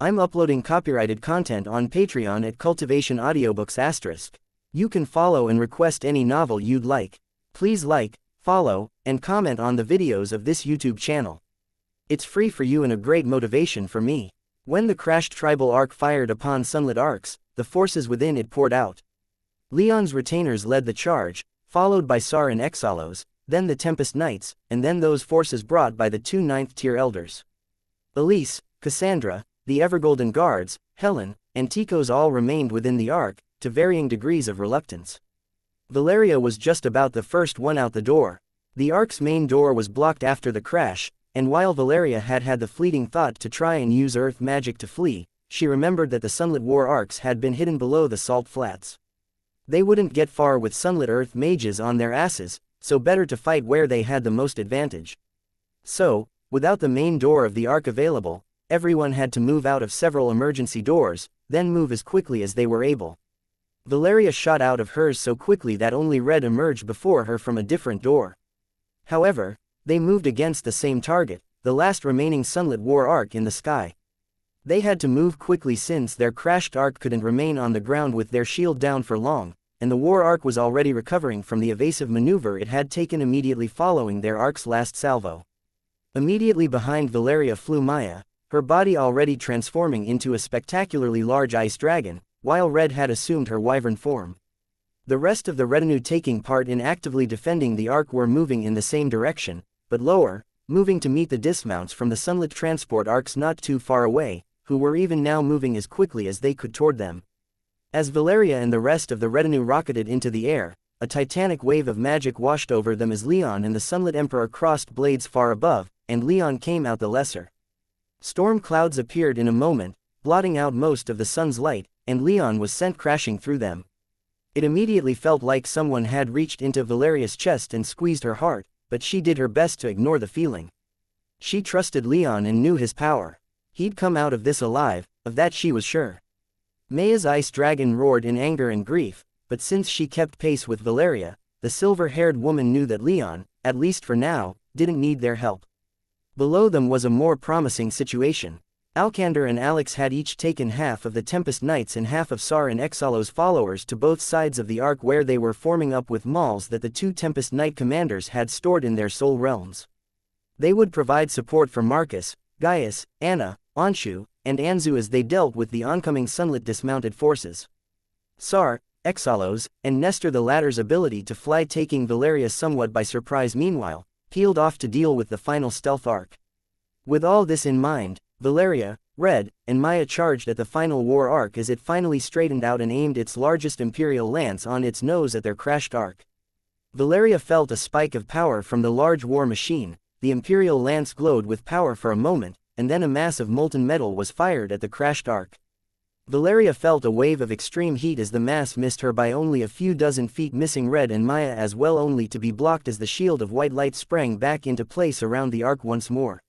I'm uploading copyrighted content on Patreon at Cultivation Audiobooks*. You can follow and request any novel you'd like. Please like, follow, and comment on the videos of this YouTube channel. It's free for you and a great motivation for me. When the crashed tribal ark fired upon sunlit arcs, the forces within it poured out. Leon's retainers led the charge, followed by Sar and Exalos, then the Tempest Knights, and then those forces brought by the two 9th-tier elders. Elise, Cassandra, the Evergolden Guards, Helen, and Tychos all remained within the ark, to varying degrees of reluctance. Valeria was just about the first one out the door. The ark's main door was blocked after the crash, and while Valeria had had the fleeting thought to try and use earth magic to flee, she remembered that the Sunlit War arcs had been hidden below the salt flats. They wouldn't get far with Sunlit Earth mages on their asses, so better to fight where they had the most advantage. So, without the main door of the ark available, everyone had to move out of several emergency doors, then move as quickly as they were able. Valeria shot out of hers so quickly that only Red emerged before her from a different door. However, they moved against the same target, the last remaining Sunlit War arc in the sky. They had to move quickly since their crashed ark couldn't remain on the ground with their shield down for long, and the War ark was already recovering from the evasive maneuver it had taken immediately following their ark's last salvo. Immediately behind Valeria flew Maya, her body already transforming into a spectacularly large ice dragon, while Red had assumed her wyvern form. The rest of the retinue taking part in actively defending the ark were moving in the same direction, but lower, moving to meet the dismounts from the sunlit transport arcs not too far away, who were even now moving as quickly as they could toward them. As Valeria and the rest of the retinue rocketed into the air, a titanic wave of magic washed over them as Leon and the Sunlit Emperor crossed blades far above, and Leon came out the lesser. Storm clouds appeared in a moment, blotting out most of the sun's light, and Leon was sent crashing through them. It immediately felt like someone had reached into Valeria's chest and squeezed her heart, but she did her best to ignore the feeling. She trusted Leon and knew his power. He'd come out of this alive, of that she was sure. Maya's ice dragon roared in anger and grief, but since she kept pace with Valeria, the silver-haired woman knew that Leon, at least for now, didn't need their help. Below them was a more promising situation. Alcander and Alex had each taken half of the Tempest Knights and half of Sar and Exalos' followers to both sides of the ark where they were forming up with mauls that the two Tempest Knight commanders had stored in their soul realms. They would provide support for Marcus, Gaius, Anna, Anshu, and Anzu as they dealt with the oncoming sunlit dismounted forces. Sar, Exalos, and Nestor, the latter's ability to fly, taking Valeria somewhat by surprise meanwhile, peeled off to deal with the final stealth arc. With all this in mind, Valeria, Red, and Maya charged at the final war arc as it finally straightened out and aimed its largest imperial lance on its nose at their crashed arc. Valeria felt a spike of power from the large war machine, the imperial lance glowed with power for a moment, and then a mass of molten metal was fired at the crashed arc. Valeria felt a wave of extreme heat as the mass missed her by only a few dozen feet, missing Red and Maya as well, only to be blocked as the shield of white light sprang back into place around the arc once more.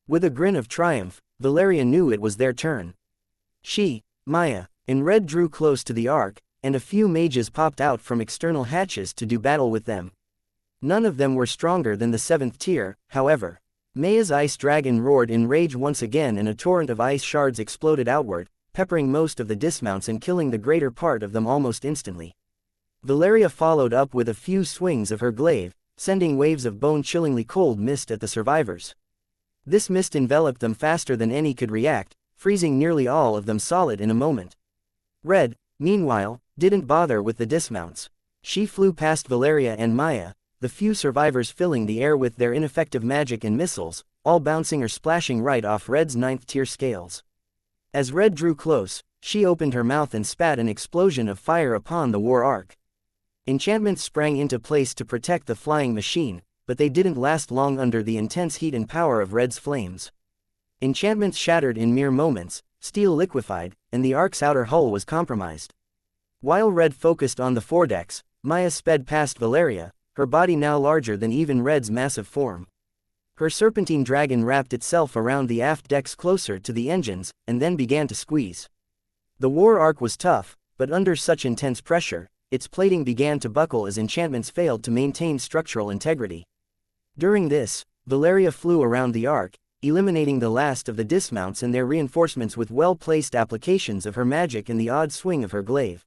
With a grin of triumph, Valeria knew it was their turn. She, Maya, and Red drew close to the arc, and a few mages popped out from external hatches to do battle with them. None of them were stronger than the 7th tier, however. Maya's ice dragon roared in rage once again and a torrent of ice shards exploded outward, peppering most of the dismounts and killing the greater part of them almost instantly. Valeria followed up with a few swings of her glaive, sending waves of bone-chillingly cold mist at the survivors. This mist enveloped them faster than any could react, freezing nearly all of them solid in a moment. Red, meanwhile, didn't bother with the dismounts. She flew past Valeria and Maya, the few survivors filling the air with their ineffective magic and missiles, all bouncing or splashing right off Red's 9th-tier scales. As Red drew close, she opened her mouth and spat an explosion of fire upon the war arc. Enchantments sprang into place to protect the flying machine, but they didn't last long under the intense heat and power of Red's flames. Enchantments shattered in mere moments, steel liquefied, and the ark's outer hull was compromised. While Red focused on the foredecks, Maya sped past Valeria, her body now larger than even Red's massive form. Her serpentine dragon wrapped itself around the aft decks closer to the engines, and then began to squeeze. The war arc was tough, but under such intense pressure, its plating began to buckle as enchantments failed to maintain structural integrity. During this, Valeria flew around the arc, eliminating the last of the dismounts and their reinforcements with well-placed applications of her magic and the odd swing of her glaive.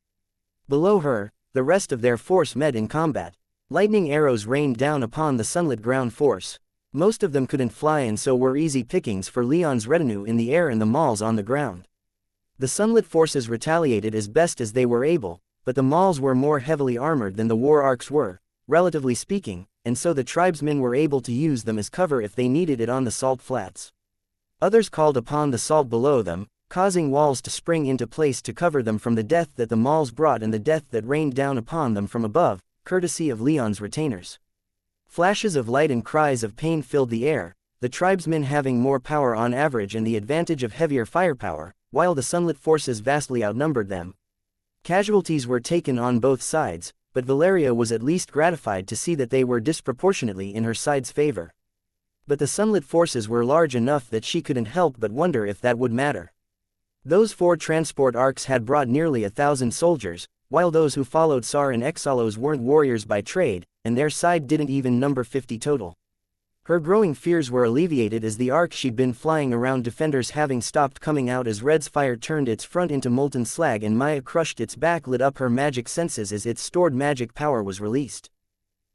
Below her, the rest of their force met in combat. Lightning arrows rained down upon the sunlit ground force. Most of them couldn't fly and so were easy pickings for Leon's retinue in the air and the mauls on the ground. The sunlit forces retaliated as best as they were able, but the mauls were more heavily armored than the war arcs were, relatively speaking, and so the tribesmen were able to use them as cover if they needed it on the salt flats. Others called upon the salt below them, causing walls to spring into place to cover them from the death that the mauls brought and the death that rained down upon them from above, courtesy of Leon's retainers. Flashes of light and cries of pain filled the air, the tribesmen having more power on average and the advantage of heavier firepower, while the sunlit forces vastly outnumbered them. Casualties were taken on both sides, but Valeria was at least gratified to see that they were disproportionately in her side's favor. But the sunlit forces were large enough that she couldn't help but wonder if that would matter. Those 4 transport arcs had brought nearly 1,000 soldiers, while those who followed Sar and Exalos weren't warriors by trade, and their side didn't even number 50 total. Her growing fears were alleviated as the arc she'd been flying around defenders having stopped coming out as Red's fire turned its front into molten slag and Maya crushed its back lit up her magic senses as its stored magic power was released.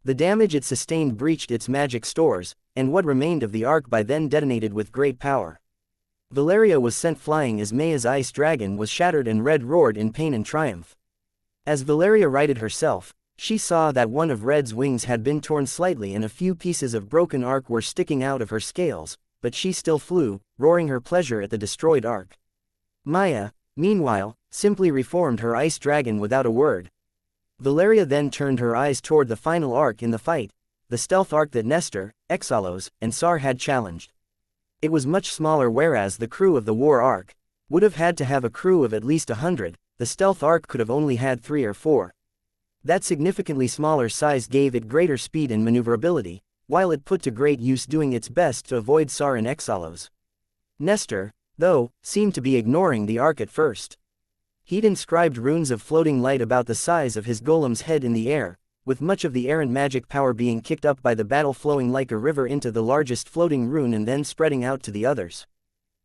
The damage it sustained breached its magic stores, and what remained of the arc by then detonated with great power. Valeria was sent flying as Maya's ice dragon was shattered and Red roared in pain and triumph. As Valeria righted herself, she saw that one of Red's wings had been torn slightly and a few pieces of broken arc were sticking out of her scales, but she still flew, roaring her pleasure at the destroyed arc. Maya, meanwhile, simply reformed her ice dragon without a word. Valeria then turned her eyes toward the final arc in the fight, the stealth arc that Nestor, Exalos, and Sar had challenged. It was much smaller, whereas the crew of the war arc would have had to have a crew of at least 100, the stealth arc could have only had 3 or 4. That significantly smaller size gave it greater speed and maneuverability, while it put to great use doing its best to avoid Sar and Exalos. Nestor, though, seemed to be ignoring the arc at first. He'd inscribed runes of floating light about the size of his golem's head in the air, with much of the errant magic power being kicked up by the battle flowing like a river into the largest floating rune and then spreading out to the others.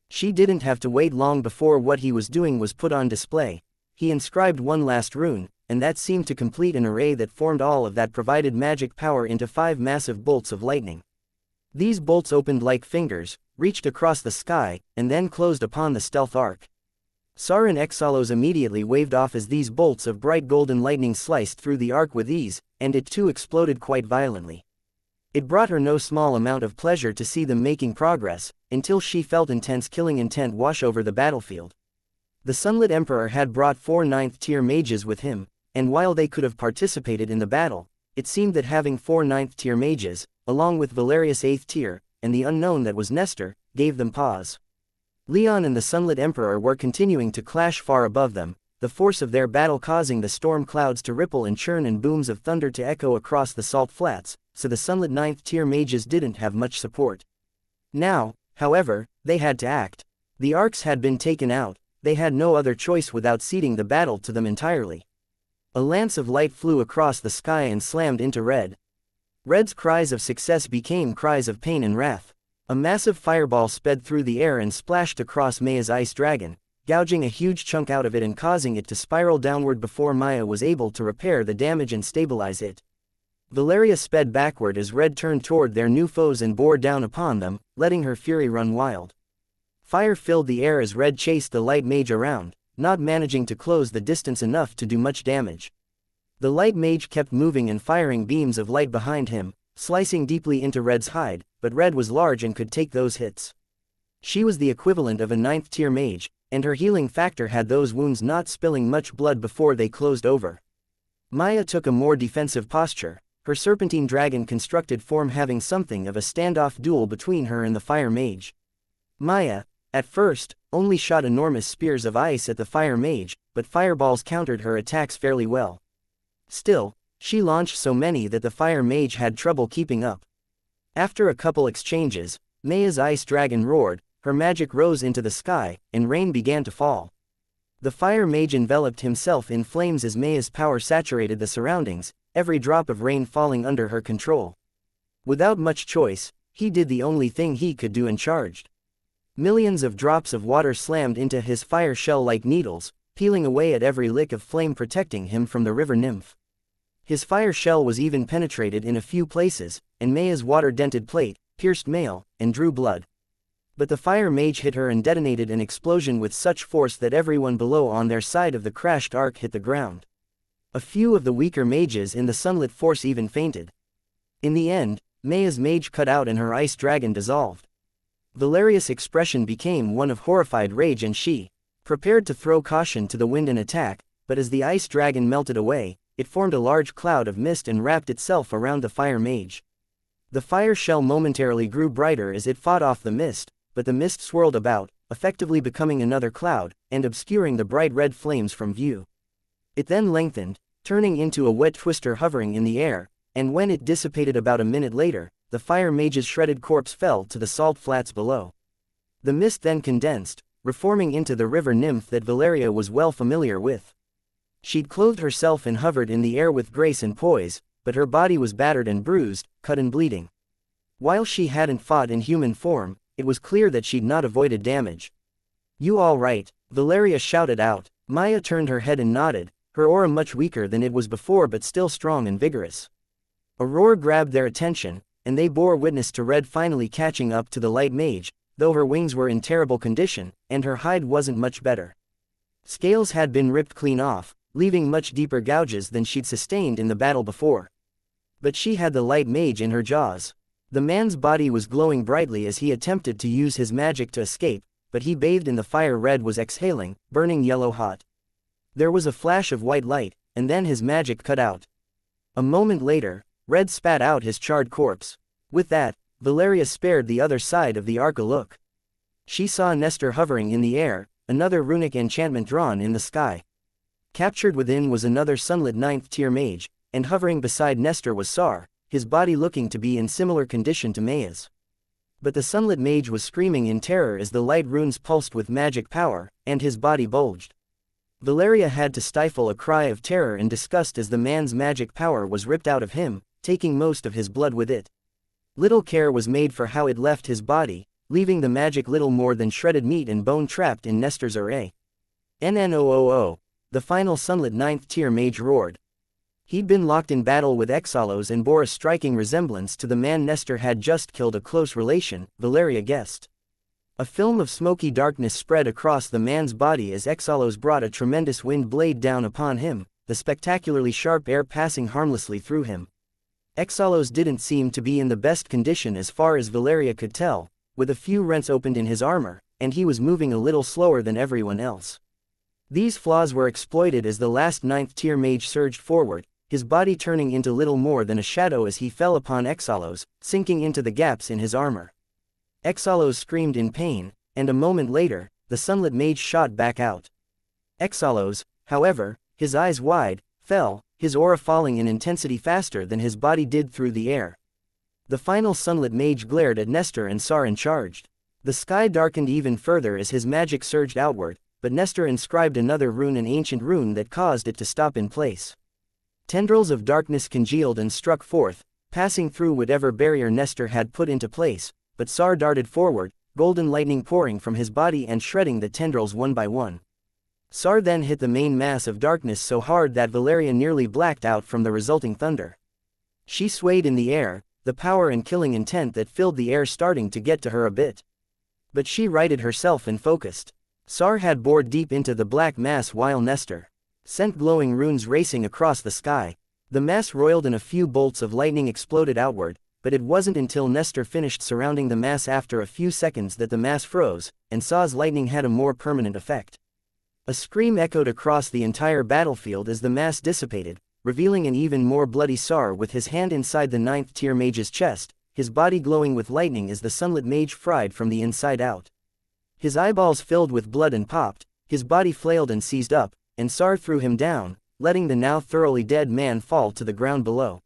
She didn't have to wait long before what he was doing was put on display. He inscribed one last rune, and that seemed to complete an array that formed all of that provided magic power into 5 massive bolts of lightning. These bolts opened like fingers, reached across the sky, and then closed upon the stealth arc. Sar and Exalos immediately waved off as these bolts of bright golden lightning sliced through the arc with ease, and it too exploded quite violently. It brought her no small amount of pleasure to see them making progress, until she felt intense killing intent wash over the battlefield. The Sunlit Emperor had brought 4 9th-tier mages with him, and while they could have participated in the battle, it seemed that having 4 9th-tier mages, along with Valerius 8th tier, and the unknown that was Nestor, gave them pause. Leon and the Sunlit Emperor were continuing to clash far above them, the force of their battle causing the storm clouds to ripple and churn and booms of thunder to echo across the salt flats, so the Sunlit 9th-tier mages didn't have much support. Now, however, they had to act. The arcs had been taken out, they had no other choice without ceding the battle to them entirely. A lance of light flew across the sky and slammed into Red. Red's cries of success became cries of pain and wrath. A massive fireball sped through the air and splashed across Maya's ice dragon, gouging a huge chunk out of it and causing it to spiral downward before Maya was able to repair the damage and stabilize it. Valeria sped backward as Red turned toward their new foes and bore down upon them, letting her fury run wild. Fire filled the air as Red chased the light mage around, not managing to close the distance enough to do much damage. The light mage kept moving and firing beams of light behind him, slicing deeply into Red's hide, but Red was large and could take those hits. She was the equivalent of a 9th-tier mage, and her healing factor had those wounds not spilling much blood before they closed over. Maya took a more defensive posture, her serpentine dragon constructed form having something of a standoff duel between her and the fire mage. Maya, at first, only shot enormous spears of ice at the fire mage, but fireballs countered her attacks fairly well. Still, she launched so many that the fire mage had trouble keeping up. After a couple exchanges, Maya's ice dragon roared, her magic rose into the sky, and rain began to fall. The fire mage enveloped himself in flames as Maya's power saturated the surroundings, every drop of rain falling under her control. Without much choice, He did the only thing he could do and charged. Millions of drops of water slammed into his fire shell like needles, peeling away at every lick of flame, protecting him from the river nymph. His fire shell was even penetrated in a few places, and Maya's water-dented plate pierced mail and drew blood. But the fire mage hit her and detonated an explosion with such force that everyone below on their side of the crashed ark hit the ground. A few of the weaker mages in the sunlit force even fainted. In the end, Maya's mage cut out and her ice dragon dissolved. Valeria's expression became one of horrified rage, and she prepared to throw caution to the wind and attack, but as the ice dragon melted away, it formed a large cloud of mist and wrapped itself around the fire mage. The fire shell momentarily grew brighter as it fought off the mist, but the mist swirled about, effectively becoming another cloud, and obscuring the bright red flames from view. It then lengthened, turning into a wet twister hovering in the air, and when it dissipated about a minute later, the fire mage's shredded corpse fell to the salt flats below. The mist then condensed, reforming into the river nymph that Valeria was well familiar with. She'd clothed herself and hovered in the air with grace and poise, but her body was battered and bruised, cut and bleeding. While she hadn't fought in human form, it was clear that she'd not avoided damage. "You all right?" Valeria shouted out. Maya turned her head and nodded, her aura much weaker than it was before but still strong and vigorous. A roar grabbed their attention, and they bore witness to Red finally catching up to the light mage, though her wings were in terrible condition, and her hide wasn't much better. Scales had been ripped clean off, leaving much deeper gouges than she'd sustained in the battle before. But she had the light mage in her jaws. The man's body was glowing brightly as he attempted to use his magic to escape, but he bathed in the fire Red was exhaling, burning yellow hot. There was a flash of white light, and then his magic cut out. A moment later, Red spat out his charred corpse. With that, Valeria spared the other side of the ark a look. She saw Nestor hovering in the air, another runic enchantment drawn in the sky. Captured within was another sunlit 9th tier mage, and hovering beside Nestor was Sar, his body looking to be in similar condition to Maya's. But the sunlit mage was screaming in terror as the light runes pulsed with magic power, and his body bulged. Valeria had to stifle a cry of terror and disgust as the man's magic power was ripped out of him, taking most of his blood with it. Little care was made for how it left his body, leaving the magic little more than shredded meat and bone trapped in Nestor's array. "NNOOO!" The final sunlit 9th tier mage roared. He'd been locked in battle with Exalos and bore a striking resemblance to the man Nestor had just killed, a close relation, Valeria guessed. A film of smoky darkness spread across the man's body as Exalos brought a tremendous wind blade down upon him, the spectacularly sharp air passing harmlessly through him. Exalos didn't seem to be in the best condition as far as Valeria could tell, with a few rents opened in his armor, and he was moving a little slower than everyone else. These flaws were exploited as the last 9th tier mage surged forward, his body turning into little more than a shadow as he fell upon Exalos, sinking into the gaps in his armor. Exalos screamed in pain, and a moment later, the sunlit mage shot back out. Exalos, however, his eyes wide, fell, his aura falling in intensity faster than his body did through the air. The final sunlit mage glared at Nestor and Sar and charged. The sky darkened even further as his magic surged outward, but Nestor inscribed another rune, an ancient rune that caused it to stop in place. Tendrils of darkness congealed and struck forth, passing through whatever barrier Nestor had put into place, but Sar darted forward, golden lightning pouring from his body and shredding the tendrils one by one. Sar then hit the main mass of darkness so hard that Valeria nearly blacked out from the resulting thunder. She swayed in the air, the power and killing intent that filled the air starting to get to her a bit. But she righted herself and focused. Sar had bored deep into the black mass while Nestor sent glowing runes racing across the sky. The mass roiled and a few bolts of lightning exploded outward, but it wasn't until Nestor finished surrounding the mass after a few seconds that the mass froze, and Sar's lightning had a more permanent effect. A scream echoed across the entire battlefield as the mass dissipated, revealing an even more bloody Sar with his hand inside the 9th tier mage's chest, his body glowing with lightning as the sunlit mage fried from the inside out. His eyeballs filled with blood and popped, his body flailed and seized up, and Sar threw him down, letting the now thoroughly dead man fall to the ground below.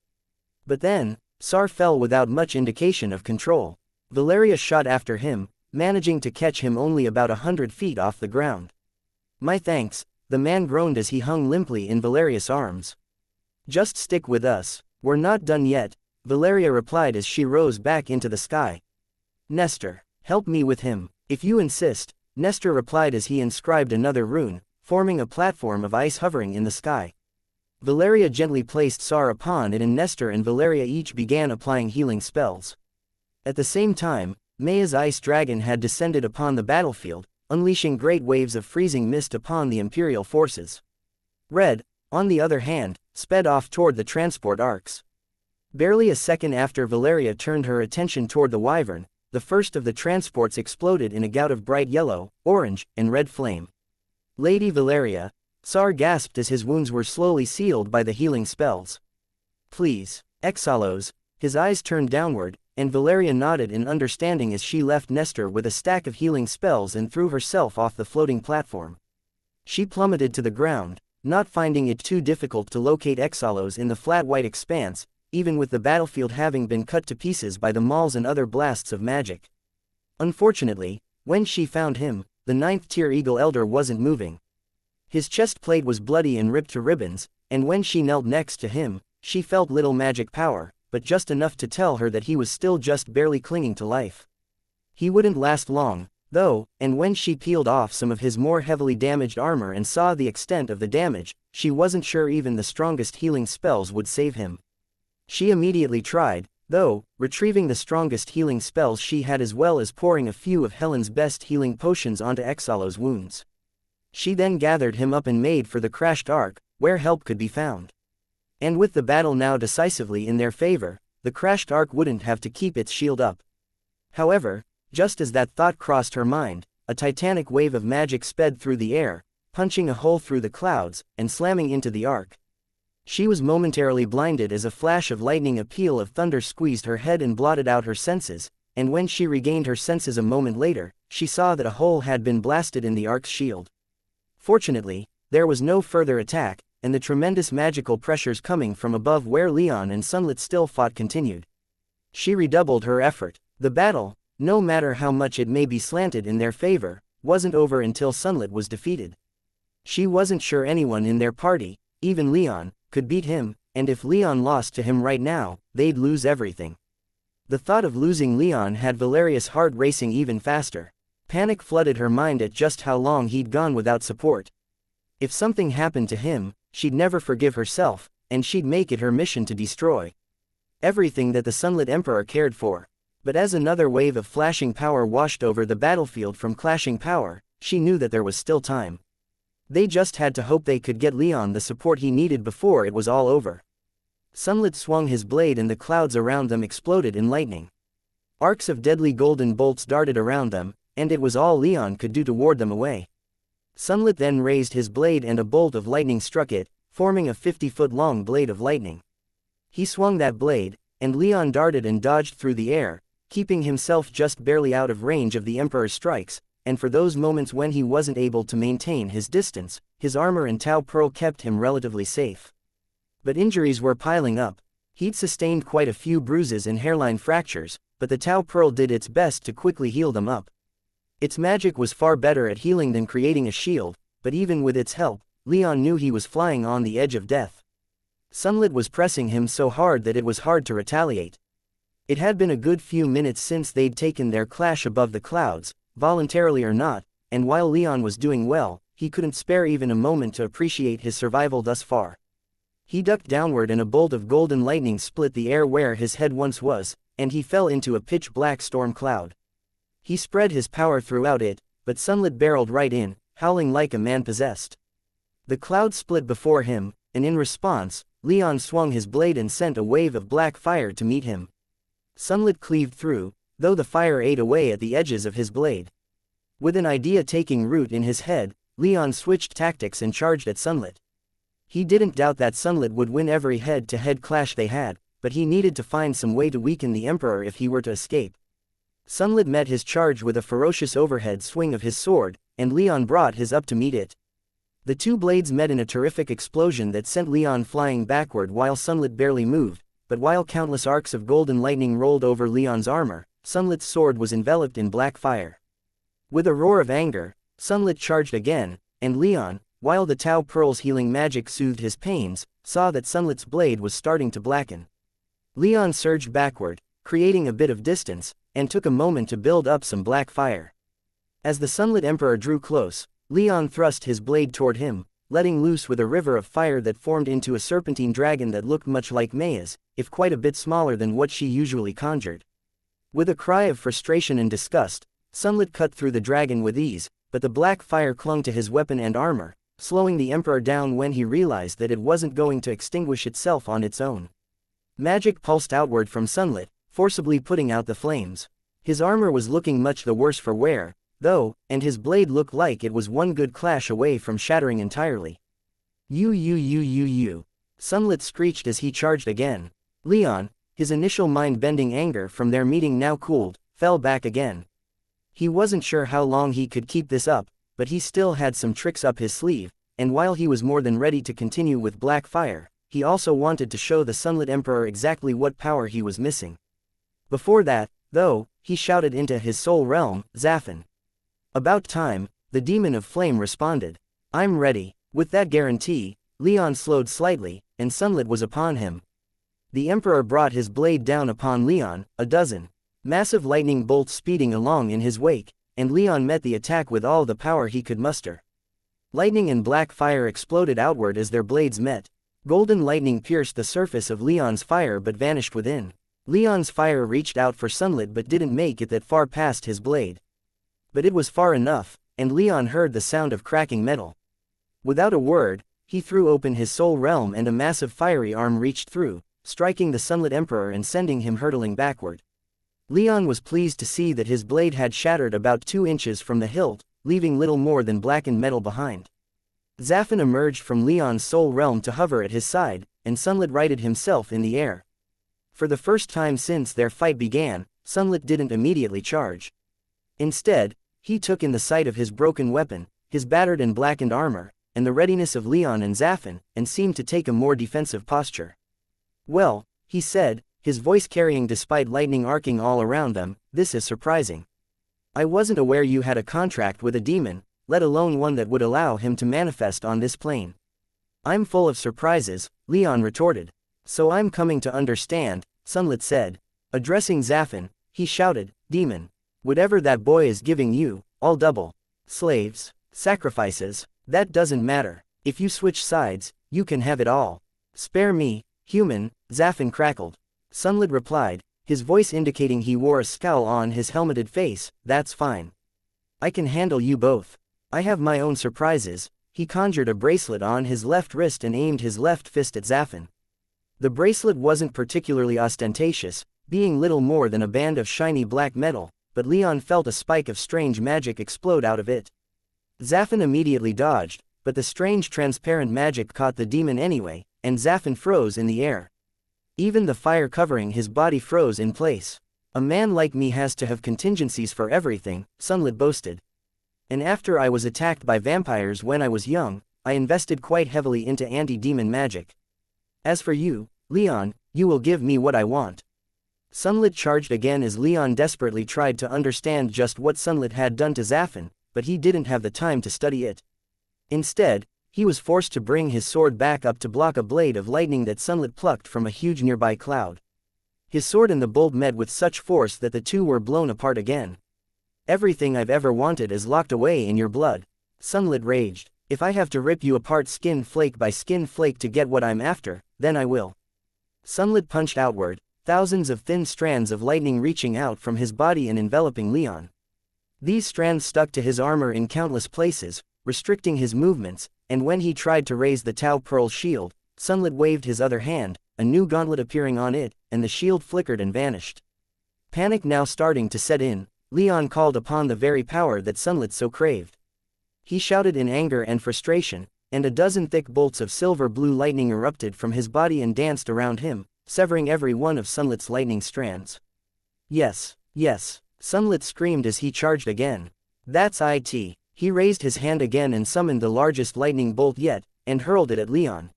But then, Sar fell without much indication of control. Valeria shot after him, managing to catch him only about 100 feet off the ground. "My thanks," the man groaned as he hung limply in Valeria's arms. "Just stick with us, we're not done yet," Valeria replied as she rose back into the sky. Nestor, help me with him, if you insist, Nestor replied as he inscribed another rune, forming a platform of ice hovering in the sky. Valeria gently placed Sar upon it and Nestor and Valeria each began applying healing spells. At the same time, Maya's ice dragon had descended upon the battlefield, unleashing great waves of freezing mist upon the Imperial forces. Red, on the other hand, sped off toward the transport arcs. Barely a second after Valeria turned her attention toward the wyvern, the first of the transports exploded in a gout of bright yellow, orange, and red flame. Lady Valeria, Sar gasped as his wounds were slowly sealed by the healing spells. Please, Exalos, his eyes turned downward, and Valeria nodded in understanding as she left Nestor with a stack of healing spells and threw herself off the floating platform. She plummeted to the ground, not finding it too difficult to locate Exalos in the flat white expanse, even with the battlefield having been cut to pieces by the mauls and other blasts of magic. Unfortunately, when she found him, the 9th-tier Eagle Elder wasn't moving. His chest plate was bloody and ripped to ribbons, and when she knelt next to him, she felt little magic power, but just enough to tell her that he was still just barely clinging to life. He wouldn't last long, though, and when she peeled off some of his more heavily damaged armor and saw the extent of the damage, she wasn't sure even the strongest healing spells would save him. She immediately tried, though, retrieving the strongest healing spells she had as well as pouring a few of Helen's best healing potions onto Exalos' wounds. She then gathered him up and made for the crashed ark, where help could be found. And with the battle now decisively in their favor, the crashed ark wouldn't have to keep its shield up. However, just as that thought crossed her mind, a titanic wave of magic sped through the air, punching a hole through the clouds, and slamming into the ark. She was momentarily blinded as a flash of lightning, a peal of thunder squeezed her head and blotted out her senses, and when she regained her senses a moment later, she saw that a hole had been blasted in the ark's shield. Fortunately, there was no further attack, and the tremendous magical pressures coming from above where Leon and Sunlit still fought continued. She redoubled her effort. The battle, no matter how much it may be slanted in their favor, wasn't over until Sunlit was defeated. She wasn't sure anyone in their party, even Leon, could beat him, and if Leon lost to him right now, they'd lose everything. The thought of losing Leon had Valeria's heart racing even faster. Panic flooded her mind at just how long he'd gone without support. If something happened to him, she'd never forgive herself, and she'd make it her mission to destroy everything that the Sunlit Emperor cared for. But as another wave of flashing power washed over the battlefield from clashing power, she knew that there was still time. They just had to hope they could get Leon the support he needed before it was all over. Sunlit swung his blade and the clouds around them exploded in lightning. Arcs of deadly golden bolts darted around them, and it was all Leon could do to ward them away. Sunlit then raised his blade and a bolt of lightning struck it, forming a 50-foot-long blade of lightning. He swung that blade, and Leon darted and dodged through the air, keeping himself just barely out of range of the Emperor's strikes, and for those moments when he wasn't able to maintain his distance, his armor and Tau Pearl kept him relatively safe. But injuries were piling up. He'd sustained quite a few bruises and hairline fractures, but the Tau Pearl did its best to quickly heal them up. Its magic was far better at healing than creating a shield, but even with its help, Leon knew he was flying on the edge of death. Sunlit was pressing him so hard that it was hard to retaliate. It had been a good few minutes since they'd taken their clash above the clouds, voluntarily or not, and while Leon was doing well, he couldn't spare even a moment to appreciate his survival thus far. He ducked downward and a bolt of golden lightning split the air where his head once was, and he fell into a pitch-black storm cloud. He spread his power throughout it, but Sunlit barreled right in, howling like a man possessed. The cloud split before him, and in response, Leon swung his blade and sent a wave of black fire to meet him. Sunlit cleaved through, though the fire ate away at the edges of his blade. With an idea taking root in his head, Leon switched tactics and charged at Sunlit. He didn't doubt that Sunlit would win every head-to-head clash they had, but he needed to find some way to weaken the Emperor if he were to escape. Sunlit met his charge with a ferocious overhead swing of his sword, and Leon brought his up to meet it. The two blades met in a terrific explosion that sent Leon flying backward while Sunlit barely moved, but while countless arcs of golden lightning rolled over Leon's armor, Sunlit's sword was enveloped in black fire. With a roar of anger, Sunlit charged again, and Leon, while the Tau Pearl's healing magic soothed his pains, saw that Sunlit's blade was starting to blacken. Leon surged backward, creating a bit of distance, and took a moment to build up some black fire. As the Sunlit Emperor drew close, Leon thrust his blade toward him, letting loose with a river of fire that formed into a serpentine dragon that looked much like Maya's, if quite a bit smaller than what she usually conjured. With a cry of frustration and disgust, Sunlit cut through the dragon with ease, but the black fire clung to his weapon and armor, slowing the Emperor down when he realized that it wasn't going to extinguish itself on its own. Magic pulsed outward from Sunlit, forcibly putting out the flames. His armor was looking much the worse for wear, though, and his blade looked like it was one good clash away from shattering entirely. You. Sunlit screeched as he charged again. Leon, his initial mind-bending anger from their meeting now cooled, fell back again. He wasn't sure how long he could keep this up, but he still had some tricks up his sleeve, and while he was more than ready to continue with black fire, he also wanted to show the Sunlit Emperor exactly what power he was missing. Before that, though, he shouted into his soul realm, Zaffin. About time, the demon of flame responded. I'm ready. With that guarantee, Leon slowed slightly, and Sunlit was upon him. The Emperor brought his blade down upon Leon, a dozen massive lightning bolts speeding along in his wake, and Leon met the attack with all the power he could muster. Lightning and black fire exploded outward as their blades met. Golden lightning pierced the surface of Leon's fire but vanished within. Leon's fire reached out for Sunlit but didn't make it that far past his blade. But it was far enough, and Leon heard the sound of cracking metal. Without a word, he threw open his soul realm and a massive fiery arm reached through, striking the Sunlit Emperor and sending him hurtling backward. Leon was pleased to see that his blade had shattered about 2 inches from the hilt, leaving little more than blackened metal behind. Zaffin emerged from Leon's soul realm to hover at his side, and Sunlit righted himself in the air. For the first time since their fight began, Sunlit didn't immediately charge. Instead, he took in the sight of his broken weapon, his battered and blackened armor, and the readiness of Leon and Zaffin, and seemed to take a more defensive posture. Well, he said, his voice carrying despite lightning arcing all around them, this is surprising. I wasn't aware you had a contract with a demon, let alone one that would allow him to manifest on this plane. I'm full of surprises, Leon retorted. So I'm coming to understand, Sunlit said. Addressing Zaffin, he shouted, Demon. Whatever that boy is giving you, I'll double. Slaves, sacrifices, that doesn't matter. If you switch sides, you can have it all. Spare me, human, Zaffin crackled. Sunlit replied, his voice indicating he wore a scowl on his helmeted face, that's fine. I can handle you both. I have my own surprises. He conjured a bracelet on his left wrist and aimed his left fist at Zaffin. The bracelet wasn't particularly ostentatious, being little more than a band of shiny black metal, but Leon felt a spike of strange magic explode out of it. Zaffin immediately dodged, but the strange transparent magic caught the demon anyway, and Zaffin froze in the air. Even the fire covering his body froze in place. A man like me has to have contingencies for everything, Sunlit boasted. And after I was attacked by vampires when I was young, I invested quite heavily into anti-demon magic. As for you, Leon, you will give me what I want. Sunlit charged again as Leon desperately tried to understand just what Sunlit had done to Zaffin, but he didn't have the time to study it. Instead, he was forced to bring his sword back up to block a blade of lightning that Sunlit plucked from a huge nearby cloud. His sword and the bolt met with such force that the two were blown apart again. Everything I've ever wanted is locked away in your blood, Sunlit raged. If I have to rip you apart skin flake by skin flake to get what I'm after, then I will. Sunlit punched outward, thousands of thin strands of lightning reaching out from his body and enveloping Leon. These strands stuck to his armor in countless places, restricting his movements, and when he tried to raise the Tau Pearl shield, Sunlit waved his other hand, a new gauntlet appearing on it, and the shield flickered and vanished. Panic now starting to set in, Leon called upon the very power that Sunlit so craved. He shouted in anger and frustration, and a dozen thick bolts of silver-blue lightning erupted from his body and danced around him, severing every one of Sunlit's lightning strands. Yes, Sunlit screamed as he charged again. That's it. He raised his hand again and summoned the largest lightning bolt yet, and hurled it at Leon.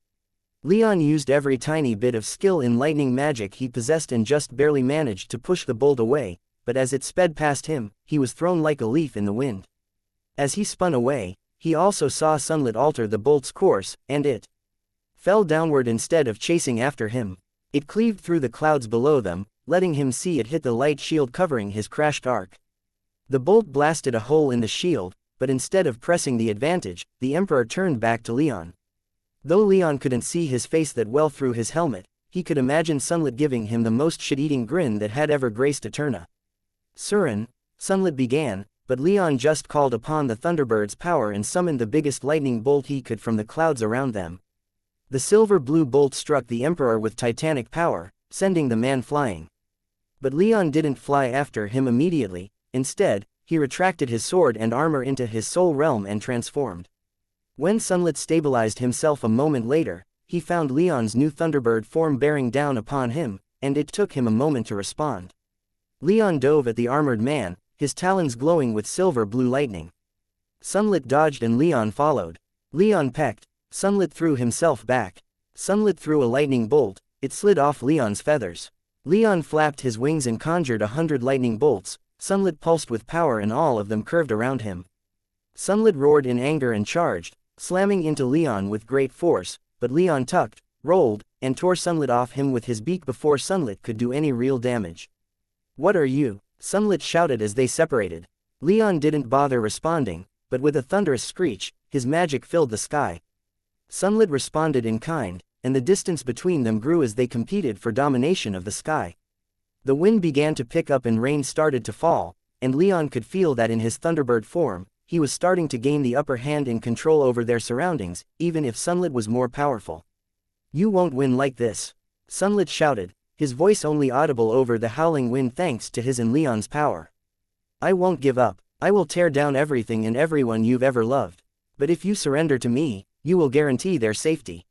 Leon used every tiny bit of skill in lightning magic he possessed and just barely managed to push the bolt away, but as it sped past him, he was thrown like a leaf in the wind. As he spun away, he also saw Sunlit alter the bolt's course, and it fell downward instead of chasing after him. It cleaved through the clouds below them, letting him see it hit the light shield covering his crashed arc. The bolt blasted a hole in the shield, but instead of pressing the advantage, the Emperor turned back to Leon. Though Leon couldn't see his face that well through his helmet, he could imagine Sunlit giving him the most shit-eating grin that had ever graced Eterna. Surin, Sunlit began, but Leon just called upon the Thunderbird's power and summoned the biggest lightning bolt he could from the clouds around them. The silver-blue bolt struck the Emperor with titanic power, sending the man flying. But Leon didn't fly after him immediately. Instead, he retracted his sword and armor into his soul realm and transformed. When Sunlit stabilized himself a moment later, he found Leon's new Thunderbird form bearing down upon him, and it took him a moment to respond. Leon dove at the armored man, his talons glowing with silver-blue lightning. Sunlit dodged and Leon followed. Leon pecked. Sunlit threw himself back. Sunlit threw a lightning bolt. It slid off Leon's feathers. Leon flapped his wings and conjured 100 lightning bolts. Sunlit pulsed with power and all of them curved around him. Sunlit roared in anger and charged, slamming into Leon with great force, but Leon tucked, rolled, and tore Sunlit off him with his beak before Sunlit could do any real damage. "What are you?" Sunlit shouted as they separated. Leon didn't bother responding, but with a thunderous screech, his magic filled the sky. Sunlit responded in kind, and the distance between them grew as they competed for domination of the sky. The wind began to pick up and rain started to fall, and Leon could feel that in his Thunderbird form, he was starting to gain the upper hand in control over their surroundings, even if Sunlit was more powerful. "You won't win like this," Sunlit shouted, his voice only audible over the howling wind thanks to his and Leon's power. "I won't give up. I will tear down everything and everyone you've ever loved. But if you surrender to me, you will guarantee their safety."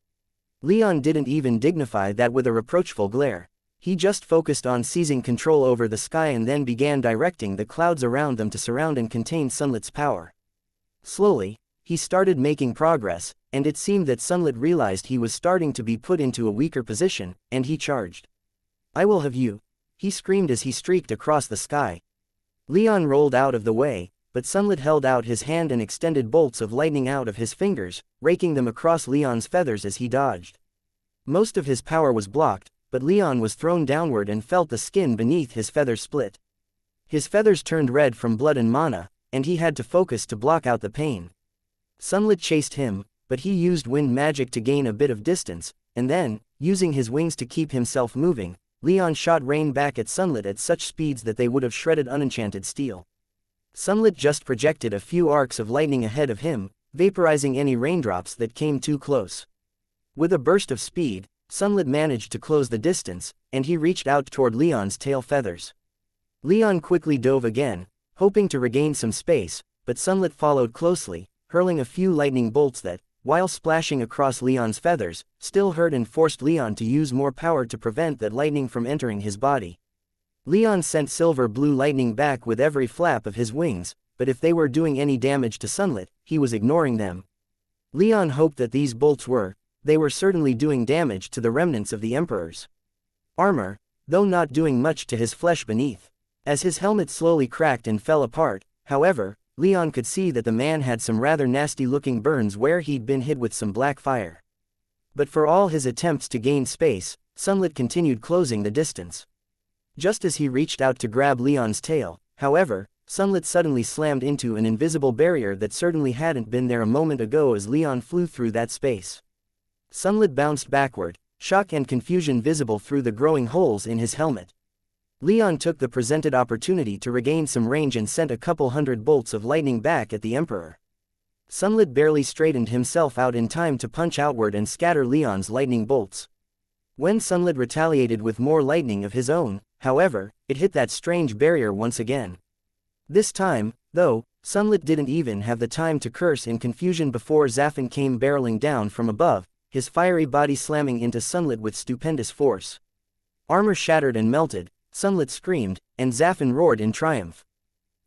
Leon didn't even dignify that with a reproachful glare. He just focused on seizing control over the sky and then began directing the clouds around them to surround and contain Sunlit's power. Slowly, he started making progress, and it seemed that Sunlit realized he was starting to be put into a weaker position, and he charged. "I will have you," he screamed as he streaked across the sky. Leon rolled out of the way, but Sunlit held out his hand and extended bolts of lightning out of his fingers, raking them across Leon's feathers as he dodged. Most of his power was blocked, but Leon was thrown downward and felt the skin beneath his feathers split. His feathers turned red from blood and mana, and he had to focus to block out the pain. Sunlit chased him, but he used wind magic to gain a bit of distance, and then, using his wings to keep himself moving, Leon shot rain back at Sunlit at such speeds that they would have shredded unenchanted steel. Sunlit just projected a few arcs of lightning ahead of him, vaporizing any raindrops that came too close. With a burst of speed, Sunlit managed to close the distance, and he reached out toward Leon's tail feathers. Leon quickly dove again, hoping to regain some space, but Sunlit followed closely, hurling a few lightning bolts that, while splashing across Leon's feathers, still hurt and forced Leon to use more power to prevent that lightning from entering his body. Leon sent silver-blue lightning back with every flap of his wings, but if they were doing any damage to Sunlit, he was ignoring them. Leon hoped that these bolts they were certainly doing damage to the remnants of the Emperor's armor, though not doing much to his flesh beneath. As his helmet slowly cracked and fell apart, however, Leon could see that the man had some rather nasty-looking burns where he'd been hit with some black fire. But for all his attempts to gain space, Sunlit continued closing the distance. Just as he reached out to grab Leon's tail, however, Sunlit suddenly slammed into an invisible barrier that certainly hadn't been there a moment ago as Leon flew through that space. Sunlit bounced backward, shock and confusion visible through the growing holes in his helmet. Leon took the presented opportunity to regain some range and sent a couple hundred bolts of lightning back at the Emperor. Sunlit barely straightened himself out in time to punch outward and scatter Leon's lightning bolts. When Sunlit retaliated with more lightning of his own, however, it hit that strange barrier once again. This time, though, Sunlit didn't even have the time to curse in confusion before Zafin came barreling down from above, his fiery body slamming into Sunlit with stupendous force. Armor shattered and melted, Sunlit screamed, and Zafin roared in triumph.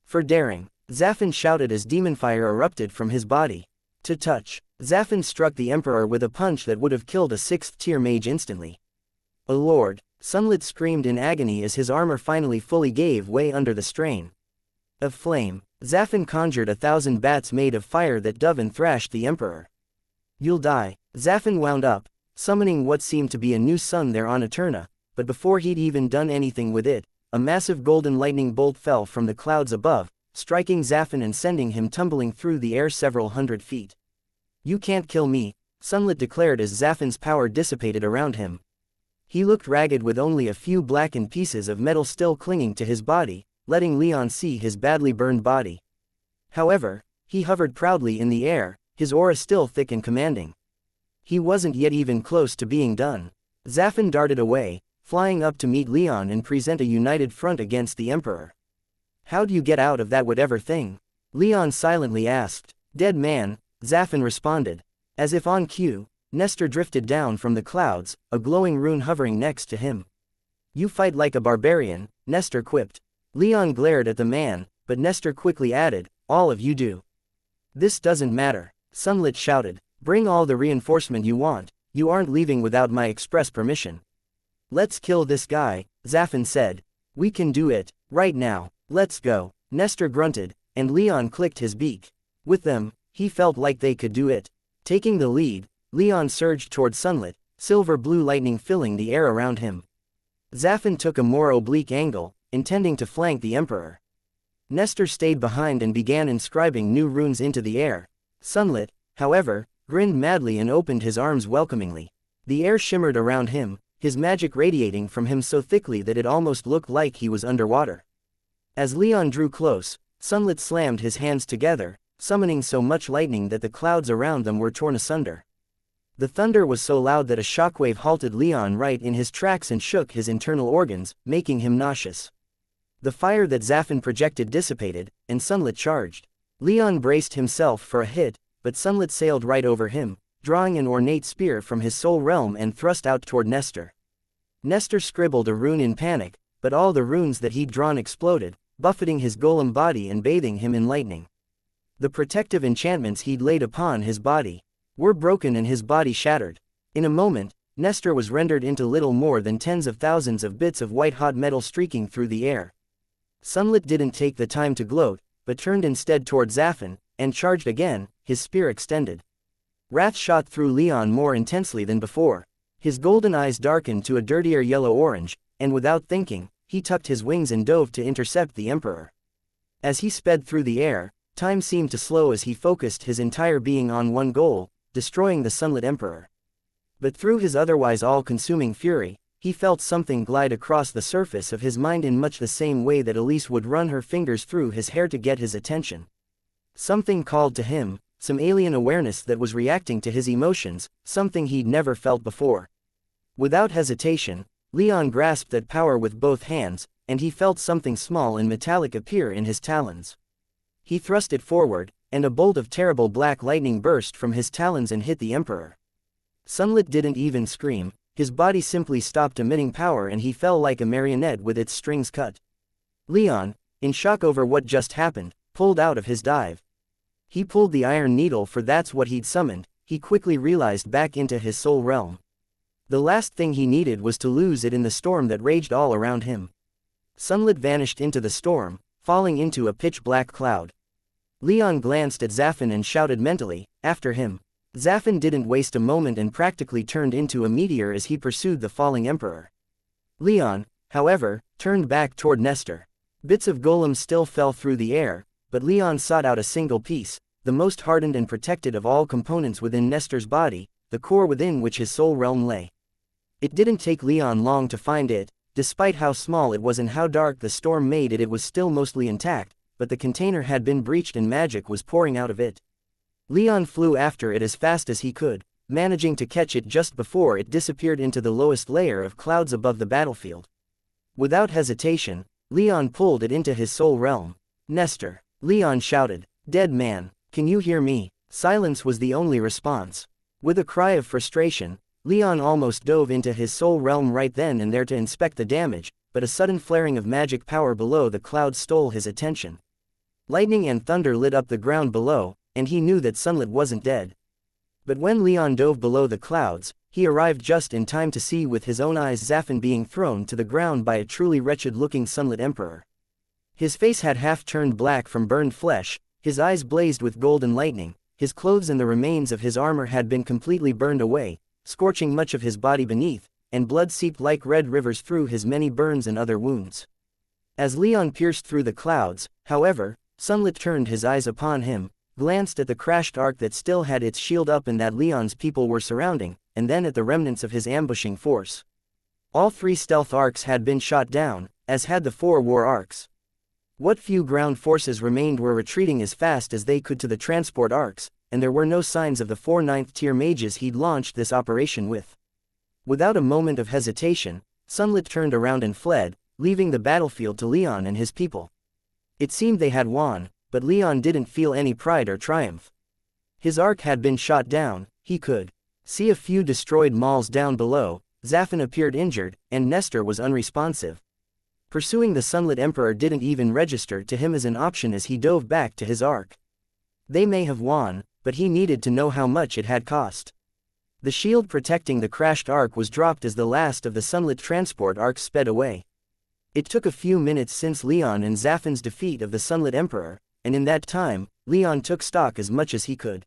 For daring, Zafin shouted as demon fire erupted from his body. To touch, Zafin struck the Emperor with a punch that would have killed a 6th-tier mage instantly. "O Lord," Sunlit screamed in agony as his armor finally fully gave way under the strain. Of flame, Zafin conjured 1,000 bats made of fire that dove and thrashed the Emperor. "You'll die," Zafin wound up, summoning what seemed to be a new sun there on Eterna, but before he'd even done anything with it, a massive golden lightning bolt fell from the clouds above, striking Zafin and sending him tumbling through the air several hundred feet. "You can't kill me," Sunlit declared as Zafin's power dissipated around him. He looked ragged with only a few blackened pieces of metal still clinging to his body, letting Leon see his badly burned body. However, he hovered proudly in the air, his aura still thick and commanding. He wasn't yet even close to being done. Zafin darted away, flying up to meet Leon and present a united front against the Emperor. "How'd you get out of that whatever thing?" Leon silently asked. "Dead man," Zafin responded. As if on cue, Nestor drifted down from the clouds, a glowing rune hovering next to him. "You fight like a barbarian," Nestor quipped. Leon glared at the man, but Nestor quickly added, "All of you do." "This doesn't matter," Sunlit shouted. "Bring all the reinforcement you want, you aren't leaving without my express permission." "Let's kill this guy," Zafin said. "We can do it, right now, let's go," Nestor grunted, and Leon clicked his beak. With them, he felt like they could do it. Taking the lead, Leon surged toward Sunlit, silver-blue lightning filling the air around him. Zafin took a more oblique angle, intending to flank the Emperor. Nestor stayed behind and began inscribing new runes into the air. Sunlit, however, grinned madly and opened his arms welcomingly. The air shimmered around him, his magic radiating from him so thickly that it almost looked like he was underwater. As Leon drew close, Sunlit slammed his hands together, summoning so much lightning that the clouds around them were torn asunder. The thunder was so loud that a shockwave halted Leon right in his tracks and shook his internal organs, making him nauseous. The fire that Zafin projected dissipated, and Sunlit charged. Leon braced himself for a hit, but Sunlit sailed right over him, drawing an ornate spear from his soul realm and thrust out toward Nestor. Nestor scribbled a rune in panic, but all the runes that he'd drawn exploded, buffeting his golem body and bathing him in lightning. The protective enchantments he'd laid upon his body were broken and his body shattered. In a moment, Nestor was rendered into little more than tens of thousands of bits of white-hot metal streaking through the air. Sunlit didn't take the time to gloat, but turned instead toward Zafin, and charged again, his spear extended. Wrath shot through Leon more intensely than before. His golden eyes darkened to a dirtier yellow-orange, and without thinking, he tucked his wings and dove to intercept the Emperor. As he sped through the air, time seemed to slow as he focused his entire being on one goal, destroying the Sunlit Emperor. But through his otherwise all-consuming fury, he felt something glide across the surface of his mind in much the same way that Elise would run her fingers through his hair to get his attention. Something called to him, some alien awareness that was reacting to his emotions, something he'd never felt before. Without hesitation, Leon grasped that power with both hands, and he felt something small and metallic appear in his talons. He thrust it forward, and a bolt of terrible black lightning burst from his talons and hit the Emperor. Sunlit didn't even scream, his body simply stopped emitting power and he fell like a marionette with its strings cut. Leon, in shock over what just happened, pulled out of his dive. He pulled the iron needle for that's what he'd summoned, he quickly realized back into his soul realm. The last thing he needed was to lose it in the storm that raged all around him. Sunlit vanished into the storm, falling into a pitch-black cloud. Leon glanced at Zafin and shouted mentally, "After him." Zafin didn't waste a moment and practically turned into a meteor as he pursued the falling Emperor. Leon, however, turned back toward Nestor. Bits of golem still fell through the air, but Leon sought out a single piece, the most hardened and protected of all components within Nestor's body, the core within which his soul realm lay. It didn't take Leon long to find it. Despite how small it was and how dark the storm made it, it was still mostly intact, but the container had been breached and magic was pouring out of it. Leon flew after it as fast as he could, managing to catch it just before it disappeared into the lowest layer of clouds above the battlefield. Without hesitation, Leon pulled it into his soul realm. "Nestor," Leon shouted. "Dead man, can you hear me?" Silence was the only response. With a cry of frustration, Leon almost dove into his soul realm right then and there to inspect the damage, but a sudden flaring of magic power below the clouds stole his attention. Lightning and thunder lit up the ground below, and he knew that Sunlit wasn't dead. But when Leon dove below the clouds, he arrived just in time to see with his own eyes Zafin being thrown to the ground by a truly wretched-looking Sunlit Emperor. His face had half-turned black from burned flesh, his eyes blazed with golden lightning, his clothes and the remains of his armor had been completely burned away, scorching much of his body beneath, and blood seeped like red rivers through his many burns and other wounds. As Leon pierced through the clouds, however, Sunlit turned his eyes upon him, glanced at the crashed ark that still had its shield up and that Leon's people were surrounding, and then at the remnants of his ambushing force. All 3 stealth arks had been shot down, as had the 4 war arks. What few ground forces remained were retreating as fast as they could to the transport arks, and there were no signs of the 4 9th-tier mages he'd launched this operation with. Without a moment of hesitation, Sunlit turned around and fled, leaving the battlefield to Leon and his people. It seemed they had won, but Leon didn't feel any pride or triumph. His ark had been shot down, he could see a few destroyed mauls down below, Zafin appeared injured, and Nestor was unresponsive. Pursuing the Sunlit Emperor didn't even register to him as an option as he dove back to his ark. They may have won, but he needed to know how much it had cost. The shield protecting the crashed ark was dropped as the last of the Sunlit transport arks sped away. It took a few minutes since Leon and Zafin's defeat of the Sunlit Emperor, and in that time, Leon took stock as much as he could.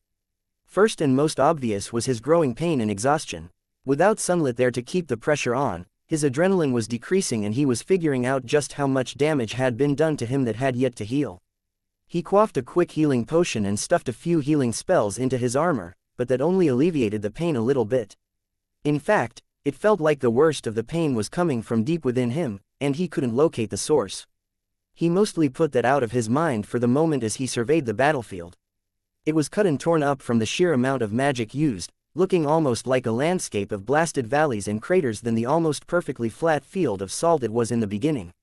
First and most obvious was his growing pain and exhaustion. Without Sunlit there to keep the pressure on, his adrenaline was decreasing and he was figuring out just how much damage had been done to him that had yet to heal. He quaffed a quick healing potion and stuffed a few healing spells into his armor, but that only alleviated the pain a little bit. In fact, it felt like the worst of the pain was coming from deep within him, and he couldn't locate the source. He mostly put that out of his mind for the moment as he surveyed the battlefield. It was cut and torn up from the sheer amount of magic used, looking almost like a landscape of blasted valleys and craters than the almost perfectly flat field of salt it was in the beginning.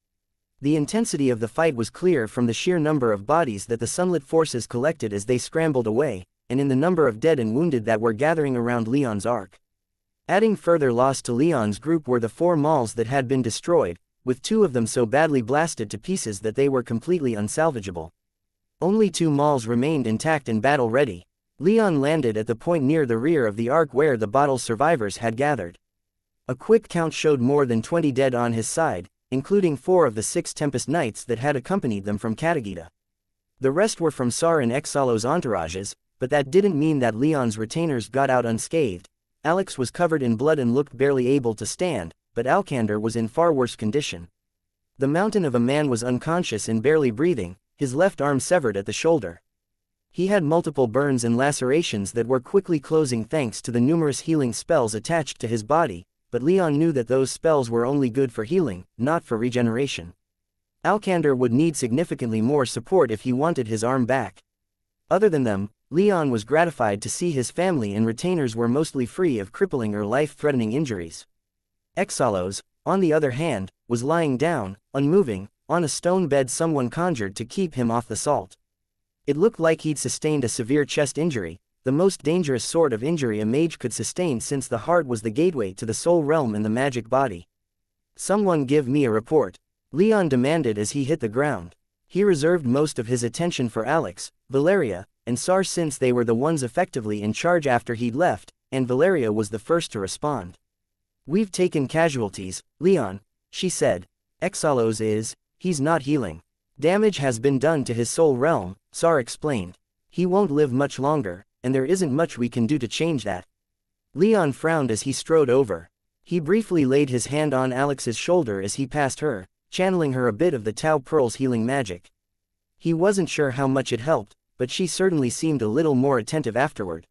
The intensity of the fight was clear from the sheer number of bodies that the Sunlit forces collected as they scrambled away, and in the number of dead and wounded that were gathering around Leon's ark. Adding further loss to Leon's group were the 4 mauls that had been destroyed, with 2 of them so badly blasted to pieces that they were completely unsalvageable. Only 2 mauls remained intact and battle-ready. Leon landed at the point near the rear of the ark where the bottle's survivors had gathered. A quick count showed more than 20 dead on his side, including 4 of the 6 Tempest Knights that had accompanied them from Katagita. The rest were from Sar and Exalo's entourages, but that didn't mean that Leon's retainers got out unscathed. Alex was covered in blood and looked barely able to stand, but Alcander was in far worse condition. The mountain of a man was unconscious and barely breathing, his left arm severed at the shoulder. He had multiple burns and lacerations that were quickly closing thanks to the numerous healing spells attached to his body, but Leon knew that those spells were only good for healing, not for regeneration. Alcander would need significantly more support if he wanted his arm back. Other than them, Leon was gratified to see his family and retainers were mostly free of crippling or life-threatening injuries. Exalos, on the other hand, was lying down, unmoving, on a stone bed someone conjured to keep him off the salt. It looked like he'd sustained a severe chest injury, the most dangerous sort of injury a mage could sustain since the heart was the gateway to the soul realm and the magic body. "Someone give me a report," Leon demanded as he hit the ground. He reserved most of his attention for Alex, Valeria, and Sar since they were the ones effectively in charge after he'd left, and Valeria was the first to respond. "We've taken casualties, Leon," she said. "Exalos he's not healing. Damage has been done to his soul realm," Sar explained. "He won't live much longer, and there isn't much we can do to change that." Leon frowned as he strode over. He briefly laid his hand on Alex's shoulder as he passed her, channeling her a bit of the Tau Pearl's healing magic. He wasn't sure how much it helped, but she certainly seemed a little more attentive afterward.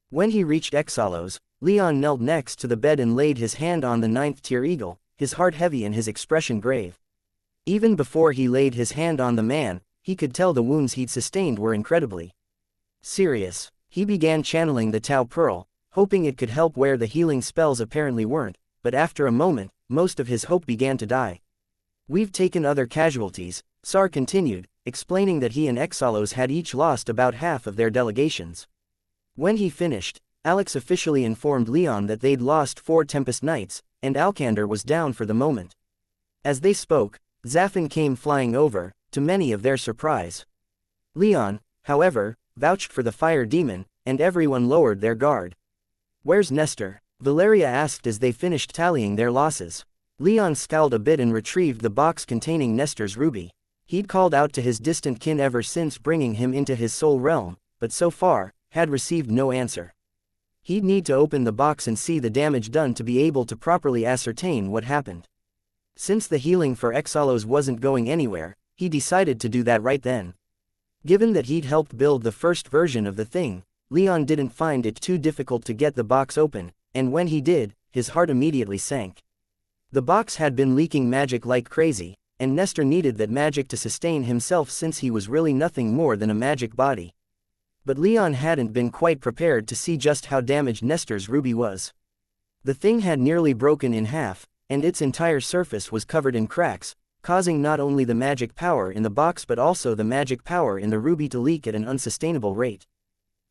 When he reached Exalos, Leon knelt next to the bed and laid his hand on the 9th-tier eagle, his heart heavy and his expression grave. Even before he laid his hand on the man, he could tell the wounds he'd sustained were incredibly serious. He began channeling the Tau Pearl, hoping it could help where the healing spells apparently weren't, but after a moment, most of his hope began to die. "We've taken other casualties," Sar continued, explaining that he and Exalos had each lost about half of their delegations. When he finished, Alex officially informed Leon that they'd lost 4 Tempest Knights, and Alcander was down for the moment. As they spoke, Zafin came flying over, to many of their surprise. Leon, however, vouched for the fire demon, and everyone lowered their guard. "Where's Nestor?" Valeria asked as they finished tallying their losses. Leon scowled a bit and retrieved the box containing Nestor's ruby. He'd called out to his distant kin ever since bringing him into his soul realm, but so far, had received no answer. He'd need to open the box and see the damage done to be able to properly ascertain what happened. Since the healing for Exalos wasn't going anywhere, he decided to do that right then. Given that he'd helped build the first version of the thing, Leon didn't find it too difficult to get the box open, and when he did, his heart immediately sank. The box had been leaking magic like crazy, and Nestor needed that magic to sustain himself since he was really nothing more than a magic body. But Leon hadn't been quite prepared to see just how damaged Nestor's ruby was. The thing had nearly broken in half, and its entire surface was covered in cracks, causing not only the magic power in the box but also the magic power in the ruby to leak at an unsustainable rate.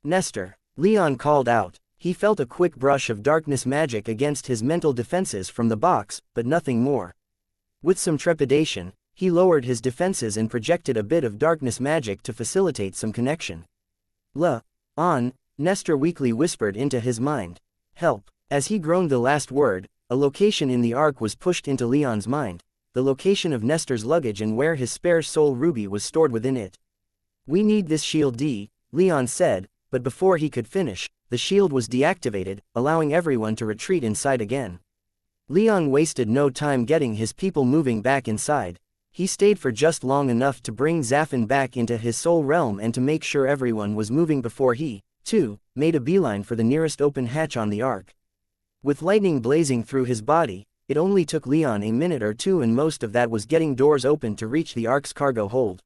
"Nestor," Leon called out. He felt a quick brush of darkness magic against his mental defenses from the box, but nothing more. With some trepidation, he lowered his defenses and projected a bit of darkness magic to facilitate some connection. Nestor weakly whispered into his mind. "Help." As he groaned the last word, a location in the ark was pushed into Leon's mind, the location of Nestor's luggage and where his spare soul ruby was stored within it. "We need this shield D," Leon said, but before he could finish, the shield was deactivated, allowing everyone to retreat inside again. Leon wasted no time getting his people moving back inside. He stayed for just long enough to bring Zaffin back into his soul realm and to make sure everyone was moving before he, too, made a beeline for the nearest open hatch on the ark. With lightning blazing through his body, it only took Leon a minute or two, and most of that was getting doors open to reach the ark's cargo hold.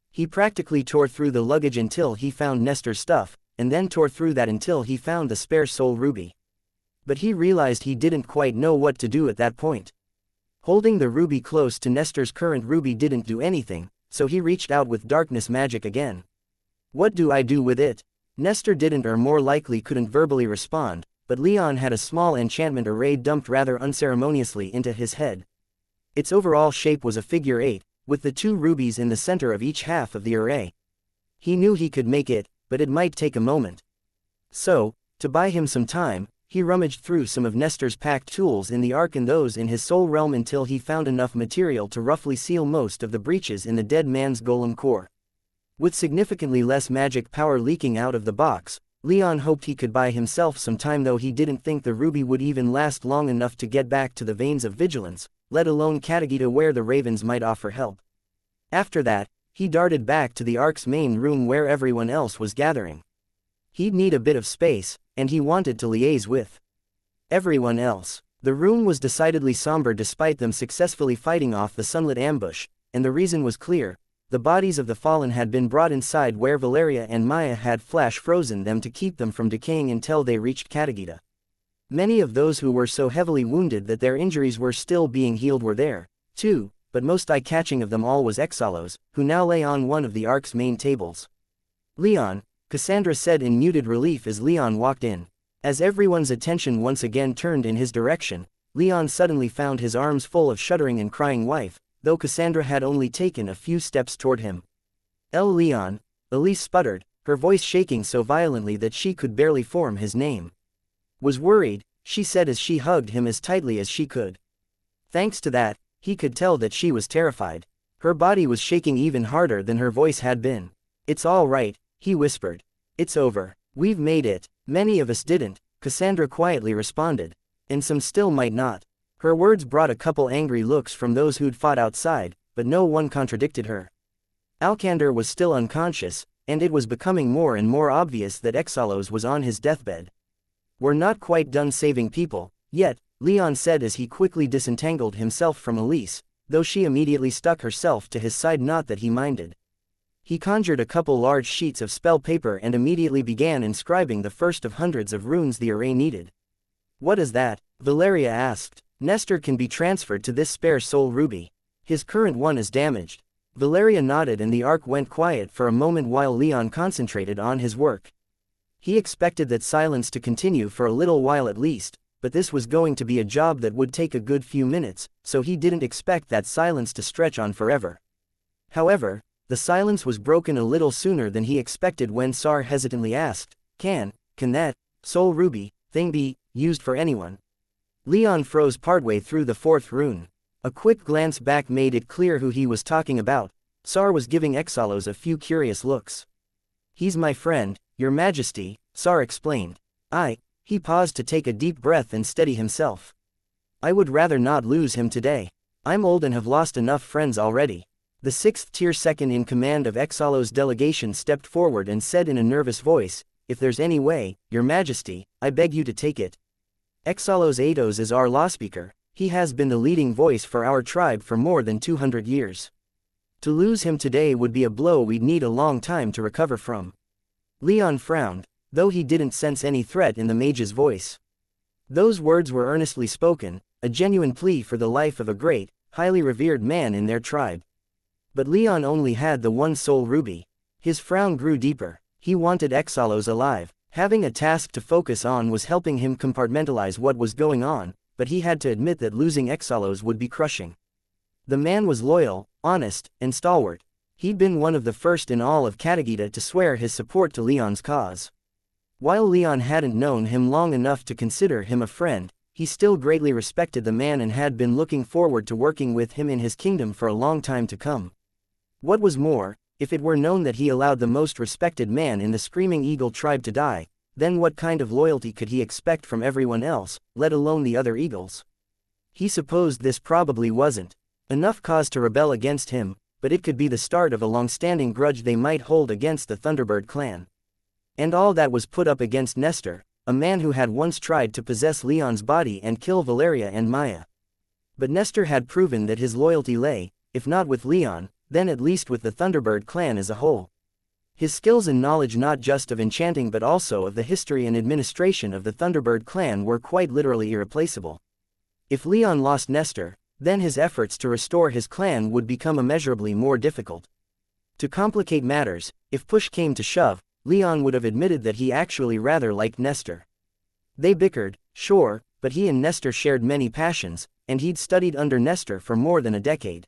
He practically tore through the luggage until he found Nestor's stuff, and then tore through that until he found the spare soul ruby. But he realized he didn't quite know what to do at that point. Holding the ruby close to Nestor's current ruby didn't do anything, so he reached out with darkness magic again. "What do I do with it?" Nestor didn't, or more likely couldn't, verbally respond, but Leon had a small enchantment array dumped rather unceremoniously into his head. Its overall shape was a figure 8, with the 2 rubies in the center of each half of the array. He knew he could make it, but it might take a moment. So, to buy him some time, he rummaged through some of Nestor's packed tools in the ark and those in his soul realm until he found enough material to roughly seal most of the breaches in the dead man's golem core. With significantly less magic power leaking out of the box, Leon hoped he could buy himself some time, though he didn't think the ruby would even last long enough to get back to the Veins of Vigilance, let alone Katagita where the ravens might offer help. After that, he darted back to the ark's main room where everyone else was gathering. He'd need a bit of space, and he wanted to liaise with everyone else. The room was decidedly somber despite them successfully fighting off the sunlit ambush, and the reason was clear. The bodies of the fallen had been brought inside where Valeria and Maya had flash frozen them to keep them from decaying until they reached Katagita. Many of those who were so heavily wounded that their injuries were still being healed were there, too, but most eye-catching of them all was Exalos, who now lay on one of the ark's main tables. "Leon," Cassandra said in muted relief as Leon walked in. As everyone's attention once again turned in his direction, Leon suddenly found his arms full of shuddering and crying wife, though Cassandra had only taken a few steps toward him. Leon," Elise sputtered, her voice shaking so violently that she could barely form his name. "Was worried," she said as she hugged him as tightly as she could. Thanks to that, he could tell that she was terrified. Her body was shaking even harder than her voice had been. "It's all right," he whispered. "It's over. We've made it." "Many of us didn't," Cassandra quietly responded. "And some still might not." Her words brought a couple angry looks from those who'd fought outside, but no one contradicted her. Alcander was still unconscious, and it was becoming more and more obvious that Exalos was on his deathbed. "We're not quite done saving people yet," Leon said as he quickly disentangled himself from Elise, though she immediately stuck herself to his side, not that he minded. He conjured a couple large sheets of spell paper and immediately began inscribing the first of hundreds of runes the array needed. "What is that?" Valeria asked. "Nestor can be transferred to this spare soul ruby. His current one is damaged." Valeria nodded and the ark went quiet for a moment while Leon concentrated on his work. He expected that silence to continue for a little while at least, but this was going to be a job that would take a good few minutes, so he didn't expect that silence to stretch on forever. However, the silence was broken a little sooner than he expected when Sar hesitantly asked, Can that soul ruby thing be used for anyone?" Leon froze partway through the fourth rune. A quick glance back made it clear who he was talking about. Sar was giving Exalos a few curious looks. "He's my friend, Your Majesty," Sar explained. He paused to take a deep breath and steady himself. I would rather not lose him today. I'm old and have lost enough friends already. The 6th tier second in command of Exalo's delegation stepped forward and said in a nervous voice, if there's any way, Your Majesty, I beg you to take it. Exalo's Ados is our lawspeaker. He has been the leading voice for our tribe for more than 200 years. To lose him today would be a blow we'd need a long time to recover from. Leon frowned, though he didn't sense any threat in the mage's voice. Those words were earnestly spoken, a genuine plea for the life of a great, highly revered man in their tribe. But Leon only had the one soul ruby. His frown grew deeper. He wanted Exalos alive. Having a task to focus on was helping him compartmentalize what was going on, but he had to admit that losing Exalos would be crushing. The man was loyal, honest, and stalwart. He'd been one of the first in all of Katagita to swear his support to Leon's cause. While Leon hadn't known him long enough to consider him a friend, he still greatly respected the man and had been looking forward to working with him in his kingdom for a long time to come. What was more, if it were known that he allowed the most respected man in the Screaming Eagle tribe to die, then what kind of loyalty could he expect from everyone else, let alone the other eagles? He supposed this probably wasn't enough cause to rebel against him, but it could be the start of a long-standing grudge they might hold against the Thunderbird clan. And all that was put up against Nestor, a man who had once tried to possess Leon's body and kill Valeria and Maya. But Nestor had proven that his loyalty lay, if not with Leon, then at least with the Thunderbird clan as a whole. His skills and knowledge not just of enchanting but also of the history and administration of the Thunderbird clan were quite literally irreplaceable. If Leon lost Nestor, then his efforts to restore his clan would become immeasurably more difficult. To complicate matters, if push came to shove, Leon would have admitted that he actually rather liked Nestor. They bickered, sure, but he and Nestor shared many passions, and he'd studied under Nestor for more than a decade.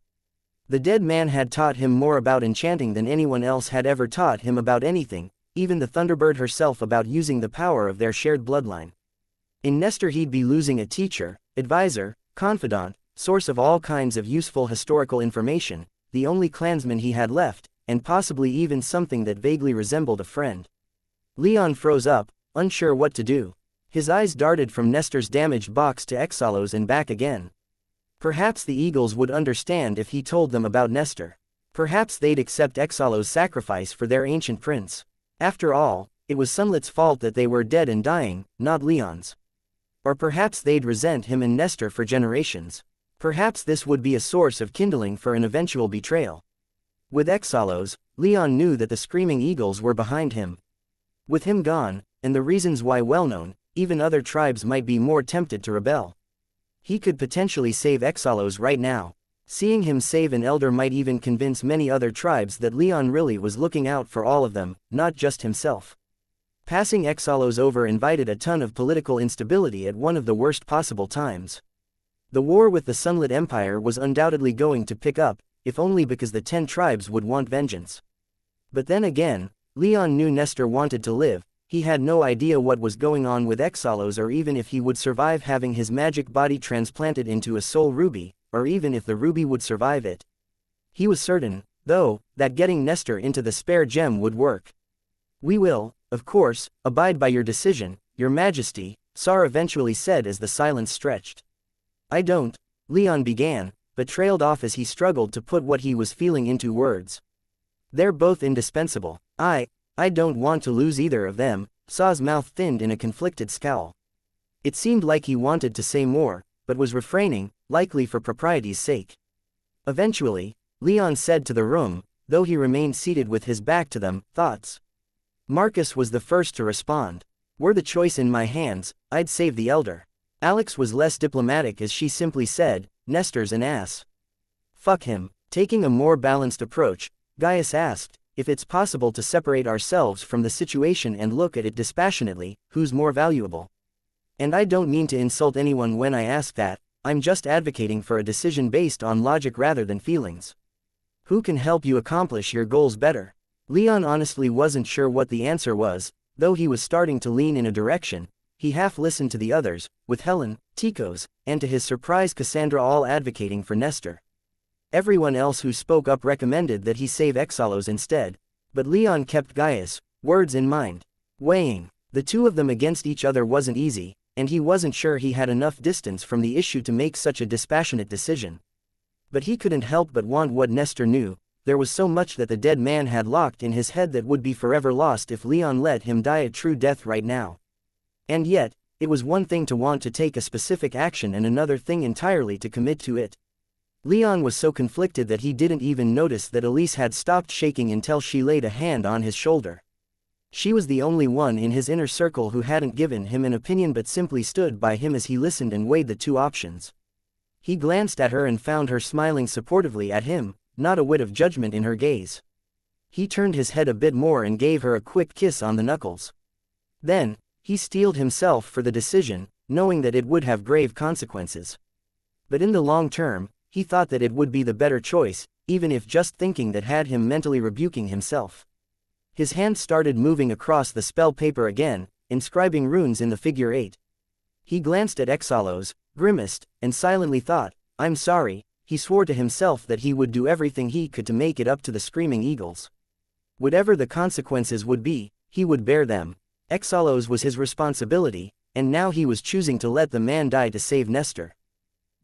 The dead man had taught him more about enchanting than anyone else had ever taught him about anything, even the Thunderbird herself about using the power of their shared bloodline. In Nestor he'd be losing a teacher, advisor, confidant, source of all kinds of useful historical information, the only clansman he had left, and possibly even something that vaguely resembled a friend. Leon froze up, unsure what to do. His eyes darted from Nestor's damaged box to Exalos and back again. Perhaps the Eagles would understand if he told them about Nestor. Perhaps they'd accept Exalos' sacrifice for their ancient prince. After all, it was Sunlit's fault that they were dead and dying, not Leon's. Or perhaps they'd resent him and Nestor for generations. Perhaps this would be a source of kindling for an eventual betrayal. With Exalos, Leon knew that the Screaming Eagles were behind him. With him gone, and the reasons why well known, even other tribes might be more tempted to rebel. He could potentially save Exalos right now. Seeing him save an elder might even convince many other tribes that Leon really was looking out for all of them, not just himself. Passing Exalos over invited a ton of political instability at one of the worst possible times. The war with the Sunlit Empire was undoubtedly going to pick up, if only because the 10 tribes would want vengeance. But then again, Leon knew Nestor wanted to live. He had no idea what was going on with Exalos or even if he would survive having his magic body transplanted into a soul ruby, or even if the ruby would survive it. He was certain, though, that getting Nestor into the spare gem would work. We will, of course, abide by your decision, Your Majesty, Sar eventually said as the silence stretched. I don't, Leon began, but trailed off as he struggled to put what he was feeling into words. They're both indispensable. I don't want to lose either of them. Saw's mouth thinned in a conflicted scowl. It seemed like he wanted to say more, but was refraining, likely for propriety's sake. Eventually, Leon said to the room, though he remained seated with his back to them, thoughts. Marcus was the first to respond. Were the choice in my hands, I'd save the elder. Alex was less diplomatic as she simply said, Nestor's an ass. Fuck him. Taking a more balanced approach, Gaius asked, if it's possible to separate ourselves from the situation and look at it dispassionately, who's more valuable? And I don't mean to insult anyone when I ask that, I'm just advocating for a decision based on logic rather than feelings. Who can help you accomplish your goals better? Leon honestly wasn't sure what the answer was, though he was starting to lean in a direction. He half listened to the others, with Helen, Tikos, and to his surprise Cassandra all advocating for Nestor. Everyone else who spoke up recommended that he save Exalos instead, but Leon kept Gaius' words in mind. Weighing The two of them against each other wasn't easy, and he wasn't sure he had enough distance from the issue to make such a dispassionate decision. But he couldn't help but want what Nestor knew. There was so much that the dead man had locked in his head that would be forever lost if Leon let him die a true death right now. And yet, it was one thing to want to take a specific action and another thing entirely to commit to it. Leon was so conflicted that he didn't even notice that Elise had stopped shaking until she laid a hand on his shoulder. She was the only one in his inner circle who hadn't given him an opinion but simply stood by him as he listened and weighed the two options. He glanced at her and found her smiling supportively at him, not a whit of judgment in her gaze. He turned his head a bit more and gave her a quick kiss on the knuckles. Then, he steeled himself for the decision, knowing that it would have grave consequences. But in the long term, he thought that it would be the better choice, even if just thinking that had him mentally rebuking himself. His hand started moving across the spell paper again, inscribing runes in the figure 8. He glanced at Exalos, grimaced, and silently thought, "I'm sorry." He swore to himself that he would do everything he could to make it up to the Screaming Eagles. Whatever the consequences would be, he would bear them. Exalos was his responsibility, and now he was choosing to let the man die to save Nestor.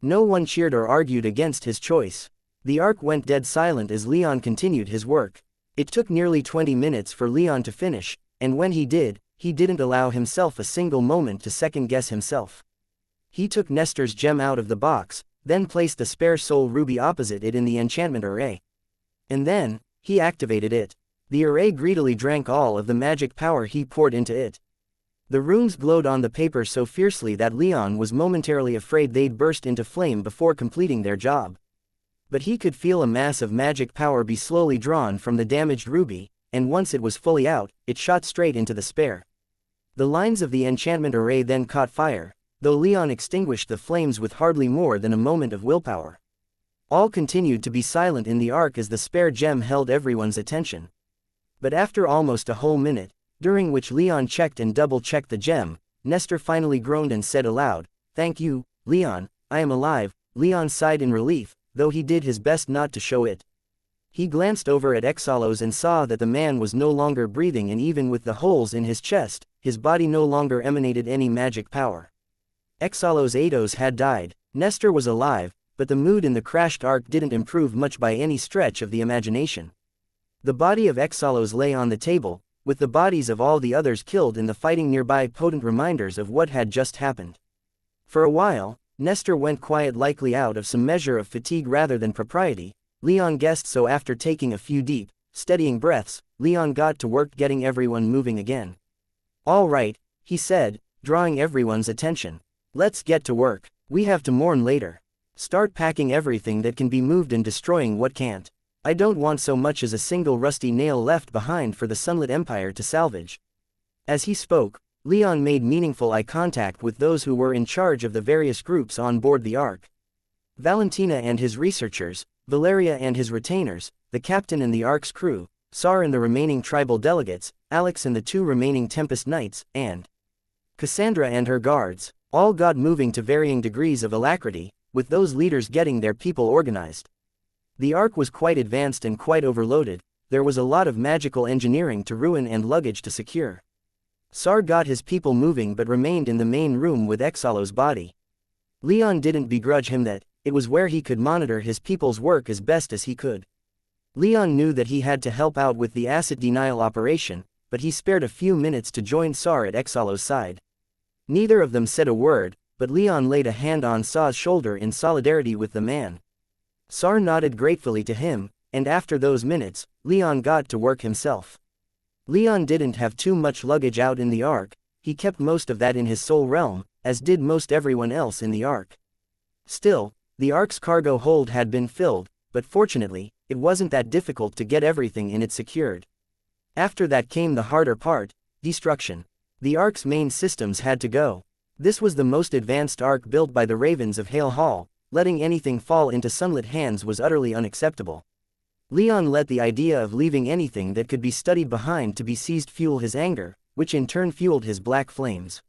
No one cheered or argued against his choice. The arc went dead silent as Leon continued his work. It took nearly 20 minutes for Leon to finish, and when he did, he didn't allow himself a single moment to second-guess himself. He took Nestor's gem out of the box, then placed a spare soul ruby opposite it in the enchantment array. And then, he activated it. The array greedily drank all of the magic power he poured into it. The runes glowed on the paper so fiercely that Leon was momentarily afraid they'd burst into flame before completing their job. But he could feel a mass of magic power be slowly drawn from the damaged ruby, and once it was fully out, it shot straight into the spare. The lines of the enchantment array then caught fire, though Leon extinguished the flames with hardly more than a moment of willpower. All continued to be silent in the arc as the spare gem held everyone's attention. But after almost a whole minute, during which Leon checked and double-checked the gem, Nestor finally groaned and said aloud, "Thank you, Leon, I am alive." Leon sighed in relief, though he did his best not to show it. He glanced over at Exalos and saw that the man was no longer breathing, and even with the holes in his chest, his body no longer emanated any magic power. Exalos Ados had died. Nestor was alive, but the mood in the crashed ark didn't improve much by any stretch of the imagination. The body of Exalos lay on the table, with the bodies of all the others killed in the fighting nearby, potent reminders of what had just happened. For a while, Nestor went quiet, likely out of some measure of fatigue rather than propriety. Leon guessed so. After taking a few deep, steadying breaths, Leon got to work getting everyone moving again. "All right," he said, drawing everyone's attention. "Let's get to work. We have to mourn later. Start packing everything that can be moved and destroying what can't. I don't want so much as a single rusty nail left behind for the Sunlit Empire to salvage." As he spoke, Leon made meaningful eye contact with those who were in charge of the various groups on board the Ark. Valentina and his researchers, Valeria and his retainers, the captain and the Ark's crew, Sar and the remaining tribal delegates, Alex and the 2 remaining Tempest Knights, and Cassandra and her guards, all got moving to varying degrees of alacrity, with those leaders getting their people organized. The Ark was quite advanced and quite overloaded. There was a lot of magical engineering to ruin and luggage to secure. Sar got his people moving but remained in the main room with Exalos' body. Leon didn't begrudge him that. It was where he could monitor his people's work as best as he could. Leon knew that he had to help out with the acid denial operation, but he spared a few minutes to join Sar at Exalos' side. Neither of them said a word, but Leon laid a hand on Sar's shoulder in solidarity with the man. Sar nodded gratefully to him, and after those minutes, Leon got to work himself. Leon didn't have too much luggage out in the Ark. He kept most of that in his soul realm, as did most everyone else in the Ark. Still, the Ark's cargo hold had been filled, but fortunately, it wasn't that difficult to get everything in it secured. After that came the harder part, destruction. The Ark's main systems had to go. This was the most advanced Ark built by the Ravens of Hale Hall. Letting anything fall into sunlit hands was utterly unacceptable. Leon let the idea of leaving anything that could be studied behind to be seized fuel his anger, which in turn fueled his black flames.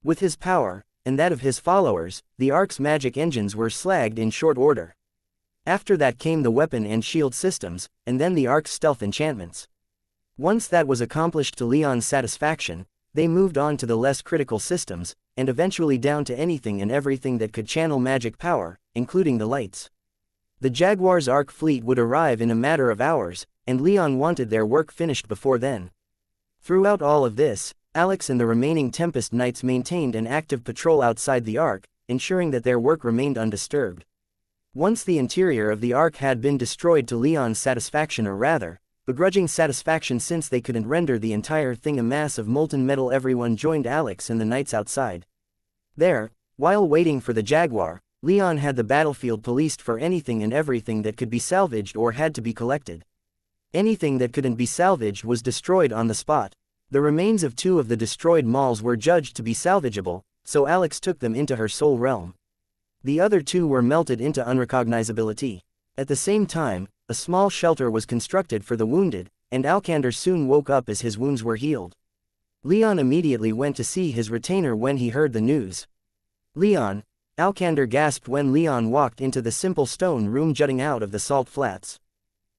With his power, and that of his followers, the Ark's magic engines were slagged in short order. After that came the weapon and shield systems, and then the Ark's stealth enchantments. Once that was accomplished to Leon's satisfaction, They moved on to the less critical systems, and eventually down to anything and everything that could channel magic power, including the lights. The Jaguar's Ark fleet would arrive in a matter of hours, and Leon wanted their work finished before then. Throughout all of this, Alex and the remaining Tempest Knights maintained an active patrol outside the Ark, ensuring that their work remained undisturbed. Once the interior of the Ark had been destroyed to Leon's satisfaction, or rather, begrudging satisfaction since they couldn't render the entire thing a mass of molten metal, everyone joined Alex and the Knights outside. There, while waiting for the Jaguar, Leon had the battlefield policed for anything and everything that could be salvaged or had to be collected. Anything that couldn't be salvaged was destroyed on the spot. The remains of 2 of the destroyed malls were judged to be salvageable, so Alex took them into her soul realm. The other 2 were melted into unrecognizability. At the same time, a small shelter was constructed for the wounded, and Alkander soon woke up as his wounds were healed. Leon immediately went to see his retainer when he heard the news. "Leon," Alkander gasped when Leon walked into the simple stone room jutting out of the salt flats.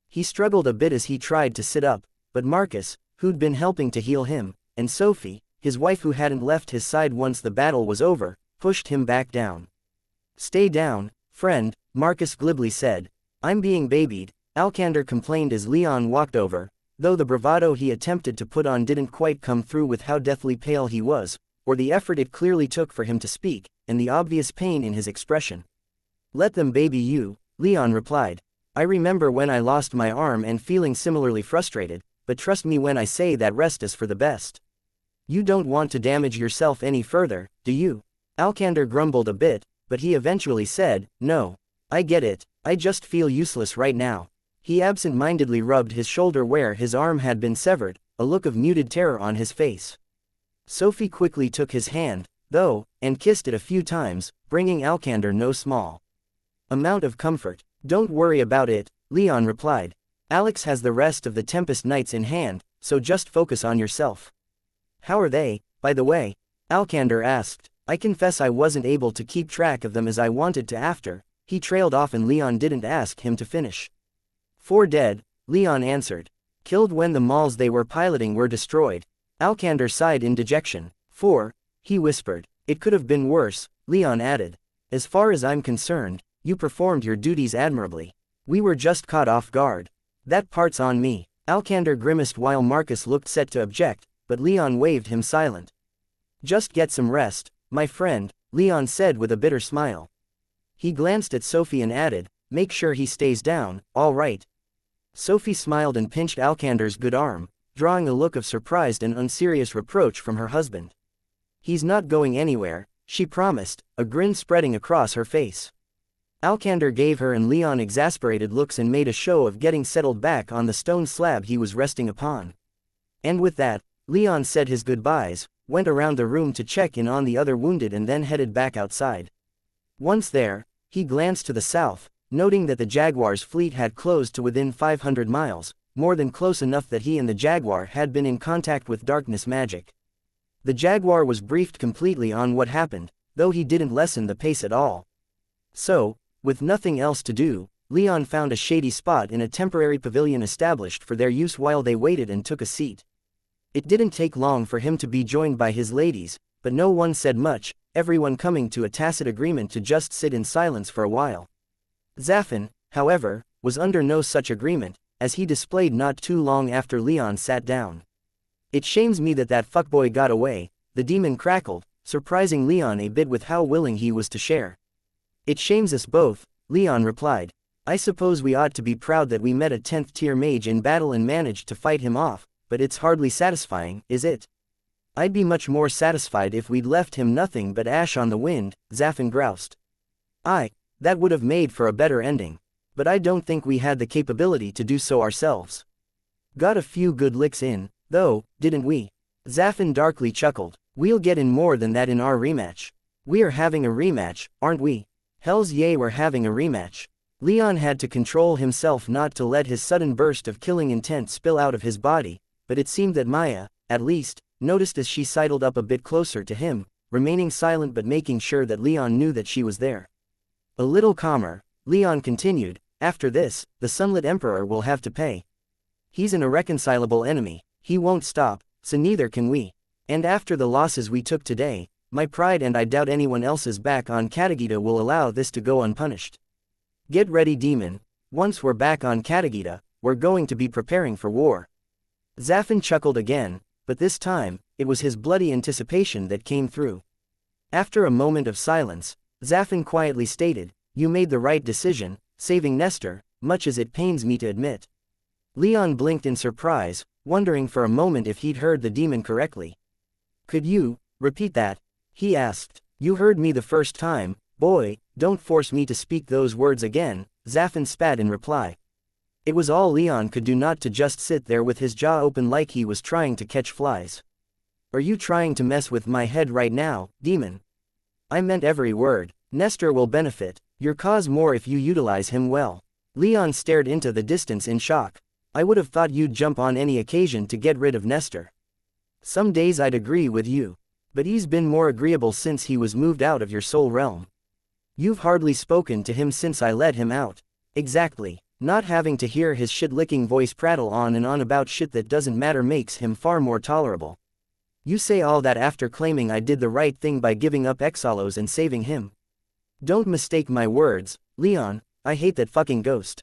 He struggled a bit as he tried to sit up, but Marcus, who'd been helping to heal him, and Sophie, his wife who hadn't left his side once the battle was over, pushed him back down. "Stay down, friend," Marcus glibly said. "I'm being babied," Alkander complained as Leon walked over, though the bravado he attempted to put on didn't quite come through with how deathly pale he was, or the effort it clearly took for him to speak, and the obvious pain in his expression. "Let them baby you," Leon replied. "I remember when I lost my arm and feeling similarly frustrated, but trust me when I say that rest is for the best. You don't want to damage yourself any further, do you?" Alkander grumbled a bit, but he eventually said, "No. I get it, I just feel useless right now." He absent-mindedly rubbed his shoulder where his arm had been severed, a look of muted terror on his face. Sophie quickly took his hand, though, and kissed it a few times, bringing Alkander no small amount of comfort. "Don't worry about it," Leon replied. "Alex has the rest of the Tempest Knights in hand, so just focus on yourself." "How are they, by the way?" Alkander asked. "I confess I wasn't able to keep track of them as I wanted to after." He trailed off and Leon didn't ask him to finish. "4 dead," Leon answered. "Killed when the malls they were piloting were destroyed." Alkander sighed in dejection. "4, he whispered. "It could have been worse," Leon added. "As far as I'm concerned, you performed your duties admirably. We were just caught off guard. That part's on me." Alkander grimaced while Marcus looked set to object, but Leon waved him silent. "Just get some rest, my friend," Leon said with a bitter smile. He glanced at Sophie and added, "Make sure he stays down, all right." Sophie smiled and pinched Alkander's good arm, drawing a look of surprised and unserious reproach from her husband. "He's not going anywhere," she promised, a grin spreading across her face. Alkander gave her and Leon exasperated looks and made a show of getting settled back on the stone slab he was resting upon. And with that, Leon said his goodbyes, went around the room to check in on the other wounded and then headed back outside. Once there, he glanced to the south, noting that the Jaguar's fleet had closed to within 500 miles, more than close enough that he and the Jaguar had been in contact with darkness magic. The Jaguar was briefed completely on what happened, though he didn't lessen the pace at all. So, with nothing else to do, Leon found a shady spot in a temporary pavilion established for their use while they waited and took a seat. It didn't take long for him to be joined by his ladies, but no one said much, everyone coming to a tacit agreement to just sit in silence for a while. Zafin, however, was under no such agreement, as he displayed not too long after Leon sat down. "It shames me that fuckboy got away," the demon crackled, surprising Leon a bit with how willing he was to share. "It shames us both," Leon replied. "I suppose we ought to be proud that we met a 10th tier mage in battle and managed to fight him off, but it's hardly satisfying, is it?" "I'd be much more satisfied if we'd left him nothing but ash on the wind," Zafin groused. That would have made for a better ending. But I don't think we had the capability to do so ourselves. Got a few good licks in, though, didn't we?" Zafin darkly chuckled. "We'll get in more than that in our rematch." "We are having a rematch, aren't we?" "Hells yeah, we're having a rematch." Leon had to control himself not to let his sudden burst of killing intent spill out of his body, but it seemed that Maya, at least, noticed as she sidled up a bit closer to him, remaining silent but making sure that Leon knew that she was there. A little calmer, Leon continued, "After this, the Sunlit Emperor will have to pay. He's an irreconcilable enemy, he won't stop, so neither can we." And after the losses we took today, my pride and I doubt anyone else's back on Katagita will allow this to go unpunished. Get ready, demon. Once we're back on Katagita, we're going to be preparing for war. Zafin chuckled again, but this time, it was his bloody anticipation that came through. After a moment of silence, Zafin quietly stated, "You made the right decision, saving Nestor, much as it pains me to admit." Leon blinked in surprise, wondering for a moment if he'd heard the demon correctly. "Could you repeat that?" he asked. "You heard me the first time, boy, don't force me to speak those words again," Zafin spat in reply. It was all Leon could do not to just sit there with his jaw open like he was trying to catch flies. "Are you trying to mess with my head right now, demon?" "I meant every word. Nestor will benefit your cause more if you utilize him well." Leon stared into the distance in shock. "I would have thought you'd jump on any occasion to get rid of Nestor. Some days I'd agree with you. But he's been more agreeable since he was moved out of your soul realm. You've hardly spoken to him since I let him out." "Exactly. Not having to hear his shit-licking voice prattle on and on about shit that doesn't matter makes him far more tolerable. You say all that after claiming I did the right thing by giving up Exalos and saving him. Don't mistake my words, Leon, I hate that fucking ghost.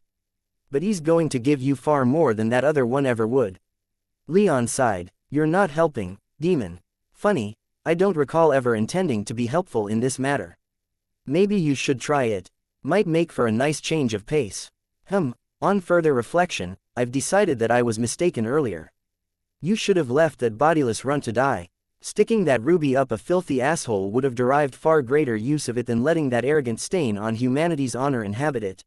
But he's going to give you far more than that other one ever would." Leon sighed. "You're not helping, demon. Funny, I don't recall ever intending to be helpful in this matter. Maybe you should try it. Might make for a nice change of pace." On further reflection, I've decided that I was mistaken earlier. You should have left that bodiless runt to die. Sticking that ruby up a filthy asshole would have derived far greater use of it than letting that arrogant stain on humanity's honor inhabit it.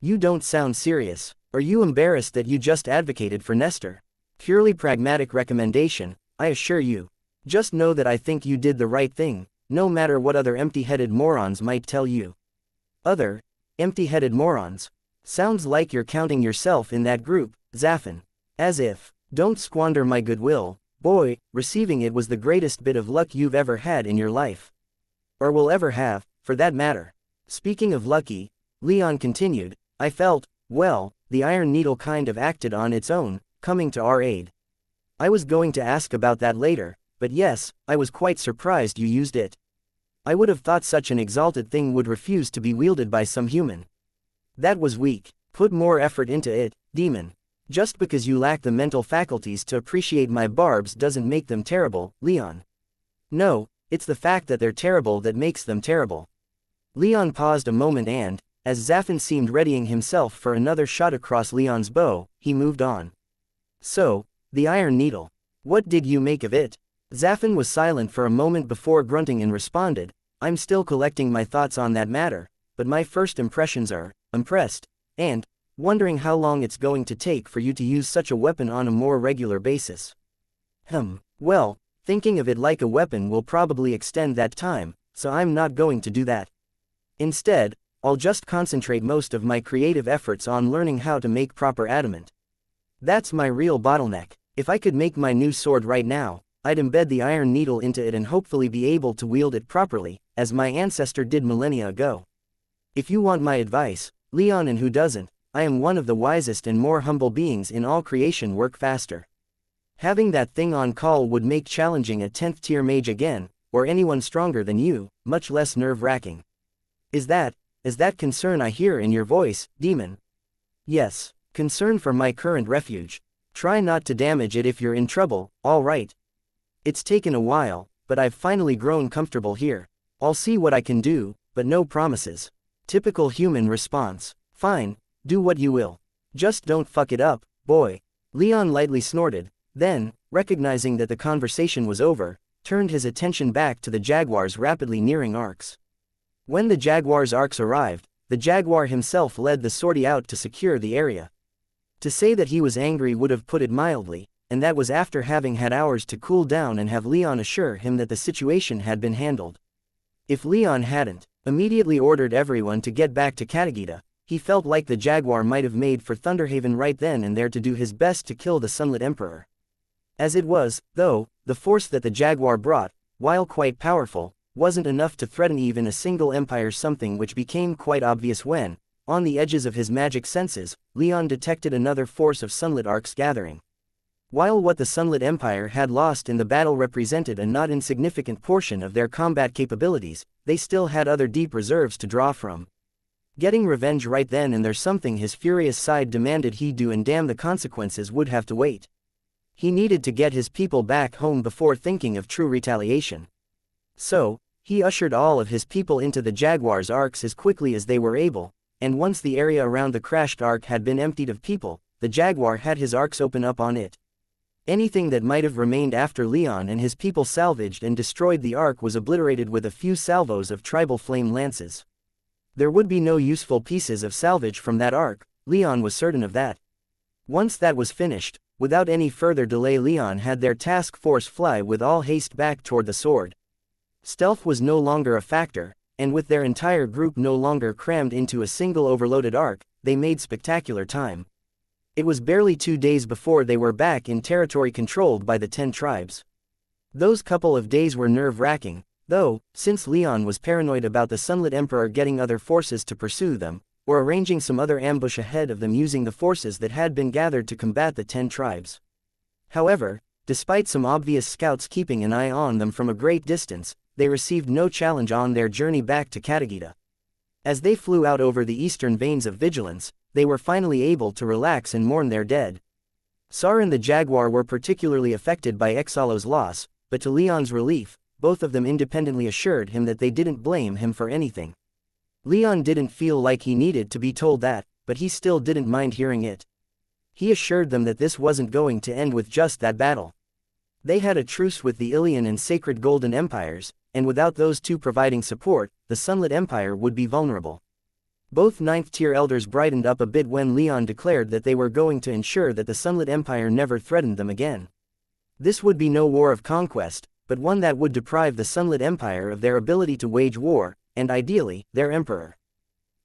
You don't sound serious. Are you embarrassed that you just advocated for Nestor? Purely pragmatic recommendation, I assure you. Just know that I think you did the right thing, no matter what other empty-headed morons might tell you. Other empty-headed morons? Sounds like you're counting yourself in that group, Zafin. As if. Don't squander my goodwill, boy, receiving it was the greatest bit of luck you've ever had in your life. Or will ever have, for that matter. Speaking of lucky, Leon continued, I felt, well, the Iron Needle kind of acted on its own, coming to our aid. I was going to ask about that later, but yes, I was quite surprised you used it. I would have thought such an exalted thing would refuse to be wielded by some human. That was weak. Put more effort into it, demon. Just because you lack the mental faculties to appreciate my barbs doesn't make them terrible, Leon. No, it's the fact that they're terrible that makes them terrible. Leon paused a moment and, as Zafin seemed readying himself for another shot across Leon's bow, he moved on. So, the Iron Needle. What did you make of it? Zafin was silent for a moment before grunting and responded, I'm still collecting my thoughts on that matter, but my first impressions are, impressed, and, wondering how long it's going to take for you to use such a weapon on a more regular basis. Well, thinking of it like a weapon will probably extend that time, so I'm not going to do that. Instead, I'll just concentrate most of my creative efforts on learning how to make proper adamant. That's my real bottleneck. If I could make my new sword right now, I'd embed the Iron Needle into it and hopefully be able to wield it properly, as my ancestor did millennia ago. If you want my advice, Leon, and who doesn't, I am one of the wisest and more humble beings in all creation, work faster. Having that thing on call would make challenging a 10th tier mage again, or anyone stronger than you, much less nerve-wracking. Is that concern I hear in your voice, demon? Yes, concern for my current refuge. Try not to damage it if you're in trouble, all right? It's taken a while, but I've finally grown comfortable here. I'll see what I can do, but no promises. Typical human response. Fine, do what you will. Just don't fuck it up, boy. Leon lightly snorted, then, recognizing that the conversation was over, turned his attention back to the Jaguar's rapidly nearing arcs. When the Jaguar's arcs arrived, the Jaguar himself led the sortie out to secure the area. To say that he was angry would have put it mildly, and that was after having had hours to cool down and have Leon assure him that the situation had been handled. If Leon hadn't immediately ordered everyone to get back to Katagita, he felt like the Jaguar might have made for Thunderhaven right then and there to do his best to kill the Sunlit Emperor. As it was, though, the force that the Jaguar brought, while quite powerful, wasn't enough to threaten even a single empire, something which became quite obvious when, on the edges of his magic senses, Leon detected another force of sunlit arcs gathering. While what the Sunlit Empire had lost in the battle represented a not insignificant portion of their combat capabilities, they still had other deep reserves to draw from. Getting revenge right then and there's something his furious side demanded he do, and damn, the consequences would have to wait. He needed to get his people back home before thinking of true retaliation. So, he ushered all of his people into the Jaguar's arcs as quickly as they were able, and once the area around the crashed arc had been emptied of people, the Jaguar had his arcs open up on it. Anything that might have remained after Leon and his people salvaged and destroyed the arc was obliterated with a few salvos of tribal flame lances. There would be no useful pieces of salvage from that arc, Leon was certain of that. Once that was finished, without any further delay, Leon had their task force fly with all haste back toward the sword. Stealth was no longer a factor, and with their entire group no longer crammed into a single overloaded arc, they made spectacular time. It was barely 2 days before they were back in territory controlled by the 10 tribes. Those couple of days were nerve-wracking, though, since Leon was paranoid about the Sunlit Emperor getting other forces to pursue them, or arranging some other ambush ahead of them using the forces that had been gathered to combat the 10 tribes. However, despite some obvious scouts keeping an eye on them from a great distance, they received no challenge on their journey back to Katagita. As they flew out over the eastern veins of vigilance, they were finally able to relax and mourn their dead. Sar and the Jaguar were particularly affected by Exalo's loss, but to Leon's relief, both of them independently assured him that they didn't blame him for anything. Leon didn't feel like he needed to be told that, but he still didn't mind hearing it. He assured them that this wasn't going to end with just that battle. They had a truce with the Ilian and Sacred Golden Empires, and without those two providing support, the Sunlit Empire would be vulnerable. Both 9th-tier elders brightened up a bit when Leon declared that they were going to ensure that the Sunlit Empire never threatened them again. This would be no war of conquest, but one that would deprive the Sunlit Empire of their ability to wage war, and ideally, their emperor.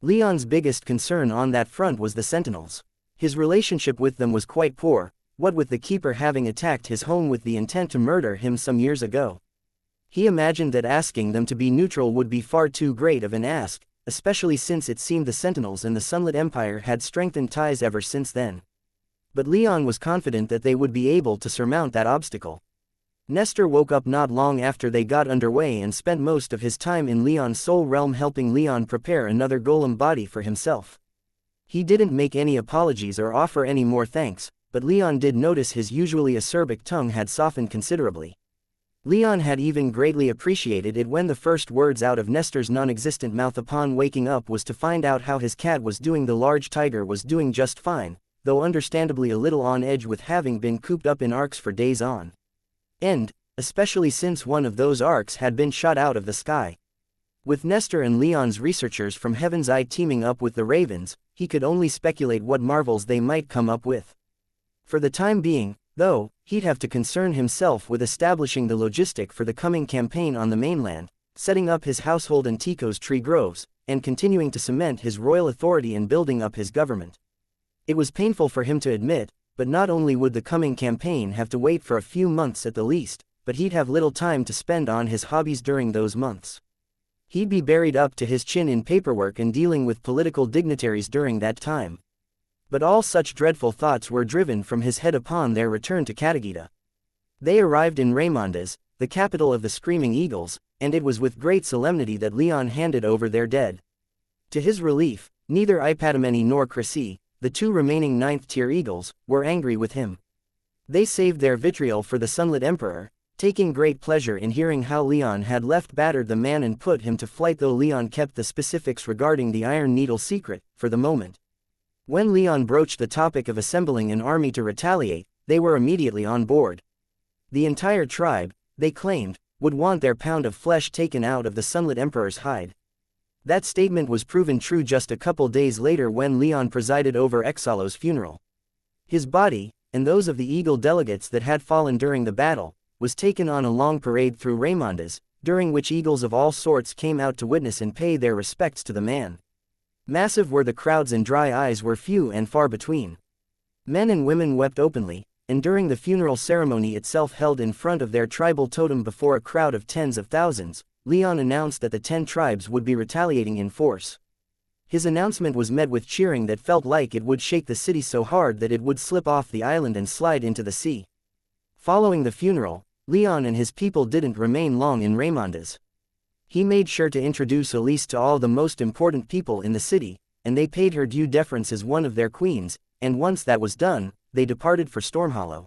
Leon's biggest concern on that front was the Sentinels. His relationship with them was quite poor, what with the Keeper having attacked his home with the intent to murder him some years ago. He imagined that asking them to be neutral would be far too great of an ask, especially since it seemed the Sentinels and the Sunlit Empire had strengthened ties ever since then. But Leon was confident that they would be able to surmount that obstacle. Nestor woke up not long after they got underway and spent most of his time in Leon's soul realm helping Leon prepare another golem body for himself. He didn't make any apologies or offer any more thanks, but Leon did notice his usually acerbic tongue had softened considerably. Leon had even greatly appreciated it when the first words out of Nestor's non-existent mouth upon waking up was to find out how his cat was doing. The large tiger was doing just fine, though understandably a little on edge with having been cooped up in arcs for days on end, especially since one of those arcs had been shot out of the sky. With Nestor and Leon's researchers from Heaven's Eye teaming up with the Ravens, he could only speculate what marvels they might come up with. For the time being, though, he'd have to concern himself with establishing the logistic for the coming campaign on the mainland, setting up his household and Tico's tree groves, and continuing to cement his royal authority and building up his government. It was painful for him to admit, but not only would the coming campaign have to wait for a few months at the least, but he'd have little time to spend on his hobbies during those months. He'd be buried up to his chin in paperwork and dealing with political dignitaries during that time. But all such dreadful thoughts were driven from his head upon their return to Katagita. They arrived in Raymondes, the capital of the Screaming Eagles, and it was with great solemnity that Leon handed over their dead. To his relief, neither Ipatameni nor Chrissy, the two remaining 9th-tier eagles, were angry with him. They saved their vitriol for the Sunlit Emperor, taking great pleasure in hearing how Leon had left battered the man and put him to flight, though Leon kept the specifics regarding the Iron Needle secret, for the moment. When Leon broached the topic of assembling an army to retaliate, they were immediately on board. The entire tribe, they claimed, would want their pound of flesh taken out of the Sunlit Emperor's hide. That statement was proven true just a couple days later when Leon presided over Exalo's funeral. His body, and those of the Eagle delegates that had fallen during the battle, was taken on a long parade through Raymondes, during which eagles of all sorts came out to witness and pay their respects to the man. Massive were the crowds and dry eyes were few and far between. Men and women wept openly, and during the funeral ceremony itself held in front of their tribal totem before a crowd of tens of thousands, Leon announced that the 10 tribes would be retaliating in force. His announcement was met with cheering that felt like it would shake the city so hard that it would slip off the island and slide into the sea. Following the funeral, Leon and his people didn't remain long in Raymondes. He made sure to introduce Elise to all the most important people in the city, and they paid her due deference as one of their queens, and once that was done, they departed for Stormhollow.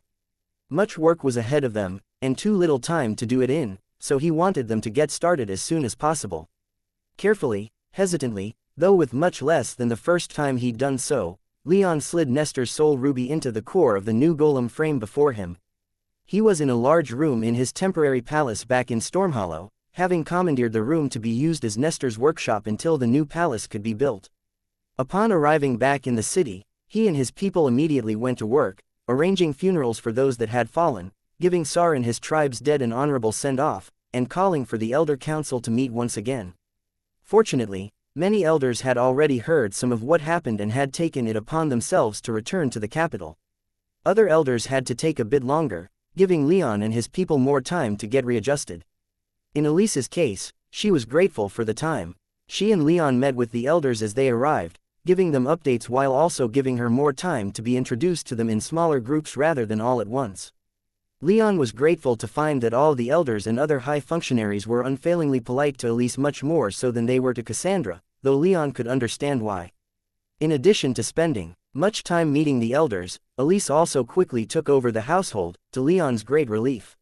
Much work was ahead of them, and too little time to do it in, so he wanted them to get started as soon as possible. Carefully, hesitantly, though with much less than the first time he'd done so, Leon slid Nestor's soul ruby into the core of the new golem frame before him. He was in a large room in his temporary palace back in Stormhollow, having commandeered the room to be used as Nestor's workshop until the new palace could be built. Upon arriving back in the city, he and his people immediately went to work, arranging funerals for those that had fallen, giving Sar and his tribe's dead an honorable send-off, and calling for the Elder Council to meet once again. Fortunately, many elders had already heard some of what happened and had taken it upon themselves to return to the capital. Other elders had to take a bit longer, giving Leon and his people more time to get readjusted. In Elise's case, she was grateful for the time. She and Leon met with the elders as they arrived, giving them updates while also giving her more time to be introduced to them in smaller groups rather than all at once. Leon was grateful to find that all the elders and other high functionaries were unfailingly polite to Elise, much more so than they were to Cassandra, though Leon could understand why. In addition to spending much time meeting the elders, Elise also quickly took over the household, to Leon's great relief.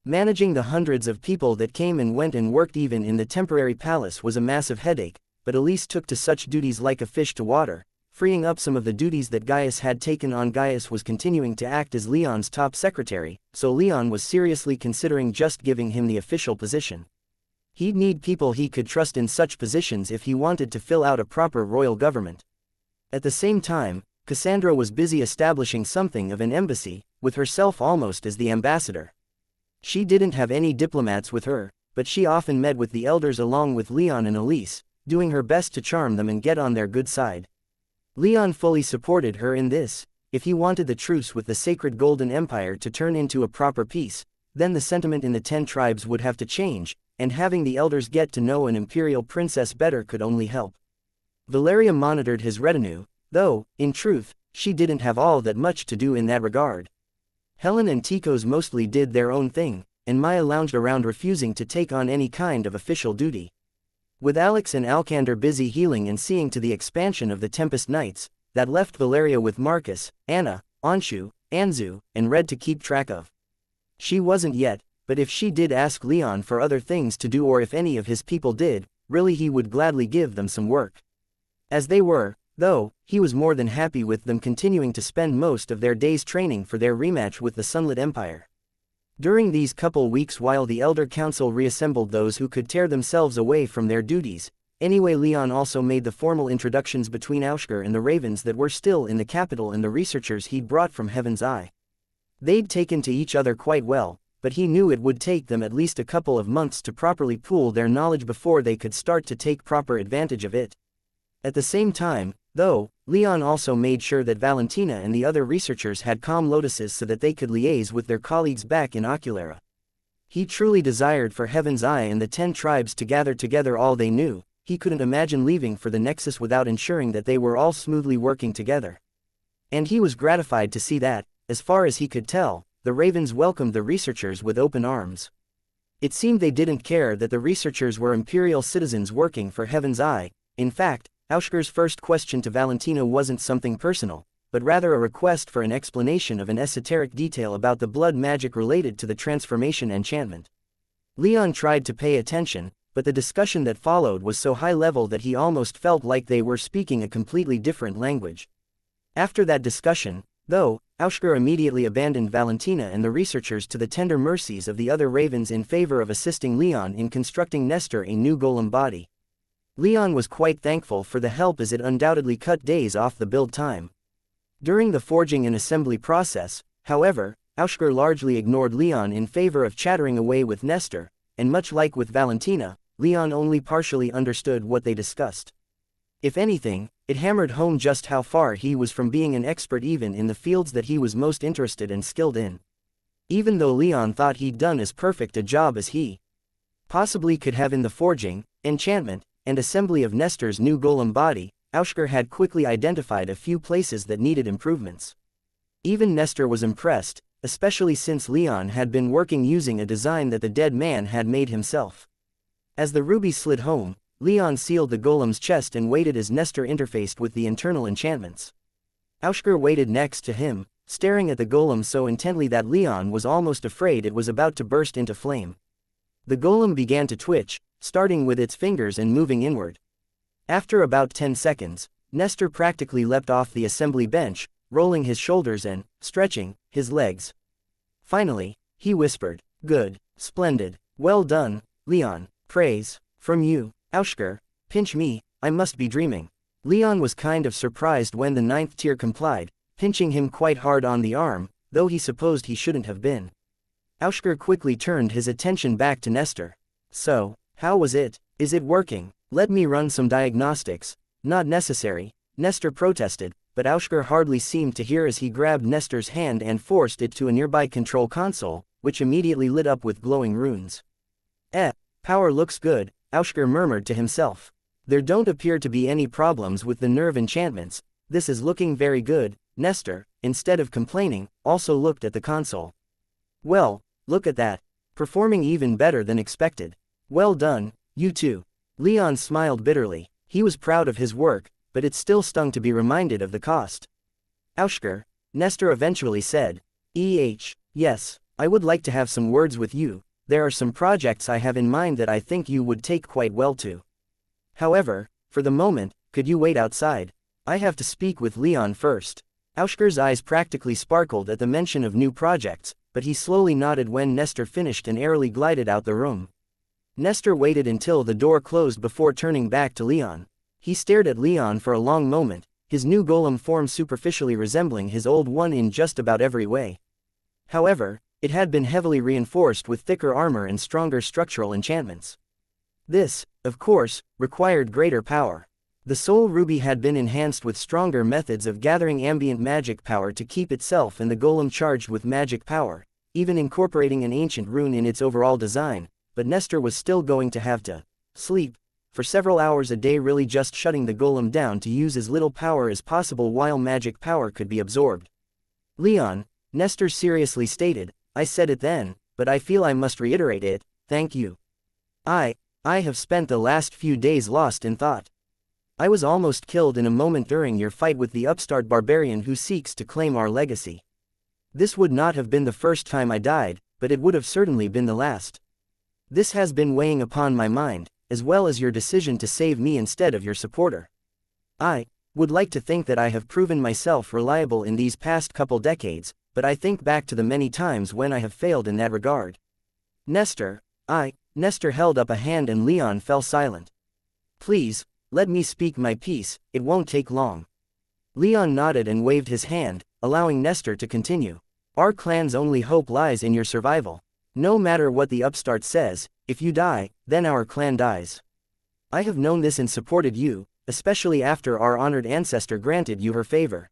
Managing the hundreds of people that came and went and worked even in the temporary palace was a massive headache, but Elise took to such duties like a fish to water, freeing up some of the duties that Gaius had taken on. Gaius was continuing to act as Leon's top secretary, so Leon was seriously considering just giving him the official position. He'd need people he could trust in such positions if he wanted to fill out a proper royal government. At the same time, Cassandra was busy establishing something of an embassy, with herself almost as the ambassador. She didn't have any diplomats with her, but she often met with the elders along with Leon and Elise, doing her best to charm them and get on their good side. Leon fully supported her in this. If he wanted the truce with the sacred Golden Empire to turn into a proper peace, then the sentiment in the 10 tribes would have to change, and having the elders get to know an imperial princess better could only help. Valeria monitored his retinue, though, in truth, she didn't have all that much to do in that regard. Helen and Tikos mostly did their own thing, and Maya lounged around refusing to take on any kind of official duty. With Alex and Alcander busy healing and seeing to the expansion of the Tempest Knights, that left Valeria with Marcus, Anna, Anshu, Anzu, and Red to keep track of. She wasn't yet, but if she did ask Leon for other things to do or if any of his people did, really he would gladly give them some work. As they were, though, he was more than happy with them continuing to spend most of their days training for their rematch with the Sunlit Empire. During these couple weeks while the Elder Council reassembled those who could tear themselves away from their duties, anyway, Leon also made the formal introductions between Aushgar and the Ravens that were still in the capital and the researchers he'd brought from Heaven's Eye. They'd taken to each other quite well, but he knew it would take them at least a couple of months to properly pool their knowledge before they could start to take proper advantage of it. At the same time, though, Leon also made sure that Valentina and the other researchers had calm lotuses so that they could liaise with their colleagues back in Oculara. He truly desired for Heaven's Eye and the 10 tribes to gather together all they knew. He couldn't imagine leaving for the Nexus without ensuring that they were all smoothly working together. And he was gratified to see that, as far as he could tell, the Ravens welcomed the researchers with open arms. It seemed they didn't care that the researchers were Imperial citizens working for Heaven's Eye. In fact, Aushgar's first question to Valentina wasn't something personal, but rather a request for an explanation of an esoteric detail about the blood magic related to the transformation enchantment. Leon tried to pay attention, but the discussion that followed was so high level that he almost felt like they were speaking a completely different language. After that discussion, though, Aushgar immediately abandoned Valentina and the researchers to the tender mercies of the other Ravens in favor of assisting Leon in constructing Nestor a new golem body. Leon was quite thankful for the help as it undoubtedly cut days off the build time. During the forging and assembly process, however, Aushgar largely ignored Leon in favor of chattering away with Nestor, and much like with Valentina, Leon only partially understood what they discussed. If anything, it hammered home just how far he was from being an expert even in the fields that he was most interested and skilled in. Even though Leon thought he'd done as perfect a job as he possibly could have in the forging, enchantment, and assembly of Nestor's new golem body, Aushgar had quickly identified a few places that needed improvements. Even Nestor was impressed, especially since Leon had been working using a design that the dead man had made himself. As the ruby slid home, Leon sealed the golem's chest and waited as Nestor interfaced with the internal enchantments. Aushker waited next to him, staring at the golem so intently that Leon was almost afraid it was about to burst into flame. The golem began to twitch, starting with its fingers and moving inward. After about 10 seconds, Nestor practically leapt off the assembly bench, rolling his shoulders and stretching his legs. Finally, he whispered, "Good, splendid, well done, Leon, praise from you, Aushker, pinch me, I must be dreaming." Leon was kind of surprised when the 9th tier complied, pinching him quite hard on the arm, though he supposed he shouldn't have been. Aushker quickly turned his attention back to Nestor. "So, how was it? Is it working? Let me run some diagnostics." "Not necessary," Nestor protested, but Aushker hardly seemed to hear as he grabbed Nestor's hand and forced it to a nearby control console, which immediately lit up with glowing runes. Power looks good," Aushker murmured to himself. "There don't appear to be any problems with the nerve enchantments. This is looking very good." Nestor, instead of complaining, also looked at the console. "Well, look at that. Performing even better than expected. Well done, you two." Leon smiled bitterly. He was proud of his work, but it still stung to be reminded of the cost. "Aushker," Nestor eventually said. Yes, I would like to have some words with you. There are some projects I have in mind that I think you would take quite well to. However, for the moment, could you wait outside? I have to speak with Leon first." Aushker's eyes practically sparkled at the mention of new projects, but he slowly nodded when Nestor finished and airily glided out the room. Nestor waited until the door closed before turning back to Leon. He stared at Leon for a long moment, his new golem form superficially resembling his old one in just about every way. However, it had been heavily reinforced with thicker armor and stronger structural enchantments. This, of course, required greater power. The Soul Ruby had been enhanced with stronger methods of gathering ambient magic power to keep itself and the golem charged with magic power, even incorporating an ancient rune in its overall design, but Nestor was still going to have to sleep for several hours a day, really just shutting the golem down to use as little power as possible while magic power could be absorbed. "Leon," Nestor seriously stated, "I said it then, but I feel I must reiterate it, thank you. I have spent the last few days lost in thought. I was almost killed in a moment during your fight with the upstart barbarian who seeks to claim our legacy. This would not have been the first time I died, but it would have certainly been the last. This has been weighing upon my mind, as well as your decision to save me instead of your supporter. I would like to think that I have proven myself reliable in these past couple decades, but I think back to the many times when I have failed in that regard." Nestor held up a hand and Leon fell silent. "Please, let me speak my piece, it won't take long." Leon nodded and waved his hand, allowing Nestor to continue. "Our clan's only hope lies in your survival. No matter what the upstart says, if you die, then our clan dies. I have known this and supported you, especially after our honored ancestor granted you her favor.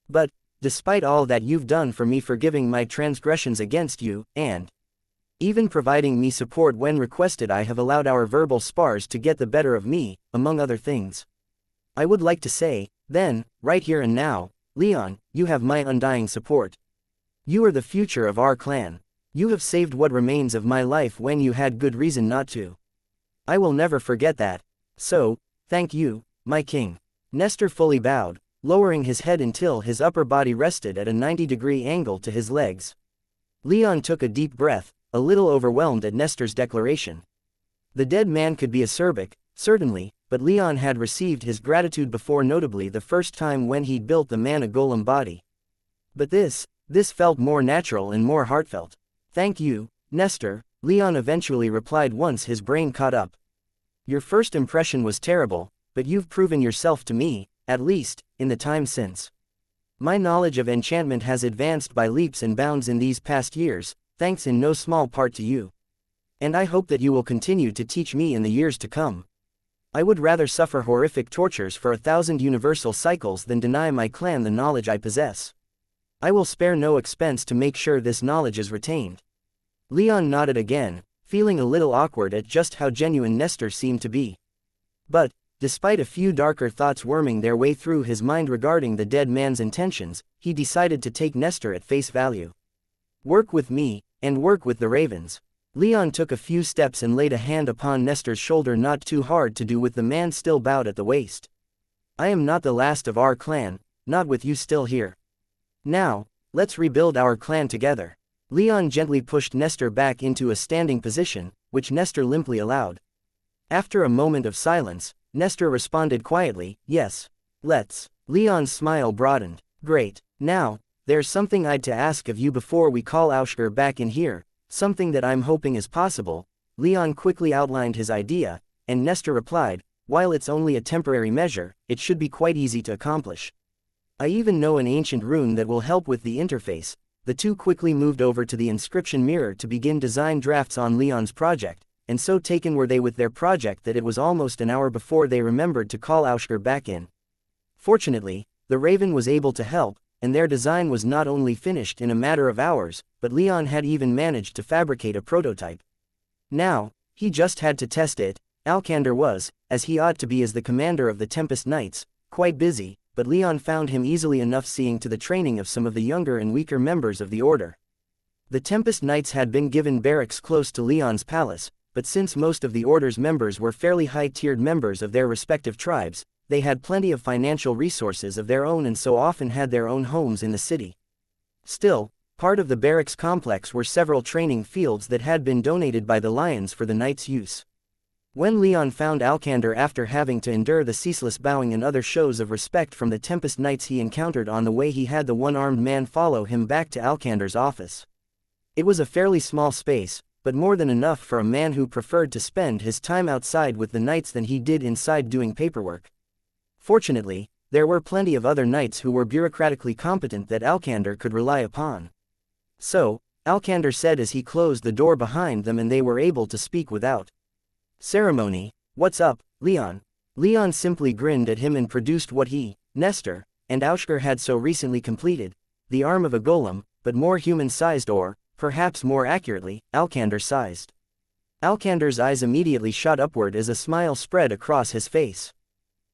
But, despite all that you've done for me, forgiving my transgressions against you, and even providing me support when requested, I have allowed our verbal spars to get the better of me, among other things. I would like to say, then, right here and now, Leon, you have my undying support. You are the future of our clan. You have saved what remains of my life when you had good reason not to. I will never forget that. So, thank you, my king." Nestor fully bowed, lowering his head until his upper body rested at a 90-degree angle to his legs. Leon took a deep breath, a little overwhelmed at Nestor's declaration. The dead man could be acerbic, certainly, but Leon had received his gratitude before, notably the first time when he'd built the mana golem body. But this felt more natural and more heartfelt. "Thank you, Nestor," Leon eventually replied once his brain caught up. "Your first impression was terrible, but you've proven yourself to me, at least, in the time since. My knowledge of enchantment has advanced by leaps and bounds in these past years, thanks in no small part to you. And I hope that you will continue to teach me in the years to come. I would rather suffer horrific tortures for 1,000 universal cycles than deny my clan the knowledge I possess. I will spare no expense to make sure this knowledge is retained." Leon nodded again, feeling a little awkward at just how genuine Nestor seemed to be. But, despite a few darker thoughts worming their way through his mind regarding the dead man's intentions, he decided to take Nestor at face value. Work with me, and work with the ravens. Leon took a few steps and laid a hand upon Nestor's shoulder, not too hard to do with the man still bowed at the waist. I am not the last of our clan, not with you still here. Now, let's rebuild our clan together. Leon gently pushed Nestor back into a standing position, which Nestor limply allowed. After a moment of silence, Nestor responded quietly, yes. Let's. Leon's smile broadened. Great. Now, there's something I'd to ask of you before we call Aushker back in here, something that I'm hoping is possible. Leon quickly outlined his idea, and Nestor replied, while it's only a temporary measure, it should be quite easy to accomplish. I even know an ancient rune that will help with the interface. The two quickly moved over to the inscription mirror to begin design drafts on Leon's project, and so taken were they with their project that it was almost an hour before they remembered to call Aushker back in. Fortunately, the Raven was able to help, and their design was not only finished in a matter of hours, but Leon had even managed to fabricate a prototype. Now, he just had to test it. Alkander was, as he ought to be as the commander of the Tempest Knights, quite busy, but Leon found him easily enough seeing to the training of some of the younger and weaker members of the order. The Tempest Knights had been given barracks close to Leon's palace, but since most of the order's members were fairly high-tiered members of their respective tribes, they had plenty of financial resources of their own and so often had their own homes in the city. Still, part of the barracks complex were several training fields that had been donated by the Lions for the Knights' use. When Leon found Alkander after having to endure the ceaseless bowing and other shows of respect from the Tempest Knights he encountered on the way, he had the one-armed man follow him back to Alkander's office. It was a fairly small space, but more than enough for a man who preferred to spend his time outside with the knights than he did inside doing paperwork. Fortunately, there were plenty of other knights who were bureaucratically competent that Alkander could rely upon. So, Alkander said as he closed the door behind them and they were able to speak without ceremony, "What's up, Leon?" Leon simply grinned at him and produced what he, Nestor, and Aushker had so recently completed, the arm of a golem, but more human-sized or, perhaps more accurately, Alkander-sized. Alkander's eyes immediately shot upward as a smile spread across his face.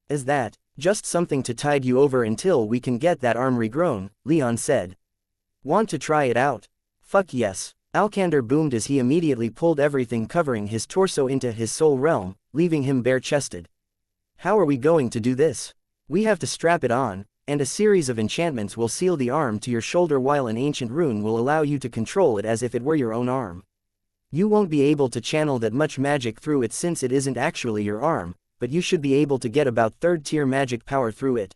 "Is that just something to tide you over until we can get that arm regrown?" Leon said. "Want to try it out?" "Fuck yes." Alkander boomed as he immediately pulled everything covering his torso into his soul realm, leaving him bare-chested. "How are we going to do this?" "We have to strap it on, and a series of enchantments will seal the arm to your shoulder while an ancient rune will allow you to control it as if it were your own arm. You won't be able to channel that much magic through it since it isn't actually your arm, but you should be able to get about third-tier magic power through it.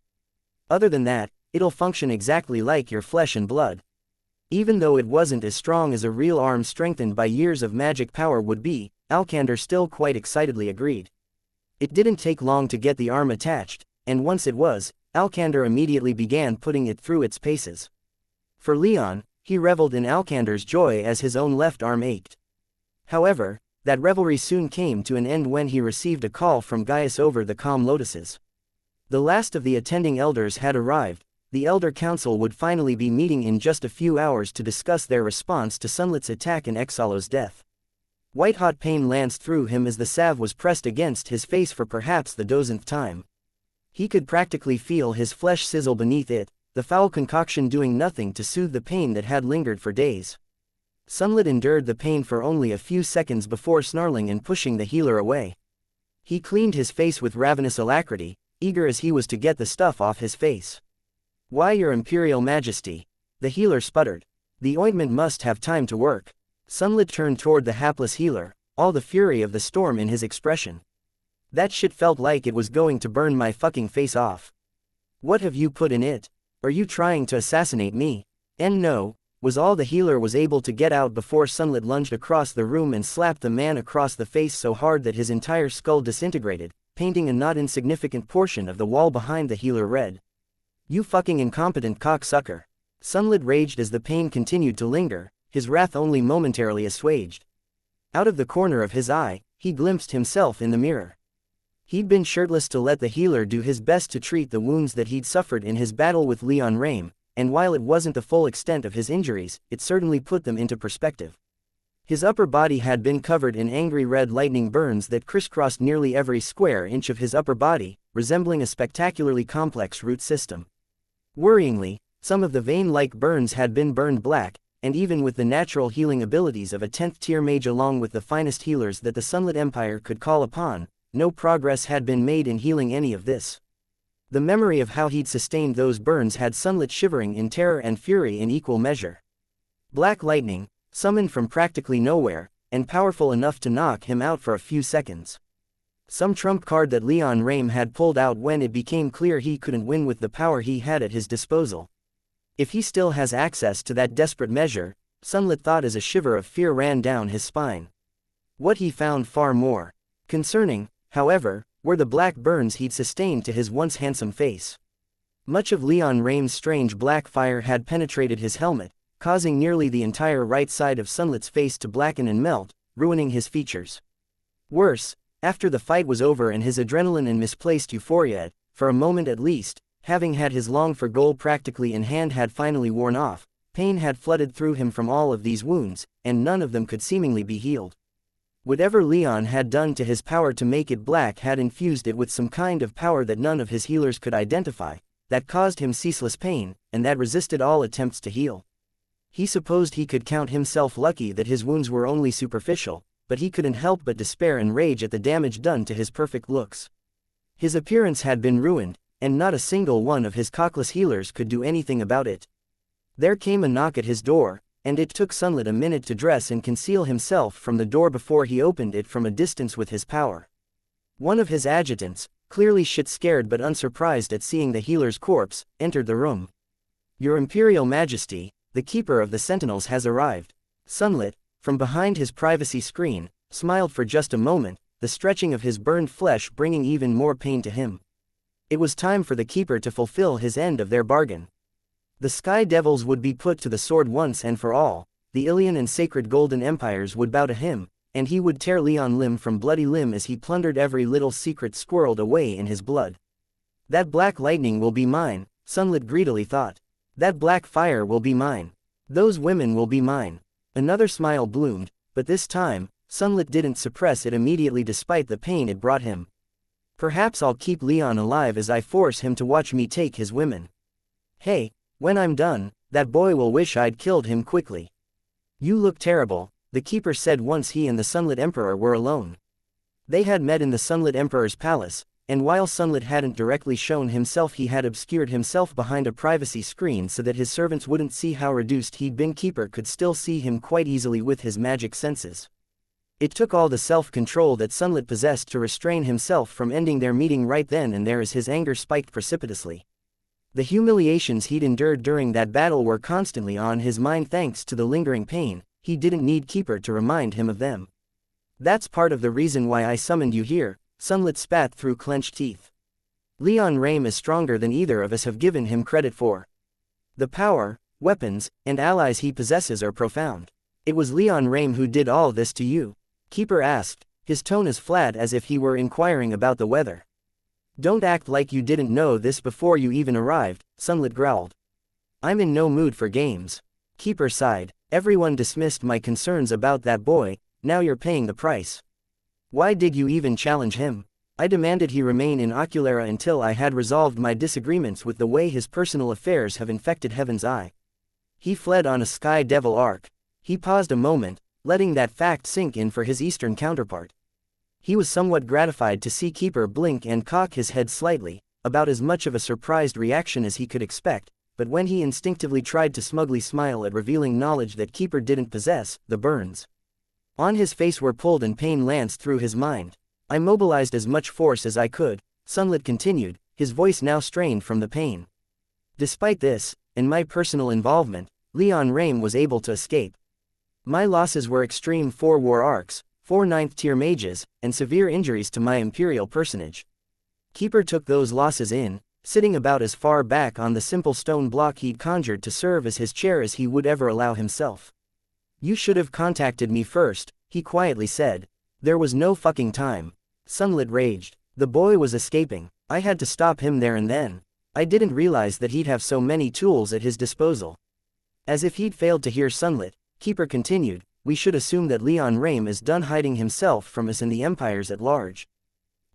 Other than that, it'll function exactly like your flesh and blood." Even though it wasn't as strong as a real arm strengthened by years of magic power would be, Alkander still quite excitedly agreed. It didn't take long to get the arm attached, and once it was, Alkander immediately began putting it through its paces. For Leon, he reveled in Alkander's joy as his own left arm ached. However, that revelry soon came to an end when he received a call from Gaius over the calm lotuses. The last of the attending elders had arrived. The Elder Council would finally be meeting in just a few hours to discuss their response to Sunlit's attack and Exalo's death. White-hot pain lanced through him as the salve was pressed against his face for perhaps the dozenth time. He could practically feel his flesh sizzle beneath it, the foul concoction doing nothing to soothe the pain that had lingered for days. Sunlit endured the pain for only a few seconds before snarling and pushing the healer away. He cleaned his face with ravenous alacrity, eager as he was to get the stuff off his face. "Why, Your Imperial Majesty?" the healer sputtered. "The ointment must have time to work." Sunlit turned toward the hapless healer, all the fury of the storm in his expression. "That shit felt like it was going to burn my fucking face off. What have you put in it? Are you trying to assassinate me?" "And no," was all the healer was able to get out before Sunlit lunged across the room and slapped the man across the face so hard that his entire skull disintegrated, painting a not insignificant portion of the wall behind the healer red. "You fucking incompetent cocksucker." Sunlit raged as the pain continued to linger, his wrath only momentarily assuaged. Out of the corner of his eye, he glimpsed himself in the mirror. He'd been shirtless to let the healer do his best to treat the wounds that he'd suffered in his battle with Leon Rame, and while it wasn't the full extent of his injuries, it certainly put them into perspective. His upper body had been covered in angry red lightning burns that crisscrossed nearly every square inch of his upper body, resembling a spectacularly complex root system. Worryingly, some of the vein-like burns had been burned black, and even with the natural healing abilities of a 10th tier mage along with the finest healers that the Sunlit Empire could call upon, no progress had been made in healing any of this. The memory of how he'd sustained those burns had Sunlit shivering in terror and fury in equal measure. Black lightning, summoned from practically nowhere, and powerful enough to knock him out for a few seconds. Some trump card that Leon Rame had pulled out when it became clear he couldn't win with the power he had at his disposal. If he still has access to that desperate measure, Sunlit thought as a shiver of fear ran down his spine. What he found far more concerning, however, were the black burns he'd sustained to his once handsome face. Much of Leon Rame's strange black fire had penetrated his helmet, causing nearly the entire right side of Sunlit's face to blacken and melt, ruining his features. Worse, after the fight was over and his adrenaline and misplaced euphoria, for a moment at least, having had his long-for-goal practically in hand had finally worn off, pain had flooded through him from all of these wounds, and none of them could seemingly be healed. Whatever Leon had done to his power to make it black had infused it with some kind of power that none of his healers could identify, that caused him ceaseless pain, and that resisted all attempts to heal. He supposed he could count himself lucky that his wounds were only superficial, but he couldn't help but despair and rage at the damage done to his perfect looks. His appearance had been ruined, and not a single one of his cockless healers could do anything about it. There came a knock at his door, and it took Sunlit a minute to dress and conceal himself from the door before he opened it from a distance with his power. One of his adjutants, clearly shit-scared but unsurprised at seeing the healer's corpse, entered the room. "Your Imperial Majesty, the Keeper of the Sentinels has arrived." Sunlit, from behind his privacy screen, smiled for just a moment, the stretching of his burned flesh bringing even more pain to him. It was time for the Keeper to fulfill his end of their bargain. The Sky Devils would be put to the sword once and for all, the Ilian and Sacred Golden Empires would bow to him, and he would tear Leon limb from bloody limb as he plundered every little secret squirreled away in his blood. "That black lightning will be mine," Sunlit greedily thought. "That black fire will be mine. Those women will be mine." Another smile bloomed, but this time, Sunlit didn't suppress it immediately despite the pain it brought him. "Perhaps I'll keep Leon alive as I force him to watch me take his women. Hey, when I'm done, that boy will wish I'd killed him quickly." "You look terrible," the Keeper said once he and the Sunlit Emperor were alone. They had met in the Sunlit Emperor's palace, and while Sunlit hadn't directly shown himself, he had obscured himself behind a privacy screen so that his servants wouldn't see how reduced he'd been. Keeper could still see him quite easily with his magic senses. It took all the self-control that Sunlit possessed to restrain himself from ending their meeting right then and there as his anger spiked precipitously. The humiliations he'd endured during that battle were constantly on his mind thanks to the lingering pain. He didn't need Keeper to remind him of them. "That's part of the reason why I summoned you here," Sunlit spat through clenched teeth. "Leon Rame is stronger than either of us have given him credit for. The power, weapons, and allies he possesses are profound. It was Leon Rame who did all this to you?" Keeper asked, his tone as flat as if he were inquiring about the weather. "Don't act like you didn't know this before you even arrived," Sunlit growled. "I'm in no mood for games." Keeper sighed. "Everyone dismissed my concerns about that boy, now you're paying the price. Why did you even challenge him? I demanded he remain in Oculera until I had resolved my disagreements with the way his personal affairs have infected Heaven's Eye. He fled on a Sky Devil arc." He paused a moment, letting that fact sink in for his Eastern counterpart. He was somewhat gratified to see Keeper blink and cock his head slightly, about as much of a surprised reaction as he could expect, but when he instinctively tried to smugly smile at revealing knowledge that Keeper didn't possess, the burns on his face were pulled and pain lanced through his mind. "I mobilized as much force as I could," Sunlit continued, his voice now strained from the pain. "Despite this, and my personal involvement, Leon Rame was able to escape. My losses were extreme: 4 war arcs, 4 9th-tier mages, and severe injuries to my imperial personage." Keeper took those losses in, sitting about as far back on the simple stone block he'd conjured to serve as his chair as he would ever allow himself. "You should have contacted me first," he quietly said. "There was no fucking time." Sunlit raged. "The boy was escaping. I had to stop him there and then. I didn't realize that he'd have so many tools at his disposal." As if he'd failed to hear Sunlit, Keeper continued, "We should assume that Leon Rame is done hiding himself from us and the empires at large.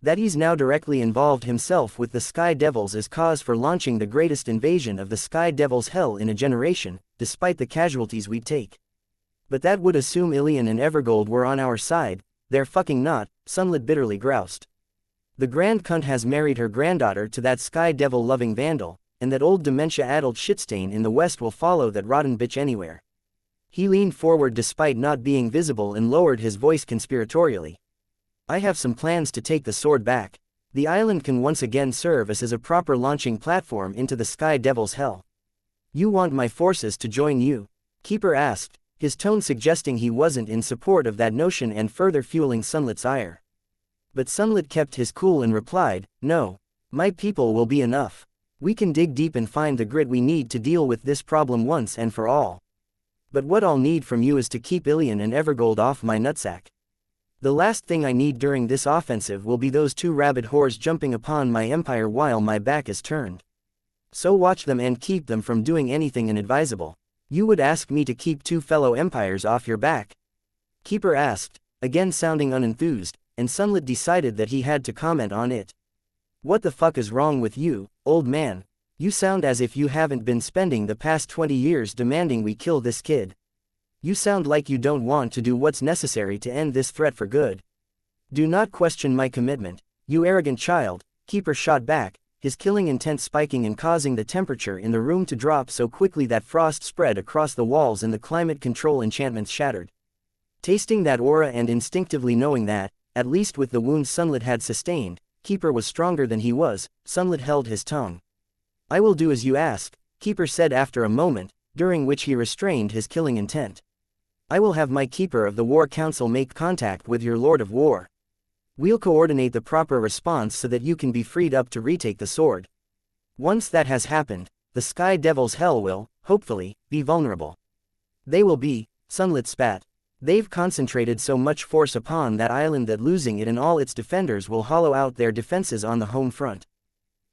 That he's now directly involved himself with the Sky Devils is cause for launching the greatest invasion of the Sky Devils hell in a generation, despite the casualties we'd take. But that would assume Ilian and Evergold were on our side. They're fucking not, Sunlit bitterly groused. The Grand Cunt has married her granddaughter to that Sky Devil loving vandal, and that old dementia-addled shitstain in the west will follow that rotten bitch anywhere. He leaned forward despite not being visible and lowered his voice conspiratorially. I have some plans to take the sword back. The island can once again serve as a proper launching platform into the Sky Devil's hell. You want my forces to join you? Keeper asked, his tone suggesting he wasn't in support of that notion and further fueling Sunlit's ire. But Sunlit kept his cool and replied, no. My people will be enough. We can dig deep and find the grit we need to deal with this problem once and for all. But what I'll need from you is to keep Ilian and Evergold off my nutsack. The last thing I need during this offensive will be those two rabid hordes jumping upon my empire while my back is turned. So watch them and keep them from doing anything inadvisable. You would ask me to keep two fellow empires off your back? Keeper asked, again sounding unenthused, and Sunlit decided that he had to comment on it. What the fuck is wrong with you, old man? You sound as if you haven't been spending the past 20 years demanding we kill this kid. You sound like you don't want to do what's necessary to end this threat for good. Do not question my commitment, you arrogant child, Keeper shot back, his killing intent spiking and causing the temperature in the room to drop so quickly that frost spread across the walls and the climate control enchantments shattered. Tasting that aura and instinctively knowing that, at least with the wounds Sunlit had sustained, Keeper was stronger than he was, Sunlit held his tongue. I will do as you ask, Keeper said after a moment, during which he restrained his killing intent. I will have my Keeper of the War Council make contact with your Lord of War. We'll coordinate the proper response so that you can be freed up to retake the sword. Once that has happened, the Sky Devil's hell will, hopefully, be vulnerable. They will be, Sunlit spat. They've concentrated so much force upon that island that losing it and all its defenders will hollow out their defenses on the home front.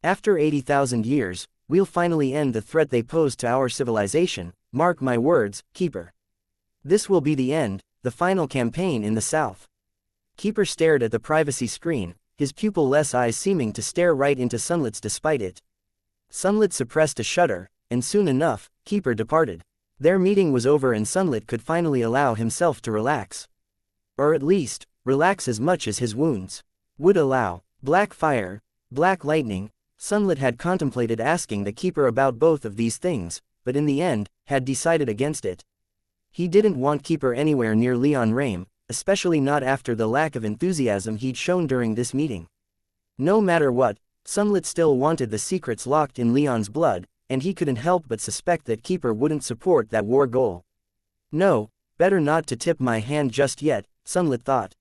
After 80,000 years, we'll finally end the threat they pose to our civilization, mark my words, Keeper. This will be the end, the final campaign in the south. Keeper stared at the privacy screen, his pupil-less eyes seeming to stare right into Sunlit's despite it. Sunlit suppressed a shudder, and soon enough, Keeper departed. Their meeting was over and Sunlit could finally allow himself to relax. Or at least, relax as much as his wounds would allow. Black fire, black lightning. Sunlit had contemplated asking the Keeper about both of these things, but in the end, had decided against it. He didn't want Keeper anywhere near Leon Rame, especially not after the lack of enthusiasm he'd shown during this meeting. No matter what, Sunlit still wanted the secrets locked in Leon's blood, and he couldn't help but suspect that Keeper wouldn't support that war goal. No, better not to tip my hand just yet, Sunlit thought.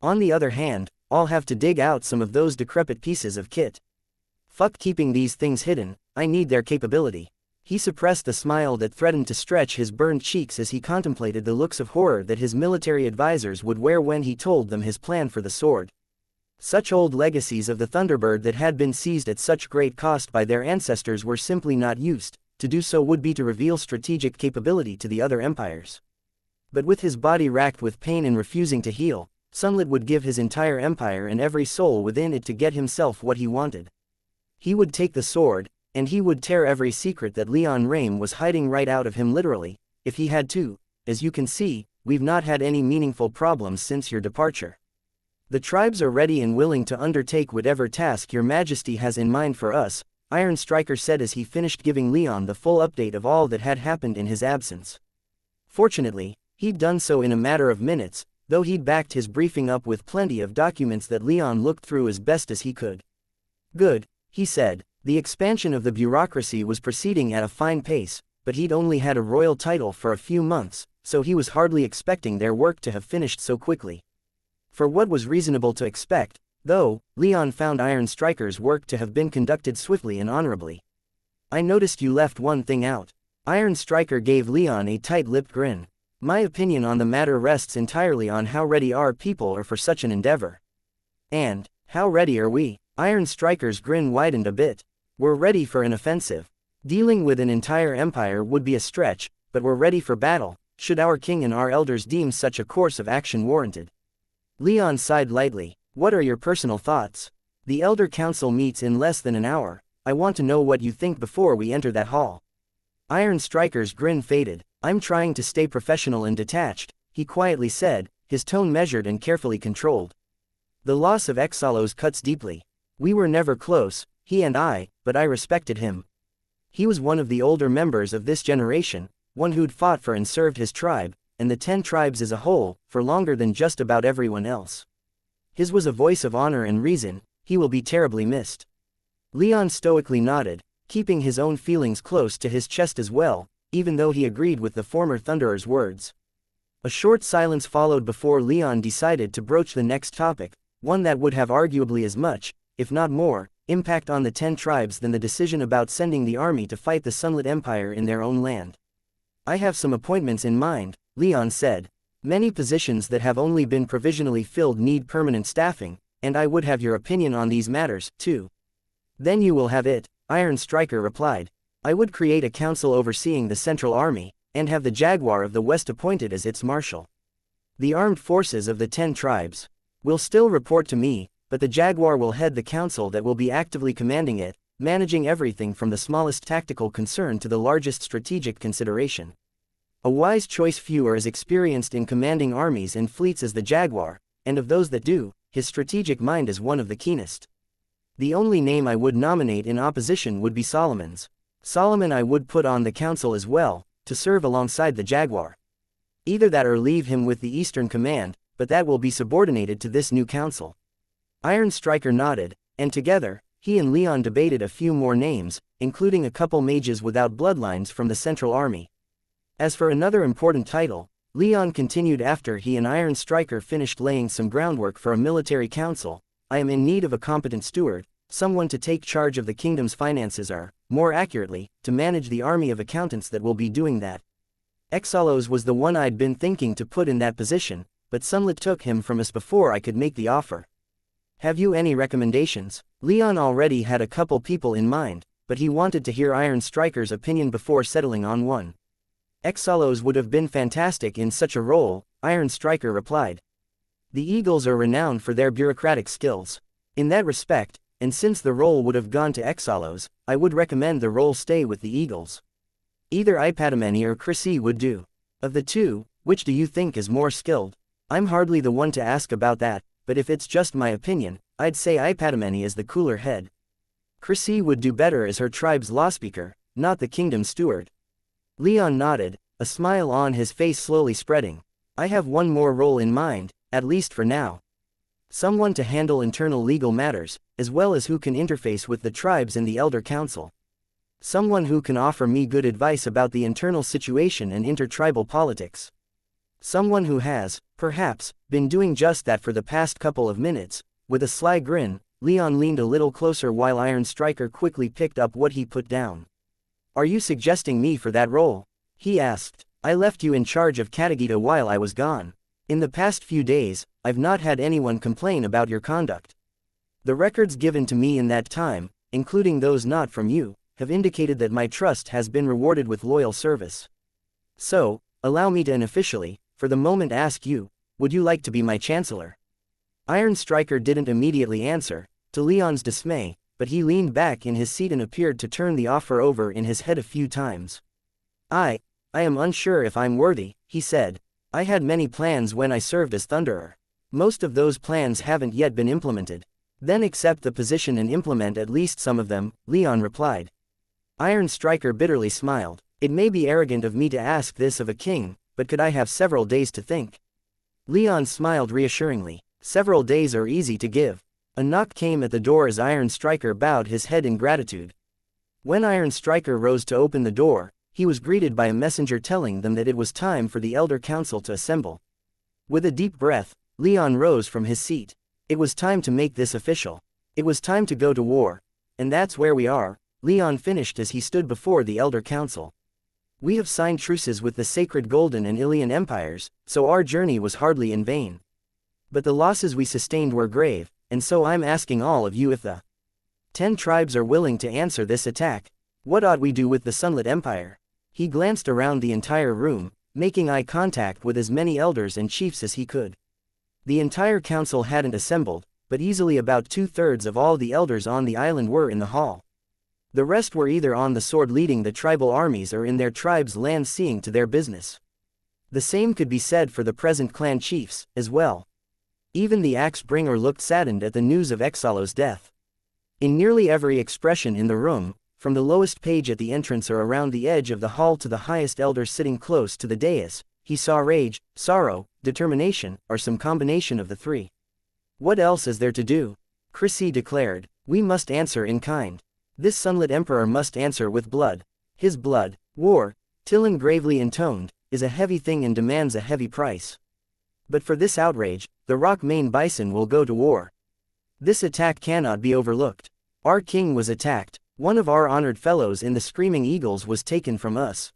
On the other hand, I'll have to dig out some of those decrepit pieces of kit. Fuck keeping these things hidden, I need their capability. He suppressed the smile that threatened to stretch his burned cheeks as he contemplated the looks of horror that his military advisors would wear when he told them his plan for the sword. Such old legacies of the Thunderbird that had been seized at such great cost by their ancestors were simply not used. To do so would be to reveal strategic capability to the other empires. But with his body racked with pain and refusing to heal, Sunlit would give his entire empire and every soul within it to get himself what he wanted. He would take the sword, and he would tear every secret that Leon Rame was hiding right out of him literally, if he had to. As you can see, we've not had any meaningful problems since your departure. The tribes are ready and willing to undertake whatever task your majesty has in mind for us, Iron Striker said as he finished giving Leon the full update of all that had happened in his absence. Fortunately, he'd done so in a matter of minutes, though he'd backed his briefing up with plenty of documents that Leon looked through as best as he could. Good, he said. The expansion of the bureaucracy was proceeding at a fine pace, but he'd only had a royal title for a few months, so he was hardly expecting their work to have finished so quickly. For what was reasonable to expect, though, Leon found Iron Striker's work to have been conducted swiftly and honorably. I noticed you left one thing out. Iron Striker gave Leon a tight-lipped grin. My opinion on the matter rests entirely on how ready our people are for such an endeavor. And, how ready are we? Iron Striker's grin widened a bit. We're ready for an offensive. Dealing with an entire empire would be a stretch, but we're ready for battle, should our king and our elders deem such a course of action warranted. Leon sighed lightly. What are your personal thoughts? The Elder Council meets in less than an hour. I want to know what you think before we enter that hall. Iron Striker's grin faded. I'm trying to stay professional and detached, he quietly said, his tone measured and carefully controlled. The loss of Exalos cuts deeply. We were never close, he and I, but I respected him. He was one of the older members of this generation, one who'd fought for and served his tribe, and the 10 tribes as a whole, for longer than just about everyone else. His was a voice of honor and reason. He will be terribly missed. Leon stoically nodded, keeping his own feelings close to his chest as well, even though he agreed with the former Thunderer's words. A short silence followed before Leon decided to broach the next topic, one that would have arguably as much, if not more, impact on the 10 tribes than the decision about sending the army to fight the Sunlit Empire in their own land. I have some appointments in mind, Leon said. Many positions that have only been provisionally filled need permanent staffing, and I would have your opinion on these matters, too. Then you will have it, Iron Striker replied. I would create a council overseeing the Central Army, and have the Jaguar of the West appointed as its marshal. The armed forces of the 10 tribes will still report to me, but the Jaguar will head the council that will be actively commanding it, managing everything from the smallest tactical concern to the largest strategic consideration. A wise choice. Few are as experienced in commanding armies and fleets as the Jaguar, and of those that do, his strategic mind is one of the keenest. The only name I would nominate in opposition would be Solomon's. Solomon I would put on the council as well, to serve alongside the Jaguar. Either that or leave him with the Eastern Command, but that will be subordinated to this new council. Iron Striker nodded, and together, he and Leon debated a few more names, including a couple mages without bloodlines from the Central Army. As for another important title, Leon continued after he and Iron Striker finished laying some groundwork for a military council. I am in need of a competent steward, someone to take charge of the kingdom's finances or, more accurately, to manage the army of accountants that will be doing that. Exalos was the one I'd been thinking to put in that position, but Sunlit took him from us before I could make the offer. Have you any recommendations? Leon already had a couple people in mind, but he wanted to hear Iron Striker's opinion before settling on one. Exalos would have been fantastic in such a role, Iron Striker replied. The Eagles are renowned for their bureaucratic skills. In that respect, and since the role would have gone to Exalos, I would recommend the role stay with the Eagles. Either Ipadameni or Chrissy would do. Of the two, which do you think is more skilled? I'm hardly the one to ask about that, but if it's just my opinion, I'd say Ipadameni is the cooler head. Chrissy would do better as her tribe's lawspeaker, not the kingdom's steward. Leon nodded, a smile on his face slowly spreading. I have one more role in mind, at least for now. Someone to handle internal legal matters, as well as who can interface with the tribes and the Elder Council. Someone who can offer me good advice about the internal situation and intertribal politics. Someone who has, perhaps, been doing just that for the past couple of minutes. With a sly grin, Leon leaned a little closer while Iron Striker quickly picked up what he put down. Are you suggesting me for that role? He asked. I left you in charge of Katagita while I was gone. In the past few days, I've not had anyone complain about your conduct. The records given to me in that time, including those not from you, have indicated that my trust has been rewarded with loyal service. So, allow me to unofficially, for the moment ask you, would you like to be my chancellor? Iron Striker didn't immediately answer, to Leon's dismay, but he leaned back in his seat and appeared to turn the offer over in his head a few times. I am unsure if I'm worthy, he said. I had many plans when I served as Thunderer. Most of those plans haven't yet been implemented. Then accept the position and implement at least some of them, Leon replied. Iron Striker bitterly smiled. It may be arrogant of me to ask this of a king, but could I have several days to think? Leon smiled reassuringly. Several days are easy to give. A knock came at the door as Iron Striker bowed his head in gratitude. When Iron Striker rose to open the door, he was greeted by a messenger telling them that it was time for the Elder Council to assemble. With a deep breath, Leon rose from his seat. It was time to make this official. It was time to go to war. And that's where we are, Leon finished as he stood before the Elder Council. We have signed truces with the Sacred Golden and Ilian empires, so our journey was hardly in vain. But the losses we sustained were grave, and so I'm asking all of you if the 10 tribes are willing to answer this attack. What ought we do with the Sunlit Empire? He glanced around the entire room, making eye contact with as many elders and chiefs as he could. The entire council hadn't assembled, but easily about 2/3 of all the elders on the island were in the hall. The rest were either on the sword leading the tribal armies or in their tribe's land seeing to their business. The same could be said for the present clan chiefs, as well. Even the axe-bringer looked saddened at the news of Exalo's death. In nearly every expression in the room, from the lowest page at the entrance or around the edge of the hall to the highest elder sitting close to the dais, he saw rage, sorrow, determination, or some combination of the three. "What else is there to do?" Chrissy declared. "We must answer in kind. This sunlit emperor must answer with blood. His blood, war," Tillin gravely intoned, "is a heavy thing and demands a heavy price. But for this outrage, the rock mane bison will go to war. This attack cannot be overlooked. Our king was attacked, one of our honored fellows in the Screaming Eagles was taken from us.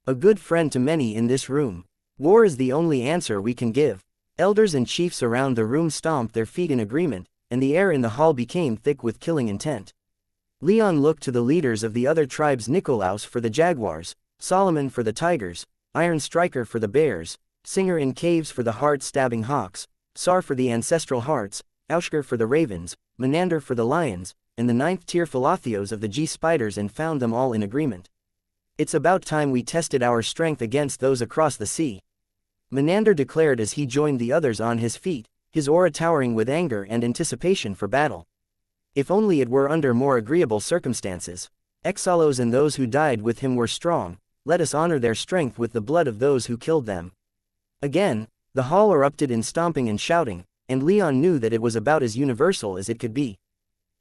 A good friend to many in this room. War is the only answer we can give." Elders and chiefs around the room stomped their feet in agreement, and the air in the hall became thick with killing intent. Leon looked to the leaders of the other tribes: Nikolaus for the jaguars, Solomon for the tigers, Iron Striker for the bears, Singer in Caves for the heart-stabbing hawks, Sar for the ancestral hearts, Aushker for the ravens, Menander for the lions, and the ninth-tier Philotheos of the G-spiders, and found them all in agreement. "It's about time we tested our strength against those across the sea," Menander declared as he joined the others on his feet, his aura towering with anger and anticipation for battle. "If only it were under more agreeable circumstances. Exalos and those who died with him were strong, let us honor their strength with the blood of those who killed them." Again, the hall erupted in stomping and shouting, and Leon knew that it was about as universal as it could be.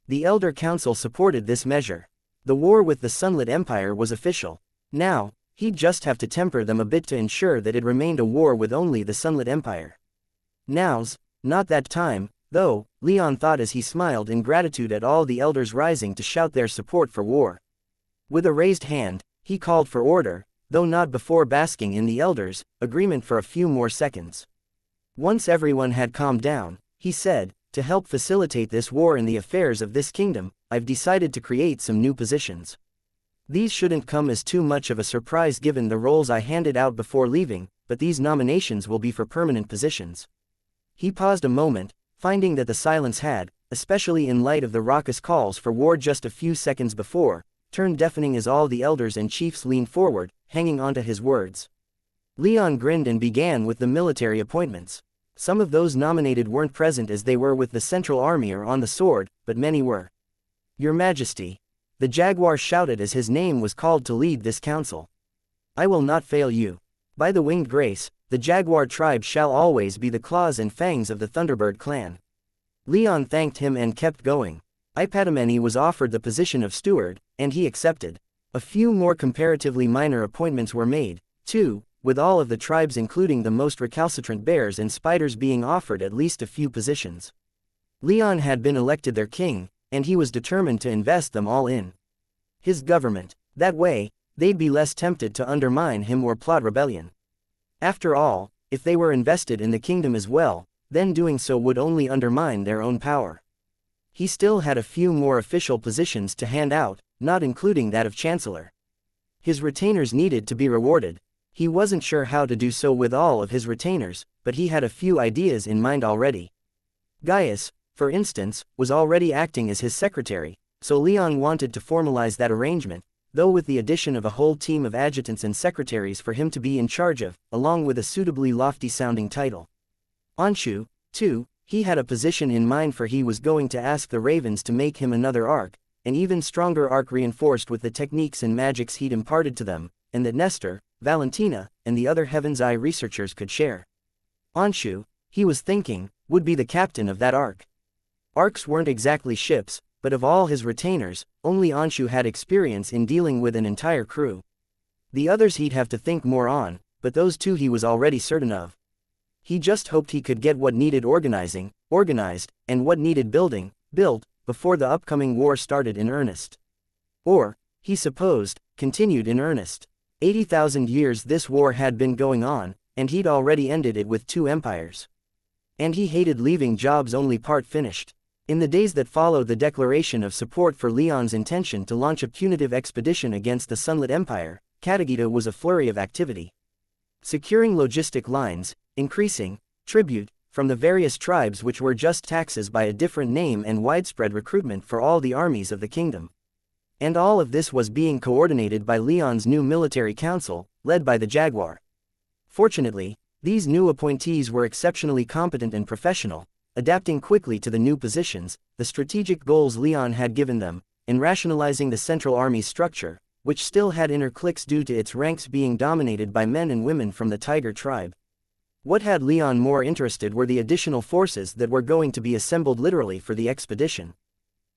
The Elder Council supported this measure. The war with the Sunlit Empire was official. Now, he'd just have to temper them a bit to ensure that it remained a war with only the Sunlit Empire. Now's not that time, though, Leon thought as he smiled in gratitude at all the elders rising to shout their support for war. With a raised hand, he called for order, though not before basking in the elders' agreement for a few more seconds. Once everyone had calmed down, he said, "To help facilitate this war in the affairs of this kingdom, I've decided to create some new positions. These shouldn't come as too much of a surprise given the roles I handed out before leaving, but these nominations will be for permanent positions." He paused a moment, finding that the silence had, especially in light of the raucous calls for war just a few seconds before, turned deafening as all the elders and chiefs leaned forward, hanging onto his words. Leon grinned and began with the military appointments. Some of those nominated weren't present as they were with the Central Army or on the sword, but many were. "Your Majesty," the jaguar shouted as his name was called to lead this council. "I will not fail you. By the winged grace, the jaguar tribe shall always be the claws and fangs of the Thunderbird clan." Leon thanked him and kept going. Ipatameni was offered the position of steward, and he accepted. A few more comparatively minor appointments were made, too, with all of the tribes including the most recalcitrant bears and spiders being offered at least a few positions. Leon had been elected their king, and he was determined to invest them all in his government. That way, they'd be less tempted to undermine him or plot rebellion. After all, if they were invested in the kingdom as well, then doing so would only undermine their own power. He still had a few more official positions to hand out, not including that of chancellor. His retainers needed to be rewarded. He wasn't sure how to do so with all of his retainers, but he had a few ideas in mind already. Gaius, for instance, was already acting as his secretary, so Leon wanted to formalize that arrangement, though with the addition of a whole team of adjutants and secretaries for him to be in charge of, along with a suitably lofty-sounding title. Anshu, too, he had a position in mind, for he was going to ask the ravens to make him another arc, an even stronger arc reinforced with the techniques and magics he'd imparted to them, and that Nestor, Valentina, and the other Heaven's Eye researchers could share. Anshu, he was thinking, would be the captain of that arc. Arcs weren't exactly ships, but of all his retainers, only Anshu had experience in dealing with an entire crew. The others he'd have to think more on, but those two he was already certain of. He just hoped he could get what needed organized, and what needed built, before the upcoming war started in earnest. Or, he supposed, continued in earnest. 80,000 years this war had been going on, and he'd already ended it with 2 empires. And he hated leaving jobs only part finished. In the days that followed the declaration of support for Leon's intention to launch a punitive expedition against the Sunlit Empire, Katagita was a flurry of activity. Securing logistic lines, increasing tribute from the various tribes which were just taxes by a different name and widespread recruitment for all the armies of the kingdom. And all of this was being coordinated by Leon's new military council, led by the Jaguar. Fortunately, these new appointees were exceptionally competent and professional, adapting quickly to the new positions, the strategic goals Leon had given them, and rationalizing the central army's structure, which still had inner cliques due to its ranks being dominated by men and women from the Tiger tribe. What had Leon more interested were the additional forces that were going to be assembled literally for the expedition.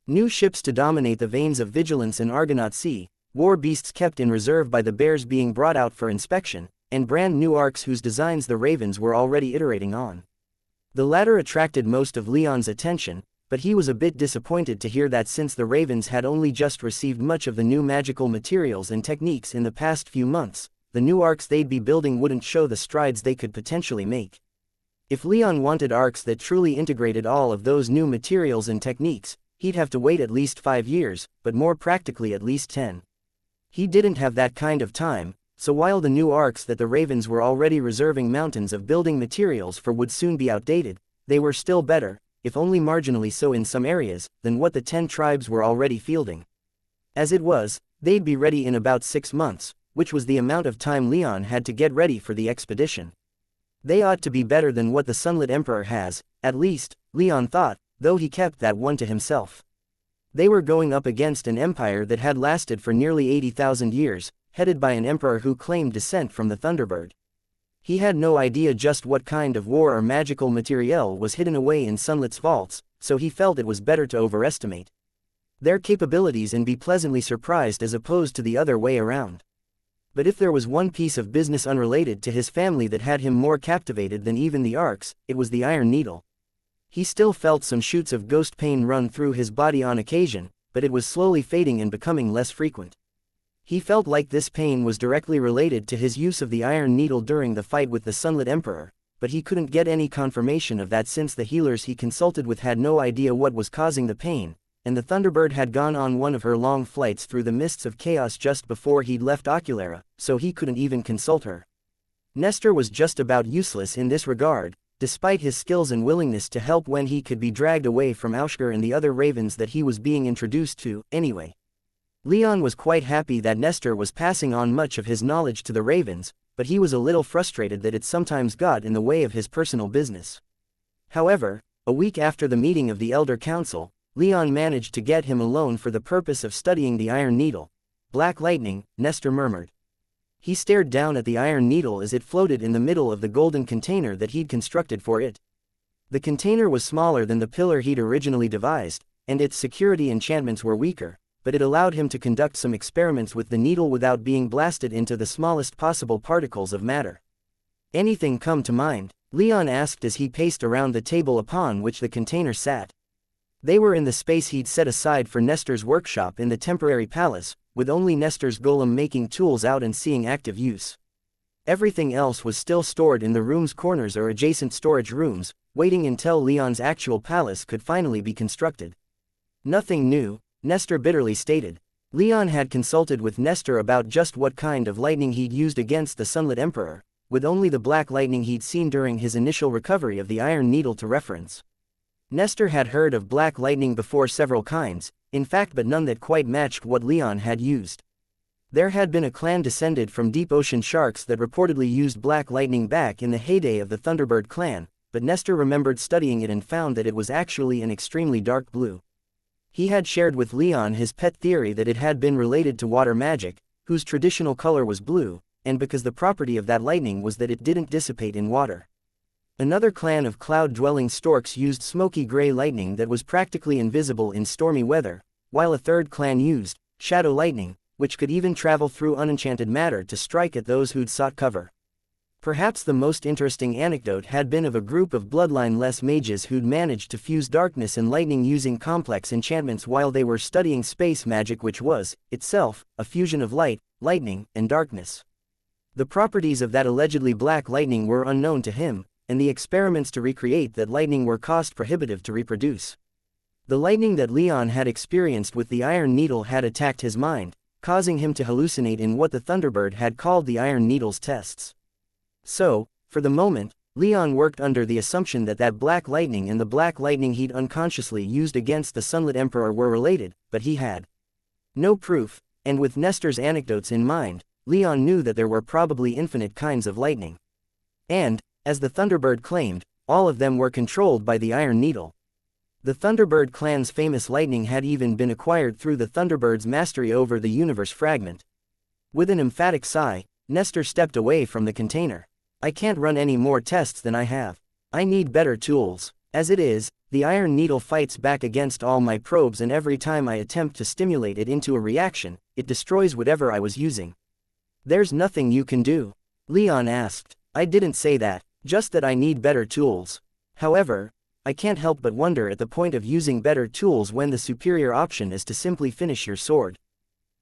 New ships to dominate the veins of vigilance in Argonaut Sea, war beasts kept in reserve by the bears being brought out for inspection, and brand new arcs whose designs the Ravens were already iterating on. The latter attracted most of Leon's attention, but he was a bit disappointed to hear that since the Ravens had only just received much of the new magical materials and techniques in the past few months, the new arcs they'd be building wouldn't show the strides they could potentially make. If Leon wanted arcs that truly integrated all of those new materials and techniques, he'd have to wait at least 5 years, but more practically at least 10. He didn't have that kind of time, so while the new arcs that the Ravens were already reserving mountains of building materials for would soon be outdated, they were still better, if only marginally so in some areas, than what the 10 tribes were already fielding. As it was, they'd be ready in about 6 months, which was the amount of time Leon had to get ready for the expedition. They ought to be better than what the Sunlit Emperor has, at least, Leon thought, though he kept that one to himself. They were going up against an empire that had lasted for nearly 80,000 years, headed by an emperor who claimed descent from the Thunderbird. He had no idea just what kind of war or magical materiel was hidden away in Sunlit's vaults, so he felt it was better to overestimate their capabilities and be pleasantly surprised as opposed to the other way around. But if there was one piece of business unrelated to his family that had him more captivated than even the arcs, it was the Iron Needle. He still felt some shoots of ghost pain run through his body on occasion, but it was slowly fading and becoming less frequent. He felt like this pain was directly related to his use of the Iron Needle during the fight with the Sunlit Emperor, but he couldn't get any confirmation of that since the healers he consulted with had no idea what was causing the pain, and the Thunderbird had gone on one of her long flights through the mists of chaos just before he'd left Oculara, so he couldn't even consult her. Nestor was just about useless in this regard, despite his skills and willingness to help when he could be dragged away from Aushgar and the other Ravens that he was being introduced to, anyway. Leon was quite happy that Nestor was passing on much of his knowledge to the Ravens, but he was a little frustrated that it sometimes got in the way of his personal business. However, a week after the meeting of the Elder Council, Leon managed to get him alone for the purpose of studying the Iron Needle. Black lightning, Nestor murmured. He stared down at the Iron Needle as it floated in the middle of the golden container that he'd constructed for it. The container was smaller than the pillar he'd originally devised, and its security enchantments were weaker, but it allowed him to conduct some experiments with the needle without being blasted into the smallest possible particles of matter. "Anything come to mind?" Leon asked as he paced around the table upon which the container sat. They were in the space he'd set aside for Nestor's workshop in the temporary palace, with only Nestor's golem making tools out and seeing active use. Everything else was still stored in the room's corners or adjacent storage rooms, waiting until Leon's actual palace could finally be constructed. "Nothing new," Nestor bitterly stated. Leon had consulted with Nestor about just what kind of lightning he'd used against the Sunlit Emperor, with only the black lightning he'd seen during his initial recovery of the Iron Needle to reference. Nestor had heard of black lightning before, several kinds, in fact, but none that quite matched what Leon had used. There had been a clan descended from deep ocean sharks that reportedly used black lightning back in the heyday of the Thunderbird clan, but Nestor remembered studying it and found that it was actually an extremely dark blue. He had shared with Leon his pet theory that it had been related to water magic, whose traditional color was blue, and because the property of that lightning was that it didn't dissipate in water. Another clan of cloud-dwelling storks used smoky gray lightning that was practically invisible in stormy weather, while a third clan used shadow lightning, which could even travel through unenchanted matter to strike at those who'd sought cover. Perhaps the most interesting anecdote had been of a group of bloodline-less mages who'd managed to fuse darkness and lightning using complex enchantments while they were studying space magic, which was, itself, a fusion of light, lightning, and darkness. The properties of that allegedly black lightning were unknown to him, and the experiments to recreate that lightning were cost-prohibitive to reproduce. The lightning that Leon had experienced with the Iron Needle had attacked his mind, causing him to hallucinate in what the Thunderbird had called the Iron Needle's tests. So, for the moment, Leon worked under the assumption that black lightning and the black lightning he'd unconsciously used against the Sunlit Emperor were related, but he had no proof, and with Nestor's anecdotes in mind, Leon knew that there were probably infinite kinds of lightning. And, as the Thunderbird claimed, all of them were controlled by the Iron Needle. The Thunderbird clan's famous lightning had even been acquired through the Thunderbird's mastery over the universe fragment. With an emphatic sigh, Nestor stepped away from the container. I can't run any more tests than I have. I need better tools. As it is, the Iron Needle fights back against all my probes, and every time I attempt to stimulate it into a reaction, it destroys whatever I was using. There's nothing you can do? Leon asked. I didn't say that, just that I need better tools. However, I can't help but wonder at the point of using better tools when the superior option is to simply finish your sword.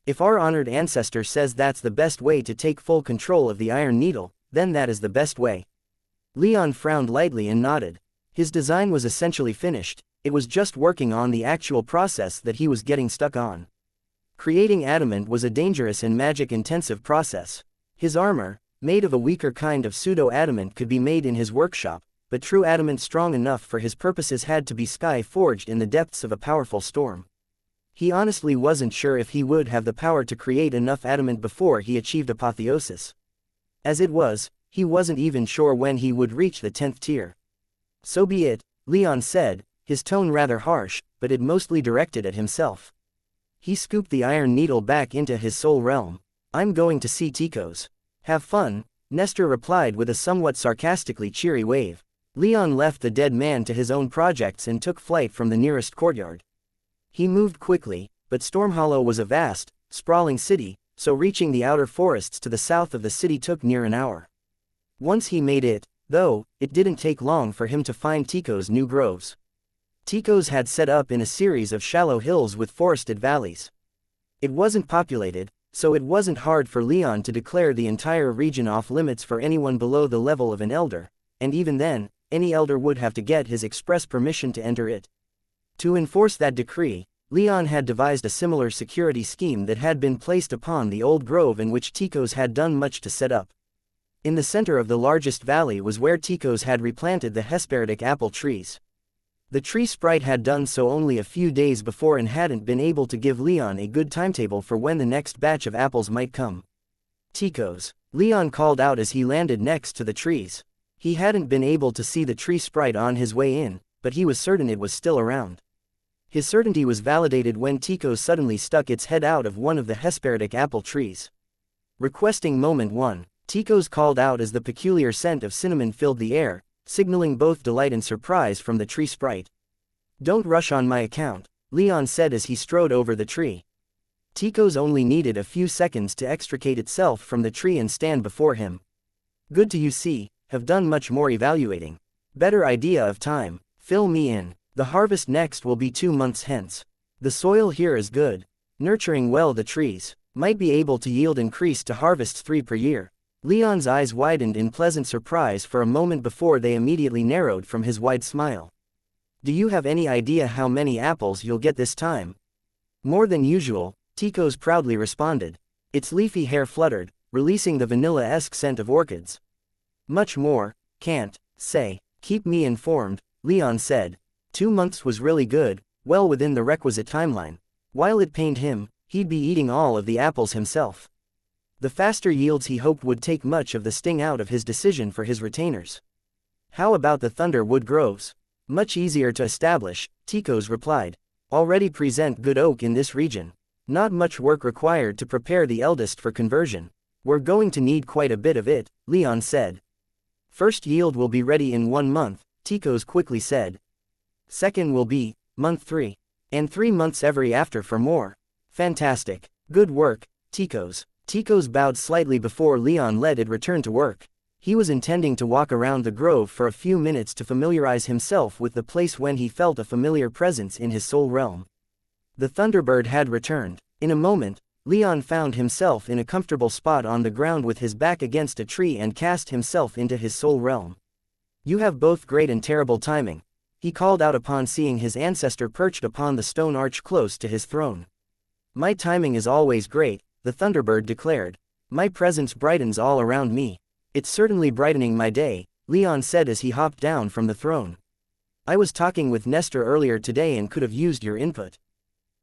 If our honored ancestor says that's the best way to take full control of the Iron Needle, then that is the best way. Leon frowned lightly and nodded. His design was essentially finished, it was just working on the actual process that he was getting stuck on. Creating adamant was a dangerous and magic-intensive process. His armor, made of a weaker kind of pseudo-adamant, could be made in his workshop, but true adamant strong enough for his purposes had to be sky-forged in the depths of a powerful storm. He honestly wasn't sure if he would have the power to create enough adamant before he achieved apotheosis. As it was, he wasn't even sure when he would reach the 10th tier. So be it, Leon said, his tone rather harsh, but it mostly directed at himself. He scooped the Iron Needle back into his soul realm. I'm going to see Tico's. Have fun, Nestor replied with a somewhat sarcastically cheery wave. Leon left the dead man to his own projects and took flight from the nearest courtyard. He moved quickly, but Stormhollow was a vast, sprawling city, so reaching the outer forests to the south of the city took near an hour. Once he made it, though, it didn't take long for him to find Tico's new groves. Tico's had set up in a series of shallow hills with forested valleys. It wasn't populated, so it wasn't hard for Leon to declare the entire region off limits for anyone below the level of an elder, and even then, any elder would have to get his express permission to enter it. To enforce that decree, Leon had devised a similar security scheme that had been placed upon the old grove in which Tico's had done much to set up. In the center of the largest valley was where Tico's had replanted the Hesperidic apple trees. The tree sprite had done so only a few days before and hadn't been able to give Leon a good timetable for when the next batch of apples might come. Tico's, Leon called out as he landed next to the trees. He hadn't been able to see the tree sprite on his way in, but he was certain it was still around. His certainty was validated when Tico's suddenly stuck its head out of one of the Hesperidic apple trees. Requesting moment 1. Tico's called out as the peculiar scent of cinnamon filled the air, signaling both delight and surprise from the tree sprite. Don't rush on my account, Leon said as he strode over the tree. Tico's only needed a few seconds to extricate itself from the tree and stand before him. Good to you see, have done much more evaluating. Better idea of time, fill me in. The harvest next will be 2 months hence. The soil here is good. Nurturing well the trees, might be able to yield increase to harvests 3 per year. Leon's eyes widened in pleasant surprise for a moment before they immediately narrowed from his wide smile. Do you have any idea how many apples you'll get this time? More than usual, Tico's proudly responded. Its leafy hair fluttered, releasing the vanilla-esque scent of orchids. Much more, can't say. Keep me informed, Leon said. 2 months was really good, well within the requisite timeline. While it pained him, he'd be eating all of the apples himself. The faster yields he hoped would take much of the sting out of his decision for his retainers. How about the Thunderwood groves? Much easier to establish, Tico's replied. Already present good oak in this region. Not much work required to prepare the eldest for conversion. We're going to need quite a bit of it, Leon said. First yield will be ready in 1 month, Tico's quickly said. Second will be, month 3. And 3 months every after for more. Fantastic. Good work, Tico's. Tico's bowed slightly before Leon let it return to work. He was intending to walk around the grove for a few minutes to familiarize himself with the place when he felt a familiar presence in his soul realm. The Thunderbird had returned. In a moment, Leon found himself in a comfortable spot on the ground with his back against a tree and cast himself into his soul realm. You have both great and terrible timing, he called out upon seeing his ancestor perched upon the stone arch close to his throne. My timing is always great, the Thunderbird declared. My presence brightens all around me. It's certainly brightening my day, Leon said as he hopped down from the throne. I was talking with Nestor earlier today and could have used your input.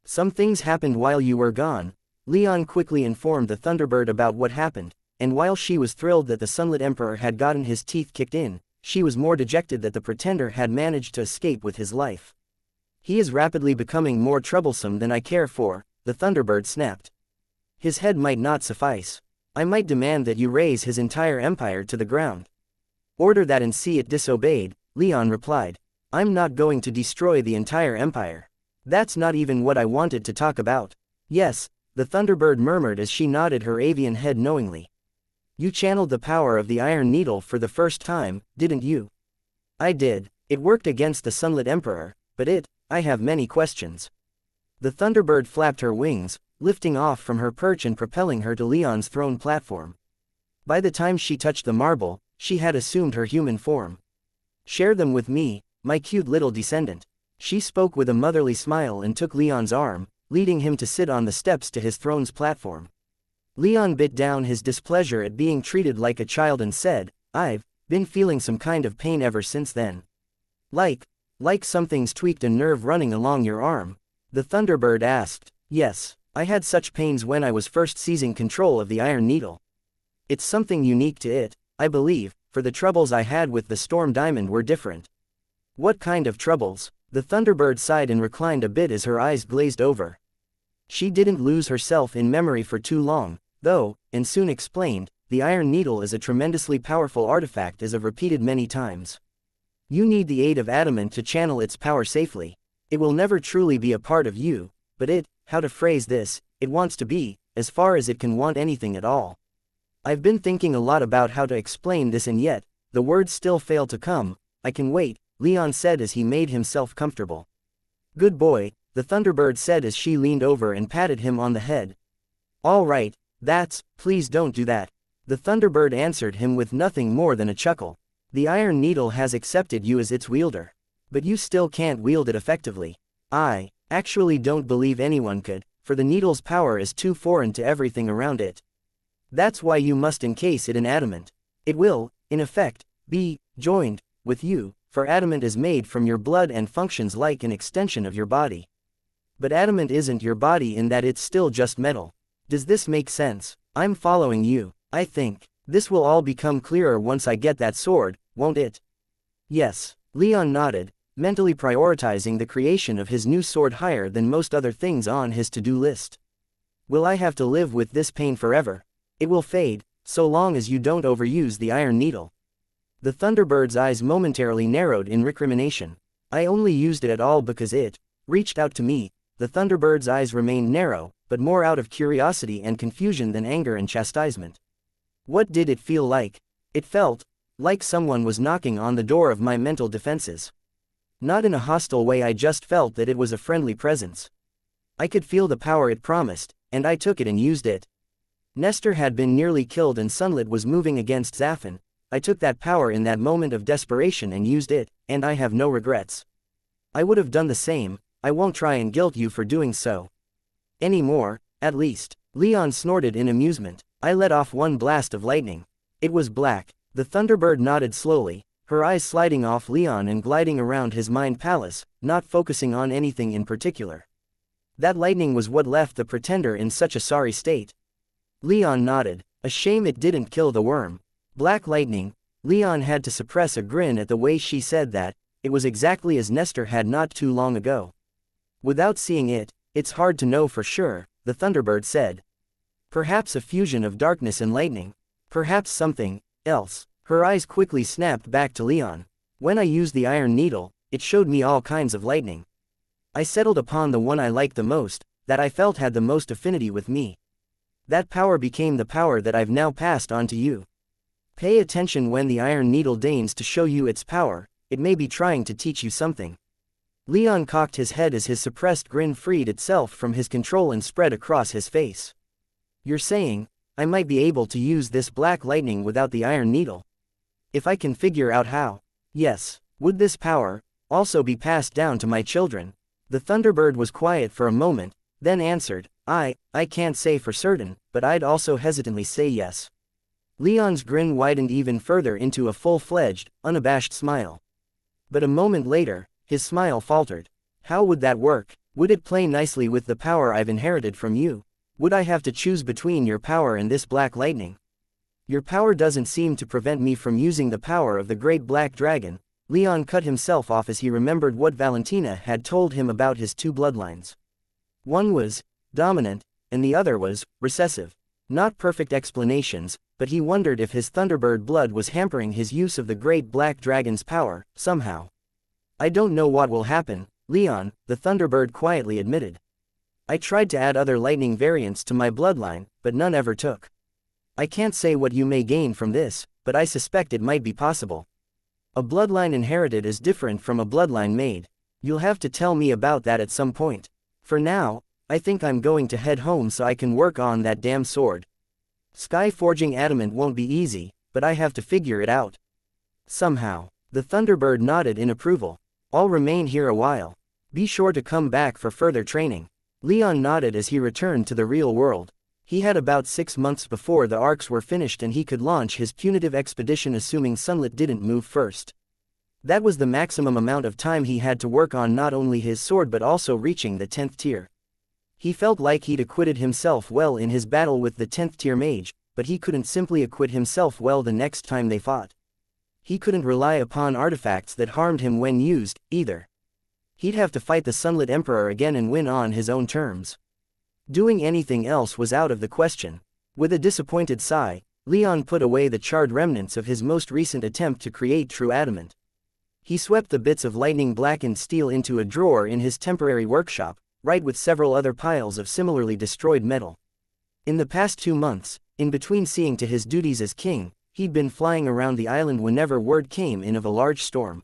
Some things happened while you were gone. Leon quickly informed the Thunderbird about what happened, and while she was thrilled that the Sunlit Emperor had gotten his teeth kicked in, she was more dejected that the pretender had managed to escape with his life. He is rapidly becoming more troublesome than I care for, the Thunderbird snapped. His head might not suffice. I might demand that you raise his entire empire to the ground. Order that and see it disobeyed, Leon replied. I'm not going to destroy the entire empire. That's not even what I wanted to talk about. Yes, the Thunderbird murmured as she nodded her avian head knowingly. You channeled the power of the Iron Needle for the first time, didn't you? I did. It worked against the Sunlit Emperor, but I have many questions. The Thunderbird flapped her wings, lifting off from her perch and propelling her to Leon's throne platform. By the time she touched the marble, she had assumed her human form. Share them with me, my cute little descendant. She spoke with a motherly smile and took Leon's arm, leading him to sit on the steps to his throne's platform. Leon bit down his displeasure at being treated like a child and said, I've been feeling some kind of pain ever since then. Like something's tweaked a nerve running along your arm? The Thunderbird asked. Yes, I had such pains when I was first seizing control of the Iron Needle. It's something unique to it, I believe, for the troubles I had with the Storm Diamond were different. What kind of troubles? The Thunderbird sighed and reclined a bit as her eyes glazed over. She didn't lose herself in memory for too long, though, and soon explained, the Iron Needle is a tremendously powerful artifact as I've repeated many times. You need the aid of adamant to channel its power safely. It will never truly be a part of you, but how to phrase this, it wants to be, as far as it can want anything at all. I've been thinking a lot about how to explain this and yet, the words still fail to come. I can wait, Leon said as he made himself comfortable. Good boy, the Thunderbird said as she leaned over and patted him on the head. All right, please don't do that. The Thunderbird answered him with nothing more than a chuckle. The Iron Needle has accepted you as its wielder. But you still can't wield it effectively. I actually don't believe anyone could, for the needle's power is too foreign to everything around it. That's why you must encase it in adamant. It will, in effect, be joined with you, for adamant is made from your blood and functions like an extension of your body. But adamant isn't your body in that it's still just metal. Does this make sense? I'm following you. I think this will all become clearer once I get that sword, won't it? Yes, Leon nodded, mentally prioritizing the creation of his new sword higher than most other things on his to-do list. Will I have to live with this pain forever? It will fade, so long as you don't overuse the Iron Needle. The Thunderbird's eyes momentarily narrowed in recrimination. I only used it at all because it reached out to me. The Thunderbird's eyes remained narrow, but more out of curiosity and confusion than anger and chastisement. What did it feel like? It felt like someone was knocking on the door of my mental defenses. Not in a hostile way, I just felt that it was a friendly presence. I could feel the power it promised, and I took it and used it. Nestor had been nearly killed and Sunlit was moving against Zaffin. I took that power in that moment of desperation and used it, and I have no regrets. I would have done the same. I won't try and guilt you for doing so. Anymore, at least. Leon snorted in amusement. I let off one blast of lightning. It was black. The Thunderbird nodded slowly, her eyes sliding off Leon and gliding around his mind palace, not focusing on anything in particular. That lightning was what left the pretender in such a sorry state. Leon nodded. A shame it didn't kill the worm. Black lightning. Leon had to suppress a grin at the way she said that. It was exactly as Nestor had not too long ago. Without seeing it, it's hard to know for sure, the Thunderbird said. Perhaps a fusion of darkness and lightning. Perhaps something else. Her eyes quickly snapped back to Leon. When I used the Iron Needle, it showed me all kinds of lightning. I settled upon the one I liked the most, that I felt had the most affinity with me. That power became the power that I've now passed on to you. Pay attention when the Iron Needle deigns to show you its power, it may be trying to teach you something. Leon cocked his head as his suppressed grin freed itself from his control and spread across his face. You're saying, I might be able to use this black lightning without the Iron Needle? If I can figure out how. Yes. Would this power also be passed down to my children? The Thunderbird was quiet for a moment, then answered, I can't say for certain, but I'd also hesitantly say yes. Leon's grin widened even further into a full-fledged, unabashed smile. But a moment later, his smile faltered. How would that work? Would it play nicely with the power I've inherited from you? Would I have to choose between your power and this black lightning? Your power doesn't seem to prevent me from using the power of the great black dragon. Leon cut himself off as he remembered what Valentina had told him about his two bloodlines. One was dominant, and the other was recessive. Not perfect explanations, but he wondered if his Thunderbird blood was hampering his use of the great black dragon's power, somehow. I don't know what will happen, Leon, the Thunderbird quietly admitted. I tried to add other lightning variants to my bloodline, but none ever took. I can't say what you may gain from this, but I suspect it might be possible. A bloodline inherited is different from a bloodline made. You'll have to tell me about that at some point. For now, I think I'm going to head home so I can work on that damn sword. Sky forging adamant won't be easy, but I have to figure it out. Somehow. The Thunderbird nodded in approval. I'll remain here a while. Be sure to come back for further training. Leon nodded as he returned to the real world. He had about 6 months before the arcs were finished and he could launch his punitive expedition assuming Sunlit didn't move first. That was the maximum amount of time he had to work on not only his sword but also reaching the 10th tier. He felt like he'd acquitted himself well in his battle with the 10th tier mage, but he couldn't simply acquit himself well the next time they fought. He couldn't rely upon artifacts that harmed him when used, either. He'd have to fight the Sunlit Emperor again and win on his own terms. Doing anything else was out of the question. With a disappointed sigh, Leon put away the charred remnants of his most recent attempt to create true adamant. He swept the bits of lightning-blackened steel into a drawer in his temporary workshop, right with several other piles of similarly destroyed metal. In the past 2 months, in between seeing to his duties as king, he'd been flying around the island whenever word came in of a large storm.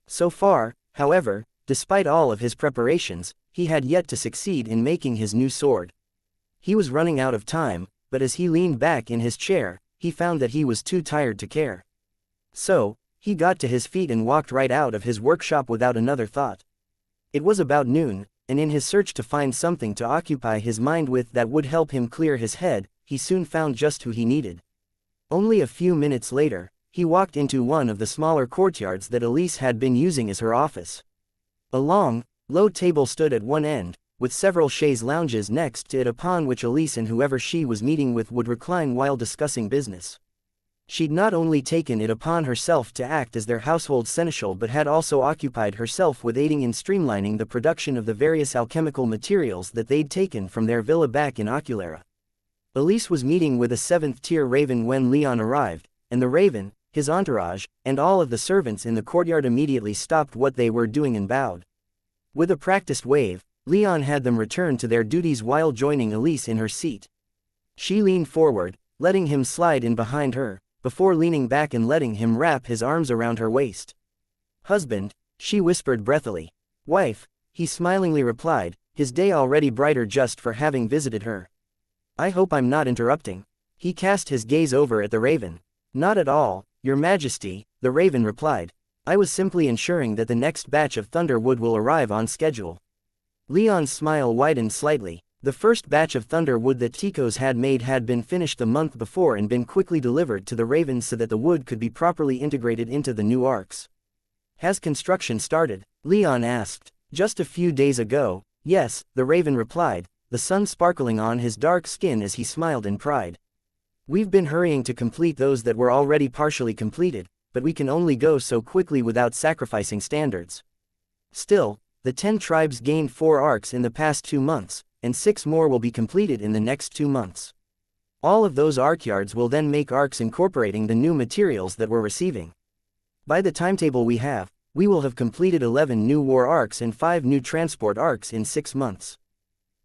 So far, however, despite all of his preparations, he had yet to succeed in making his new sword. He was running out of time, but as he leaned back in his chair, he found that he was too tired to care. So, he got to his feet and walked right out of his workshop without another thought. It was about noon, and in his search to find something to occupy his mind with that would help him clear his head, he soon found just who he needed. Only a few minutes later, he walked into one of the smaller courtyards that Elise had been using as her office. A long, low table stood at one end, with several chaise lounges next to it upon which Elise and whoever she was meeting with would recline while discussing business. She'd not only taken it upon herself to act as their household seneschal but had also occupied herself with aiding in streamlining the production of the various alchemical materials that they'd taken from their villa back in Oculera. Elise was meeting with a 7th-tier raven when Leon arrived, and the raven, his entourage, and all of the servants in the courtyard immediately stopped what they were doing and bowed. With a practiced wave, Leon had them return to their duties while joining Elise in her seat. She leaned forward, letting him slide in behind her, before leaning back and letting him wrap his arms around her waist. "Husband," she whispered breathily. "Wife," he smilingly replied, his day already brighter just for having visited her. "I hope I'm not interrupting." He cast his gaze over at the raven. "Not at all, Your Majesty," the raven replied. "I was simply ensuring that the next batch of Thunderwood will arrive on schedule." Leon's smile widened slightly. The first batch of Thunderwood that Ticos had made had been finished the month before and been quickly delivered to the ravens so that the wood could be properly integrated into the new arcs. "Has construction started?" Leon asked. "Just a few days ago, yes," the raven replied, the sun sparkling on his dark skin as he smiled in pride. "We've been hurrying to complete those that were already partially completed, but we can only go so quickly without sacrificing standards. Still, the 10 tribes gained 4 arcs in the past 2 months, and 6 more will be completed in the next 2 months. All of those arcyards will then make arcs incorporating the new materials that we're receiving. By the timetable we have, we will have completed 11 new war arcs and 5 new transport arcs in 6 months.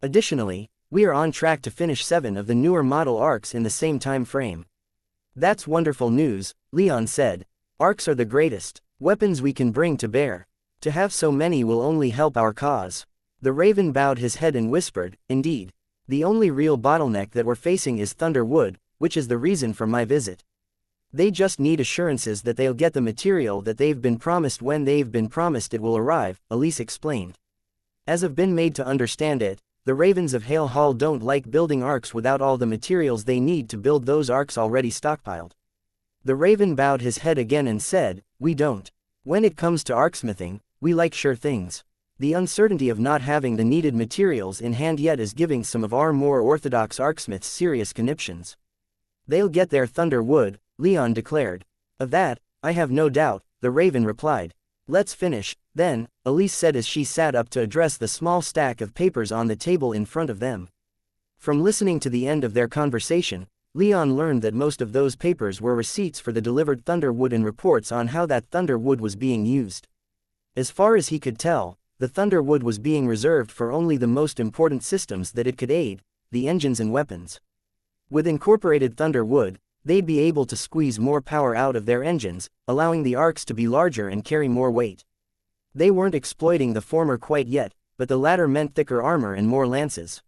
Additionally, we are on track to finish 7 of the newer model arcs in the same time frame." "That's wonderful news," Leon said. "Arcs are the greatest weapons we can bring to bear. To have so many will only help our cause." The raven bowed his head and whispered, "Indeed. The only real bottleneck that we're facing is Thunderwood, which is the reason for my visit. They just need assurances that they'll get the material that they've been promised when they've been promised it will arrive," Elise explained. "As I've been made to understand it, The ravens of Hale Hall don't like building arcs without all the materials they need to build those arcs already stockpiled. The raven bowed his head again and said, "We don't. When it comes to arcsmithing, we like sure things. The uncertainty of not having the needed materials in hand yet is giving some of our more orthodox arcsmiths serious conniptions." "They'll get their thunder wood," Leon declared. "Of that, I have no doubt," the raven replied. "Let's finish, then," Elise said as she sat up to address the small stack of papers on the table in front of them. From listening to the end of their conversation, Leon learned that most of those papers were receipts for the delivered thunder wood and reports on how that thunder wood was being used. As far as he could tell, the thunder wood was being reserved for only the most important systems that it could aid, the engines and weapons. With incorporated thunder wood, they'd be able to squeeze more power out of their engines, allowing the arcs to be larger and carry more weight. They weren't exploiting the former quite yet, but the latter meant thicker armor and more lances.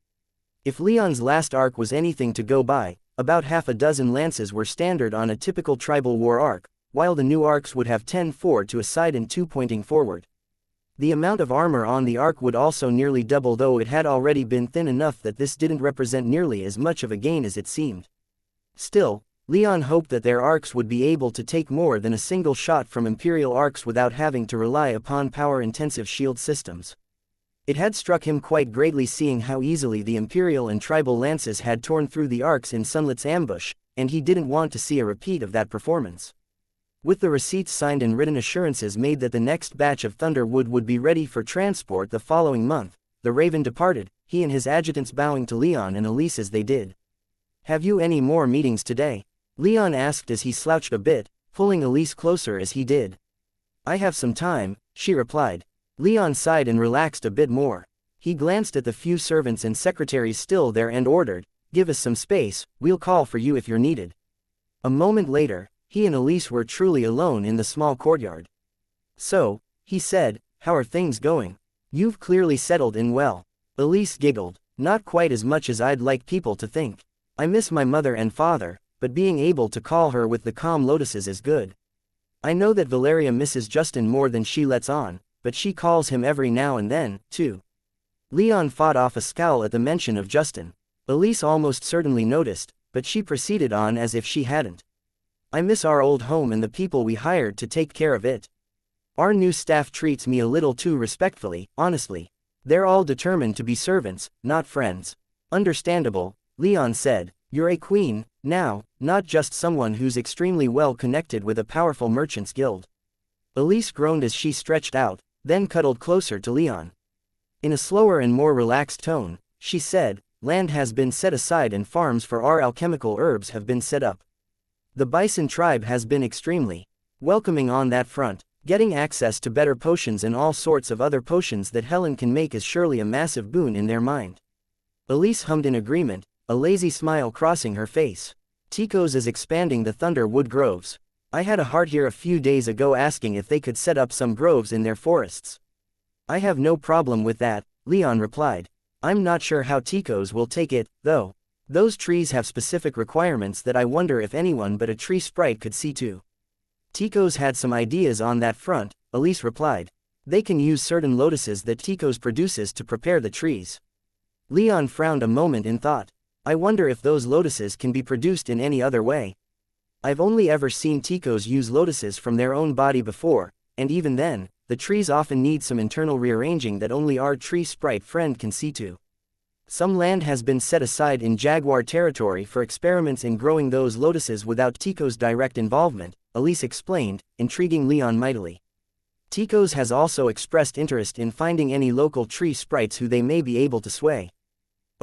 If Leon's last arc was anything to go by, about half a dozen lances were standard on a typical tribal war arc, while the new arcs would have 10 forward to a side and 2 pointing forward. The amount of armor on the arc would also nearly double, though it had already been thin enough that this didn't represent nearly as much of a gain as it seemed. Still, Leon hoped that their arcs would be able to take more than a single shot from Imperial arcs without having to rely upon power-intensive shield systems. It had struck him quite greatly seeing how easily the Imperial and tribal lances had torn through the arcs in Sunlet's ambush, and he didn't want to see a repeat of that performance. With the receipts signed and written assurances made that the next batch of thunder wood would be ready for transport the following month, the raven departed, he and his adjutants bowing to Leon and Elise as they did. "Have you any more meetings today?" Leon asked as he slouched a bit, pulling Elise closer as he did. "I have some time," she replied. Leon sighed and relaxed a bit more. He glanced at the few servants and secretaries still there and ordered, "Give us some space, we'll call for you if you're needed." A moment later, he and Elise were truly alone in the small courtyard. "So," he said, "how are things going? You've clearly settled in well." Elise giggled. "Not quite as much as I'd like people to think. I miss my mother and father, but being able to call her with the calm lotuses is good. I know that Valeria misses Justin more than she lets on, but she calls him every now and then, too." Leon fought off a scowl at the mention of Justin. Elise almost certainly noticed, but she proceeded on as if she hadn't. "I miss our old home and the people we hired to take care of it. Our new staff treats me a little too respectfully, honestly. They're all determined to be servants, not friends." "Understandable," Leon said. "You're a queen, now, not just someone who's extremely well connected with a powerful merchant's guild." Elise groaned as she stretched out, then cuddled closer to Leon. In a slower and more relaxed tone, she said, "Land has been set aside and farms for our alchemical herbs have been set up. The bison tribe has been extremely welcoming on that front. Getting access to better potions and all sorts of other potions that Helen can make is surely a massive boon in their mind." Elise hummed in agreement, a lazy smile crossing her face. "Tico's is expanding the thunder wood groves. I had a heart here a few days ago asking if they could set up some groves in their forests." "I have no problem with that," Leon replied. "I'm not sure how Tico's will take it, though. Those trees have specific requirements that I wonder if anyone but a tree sprite could see to." "Tico's had some ideas on that front," Elise replied. "They can use certain lotuses that Tico's produces to prepare the trees." Leon frowned a moment in thought. "I wonder if those lotuses can be produced in any other way. I've only ever seen Tico's use lotuses from their own body before, and even then, the trees often need some internal rearranging that only our tree sprite friend can see to. Some land has been set aside in Jaguar territory for experiments in growing those lotuses without Tico's direct involvement," Elise explained, intriguing Leon mightily. "Tico's has also expressed interest in finding any local tree sprites who they may be able to sway."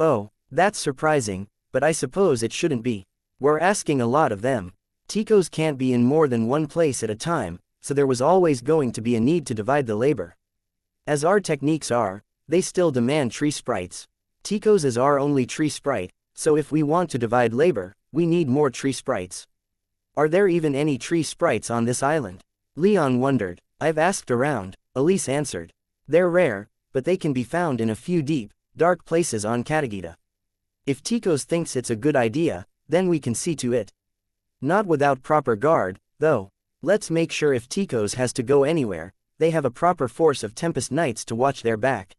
"Oh, that's surprising, but I suppose it shouldn't be. We're asking a lot of them. Tico's can't be in more than one place at a time, so there was always going to be a need to divide the labor. As our techniques are, they still demand tree sprites. Tico's is our only tree sprite, so if we want to divide labor, we need more tree sprites." "Are there even any tree sprites on this island?" Leon wondered. "I've asked around," Elise answered. "They're rare, but they can be found in a few deep, dark places on Katagita. If Tico's thinks it's a good idea, then we can see to it. Not without proper guard, though. Let's make sure if Tico's has to go anywhere, they have a proper force of Tempest Knights to watch their back."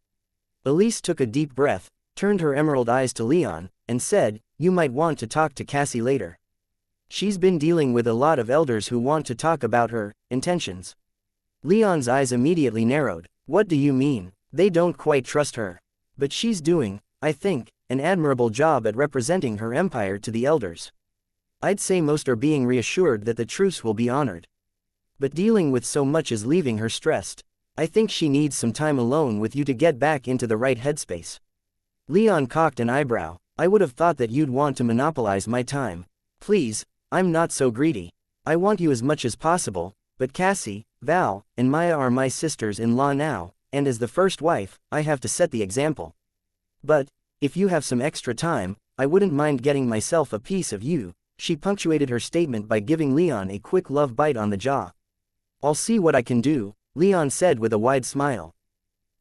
Elise took a deep breath, turned her emerald eyes to Leon, and said, "You might want to talk to Cassie later. She's been dealing with a lot of elders who want to talk about her intentions." Leon's eyes immediately narrowed. "What do you mean? They don't quite trust her. But she's doing, I think, an admirable job at representing her empire to the elders. I'd say most are being reassured that the truce will be honored. But dealing with so much is leaving her stressed. I think she needs some time alone with you to get back into the right headspace." Leon cocked an eyebrow. "I would have thought that you'd want to monopolize my time. Please, I'm not so greedy. I want you as much as possible, but Cassie, Val, and Maya are my sisters-in-law now, and as the first wife, I have to set the example. But, if you have some extra time, I wouldn't mind getting myself a piece of you." She punctuated her statement by giving Leon a quick love bite on the jaw. "I'll see what I can do," Leon said with a wide smile.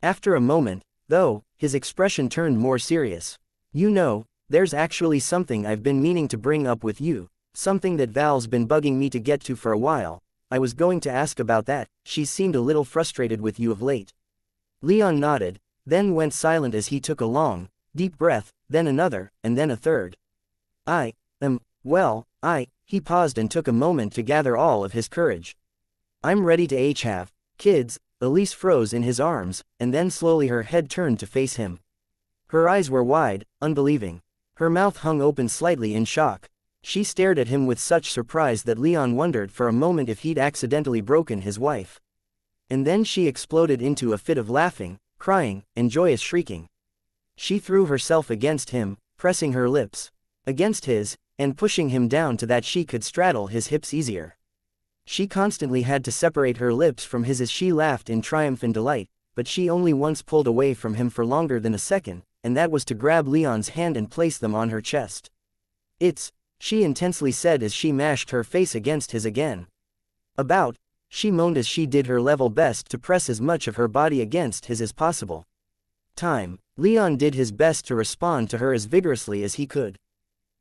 After a moment, though, his expression turned more serious. "You know, there's actually something I've been meaning to bring up with you, something that Val's been bugging me to get to for a while. I was going to ask about that. She's seemed a little frustrated with you of late." Leon nodded, then went silent as he took a long, deep breath, then another, and then a third. He paused and took a moment to gather all of his courage. "I'm ready to have kids." Elise froze in his arms, and then slowly her head turned to face him. Her eyes were wide, unbelieving. Her mouth hung open slightly in shock. She stared at him with such surprise that Leon wondered for a moment if he'd accidentally broken his wife. And then she exploded into a fit of laughing, crying, and joyous shrieking. She threw herself against him, pressing her lips against his, and pushing him down so that she could straddle his hips easier. She constantly had to separate her lips from his as she laughed in triumph and delight, but she only once pulled away from him for longer than a second, and that was to grab Leon's hand and place them on her chest. She intensely said as she mashed her face against his again. She moaned as she did her level best to press as much of her body against his as possible. Leon did his best to respond to her as vigorously as he could.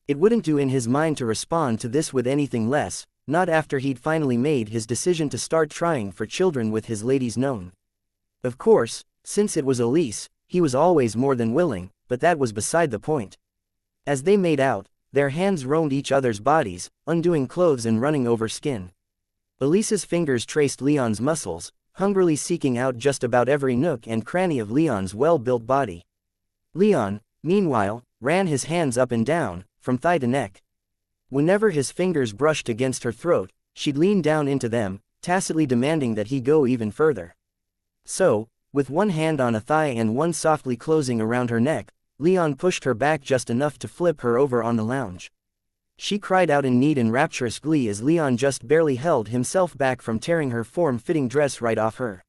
It wouldn't do in his mind to respond to this with anything less, not after he'd finally made his decision to start trying for children with his ladies known. Of course, since it was Elise, he was always more than willing, but that was beside the point. As they made out, their hands roamed each other's bodies, undoing clothes and running over skin. Elise's fingers traced Leon's muscles, hungrily seeking out just about every nook and cranny of Leon's well-built body. Leon, meanwhile, ran his hands up and down, from thigh to neck. Whenever his fingers brushed against her throat, she'd lean down into them, tacitly demanding that he go even further. So, with one hand on a thigh and one softly closing around her neck, Leon pushed her back just enough to flip her over on the lounge. She cried out in need and rapturous glee as Leon just barely held himself back from tearing her form-fitting dress right off her.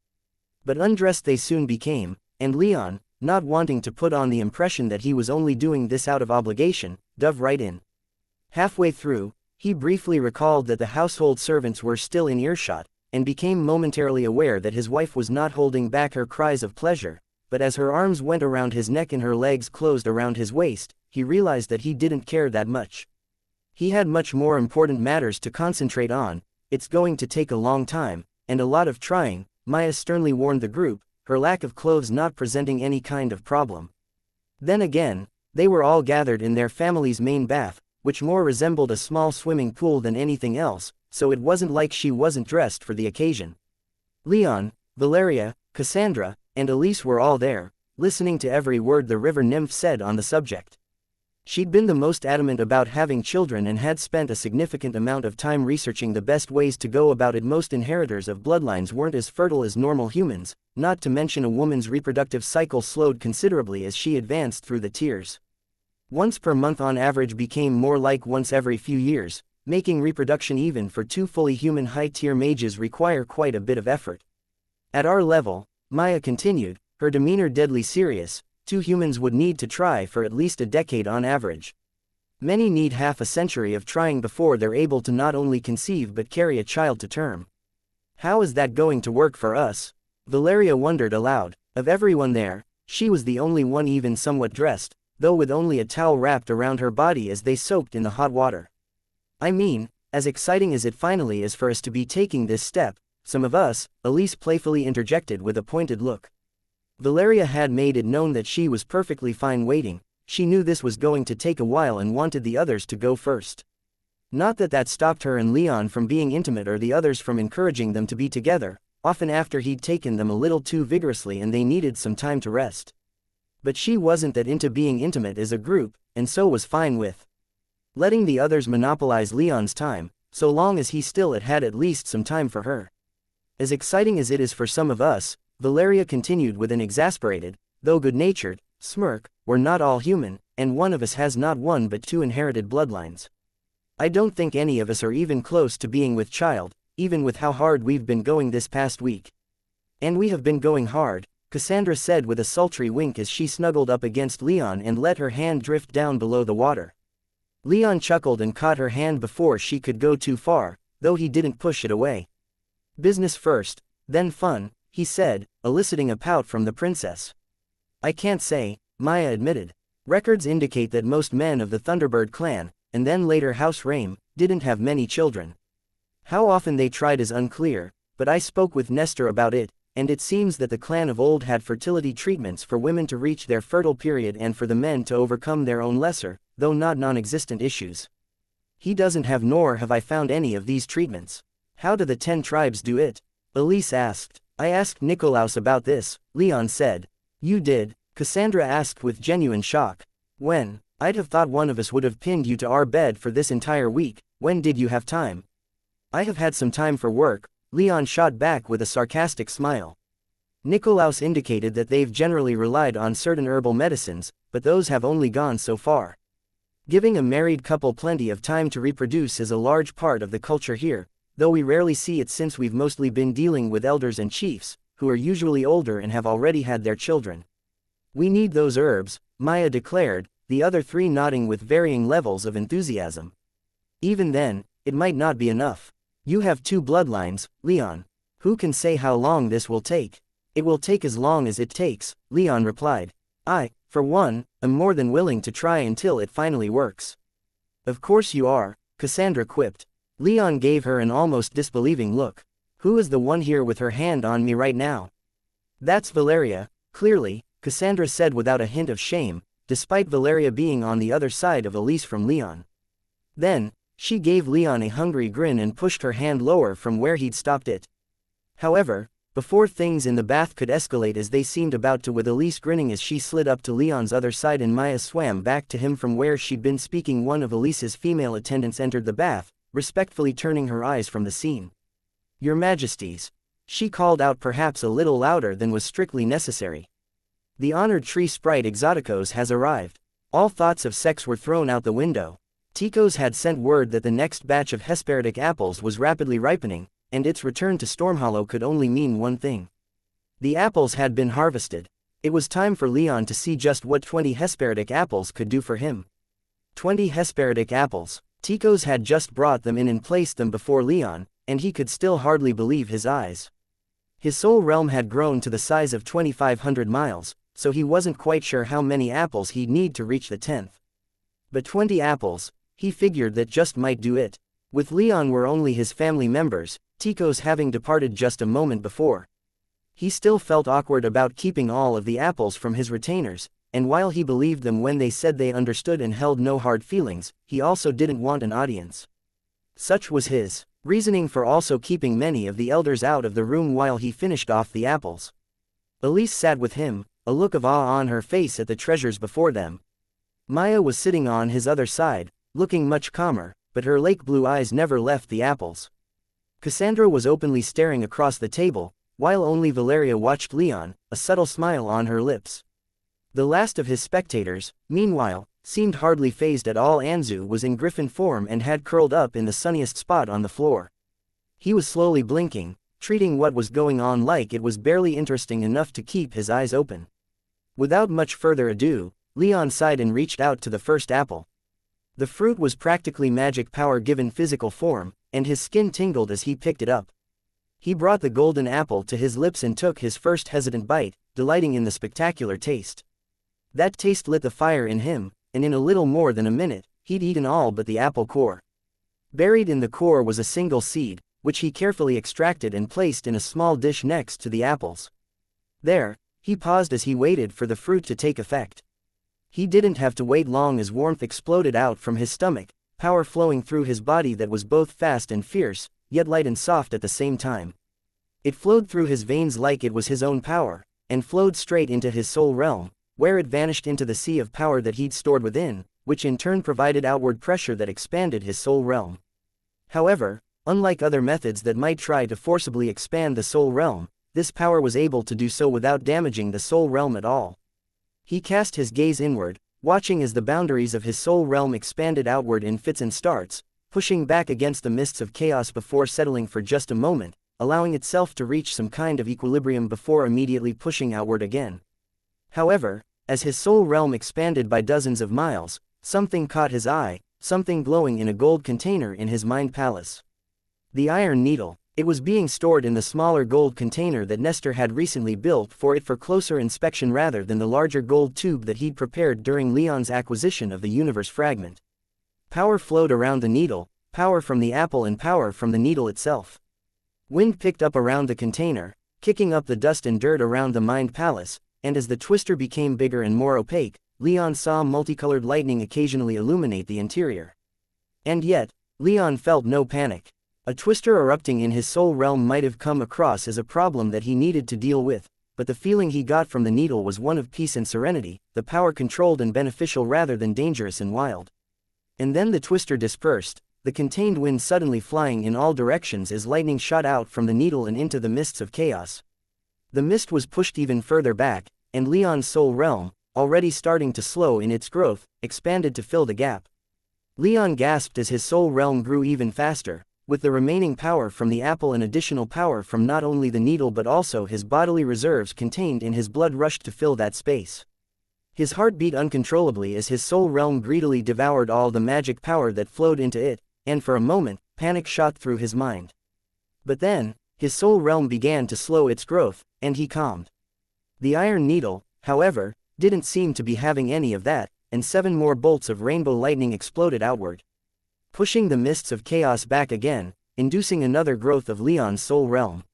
But undressed they soon became, and Leon, not wanting to put on the impression that he was only doing this out of obligation, dove right in. Halfway through, he briefly recalled that the household servants were still in earshot, and became momentarily aware that his wife was not holding back her cries of pleasure, but as her arms went around his neck and her legs closed around his waist, he realized that he didn't care that much. He had much more important matters to concentrate on. "It's going to take a long time, and a lot of trying," Maya sternly warned the group, her lack of clothes not presenting any kind of problem. Then again, they were all gathered in their family's main bath, which more resembled a small swimming pool than anything else, so it wasn't like she wasn't dressed for the occasion. Leon, Valeria, Cassandra, and Elise were all there, listening to every word the river nymph said on the subject. She'd been the most adamant about having children and had spent a significant amount of time researching the best ways to go about it. Most inheritors of bloodlines weren't as fertile as normal humans, not to mention a woman's reproductive cycle slowed considerably as she advanced through the tiers. Once per month on average became more like once every few years, making reproduction even for two fully human high-tier mages require quite a bit of effort. At our level, Maya continued, her demeanor deadly serious, 2 humans would need to try for at least a decade on average. Many need half a century of trying before they're able to not only conceive but carry a child to term. How is that going to work for us? Valeria wondered aloud. Of everyone there, she was the only one even somewhat dressed, though with only a towel wrapped around her body as they soaked in the hot water. I mean, as exciting as it finally is for us to be taking this step, some of us, Elise playfully interjected with a pointed look. Valeria had made it known that she was perfectly fine waiting. She knew this was going to take a while and wanted the others to go first. Not that that stopped her and Leon from being intimate or the others from encouraging them to be together, often after he'd taken them a little too vigorously and they needed some time to rest. But she wasn't that into being intimate as a group, and so was fine with letting the others monopolize Leon's time, so long as he still had at least some time for her. As exciting as it is for some of us, Valeria continued with an exasperated, though good-natured, smirk, we're not all human, and one of us has not one but two inherited bloodlines. I don't think any of us are even close to being with child, even with how hard we've been going this past week. And we have been going hard, Cassandra said with a sultry wink as she snuggled up against Leon and let her hand drift down below the water. Leon chuckled and caught her hand before she could go too far, though he didn't push it away. Business first, then fun, he said, eliciting a pout from the princess. I can't say, Maya admitted. Records indicate that most men of the Thunderbird clan, and then later House Rame, didn't have many children. How often they tried is unclear, but I spoke with Nestor about it, and it seems that the clan of old had fertility treatments for women to reach their fertile period and for the men to overcome their own lesser, though not non-existent issues. He doesn't have, nor have I found any of these treatments. How do the 10 tribes do it? Elise asked. I asked Nikolaus about this, Leon said. You did? Cassandra asked with genuine shock. When? I'd have thought one of us would have pinned you to our bed for this entire week. When did you have time? I have had some time for work, Leon shot back with a sarcastic smile. Nikolaus indicated that they've generally relied on certain herbal medicines, but those have only gone so far. Giving a married couple plenty of time to reproduce is a large part of the culture here, though we rarely see it since we've mostly been dealing with elders and chiefs, who are usually older and have already had their children. We need those herbs, Maya declared, the other three nodding with varying levels of enthusiasm. Even then, it might not be enough. You have 2 bloodlines, Leon. Who can say how long this will take? It will take as long as it takes, Leon replied. I, for one, am more than willing to try until it finally works. Of course you are, Cassandra quipped. Leon gave her an almost disbelieving look. Who is the one here with her hand on me right now? That's Valeria, clearly, Cassandra said without a hint of shame, despite Valeria being on the other side of Elise from Leon. Then, she gave Leon a hungry grin and pushed her hand lower from where he'd stopped it. However, before things in the bath could escalate as they seemed about to, with Elise grinning as she slid up to Leon's other side and Maya swam back to him from where she'd been speaking, one of Elise's female attendants entered the bath, respectfully turning her eyes from the scene. Your Majesties, she called out, perhaps a little louder than was strictly necessary. The honored tree sprite Exoticos has arrived. All thoughts of sex were thrown out the window. Ticos had sent word that the next batch of Hesperidic apples was rapidly ripening, and its return to Stormhollow could only mean one thing. The apples had been harvested. It was time for Leon to see just what 20 Hesperidic apples could do for him. 20 Hesperidic apples. Ticos had just brought them in and placed them before Leon, and he could still hardly believe his eyes. His soul realm had grown to the size of 2,500 miles, so he wasn't quite sure how many apples he'd need to reach the 10th. But 20 apples, he figured that just might do it. With Leon were only his family members, Ticos having departed just a moment before. He still felt awkward about keeping all of the apples from his retainers, and while he believed them when they said they understood and held no hard feelings, he also didn't want an audience. Such was his reasoning for also keeping many of the elders out of the room while he finished off the apples. Elise sat with him, a look of awe on her face at the treasures before them. Maya was sitting on his other side, looking much calmer, but her lake blue eyes never left the apples. Cassandra was openly staring across the table, while only Valeria watched Leon, a subtle smile on her lips. The last of his spectators, meanwhile, seemed hardly fazed at all. Anzu was in griffin form and had curled up in the sunniest spot on the floor. He was slowly blinking, treating what was going on like it was barely interesting enough to keep his eyes open. Without much further ado, Leon sighed and reached out to the first apple. The fruit was practically magic power given physical form, and his skin tingled as he picked it up. He brought the golden apple to his lips and took his first hesitant bite, delighting in the spectacular taste. That taste lit the fire in him, and in a little more than a minute, he'd eaten all but the apple core. Buried in the core was a single seed, which he carefully extracted and placed in a small dish next to the apples. There, He paused as he waited for the fruit to take effect. He didn't have to wait long as warmth exploded out from his stomach, power flowing through his body that was both fast and fierce, yet light and soft at the same time. It flowed through his veins like it was his own power, and flowed straight into his soul realm, where it vanished into the sea of power that he'd stored within, which in turn provided outward pressure that expanded his soul realm. However, unlike other methods that might try to forcibly expand the soul realm, this power was able to do so without damaging the soul realm at all. He cast his gaze inward, watching as the boundaries of his soul realm expanded outward in fits and starts, pushing back against the mists of chaos before settling for just a moment, allowing itself to reach some kind of equilibrium before immediately pushing outward again. However, as his soul realm expanded by dozens of miles, something caught his eye, something glowing in a gold container in his mind palace. The iron needle. It was being stored in the smaller gold container that Nestor had recently built for it for closer inspection rather than the larger gold tube that he'd prepared during Leon's acquisition of the universe fragment. Power flowed around the needle, power from the apple and power from the needle itself. Wind picked up around the container, kicking up the dust and dirt around the mind palace, and as the twister became bigger and more opaque, Leon saw multicolored lightning occasionally illuminate the interior. And yet, Leon felt no panic. A twister erupting in his soul realm might have come across as a problem that he needed to deal with, but the feeling he got from the needle was one of peace and serenity, the power controlled and beneficial rather than dangerous and wild. And then the twister dispersed, the contained wind suddenly flying in all directions as lightning shot out from the needle and into the mists of chaos. The mist was pushed even further back, and Leon's soul realm, already starting to slow in its growth, expanded to fill the gap. Leon gasped as his soul realm grew even faster, with the remaining power from the apple and additional power from not only the needle but also his bodily reserves contained in his blood rushed to fill that space. His heart beat uncontrollably as his soul realm greedily devoured all the magic power that flowed into it, and for a moment, panic shot through his mind. But then, his soul realm began to slow its growth, and he calmed. The iron needle, however, didn't seem to be having any of that, and 7 more bolts of rainbow lightning exploded outward, pushing the mists of chaos back again, inducing another growth of Leon's soul realm.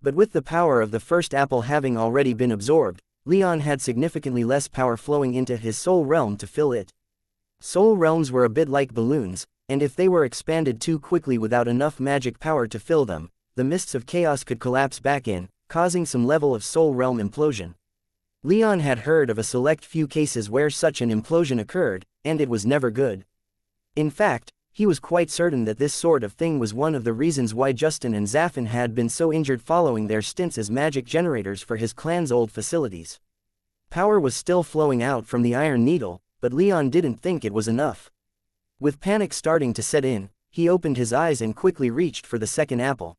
But with the power of the first apple having already been absorbed, Leon had significantly less power flowing into his soul realm to fill it. Soul realms were a bit like balloons, and if they were expanded too quickly without enough magic power to fill them, the mists of chaos could collapse back in, causing some level of soul realm implosion. Leon had heard of a select few cases where such an implosion occurred, and it was never good. In fact, he was quite certain that this sort of thing was one of the reasons why Justin and Zafin had been so injured following their stints as magic generators for his clan's old facilities. Power was still flowing out from the iron needle, but Leon didn't think it was enough. With panic starting to set in, he opened his eyes and quickly reached for the second apple.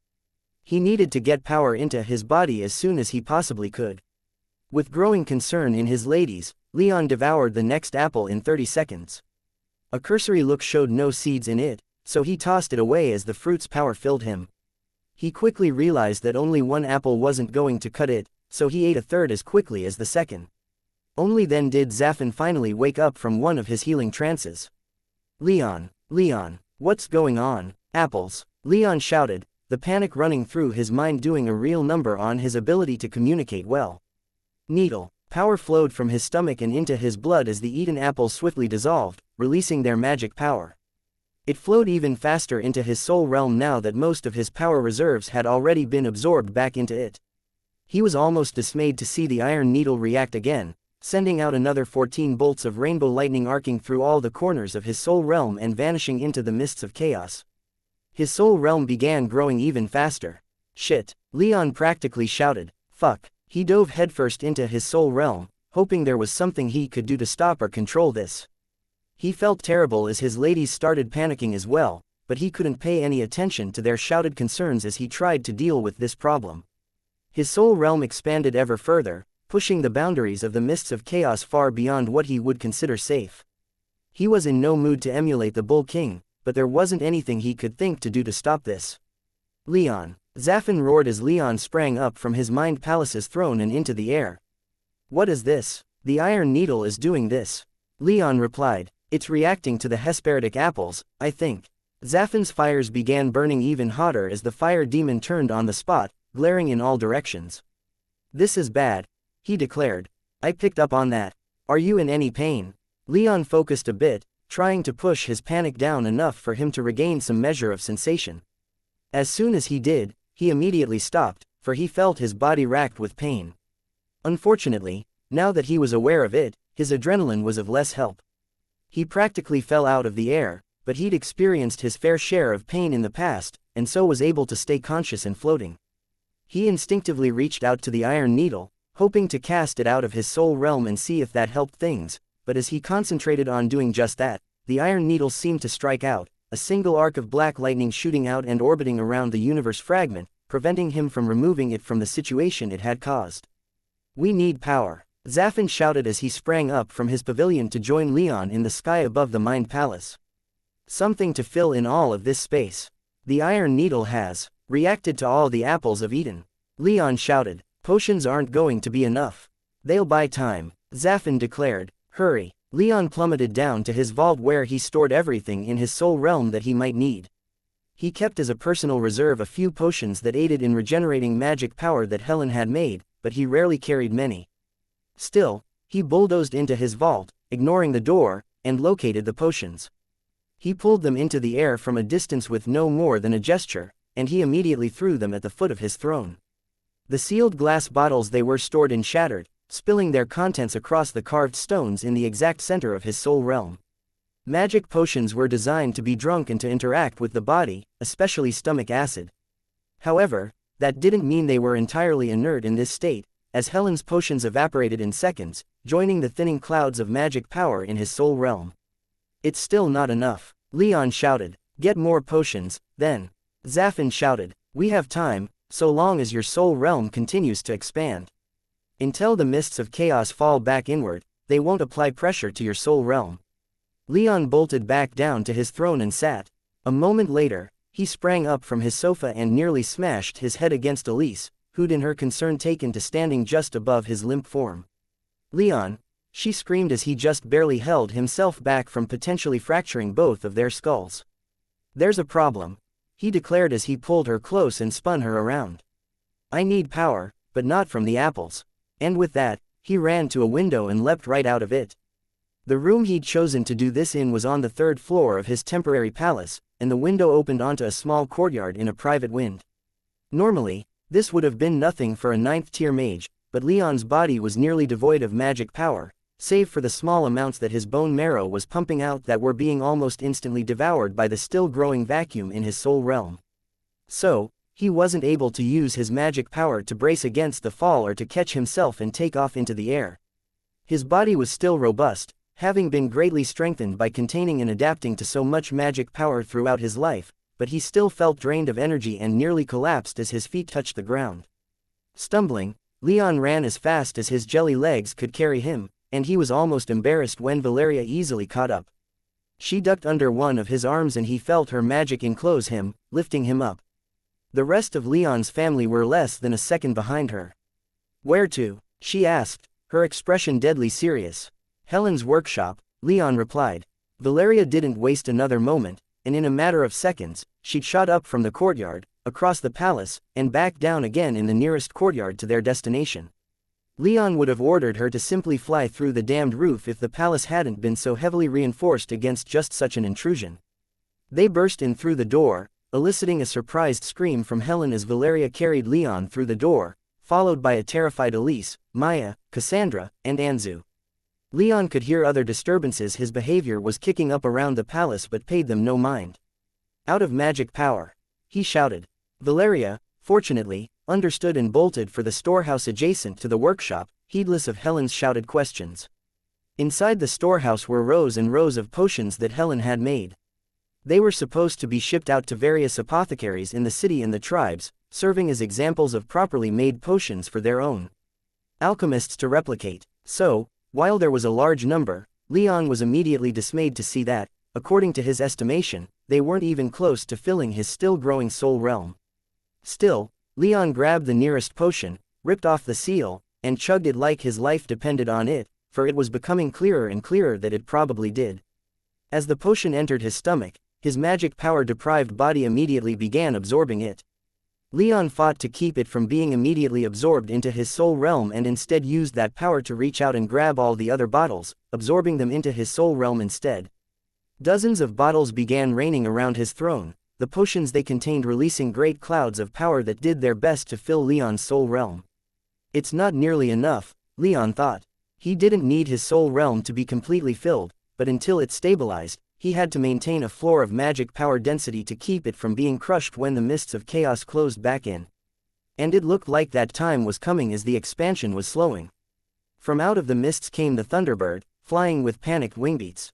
He needed to get power into his body as soon as he possibly could. With growing concern in his ladies, Leon devoured the next apple in 30 seconds. A cursory look showed no seeds in it, so he tossed it away as the fruit's power filled him. He quickly realized that only one apple wasn't going to cut it, so he ate a third as quickly as the second. Only then did Zafin finally wake up from one of his healing trances. Leon, what's going on? Apples, Leon shouted, the panic running through his mind doing a real number on his ability to communicate well. Needle, power flowed from his stomach and into his blood as the eaten apples swiftly dissolved, releasing their magic power. It flowed even faster into his soul realm now that most of his power reserves had already been absorbed back into it. He was almost dismayed to see the iron needle react again, sending out another 14 bolts of rainbow lightning arcing through all the corners of his soul realm and vanishing into the mists of chaos. His soul realm began growing even faster. Shit, Leon practically shouted. Fuck. He dove headfirst into his soul realm, hoping there was something he could do to stop or control this. He felt terrible as his ladies started panicking as well, but he couldn't pay any attention to their shouted concerns as he tried to deal with this problem. His soul realm expanded ever further, pushing the boundaries of the mists of chaos far beyond what he would consider safe. He was in no mood to emulate the Bull King, but there wasn't anything he could think to do to stop this. Leon, Zafin roared as Leon sprang up from his mind palace's throne and into the air. What is this? The iron needle is doing this. Leon replied. It's reacting to the Hesperitic apples, I think. Zafin's fires began burning even hotter as the fire demon turned on the spot, glaring in all directions. This is bad. he declared. I picked up on that. Are you in any pain? Leon focused a bit, trying to push his panic down enough for him to regain some measure of sensation. As soon as he did, he immediately stopped, for he felt his body racked with pain. Unfortunately, now that he was aware of it, his adrenaline was of less help. He practically fell out of the air, but he'd experienced his fair share of pain in the past, and so was able to stay conscious and floating. He instinctively reached out to the iron needle, hoping to cast it out of his soul realm and see if that helped things, but as he concentrated on doing just that, the iron needle seemed to strike out, a single arc of black lightning shooting out and orbiting around the universe fragment, preventing him from removing it from the situation it had caused. We need power, Zafin shouted as he sprang up from his pavilion to join Leon in the sky above the Mind Palace. Something to fill in all of this space. The iron needle has reacted to all the apples of Eden. Leon shouted. Potions aren't going to be enough. They'll buy time, Zafin declared. Hurry. Leon plummeted down to his vault where he stored everything in his soul realm that he might need. He kept as a personal reserve a few potions that aided in regenerating magic power that Helen had made, but he rarely carried many. Still, he bulldozed into his vault, ignoring the door, and located the potions. He pulled them into the air from a distance with no more than a gesture, and he immediately threw them at the foot of his throne. The sealed glass bottles they were stored in shattered, spilling their contents across the carved stones in the exact center of his soul realm. Magic potions were designed to be drunk and to interact with the body, especially stomach acid. However, that didn't mean they were entirely inert in this state, as Helen's potions evaporated in seconds, joining the thinning clouds of magic power in his soul realm. It's still not enough, Leon shouted. Get more potions, then. Zafin shouted. We have time, so long as your soul realm continues to expand. Until the mists of chaos fall back inward, they won't apply pressure to your soul realm. Leon bolted back down to his throne and sat. A moment later, he sprang up from his sofa and nearly smashed his head against Elise, who'd in her concern taken to standing just above his limp form. Leon, she screamed as he just barely held himself back from potentially fracturing both of their skulls. There's a problem, he declared as he pulled her close and spun her around. I need power, but not from the apples. And with that, he ran to a window and leapt right out of it. The room he'd chosen to do this in was on the 3rd floor of his temporary palace, and the window opened onto a small courtyard in a private wind. Normally, this would have been nothing for a 9th-tier mage, but Leon's body was nearly devoid of magic power, save for the small amounts that his bone marrow was pumping out that were being almost instantly devoured by the still-growing vacuum in his soul realm. So, he wasn't able to use his magic power to brace against the fall or to catch himself and take off into the air. His body was still robust, having been greatly strengthened by containing and adapting to so much magic power throughout his life, but he still felt drained of energy and nearly collapsed as his feet touched the ground. Stumbling, Leon ran as fast as his jelly legs could carry him, and he was almost embarrassed when Valeria easily caught up. She ducked under one of his arms and he felt her magic enclose him, lifting him up. The rest of Leon's family were less than a second behind her. Where to? She asked, her expression deadly serious. Helen's workshop, Leon replied. Valeria didn't waste another moment, and in a matter of seconds, she'd shot up from the courtyard, across the palace, and back down again in the nearest courtyard to their destination. Leon would have ordered her to simply fly through the damned roof if the palace hadn't been so heavily reinforced against just such an intrusion. They burst in through the door, eliciting a surprised scream from Helen as Valeria carried Leon through the door, followed by a terrified Elise, Maya, Cassandra, and Anzu. Leon could hear other disturbances. His behavior was kicking up around the palace but paid them no mind. Out of magic power, he shouted. Valeria, fortunately, understood and bolted for the storehouse adjacent to the workshop, heedless of Helen's shouted questions. Inside the storehouse were rows and rows of potions that Helen had made. They were supposed to be shipped out to various apothecaries in the city and the tribes, serving as examples of properly made potions for their own alchemists to replicate. So, while there was a large number, Leon was immediately dismayed to see that, according to his estimation, they weren't even close to filling his still-growing soul realm. Still, Leon grabbed the nearest potion, ripped off the seal, and chugged it like his life depended on it, for it was becoming clearer and clearer that it probably did. As the potion entered his stomach, his magic power-deprived body immediately began absorbing it. Leon fought to keep it from being immediately absorbed into his soul realm and instead used that power to reach out and grab all the other bottles, absorbing them into his soul realm instead. Dozens of bottles began raining around his throne, the potions they contained releasing great clouds of power that did their best to fill Leon's soul realm. It's not nearly enough, Leon thought. He didn't need his soul realm to be completely filled, but until it stabilized, he had to maintain a floor of magic power density to keep it from being crushed when the mists of chaos closed back in. And it looked like that time was coming as the expansion was slowing. From out of the mists came the Thunderbird, flying with panicked wingbeats.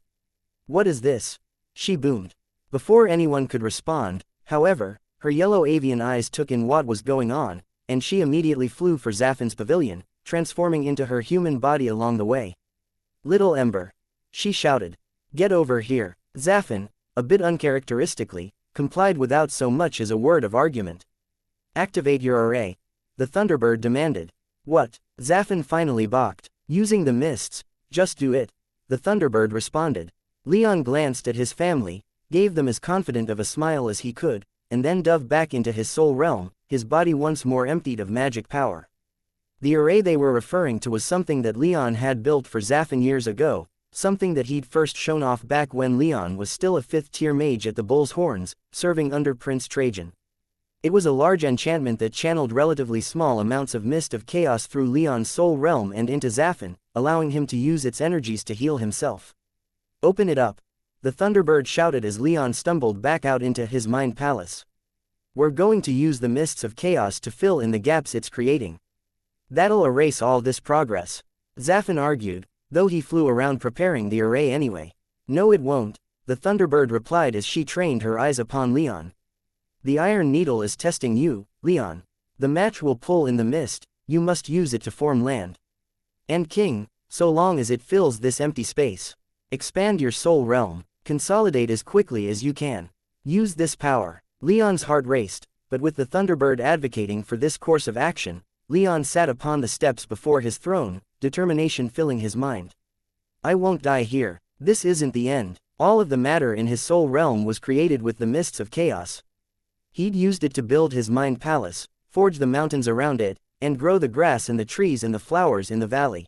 "What is this?" she boomed. Before anyone could respond, however, her yellow avian eyes took in what was going on, and she immediately flew for Zaffin's pavilion, transforming into her human body along the way. "Little Ember," she shouted. "Get over here." Zaffin, a bit uncharacteristically, complied without so much as a word of argument. "Activate your array," the Thunderbird demanded. "What?" Zaffin finally balked. "Using the mists, just do it," the Thunderbird responded. Leon glanced at his family, gave them as confident of a smile as he could, and then dove back into his soul realm, his body once more emptied of magic power. The array they were referring to was something that Leon had built for Zaffin years ago, something that he'd first shown off back when Leon was still a 5th-tier mage at the Bull's Horns, serving under Prince Trajan. It was a large enchantment that channeled relatively small amounts of mist of chaos through Leon's soul realm and into Zaffin, allowing him to use its energies to heal himself. "Open it up," the Thunderbird shouted as Leon stumbled back out into his mind palace. "We're going to use the mists of chaos to fill in the gaps it's creating." "That'll erase all this progress," Zaffin argued, though he flew around preparing the array anyway. "No, it won't," the Thunderbird replied as she trained her eyes upon Leon. "The Iron Needle is testing you, Leon. The match will pull in the mist, you must use it to form land. And King, so long as it fills this empty space. Expand your soul realm, consolidate as quickly as you can. Use this power." Leon's heart raced, but with the Thunderbird advocating for this course of action, Leon sat upon the steps before his throne, determination filling his mind. "I won't die here. This isn't the end." All of the matter in his soul realm was created with the mists of chaos. He'd used it to build his mind palace, forge the mountains around it, and grow the grass and the trees and the flowers in the valley.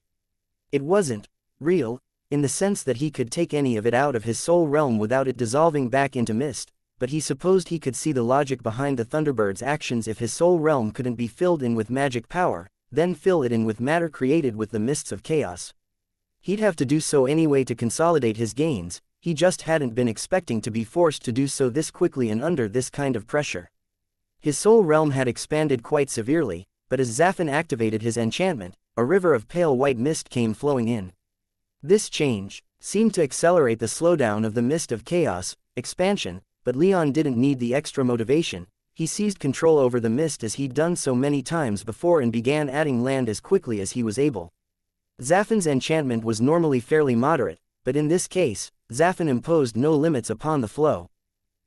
It wasn't real, in the sense that he could take any of it out of his soul realm without it dissolving back into mist, but he supposed he could see the logic behind the Thunderbird's actions. If his soul realm couldn't be filled in with magic power, then fill it in with matter created with the mists of chaos. He'd have to do so anyway to consolidate his gains. He just hadn't been expecting to be forced to do so this quickly and under this kind of pressure. His soul realm had expanded quite severely, but as Zaffin activated his enchantment, a river of pale white mist came flowing in. This change seemed to accelerate the slowdown of the mist of chaos expansion, but Leon didn't need the extra motivation. He seized control over the mist as he'd done so many times before and began adding land as quickly as he was able. Zaffin's enchantment was normally fairly moderate, but in this case, Zaffin imposed no limits upon the flow.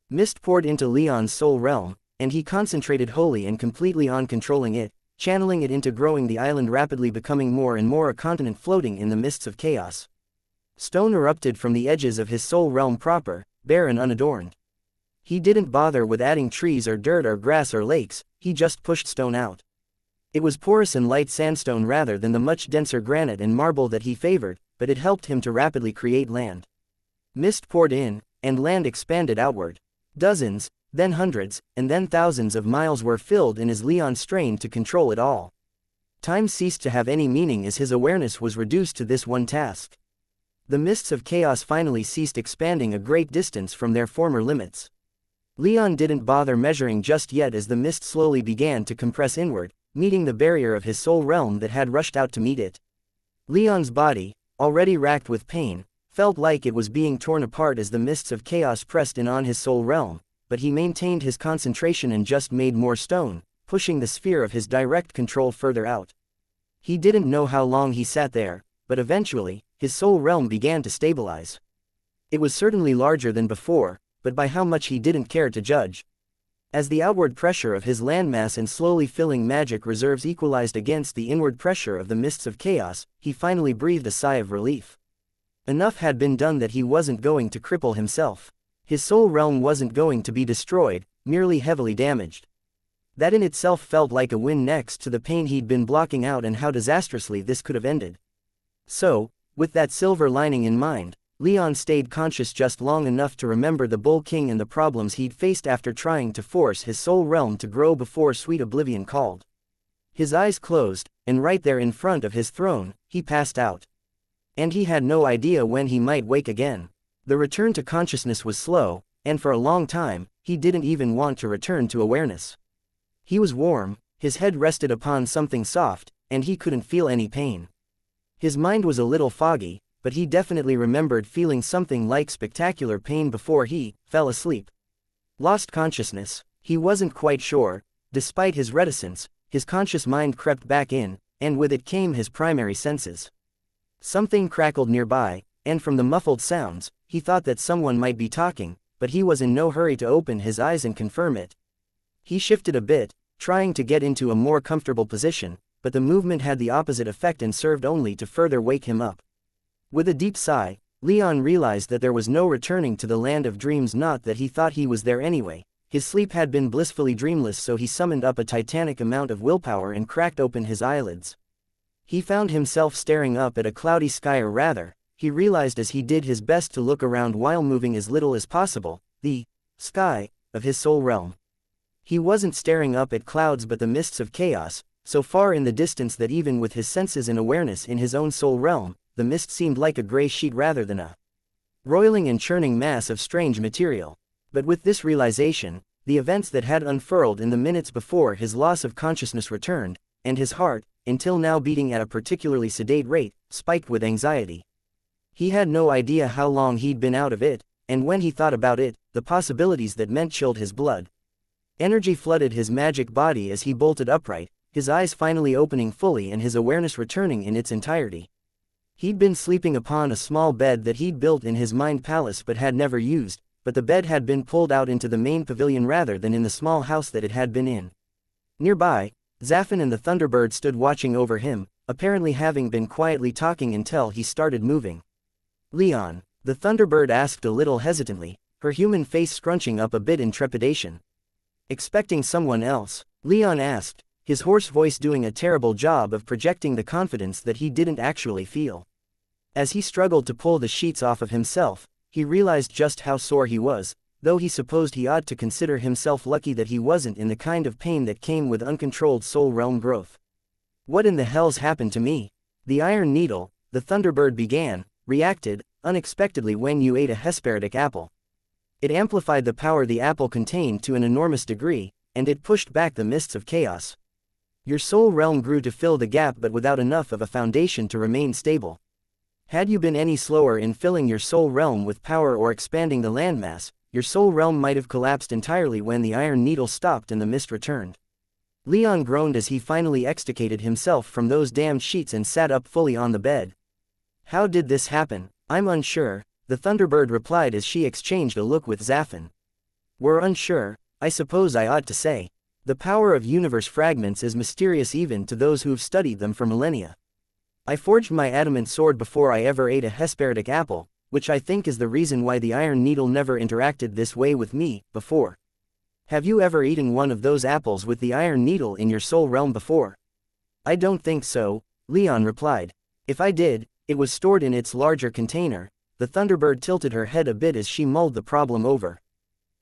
Mist poured into Leon's soul realm, and he concentrated wholly and completely on controlling it, channeling it into growing the island, rapidly becoming more and more a continent floating in the mists of chaos. Stone erupted from the edges of his soul realm proper, bare and unadorned. He didn't bother with adding trees or dirt or grass or lakes, he just pushed stone out. It was porous and light sandstone rather than the much denser granite and marble that he favored, but it helped him to rapidly create land. Mist poured in, and land expanded outward. Dozens, then hundreds, and then thousands of miles were filled in as Leon strained to control it all. Time ceased to have any meaning as his awareness was reduced to this one task. The mists of chaos finally ceased expanding a great distance from their former limits. Leon didn't bother measuring just yet as the mist slowly began to compress inward, meeting the barrier of his soul realm that had rushed out to meet it. Leon's body, already racked with pain, felt like it was being torn apart as the mists of chaos pressed in on his soul realm, but he maintained his concentration and just made more stone, pushing the sphere of his direct control further out. He didn't know how long he sat there, but eventually, his soul realm began to stabilize. It was certainly larger than before, but by how much he didn't care to judge. As the outward pressure of his landmass and slowly filling magic reserves equalized against the inward pressure of the mists of chaos, he finally breathed a sigh of relief. Enough had been done that he wasn't going to cripple himself. His soul realm wasn't going to be destroyed, merely heavily damaged. That in itself felt like a win next to the pain he'd been blocking out and how disastrously this could have ended. So, with that silver lining in mind, Leon stayed conscious just long enough to remember the Bull King and the problems he'd faced after trying to force his soul realm to grow before sweet oblivion called. His eyes closed, and right there in front of his throne, he passed out. And he had no idea when he might wake again. The return to consciousness was slow, and for a long time, he didn't even want to return to awareness. He was warm, his head rested upon something soft, and he couldn't feel any pain. His mind was a little foggy, but he definitely remembered feeling something like spectacular pain before he fell asleep. Lost consciousness, he wasn't quite sure. Despite his reticence, his conscious mind crept back in, and with it came his primary senses. Something crackled nearby, and from the muffled sounds, he thought that someone might be talking, but he was in no hurry to open his eyes and confirm it. He shifted a bit, trying to get into a more comfortable position, but the movement had the opposite effect and served only to further wake him up. With a deep sigh, Leon realized that there was no returning to the land of dreams, not that he thought he was there anyway. His sleep had been blissfully dreamless, so he summoned up a titanic amount of willpower and cracked open his eyelids. He found himself staring up at a cloudy sky, or rather, he realized as he did his best to look around while moving as little as possible, the sky of his soul realm. He wasn't staring up at clouds but the mists of chaos, so far in the distance that even with his senses and awareness in his own soul realm, the mist seemed like a gray sheet rather than a roiling and churning mass of strange material. But with this realization, the events that had unfurled in the minutes before his loss of consciousness returned, and his heart, until now beating at a particularly sedate rate, spiked with anxiety. He had no idea how long he'd been out of it, and when he thought about it, the possibilities that meant chilled his blood. Energy flooded his magic body as he bolted upright, his eyes finally opening fully and his awareness returning in its entirety. He'd been sleeping upon a small bed that he'd built in his mind palace but had never used, but the bed had been pulled out into the main pavilion rather than in the small house that it had been in. Nearby, Zaffin and the Thunderbird stood watching over him, apparently having been quietly talking until he started moving. "Leon," the Thunderbird asked a little hesitantly, her human face scrunching up a bit in trepidation. "Expecting someone else?" Leon asked, his hoarse voice doing a terrible job of projecting the confidence that he didn't actually feel. As he struggled to pull the sheets off of himself, he realized just how sore he was, though he supposed he ought to consider himself lucky that he wasn't in the kind of pain that came with uncontrolled soul realm growth. "What in the hell's happened to me?" "The Iron Needle," the Thunderbird began, "reacted unexpectedly when you ate a Hesperidic apple. It amplified the power the apple contained to an enormous degree, and it pushed back the mists of chaos. Your soul realm grew to fill the gap but without enough of a foundation to remain stable. Had you been any slower in filling your soul realm with power or expanding the landmass, your soul realm might have collapsed entirely when the Iron Needle stopped and the mist returned." Leon groaned as he finally extricated himself from those damned sheets and sat up fully on the bed. "How did this happen?" "I'm unsure," the Thunderbird replied as she exchanged a look with Zaffin. "We're unsure, I suppose I ought to say. The power of universe fragments is mysterious even to those who've studied them for millennia. I forged my adamant sword before I ever ate a Hesperidic apple, which I think is the reason why the Iron Needle never interacted this way with me before. Have you ever eaten one of those apples with the Iron Needle in your soul realm before?" "I don't think so," Leon replied. "If I did, it was stored in its larger container." The Thunderbird tilted her head a bit as she mulled the problem over.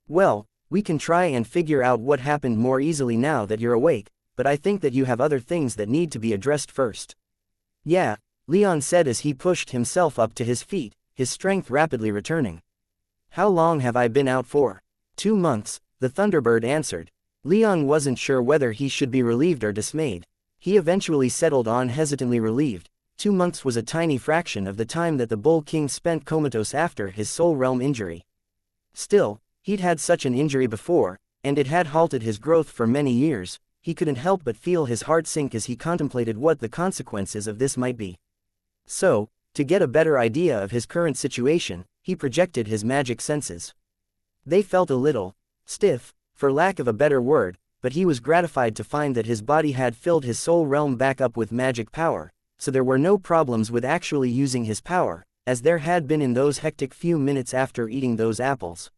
"Well, we can try and figure out what happened more easily now that you're awake, but I think that you have other things that need to be addressed first." "Yeah," Leon said as he pushed himself up to his feet, his strength rapidly returning. "How long have I been out for?" 2 months, the Thunderbird answered. Leon wasn't sure whether he should be relieved or dismayed. He eventually settled on hesitantly relieved. 2 months was a tiny fraction of the time that the Bull King spent comatose after his soul realm injury. Still, he'd had such an injury before, and it had halted his growth for many years. He couldn't help but feel his heart sink as he contemplated what the consequences of this might be. So, to get a better idea of his current situation, he projected his magic senses. They felt a little stiff, for lack of a better word, but he was gratified to find that his body had filled his soul realm back up with magic power, so there were no problems with actually using his power, as there had been in those hectic few minutes after eating those apples.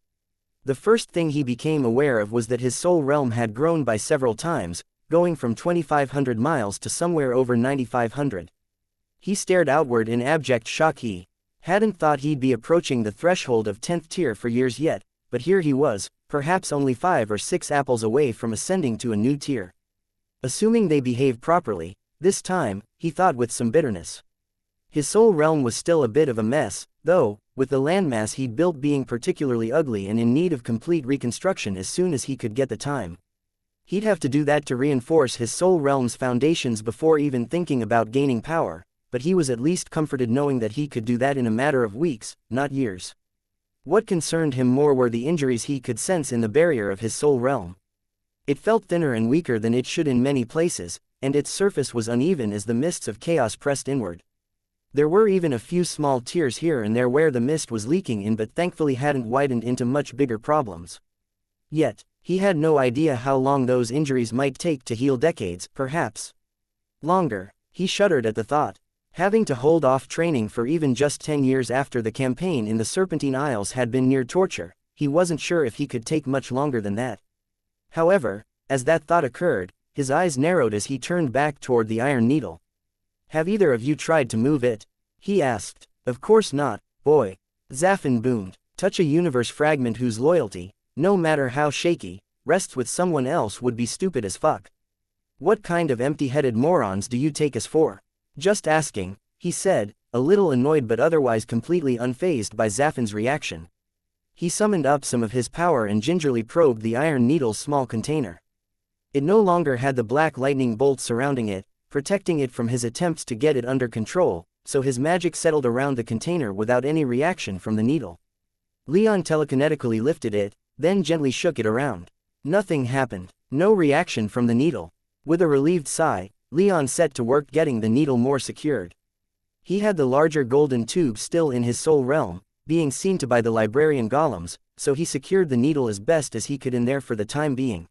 The first thing he became aware of was that his soul realm had grown by several times, going from 2,500 miles to somewhere over 9,500. He stared outward in abject shock. He hadn't thought he'd be approaching the threshold of 10th tier for years yet, but here he was, perhaps only 5 or 6 apples away from ascending to a new tier. Assuming they behaved properly, this time, he thought with some bitterness. His soul realm was still a bit of a mess, though, with the landmass he'd built being particularly ugly and in need of complete reconstruction as soon as he could get the time. He'd have to do that to reinforce his soul realm's foundations before even thinking about gaining power, but he was at least comforted knowing that he could do that in a matter of weeks, not years. What concerned him more were the injuries he could sense in the barrier of his soul realm. It felt thinner and weaker than it should in many places, and its surface was uneven as the mists of chaos pressed inward. There were even a few small tears here and there where the mist was leaking in, but thankfully hadn't widened into much bigger problems. Yet, he had no idea how long those injuries might take to heal. Decades, perhaps longer. He shuddered at the thought. Having to hold off training for even just 10 years after the campaign in the Serpentine Isles had been near torture, he wasn't sure if he could take much longer than that. However, as that thought occurred, his eyes narrowed as he turned back toward the iron needle. "Have either of you tried to move it?" he asked. "Of course not, boy," Zaffin boomed. "Touch a universe fragment whose loyalty, no matter how shaky, rests with someone else would be stupid as fuck. What kind of empty-headed morons do you take us for?" "Just asking," he said, a little annoyed but otherwise completely unfazed by Zaffin's reaction. He summoned up some of his power and gingerly probed the iron needle's small container. It no longer had the black lightning bolts surrounding it, protecting it from his attempts to get it under control, so his magic settled around the container without any reaction from the needle. Leon telekinetically lifted it, then gently shook it around. Nothing happened. No reaction from the needle. With a relieved sigh, Leon set to work getting the needle more secured. He had the larger golden tube still in his soul realm, being seen to by the librarian golems, so he secured the needle as best as he could in there for the time being.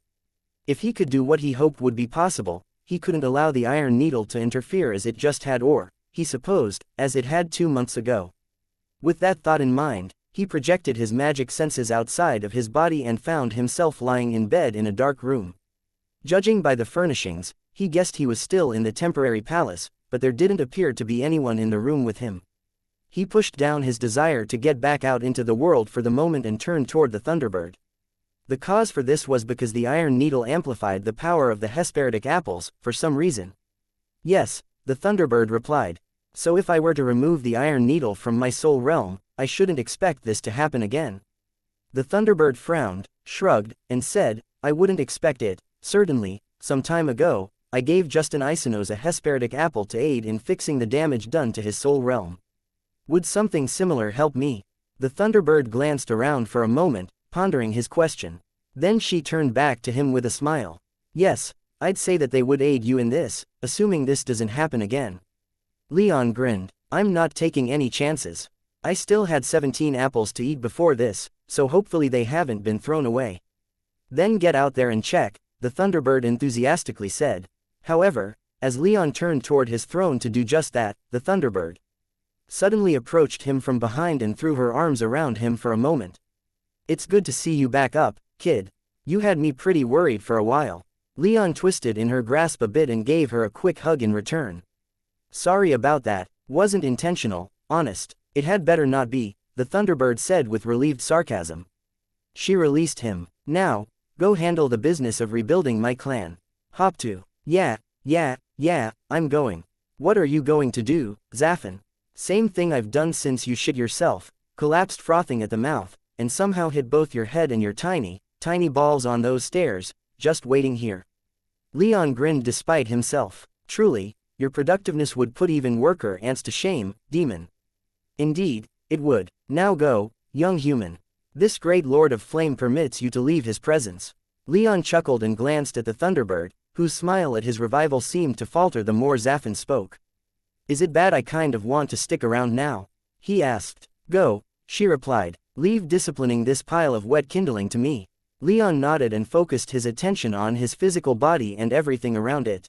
If he could do what he hoped would be possible, he couldn't allow the iron needle to interfere as it just had, or, he supposed, as it had 2 months ago. With that thought in mind, he projected his magic senses outside of his body and found himself lying in bed in a dark room. Judging by the furnishings, he guessed he was still in the temporary palace, but there didn't appear to be anyone in the room with him. He pushed down his desire to get back out into the world for the moment and turned toward the Thunderbird. The cause for this was because the iron needle amplified the power of the Hesperidic apples, for some reason. "Yes," the Thunderbird replied. "So if I were to remove the iron needle from my soul realm, I shouldn't expect this to happen again." The Thunderbird frowned, shrugged, and said, "I wouldn't expect it. Certainly, some time ago, I gave Justin Isonos a Hesperidic apple to aid in fixing the damage done to his soul realm. Would something similar help me?" The Thunderbird glanced around for a moment, pondering his question. Then she turned back to him with a smile. "Yes, I'd say that they would aid you in this, assuming this doesn't happen again." Leon grinned. "I'm not taking any chances. I still had 17 apples to eat before this, so hopefully they haven't been thrown away." "Then get out there and check," the Thunderbird enthusiastically said. However, as Leon turned toward his throne to do just that, the Thunderbird suddenly approached him from behind and threw her arms around him for a moment. "It's good to see you back up, kid. You had me pretty worried for a while." Leon twisted in her grasp a bit and gave her a quick hug in return. "Sorry about that, wasn't intentional, honest. It had better not be," the Thunderbird said with relieved sarcasm. She released him. "Now, go handle the business of rebuilding my clan." "Hop to." Yeah, I'm going." "What are you going to do, Zaffin?" "Same thing I've done since you shit yourself, collapsed frothing at the mouth, and somehow hit both your head and your tiny balls on those stairs, just waiting here." Leon grinned despite himself. "Truly, your productiveness would put even worker ants to shame, demon." "Indeed, it would. Now go, young human. This great lord of flame permits you to leave his presence." Leon chuckled and glanced at the Thunderbird, whose smile at his revival seemed to falter the more Zaffin spoke. "Is it bad I kind of want to stick around now?" he asked. "Go," she replied. "Leave disciplining this pile of wet kindling to me." Leon nodded and focused his attention on his physical body and everything around it.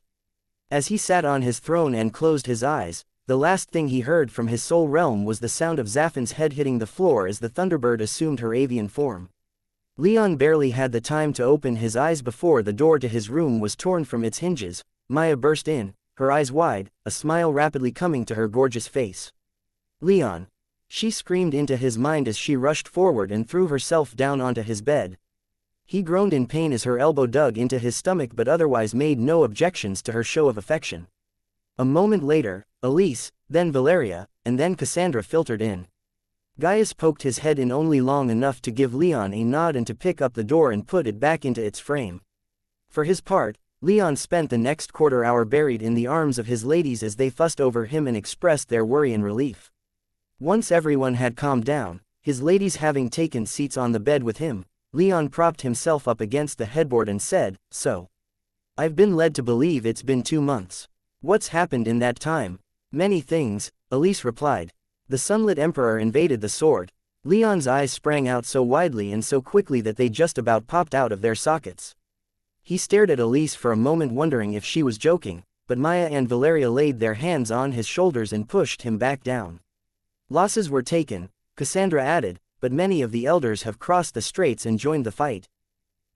As he sat on his throne and closed his eyes, the last thing he heard from his soul realm was the sound of Zaffin's head hitting the floor as the Thunderbird assumed her avian form. Leon barely had the time to open his eyes before the door to his room was torn from its hinges. Maya burst in, her eyes wide, a smile rapidly coming to her gorgeous face. "Leon!" She screamed into his mind as she rushed forward and threw herself down onto his bed. He groaned in pain as her elbow dug into his stomach but otherwise made no objections to her show of affection. A moment later, Elise, then Valeria, and then Cassandra filtered in. Gaius poked his head in only long enough to give Leon a nod and to pick up the door and put it back into its frame. For his part, Leon spent the next quarter hour buried in the arms of his ladies as they fussed over him and expressed their worry and relief. Once everyone had calmed down, his ladies having taken seats on the bed with him, Leon propped himself up against the headboard and said, "So. I've been led to believe it's been 2 months. What's happened in that time?" "Many things," Elise replied. "The sunlit emperor invaded the sword." Leon's eyes sprang out so widely and so quickly that they just about popped out of their sockets. He stared at Elise for a moment wondering if she was joking, but Maya and Valeria laid their hands on his shoulders and pushed him back down. "Losses were taken," Cassandra added, "but many of the elders have crossed the straits and joined the fight.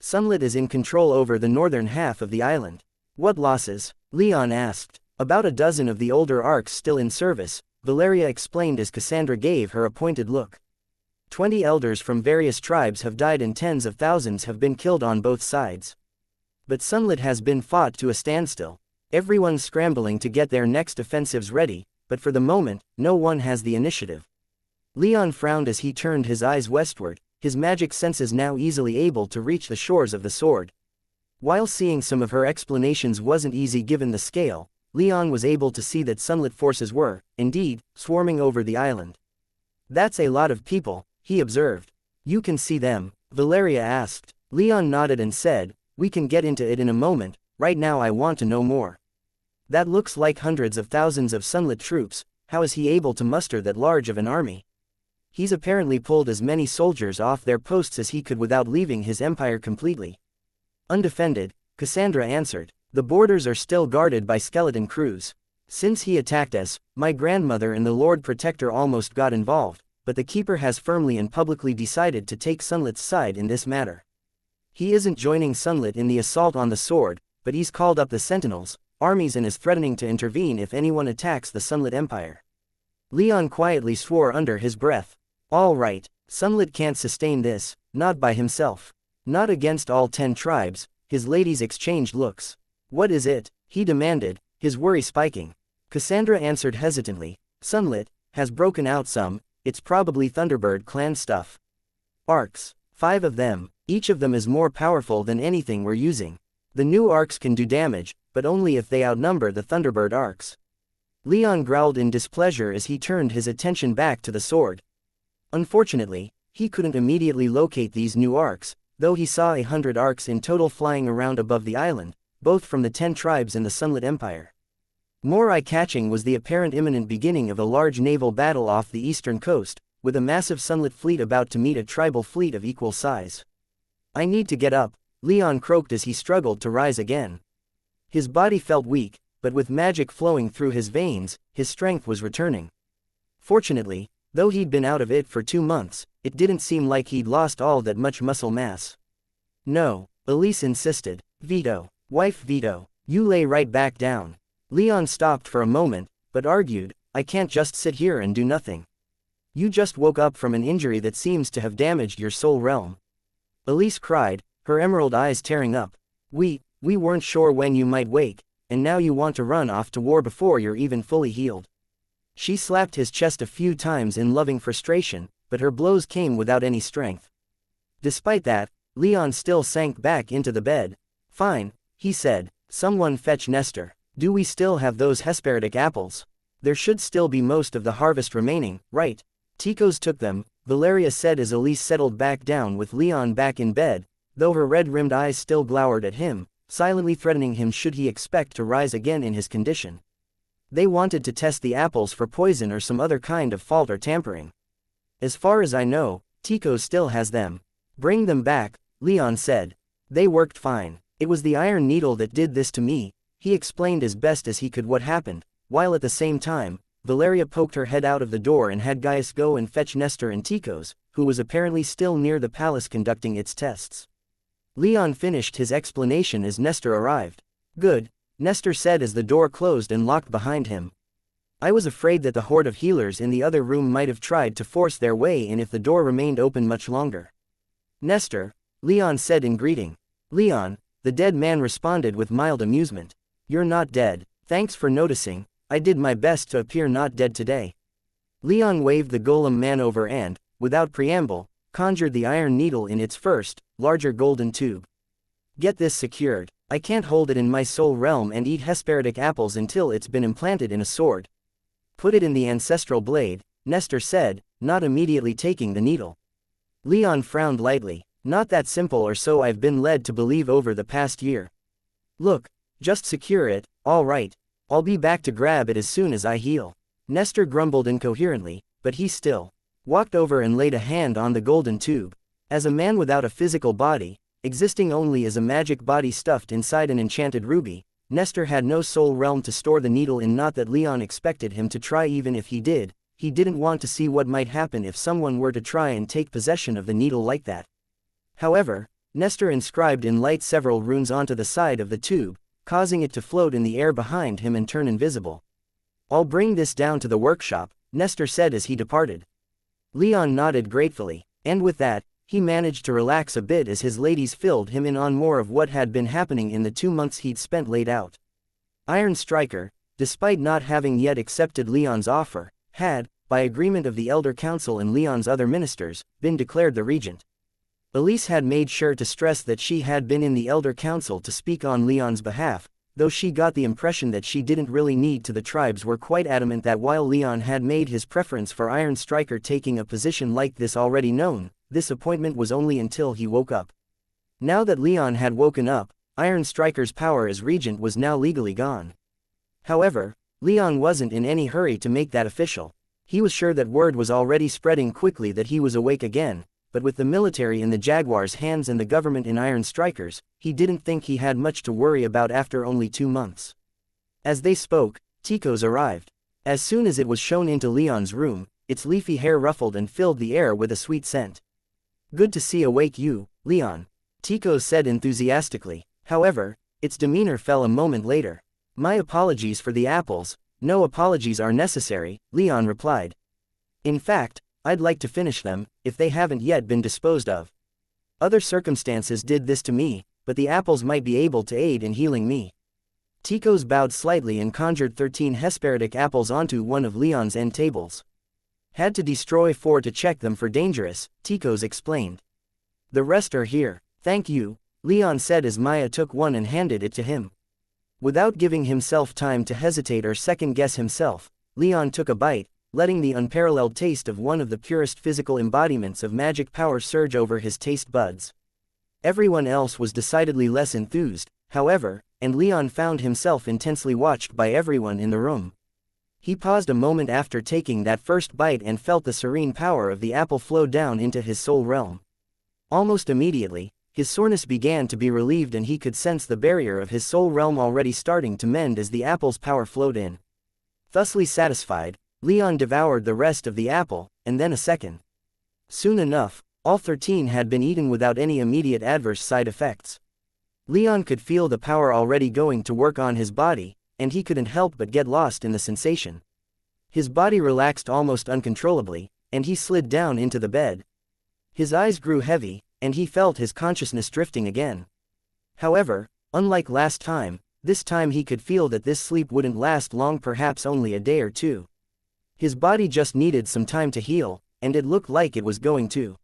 Sunlit is in control over the northern half of the island." "What losses?" Leon asked. "About a dozen of the older arcs still in service," Valeria explained as Cassandra gave her a pointed look. 20 elders from various tribes have died and tens of thousands have been killed on both sides. But Sunlit has been fought to a standstill. Everyone's scrambling to get their next offensives ready, but for the moment, no one has the initiative. Leon frowned as he turned his eyes westward, his magic senses now easily able to reach the shores of the sword. While seeing some of her explanations wasn't easy given the scale, Leon was able to see that Sunlit forces were, indeed, swarming over the island. "That's a lot of people," he observed. "You can see them?" Valeria asked. Leon nodded and said, "We can get into it in a moment, right now I want to know more. That looks like hundreds of thousands of Sunlit troops. How is he able to muster that large of an army?" "He's apparently pulled as many soldiers off their posts as he could without leaving his empire completely." "Undefended," Cassandra answered. "The borders are still guarded by skeleton crews. Since he attacked us, my grandmother and the Lord Protector almost got involved, but the Keeper has firmly and publicly decided to take Sunlit's side in this matter. He isn't joining Sunlit in the assault on the sword, but he's called up the Sentinels, armies and is threatening to intervene if anyone attacks the Sunlit Empire." Leon quietly swore under his breath. "All right, Sunlit can't sustain this, not by himself. Not against all 10 tribes." His ladies exchanged looks. "What is it?" he demanded, his worry spiking. Cassandra answered hesitantly, "Sunlit has broken out some, it's probably Thunderbird clan stuff. Arcs. 5 of them, each of them is more powerful than anything we're using. The new arcs can do damage, but only if they outnumber the Thunderbird arcs." Leon growled in displeasure as he turned his attention back to the sword. Unfortunately, he couldn't immediately locate these new arcs, though he saw 100 arcs in total flying around above the island, both from the 10 tribes in the Sunlit Empire. More eye-catching was the apparent imminent beginning of a large naval battle off the eastern coast, with a massive Sunlit fleet about to meet a tribal fleet of equal size. "I need to get up," Leon croaked as he struggled to rise again. His body felt weak, but with magic flowing through his veins, his strength was returning. Fortunately, though he'd been out of it for 2 months, it didn't seem like he'd lost all that much muscle mass. "No," Elise insisted. "Vito. Wife Vito, you lay right back down." Leon stopped for a moment, but argued, "I can't just sit here and do nothing. You just woke up from an injury that seems to have damaged your soul realm." Elise cried, her emerald eyes tearing up. We weren't sure when you might wake, and now you want to run off to war before you're even fully healed." She slapped his chest a few times in loving frustration, but her blows came without any strength. Despite that, Leon still sank back into the bed. "Fine," he said, "someone fetch Nestor. Do we still have those Hesperidic apples? There should still be most of the harvest remaining, right?" "Tico's took them," Valeria said as Elise settled back down with Leon back in bed, though her red-rimmed eyes still glowered at him, silently threatening him should he expect to rise again in his condition. "They wanted to test the apples for poison or some other kind of fault or tampering. As far as I know, Tico still has them." "Bring them back," Leon said. "They worked fine. It was the iron needle that did this to me." He explained as best as he could what happened, while at the same time, Valeria poked her head out of the door and had Gaius go and fetch Nestor and Tico's, who was apparently still near the palace conducting its tests. Leon finished his explanation as Nestor arrived. "Good," Nestor said as the door closed and locked behind him. "I was afraid that the horde of healers in the other room might have tried to force their way in if the door remained open much longer." "Nestor," Leon said in greeting. "Leon," the dead man responded with mild amusement. "You're not dead. Thanks for noticing. I did my best to appear not dead today." Leon waved the golem man over and, without preamble, conjured the iron needle in its first, larger golden tube. "Get this secured. I can't hold it in my soul realm and eat Hesperidic apples until it's been implanted in a sword." "Put it in the ancestral blade," Nestor said, not immediately taking the needle. Leon frowned lightly. "Not that simple, or so I've been led to believe over the past year." "Look, just secure it, all right. I'll be back to grab it as soon as I heal." Nestor grumbled incoherently, but he still walked over and laid a hand on the golden tube. As a man without a physical body, existing only as a magic body stuffed inside an enchanted ruby, Nestor had no soul realm to store the needle in. Not that Leon expected him to try. Even if he didn't want to see what might happen if someone were to try and take possession of the needle like that. However, Nestor inscribed in light several runes onto the side of the tube, causing it to float in the air behind him and turn invisible. "I'll bring this down to the workshop," Nestor said as he departed. Leon nodded gratefully, and with that, he managed to relax a bit as his ladies filled him in on more of what had been happening in the 2 months he'd spent laid out. Iron Striker, despite not having yet accepted Leon's offer, had, by agreement of the Elder Council and Leon's other ministers, been declared the regent. Elise had made sure to stress that she had been in the Elder Council to speak on Leon's behalf, though she got the impression that she didn't really need to. The tribes were quite adamant that while Leon had made his preference for Iron Striker taking a position like this already known, this appointment was only until he woke up. Now that Leon had woken up, Iron Striker's power as regent was now legally gone. However, Leon wasn't in any hurry to make that official. He was sure that word was already spreading quickly that he was awake again, but with the military in the Jaguar's hands and the government in Iron Strikers, he didn't think he had much to worry about after only 2 months. As they spoke, Tico's arrived. As soon as it was shown into Leon's room, its leafy hair ruffled and filled the air with a sweet scent. "Good to see awake you, Leon," Tico said enthusiastically. However, its demeanor fell a moment later. "My apologies for the apples." "No apologies are necessary," Leon replied. "In fact, I'd like to finish them, if they haven't yet been disposed of. Other circumstances did this to me, but the apples might be able to aid in healing me." Tico's bowed slightly and conjured 13 Hesperidic apples onto one of Leon's end tables. "Had to destroy 4 to check them for dangerous," Tico's explained. "The rest are here." "Thank you," Leon said as Maya took one and handed it to him. Without giving himself time to hesitate or second-guess himself, Leon took a bite, letting the unparalleled taste of one of the purest physical embodiments of magic power surge over his taste buds. Everyone else was decidedly less enthused, however, and Leon found himself intensely watched by everyone in the room. He paused a moment after taking that first bite and felt the serene power of the apple flow down into his soul realm. Almost immediately, his soreness began to be relieved and he could sense the barrier of his soul realm already starting to mend as the apple's power flowed in. Thusly satisfied, Leon devoured the rest of the apple, and then a second. Soon enough, all 13 had been eaten without any immediate adverse side effects. Leon could feel the power already going to work on his body, and he couldn't help but get lost in the sensation. His body relaxed almost uncontrollably, and he slid down into the bed. His eyes grew heavy, and he felt his consciousness drifting again. However, unlike last time, this time he could feel that this sleep wouldn't last long, perhaps only a day or 2. His body just needed some time to heal, and it looked like it was going to.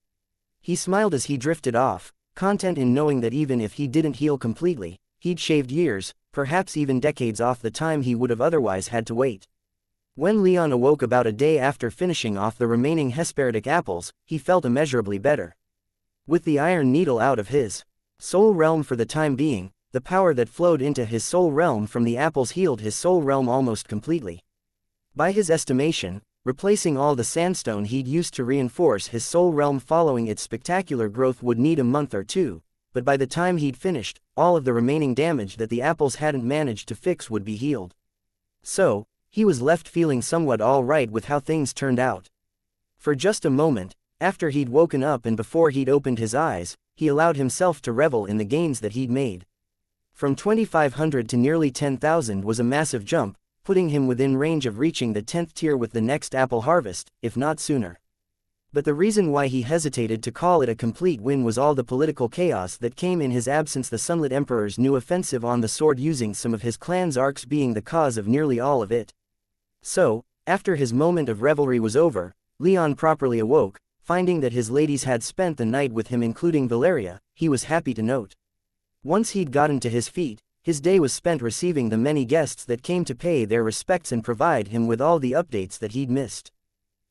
He smiled as he drifted off, content in knowing that even if he didn't heal completely, he'd shaved years, perhaps even decades off the time he would have otherwise had to wait. When Leon awoke about a day after finishing off the remaining Hesperidic apples, he felt immeasurably better. With the iron needle out of his soul realm for the time being, the power that flowed into his soul realm from the apples healed his soul realm almost completely. By his estimation, replacing all the sandstone he'd used to reinforce his soul realm following its spectacular growth would need a month or 2, but by the time he'd finished, all of the remaining damage that the apples hadn't managed to fix would be healed. So, he was left feeling somewhat all right with how things turned out. For just a moment, After he'd woken up and before he'd opened his eyes, he allowed himself to revel in the gains that he'd made. From 2,500 to nearly 10,000 was a massive jump, putting him within range of reaching the 10th tier with the next apple harvest, if not sooner. But the reason why he hesitated to call it a complete win was all the political chaos that came in his absence, the Sunlit Emperor's new offensive on the sword using some of his clan's arcs being the cause of nearly all of it. So, after his moment of revelry was over, Leon properly awoke, finding that his ladies had spent the night with him including Valeria, he was happy to note. Once he'd gotten to his feet, his day was spent receiving the many guests that came to pay their respects and provide him with all the updates that he'd missed.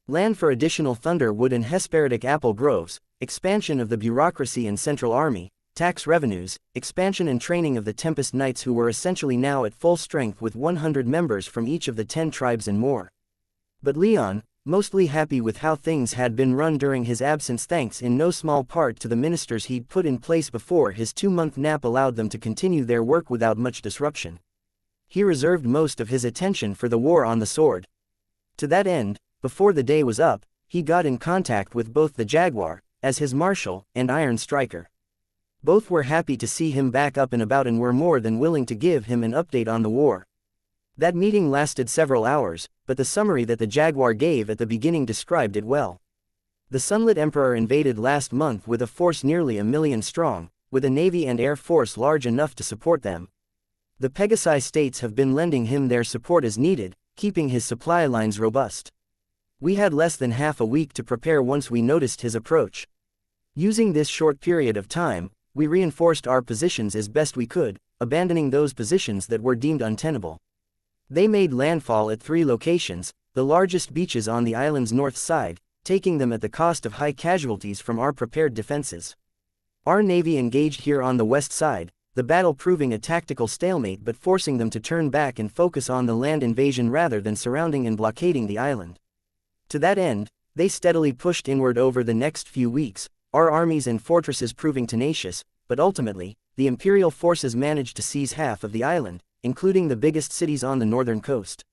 Land for additional Thunderwood and Hesperidic apple groves, expansion of the bureaucracy and central army, tax revenues, expansion and training of the Tempest Knights who were essentially now at full strength with 100 members from each of the 10 tribes and more. But Leon, mostly happy with how things had been run during his absence thanks in no small part to the ministers he'd put in place before his 2-month nap allowed them to continue their work without much disruption. He reserved most of his attention for the war on the sword. To that end, before the day was up, he got in contact with both the Jaguar, as his marshal, and Iron Striker. Both were happy to see him back up and about and were more than willing to give him an update on the war. That meeting lasted several hours, but the summary that the Jaguar gave at the beginning described it well. The Sunlit Emperor invaded last month with a force nearly 1 million strong, with a navy and air force large enough to support them. The Pegasi states have been lending him their support as needed, keeping his supply lines robust. We had less than half a week to prepare once we noticed his approach. Using this short period of time, we reinforced our positions as best we could, abandoning those positions that were deemed untenable. They made landfall at 3 locations, the largest beaches on the island's north side, taking them at the cost of high casualties from our prepared defenses. Our navy engaged here on the west side, the battle proving a tactical stalemate but forcing them to turn back and focus on the land invasion rather than surrounding and blockading the island. To that end, they steadily pushed inward over the next few weeks, our armies and fortresses proving tenacious, but ultimately, the Imperial forces managed to seize half of the island, including the biggest cities on the northern coast.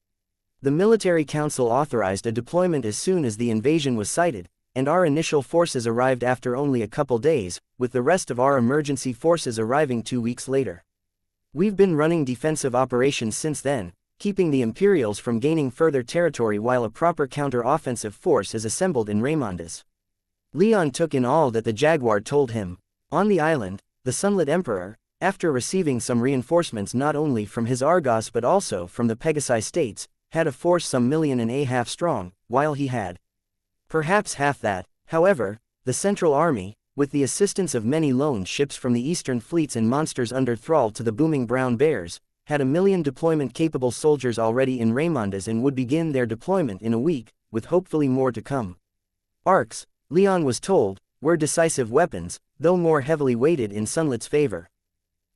The military council authorized a deployment as soon as the invasion was sighted, and our initial forces arrived after only a couple days, with the rest of our emergency forces arriving 2 weeks later. We've been running defensive operations since then, keeping the Imperials from gaining further territory while a proper counter-offensive force is assembled in Raymondas. Leon took in all that the Jaguar told him. On the island, the Sunlit Emperor, after receiving some reinforcements not only from his Argos but also from the Pegasi states, had a force some 1.5 million strong, while he had perhaps half that. However, the Central Army, with the assistance of many loaned ships from the eastern fleets and monsters under thrall to the booming Brown Bears, had 1 million deployment-capable soldiers already in Raymondas and would begin their deployment in a week, with hopefully more to come. Arcs, Leon was told, were decisive weapons, though more heavily weighted in Sunlit's favor.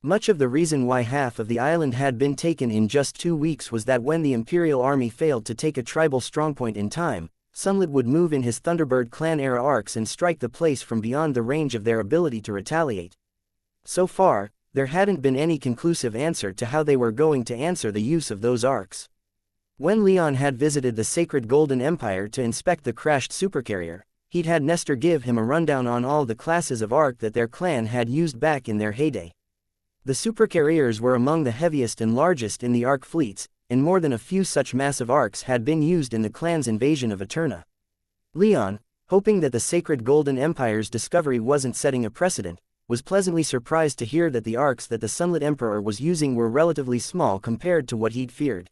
Much of the reason why half of the island had been taken in just 2 weeks was that when the Imperial army failed to take a tribal strongpoint in time, Sunlit would move in his Thunderbird clan-era arcs and strike the place from beyond the range of their ability to retaliate. So far, there hadn't been any conclusive answer to how they were going to answer the use of those arcs. When Leon had visited the Sacred Golden Empire to inspect the crashed supercarrier, he'd had Nestor give him a rundown on all the classes of arc that their clan had used back in their heyday. The supercarriers were among the heaviest and largest in the arc fleets, and more than a few such massive arcs had been used in the clan's invasion of Eterna. Leon, hoping that the Sacred Golden Empire's discovery wasn't setting a precedent, was pleasantly surprised to hear that the arcs that the Sunlit Emperor was using were relatively small compared to what he'd feared.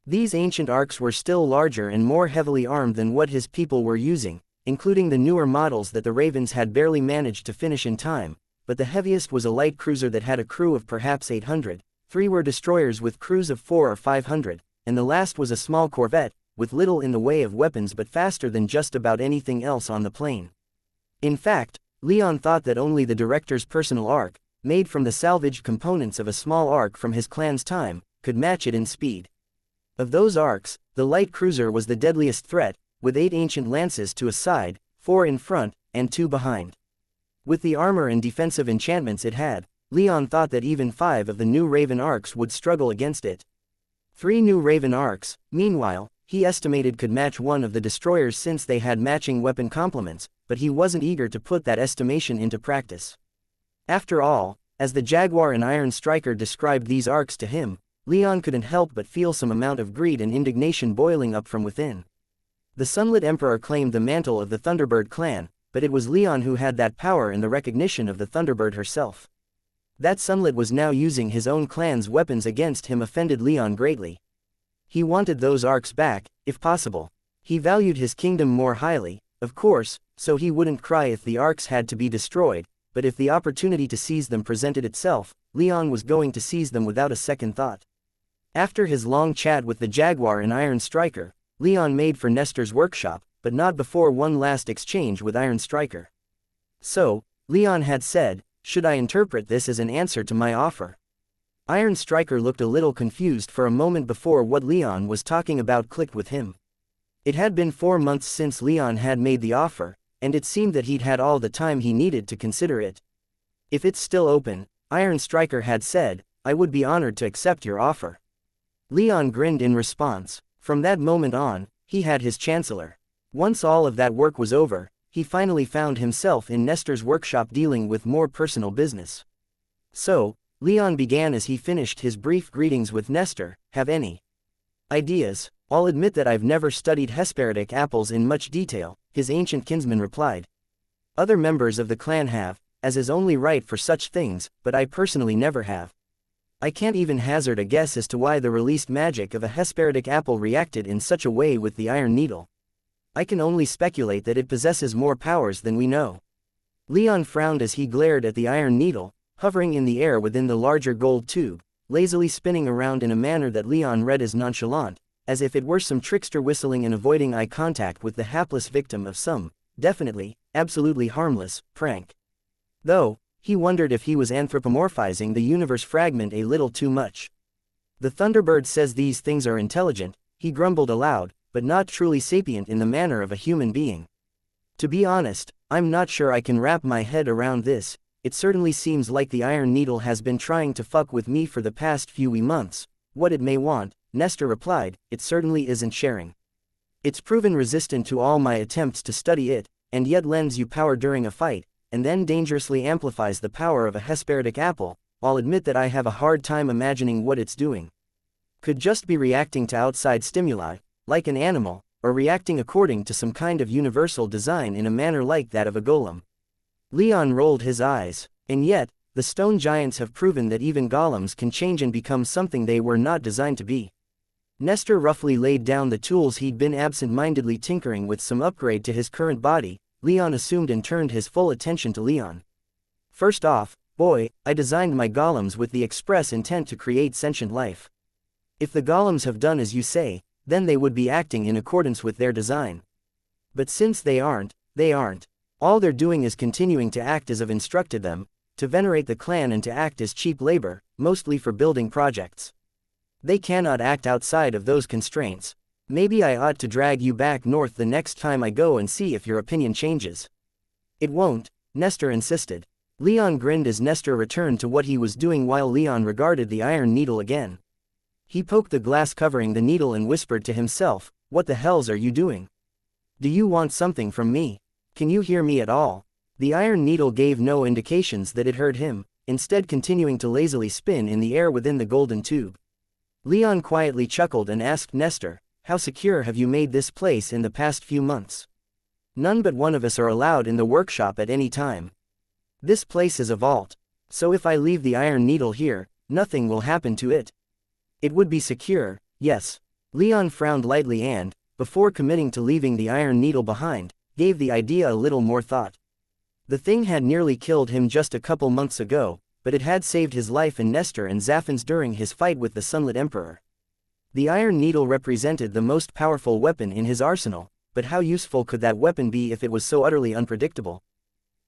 These ancient arcs were still larger and more heavily armed than what his people were using, including the newer models that the Ravens had barely managed to finish in time, but the heaviest was a light cruiser that had a crew of perhaps 800, 3 were destroyers with crews of 400 or 500, and the last was a small corvette, with little in the way of weapons but faster than just about anything else on the plane. In fact, Leon thought that only the director's personal arc, made from the salvaged components of a small arc from his clan's time, could match it in speed. Of those arcs, the light cruiser was the deadliest threat, with 8 ancient lances to a side, 4 in front, and 2 behind. With the armor and defensive enchantments it had, Leon thought that even 5 of the new Raven arcs would struggle against it. 3 new Raven arcs, meanwhile, he estimated could match one of the destroyers since they had matching weapon complements, but he wasn't eager to put that estimation into practice. After all, as the jaguar and iron striker described these arcs to him, Leon couldn't help but feel some amount of greed and indignation boiling up from within. The Sunlit Emperor claimed the mantle of the Thunderbird clan, but it was Leon who had that power in the recognition of the Thunderbird herself. That Sunlit was now using his own clan's weapons against him offended Leon greatly. He wanted those arcs back, if possible. He valued his kingdom more highly, of course, so he wouldn't cry if the arcs had to be destroyed, but if the opportunity to seize them presented itself, Leon was going to seize them without a second thought. After his long chat with the jaguar and iron striker, Leon made for Nestor's workshop, but not before one last exchange with Iron Striker. So, Leon had said, should I interpret this as an answer to my offer? Iron Striker looked a little confused for a moment before what Leon was talking about clicked with him. It had been 4 months since Leon had made the offer, and it seemed that he'd had all the time he needed to consider it. If it's still open, Iron Striker had said, I would be honored to accept your offer. Leon grinned in response. From that moment on, he had his chancellor. Once all of that work was over, he finally found himself in Nestor's workshop dealing with more personal business. So, Leon began as he finished his brief greetings with Nestor, have any ideas? I'll admit that I've never studied Hesperidic apples in much detail, his ancient kinsman replied. Other members of the clan have, as is only right for such things, but I personally never have. I can't even hazard a guess as to why the released magic of a Hesperidic apple reacted in such a way with the iron needle. I can only speculate that it possesses more powers than we know. Leon frowned as he glared at the iron needle, hovering in the air within the larger gold tube, lazily spinning around in a manner that Leon read as nonchalant, as if it were some trickster whistling and avoiding eye contact with the hapless victim of some, definitely, absolutely harmless, prank. Though, he wondered if he was anthropomorphizing the universe fragment a little too much. The Thunderbird says these things are intelligent, he grumbled aloud, but not truly sapient in the manner of a human being. To be honest, I'm not sure I can wrap my head around this. It certainly seems like the iron needle has been trying to fuck with me for the past few months. What it may want, Nestor replied, it certainly isn't sharing. It's proven resistant to all my attempts to study it, and yet lends you power during a fight, and then dangerously amplifies the power of a Hesperidic apple. I'll admit that I have a hard time imagining what it's doing. Could just be reacting to outside stimuli, like an animal, or reacting according to some kind of universal design in a manner like that of a golem. Leon rolled his eyes. And yet, the stone giants have proven that even golems can change and become something they were not designed to be. Nestor roughly laid down the tools he'd been absent-mindedly tinkering with some upgrade to his current body. Leon assumed and turned his full attention to Leon. First off, boy, I designed my golems with the express intent to create sentient life. If the golems have done as you say, then they would be acting in accordance with their design. But since they aren't. All they're doing is continuing to act as I've instructed them, to venerate the clan and to act as cheap labor, mostly for building projects. They cannot act outside of those constraints. Maybe I ought to drag you back north the next time I go and see if your opinion changes. It won't, Nestor insisted. Leon grinned as Nestor returned to what he was doing while Leon regarded the iron needle again. He poked the glass covering the needle and whispered to himself, what the hells are you doing? Do you want something from me? Can you hear me at all? The iron needle gave no indications that it heard him, instead continuing to lazily spin in the air within the golden tube. Leon quietly chuckled and asked Nestor, how secure have you made this place in the past few months? None but one of us are allowed in the workshop at any time. This place is a vault, so if I leave the iron needle here, nothing will happen to it. It would be secure, yes. Leon frowned lightly and, before committing to leaving the iron needle behind, gave the idea a little more thought. The thing had nearly killed him just a couple months ago, but it had saved his life and Nestor and Zaphan's during his fight with the Sunlit Emperor. The iron needle represented the most powerful weapon in his arsenal, but how useful could that weapon be if it was so utterly unpredictable?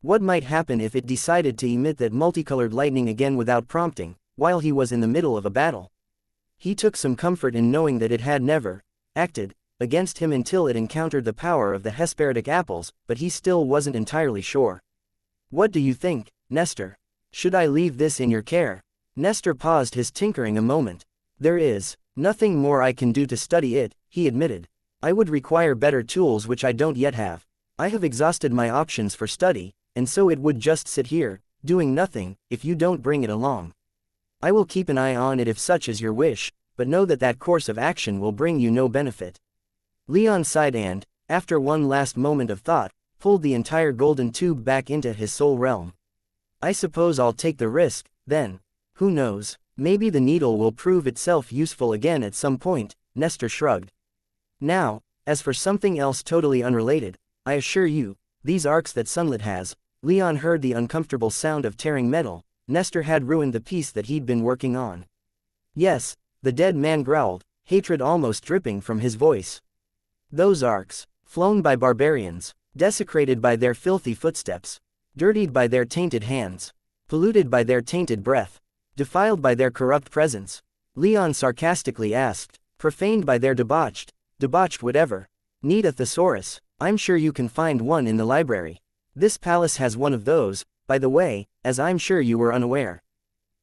What might happen if it decided to emit that multicolored lightning again without prompting, while he was in the middle of a battle? He took some comfort in knowing that it had never acted against him until it encountered the power of the Hesperidic apples, but he still wasn't entirely sure. What do you think, Nestor? Should I leave this in your care? Nestor paused his tinkering a moment. There is nothing more I can do to study it, he admitted. I would require better tools which I don't yet have. I have exhausted my options for study, and so it would just sit here, doing nothing, if you don't bring it along. I will keep an eye on it if such is your wish, but know that that course of action will bring you no benefit. Leon sighed and, after one last moment of thought, pulled the entire golden tube back into his soul realm. I suppose I'll take the risk, then. Who knows, maybe the needle will prove itself useful again at some point, Nestor shrugged. Now, as for something else totally unrelated, I assure you, these arcs that Sunlit has, Leon heard the uncomfortable sound of tearing metal. Nestor had ruined the piece that he'd been working on. Yes, the dead man growled, hatred almost dripping from his voice. Those arcs, flown by barbarians, desecrated by their filthy footsteps, dirtied by their tainted hands, polluted by their tainted breath, defiled by their corrupt presence, Leon sarcastically asked, profaned by their debauched whatever. Need a thesaurus? I'm sure you can find one in the library. This palace has one of those, by the way, as I'm sure you were unaware.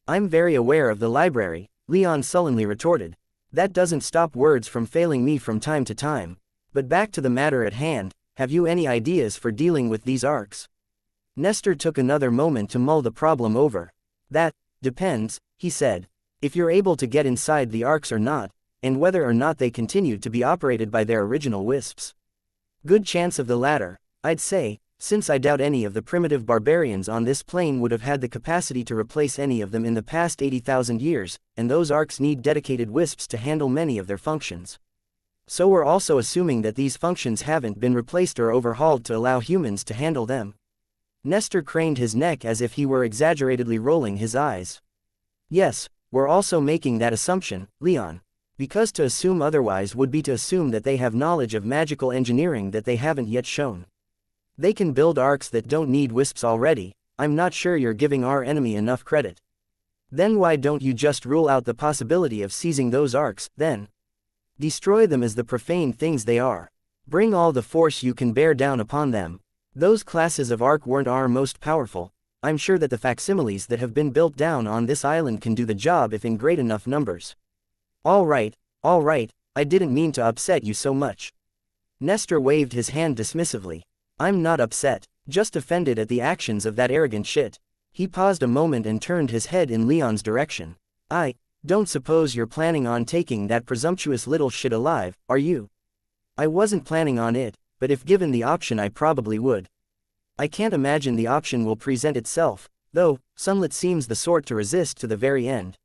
I'm very aware of the library, Leon sullenly retorted. That doesn't stop words from failing me from time to time. But back to the matter at hand, have you any ideas for dealing with these arcs? Nestor took another moment to mull the problem over. That depends, he said. If you're able to get inside the arcs or not, and whether or not they continue to be operated by their original wisps. Good chance of the latter, I'd say, since I doubt any of the primitive barbarians on this plane would have had the capacity to replace any of them in the past 80,000 years, and those arcs need dedicated wisps to handle many of their functions. So we're also assuming that these functions haven't been replaced or overhauled to allow humans to handle them. Nestor craned his neck as if he were exaggeratedly rolling his eyes. Yes, we're also making that assumption, Leon. Because to assume otherwise would be to assume that they have knowledge of magical engineering that they haven't yet shown. They can build arcs that don't need wisps already. I'm not sure you're giving our enemy enough credit. Then why don't you just rule out the possibility of seizing those arcs, then? Destroy them as the profane things they are. Bring all the force you can bear down upon them. Those classes of arc weren't our most powerful. I'm sure that the facsimiles that have been built down on this island can do the job if in great enough numbers. All right, I didn't mean to upset you so much. Nestor waved his hand dismissively. I'm not upset, just offended at the actions of that arrogant shit. He paused a moment and turned his head in Leon's direction. I don't suppose you're planning on taking that presumptuous little shit alive, are you? I wasn't planning on it, but if given the option I probably would. I can't imagine the option will present itself, though. Sunlit seems the sort to resist to the very end.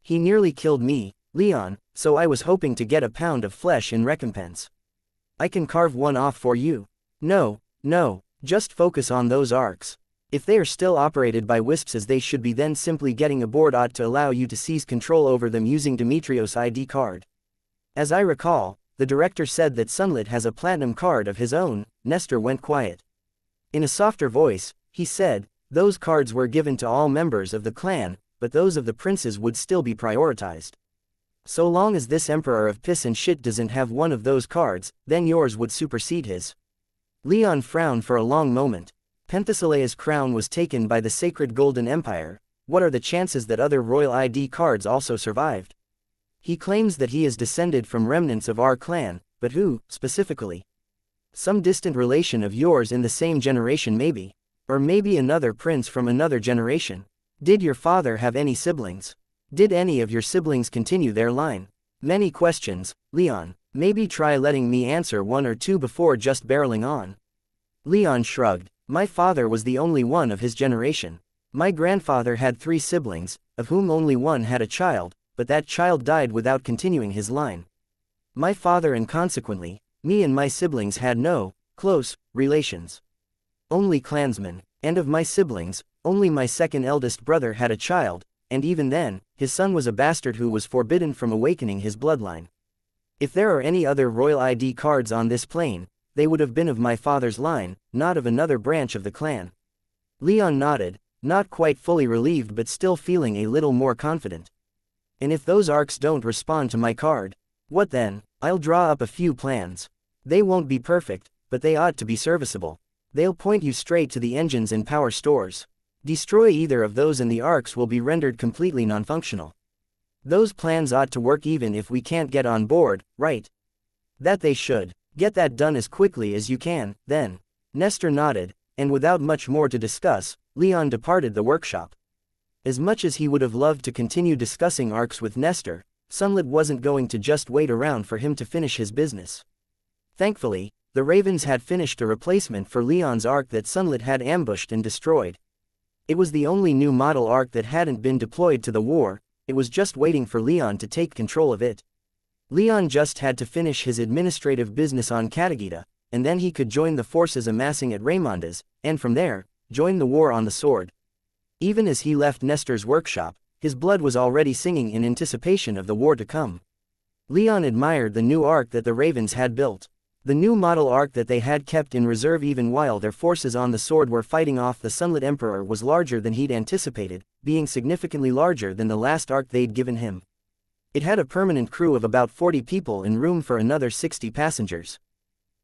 He nearly killed me, Leon, so I was hoping to get a pound of flesh in recompense. I can carve one off for you. No, just focus on those arcs. If they are still operated by wisps as they should be, then simply getting aboard ought to allow you to seize control over them using Demetrios' ID card. As I recall, the director said that Sunlit has a platinum card of his own. Nestor went quiet. In a softer voice, he said, those cards were given to all members of the clan, but those of the princes would still be prioritized. So long as this emperor of piss and shit doesn't have one of those cards, then yours would supersede his. Leon frowned for a long moment. Penthesileia's crown was taken by the sacred Golden Empire. What are the chances that other royal ID cards also survived? He claims that he is descended from remnants of our clan, but who, specifically? Some distant relation of yours in the same generation maybe. Or maybe another prince from another generation. Did your father have any siblings? Did any of your siblings continue their line? Many questions, Leon. Maybe try letting me answer one or two before just barreling on. Leon shrugged. My father was the only one of his generation. My grandfather had 3 siblings, of whom only one had a child, but that child died without continuing his line. My father and consequently, me and my siblings had no close relations. Only clansmen, and of my siblings, only my second eldest brother had a child, and even then, his son was a bastard who was forbidden from awakening his bloodline. If there are any other royal ID cards on this plane, they would have been of my father's line, not of another branch of the clan. Leon nodded, not quite fully relieved but still feeling a little more confident. And if those arcs don't respond to my card, what then? I'll draw up a few plans. They won't be perfect, but they ought to be serviceable. They'll point you straight to the engines and power stores. Destroy either of those and the arcs will be rendered completely non-functional. Those plans ought to work even if we can't get on board, right? That they should. Get that done as quickly as you can, then. Nestor nodded, and without much more to discuss, Leon departed the workshop. As much as he would have loved to continue discussing arcs with Nestor, Sunlit wasn't going to just wait around for him to finish his business. Thankfully, the Ravens had finished a replacement for Leon's arc that Sunlit had ambushed and destroyed. It was the only new model arc that hadn't been deployed to the war. It was just waiting for Leon to take control of it. Leon just had to finish his administrative business on Katagita, and then he could join the forces amassing at Raymonda's, and from there, join the war on the sword. Even as he left Nestor's workshop, his blood was already singing in anticipation of the war to come. Leon admired the new arc that the Ravens had built. The new model arc that they had kept in reserve even while their forces on the sword were fighting off the Sunlit Emperor was larger than he'd anticipated, being significantly larger than the last arc they'd given him. It had a permanent crew of about 40 people and room for another 60 passengers.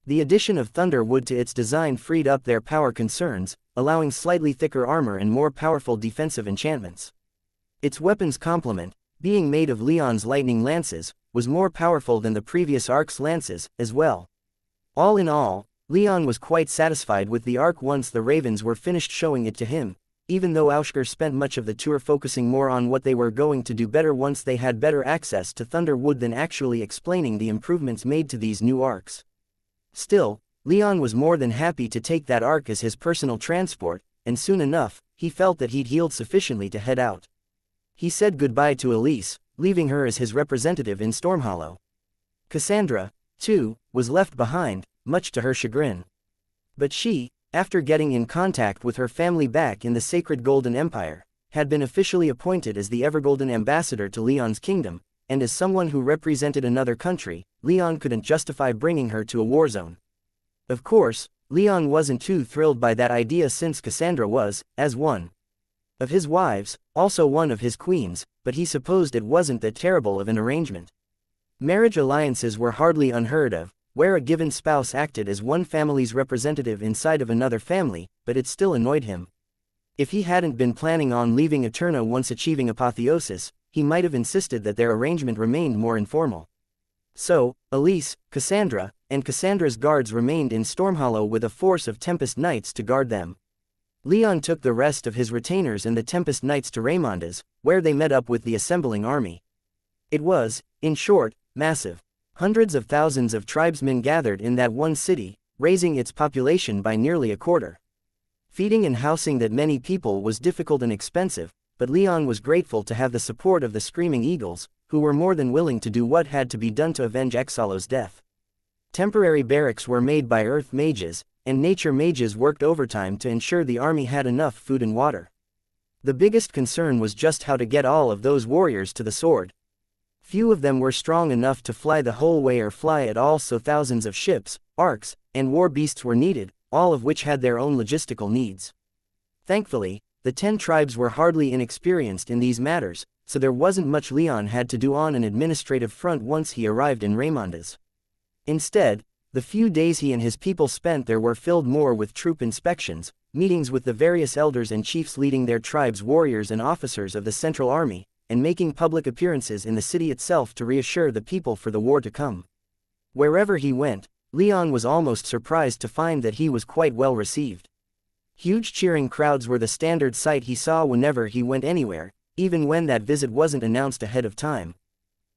The addition of Thunderwood to its design freed up their power concerns, allowing slightly thicker armor and more powerful defensive enchantments. Its weapons complement, being made of Leon's lightning lances, was more powerful than the previous arc's lances, as well. All in all, Leon was quite satisfied with the arc once the Ravens were finished showing it to him, even though Aushker spent much of the tour focusing more on what they were going to do better once they had better access to Thunderwood than actually explaining the improvements made to these new arcs. Still, Leon was more than happy to take that arc as his personal transport, and soon enough, he felt that he'd healed sufficiently to head out. He said goodbye to Elise, leaving her as his representative in Stormhollow. Cassandra, too, was left behind, much to her chagrin. But she, after getting in contact with her family back in the Sacred Golden Empire, had been officially appointed as the Evergolden ambassador to Leon's kingdom, and as someone who represented another country, Leon couldn't justify bringing her to a war zone. Of course, Leon wasn't too thrilled by that idea since Cassandra was, as one of his wives, also one of his queens, but he supposed it wasn't that terrible of an arrangement. Marriage alliances were hardly unheard of, where a given spouse acted as one family's representative inside of another family, but it still annoyed him. If he hadn't been planning on leaving Eterna once achieving apotheosis, he might have insisted that their arrangement remained more informal. So, Elise, Cassandra, and Cassandra's guards remained in Stormhollow with a force of Tempest Knights to guard them. Leon took the rest of his retainers and the Tempest Knights to Raymonda's, where they met up with the assembling army. It was, in short, massive. Hundreds of thousands of tribesmen gathered in that one city, raising its population by nearly a quarter. Feeding and housing that many people was difficult and expensive, but Leon was grateful to have the support of the Screaming Eagles, who were more than willing to do what had to be done to avenge Exalo's death. Temporary barracks were made by Earth mages, and Nature mages worked overtime to ensure the army had enough food and water. The biggest concern was just how to get all of those warriors to the sword. Few of them were strong enough to fly the whole way or fly at all, so thousands of ships, arcs, and war beasts were needed, all of which had their own logistical needs. Thankfully, the 10 tribes were hardly inexperienced in these matters, so there wasn't much Leon had to do on an administrative front once he arrived in Raymonda's. Instead, the few days he and his people spent there were filled more with troop inspections, meetings with the various elders and chiefs leading their tribes, warriors and officers of the Central Army, and making public appearances in the city itself to reassure the people for the war to come. Wherever he went, Leon was almost surprised to find that he was quite well received. Huge cheering crowds were the standard sight he saw whenever he went anywhere, even when that visit wasn't announced ahead of time.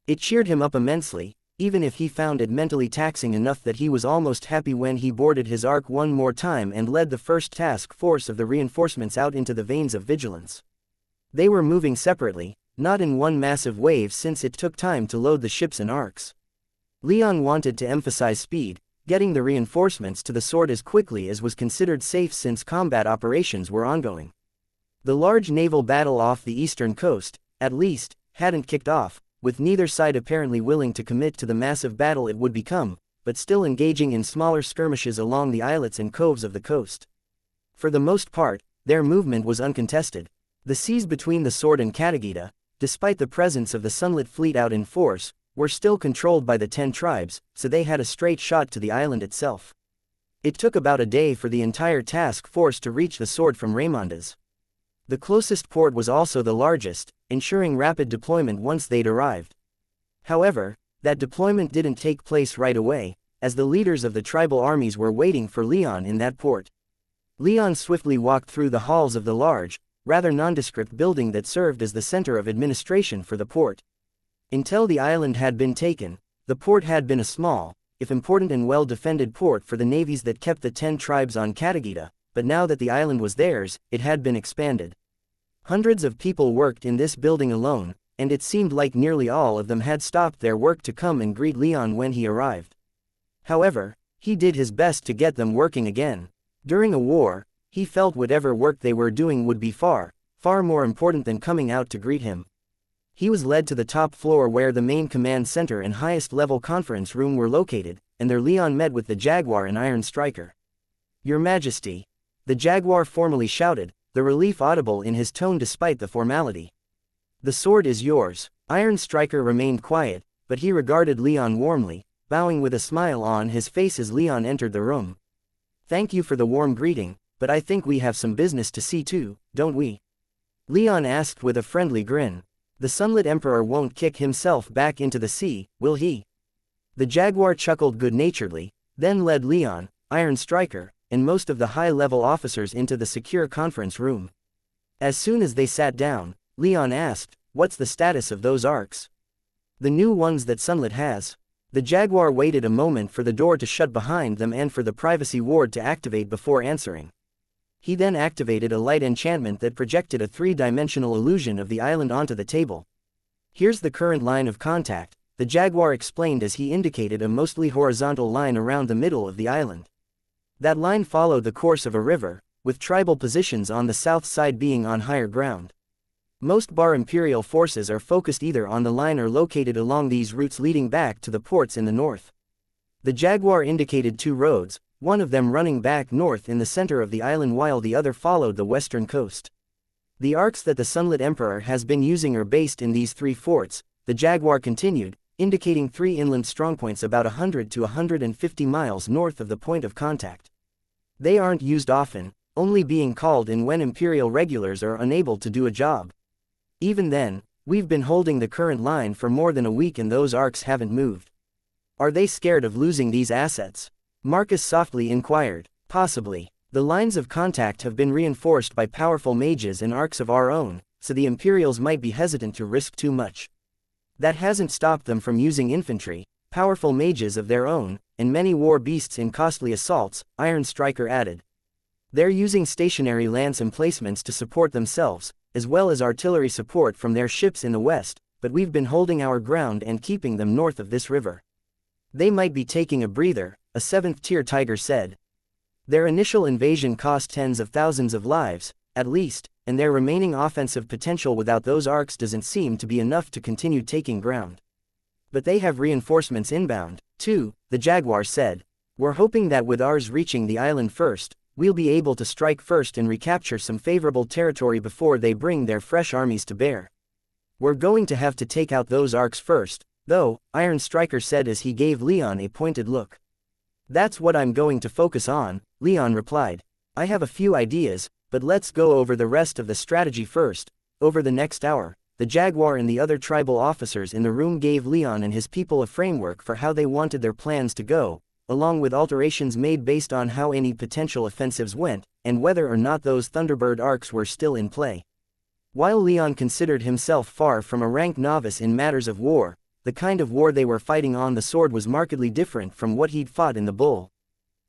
It cheered him up immensely, even if he found it mentally taxing enough that he was almost happy when he boarded his arc one more time and led the first task force of the reinforcements out into the veins of vigilance. They were moving separately, not in one massive wave since it took time to load the ships and arcs. Leon wanted to emphasize speed, getting the reinforcements to the sword as quickly as was considered safe since combat operations were ongoing. The large naval battle off the eastern coast, at least, hadn't kicked off, with neither side apparently willing to commit to the massive battle it would become, but still engaging in smaller skirmishes along the islets and coves of the coast. For the most part, their movement was uncontested. The seas between the Sword and Katagita, despite the presence of the Sunlit fleet out in force, were still controlled by the 10 tribes, so they had a straight shot to the island itself. It took about a day for the entire task force to reach the Sword from Raymonda's. The closest port was also the largest, ensuring rapid deployment once they'd arrived. However, that deployment didn't take place right away, as the leaders of the tribal armies were waiting for Leon in that port. Leon swiftly walked through the halls of the large, rather nondescript building that served as the center of administration for the port. Until the island had been taken, the port had been a small, if important and well-defended port for the navies that kept the 10 tribes on Katagita, but now that the island was theirs, it had been expanded. Hundreds of people worked in this building alone, and it seemed like nearly all of them had stopped their work to come and greet Leon when he arrived. However, he did his best to get them working again. During a war, he felt whatever work they were doing would be far, far more important than coming out to greet him. He was led to the top floor where the main command center and highest-level conference room were located, and there Leon met with the Jaguar and Iron Striker. "Your Majesty," the Jaguar formally shouted, the relief audible in his tone despite the formality. "The sword is yours." Iron Striker remained quiet, but he regarded Leon warmly, bowing with a smile on his face as Leon entered the room. "Thank you for the warm greeting, but I think we have some business to see too, don't we?" Leon asked with a friendly grin. "The Sunlit Emperor won't kick himself back into the sea, will he?" The Jaguar chuckled good-naturedly, then led Leon, Iron Striker, and most of the high-level officers into the secure conference room. As soon as they sat down, Leon asked, "What's the status of those arcs?" "The new ones that Sunlit has." The Jaguar waited a moment for the door to shut behind them and for the privacy ward to activate before answering. He then activated a light enchantment that projected a 3-dimensional illusion of the island onto the table. "Here's the current line of contact," the Jaguar explained as he indicated a mostly horizontal line around the middle of the island. That line followed the course of a river, with tribal positions on the south side being on higher ground. Most Bar Imperial forces are focused either on the line or located along these routes leading back to the ports in the north. The Jaguar indicated 2 roads, one of them running back north in the center of the island while the other followed the western coast. "The arcs that the Sunlit Emperor has been using are based in these 3 forts," the Jaguar continued, indicating 3 inland strongpoints about 100 to 150 miles north of the point of contact. "They aren't used often, only being called in when Imperial regulars are unable to do a job. Even then, we've been holding the current line for more than a week and those arcs haven't moved." "Are they scared of losing these assets?" Marcus softly inquired. "Possibly. The lines of contact have been reinforced by powerful mages and arcs of our own, so the Imperials might be hesitant to risk too much. That hasn't stopped them from using infantry, powerful mages of their own, and many war beasts in costly assaults," Iron Striker added. "They're using stationary lance emplacements to support themselves, as well as artillery support from their ships in the west, but we've been holding our ground and keeping them north of this river." "They might be taking a breather," a 7th-tier Tiger said. "Their initial invasion cost tens of thousands of lives, at least, and their remaining offensive potential without those arcs doesn't seem to be enough to continue taking ground. But they have reinforcements inbound, too," the Jaguar said. "We're hoping that with ours reaching the island first, we'll be able to strike first and recapture some favorable territory before they bring their fresh armies to bear. We're going to have to take out those arcs first, though," Iron Striker said as he gave Leon a pointed look. "That's what I'm going to focus on," Leon replied. "I have a few ideas, but let's go over the rest of the strategy first." Over the next hour, the Jaguar and the other tribal officers in the room gave Leon and his people a framework for how they wanted their plans to go, along with alterations made based on how any potential offensives went, and whether or not those Thunderbird arcs were still in play. While Leon considered himself far from a rank novice in matters of war, the kind of war they were fighting on the sword was markedly different from what he'd fought in the Bull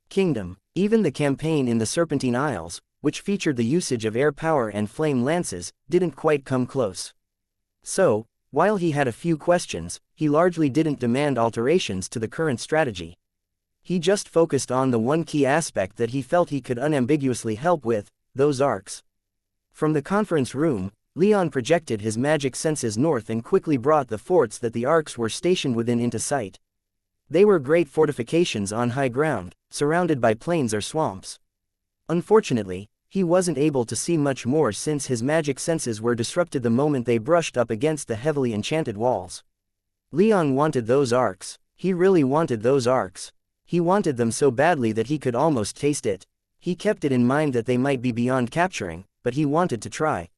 Kingdom. Even the campaign in the Serpentine Isles, which featured the usage of air power and flame lances, didn't quite come close. So, while he had a few questions, he largely didn't demand alterations to the current strategy. He just focused on the one key aspect that he felt he could unambiguously help with, those arcs. From the conference room, Leon projected his magic senses north and quickly brought the forts that the arcs were stationed within into sight. They were great fortifications on high ground, surrounded by plains or swamps. Unfortunately, he wasn't able to see much more since his magic senses were disrupted the moment they brushed up against the heavily enchanted walls. Leon wanted those arcs. He really wanted those arcs. He wanted them so badly that he could almost taste it. He kept it in mind that they might be beyond capturing, but he wanted to try.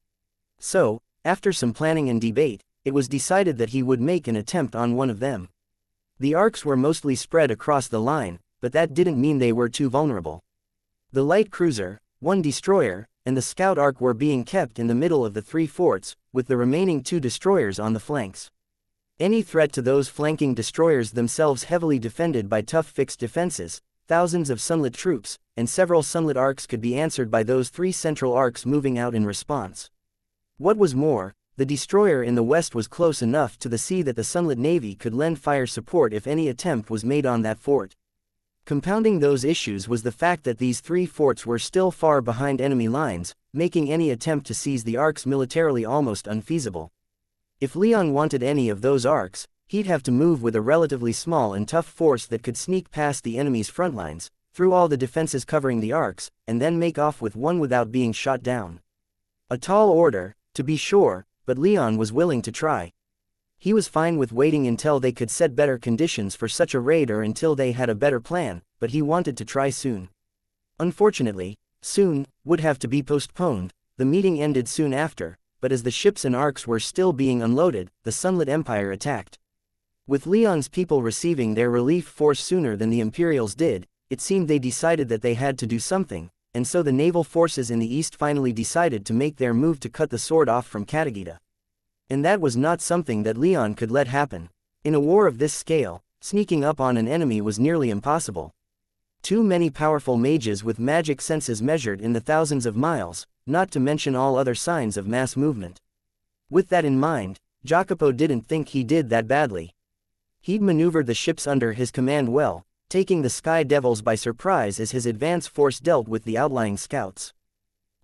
So, after some planning and debate, it was decided that he would make an attempt on one of them. The arcs were mostly spread across the line, but that didn't mean they were too vulnerable. The light cruiser, one destroyer, and the scout arc were being kept in the middle of the 3 forts, with the remaining 2 destroyers on the flanks. Any threat to those flanking destroyers themselves heavily defended by tough fixed defenses, thousands of sunlit troops, and several sunlit arcs could be answered by those 3 central arcs moving out in response. What was more, the destroyer in the west was close enough to the sea that the sunlit navy could lend fire support if any attempt was made on that fort. Compounding those issues was the fact that these 3 forts were still far behind enemy lines, making any attempt to seize the arcs militarily almost unfeasible. If Leon wanted any of those arcs, he'd have to move with a relatively small and tough force that could sneak past the enemy's front lines, through all the defenses covering the arcs, and then make off with one without being shot down. A tall order, to be sure, but Leon was willing to try. He was fine with waiting until they could set better conditions for such a raid or until they had a better plan, but he wanted to try soon. Unfortunately, soon would have to be postponed. The meeting ended soon after, but as the ships and arcs were still being unloaded, the Sunlit Empire attacked. With Leon's people receiving their relief force sooner than the Imperials did, it seemed they decided that they had to do something, and so the naval forces in the east finally decided to make their move to cut the sword off from Katagita. And that was not something that Leon could let happen. In a war of this scale, sneaking up on an enemy was nearly impossible. Too many powerful mages with magic senses measured in the thousands of miles, not to mention all other signs of mass movement. With that in mind, Jacopo didn't think he did that badly. He'd maneuvered the ships under his command well, taking the Sky Devils by surprise as his advance force dealt with the outlying scouts.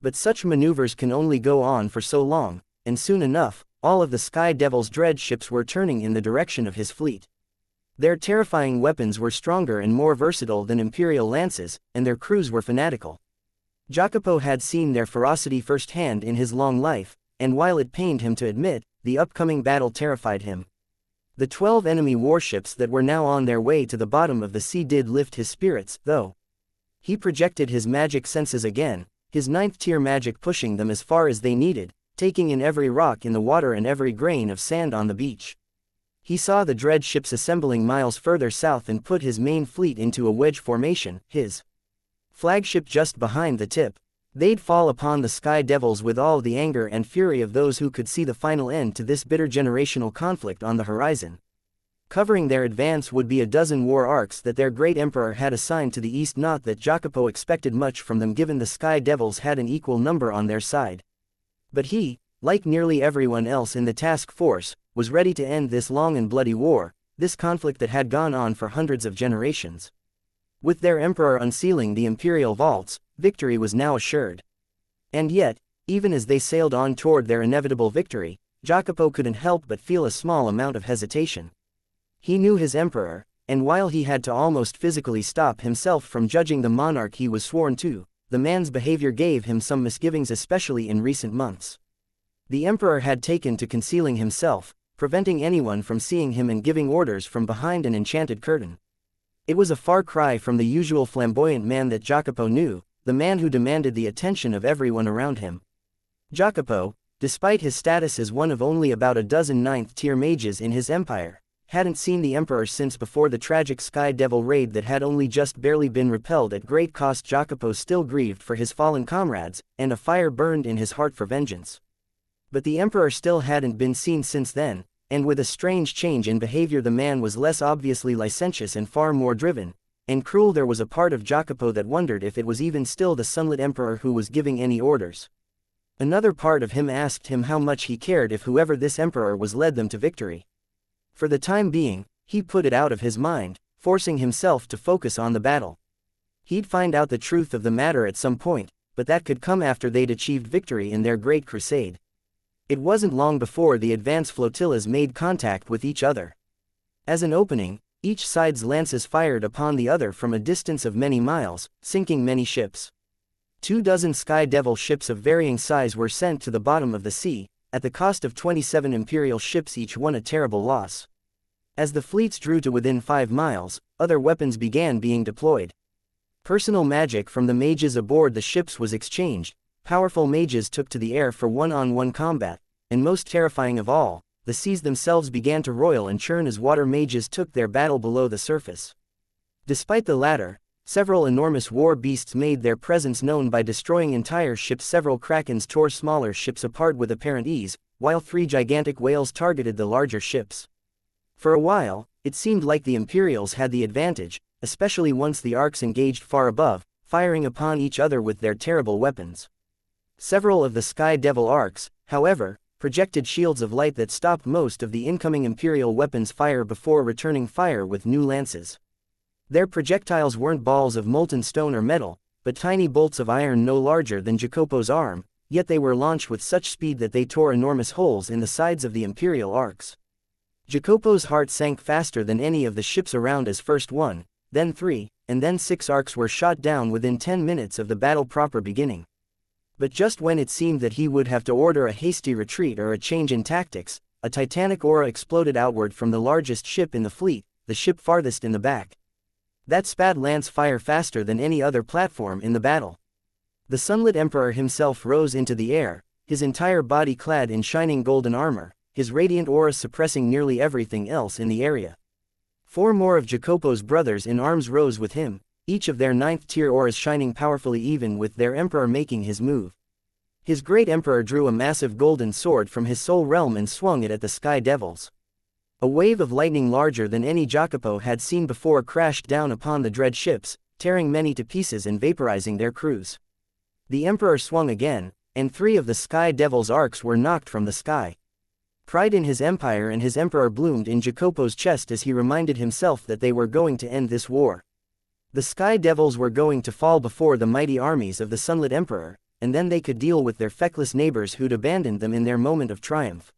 But such maneuvers can only go on for so long, and soon enough, all of the Sky Devils' dread ships were turning in the direction of his fleet. Their terrifying weapons were stronger and more versatile than Imperial lances, and their crews were fanatical. Jacopo had seen their ferocity firsthand in his long life, and while it pained him to admit, the upcoming battle terrified him. The 12 enemy warships that were now on their way to the bottom of the sea did lift his spirits, though. He projected his magic senses again, his 9th tier magic pushing them as far as they needed, taking in every rock in the water and every grain of sand on the beach. He saw the dread ships assembling miles further south and put his main fleet into a wedge formation, his flagship just behind the tip. They'd fall upon the Sky Devils with all the anger and fury of those who could see the final end to this bitter generational conflict on the horizon. Covering their advance would be a dozen war arcs that their great emperor had assigned to the east, not that Jacopo expected much from them given the Sky Devils had an equal number on their side. But he, like nearly everyone else in the task force, was ready to end this long and bloody war, this conflict that had gone on for hundreds of generations. With their emperor unsealing the imperial vaults, victory was now assured. And yet, even as they sailed on toward their inevitable victory, Jacopo couldn't help but feel a small amount of hesitation. He knew his emperor, and while he had to almost physically stop himself from judging the monarch he was sworn to, the man's behavior gave him some misgivings, especially in recent months. The emperor had taken to concealing himself, preventing anyone from seeing him and giving orders from behind an enchanted curtain. It was a far cry from the usual flamboyant man that Jacopo knew, the man who demanded the attention of everyone around him. Jacopo, despite his status as one of only about a dozen 9th tier mages in his empire, hadn't seen the emperor since before the tragic Sky Devil raid that had only just barely been repelled at great cost. Jacopo still grieved for his fallen comrades, and a fire burned in his heart for vengeance. But the emperor still hadn't been seen since then, and with a strange change in behavior, the man was less obviously licentious and far more driven and cruel. There was a part of Jacopo that wondered if it was even still the Sunlit Emperor who was giving any orders. Another part of him asked him how much he cared if whoever this emperor was led them to victory. For the time being, he put it out of his mind, forcing himself to focus on the battle. He'd find out the truth of the matter at some point, but that could come after they'd achieved victory in their great crusade. It wasn't long before the advance flotillas made contact with each other. As an opening, each side's lances fired upon the other from a distance of many miles, sinking many ships. 24 Sky Devil ships of varying size were sent to the bottom of the sea, at the cost of 27 Imperial ships, each one a terrible loss. As the fleets drew to within 5 miles, other weapons began being deployed. Personal magic from the mages aboard the ships was exchanged. Powerful mages took to the air for one-on-one combat, and most terrifying of all, the seas themselves began to roil and churn as water mages took their battle below the surface. Despite the latter, several enormous war beasts made their presence known by destroying entire ships. Several krakens tore smaller ships apart with apparent ease, while 3 gigantic whales targeted the larger ships. For a while, it seemed like the Imperials had the advantage, especially once the arcs engaged far above, firing upon each other with their terrible weapons. Several of the Sky Devil arcs, however, projected shields of light that stopped most of the incoming Imperial weapons' fire before returning fire with new lances. Their projectiles weren't balls of molten stone or metal, but tiny bolts of iron no larger than Jacopo's arm, yet they were launched with such speed that they tore enormous holes in the sides of the Imperial arcs. Jacopo's heart sank faster than any of the ships around as first 1, then 3, and then 6 arcs were shot down within 10 minutes of the battle proper beginning. But just when it seemed that he would have to order a hasty retreat or a change in tactics, a titanic aura exploded outward from the largest ship in the fleet, the ship farthest in the back. That spat lance fire faster than any other platform in the battle. The Sunlit Emperor himself rose into the air, his entire body clad in shining golden armor, his radiant aura suppressing nearly everything else in the area. 4 more of Jacopo's brothers in arms rose with him, each of their 9th-tier auras shining powerfully even with their emperor making his move. His great emperor drew a massive golden sword from his soul realm and swung it at the Sky Devils. A wave of lightning larger than any Jacopo had seen before crashed down upon the dread ships, tearing many to pieces and vaporizing their crews. The emperor swung again, and 3 of the Sky Devils' arcs were knocked from the sky. Pride in his empire and his emperor bloomed in Jacopo's chest as he reminded himself that they were going to end this war. The Sky Devils were going to fall before the mighty armies of the Sunlit Emperor, and then they could deal with their feckless neighbors who'd abandoned them in their moment of triumph.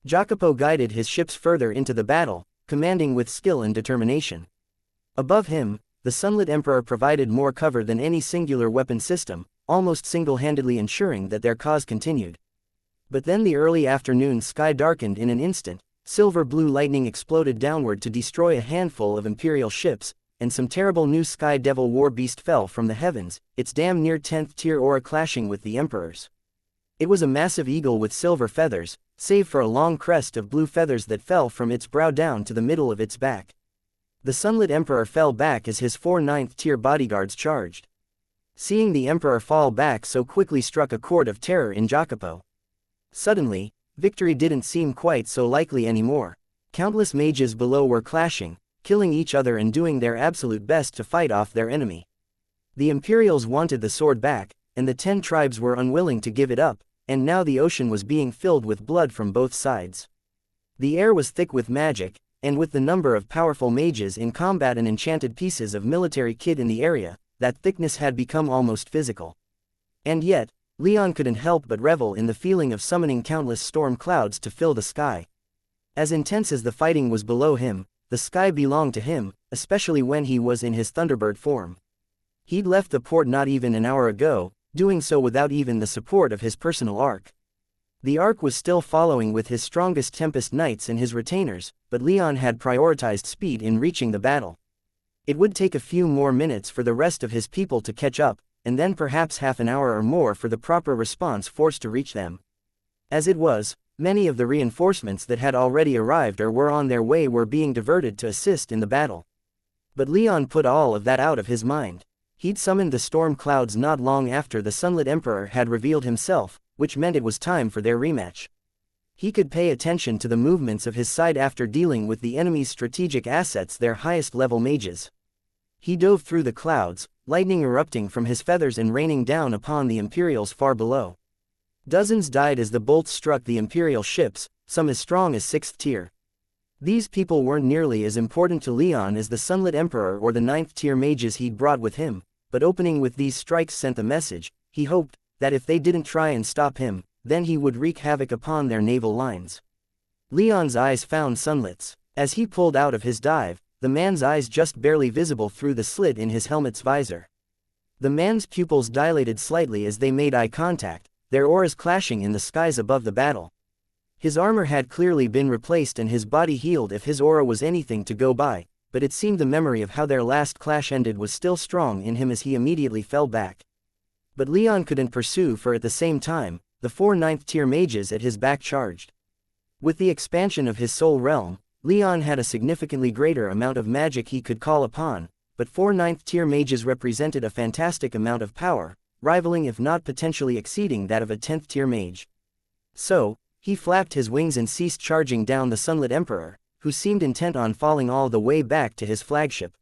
Jacopo guided his ships further into the battle, commanding with skill and determination. Above him, the Sunlit Emperor provided more cover than any singular weapon system, almost single-handedly ensuring that their cause continued. But then the early afternoon sky darkened in an instant, silver-blue lightning exploded downward to destroy a handful of Imperial ships, and some terrible new Sky Devil war beast fell from the heavens, its damn near 10th-tier aura clashing with the Emperor's. It was a massive eagle with silver feathers, save for a long crest of blue feathers that fell from its brow down to the middle of its back. The Sunlit Emperor fell back as his 4 9th-tier bodyguards charged. Seeing the Emperor fall back so quickly struck a chord of terror in Jacopo. Suddenly, victory didn't seem quite so likely anymore. Countless mages below were clashing, killing each other and doing their absolute best to fight off their enemy. The Imperials wanted the sword back, and the 10 tribes were unwilling to give it up, and now the ocean was being filled with blood from both sides. The air was thick with magic, and with the number of powerful mages in combat and enchanted pieces of military kit in the area, that thickness had become almost physical. And yet, Leon couldn't help but revel in the feeling of summoning countless storm clouds to fill the sky. As intense as the fighting was below him, the sky belonged to him, especially when he was in his Thunderbird form. He'd left the port not even an hour ago, doing so without even the support of his personal arc. The arc was still following with his strongest Tempest Knights and his retainers, but Leon had prioritized speed in reaching the battle. It would take a few more minutes for the rest of his people to catch up, and then perhaps half an hour or more for the proper response force to reach them. As it was, many of the reinforcements that had already arrived or were on their way were being diverted to assist in the battle. But Leon put all of that out of his mind. He'd summoned the storm clouds not long after the Sunlit Emperor had revealed himself, which meant it was time for their rematch. He could pay attention to the movements of his side after dealing with the enemy's strategic assets, their highest-level mages. He dove through the clouds, lightning erupting from his feathers and raining down upon the Imperials far below. Dozens died as the bolts struck the Imperial ships, some as strong as 6th tier. These people weren't nearly as important to Leon as the Sunlit Emperor or the 9th-tier mages he'd brought with him, but opening with these strikes sent the message. He hoped that if they didn't try and stop him, then he would wreak havoc upon their naval lines. Leon's eyes found Sunlit's. As he pulled out of his dive, the man's eyes just barely visible through the slit in his helmet's visor. The man's pupils dilated slightly as they made eye contact, their auras clashing in the skies above the battle. His armor had clearly been replaced and his body healed if his aura was anything to go by, but it seemed the memory of how their last clash ended was still strong in him as he immediately fell back. But Leon couldn't pursue, for at the same time, the 4 9th-tier mages at his back charged. With the expansion of his soul realm, Leon had a significantly greater amount of magic he could call upon, but 4 9th-tier mages represented a fantastic amount of power, rivaling if not potentially exceeding that of a 10th-tier mage. So, he flapped his wings and ceased charging down the Sunlit Emperor, who seemed intent on falling all the way back to his flagship.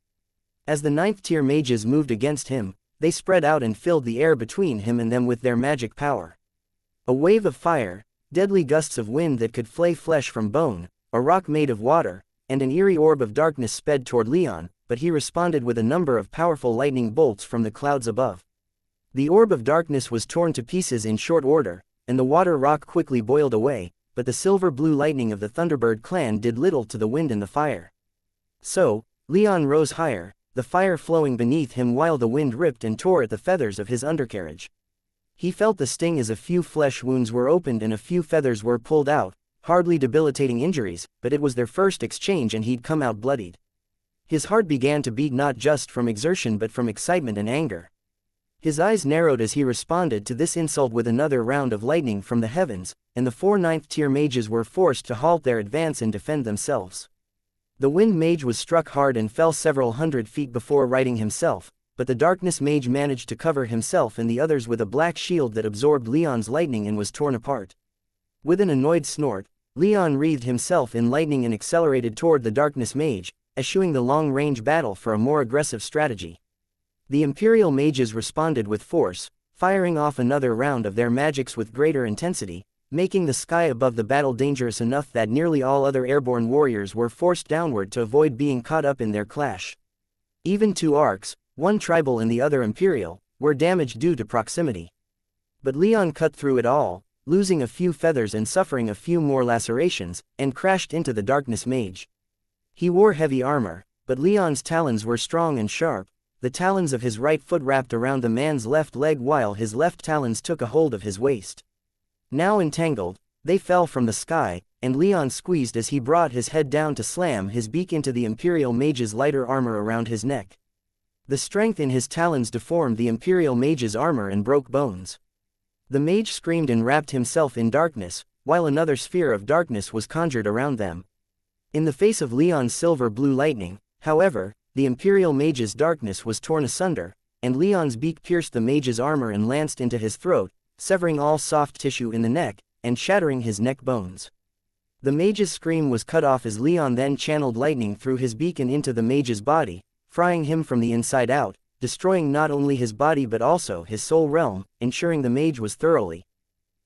As the 9th-tier mages moved against him, they spread out and filled the air between him and them with their magic power. A wave of fire, deadly gusts of wind that could flay flesh from bone, a rock made of water, and an eerie orb of darkness sped toward Leon, but he responded with a number of powerful lightning bolts from the clouds above. The orb of darkness was torn to pieces in short order, and the water rock quickly boiled away, but the silver-blue lightning of the Thunderbird clan did little to the wind and the fire. So, Leon rose higher, the fire flowing beneath him while the wind ripped and tore at the feathers of his undercarriage. He felt the sting as a few flesh wounds were opened and a few feathers were pulled out, hardly debilitating injuries, but it was their first exchange and he'd come out bloodied. His heart began to beat not just from exertion but from excitement and anger. His eyes narrowed as he responded to this insult with another round of lightning from the heavens, and the 4 9th-tier mages were forced to halt their advance and defend themselves. The wind mage was struck hard and fell several hundred feet before righting himself, but the darkness mage managed to cover himself and the others with a black shield that absorbed Leon's lightning and was torn apart. With an annoyed snort, Leon wreathed himself in lightning and accelerated toward the darkness mage, eschewing the long-range battle for a more aggressive strategy. The Imperial mages responded with force, firing off another round of their magics with greater intensity, making the sky above the battle dangerous enough that nearly all other airborne warriors were forced downward to avoid being caught up in their clash. Even 2 arcs, one tribal and the other Imperial, were damaged due to proximity. But Leon cut through it all, losing a few feathers and suffering a few more lacerations, and crashed into the darkness mage. He wore heavy armor, but Leon's talons were strong and sharp. The talons of his right foot wrapped around the man's left leg while his left talons took a hold of his waist. Now entangled, they fell from the sky, and Leon squeezed as he brought his head down to slam his beak into the Imperial mage's lighter armor around his neck. The strength in his talons deformed the Imperial mage's armor and broke bones. The mage screamed and wrapped himself in darkness, while another sphere of darkness was conjured around them. In the face of Leon's silver-blue lightning, however, the Imperial mage's darkness was torn asunder, and Leon's beak pierced the mage's armor and lanced into his throat, severing all soft tissue in the neck, and shattering his neck bones. The mage's scream was cut off as Leon then channeled lightning through his beak and into the mage's body, frying him from the inside out, destroying not only his body but also his soul realm, ensuring the mage was thoroughly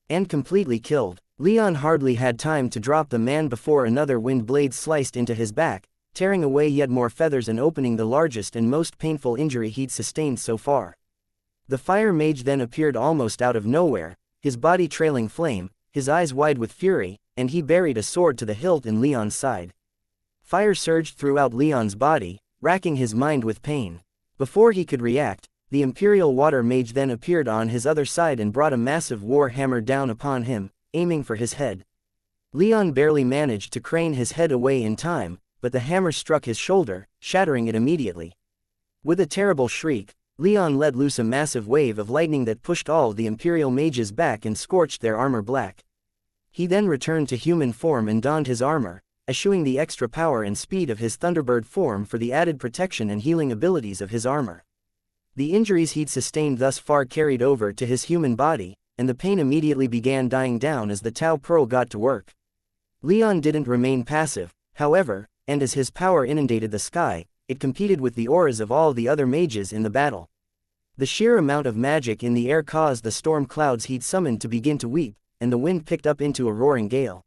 and completely killed. Leon hardly had time to drop the man before another wind blade sliced into his back, tearing away yet more feathers and opening the largest and most painful injury he'd sustained so far. The fire mage then appeared almost out of nowhere, his body trailing flame, his eyes wide with fury, and he buried a sword to the hilt in Leon's side. Fire surged throughout Leon's body, racking his mind with pain. Before he could react, the Imperial water mage then appeared on his other side and brought a massive war hammer down upon him, aiming for his head. Leon barely managed to crane his head away in time, but the hammer struck his shoulder, shattering it immediately. With a terrible shriek, Leon let loose a massive wave of lightning that pushed all the Imperial mages back and scorched their armor black. He then returned to human form and donned his armor, eschewing the extra power and speed of his Thunderbird form for the added protection and healing abilities of his armor. The injuries he'd sustained thus far carried over to his human body, and the pain immediately began dying down as the Tau Pro got to work. Leon didn't remain passive, however, and as his power inundated the sky, it competed with the auras of all the other mages in the battle. The sheer amount of magic in the air caused the storm clouds he'd summoned to begin to weep, and the wind picked up into a roaring gale.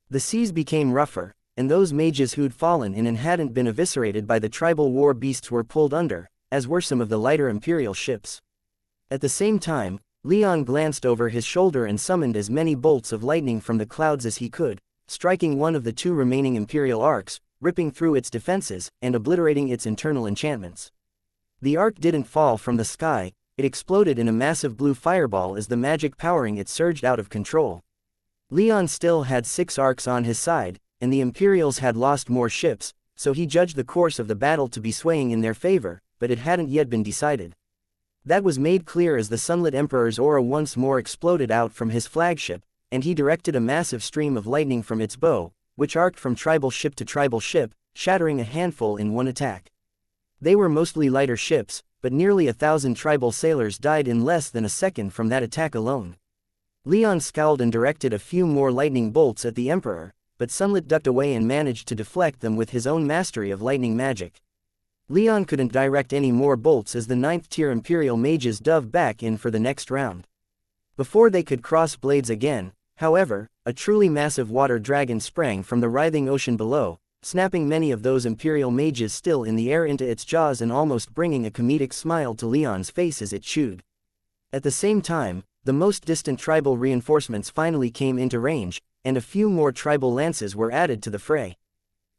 The seas became rougher, and those mages who'd fallen in and hadn't been eviscerated by the tribal war beasts were pulled under, as were some of the lighter Imperial ships. At the same time, Leon glanced over his shoulder and summoned as many bolts of lightning from the clouds as he could, striking one of the 2 remaining Imperial arcs, ripping through its defenses, and obliterating its internal enchantments. The arc didn't fall from the sky, it exploded in a massive blue fireball as the magic powering it surged out of control. Leon still had 6 arcs on his side, and the Imperials had lost more ships, so he judged the course of the battle to be swaying in their favor, but it hadn't yet been decided. That was made clear as the Sunlit Emperor's aura once more exploded out from his flagship, and he directed a massive stream of lightning from its bow, which arced from tribal ship to tribal ship, shattering a handful in one attack. They were mostly lighter ships, but nearly 1,000 tribal sailors died in less than a second from that attack alone. Leon scowled and directed a few more lightning bolts at the Emperor, but Sunlit ducked away and managed to deflect them with his own mastery of lightning magic. Leon couldn't direct any more bolts as the 9th tier Imperial mages dove back in for the next round. Before they could cross blades again, however, a truly massive water dragon sprang from the writhing ocean below, snapping many of those Imperial mages still in the air into its jaws and almost bringing a comedic smile to Leon's face as it chewed. At the same time, the most distant tribal reinforcements finally came into range, and a few more tribal lances were added to the fray.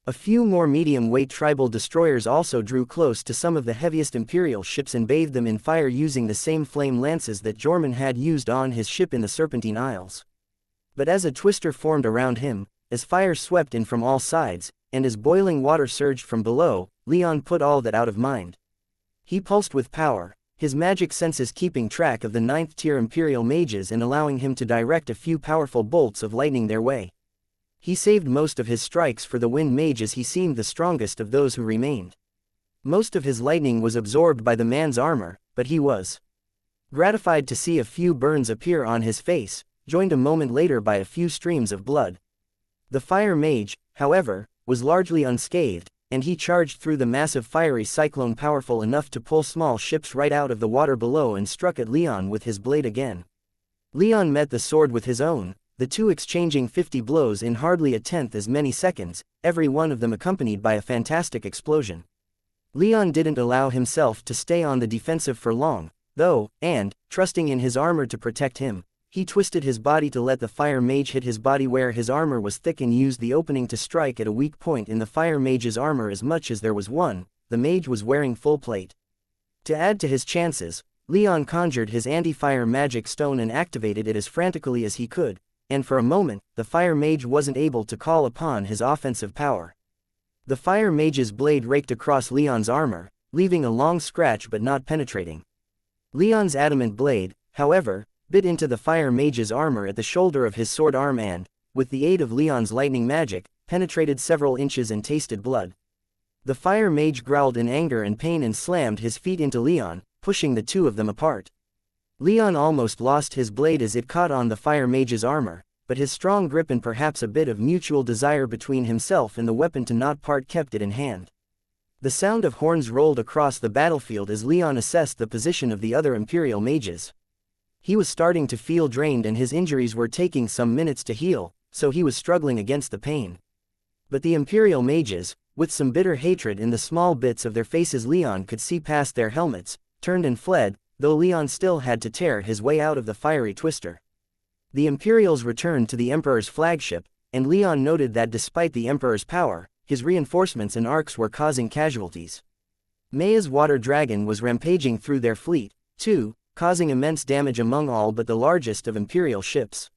A few more medium-weight tribal destroyers also drew close to some of the heaviest Imperial ships and bathed them in fire using the same flame lances that Jorman had used on his ship in the Serpentine Isles. But as a twister formed around him, as fire swept in from all sides, and as boiling water surged from below, Leon put all that out of mind. He pulsed with power, his magic senses keeping track of the 9th tier Imperial mages and allowing him to direct a few powerful bolts of lightning their way. He saved most of his strikes for the Wind Mage as he seemed the strongest of those who remained. Most of his lightning was absorbed by the man's armor, but he was gratified to see a few burns appear on his face, joined a moment later by a few streams of blood. The Fire Mage, however, was largely unscathed, and he charged through the massive fiery cyclone powerful enough to pull small ships right out of the water below and struck at Leon with his blade again. Leon met the sword with his own, the two exchanging 50 blows in hardly a tenth as many seconds, every one of them accompanied by a fantastic explosion. Leon didn't allow himself to stay on the defensive for long, though, and, trusting in his armor to protect him, he twisted his body to let the Fire Mage hit his body where his armor was thick and used the opening to strike at a weak point in the Fire Mage's armor as much as there was one. The mage was wearing full plate. To add to his chances, Leon conjured his anti-fire magic stone and activated it as frantically as he could, and for a moment, the Fire Mage wasn't able to call upon his offensive power. The Fire Mage's blade raked across Leon's armor, leaving a long scratch but not penetrating. Leon's adamant blade, however, bit into the Fire Mage's armor at the shoulder of his sword arm and, with the aid of Leon's lightning magic, penetrated several inches and tasted blood. The Fire Mage growled in anger and pain and slammed his feet into Leon, pushing the two of them apart. Leon almost lost his blade as it caught on the Fire Mage's armor, but his strong grip and perhaps a bit of mutual desire between himself and the weapon to not part kept it in hand. The sound of horns rolled across the battlefield as Leon assessed the position of the other Imperial mages. He was starting to feel drained and his injuries were taking some minutes to heal, so he was struggling against the pain. But the Imperial mages, with some bitter hatred in the small bits of their faces Leon could see past their helmets, turned and fled, though Leon still had to tear his way out of the fiery twister. The Imperials returned to the Emperor's flagship, and Leon noted that despite the Emperor's power, his reinforcements and arcs were causing casualties. Maya's water dragon was rampaging through their fleet, too, causing immense damage among all but the largest of Imperial ships.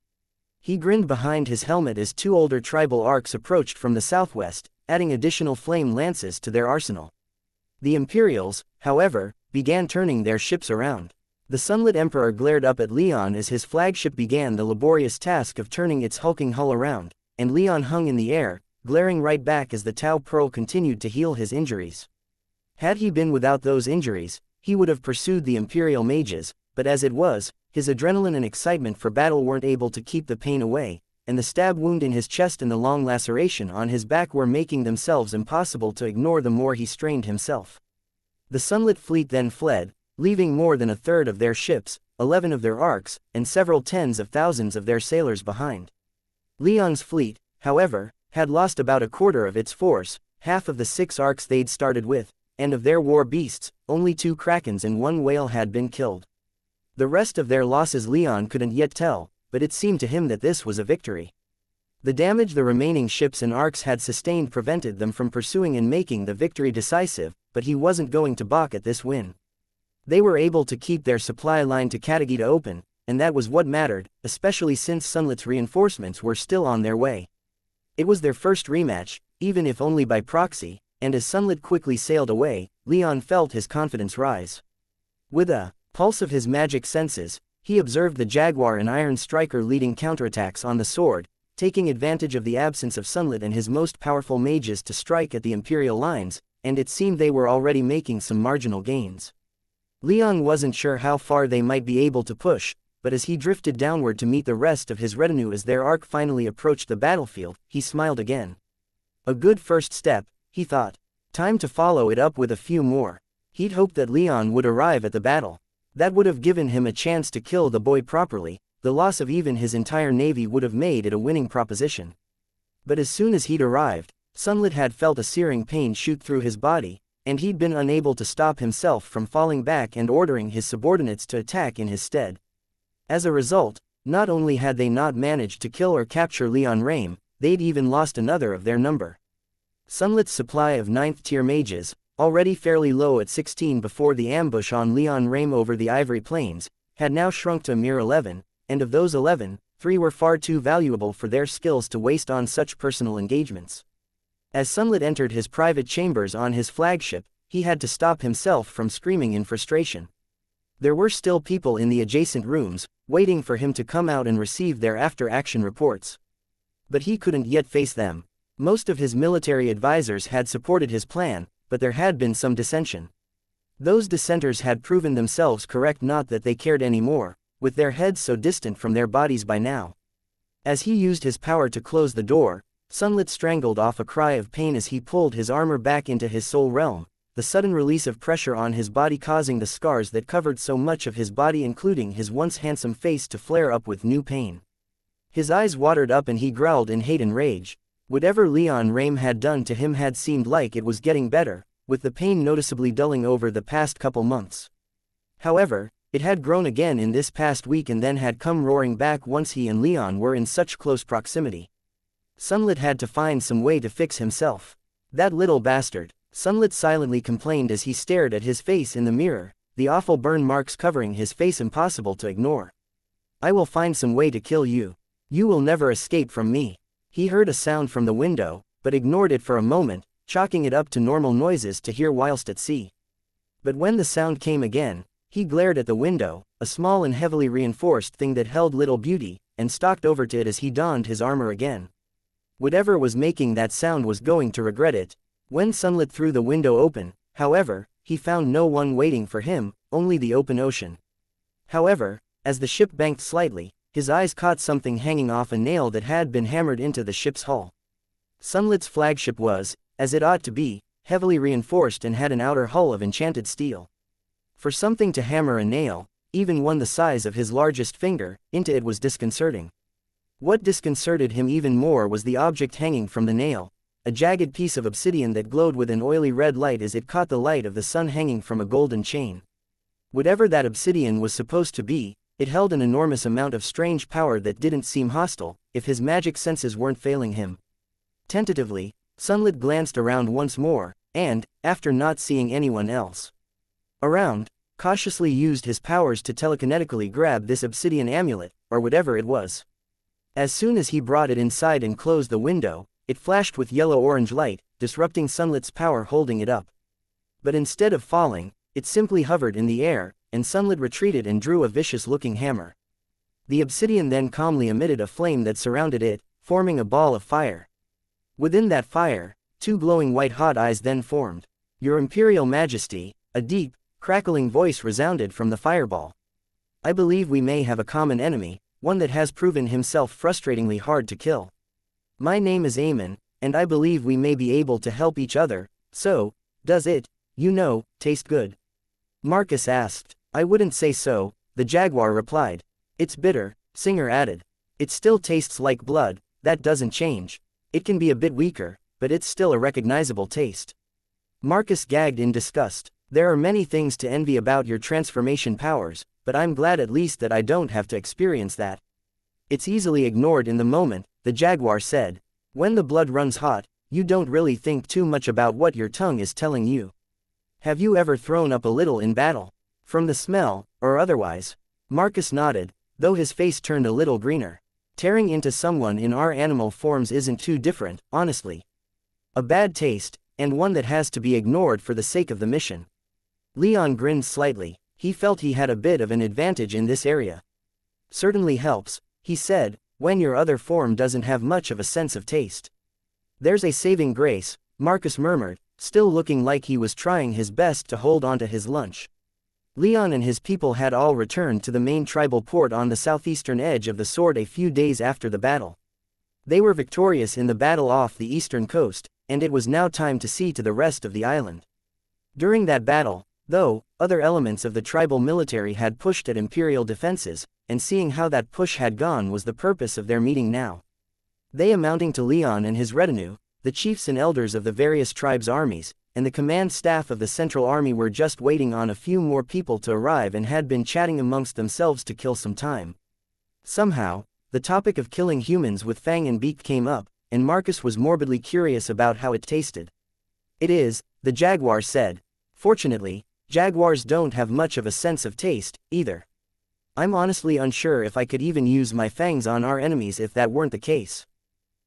He grinned behind his helmet as two older tribal arcs approached from the southwest, adding additional flame lances to their arsenal. The Imperials, however, began turning their ships around. The sunlit Emperor glared up at Leon as his flagship began the laborious task of turning its hulking hull around, and Leon hung in the air, glaring right back as the Tau Pearl continued to heal his injuries. Had he been without those injuries, he would have pursued the Imperial mages, but as it was, his adrenaline and excitement for battle weren't able to keep the pain away, and the stab wound in his chest and the long laceration on his back were making themselves impossible to ignore the more he strained himself. The sunlit fleet then fled, leaving more than a third of their ships, 11 of their arcs, and several tens of thousands of their sailors behind. Leon's fleet, however, had lost about a quarter of its force, half of the 6 arcs they'd started with, and of their war beasts, only 2 krakens and 1 whale had been killed. The rest of their losses Leon couldn't yet tell, but it seemed to him that this was a victory. The damage the remaining ships and arcs had sustained prevented them from pursuing and making the victory decisive, but he wasn't going to balk at this win. They were able to keep their supply line to Katagita open, and that was what mattered, especially since Sunlit's reinforcements were still on their way. It was their first rematch, even if only by proxy, and as Sunlit quickly sailed away, Leon felt his confidence rise. With a pulse of his magic senses, He observed the jaguar and iron striker leading counterattacks on the sword, taking advantage of the absence of Sunlit and his most powerful mages to strike at the Imperial lines, and it seemed they were already making some marginal gains. Leon wasn't sure how far they might be able to push, but as he drifted downward to meet the rest of his retinue as their arc finally approached the battlefield, he smiled again. A good first step, he thought. Time to follow it up with a few more. He'd hoped that Leon would arrive at the battle. That would have given him a chance to kill the boy properly. The loss of even his entire navy would have made it a winning proposition. But as soon as he'd arrived, Sunlit had felt a searing pain shoot through his body, and he'd been unable to stop himself from falling back and ordering his subordinates to attack in his stead. As a result, not only had they not managed to kill or capture Leon Rame, they'd even lost another of their number. Sunlit's supply of 9th-tier mages, already fairly low at 16 before the ambush on Leon Rame over the Ivory Plains, had now shrunk to a mere 11, and of those 11, 3 were far too valuable for their skills to waste on such personal engagements. As Sunlit entered his private chambers on his flagship, he had to stop himself from screaming in frustration. There were still people in the adjacent rooms, waiting for him to come out and receive their after-action reports. But he couldn't yet face them. Most of his military advisors had supported his plan, but there had been some dissension. Those dissenters had proven themselves correct, not that they cared anymore, with their heads so distant from their bodies by now. As he used his power to close the door, Sunlit strangled off a cry of pain as he pulled his armor back into his soul realm, the sudden release of pressure on his body causing the scars that covered so much of his body, including his once handsome face, to flare up with new pain. His eyes watered up and he growled in hate and rage. Whatever Leon Rame had done to him had seemed like it was getting better, with the pain noticeably dulling over the past couple months. However, it had grown again in this past week and then had come roaring back once he and Leon were in such close proximity. Sunlit had to find some way to fix himself. That little bastard, Sunlit silently complained as he stared at his face in the mirror, the awful burn marks covering his face impossible to ignore. I will find some way to kill you. You will never escape from me. He heard a sound from the window, but ignored it for a moment, chalking it up to normal noises to hear whilst at sea. But when the sound came again, he glared at the window, a small and heavily reinforced thing that held little beauty, and stalked over to it as he donned his armor again. Whatever was making that sound was going to regret it. When Sunlit threw the window open, however, he found no one waiting for him, only the open ocean. However, as the ship banked slightly, his eyes caught something hanging off a nail that had been hammered into the ship's hull. Sunlit's flagship was, as it ought to be, heavily reinforced and had an outer hull of enchanted steel. For something to hammer a nail, even one the size of his largest finger, into it was disconcerting. What disconcerted him even more was the object hanging from the nail, a jagged piece of obsidian that glowed with an oily red light as it caught the light of the sun hanging from a golden chain. Whatever that obsidian was supposed to be, it held an enormous amount of strange power that didn't seem hostile, if his magic senses weren't failing him. Tentatively, Sunlit glanced around once more, and, after not seeing anyone else around, cautiously used his powers to telekinetically grab this obsidian amulet, or whatever it was. As soon as he brought it inside and closed the window, it flashed with yellow-orange light, disrupting Sunlit's power holding it up. But instead of falling, it simply hovered in the air, and Sunlit retreated and drew a vicious-looking hammer. The obsidian then calmly emitted a flame that surrounded it, forming a ball of fire. Within that fire, 2 glowing white-hot eyes then formed. Your Imperial Majesty, a deep, crackling voice resounded from the fireball. I believe we may have a common enemy, one that has proven himself frustratingly hard to kill. My name is Aemon, and I believe we may be able to help each other, so, does it, taste good? Marcus asked. I wouldn't say so, the jaguar replied. It's bitter, Singer added. It still tastes like blood, that doesn't change. It can be a bit weaker, but it's still a recognizable taste. Marcus gagged in disgust. There are many things to envy about your transformation powers, but I'm glad at least that I don't have to experience that. It's easily ignored in the moment, the jaguar said. When the blood runs hot, you don't really think too much about what your tongue is telling you. Have you ever thrown up a little in battle? From the smell, or otherwise? Marcus nodded, though his face turned a little greener. Tearing into someone in our animal forms isn't too different, honestly. A bad taste, and one that has to be ignored for the sake of the mission. Leon grinned slightly. He felt he had a bit of an advantage in this area. Certainly helps, he said, when your other form doesn't have much of a sense of taste. There's a saving grace, Marcus murmured, still looking like he was trying his best to hold on to his lunch. Leon and his people had all returned to the main tribal port on the southeastern edge of the sword a few days after the battle. They were victorious in the battle off the eastern coast, and it was now time to see to the rest of the island. During that battle, though, other elements of the tribal military had pushed at imperial defenses, and seeing how that push had gone was the purpose of their meeting now. They amounting to Leon and his retinue, the chiefs and elders of the various tribes' armies, and the command staff of the Central Army were just waiting on a few more people to arrive and had been chatting amongst themselves to kill some time. Somehow, the topic of killing humans with fang and beak came up, and Marcus was morbidly curious about how it tasted. "It is," the jaguar said. "Fortunately, jaguars don't have much of a sense of taste, either. I'm honestly unsure if I could even use my fangs on our enemies if that weren't the case.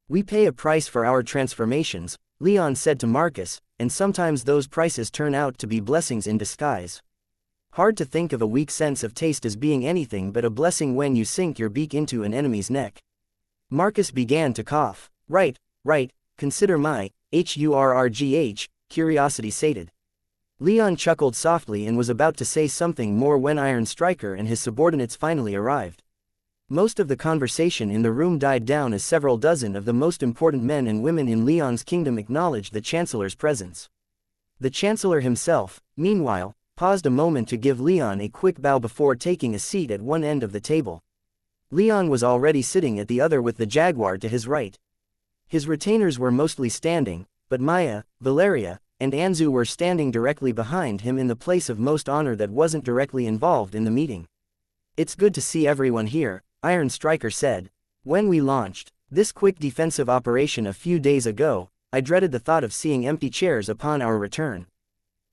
We pay a price for our transformations," Leon said to Marcus, "and sometimes those prices turn out to be blessings in disguise. Hard to think of a weak sense of taste as being anything but a blessing when you sink your beak into an enemy's neck." Marcus began to cough. Right, consider my HURRGH, curiosity sated." Leon chuckled softly and was about to say something more when Iron Striker and his subordinates finally arrived. Most of the conversation in the room died down as several dozen of the most important men and women in Leon's kingdom acknowledged the Chancellor's presence. The Chancellor himself, meanwhile, paused a moment to give Leon a quick bow before taking a seat at one end of the table. Leon was already sitting at the other with the jaguar to his right. His retainers were mostly standing, but Maya, Valeria, and Anzu were standing directly behind him in the place of most honor that wasn't directly involved in the meeting. "It's good to see everyone here," Iron Striker said. "When we launched this quick defensive operation a few days ago, I dreaded the thought of seeing empty chairs upon our return."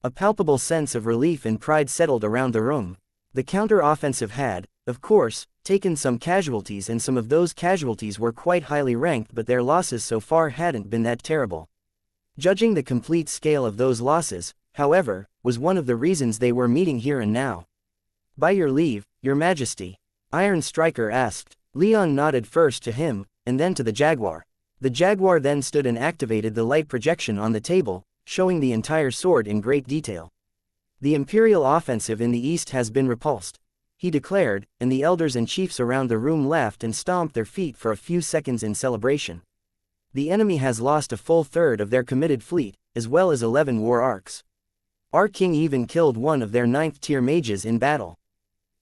A palpable sense of relief and pride settled around the room. The counter-offensive had, of course, taken some casualties, and some of those casualties were quite highly ranked, but their losses so far hadn't been that terrible. Judging the complete scale of those losses, however, was one of the reasons they were meeting here and now. "By your leave, Your Majesty," Iron Striker asked. Leon nodded first to him, and then to the jaguar. The jaguar then stood and activated the light projection on the table, showing the entire sword in great detail. "The Imperial offensive in the east has been repulsed," he declared, and the elders and chiefs around the room laughed and stomped their feet for a few seconds in celebration. "The enemy has lost a full third of their committed fleet, as well as 11 war arcs. Our king even killed one of their 9th-tier mages in battle.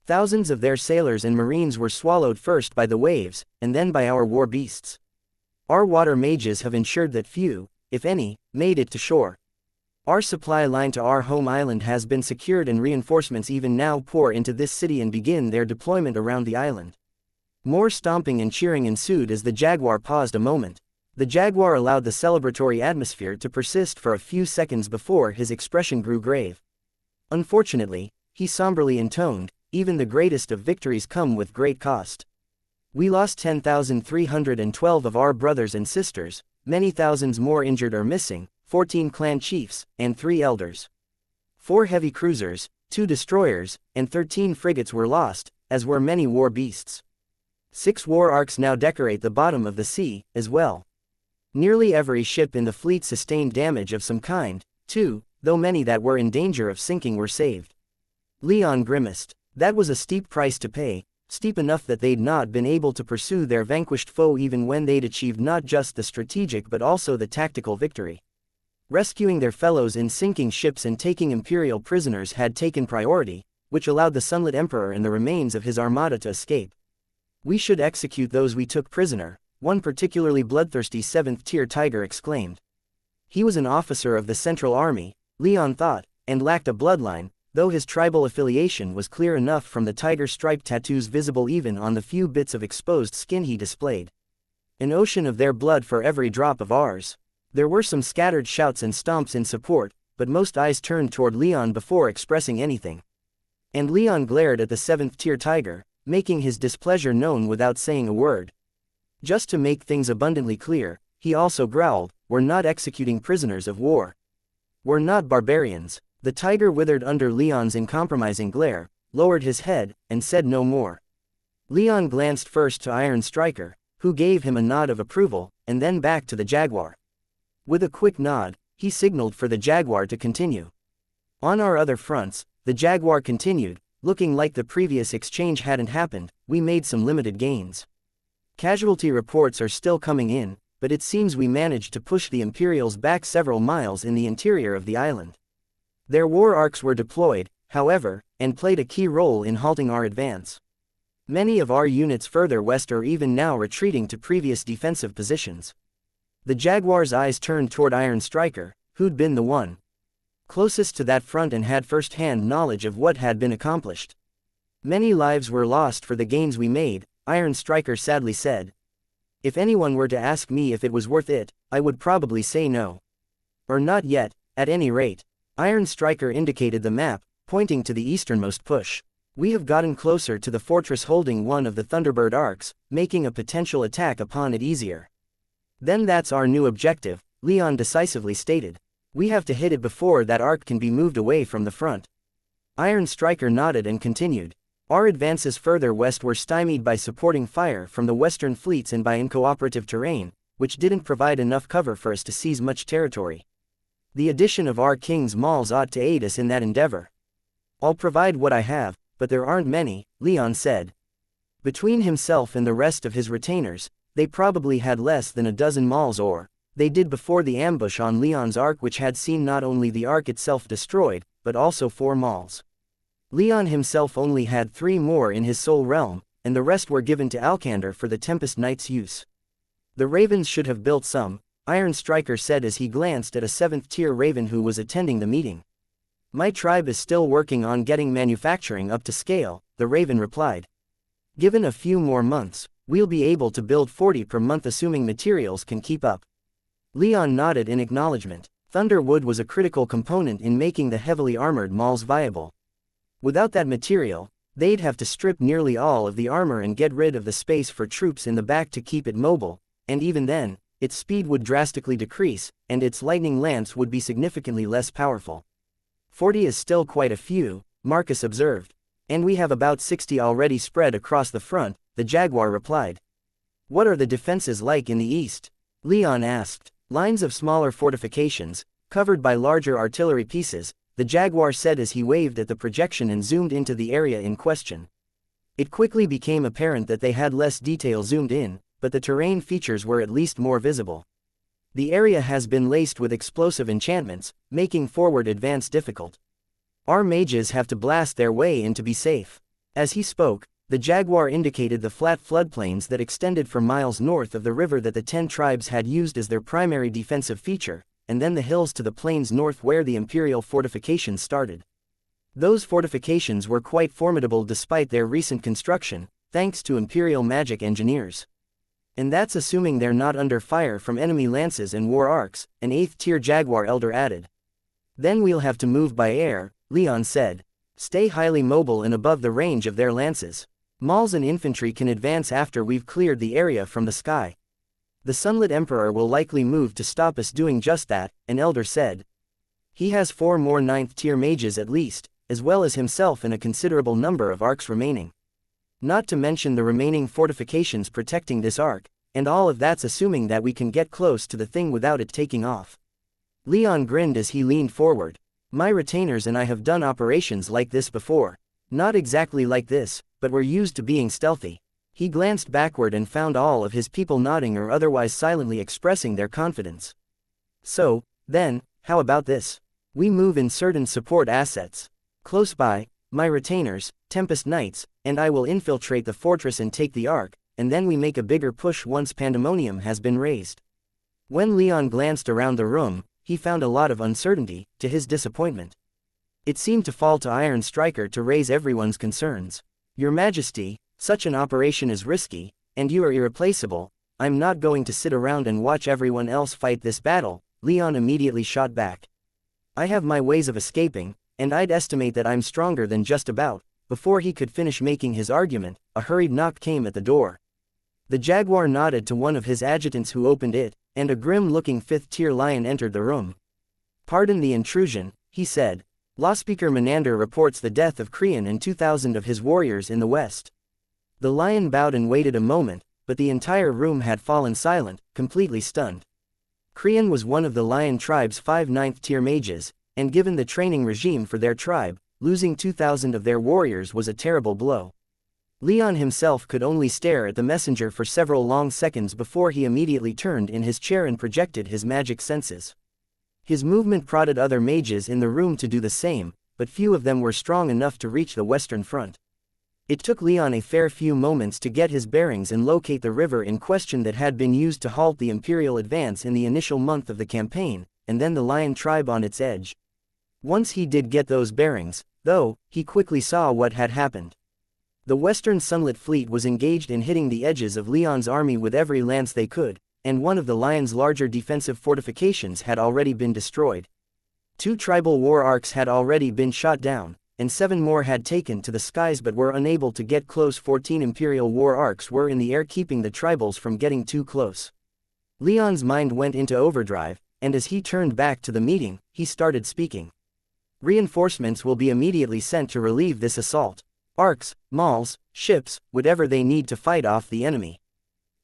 Thousands of their sailors and marines were swallowed first by the waves, and then by our war beasts. Our water mages have ensured that few, if any, made it to shore. Our supply line to our home island has been secured, and reinforcements even now pour into this city and begin their deployment around the island." More stomping and cheering ensued as the jaguar paused a moment. The jaguar allowed the celebratory atmosphere to persist for a few seconds before his expression grew grave. "Unfortunately," he somberly intoned, "even the greatest of victories come with great cost. We lost 10,312 of our brothers and sisters, many thousands more injured or missing, 14 clan chiefs, and 3 elders. 4 heavy cruisers, 2 destroyers, and 13 frigates were lost, as were many war beasts. 6 war arcs now decorate the bottom of the sea, as well. Nearly every ship in the fleet sustained damage of some kind, too, though many that were in danger of sinking were saved." Leon grimaced. That was a steep price to pay, steep enough that they'd not been able to pursue their vanquished foe even when they'd achieved not just the strategic but also the tactical victory. Rescuing their fellows in sinking ships and taking imperial prisoners had taken priority, which allowed the Sunlit Emperor and the remains of his armada to escape. "We should execute those we took prisoner," one particularly bloodthirsty 7th-tier tiger exclaimed. He was an officer of the Central Army, Leon thought, and lacked a bloodline, though his tribal affiliation was clear enough from the tiger-striped tattoos visible even on the few bits of exposed skin he displayed. "An ocean of their blood for every drop of ours." There were some scattered shouts and stomps in support, but most eyes turned toward Leon before expressing anything. And Leon glared at the 7th-tier tiger, making his displeasure known without saying a word. Just to make things abundantly clear, he also growled, "We're not executing prisoners of war. We're not barbarians." The tiger withered under Leon's uncompromising glare, lowered his head, and said no more. Leon glanced first to Iron Striker, who gave him a nod of approval, and then back to the jaguar. With a quick nod, he signaled for the jaguar to continue. On our other fronts, the jaguar continued, looking like the previous exchange hadn't happened. We made some limited gains. Casualty reports are still coming in, but it seems we managed to push the Imperials back several miles in the interior of the island. Their war arcs were deployed, however, and played a key role in halting our advance. Many of our units further west are even now retreating to previous defensive positions. The jaguar's eyes turned toward Iron Striker, who'd been the one closest to that front and had first-hand knowledge of what had been accomplished. Many lives were lost for the gains we made, Iron Striker sadly said. If anyone were to ask me if it was worth it, I would probably say no. Or not yet, at any rate. Iron Striker indicated the map, pointing to the easternmost push. We have gotten closer to the fortress holding one of the Thunderbird arcs, making a potential attack upon it easier. Then that's our new objective, Leon decisively stated. We have to hit it before that arc can be moved away from the front. Iron Striker nodded and continued. Our advances further west were stymied by supporting fire from the western fleets and by uncooperative terrain, which didn't provide enough cover for us to seize much territory. The addition of our king's mauls ought to aid us in that endeavor. I'll provide what I have, but there aren't many, Leon said. Between himself and the rest of his retainers, they probably had less than a dozen mauls, or they did before the ambush on Leon's arc, which had seen not only the arc itself destroyed, but also 4 mauls. Leon himself only had 3 more in his soul realm, and the rest were given to Alcander for the Tempest Knight's use. The Ravens should have built some, Iron Striker said as he glanced at a 7th-tier Raven who was attending the meeting. My tribe is still working on getting manufacturing up to scale, the Raven replied. Given a few more months, we'll be able to build 40 per month assuming materials can keep up. Leon nodded in acknowledgement. Thunderwood was a critical component in making the heavily armored mauls viable. Without that material, they'd have to strip nearly all of the armor and get rid of the space for troops in the back to keep it mobile, and even then, its speed would drastically decrease, and its lightning lance would be significantly less powerful. 40 is still quite a few, Marcus observed. And we have about 60 already spread across the front, the Jaguar replied. What are the defenses like in the east? Leon asked. Lines of smaller fortifications, covered by larger artillery pieces, the Jaguar said as he waved at the projection and zoomed into the area in question. It quickly became apparent that they had less detail zoomed in, but the terrain features were at least more visible. The area has been laced with explosive enchantments, making forward advance difficult. Our mages have to blast their way in to be safe. As he spoke, the Jaguar indicated the flat floodplains that extended for miles north of the river that the 10 tribes had used as their primary defensive feature, and then the hills to the plains north where the Imperial fortifications started. Those fortifications were quite formidable despite their recent construction, thanks to Imperial magic engineers. And that's assuming they're not under fire from enemy lances and war arcs, an 8th-tier Jaguar elder added. Then we'll have to move by air, Leon said. Stay highly mobile and above the range of their lances. Mauls and infantry can advance after we've cleared the area from the sky. The Sunlit Emperor will likely move to stop us doing just that, an elder said. He has 4 more 9th-tier mages at least, as well as himself and a considerable number of arcs remaining. Not to mention the remaining fortifications protecting this arc, and all of that's assuming that we can get close to the thing without it taking off. Leon grinned as he leaned forward. My retainers and I have done operations like this before. Not exactly like this, but we're used to being stealthy. He glanced backward and found all of his people nodding or otherwise silently expressing their confidence. So, then, how about this? We move in certain support assets. Close by, my retainers, Tempest Knights, and I will infiltrate the fortress and take the arc, and then we make a bigger push once pandemonium has been raised. When Leon glanced around the room, he found a lot of uncertainty, to his disappointment. It seemed to fall to Iron Striker to raise everyone's concerns. Your Majesty, such an operation is risky, and you are irreplaceable. I'm not going to sit around and watch everyone else fight this battle, Leon immediately shot back. I have my ways of escaping, and I'd estimate that I'm stronger than just about. Before he could finish making his argument, a hurried knock came at the door. The Jaguar nodded to one of his adjutants who opened it, and a grim-looking 5th-tier lion entered the room. Pardon the intrusion, he said. Lawspeaker Menander reports the death of Creon and 2,000 of his warriors in the west. The lion bowed and waited a moment, but the entire room had fallen silent, completely stunned. Krian was one of the lion tribe's 5 9th-tier mages, and given the training regime for their tribe, losing 2,000 of their warriors was a terrible blow. Leon himself could only stare at the messenger for several long seconds before he immediately turned in his chair and projected his magic senses. His movement prodded other mages in the room to do the same, but few of them were strong enough to reach the western front. It took Leon a fair few moments to get his bearings and locate the river in question that had been used to halt the Imperial advance in the initial month of the campaign, and then the lion tribe on its edge. Once he did get those bearings, though, he quickly saw what had happened. The Western Sunlit Fleet was engaged in hitting the edges of Leon's army with every lance they could, and one of the Lion's larger defensive fortifications had already been destroyed. 2 tribal war arcs had already been shot down, and 7 more had taken to the skies but were unable to get close. 14 Imperial war arcs were in the air, keeping the tribals from getting too close. Leon's mind went into overdrive, and as he turned back to the meeting, he started speaking. Reinforcements will be immediately sent to relieve this assault. Arcs, mauls, ships, whatever they need to fight off the enemy.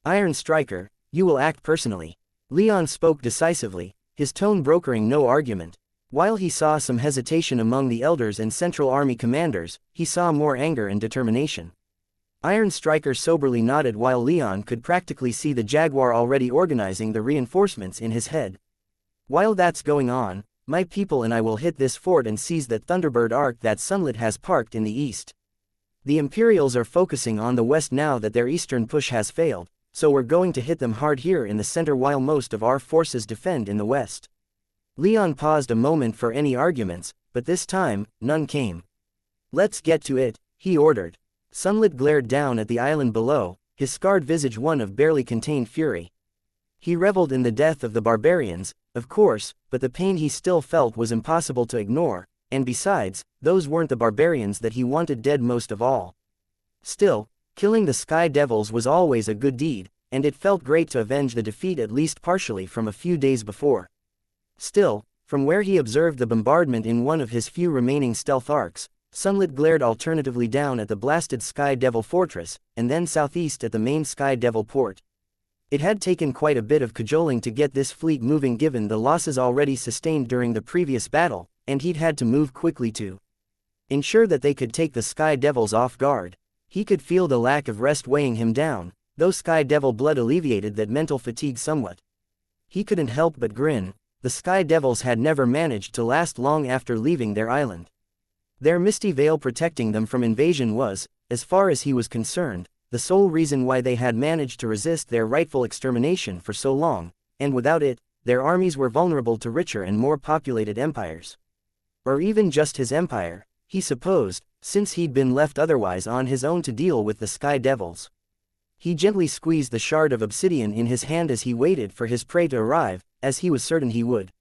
Iron Striker, you will act personally. Leon spoke decisively, his tone brokering no argument. While he saw some hesitation among the elders and Central Army commanders, he saw more anger and determination. Iron Striker soberly nodded while Leon could practically see the Jaguar already organizing the reinforcements in his head. While that's going on, my people and I will hit this fort and seize that Thunderbird Arc that Sunlit has parked in the east. The Imperials are focusing on the west now that their eastern push has failed, so we're going to hit them hard here in the center while most of our forces defend in the west. Leon paused a moment for any arguments, but this time, none came. Let's get to it, he ordered. Sunlit glared down at the island below, his scarred visage one of barely contained fury. He reveled in the death of the barbarians, of course, but the pain he still felt was impossible to ignore. And besides, those weren't the barbarians that he wanted dead most of all. Still, killing the Sky Devils was always a good deed, and it felt great to avenge the defeat at least partially from a few days before. Still, from where he observed the bombardment in one of his few remaining stealth arcs, Sunlit glared alternatively down at the blasted Sky Devil fortress, and then southeast at the main Sky Devil port. It had taken quite a bit of cajoling to get this fleet moving given the losses already sustained during the previous battle, and he'd had to move quickly to ensure that they could take the Sky Devils off guard. He could feel the lack of rest weighing him down, though Sky Devil blood alleviated that mental fatigue somewhat. He couldn't help but grin. The Sky Devils had never managed to last long after leaving their island. Their misty veil protecting them from invasion was, as far as he was concerned, the sole reason why they had managed to resist their rightful extermination for so long, and without it, their armies were vulnerable to richer and more populated empires. Or even just his empire, he supposed, since he'd been left otherwise on his own to deal with the Sky Devils. He gently squeezed the shard of obsidian in his hand as he waited for his prey to arrive, as he was certain he would.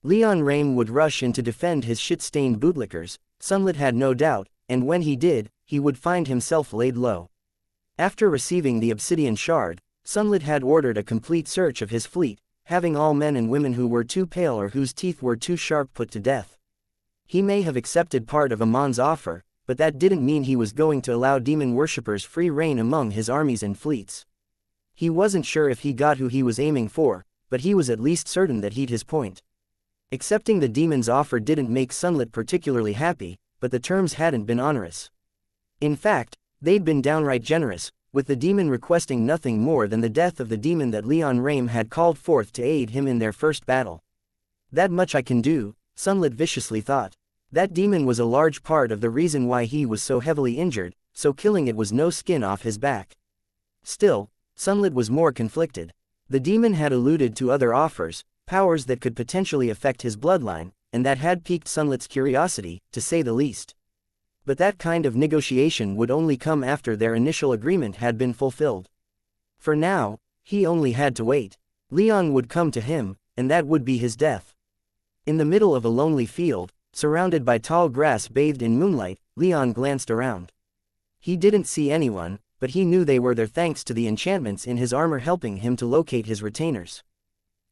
Leon Rame would rush in to defend his shit-stained bootlickers, Sunlit had no doubt, and when he did, he would find himself laid low. After receiving the obsidian shard, Sunlit had ordered a complete search of his fleet, having all men and women who were too pale or whose teeth were too sharp put to death. He may have accepted part of Amon's offer, but that didn't mean he was going to allow demon worshippers free reign among his armies and fleets. He wasn't sure if he got who he was aiming for, but he was at least certain that he'd his point. Accepting the demon's offer didn't make Sunlit particularly happy, but the terms hadn't been onerous. In fact, they'd been downright generous, with the demon requesting nothing more than the death of the demon that Leon Rame had called forth to aid him in their first battle. That much I can do, Sunlit viciously thought. That demon was a large part of the reason why he was so heavily injured, so killing it was no skin off his back. Still, Sunlit was more conflicted. The demon had alluded to other offers, powers that could potentially affect his bloodline, and that had piqued Sunlit's curiosity, to say the least. But that kind of negotiation would only come after their initial agreement had been fulfilled. For now, he only had to wait. Leon would come to him, and that would be his death. In the middle of a lonely field, surrounded by tall grass bathed in moonlight, Leon glanced around. He didn't see anyone, but he knew they were there thanks to the enchantments in his armor helping him to locate his retainers.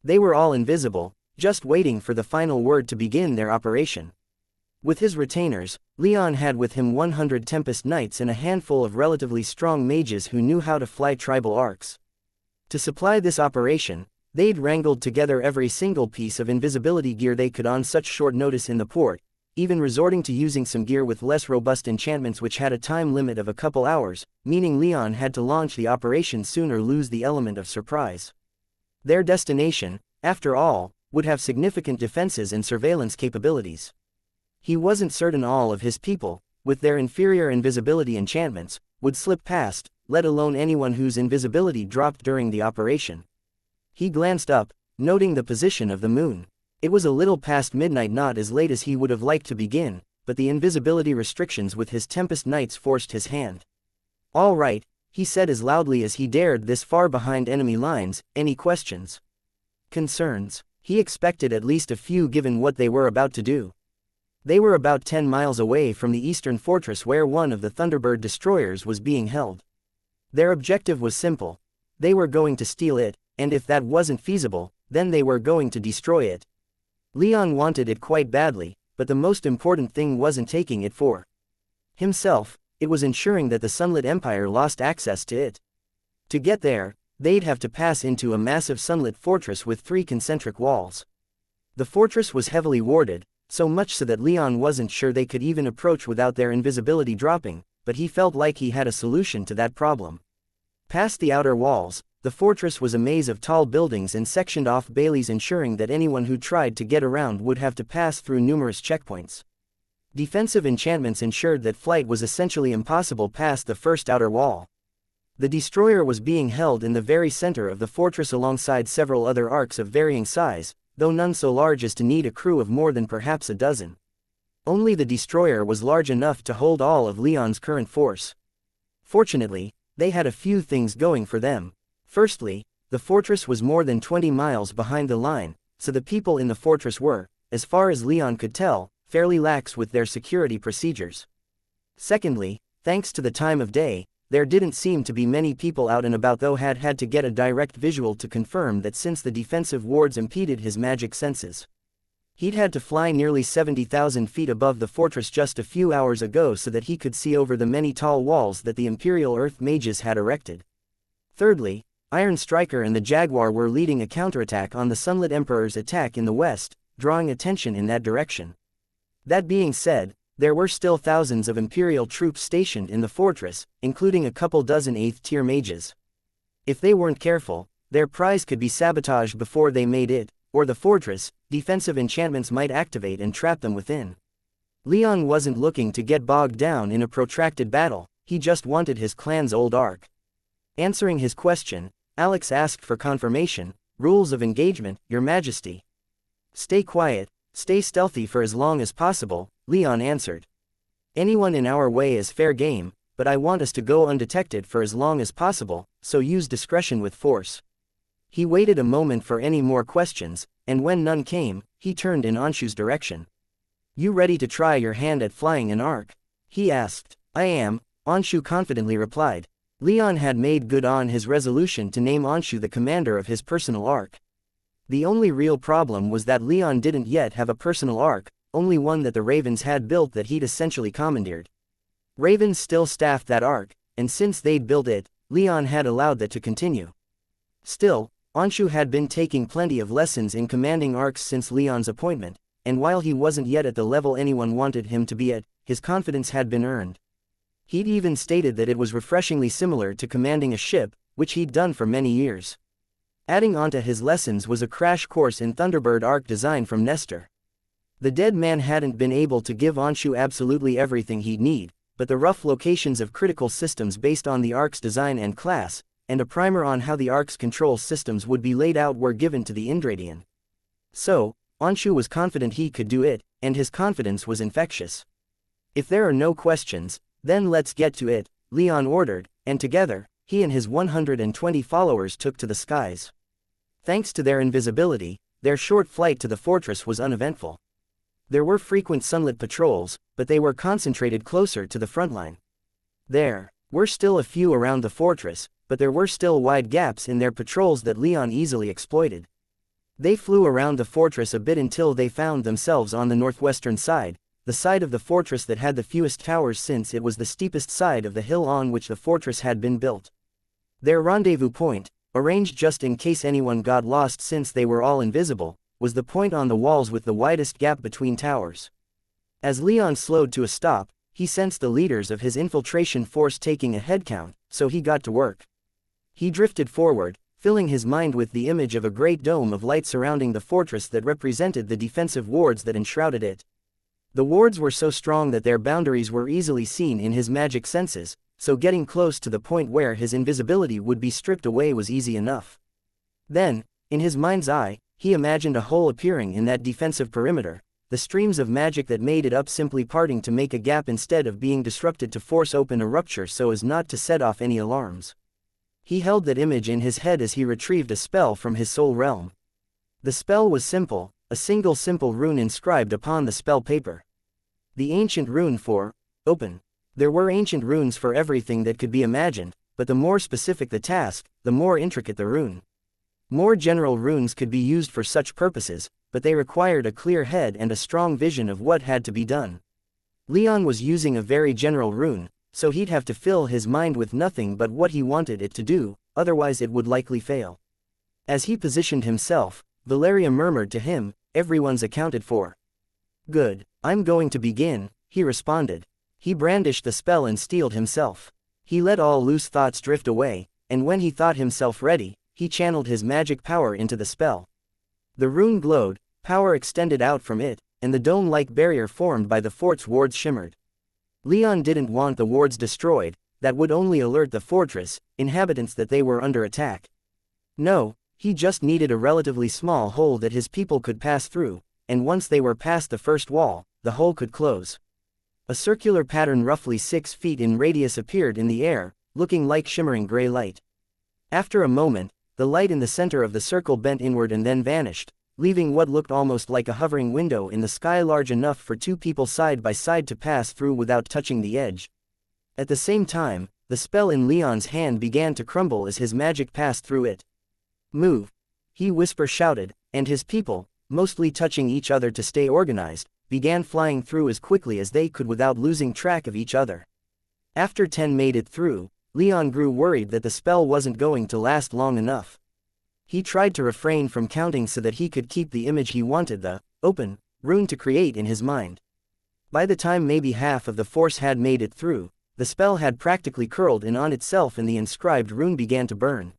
They were all invisible, just waiting for the final word to begin their operation. With his retainers, Leon had with him 100 Tempest Knights and a handful of relatively strong mages who knew how to fly tribal arcs. To supply this operation, they'd wrangled together every single piece of invisibility gear they could on such short notice in the port, even resorting to using some gear with less robust enchantments which had a time limit of a couple hours, meaning Leon had to launch the operation soon or lose the element of surprise. Their destination, after all, would have significant defenses and surveillance capabilities. He wasn't certain all of his people, with their inferior invisibility enchantments, would slip past, let alone anyone whose invisibility dropped during the operation. He glanced up, noting the position of the moon. It was a little past midnight, not as late as he would have liked to begin, but the invisibility restrictions with his Tempest Knights forced his hand. "All right," he said as loudly as he dared this far behind enemy lines. "Any questions? Concerns?" He expected at least a few given what they were about to do. They were about 10 miles away from the eastern fortress where one of the Thunderbird destroyers was being held. Their objective was simple. They were going to steal it, and if that wasn't feasible, then they were going to destroy it. Leon wanted it quite badly, but the most important thing wasn't taking it for himself, it was ensuring that the Sunlit Empire lost access to it. To get there, they'd have to pass into a massive sunlit fortress with 3 concentric walls. The fortress was heavily warded, so much so that Leon wasn't sure they could even approach without their invisibility dropping, but he felt like he had a solution to that problem. Past the outer walls, the fortress was a maze of tall buildings and sectioned off baileys, ensuring that anyone who tried to get around would have to pass through numerous checkpoints. Defensive enchantments ensured that flight was essentially impossible past the first outer wall. The destroyer was being held in the very center of the fortress alongside several other arcs of varying size, though none so large as to need a crew of more than perhaps a dozen. Only the destroyer was large enough to hold all of Leon's current force. Fortunately, they had a few things going for them. Firstly, the fortress was more than 20 miles behind the line, so the people in the fortress were, as far as Leon could tell, fairly lax with their security procedures. Secondly, thanks to the time of day, there didn't seem to be many people out and about, though had to get a direct visual to confirm that since the defensive wards impeded his magic senses. He'd had to fly nearly 70,000 feet above the fortress just a few hours ago so that he could see over the many tall walls that the Imperial Earth mages had erected. Thirdly, Iron Striker and the Jaguar were leading a counterattack on the Sunlit Emperor's attack in the west, drawing attention in that direction. That being said, there were still thousands of Imperial troops stationed in the fortress, including a couple dozen 8th-tier mages. If they weren't careful, their prize could be sabotaged before they made it, or the fortress. Defensive enchantments might activate and trap them within. Leon wasn't looking to get bogged down in a protracted battle, he just wanted his clan's old arc. Answering his question, Alex asked for confirmation. "Rules of engagement, Your Majesty." "Stay quiet, stay stealthy for as long as possible," Leon answered. "Anyone in our way is fair game, but I want us to go undetected for as long as possible, so use discretion with force." He waited a moment for any more questions, and when none came, he turned in Anshu's direction. "You ready to try your hand at flying an arc?" he asked. "I am," Anshu confidently replied. Leon had made good on his resolution to name Anshu the commander of his personal arc. The only real problem was that Leon didn't yet have a personal arc, only one that the Ravens had built that he'd essentially commandeered. Ravens still staffed that arc, and since they'd built it, Leon had allowed that to continue. Still, Anshu had been taking plenty of lessons in commanding arcs since Leon's appointment, and while he wasn't yet at the level anyone wanted him to be at, his confidence had been earned. He'd even stated that it was refreshingly similar to commanding a ship, which he'd done for many years. Adding onto his lessons was a crash course in Thunderbird arc design from Nestor. The dead man hadn't been able to give Anshu absolutely everything he'd need, but the rough locations of critical systems based on the arc's design and class, and a primer on how the arc's control systems would be laid out were given to the Indradian. So, Anshu was confident he could do it, and his confidence was infectious. "If there are no questions, then let's get to it," Leon ordered, and together, he and his 120 followers took to the skies. Thanks to their invisibility, their short flight to the fortress was uneventful. There were frequent sunlit patrols, but they were concentrated closer to the front line. There were still a few around the fortress, but there were still wide gaps in their patrols that Leon easily exploited. They flew around the fortress a bit until they found themselves on the northwestern side, the side of the fortress that had the fewest towers since it was the steepest side of the hill on which the fortress had been built. Their rendezvous point, arranged just in case anyone got lost since they were all invisible, was the point on the walls with the widest gap between towers. As Leon slowed to a stop, he sensed the leaders of his infiltration force taking a head count, so he got to work. He drifted forward, filling his mind with the image of a great dome of light surrounding the fortress that represented the defensive wards that enshrouded it. The wards were so strong that their boundaries were easily seen in his magic senses, so getting close to the point where his invisibility would be stripped away was easy enough. Then, in his mind's eye, he imagined a hole appearing in that defensive perimeter, the streams of magic that made it up simply parting to make a gap instead of being disrupted to force open a rupture so as not to set off any alarms. He held that image in his head as he retrieved a spell from his soul realm. The spell was simple, a single simple rune inscribed upon the spell paper. The ancient rune for open. There were ancient runes for everything that could be imagined, but the more specific the task, the more intricate the rune. More general runes could be used for such purposes, but they required a clear head and a strong vision of what had to be done. Leon was using a very general rune, so he'd have to fill his mind with nothing but what he wanted it to do, otherwise it would likely fail. As he positioned himself, Valeria murmured to him, "Everyone's accounted for." "Good, I'm going to begin," he responded. He brandished the spell and steeled himself. He let all loose thoughts drift away, and when he thought himself ready, he channeled his magic power into the spell. The rune glowed, power extended out from it, and the dome-like barrier formed by the fort's wards shimmered. Leon didn't want the wards destroyed, that would only alert the fortress inhabitants that they were under attack. No, he just needed a relatively small hole that his people could pass through, and once they were past the first wall, the hole could close. A circular pattern roughly 6 feet in radius appeared in the air, looking like shimmering gray light. After a moment, the light in the center of the circle bent inward and then vanished, leaving what looked almost like a hovering window in the sky large enough for 2 people side by side to pass through without touching the edge. At the same time, the spell in Leon's hand began to crumble as his magic passed through it. "Move!" he shouted, and his people, mostly touching each other to stay organized, began flying through as quickly as they could without losing track of each other. After 10 made it through, Leon grew worried that the spell wasn't going to last long enough. He tried to refrain from counting so that he could keep the image he wanted the open rune to create in his mind. By the time maybe half of the force had made it through, the spell had practically curled in on itself and the inscribed rune began to burn.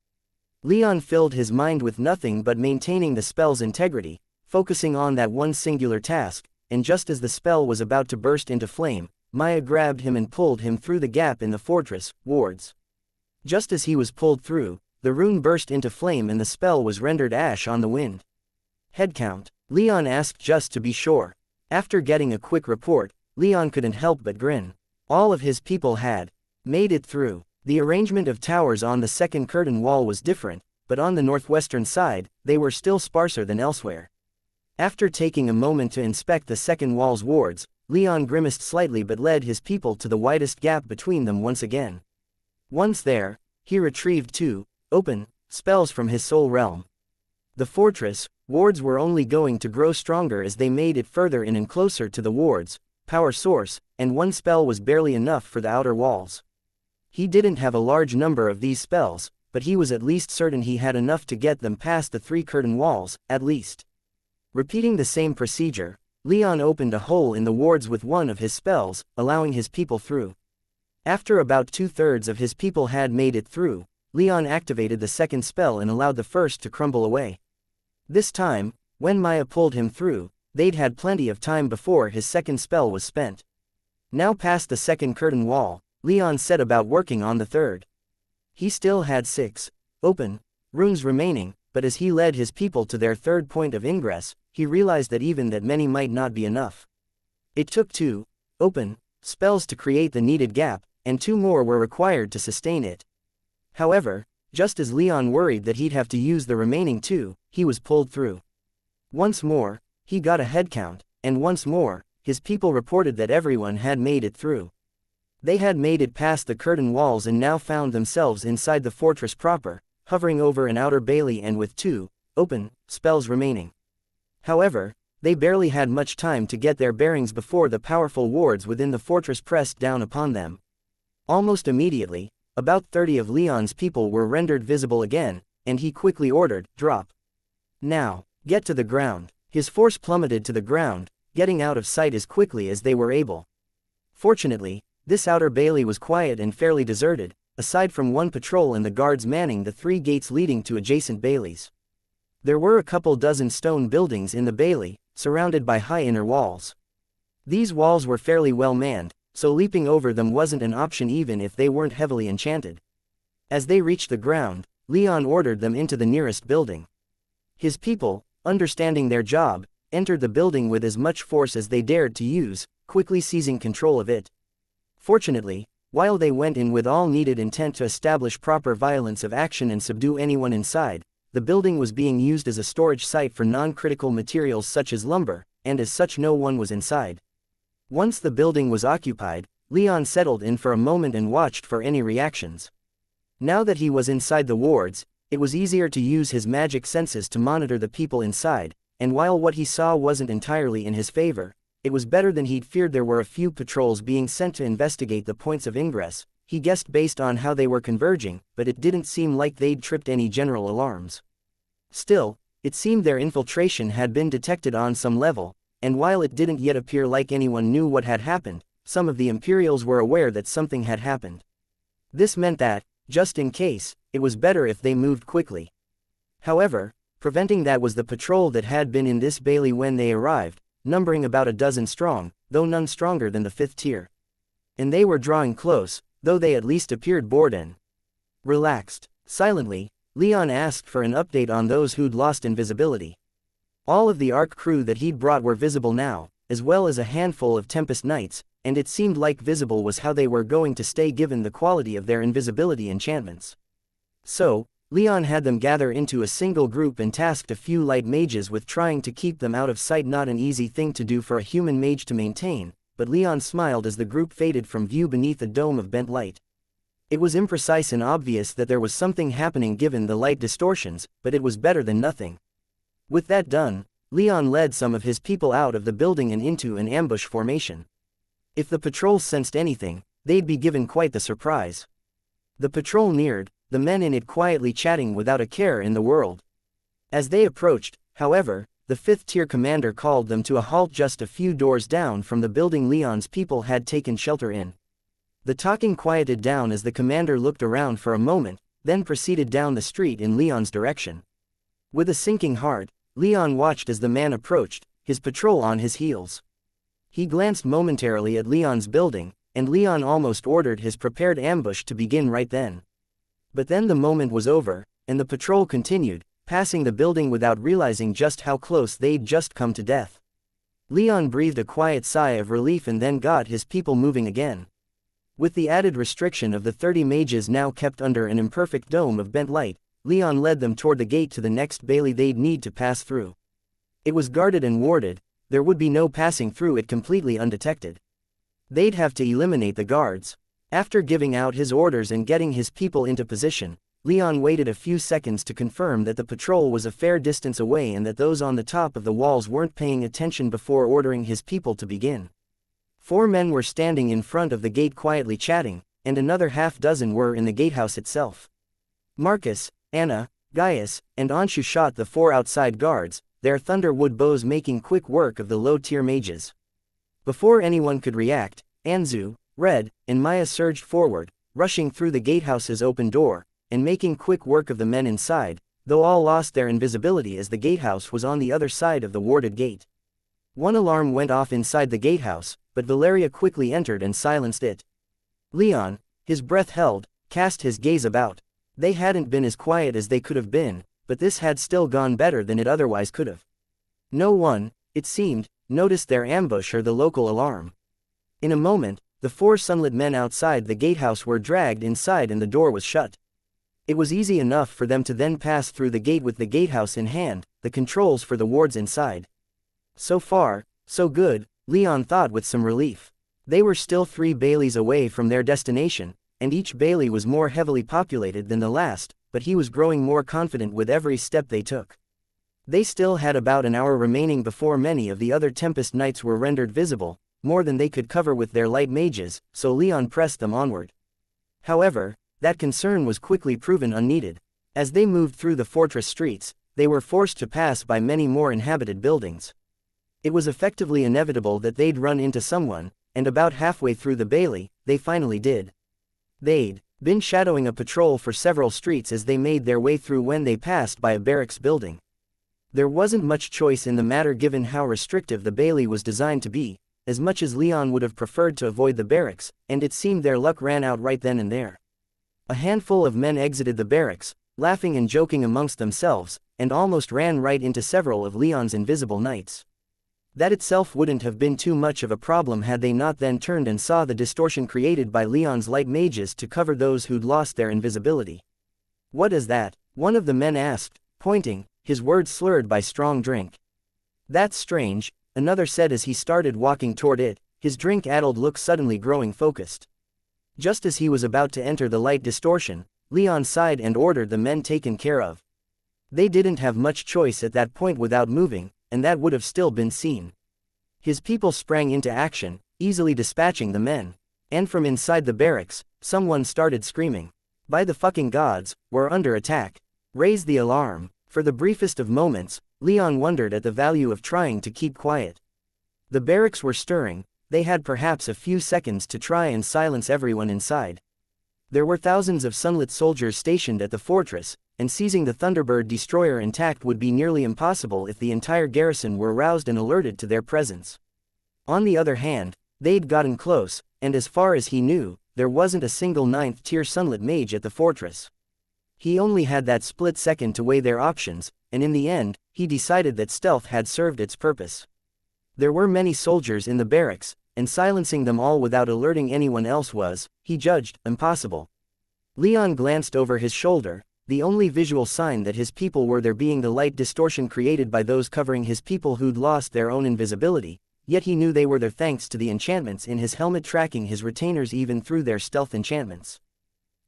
Leon filled his mind with nothing but maintaining the spell's integrity, focusing on that one singular task, and just as the spell was about to burst into flame, Maya grabbed him and pulled him through the gap in the fortress wards. Just as he was pulled through, the rune burst into flame and the spell was rendered ash on the wind. "Head count?" Leon asked just to be sure. After getting a quick report, Leon couldn't help but grin. All of his people had made it through. The arrangement of towers on the second curtain wall was different, but on the northwestern side, they were still sparser than elsewhere. After taking a moment to inspect the second wall's wards, Leon grimaced slightly but led his people to the widest gap between them once again. Once there, he retrieved 2 open spells from his soul realm. The fortress wards were only going to grow stronger as they made it further in and closer to the wards power source, and 1 spell was barely enough for the outer walls. He didn't have a large number of these spells, but he was at least certain he had enough to get them past the 3 curtain walls, at least. Repeating the same procedure, Leon opened a hole in the wards with 1 of his spells, allowing his people through. After about 2/3 of his people had made it through, Leon activated the second spell and allowed the first to crumble away. This time, when Maya pulled him through, they'd had plenty of time before his second spell was spent. Now past the second curtain wall, Leon set about working on the third. He still had 6 open runes remaining, but as he led his people to their third point of ingress, he realized that even that many might not be enough. It took 2 open spells to create the needed gap, and 2 more were required to sustain it. However, just as Leon worried that he'd have to use the remaining 2, he was pulled through. Once more, he got a head count, and once more, his people reported that everyone had made it through. They had made it past the curtain walls and now found themselves inside the fortress proper, hovering over an outer bailey and with 2 open spells remaining. However, They barely had much time to get their bearings before the powerful wards within the fortress pressed down upon them. Almost immediately, about 30 of Leon's people were rendered visible again, and he quickly ordered, "Drop. Now, get to the ground." His force plummeted to the ground, getting out of sight as quickly as they were able. Fortunately, this outer bailey was quiet and fairly deserted, aside from one patrol and the guards manning the 3 gates leading to adjacent baileys. There were a couple dozen stone buildings in the bailey, surrounded by high inner walls. These walls were fairly well manned, so leaping over them wasn't an option even if they weren't heavily enchanted. As they reached the ground, Leon ordered them into the nearest building. His people, understanding their job, entered the building with as much force as they dared to use, quickly seizing control of it. Fortunately, while they went in with all needed intent to establish proper violence of action and subdue anyone inside, the building was being used as a storage site for non-critical materials such as lumber, and as such no one was inside. Once the building was occupied, Leon settled in for a moment and watched for any reactions. Now that he was inside the wards, it was easier to use his magic senses to monitor the people inside, and while what he saw wasn't entirely in his favor, it was better than he'd feared. There were a few patrols being sent to investigate the points of ingress, he guessed based on how they were converging, but it didn't seem like they'd tripped any general alarms. Still, it seemed their infiltration had been detected on some level, and while it didn't yet appear like anyone knew what had happened, some of the Imperials were aware that something had happened. This meant that, just in case, it was better if they moved quickly. However, preventing that was the patrol that had been in this bailey when they arrived, numbering about a dozen strong, though none stronger than the 5th tier. And they were drawing close, though they at least appeared bored and relaxed. Silently, Leon asked for an update on those who'd lost invisibility. All of the Ark crew that he'd brought were visible now, as well as a handful of Tempest Knights, and it seemed like visible was how they were going to stay given the quality of their invisibility enchantments. So, Leon had them gather into a single group and tasked a few light mages with trying to keep them out of sight. Not an easy thing to do for a human mage to maintain, but Leon smiled as the group faded from view beneath a dome of bent light. It was imprecise and obvious that there was something happening given the light distortions, but it was better than nothing. With that done, Leon led some of his people out of the building and into an ambush formation. If the patrol sensed anything, they'd be given quite the surprise. The patrol neared, the men in it quietly chatting without a care in the world. As they approached, however, the 5th tier commander called them to a halt just a few doors down from the building Leon's people had taken shelter in. The talking quieted down as the commander looked around for a moment, then proceeded down the street in Leon's direction. With a sinking heart, Leon watched as the man approached, his patrol on his heels. He glanced momentarily at Leon's building, and Leon almost ordered his prepared ambush to begin right then. But then the moment was over, and the patrol continued, passing the building without realizing just how close they'd just come to death. Leon breathed a quiet sigh of relief and then got his people moving again. With the added restriction of the 30 mages now kept under an imperfect dome of bent light, Leon led them toward the gate to the next bailey they'd need to pass through. It was guarded and warded, there would be no passing through it completely undetected. They'd have to eliminate the guards. After giving out his orders and getting his people into position, Leon waited a few seconds to confirm that the patrol was a fair distance away and that those on the top of the walls weren't paying attention before ordering his people to begin. 4 men were standing in front of the gate quietly chatting, and another half-dozen were in the gatehouse itself. Marcus, Anna, Gaius, and Anshu shot the 4 outside guards, their thunderwood bows making quick work of the low-tier mages. Before anyone could react, Anzu, Red, and Maya surged forward, rushing through the gatehouse's open door, and making quick work of the men inside, though all lost their invisibility as the gatehouse was on the other side of the warded gate. One alarm went off inside the gatehouse, but Valeria quickly entered and silenced it. Leon, his breath held, cast his gaze about. They hadn't been as quiet as they could have been, but this had still gone better than it otherwise could have. No one, it seemed, noticed their ambush or the local alarm. In a moment, the 4 sunlit men outside the gatehouse were dragged inside and the door was shut. It was easy enough for them to then pass through the gate with the gatehouse in hand, the controls for the wards inside. So far, so good, Leon thought with some relief. They were still 3 baileys away from their destination, and each bailey was more heavily populated than the last, but he was growing more confident with every step they took. They still had about an hour remaining before many of the other Tempest Knights were rendered visible, more than they could cover with their light mages, so Leon pressed them onward. However, that concern was quickly proven unneeded. As they moved through the fortress streets, they were forced to pass by many more inhabited buildings. It was effectively inevitable that they'd run into someone, and about halfway through the bailey, they finally did. They'd been shadowing a patrol for several streets as they made their way through when they passed by a barracks building. There wasn't much choice in the matter given how restrictive the bailey was designed to be, as much as Leon would have preferred to avoid the barracks, and it seemed their luck ran out right then and there. A handful of men exited the barracks, laughing and joking amongst themselves, and almost ran right into several of Leon's invisible knights. That itself wouldn't have been too much of a problem had they not then turned and saw the distortion created by Leon's light mages to cover those who'd lost their invisibility. "What is that?" one of the men asked, pointing, his words slurred by strong drink. "That's strange," another said as he started walking toward it, his drink-addled look suddenly growing focused. Just as he was about to enter the light distortion, Leon sighed and ordered the men taken care of. They didn't have much choice at that point without moving, and that would have still been seen. His people sprang into action, easily dispatching the men. And from inside the barracks, someone started screaming, "By the fucking gods, we're under attack. Raise the alarm." For the briefest of moments, Leon wondered at the value of trying to keep quiet. The barracks were stirring, they had perhaps a few seconds to try and silence everyone inside. There were thousands of sunlit soldiers stationed at the fortress, and seizing the Thunderbird destroyer intact would be nearly impossible if the entire garrison were roused and alerted to their presence. On the other hand, they'd gotten close, and as far as he knew, there wasn't a single 9th-tier sunlit mage at the fortress. He only had that split second to weigh their options, and in the end, he decided that stealth had served its purpose. There were many soldiers in the barracks, and silencing them all without alerting anyone else was, he judged, impossible. Leon glanced over his shoulder, the only visual sign that his people were there being the light distortion created by those covering his people who'd lost their own invisibility, yet he knew they were there thanks to the enchantments in his helmet tracking his retainers even through their stealth enchantments.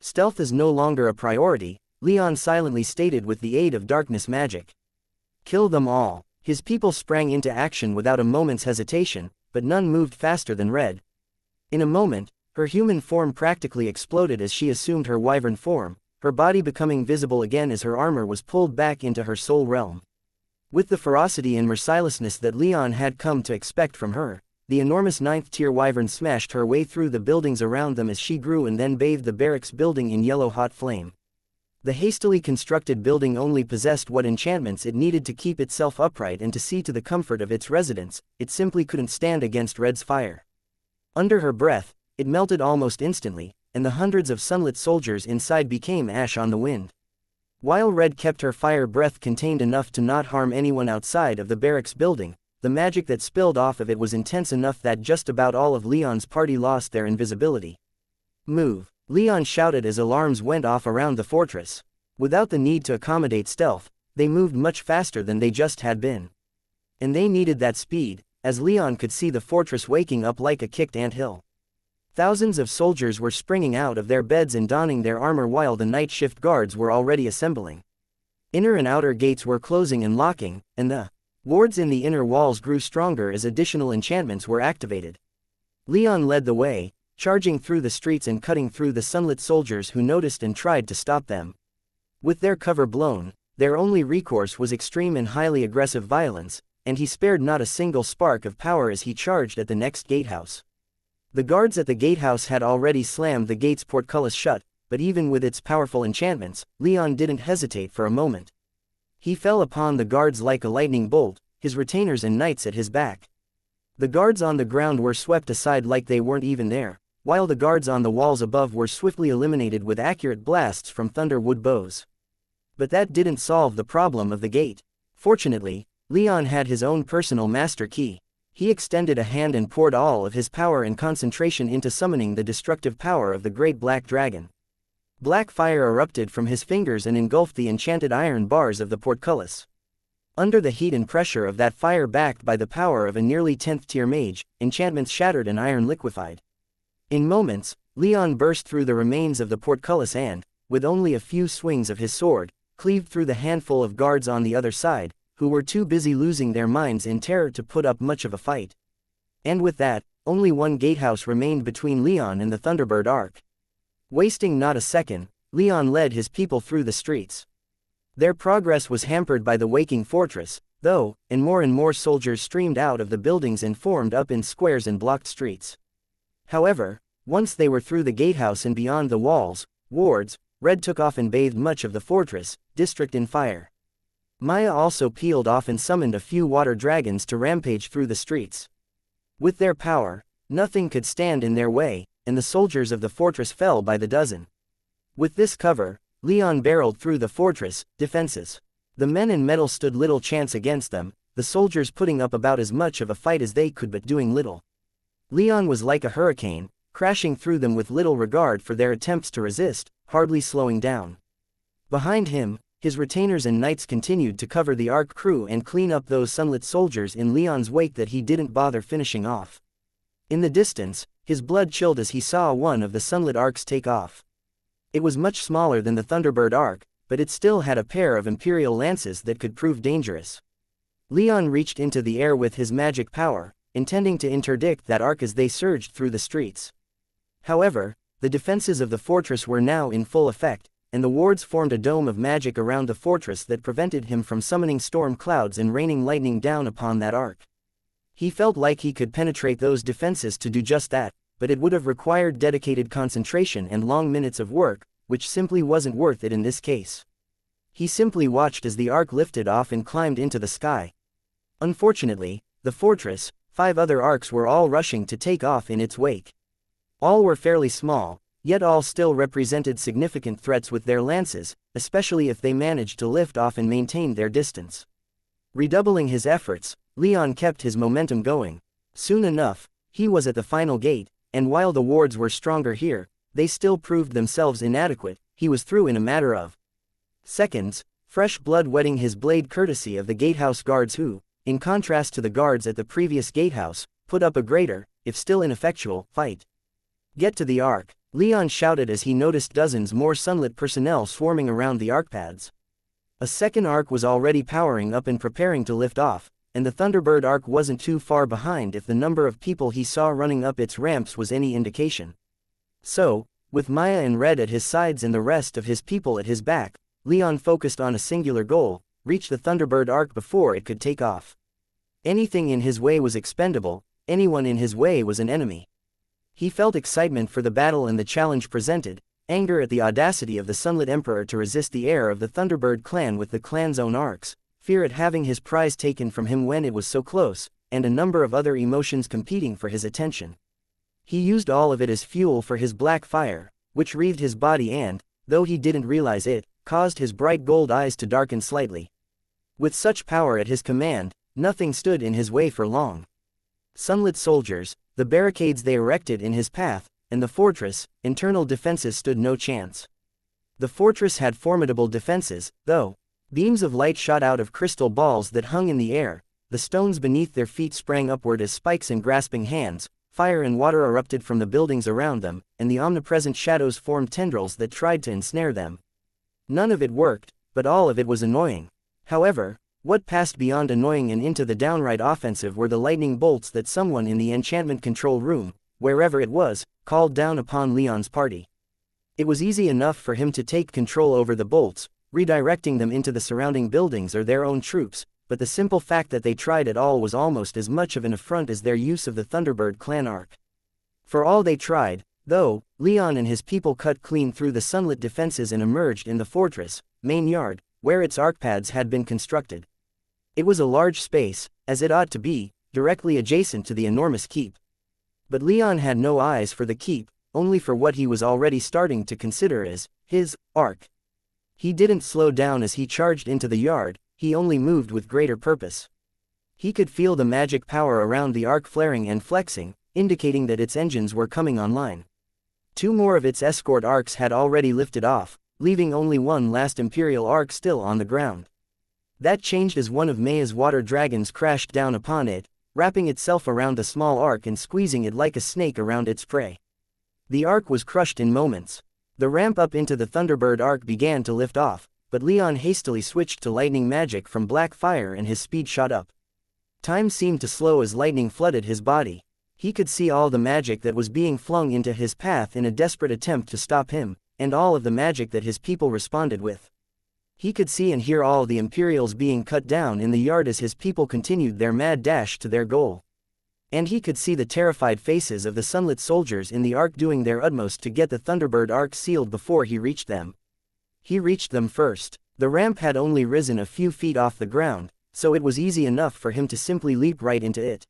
Stealth is no longer a priority, Leon silently stated with the aid of darkness magic. "Kill them all." His people sprang into action without a moment's hesitation, but none moved faster than Red. In a moment, her human form practically exploded as she assumed her wyvern form, her body becoming visible again as her armor was pulled back into her soul realm. With the ferocity and mercilessness that Leon had come to expect from her, the enormous 9th-tier wyvern smashed her way through the buildings around them as she grew and then bathed the barracks building in yellow-hot flame. The hastily constructed building only possessed what enchantments it needed to keep itself upright and to see to the comfort of its residents, it simply couldn't stand against Red's fire. Under her breath, it melted almost instantly, and the hundreds of sunlit soldiers inside became ash on the wind. While Red kept her fire breath contained enough to not harm anyone outside of the barracks building, the magic that spilled off of it was intense enough that just about all of Leon's party lost their invisibility. "Move!" Leon shouted as alarms went off around the fortress. Without the need to accommodate stealth, they moved much faster than they just had been. And they needed that speed, as Leon could see the fortress waking up like a kicked anthill. Thousands of soldiers were springing out of their beds and donning their armor while the night shift guards were already assembling. Inner and outer gates were closing and locking, and the wards in the inner walls grew stronger as additional enchantments were activated. Leon led the way, charging through the streets and cutting through the sunlit soldiers who noticed and tried to stop them. With their cover blown, their only recourse was extreme and highly aggressive violence, and he spared not a single spark of power as he charged at the next gatehouse. The guards at the gatehouse had already slammed the gate's portcullis shut, but even with its powerful enchantments, Leon didn't hesitate for a moment. He fell upon the guards like a lightning bolt, his retainers and knights at his back. The guards on the ground were swept aside like they weren't even there, while the guards on the walls above were swiftly eliminated with accurate blasts from thunderwood bows. But that didn't solve the problem of the gate. Fortunately, Leon had his own personal master key. He extended a hand and poured all of his power and concentration into summoning the destructive power of the great black dragon. Black fire erupted from his fingers and engulfed the enchanted iron bars of the portcullis. Under the heat and pressure of that fire backed by the power of a nearly 10th-tier mage, enchantments shattered and iron liquefied. In moments, Leon burst through the remains of the portcullis and, with only a few swings of his sword, cleaved through the handful of guards on the other side, who were too busy losing their minds in terror to put up much of a fight. And with that, only one gatehouse remained between Leon and the Thunderbird Ark. Wasting not a second, Leon led his people through the streets. Their progress was hampered by the waking fortress, though, and more soldiers streamed out of the buildings and formed up in squares and blocked streets. However, once they were through the gatehouse and beyond the walls, wards, Red took off and bathed much of the fortress district in fire. Maya also peeled off and summoned a few water dragons to rampage through the streets. With their power, nothing could stand in their way, and the soldiers of the fortress fell by the dozen. With this cover, Leon barreled through the fortress defenses. The men in metal stood little chance against them, the soldiers putting up about as much of a fight as they could but doing little. Leon was like a hurricane, crashing through them with little regard for their attempts to resist, hardly slowing down. Behind him, his retainers and knights continued to cover the Ark crew and clean up those sunlit soldiers in Leon's wake that he didn't bother finishing off. In the distance, his blood chilled as he saw one of the sunlit Arks take off. It was much smaller than the Thunderbird Ark, but it still had a pair of Imperial lances that could prove dangerous. Leon reached into the air with his magic power, intending to interdict that Ark as they surged through the streets. However, the defenses of the fortress were now in full effect, and the wards formed a dome of magic around the fortress that prevented him from summoning storm clouds and raining lightning down upon that Ark. He felt like he could penetrate those defenses to do just that, but it would have required dedicated concentration and long minutes of work, which simply wasn't worth it in this case. He simply watched as the Ark lifted off and climbed into the sky. Unfortunately, the fortress, 5 other Arks were all rushing to take off in its wake. All were fairly small, yet all still represented significant threats with their lances, especially if they managed to lift off and maintain their distance. Redoubling his efforts, Leon kept his momentum going. Soon enough, he was at the final gate, and while the wards were stronger here, they still proved themselves inadequate. He was through in a matter of seconds, fresh blood wetting his blade courtesy of the gatehouse guards who, in contrast to the guards at the previous gatehouse, put up a greater, if still ineffectual, fight. "Get to the Ark," Leon shouted as he noticed dozens more sunlit personnel swarming around the Ark pads. A second Ark was already powering up and preparing to lift off, and the Thunderbird Ark wasn't too far behind if the number of people he saw running up its ramps was any indication. So, with Maya and Red at his sides and the rest of his people at his back, Leon focused on a singular goal: reach the Thunderbird Ark before it could take off. Anything in his way was expendable, anyone in his way was an enemy. He felt excitement for the battle and the challenge presented, anger at the audacity of the Sunlit Emperor to resist the heir of the Thunderbird clan with the clan's own arcs, fear at having his prize taken from him when it was so close, and a number of other emotions competing for his attention. He used all of it as fuel for his black fire, which wreathed his body and, though he didn't realize it, caused his bright gold eyes to darken slightly. With such power at his command, nothing stood in his way for long. Sunlit soldiers, the barricades they erected in his path, and the fortress, internal defenses stood no chance. The fortress had formidable defenses, though. Beams of light shot out of crystal balls that hung in the air, the stones beneath their feet sprang upward as spikes in grasping hands, fire and water erupted from the buildings around them, and the omnipresent shadows formed tendrils that tried to ensnare them. None of it worked, but all of it was annoying. However, what passed beyond annoying and into the downright offensive were the lightning bolts that someone in the enchantment control room, wherever it was, called down upon Leon's party. It was easy enough for him to take control over the bolts, redirecting them into the surrounding buildings or their own troops, but the simple fact that they tried at all was almost as much of an affront as their use of the Thunderbird clan Ark. For all they tried, though, Leon and his people cut clean through the sunlit defenses and emerged in the fortress main yard, where its arc pads had been constructed. It was a large space, as it ought to be, directly adjacent to the enormous keep. But Leon had no eyes for the keep, only for what he was already starting to consider as his Ark. He didn't slow down as he charged into the yard, he only moved with greater purpose. He could feel the magic power around the Ark flaring and flexing, indicating that its engines were coming online. 2 more of its escort Arks had already lifted off, leaving only one last Imperial Ark still on the ground. That changed as one of Maya's water dragons crashed down upon it, wrapping itself around the small Ark and squeezing it like a snake around its prey. The Ark was crushed in moments. The ramp up into the Thunderbird Ark began to lift off, but Leon hastily switched to lightning magic from black fire and his speed shot up. Time seemed to slow as lightning flooded his body. He could see all the magic that was being flung into his path in a desperate attempt to stop him, and all of the magic that his people responded with. He could see and hear all the Imperials being cut down in the yard as his people continued their mad dash to their goal. And he could see the terrified faces of the sunlit soldiers in the Ark doing their utmost to get the Thunderbird Ark sealed before he reached them. He reached them first. The ramp had only risen a few feet off the ground, so it was easy enough for him to simply leap right into it.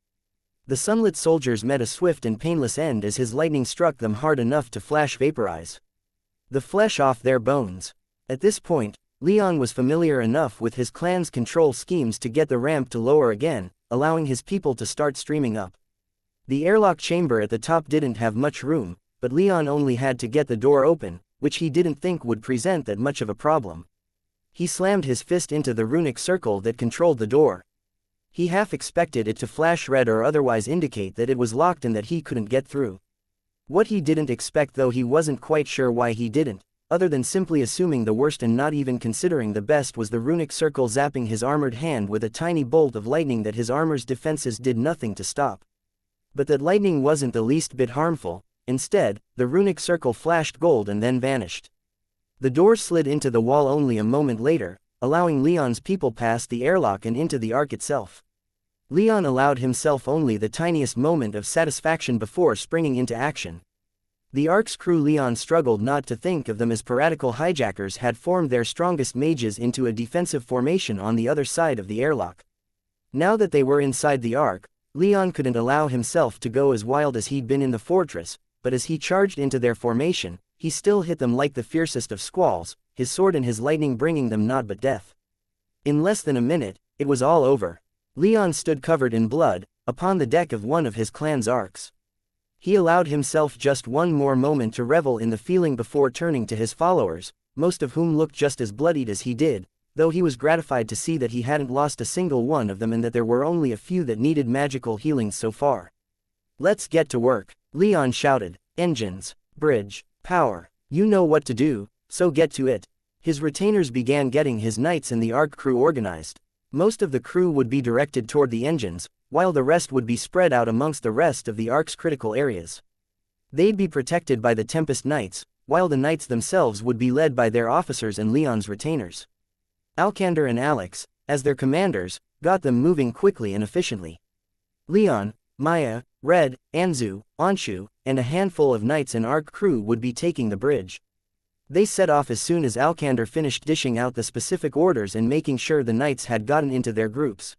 The sunlit soldiers met a swift and painless end as his lightning struck them hard enough to flash vaporize the flesh off their bones. At this point, Leon was familiar enough with his clan's control schemes to get the ramp to lower again, allowing his people to start streaming up. The airlock chamber at the top didn't have much room, but Leon only had to get the door open, which he didn't think would present that much of a problem. He slammed his fist into the runic circle that controlled the door. He half expected it to flash red or otherwise indicate that it was locked and that he couldn't get through. What he didn't expect, though he wasn't quite sure why he didn't, other than simply assuming the worst and not even considering the best, was the runic circle zapping his armored hand with a tiny bolt of lightning that his armor's defenses did nothing to stop. But that lightning wasn't the least bit harmful. Instead, the runic circle flashed gold and then vanished. The door slid into the wall only a moment later, allowing Leon's people past the airlock and into the Ark itself. Leon allowed himself only the tiniest moment of satisfaction before springing into action. The Ark's crew, Leon struggled not to think of them as piratical hijackers, had formed their strongest mages into a defensive formation on the other side of the airlock. Now that they were inside the Ark, Leon couldn't allow himself to go as wild as he'd been in the fortress, but as he charged into their formation, he still hit them like the fiercest of squalls, his sword and his lightning bringing them naught but death. In less than a minute, it was all over. Leon stood covered in blood, upon the deck of one of his clan's arks. He allowed himself just one more moment to revel in the feeling before turning to his followers, most of whom looked just as bloodied as he did, though he was gratified to see that he hadn't lost a single one of them and that there were only a few that needed magical healing so far. "Let's get to work," Leon shouted. "Engines, bridge, power. You know what to do, so get to it." His retainers began getting his knights and the Ark crew organized. Most of the crew would be directed toward the engines, while the rest would be spread out amongst the rest of the Ark's critical areas. They'd be protected by the Tempest Knights, while the knights themselves would be led by their officers and Leon's retainers. Alkander and Alex, as their commanders, got them moving quickly and efficiently. Leon, Maya, Red, Anzu, Anshu, and a handful of knights and Ark crew would be taking the bridge. They set off as soon as Alkander finished dishing out the specific orders and making sure the knights had gotten into their groups.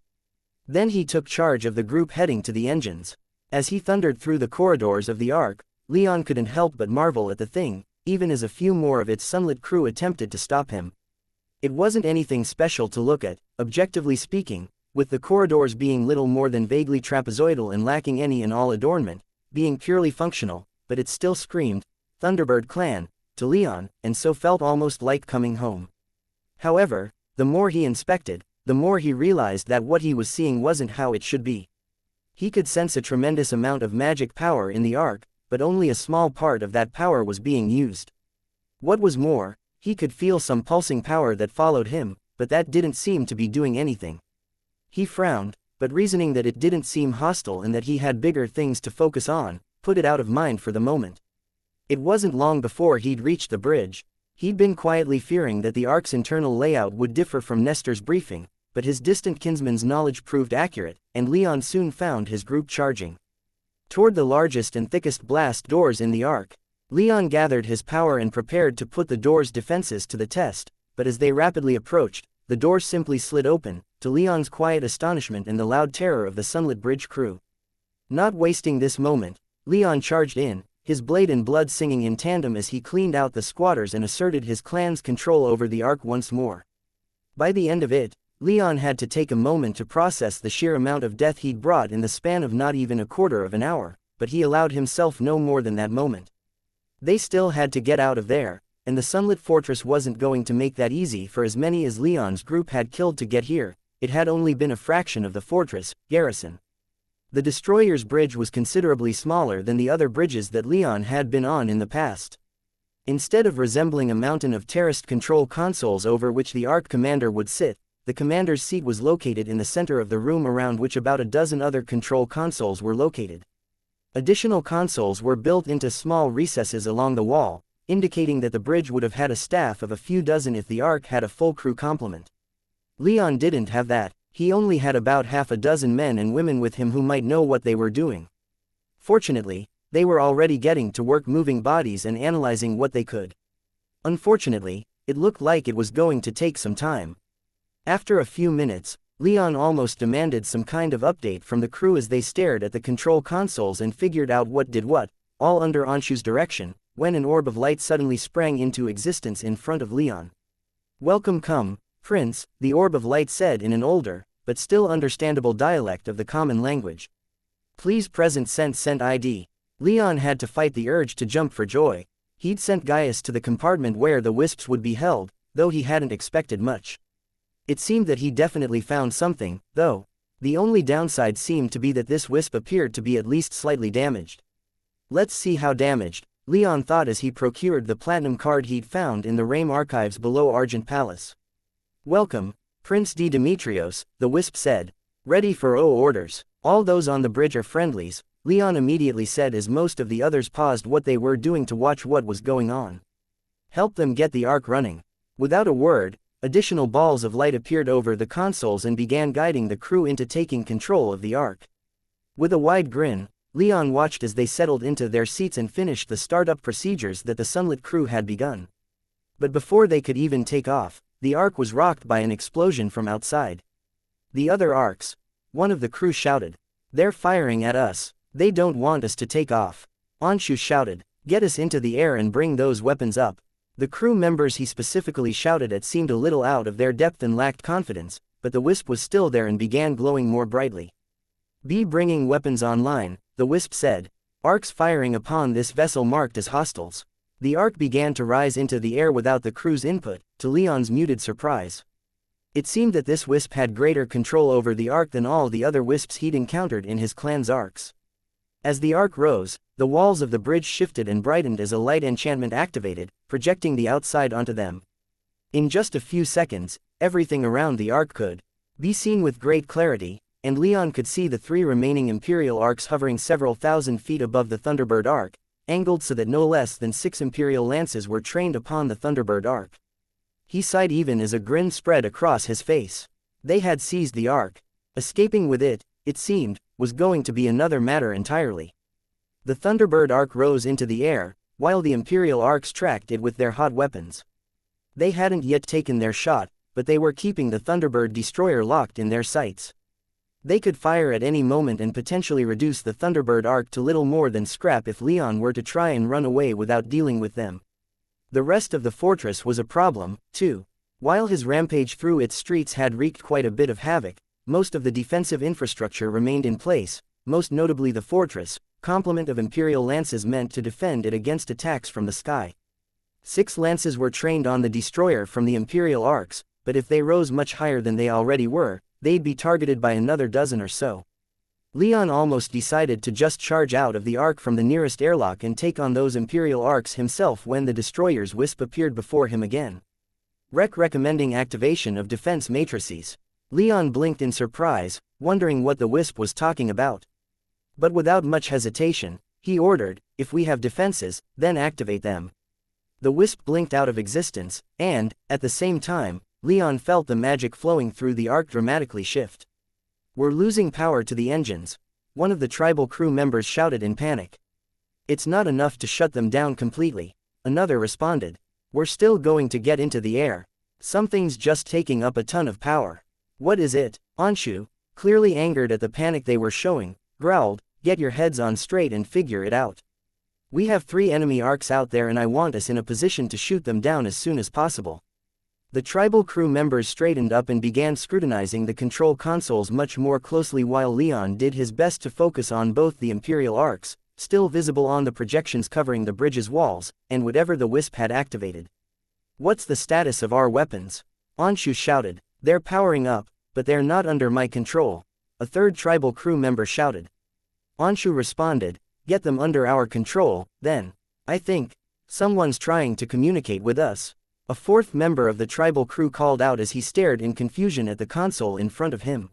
Then he took charge of the group heading to the engines. As he thundered through the corridors of the Ark, Leon couldn't help but marvel at the thing, even as a few more of its sunlit crew attempted to stop him. It wasn't anything special to look at, objectively speaking, with the corridors being little more than vaguely trapezoidal and lacking any and all adornment, being purely functional, but it still screamed, Thunderbird Clan, to Leon, and so felt almost like coming home. However, the more he inspected, the more he realized that what he was seeing wasn't how it should be. He could sense a tremendous amount of magic power in the Ark, but only a small part of that power was being used. What was more, he could feel some pulsing power that followed him, but that didn't seem to be doing anything. He frowned, but reasoning that it didn't seem hostile and that he had bigger things to focus on, put it out of mind for the moment. It wasn't long before he'd reached the bridge. He'd been quietly fearing that the Ark's internal layout would differ from Nestor's briefing, but his distant kinsman's knowledge proved accurate, and Leon soon found his group charging toward the largest and thickest blast doors in the Ark. Leon gathered his power and prepared to put the door's defenses to the test, but as they rapidly approached, the door simply slid open, to Leon's quiet astonishment and the loud terror of the sunlit bridge crew. Not wasting this moment, Leon charged in, his blade and blood singing in tandem as he cleaned out the squatters and asserted his clan's control over the Ark once more. By the end of it, Leon had to take a moment to process the sheer amount of death he'd brought in the span of not even a quarter of an hour, but he allowed himself no more than that moment. They still had to get out of there, and the sunlit fortress wasn't going to make that easy for as many as Leon's group had killed to get here. It had only been a fraction of the fortress garrison. The destroyer's bridge was considerably smaller than the other bridges that Leon had been on in the past. Instead of resembling a mountain of terraced control consoles over which the ARC commander would sit, the commander's seat was located in the center of the room around which about a dozen other control consoles were located. Additional consoles were built into small recesses along the wall, indicating that the bridge would have had a staff of a few dozen if the ARC had a full crew complement. Leon didn't have that. He only had about half a dozen men and women with him who might know what they were doing. Fortunately, they were already getting to work moving bodies and analyzing what they could. Unfortunately, it looked like it was going to take some time. After a few minutes, Leon almost demanded some kind of update from the crew as they stared at the control consoles and figured out what did what, all under Anshu's direction, when an orb of light suddenly sprang into existence in front of Leon. "Welcome come, Prince," the orb of light said in an older, but still understandable dialect of the common language. "Please present sent ID." Leon had to fight the urge to jump for joy. He'd sent Gaius to the compartment where the wisps would be held, though he hadn't expected much. It seemed that he definitely found something, though. The only downside seemed to be that this wisp appeared to be at least slightly damaged. Let's see how damaged, Leon thought as he procured the platinum card he'd found in the Rame archives below Argent Palace. "Welcome, Prince D. Demetrios," the wisp said. "Ready for orders. All those on the bridge are friendlies," Leon immediately said as most of the others paused what they were doing to watch what was going on. "Help them get the ARC running." Without a word, additional balls of light appeared over the consoles and began guiding the crew into taking control of the ARC. With a wide grin, Leon watched as they settled into their seats and finished the startup procedures that the sunlit crew had begun. But before they could even take off, the ARC was rocked by an explosion from outside. "The other ARCs," one of the crew shouted. "They're firing at us. They don't want us to take off." Anshu shouted, "Get us into the air and bring those weapons up." The crew members he specifically shouted at seemed a little out of their depth and lacked confidence, but the wisp was still there and began glowing more brightly. "Be bringing weapons online," the wisp said. "Arcs firing upon this vessel marked as hostiles." The ARC began to rise into the air without the crew's input, to Leon's muted surprise. It seemed that this wisp had greater control over the ARC than all the other wisps he'd encountered in his clan's ARCs. As the ARC rose, the walls of the bridge shifted and brightened as a light enchantment activated, projecting the outside onto them. In just a few seconds, everything around the ARC could be seen with great clarity, and Leon could see the three remaining Imperial ARCs hovering several thousand feet above the Thunderbird ARC, angled so that no less than 6 Imperial lances were trained upon the Thunderbird ARC. He sighed even as a grin spread across his face. They had seized the ARC. Escaping with it, it seemed, was going to be another matter entirely. The Thunderbird ARC rose into the air, while the Imperial ARCs tracked it with their hot weapons. They hadn't yet taken their shot, but they were keeping the Thunderbird destroyer locked in their sights. They could fire at any moment and potentially reduce the Thunderbird ARC to little more than scrap if Leon were to try and run away without dealing with them. The rest of the fortress was a problem, too. While his rampage through its streets had wreaked quite a bit of havoc, most of the defensive infrastructure remained in place, most notably the fortress, complement of Imperial lances meant to defend it against attacks from the sky. 6 lances were trained on the destroyer from the Imperial arcs, but if they rose much higher than they already were, they'd be targeted by another dozen or so. Leon almost decided to just charge out of the arc from the nearest airlock and take on those Imperial arcs himself when the destroyer's wisp appeared before him again. Recommending activation of defense matrices. Leon blinked in surprise, wondering what the wisp was talking about. But without much hesitation, he ordered, "If we have defenses, then activate them." The wisp blinked out of existence, and, at the same time, Leon felt the magic flowing through the arc dramatically shift. "We're losing power to the engines," one of the tribal crew members shouted in panic. "It's not enough to shut them down completely," another responded. "We're still going to get into the air. Something's just taking up a ton of power." "What is it?" Anshu, clearly angered at the panic they were showing, growled, "Get your heads on straight and figure it out. We have 3 enemy arcs out there and I want us in a position to shoot them down as soon as possible." The tribal crew members straightened up and began scrutinizing the control consoles much more closely while Leon did his best to focus on both the Imperial arcs, still visible on the projections covering the bridge's walls, and whatever the wisp had activated. "What's the status of our weapons?" Anshu shouted. "They're powering up, but they're not under my control," a third tribal crew member shouted. Anshu responded, "Get them under our control, then. I think." Someone's trying to communicate with us. A fourth member of the tribal crew called out as he stared in confusion at the console in front of him.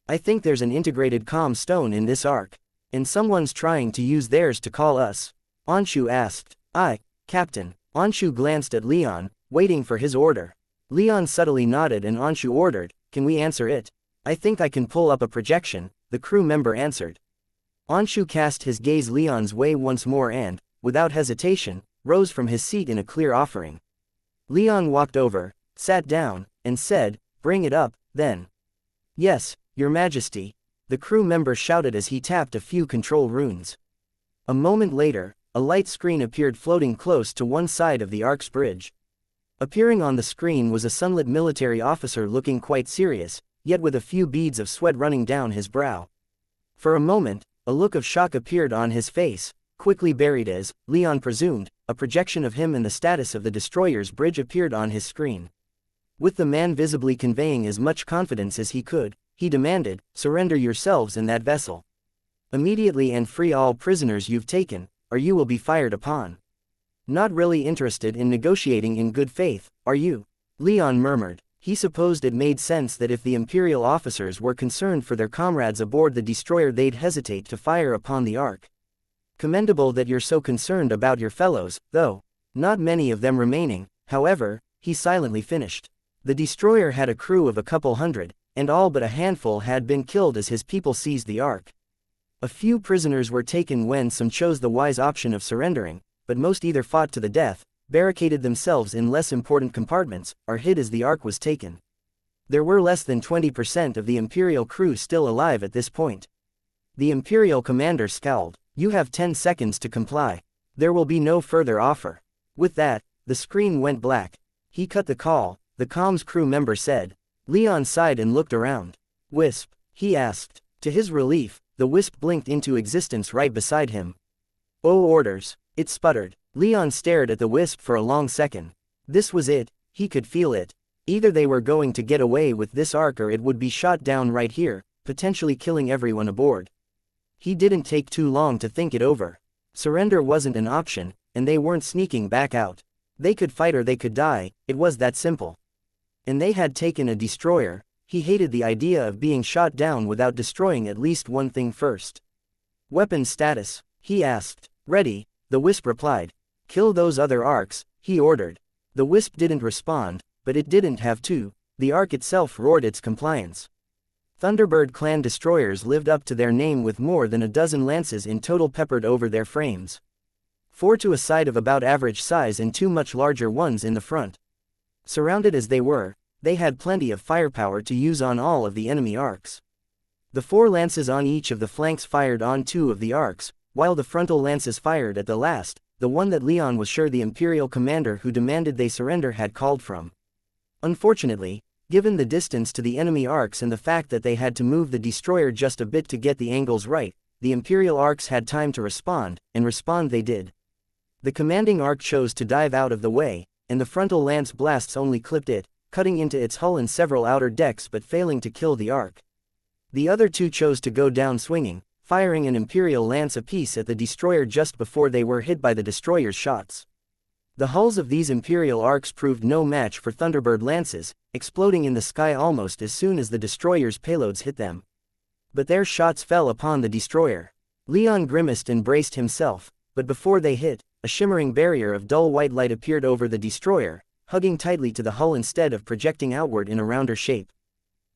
I think there's an integrated comm stone in this ark. And someone's trying to use theirs to call us. Anshu asked. Aye, Captain. Anshu glanced at Leon, waiting for his order. Leon subtly nodded and Anshu ordered, can we answer it? I think I can pull up a projection, the crew member answered. Anshu cast his gaze Leon's way once more and, without hesitation, rose from his seat in a clear offering. Leon walked over, sat down, and said, bring it up, then. Yes, Your Majesty, the crew member shouted as he tapped a few control runes. A moment later, a light screen appeared floating close to one side of the ark's bridge. Appearing on the screen was a sunlit military officer looking quite serious, yet with a few beads of sweat running down his brow. For a moment, a look of shock appeared on his face, quickly buried as, Leon presumed, a projection of him and the status of the destroyer's bridge appeared on his screen. With the man visibly conveying as much confidence as he could, he demanded, surrender yourselves in that vessel. Immediately and free all prisoners you've taken, or you will be fired upon. Not really interested in negotiating in good faith, are you? Leon murmured. He supposed it made sense that if the Imperial officers were concerned for their comrades aboard the destroyer they'd hesitate to fire upon the ark. Commendable that you're so concerned about your fellows, though. Not many of them remaining, however, he silently finished. The destroyer had a crew of a couple hundred, and all but a handful had been killed as his people seized the ark. A few prisoners were taken when some chose the wise option of surrendering, but most either fought to the death, barricaded themselves in less important compartments, or hid as the ark was taken. There were less than 20% of the Imperial crew still alive at this point. The Imperial commander scowled. You have 10 seconds to comply. There will be no further offer. With that, the screen went black. He cut the call, the comms crew member said. Leon sighed and looked around. Wisp, he asked. To his relief, the wisp blinked into existence right beside him. Oh, orders, it sputtered. Leon stared at the wisp for a long second. This was it, he could feel it. Either they were going to get away with this ark or it would be shot down right here, potentially killing everyone aboard. He didn't take too long to think it over. Surrender wasn't an option, and they weren't sneaking back out. They could fight or they could die, it was that simple. And they had taken a destroyer. He hated the idea of being shot down without destroying at least one thing first. Weapon status, he asked. Ready, the wisp replied. Kill those other arks, he ordered. The wisp didn't respond, but it didn't have to. The ark itself roared its compliance. Thunderbird clan destroyers lived up to their name with more than a dozen lances in total peppered over their frames. 4 to a side of about average size and 2 much larger ones in the front. Surrounded as they were, they had plenty of firepower to use on all of the enemy arks. The 4 lances on each of the flanks fired on 2 of the arks, while the frontal lances fired at the last, the one that Leon was sure the Imperial commander who demanded they surrender had called from. Unfortunately, given the distance to the enemy arks and the fact that they had to move the destroyer just a bit to get the angles right, the Imperial arks had time to respond, and respond they did. The commanding ark chose to dive out of the way, and the frontal lance blasts only clipped it, cutting into its hull and several outer decks but failing to kill the ark. The other 2 chose to go down swinging, firing an Imperial lance apiece at the destroyer just before they were hit by the destroyer's shots. The hulls of these Imperial arks proved no match for Thunderbird lances, exploding in the sky almost as soon as the destroyer's payloads hit them. But their shots fell upon the destroyer. Leon grimaced and braced himself, but before they hit, a shimmering barrier of dull white light appeared over the destroyer, hugging tightly to the hull instead of projecting outward in a rounder shape.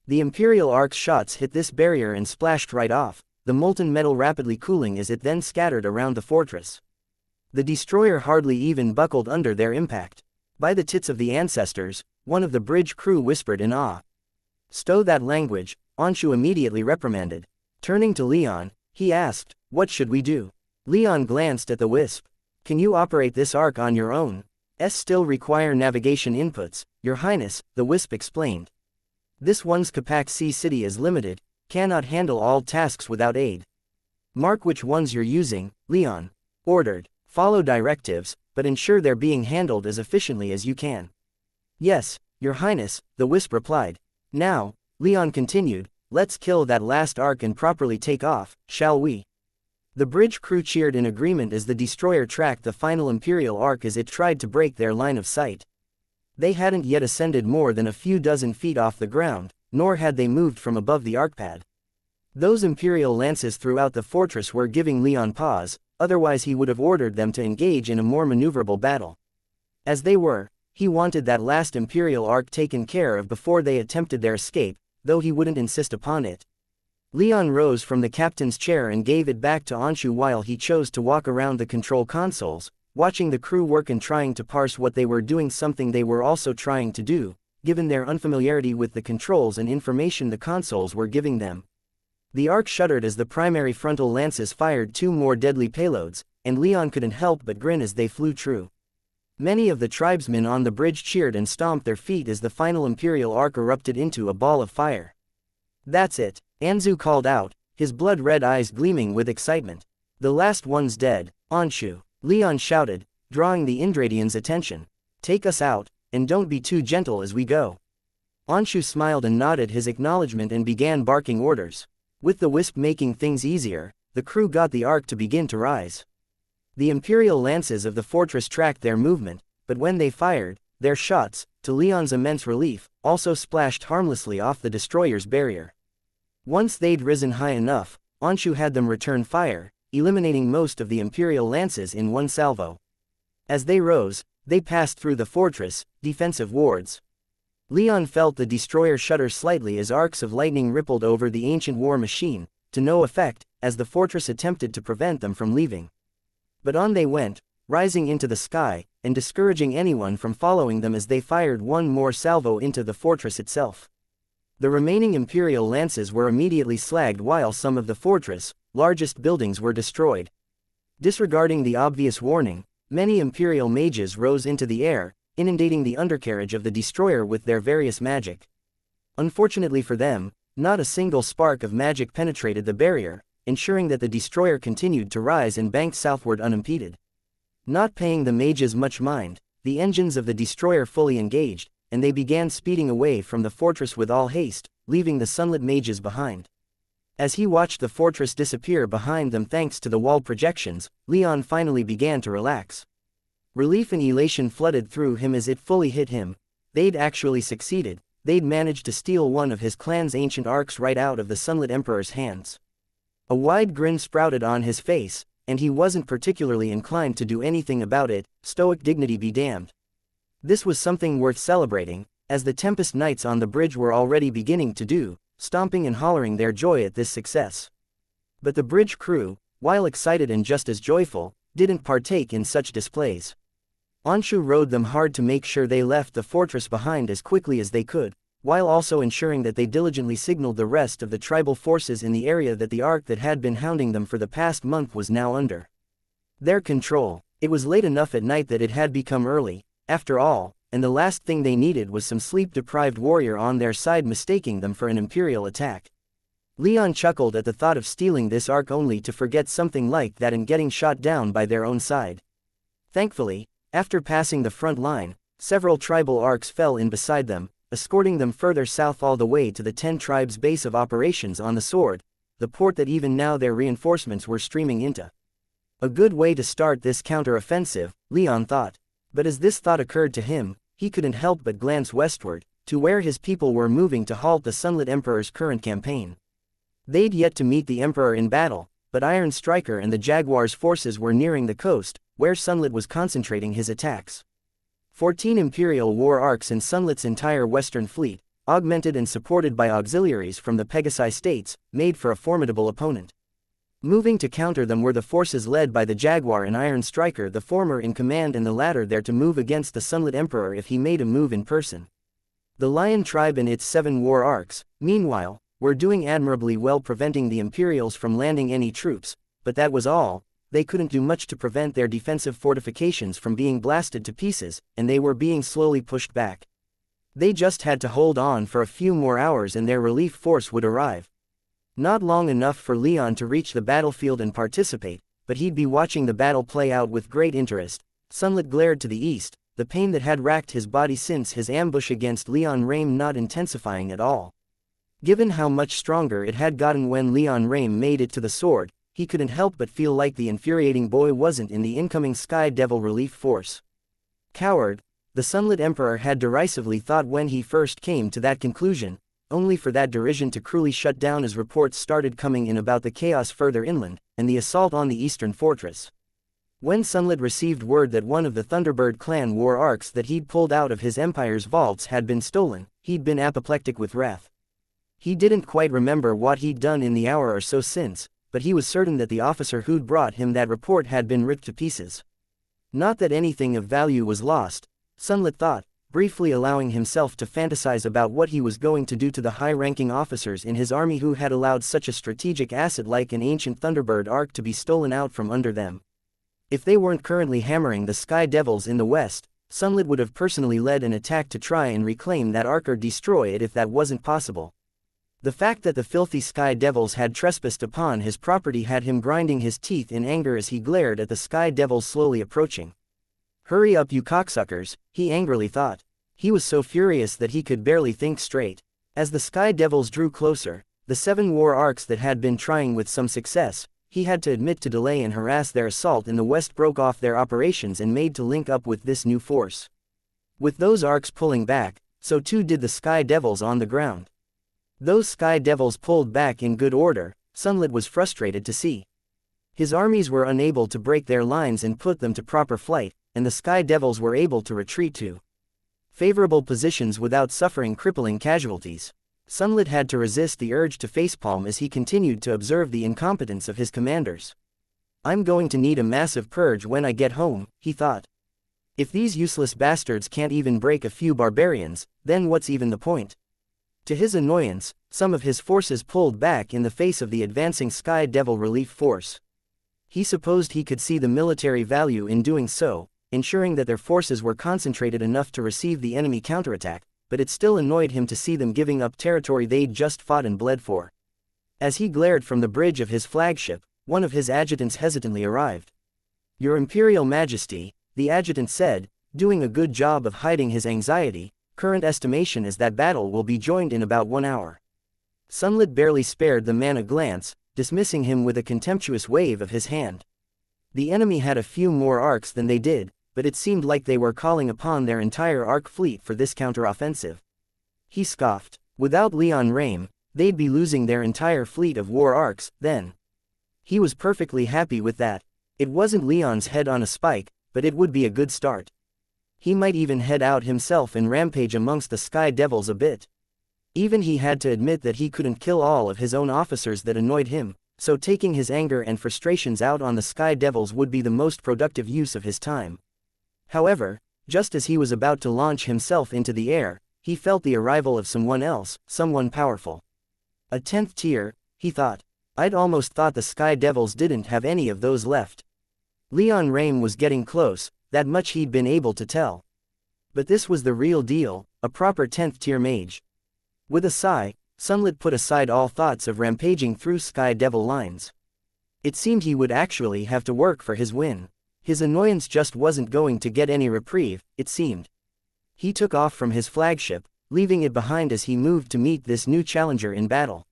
The Imperial ark's shots hit this barrier and splashed right off, the molten metal rapidly cooling as it then scattered around the fortress. The destroyer hardly even buckled under their impact. By the tits of the ancestors, one of the bridge crew whispered in awe. Stow that language, Anshu immediately reprimanded. Turning to Leon, he asked, what should we do? Leon glanced at the wisp. Can you operate this ark on your own? Still require navigation inputs, Your Highness, the wisp explained. This one's capacity city is limited, cannot handle all tasks without aid. Mark which ones you're using, Leon ordered. Follow directives, but ensure they're being handled as efficiently as you can. Yes, Your Highness, the wisp replied. Now, Leon continued, let's kill that last ark and properly take off, shall we? The bridge crew cheered in agreement as the destroyer tracked the final Imperial arc as it tried to break their line of sight. They hadn't yet ascended more than a few dozen feet off the ground, nor had they moved from above the arcpad. Those Imperial lances throughout the fortress were giving Leon pause, otherwise he would have ordered them to engage in a more maneuverable battle. As they were, he wanted that last Imperial arc taken care of before they attempted their escape, though he wouldn't insist upon it. Leon rose from the captain's chair and gave it back to Anshu while he chose to walk around the control consoles, watching the crew work and trying to parse what they were doing, something they were also trying to do, given their unfamiliarity with the controls and information the consoles were giving them. The arc shuddered as the primary frontal lances fired 2 more deadly payloads, and Leon couldn't help but grin as they flew true. Many of the tribesmen on the bridge cheered and stomped their feet as the final Imperial arc erupted into a ball of fire. "That's it," Anzu called out, his blood-red eyes gleaming with excitement. "The last one's dead, Anshu," Leon shouted, drawing the Indradian's attention. "Take us out, and don't be too gentle as we go." Anshu smiled and nodded his acknowledgement and began barking orders. With the wisp making things easier, the crew got the arc to begin to rise. The Imperial lances of the fortress tracked their movement, but when they fired, their shots, to Leon's immense relief, also splashed harmlessly off the destroyer's barrier. Once they'd risen high enough, Anshu had them return fire, eliminating most of the Imperial lances in one salvo. As they rose, they passed through the fortress, defensive wards. Leon felt the destroyer shudder slightly as arcs of lightning rippled over the ancient war machine, to no effect, as the fortress attempted to prevent them from leaving. But on they went, rising into the sky, and discouraging anyone from following them as they fired one more salvo into the fortress itself. The remaining Imperial lances were immediately slagged while some of the fortress' largest buildings were destroyed. Disregarding the obvious warning, many Imperial mages rose into the air, inundating the undercarriage of the destroyer with their various magic. Unfortunately for them, not a single spark of magic penetrated the barrier, ensuring that the destroyer continued to rise and banked southward unimpeded. Not paying the mages much mind, the engines of the destroyer fully engaged, and they began speeding away from the fortress with all haste, leaving the sunlit mages behind. As he watched the fortress disappear behind them thanks to the wall projections, Leon finally began to relax. Relief and elation flooded through him as it fully hit him. They'd actually succeeded. They'd managed to steal one of his clan's ancient arcs right out of the Sunlit Emperor's hands. A wide grin sprouted on his face, and he wasn't particularly inclined to do anything about it, stoic dignity be damned. This was something worth celebrating, as the Tempest Knights on the bridge were already beginning to do, stomping and hollering their joy at this success. But the bridge crew, while excited and just as joyful, didn't partake in such displays. Anshu rode them hard to make sure they left the fortress behind as quickly as they could, while also ensuring that they diligently signaled the rest of the tribal forces in the area that the arc that had been hounding them for the past month was now under their control. It was late enough at night that it had become early, after all, and the last thing they needed was some sleep-deprived warrior on their side mistaking them for an Imperial attack. Leon chuckled at the thought of stealing this arc only to forget something like that and getting shot down by their own side. Thankfully, after passing the front line, several tribal arcs fell in beside them, escorting them further south all the way to the 10 tribes' base of operations on the Sword, the port that even now their reinforcements were streaming into. A good way to start this counter-offensive, Leon thought. But as this thought occurred to him, he couldn't help but glance westward, to where his people were moving to halt the Sunlit Emperor's current campaign. They'd yet to meet the Emperor in battle, but Iron Striker and the Jaguar's forces were nearing the coast, where Sunlit was concentrating his attacks. 14 Imperial war arcs in Sunlit's entire western fleet, augmented and supported by auxiliaries from the Pegasi states, made for a formidable opponent. Moving to counter them were the forces led by the Jaguar and Iron Striker, the former in command and the latter there to move against the Sunlit Emperor if he made a move in person. The Lion tribe and its 7 war arcs, meanwhile, were doing admirably well preventing the Imperials from landing any troops, but that was all. They couldn't do much to prevent their defensive fortifications from being blasted to pieces, and they were being slowly pushed back. They just had to hold on for a few more hours and their relief force would arrive. Not long enough for Leon to reach the battlefield and participate, but he'd be watching the battle play out with great interest. Sunlit glared to the east, the pain that had racked his body since his ambush against Leon Rame not intensifying at all. Given how much stronger it had gotten when Leon Rame made it to the Sword, he couldn't help but feel like the infuriating boy wasn't in the incoming Sky Devil relief force. Coward, the Sunlit Emperor had derisively thought when he first came to that conclusion, only for that derision to cruelly shut down as reports started coming in about the chaos further inland, and the assault on the eastern fortress. When Sunlit received word that one of the Thunderbird clan war arcs that he'd pulled out of his empire's vaults had been stolen, he'd been apoplectic with wrath. He didn't quite remember what he'd done in the hour or so since, but he was certain that the officer who'd brought him that report had been ripped to pieces. Not that anything of value was lost, Sunlit thought, briefly allowing himself to fantasize about what he was going to do to the high-ranking officers in his army who had allowed such a strategic asset like an ancient Thunderbird arc to be stolen out from under them. If they weren't currently hammering the Sky Devils in the west, Sunlit would have personally led an attack to try and reclaim that arc or destroy it if that wasn't possible. The fact that the filthy Sky Devils had trespassed upon his property had him grinding his teeth in anger as he glared at the Sky Devils slowly approaching. "Hurry up, you cocksuckers," he angrily thought. He was so furious that he could barely think straight. As the Sky Devils drew closer, the 7 war arcs that had been trying with some success, he had to admit, to delay and harass their assault in the west broke off their operations and made to link up with this new force. With those arcs pulling back, so too did the Sky Devils on the ground. Those Sky Devils pulled back in good order, Sunlit was frustrated to see. His armies were unable to break their lines and put them to proper flight, and the Sky Devils were able to retreat to favorable positions without suffering crippling casualties. Sunlit had to resist the urge to facepalm as he continued to observe the incompetence of his commanders. "I'm going to need a massive purge when I get home," he thought. "If these useless bastards can't even break a few barbarians, then what's even the point?" To his annoyance, some of his forces pulled back in the face of the advancing Sky Devil relief force. He supposed he could see the military value in doing so, ensuring that their forces were concentrated enough to receive the enemy counterattack, but it still annoyed him to see them giving up territory they'd just fought and bled for. As he glared from the bridge of his flagship, one of his adjutants hesitantly arrived. "Your Imperial Majesty," the adjutant said, doing a good job of hiding his anxiety, "current estimation is that battle will be joined in about 1 hour." Sunlit barely spared the man a glance, dismissing him with a contemptuous wave of his hand. The enemy had a few more arcs than they did, but it seemed like they were calling upon their entire arc fleet for this counteroffensive. He scoffed. Without Leon Rame, they'd be losing their entire fleet of war arcs, then. He was perfectly happy with that. It wasn't Leon's head on a spike, but it would be a good start. He might even head out himself and rampage amongst the Sky Devils a bit. Even he had to admit that he couldn't kill all of his own officers that annoyed him, so taking his anger and frustrations out on the Sky Devils would be the most productive use of his time. However, just as he was about to launch himself into the air, he felt the arrival of someone else, someone powerful. A 10th tier, he thought. I'd almost thought the Sky Devils didn't have any of those left. Leon Rame was getting close, that much he'd been able to tell. But this was the real deal, a proper 10th tier mage. With a sigh, Sunlit put aside all thoughts of rampaging through Sky Devil lines. It seemed he would actually have to work for his win. His annoyance just wasn't going to get any reprieve, it seemed. He took off from his flagship, leaving it behind as he moved to meet this new challenger in battle.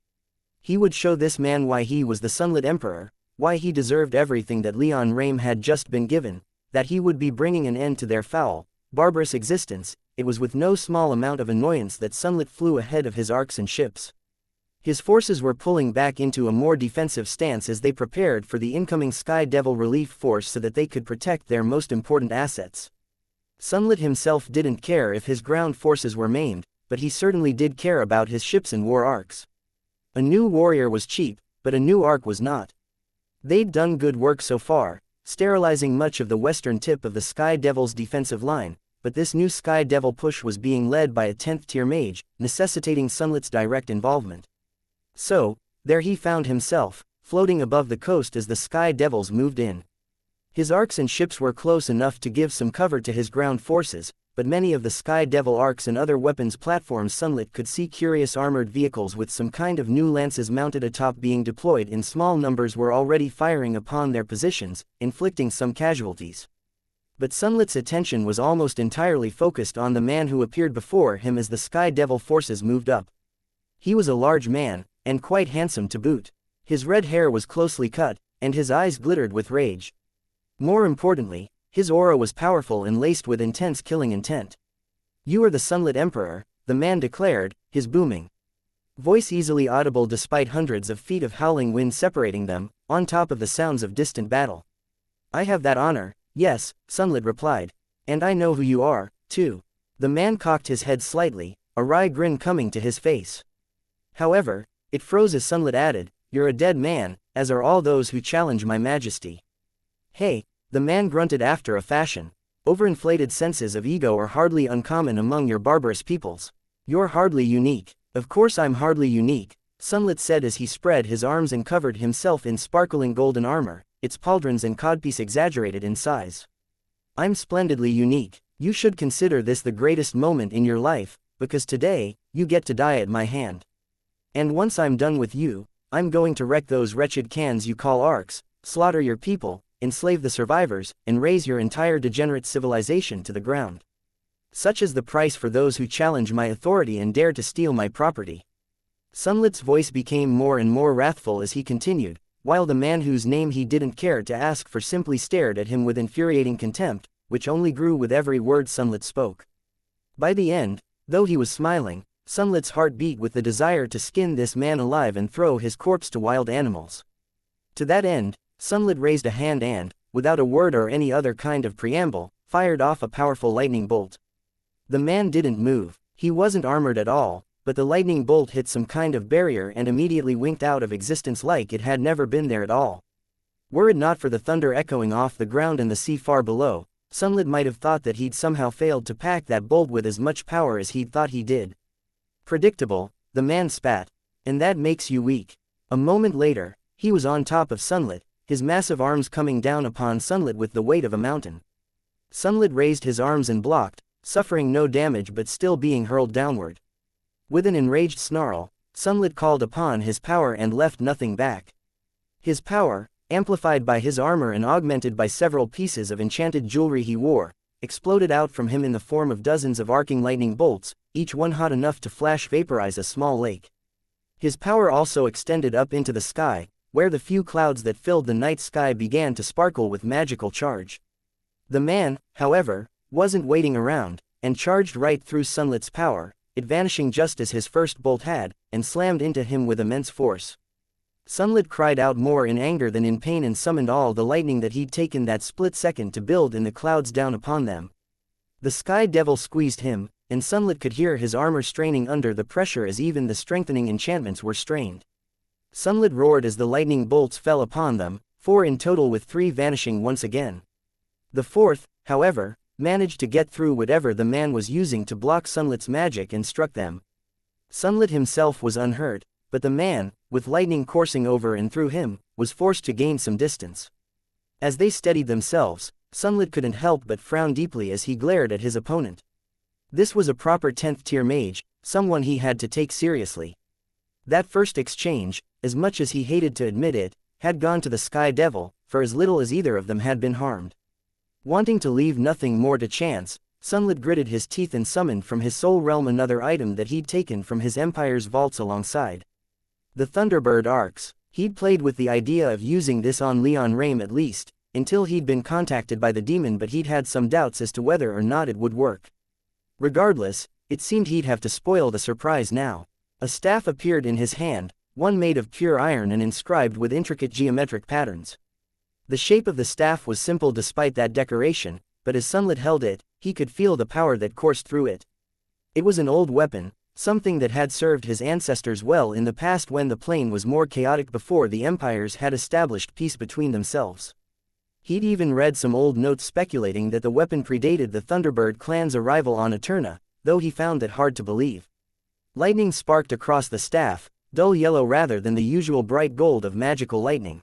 He would show this man why he was the Sunlit Emperor, why he deserved everything that Leon Rame had just been given, that he would be bringing an end to their foul, barbarous existence. It was with no small amount of annoyance that Sunlit flew ahead of his arcs and ships. His forces were pulling back into a more defensive stance as they prepared for the incoming Sky Devil relief force so that they could protect their most important assets. Sunlit himself didn't care if his ground forces were maimed, but he certainly did care about his ships and war arcs. A new warrior was cheap, but a new arc was not. They'd done good work so far, sterilizing much of the western tip of the Sky Devil's defensive line, but this new Sky Devil push was being led by a 10th tier mage, necessitating Sunlit's direct involvement. So, there he found himself, floating above the coast as the Sky Devils moved in. His arcs and ships were close enough to give some cover to his ground forces, but many of the Sky Devil arcs and other weapons platforms Sunlit could see curious armored vehicles with some kind of new lances mounted atop being deployed in small numbers were already firing upon their positions, inflicting some casualties. But Sunlit's attention was almost entirely focused on the man who appeared before him as the Sky Devil forces moved up. He was a large man, and quite handsome to boot. His red hair was closely cut, and his eyes glittered with rage. More importantly, his aura was powerful and laced with intense killing intent. "You are the Sunlit Emperor," the man declared, his booming voice easily audible despite hundreds of feet of howling wind separating them, on top of the sounds of distant battle. "I have that honor, yes," Sunlit replied. "And I know who you are, too." The man cocked his head slightly, a wry grin coming to his face. However, it froze as Sunlit added, "You're a dead man, as are all those who challenge my majesty." "Hey," the man grunted after a fashion. "Overinflated senses of ego are hardly uncommon among your barbarous peoples. You're hardly unique." "Of course I'm hardly unique," Sunlit said as he spread his arms and covered himself in sparkling golden armor, its pauldrons and codpiece exaggerated in size. "I'm splendidly unique. You should consider this the greatest moment in your life, because today, you get to die at my hand. And once I'm done with you, I'm going to wreck those wretched cans you call arcs, slaughter your people, enslave the survivors, and raze your entire degenerate civilization to the ground. Such is the price for those who challenge my authority and dare to steal my property." Sunlit's voice became more and more wrathful as he continued, while the man whose name he didn't care to ask for simply stared at him with infuriating contempt, which only grew with every word Sunlit spoke. By the end, though he was smiling, Sunlit's heart beat with the desire to skin this man alive and throw his corpse to wild animals. To that end, Sunlit raised a hand and, without a word or any other kind of preamble, fired off a powerful lightning bolt. The man didn't move. He wasn't armored at all, but the lightning bolt hit some kind of barrier and immediately winked out of existence like it had never been there at all. Were it not for the thunder echoing off the ground and the sea far below, Sunlit might have thought that he'd somehow failed to pack that bolt with as much power as he'd thought he did. "Predictable," the man spat. "And that makes you weak." A moment later, he was on top of Sunlit, his massive arms coming down upon Sunlit with the weight of a mountain. Sunlit raised his arms and blocked, suffering no damage but still being hurled downward. With an enraged snarl, Sunlit called upon his power and left nothing back. His power, amplified by his armor and augmented by several pieces of enchanted jewelry he wore, exploded out from him in the form of dozens of arcing lightning bolts, each one hot enough to flash vaporize a small lake. His power also extended up into the sky, where the few clouds that filled the night sky began to sparkle with magical charge. The man, however, wasn't waiting around, and charged right through Sunlit's power, it vanishing just as his first bolt had, and slammed into him with immense force. Sunlit cried out more in anger than in pain and summoned all the lightning that he'd taken that split second to build in the clouds down upon them. The Sky Devil squeezed him, and Sunlit could hear his armor straining under the pressure as even the strengthening enchantments were strained. Sunlit roared as the lightning bolts fell upon them, 4 in total with 3 vanishing once again. The fourth, however, managed to get through whatever the man was using to block Sunlit's magic and struck them. Sunlit himself was unhurt, but the man, with lightning coursing over and through him, was forced to gain some distance. As they steadied themselves, Sunlit couldn't help but frown deeply as he glared at his opponent. This was a proper 10th tier mage, someone he had to take seriously. That first exchange, as much as he hated to admit it, had gone to the Sky Devil, for as little as either of them had been harmed. Wanting to leave nothing more to chance, Sunlit gritted his teeth and summoned from his soul realm another item that he'd taken from his empire's vaults alongside. The Thunderbird Arcs. He'd played with the idea of using this on Leon Rame at least, until he'd been contacted by the demon, but he'd had some doubts as to whether or not it would work. Regardless, it seemed he'd have to spoil the surprise now. A staff appeared in his hand, one made of pure iron and inscribed with intricate geometric patterns. The shape of the staff was simple despite that decoration, but as Sunlit held it, he could feel the power that coursed through it. It was an old weapon, something that had served his ancestors well in the past when the plane was more chaotic before the empires had established peace between themselves. He'd even read some old notes speculating that the weapon predated the Thunderbird clan's arrival on Eterna, though he found that hard to believe. Lightning sparked across the staff, dull yellow rather than the usual bright gold of magical lightning.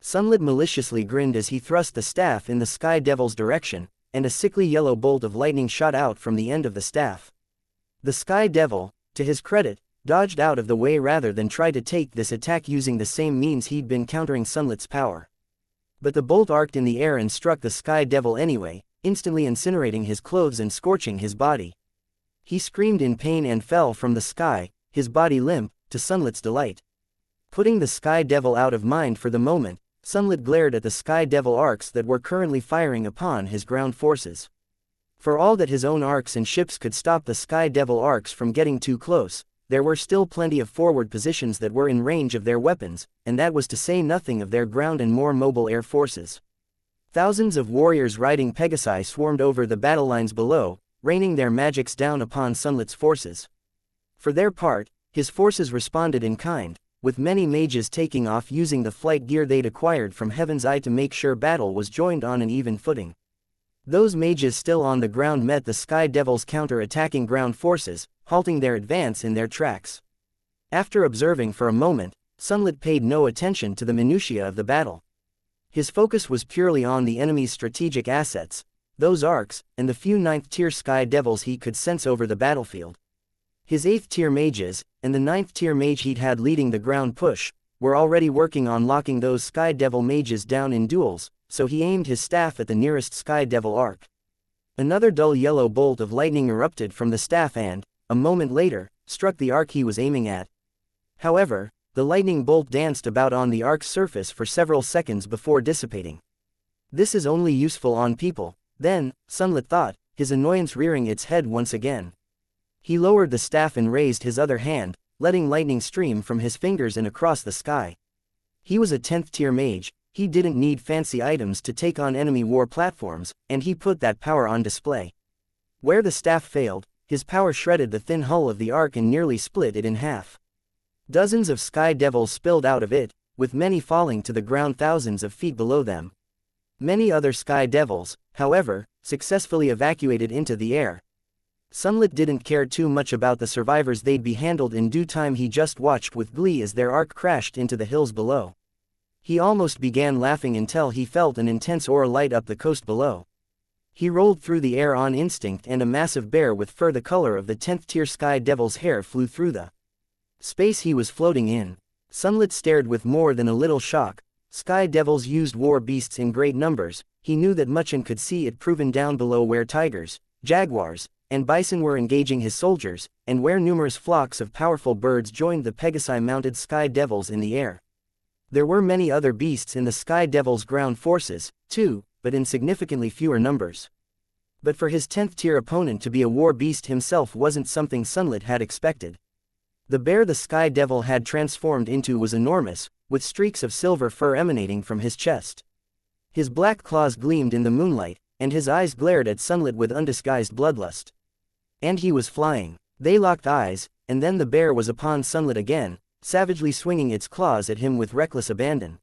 Sunlit maliciously grinned as he thrust the staff in the Sky Devil's direction, and a sickly yellow bolt of lightning shot out from the end of the staff. The Sky Devil, to his credit, dodged out of the way rather than try to take this attack using the same means he'd been countering Sunlit's power. But the bolt arced in the air and struck the Sky Devil anyway, instantly incinerating his clothes and scorching his body. He screamed in pain and fell from the sky, his body limp, to Sunlit's delight. Putting the Sky Devil out of mind for the moment, Sunlit glared at the Sky Devil arcs that were currently firing upon his ground forces. For all that his own arcs and ships could stop the Sky Devil arcs from getting too close, there were still plenty of forward positions that were in range of their weapons, and that was to say nothing of their ground and more mobile air forces. Thousands of warriors riding Pegasi swarmed over the battle lines below, raining their magics down upon Sunlit's forces. For their part, his forces responded in kind, with many mages taking off using the flight gear they'd acquired from Heaven's Eye to make sure battle was joined on an even footing. Those mages still on the ground met the Sky Devil's counter-attacking ground forces, halting their advance in their tracks. After observing for a moment, Sunlit paid no attention to the minutiae of the battle. His focus was purely on the enemy's strategic assets, those arcs, and the few 9th-tier Sky Devils he could sense over the battlefield. His 8th-tier mages, and the 9th-tier mage he'd had leading the ground push, were already working on locking those Sky Devil mages down in duels, so he aimed his staff at the nearest Sky Devil arc. Another dull yellow bolt of lightning erupted from the staff and, a moment later, struck the arc he was aiming at. However, the lightning bolt danced about on the arc's surface for several seconds before dissipating. This is only useful on people, then, Sunlit thought, his annoyance rearing its head once again. He lowered the staff and raised his other hand, letting lightning stream from his fingers and across the sky. He was a 10th-tier mage, he didn't need fancy items to take on enemy war platforms, and he put that power on display. Where the staff failed, his power shredded the thin hull of the arc and nearly split it in half. Dozens of Sky Devils spilled out of it, with many falling to the ground thousands of feet below them. Many other Sky Devils, however, successfully evacuated into the air. Sunlit didn't care too much about the survivors, they'd be handled in due time. He just watched with glee as their arc crashed into the hills below. He almost began laughing until he felt an intense aura light up the coast below. He rolled through the air on instinct and a massive bear with fur the color of the 10th-tier Sky Devil's hair flew through the space he was floating in. Sunlit stared with more than a little shock. Sky Devils used war beasts in great numbers. He knew that much and could see it proven down below where tigers, jaguars, and bison were engaging his soldiers, and where numerous flocks of powerful birds joined the Pegasi-mounted Sky Devils in the air. There were many other beasts in the Sky Devil's ground forces, too, but in significantly fewer numbers. But for his 10th-tier opponent to be a war beast himself wasn't something Sunlit had expected. The bear the Sky Devil had transformed into was enormous, with streaks of silver fur emanating from his chest. His black claws gleamed in the moonlight, and his eyes glared at Sunlit with undisguised bloodlust. And he was flying. They locked eyes, and then the bear was upon Sunlit again, savagely swinging its claws at him with reckless abandon.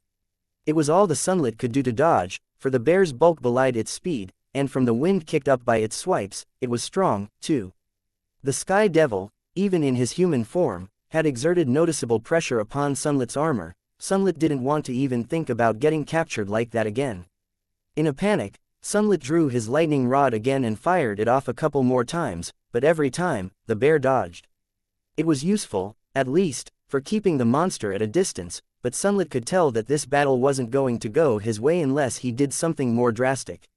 It was all the Sunlit could do to dodge, for the bear's bulk belied its speed, and from the wind kicked up by its swipes, it was strong, too. The Sky Devil, even in his human form, had exerted noticeable pressure upon Sunlit's armor. Sunlit didn't want to even think about getting captured like that again. In a panic, Sunlit drew his lightning rod again and fired it off a couple more times, but every time, the bear dodged. It was useful, at least, for keeping the monster at a distance, but Sunlit could tell that this battle wasn't going to go his way unless he did something more drastic.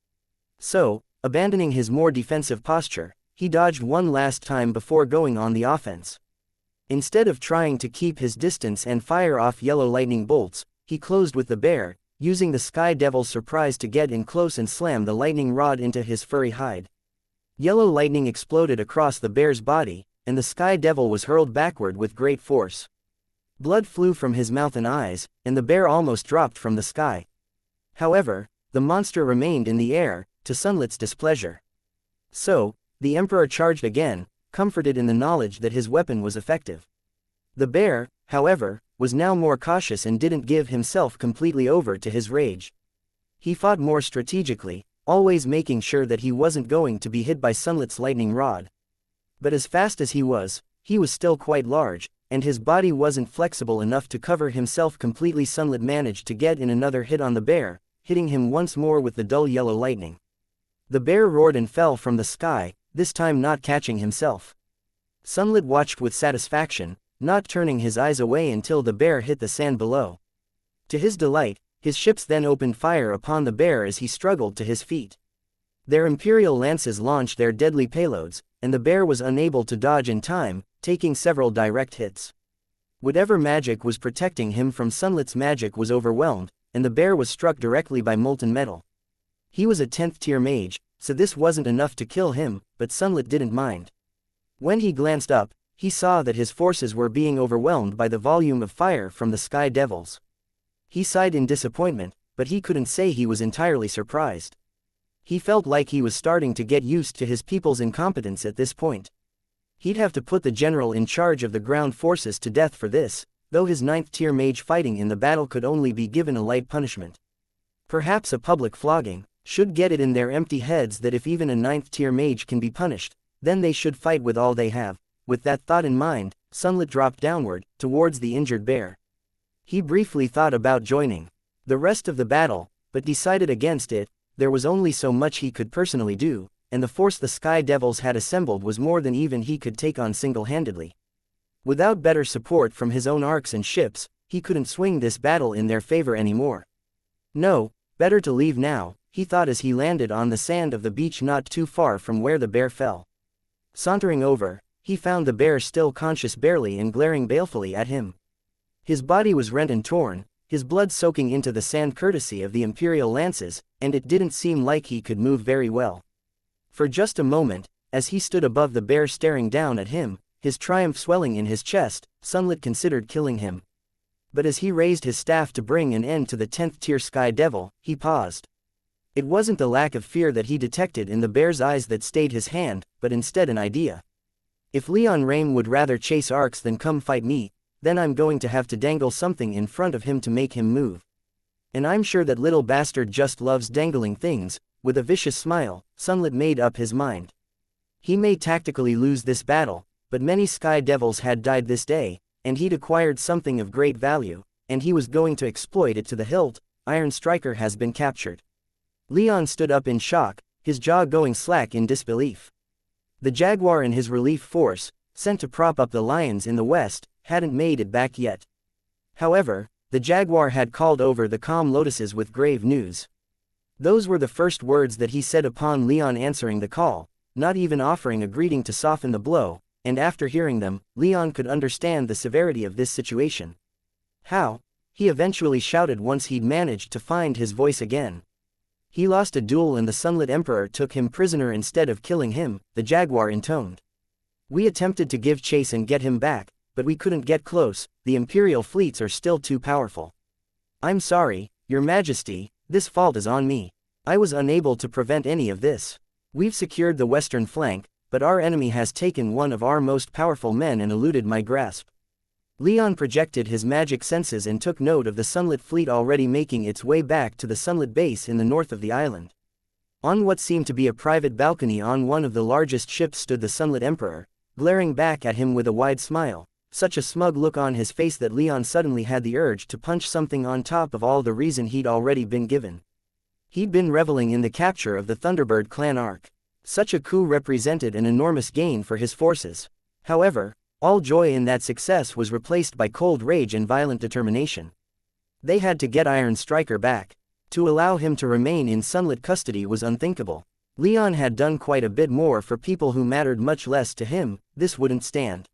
So, abandoning his more defensive posture, he dodged one last time before going on the offense. Instead of trying to keep his distance and fire off yellow lightning bolts, he closed with the bear, using the Sky Devil's surprise to get in close and slam the lightning rod into his furry hide. Yellow lightning exploded across the bear's body, and the Sky Devil was hurled backward with great force. Blood flew from his mouth and eyes, and the bear almost dropped from the sky. However, the monster remained in the air, to Sunlit's displeasure. So, the Emperor charged again, comforted in the knowledge that his weapon was effective. The bear, however, was now more cautious and didn't give himself completely over to his rage. He fought more strategically, always making sure that he wasn't going to be hit by Sunlit's lightning rod. But as fast as he was still quite large, and his body wasn't flexible enough to cover himself completely. Sunlit managed to get in another hit on the bear, hitting him once more with the dull yellow lightning. The bear roared and fell from the sky, this time not catching himself. Sunlit watched with satisfaction, not turning his eyes away until the bear hit the sand below. To his delight, his ships then opened fire upon the bear as he struggled to his feet. Their imperial lances launched their deadly payloads, and the bear was unable to dodge in time, taking several direct hits. Whatever magic was protecting him from Sunlit's magic was overwhelmed, and the bear was struck directly by molten metal. He was a 10th tier mage, so this wasn't enough to kill him, but Sunlit didn't mind. When he glanced up, he saw that his forces were being overwhelmed by the volume of fire from the sky devils. He sighed in disappointment, but he couldn't say he was entirely surprised. He felt like he was starting to get used to his people's incompetence at this point. He'd have to put the general in charge of the ground forces to death for this, though his 9th tier mage fighting in the battle could only be given a light punishment. Perhaps a public flogging should get it in their empty heads that if even a 9th tier mage can be punished, then they should fight with all they have. With that thought in mind, Sunlit dropped downward, towards the injured bear. He briefly thought about joining the rest of the battle, but decided against it. There was only so much he could personally do, and the force the Sky Devils had assembled was more than even he could take on single-handedly. Without better support from his own arcs and ships, he couldn't swing this battle in their favor anymore. No, better to leave now, he thought as he landed on the sand of the beach not too far from where the bear fell. Sauntering over, he found the bear still conscious barely and glaring balefully at him. His body was rent and torn, his blood soaking into the sand courtesy of the Imperial lances, and it didn't seem like he could move very well. For just a moment, as he stood above the bear staring down at him, his triumph swelling in his chest, Sunlit considered killing him. But as he raised his staff to bring an end to the 10th tier Sky Devil, he paused. It wasn't the lack of fear that he detected in the bear's eyes that stayed his hand, but instead an idea. If Leon Rame would rather chase arcs than come fight me, then I'm going to have to dangle something in front of him to make him move. And I'm sure that little bastard just loves dangling things. With a vicious smile, Sunlit made up his mind. He may tactically lose this battle, but many Sky Devils had died this day, and he'd acquired something of great value, and he was going to exploit it to the hilt. Iron Striker has been captured. Leon stood up in shock, his jaw going slack in disbelief. The Jaguar and his relief force, sent to prop up the lions in the west, hadn't made it back yet. However, the Jaguar had called over the calm lotuses with grave news. Those were the first words that he said upon Leon answering the call, not even offering a greeting to soften the blow, and after hearing them, Leon could understand the severity of this situation. How? He eventually shouted once he'd managed to find his voice again. He lost a duel and the Sunlit Emperor took him prisoner instead of killing him, the Jaguar intoned. We attempted to give chase and get him back, but we couldn't get close. The Imperial fleets are still too powerful. I'm sorry, Your Majesty, this fault is on me. I was unable to prevent any of this. We've secured the western flank, but our enemy has taken one of our most powerful men and eluded my grasp. Leon projected his magic senses and took note of the Sunlit fleet already making its way back to the Sunlit base in the north of the island. On what seemed to be a private balcony on one of the largest ships stood the Sunlit Emperor, glaring back at him with a wide smile, such a smug look on his face that Leon suddenly had the urge to punch something on top of all the reason he'd already been given. He'd been reveling in the capture of the Thunderbird clan Ark. Such a coup represented an enormous gain for his forces. However, all joy in that success was replaced by cold rage and violent determination. They had to get Iron Striker back. To allow him to remain in Sunlit custody was unthinkable. Leon had done quite a bit more for people who mattered much less to him. This wouldn't stand.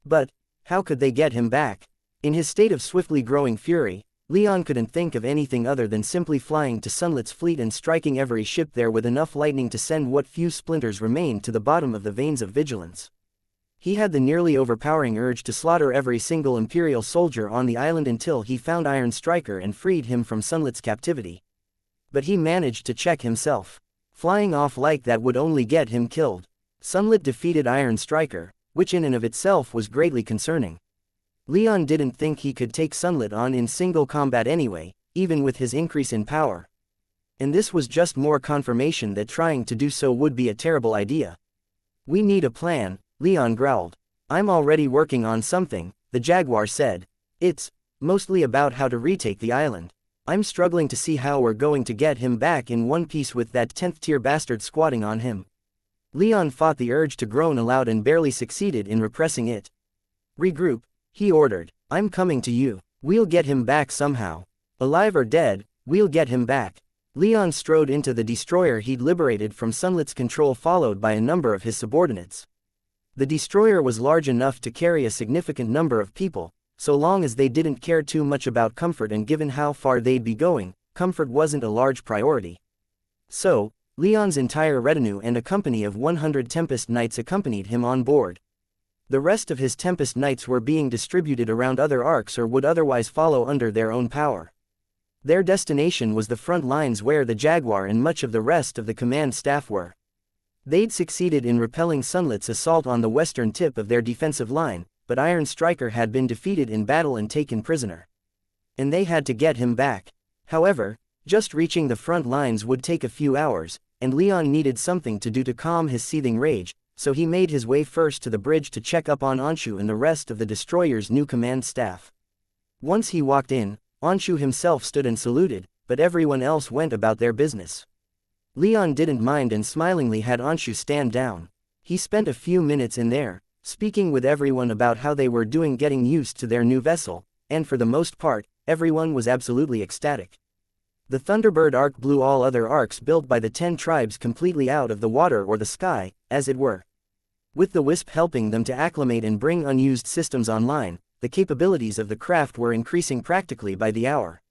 But how could they get him back? In his state of swiftly growing fury, Leon couldn't think of anything other than simply flying to Sunlit's fleet and striking every ship there with enough lightning to send what few splinters remained to the bottom of the veins of vigilance. He had the nearly overpowering urge to slaughter every single Imperial soldier on the island until he found Iron Striker and freed him from Sunlit's captivity. But he managed to check himself. Flying off like that would only get him killed. Sunlit defeated Iron Striker, which in and of itself was greatly concerning. Leon didn't think he could take Sunlit on in single combat anyway, even with his increase in power. And this was just more confirmation that trying to do so would be a terrible idea. We need a plan, Leon growled. I'm already working on something, the Jaguar said. It's mostly about how to retake the island. I'm struggling to see how we're going to get him back in one piece with that 10th tier bastard squatting on him. Leon fought the urge to groan aloud and barely succeeded in repressing it. Regroup, he ordered. I'm coming to you. We'll get him back somehow. Alive or dead, we'll get him back. Leon strode into the destroyer he'd liberated from Sunlit's control, followed by a number of his subordinates. The destroyer was large enough to carry a significant number of people, so long as they didn't care too much about comfort, and given how far they'd be going, comfort wasn't a large priority. So, Leon's entire retinue and a company of 100 Tempest Knights accompanied him on board. The rest of his Tempest Knights were being distributed around other arcs or would otherwise follow under their own power. Their destination was the front lines where the Jaguar and much of the rest of the command staff were. They'd succeeded in repelling Sunlet's assault on the western tip of their defensive line, but Iron Striker had been defeated in battle and taken prisoner. And they had to get him back. However, just reaching the front lines would take a few hours, and Leon needed something to do to calm his seething rage, so he made his way first to the bridge to check up on Anshu and the rest of the destroyer's new command staff. Once he walked in, Anshu himself stood and saluted, but everyone else went about their business. Leon didn't mind and smilingly had Anshu stand down. He spent a few minutes in there, speaking with everyone about how they were doing getting used to their new vessel, and for the most part, everyone was absolutely ecstatic. The Thunderbird arc blew all other arcs built by the 10 tribes completely out of the water or the sky, as it were. With the Wisp helping them to acclimate and bring unused systems online, the capabilities of the craft were increasing practically by the hour.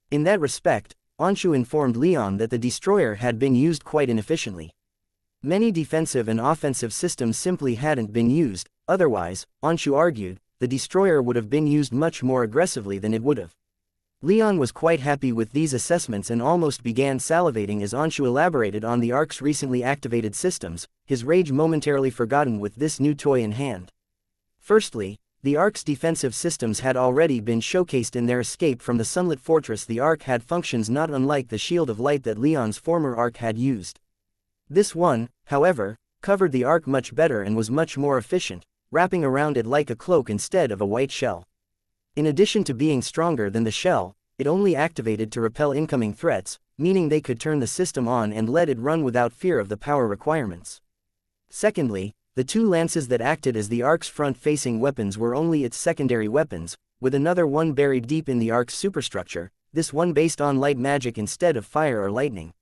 In that respect, Anshu informed Leon that the destroyer had been used quite inefficiently. Many defensive and offensive systems simply hadn't been used, otherwise, Anshu argued, the destroyer would have been used much more aggressively than it would have. Leon was quite happy with these assessments and almost began salivating as Anshu elaborated on the Ark's recently activated systems, his rage momentarily forgotten with this new toy in hand. Firstly, the Ark's defensive systems had already been showcased in their escape from the Sunlit Fortress. The Ark had functions not unlike the Shield of Light that Leon's former Ark had used. This one, however, covered the Ark much better and was much more efficient, wrapping around it like a cloak instead of a white shell. In addition to being stronger than the shell, it only activated to repel incoming threats, meaning they could turn the system on and let it run without fear of the power requirements. Secondly, the 2 lances that acted as the Ark's front-facing weapons were only its secondary weapons, with another one buried deep in the Ark's superstructure, this one based on light magic instead of fire or lightning.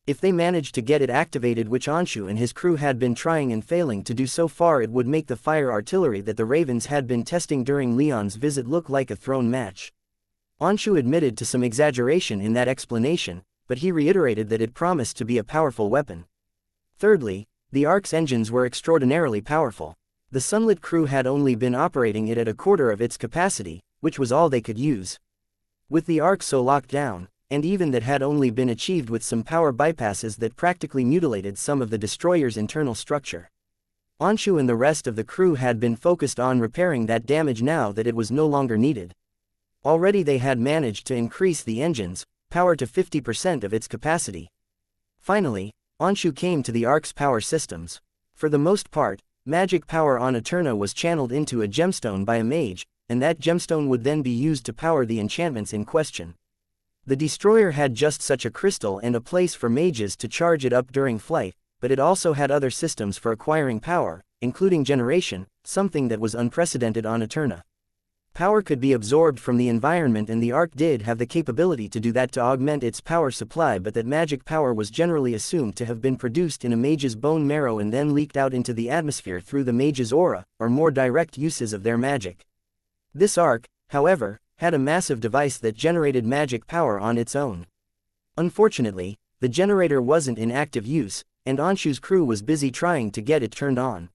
If they managed to get it activated, which Anshu and his crew had been trying and failing to do so far, it would make the fire artillery that the Ravens had been testing during Leon's visit look like a thrown match. Anshu admitted to some exaggeration in that explanation, but he reiterated that it promised to be a powerful weapon. Thirdly, the Ark's engines were extraordinarily powerful. The Sunlit crew had only been operating it at a quarter of its capacity, which was all they could use. With the Ark so locked down, and even that had only been achieved with some power bypasses that practically mutilated some of the destroyer's internal structure. Anshu and the rest of the crew had been focused on repairing that damage now that it was no longer needed. Already they had managed to increase the engine's power to 50% of its capacity. Finally, Anshu came to the Ark's power systems. For the most part, magic power on Eterna was channeled into a gemstone by a mage, and that gemstone would then be used to power the enchantments in question. The destroyer had just such a crystal and a place for mages to charge it up during flight, but it also had other systems for acquiring power, including generation, something that was unprecedented on Eterna. Power could be absorbed from the environment, and the Ark did have the capability to do that to augment its power supply, but that magic power was generally assumed to have been produced in a mage's bone marrow and then leaked out into the atmosphere through the mage's aura, or more direct uses of their magic. This Ark, however, had a massive device that generated magic power on its own. Unfortunately, the generator wasn't in active use, and Anshu's crew was busy trying to get it turned on.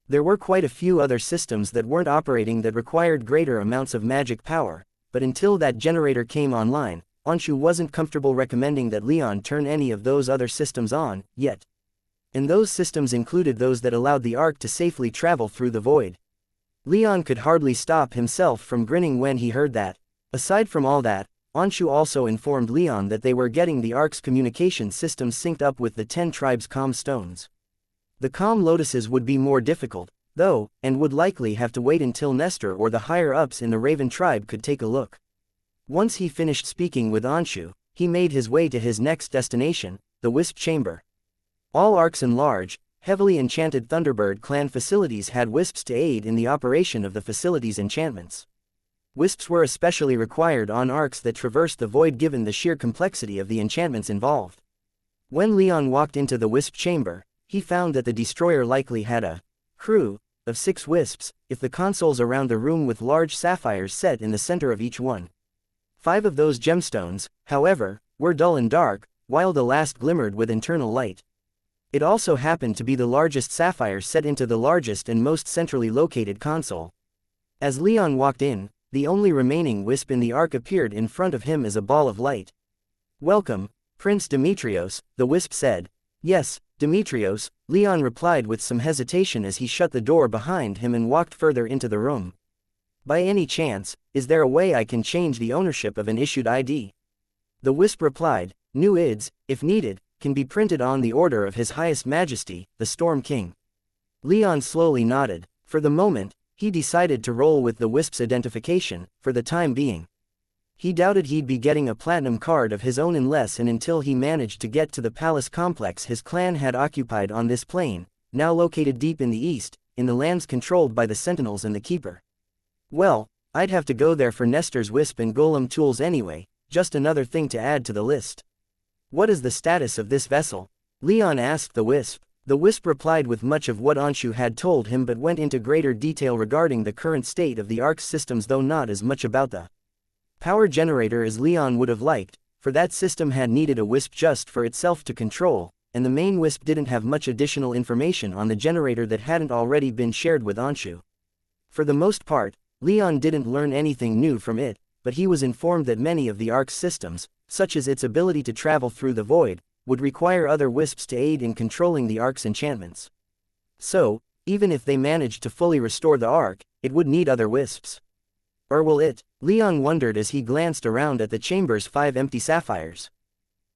There were quite a few other systems that weren't operating that required greater amounts of magic power, but until that generator came online, Anshu wasn't comfortable recommending that Leon turn any of those other systems on, yet. And those systems included those that allowed the Ark to safely travel through the void. Leon could hardly stop himself from grinning when he heard that. Aside from all that, Anshu also informed Leon that they were getting the Ark's communication systems synced up with the 10 tribes' comm stones. The comm lotuses would be more difficult, though, and would likely have to wait until Nestor or the higher-ups in the Raven tribe could take a look. Once he finished speaking with Anshu, he made his way to his next destination, the Wisp Chamber. All Arks and large, heavily enchanted Thunderbird clan facilities had wisps to aid in the operation of the facility's enchantments. Wisps were especially required on arcs that traversed the void given the sheer complexity of the enchantments involved. When Leon walked into the wisp chamber, he found that the destroyer likely had a crew of 6 wisps, if the consoles around the room with large sapphires set in the center of each one. 5 of those gemstones, however, were dull and dark, while the last glimmered with internal light. It also happened to be the largest sapphire set into the largest and most centrally located console. As Leon walked in, the only remaining wisp in the ark appeared in front of him as a ball of light. "Welcome, Prince Demetrios," the wisp said. "Yes, Demetrios," Leon replied with some hesitation as he shut the door behind him and walked further into the room. "By any chance, is there a way I can change the ownership of an issued ID?" The wisp replied, "New IDs, if needed, can be printed on the order of His Highest Majesty, the Storm King." Leon slowly nodded. For the moment, he decided to roll with the wisp's identification, for the time being. He doubted he'd be getting a platinum card of his own unless and until he managed to get to the palace complex his clan had occupied on this plain, now located deep in the east, in the lands controlled by the Sentinels and the Keeper. Well, I'd have to go there for Nestor's wisp and golem tools anyway, just another thing to add to the list. "What is the status of this vessel?" Leon asked the wisp. The wisp replied with much of what Anshu had told him but went into greater detail regarding the current state of the ark's systems, though not as much about the power generator as Leon would have liked, for that system had needed a wisp just for itself to control, and the main wisp didn't have much additional information on the generator that hadn't already been shared with Anshu. For the most part, Leon didn't learn anything new from it, but he was informed that many of the ark's systems, such as its ability to travel through the void, would require other wisps to aid in controlling the ark's enchantments. So, even if they managed to fully restore the ark, it would need other wisps. Or will it? Leon wondered as he glanced around at the chamber's 5 empty sapphires.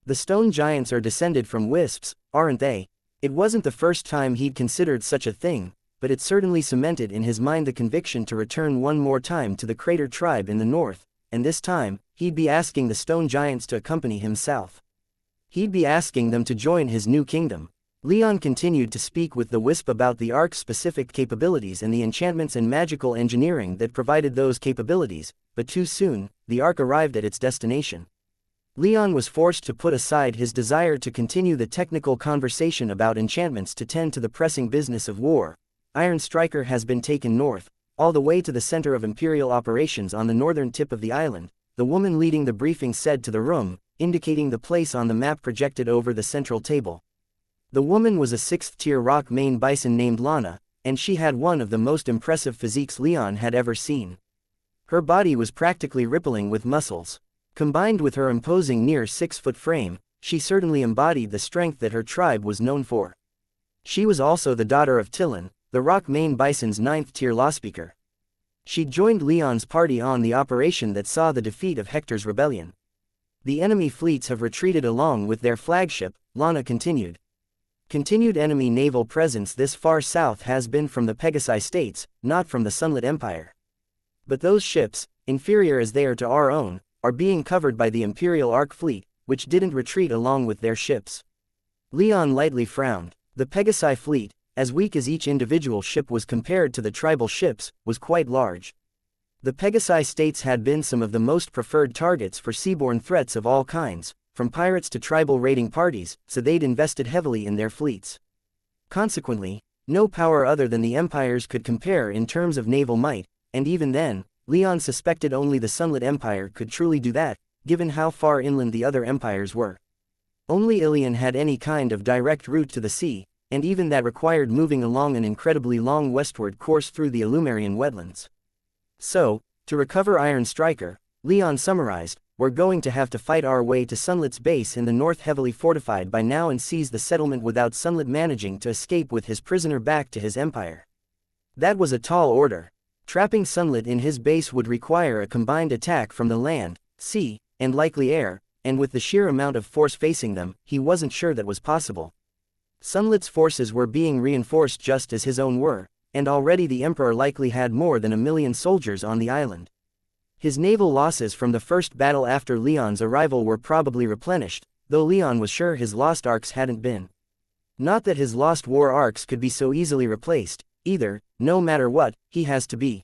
The stone giants are descended from wisps, aren't they? It wasn't the first time he'd considered such a thing, but it certainly cemented in his mind the conviction to return one more time to the Crater tribe in the north, and this time, he'd be asking the stone giants to accompany him south. He'd be asking them to join his new kingdom. Leon continued to speak with the wisp about the ark's specific capabilities and the enchantments and magical engineering that provided those capabilities, but too soon, the ark arrived at its destination. Leon was forced to put aside his desire to continue the technical conversation about enchantments to tend to the pressing business of war. Iron Striker has been taken north, all the way to the center of Imperial operations on the northern tip of the island, the woman leading the briefing said to the room, indicating the place on the map projected over the central table. The woman was a 6th-tier rock mane bison named Lana, and she had one of the most impressive physiques Leon had ever seen. Her body was practically rippling with muscles. Combined with her imposing near 6-foot frame, she certainly embodied the strength that her tribe was known for. She was also the daughter of Tillin, the rock mane bison's 9th-tier lawspeaker. She'd joined Leon's party on the operation that saw the defeat of Hector's rebellion. "The enemy fleets have retreated along with their flagship," Lana continued. "Continued enemy naval presence this far south has been from the Pegasi states, not from the Sunlit Empire. But those ships, inferior as they are to our own, are being covered by the Imperial Ark fleet, which didn't retreat along with their ships." Leon lightly frowned. The Pegasi fleet, as weak as each individual ship was compared to the tribal ships, was quite large. The Pegasi states had been some of the most preferred targets for seaborne threats of all kinds, from pirates to tribal raiding parties, so they'd invested heavily in their fleets. Consequently, no power other than the empires could compare in terms of naval might, and even then, Leon suspected only the Sunlit Empire could truly do that, given how far inland the other empires were. Only Ilion had any kind of direct route to the sea, and even that required moving along an incredibly long westward course through the Illumarian wetlands. So, to recover Iron Striker, Leon summarized, "We're going to have to fight our way to Sunlit's base in the north, heavily fortified by now, and seize the settlement without Sunlit managing to escape with his prisoner back to his empire." That was a tall order. Trapping Sunlit in his base would require a combined attack from the land, sea, and likely air, and with the sheer amount of force facing them, he wasn't sure that was possible. Sunlit's forces were being reinforced just as his own were, and already the Emperor likely had more than 1 million soldiers on the island. His naval losses from the first battle after Leon's arrival were probably replenished, though Leon was sure his lost arcs hadn't been. Not that his lost war arcs could be so easily replaced, either. No matter what, he has to be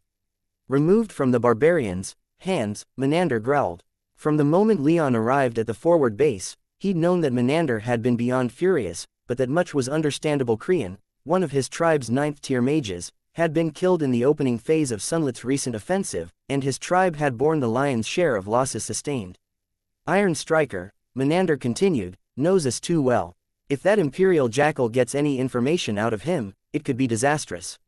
removed from the barbarians' hands, Menander growled. From the moment Leon arrived at the forward base, he'd known that Menander had been beyond furious, but that much was understandable. Creon, one of his tribe's 9th-tier mages, had been killed in the opening phase of Sunlet's recent offensive, and his tribe had borne the lion's share of losses sustained. Iron Striker, Menander continued, knows us too well. If that Imperial Jackal gets any information out of him, it could be disastrous.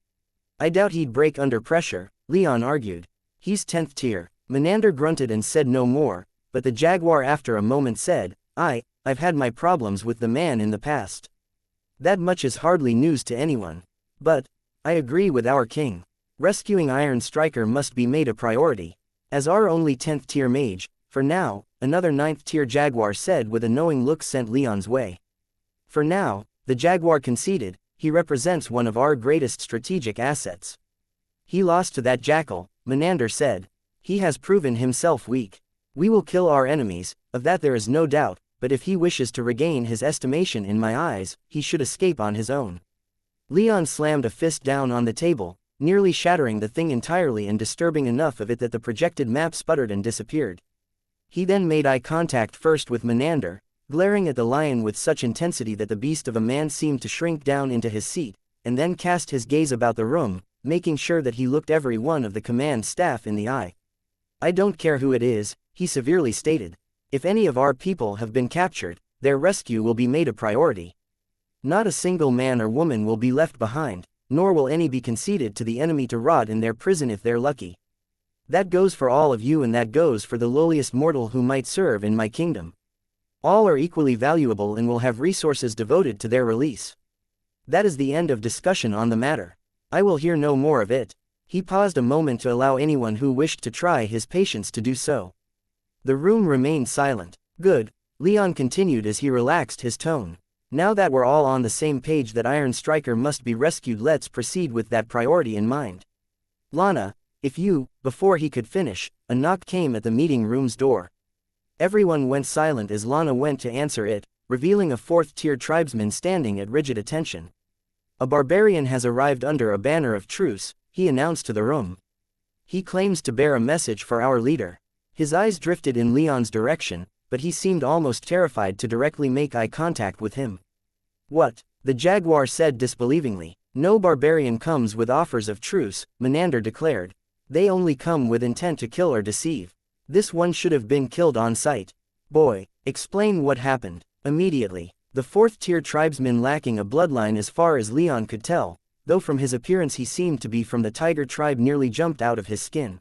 I doubt he'd break under pressure, Leon argued. He's 10th tier. Menander grunted and said no more, but the Jaguar after a moment said, I've had my problems with the man in the past. That much is hardly news to anyone. But I agree with our king. Rescuing Iron Striker must be made a priority. As our only 10th tier mage, for now, another 9th tier Jaguar said with a knowing look sent Leon's way. For now, the Jaguar conceded, he represents one of our greatest strategic assets. He lost to that Jackal, Menander said. He has proven himself weak. We will kill our enemies, of that there is no doubt, but if he wishes to regain his estimation in my eyes, he should escape on his own. Leon slammed a fist down on the table, nearly shattering the thing entirely and disturbing enough of it that the projected map sputtered and disappeared. He then made eye contact first with Menander, glaring at the lion with such intensity that the beast of a man seemed to shrink down into his seat, and then cast his gaze about the room, making sure that he looked every one of the command staff in the eye. I don't care who it is, he severely stated. If any of our people have been captured, their rescue will be made a priority. Not a single man or woman will be left behind, nor will any be conceded to the enemy to rot in their prison if they're lucky. That goes for all of you, and that goes for the lowliest mortal who might serve in my kingdom. All are equally valuable and will have resources devoted to their release. That is the end of discussion on the matter. I will hear no more of it. He paused a moment to allow anyone who wished to try his patience to do so. The room remained silent. Good, Leon continued as he relaxed his tone. Now that we're all on the same page that Iron Striker must be rescued, let's proceed with that priority in mind. Lana, if you, before he could finish, a knock came at the meeting room's door. Everyone went silent as Lana went to answer it, revealing a 4th-tier tribesman standing at rigid attention. A barbarian has arrived under a banner of truce, he announced to the room. He claims to bear a message for our leader. His eyes drifted in Leon's direction, but he seemed almost terrified to directly make eye contact with him. What? The Jaguar said disbelievingly. No barbarian comes with offers of truce, Menander declared. They only come with intent to kill or deceive. This one should have been killed on sight. Boy, explain what happened. Immediately. The 4th-tier tribesman lacking a bloodline as far as Leon could tell, though from his appearance he seemed to be from the tiger tribe, nearly jumped out of his skin.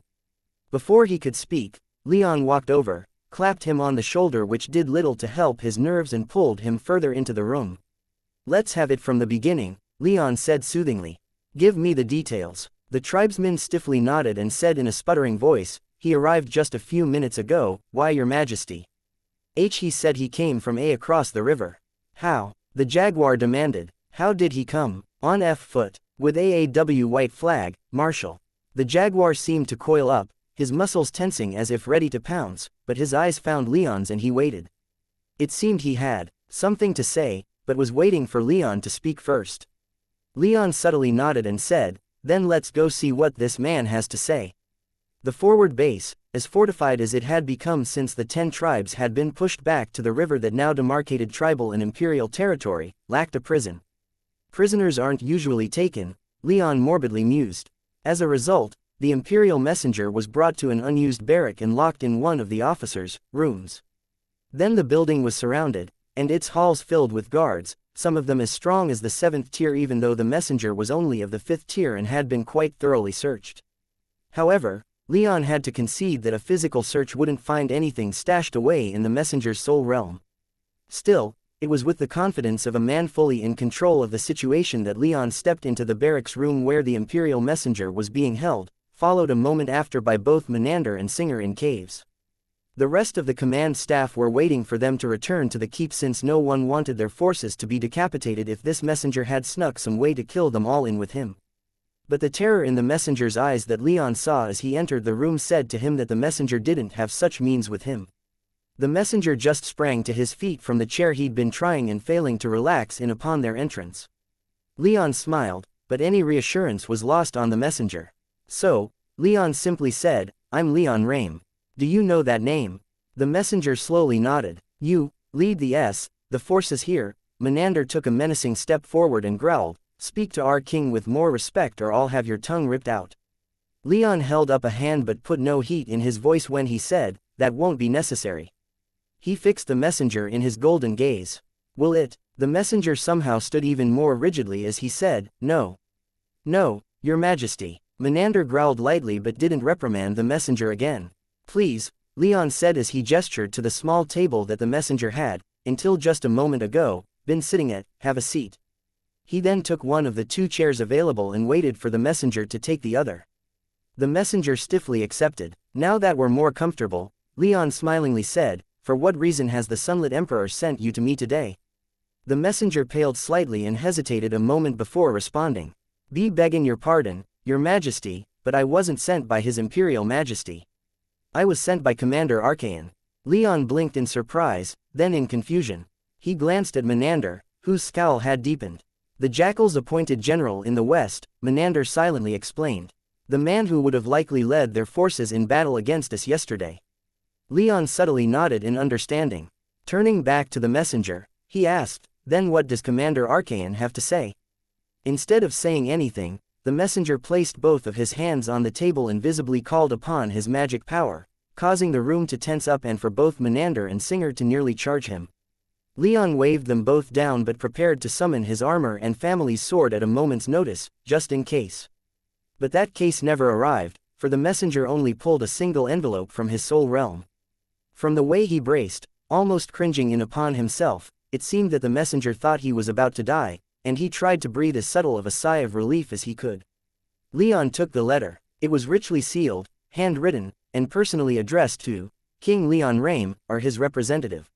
Before he could speak, Leon walked over, clapped him on the shoulder, which did little to help his nerves, and pulled him further into the room. Let's have it from the beginning, Leon said soothingly. Give me the details. The tribesman stiffly nodded and said in a sputtering voice, he arrived just a few minutes ago. Why, your majesty? He said he came from across the river. How? The Jaguar demanded. How did he come? On foot. With AAW white flag, martial. The Jaguar seemed to coil up, his muscles tensing as if ready to pounce, but his eyes found Leon's and he waited. It seemed he had something to say, but was waiting for Leon to speak first. Leon subtly nodded and said, then let's go see what this man has to say. The forward base, as fortified as it had become since the 10 tribes had been pushed back to the river that now demarcated tribal and imperial territory, lacked a prison. Prisoners aren't usually taken, Leon morbidly mused. As a result, the imperial messenger was brought to an unused barrack and locked in one of the officers' rooms. Then the building was surrounded, and its halls filled with guards, some of them as strong as the 7th tier, even though the messenger was only of the 5th tier and had been quite thoroughly searched. However, Leon had to concede that a physical search wouldn't find anything stashed away in the messenger's soul realm. Still, it was with the confidence of a man fully in control of the situation that Leon stepped into the barracks room where the imperial messenger was being held, followed a moment after by both Menander and Singer in caves. The rest of the command staff were waiting for them to return to the keep, since no one wanted their forces to be decapitated if this messenger had snuck some way to kill them all in with him. But the terror in the messenger's eyes that Leon saw as he entered the room said to him that the messenger didn't have such means with him. The messenger just sprang to his feet from the chair he'd been trying and failing to relax in upon their entrance. Leon smiled, but any reassurance was lost on the messenger. So, Leon simply said, I'm Leon Rame. Do you know that name? The messenger slowly nodded. You lead the forces here. Menander took a menacing step forward and growled, speak to our king with more respect or I'll have your tongue ripped out. Leon held up a hand but put no heat in his voice when he said, that won't be necessary. He fixed the messenger in his golden gaze. Will it? The messenger somehow stood even more rigidly as he said, no. No, your majesty. Menander growled lightly but didn't reprimand the messenger again. Please, Leon said as he gestured to the small table that the messenger had, until just a moment ago, been sitting at, have a seat. He then took one of the 2 chairs available and waited for the messenger to take the other. The messenger stiffly accepted. Now that we're more comfortable, Leon smilingly said, for what reason has the Sunlit Emperor sent you to me today? The messenger paled slightly and hesitated a moment before responding. Be begging your pardon, your majesty, but I wasn't sent by his imperial majesty. I was sent by Commander Archaean. Leon blinked in surprise, then in confusion. He glanced at Menander, whose scowl had deepened. The Jackal's appointed general in the west, Menander silently explained. The man who would have likely led their forces in battle against us yesterday. Leon subtly nodded in understanding. Turning back to the messenger, he asked, then what does Commander Archaean have to say? Instead of saying anything, the messenger placed both of his hands on the table and visibly called upon his magic power, causing the room to tense up and for both Menander and Singer to nearly charge him. Leon waved them both down but prepared to summon his armor and family's sword at a moment's notice, just in case. But that case never arrived, for the messenger only pulled a single envelope from his soul realm. From the way he braced, almost cringing in upon himself, it seemed that the messenger thought he was about to die, and he tried to breathe as subtle of a sigh of relief as he could. Leon took the letter. It was richly sealed, handwritten, and personally addressed to King Leon Rame, or his representative.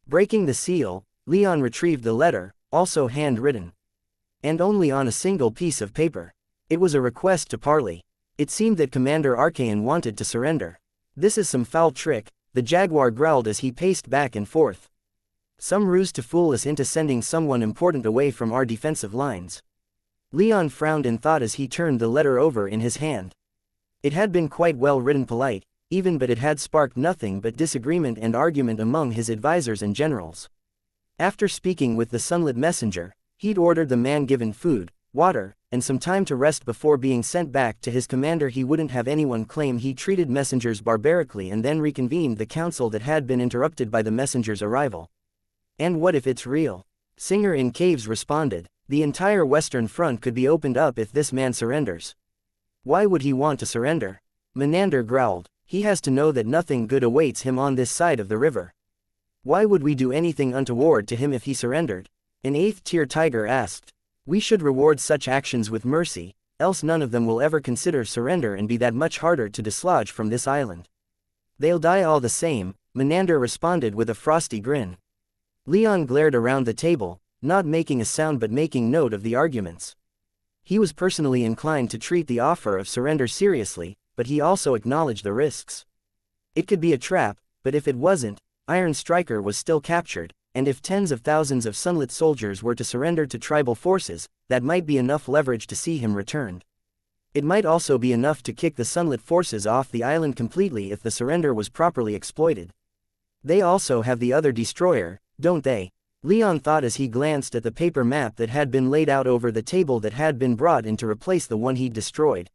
Breaking the seal, Leon retrieved the letter, also handwritten. And only on a single piece of paper. It was a request to parley. It seemed that Commander Archaean wanted to surrender. This is some foul trick, the jaguar growled as he paced back and forth. Some ruse to fool us into sending someone important away from our defensive lines. Leon frowned in thought as he turned the letter over in his hand. It had been quite well written, polite, even, but it had sparked nothing but disagreement and argument among his advisors and generals. After speaking with the sunlit messenger, he'd ordered the man given food, water, and some time to rest before being sent back to his commander. He wouldn't have anyone claim he treated messengers barbarically and then reconvened the council that had been interrupted by the messenger's arrival. And what if it's real? Singer in Caves responded. The entire western front could be opened up if this man surrenders. Why would he want to surrender? Menander growled. He has to know that nothing good awaits him on this side of the river. Why would we do anything untoward to him if he surrendered? An 8th-tier tiger asked. We should reward such actions with mercy, else none of them will ever consider surrender and be that much harder to dislodge from this island. They'll die all the same, Menander responded with a frosty grin. Leon glared around the table, not making a sound but making note of the arguments. He was personally inclined to treat the offer of surrender seriously, but he also acknowledged the risks. It could be a trap, but if it wasn't, Iron Striker was still captured, and if tens of thousands of Sunlit soldiers were to surrender to tribal forces, that might be enough leverage to see him returned. It might also be enough to kick the Sunlit forces off the island completely if the surrender was properly exploited. They also have the other destroyer, don't they? Leon thought as he glanced at the paper map that had been laid out over the table that had been brought in to replace the one he'd destroyed.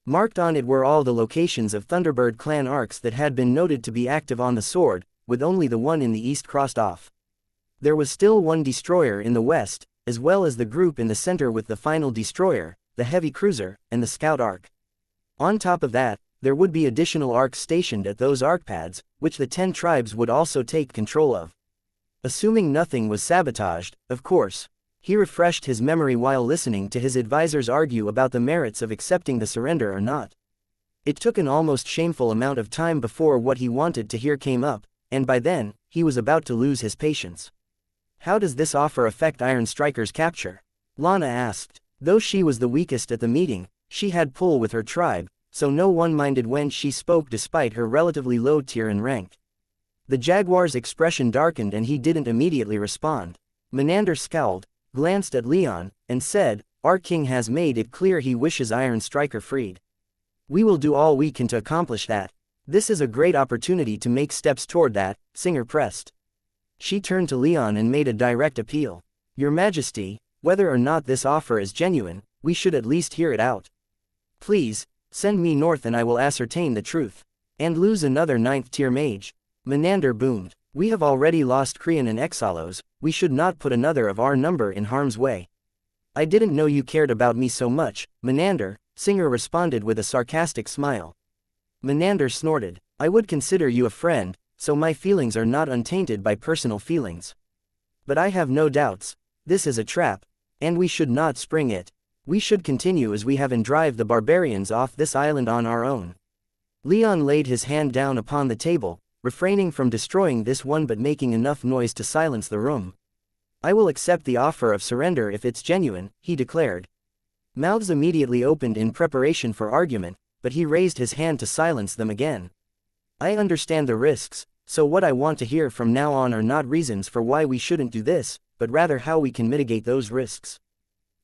Marked on it were all the locations of Thunderbird clan arcs that had been noted to be active on the sword, with only the one in the east crossed off. There was still one destroyer in the west, as well as the group in the center with the final destroyer, the heavy cruiser, and the scout arc. On top of that, there would be additional arcs stationed at those arc pads, which the 10 tribes would also take control of. Assuming nothing was sabotaged, of course. He refreshed his memory while listening to his advisors argue about the merits of accepting the surrender or not. It took an almost shameful amount of time before what he wanted to hear came up, and by then, he was about to lose his patience. How does this offer affect Iron Striker's capture? Lana asked. Though she was the weakest at the meeting, she had pull with her tribe, so no one minded when she spoke despite her relatively low tier and rank. The jaguar's expression darkened and he didn't immediately respond. Menander scowled, glanced at Leon, and said, Our king has made it clear he wishes Iron Striker freed. We will do all we can to accomplish that. This is a great opportunity to make steps toward that, Singer pressed. She turned to Leon and made a direct appeal. Your Majesty, Whether or not this offer is genuine, we should at least hear it out. Please, send me north and I will ascertain the truth. And lose another 9th tier mage. Menander boomed. We have already lost Krian and Exalos, we should not put another of our number in harm's way. I didn't know you cared about me so much, Menander, Singer responded with a sarcastic smile. Menander snorted. I would consider you a friend, so my feelings are not untainted by personal feelings. But I have no doubts, this is a trap, and we should not spring it. We should continue as we have and drive the barbarians off this island on our own. Leon laid his hand down upon the table, refraining from destroying this one but making enough noise to silence the room. I will accept the offer of surrender if it's genuine, he declared. Mouths immediately opened in preparation for argument, but he raised his hand to silence them again. I understand the risks, so what I want to hear from now on are not reasons for why we shouldn't do this, but rather how we can mitigate those risks.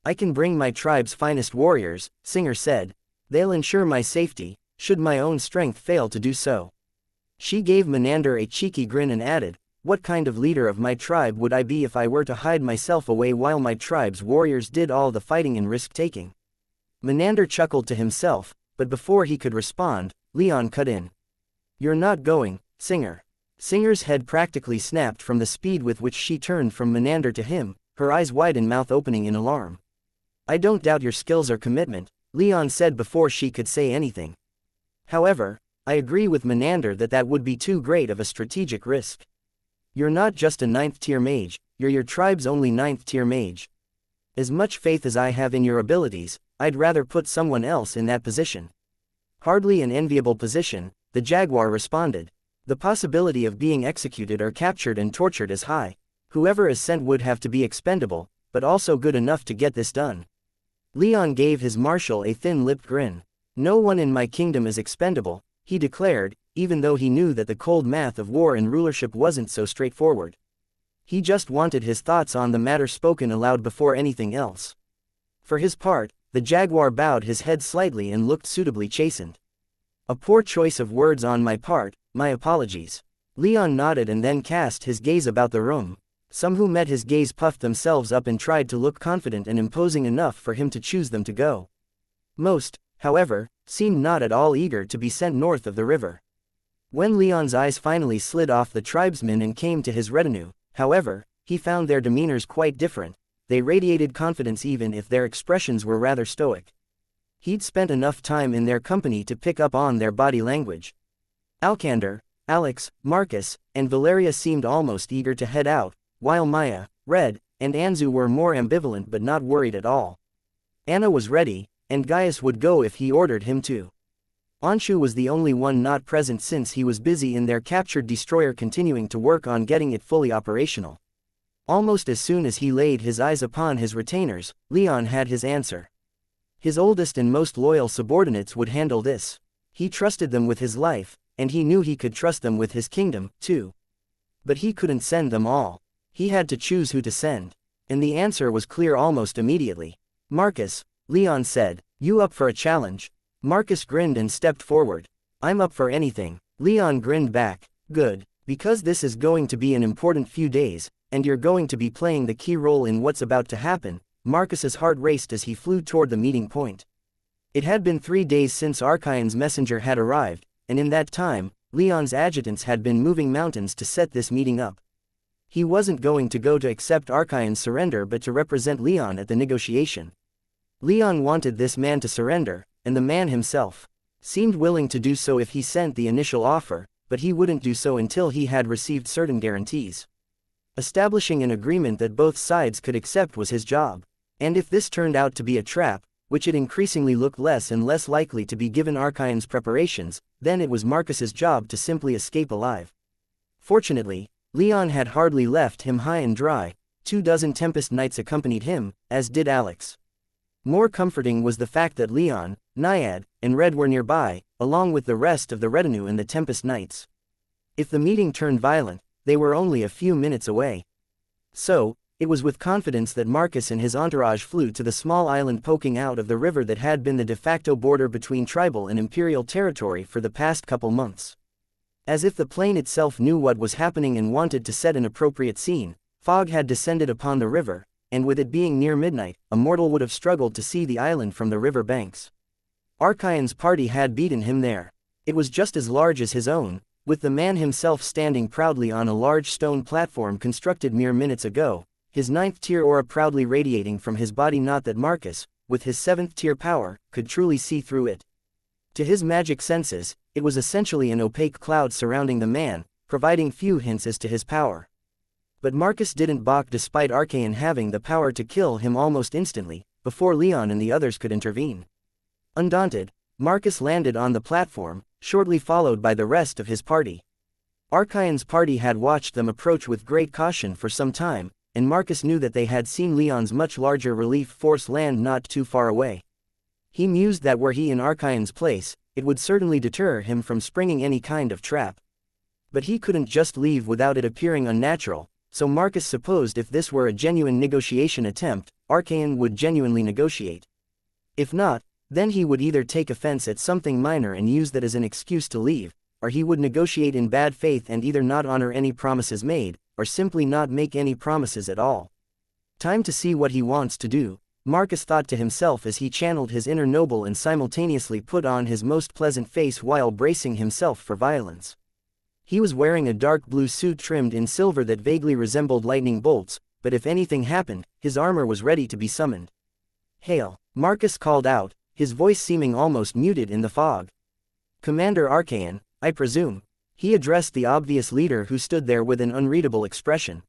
I can bring my tribe's finest warriors, Singer said. They'll ensure my safety, should my own strength fail to do so. She gave Menander a cheeky grin and added, what kind of leader of my tribe would I be if I were to hide myself away while my tribe's warriors did all the fighting and risk-taking? Menander chuckled to himself, but before he could respond, Leon cut in. You're not going, Singer. Singer's head practically snapped from the speed with which she turned from Menander to him, her eyes wide and mouth opening in alarm. I don't doubt your skills or commitment, Leon said before she could say anything. However, I agree with Menander that would be too great of a strategic risk. You're not just a 9th tier mage, you're your tribe's only 9th tier mage. As much faith as I have in your abilities, I'd rather put someone else in that position. Hardly an enviable position, the Jaguar responded. The possibility of being executed or captured and tortured is high. Whoever is sent would have to be expendable, but also good enough to get this done. Leon gave his marshal a thin-lipped grin. No one in my kingdom is expendable, he declared, even though he knew that the cold math of war and rulership wasn't so straightforward. He just wanted his thoughts on the matter spoken aloud before anything else. For his part, the Jaguar bowed his head slightly and looked suitably chastened. A poor choice of words on my part, my apologies. Leon nodded and then cast his gaze about the room. Some who met his gaze puffed themselves up and tried to look confident and imposing enough for him to choose them to go. Most, however, seemed not at all eager to be sent north of the river. When Leon's eyes finally slid off the tribesmen and came to his retinue, however, he found their demeanors quite different. They radiated confidence even if their expressions were rather stoic. He'd spent enough time in their company to pick up on their body language. Alcander, Alex, Marcus, and Valeria seemed almost eager to head out, while Maya, Red, and Anzu were more ambivalent but not worried at all. Anna was ready, and Gaius would go if he ordered him to. Anshu was the only one not present since he was busy in their captured destroyer continuing to work on getting it fully operational. Almost as soon as he laid his eyes upon his retainers, Leon had his answer. His oldest and most loyal subordinates would handle this. He trusted them with his life, and he knew he could trust them with his kingdom, too. But he couldn't send them all. He had to choose who to send. And the answer was clear almost immediately. Marcus, Leon said, you up for a challenge? Marcus grinned and stepped forward. I'm up for anything. Leon grinned back. Good, because this is going to be an important few days, and you're going to be playing the key role in what's about to happen. Marcus's heart raced as he flew toward the meeting point. It had been 3 days since Archaon's messenger had arrived, and in that time, Leon's adjutants had been moving mountains to set this meeting up. He wasn't going to go to accept Archaon's surrender but to represent Leon at the negotiation. Leon wanted this man to surrender, and the man himself seemed willing to do so if he sent the initial offer, but he wouldn't do so until he had received certain guarantees. Establishing an agreement that both sides could accept was his job. And if this turned out to be a trap, which it increasingly looked less and less likely to be given Archaon's preparations, then it was Marcus's job to simply escape alive. Fortunately, Leon had hardly left him high and dry. 24 Tempest Knights accompanied him, as did Alex. More comforting was the fact that Leon, Naiad, and Red were nearby, along with the rest of the retinue and the Tempest Knights. If the meeting turned violent, they were only a few minutes away. So, it was with confidence that Marcus and his entourage flew to the small island poking out of the river that had been the de facto border between tribal and imperial territory for the past couple months. As if the plane itself knew what was happening and wanted to set an appropriate scene, fog had descended upon the river, and with it being near midnight, a mortal would have struggled to see the island from the river banks. Archaon's party had beaten him there. It was just as large as his own, with the man himself standing proudly on a large stone platform constructed mere minutes ago, his 9th-tier aura proudly radiating from his body. Not that Marcus, with his 7th-tier power, could truly see through it. To his magic senses, it was essentially an opaque cloud surrounding the man, providing few hints as to his power. But Marcus didn't balk despite Archaon having the power to kill him almost instantly, before Leon and the others could intervene. Undaunted, Marcus landed on the platform, shortly followed by the rest of his party. Archaon's party had watched them approach with great caution for some time, and Marcus knew that they had seen Leon's much larger relief force land not too far away. He mused that were he in Archaon's place, it would certainly deter him from springing any kind of trap. But he couldn't just leave without it appearing unnatural, so Marcus supposed if this were a genuine negotiation attempt, Archaon would genuinely negotiate. If not, then he would either take offense at something minor and use that as an excuse to leave, or he would negotiate in bad faith and either not honor any promises made, or simply not make any promises at all. Time to see what he wants to do, Marcus thought to himself as he channeled his inner noble and simultaneously put on his most pleasant face while bracing himself for violence. He was wearing a dark blue suit trimmed in silver that vaguely resembled lightning bolts, but if anything happened, his armor was ready to be summoned. "Hail," Marcus called out, his voice seeming almost muted in the fog. "Commander Archaon, I presume." He addressed the obvious leader who stood there with an unreadable expression.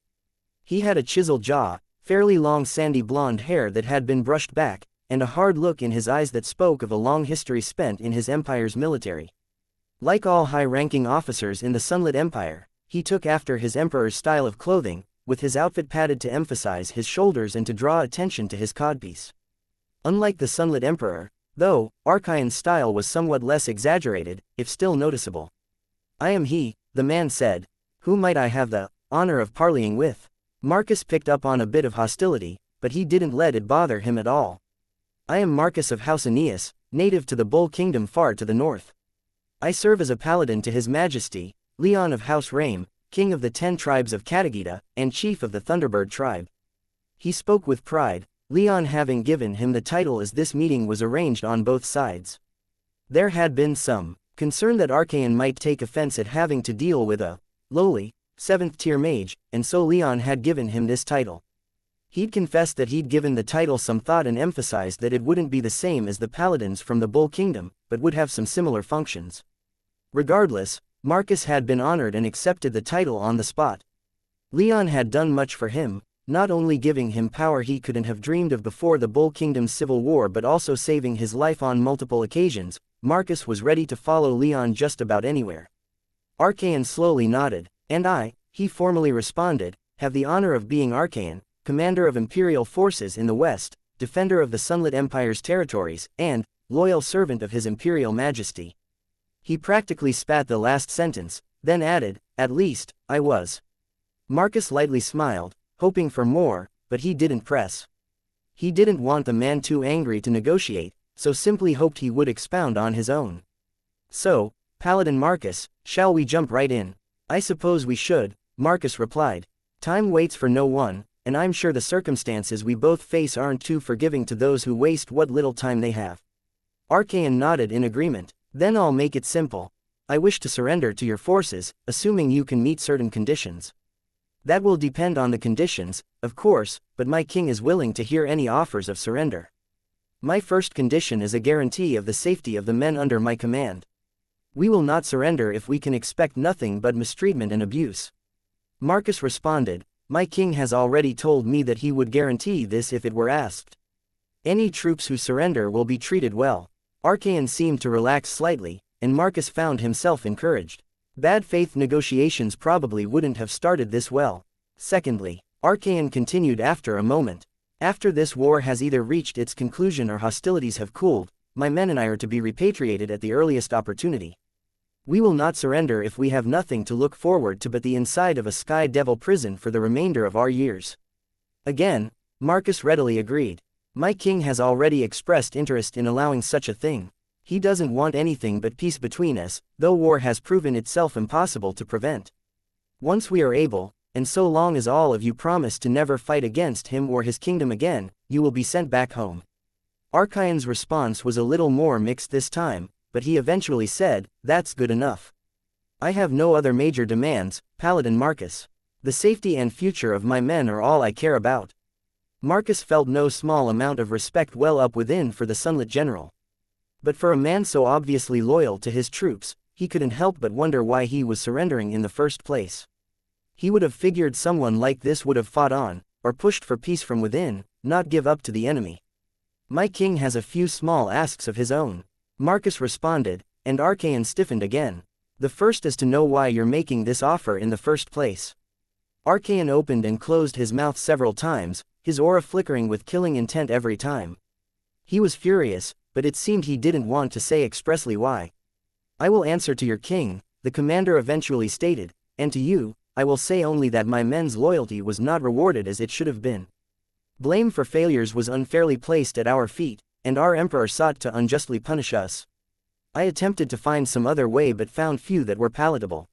He had a chiseled jaw, fairly long sandy blonde hair that had been brushed back, and a hard look in his eyes that spoke of a long history spent in his empire's military. Like all high-ranking officers in the Sunlit Empire, he took after his emperor's style of clothing, with his outfit padded to emphasize his shoulders and to draw attention to his codpiece. Unlike the Sunlit Emperor, though, Archaon's style was somewhat less exaggerated, if still noticeable. "I am he," the man said. "Who might I have the honor of parleying with?" Marcus picked up on a bit of hostility, but he didn't let it bother him at all. "I am Marcus of House Aeneas, native to the Bull Kingdom far to the north. I serve as a paladin to His Majesty, Leon of House Rame, king of the 10 tribes of Katagita, and chief of the Thunderbird tribe." He spoke with pride, Leon having given him the title as this meeting was arranged on both sides. There had been some concern that Archaon might take offense at having to deal with a lowly, 7th-tier mage, and so Leon had given him this title. He'd confessed that he'd given the title some thought and emphasized that it wouldn't be the same as the paladins from the Bull Kingdom, but would have some similar functions. Regardless, Marcus had been honored and accepted the title on the spot. Leon had done much for him, not only giving him power he couldn't have dreamed of before the Bull Kingdom's civil war but also saving his life on multiple occasions. Marcus was ready to follow Leon just about anywhere. Archaon slowly nodded. "And he formally responded, have the honor of being Archaon, commander of Imperial forces in the West, defender of the Sunlit Empire's territories, and loyal servant of His Imperial Majesty." He practically spat the last sentence, then added, "At least, I was." Marcus lightly smiled, hoping for more, but he didn't press. He didn't want the man too angry to negotiate, so simply hoped he would expound on his own. "So, Paladin Marcus, shall we jump right in?" "I suppose we should," Marcus replied. "Time waits for no one, and I'm sure the circumstances we both face aren't too forgiving to those who waste what little time they have." Archaon nodded in agreement. "Then I'll make it simple. I wish to surrender to your forces, assuming you can meet certain conditions." "That will depend on the conditions, of course, but my king is willing to hear any offers of surrender. My first condition is a guarantee of the safety of the men under my command. We will not surrender if we can expect nothing but mistreatment and abuse." Marcus responded, "My king has already told me that he would guarantee this if it were asked. Any troops who surrender will be treated well." Archaon seemed to relax slightly, and Marcus found himself encouraged. Bad faith negotiations probably wouldn't have started this well. "Secondly," Archaon continued after a moment, "after this war has either reached its conclusion or hostilities have cooled, my men and I are to be repatriated at the earliest opportunity. We will not surrender if we have nothing to look forward to but the inside of a Sky Devil prison for the remainder of our years." Again, Marcus readily agreed. "My king has already expressed interest in allowing such a thing. He doesn't want anything but peace between us, though war has proven itself impossible to prevent. Once we are able, and so long as all of you promise to never fight against him or his kingdom again, you will be sent back home. Archaon's response was a little more mixed this time, but he eventually said, "That's good enough. I have no other major demands, Paladin Marcus. The safety and future of my men are all I care about." Marcus felt no small amount of respect well up within for the Sunlit General. But for a man so obviously loyal to his troops, he couldn't help but wonder why he was surrendering in the first place. He would have figured someone like this would have fought on, or pushed for peace from within, not give up to the enemy. "My king has a few small asks of his own," Marcus responded, and Archaon stiffened again. "The first is to know why you're making this offer in the first place." Archaon opened and closed his mouth several times, his aura flickering with killing intent every time. He was furious, but it seemed he didn't want to say expressly why. "I will answer to your king," the commander eventually stated, "and to you, I will say only that my men's loyalty was not rewarded as it should have been. Blame for failures was unfairly placed at our feet, and our emperor sought to unjustly punish us. I attempted to find some other way but found few that were palatable.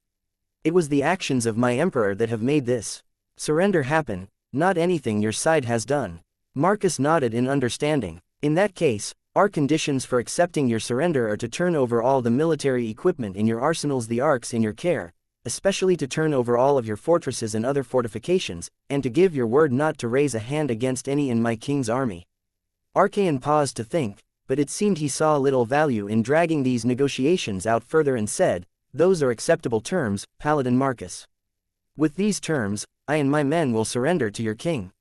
It was the actions of my emperor that have made this surrender happen, not anything your side has done." Marcus nodded in understanding. "In that case, our conditions for accepting your surrender are to turn over all the military equipment in your arsenals, the arcs in your care, especially to turn over all of your fortresses and other fortifications, and to give your word not to raise a hand against any in my king's army." Archaon paused to think, but it seemed he saw little value in dragging these negotiations out further and said, "Those are acceptable terms, Paladin Marcus. With these terms, I and my men will surrender to your king."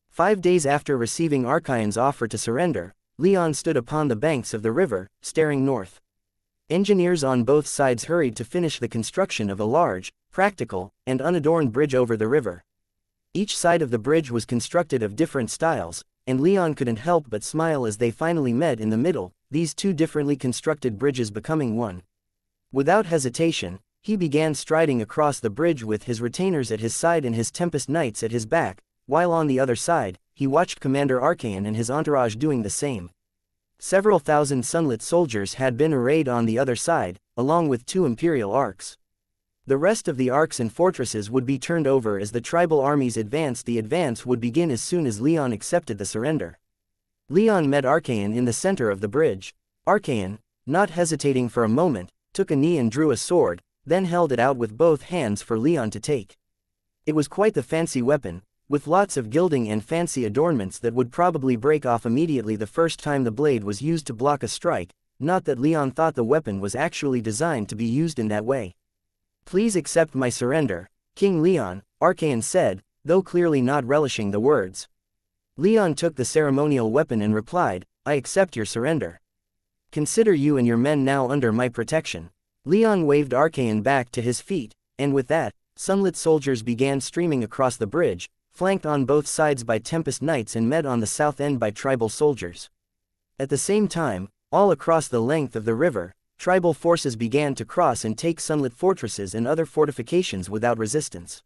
5 days after receiving Archaon's offer to surrender, Leon stood upon the banks of the river, staring north. Engineers on both sides hurried to finish the construction of a large, practical, and unadorned bridge over the river. Each side of the bridge was constructed of different styles, and Leon couldn't help but smile as they finally met in the middle, these two differently constructed bridges becoming one. Without hesitation, he began striding across the bridge with his retainers at his side and his Tempest Knights at his back, while on the other side, he watched Commander Archaon and his entourage doing the same. Several thousand Sunlit soldiers had been arrayed on the other side, along with 2 Imperial arcs. The rest of the arcs and fortresses would be turned over as the tribal armies advanced. The advance would begin as soon as Leon accepted the surrender. Leon met Archaon in the center of the bridge. Archaon, not hesitating for a moment, took a knee and drew a sword, then held it out with both hands for Leon to take. It was quite the fancy weapon, with lots of gilding and fancy adornments that would probably break off immediately the first time the blade was used to block a strike, not that Leon thought the weapon was actually designed to be used in that way. "Please accept my surrender, King Leon," Archaon said, though clearly not relishing the words. Leon took the ceremonial weapon and replied, "I accept your surrender. Consider you and your men now under my protection." Leon waved Archaon back to his feet, and with that, Sunlit soldiers began streaming across the bridge, flanked on both sides by Tempest Knights and met on the south end by tribal soldiers. At the same time, all across the length of the river, tribal forces began to cross and take Sunlit fortresses and other fortifications without resistance.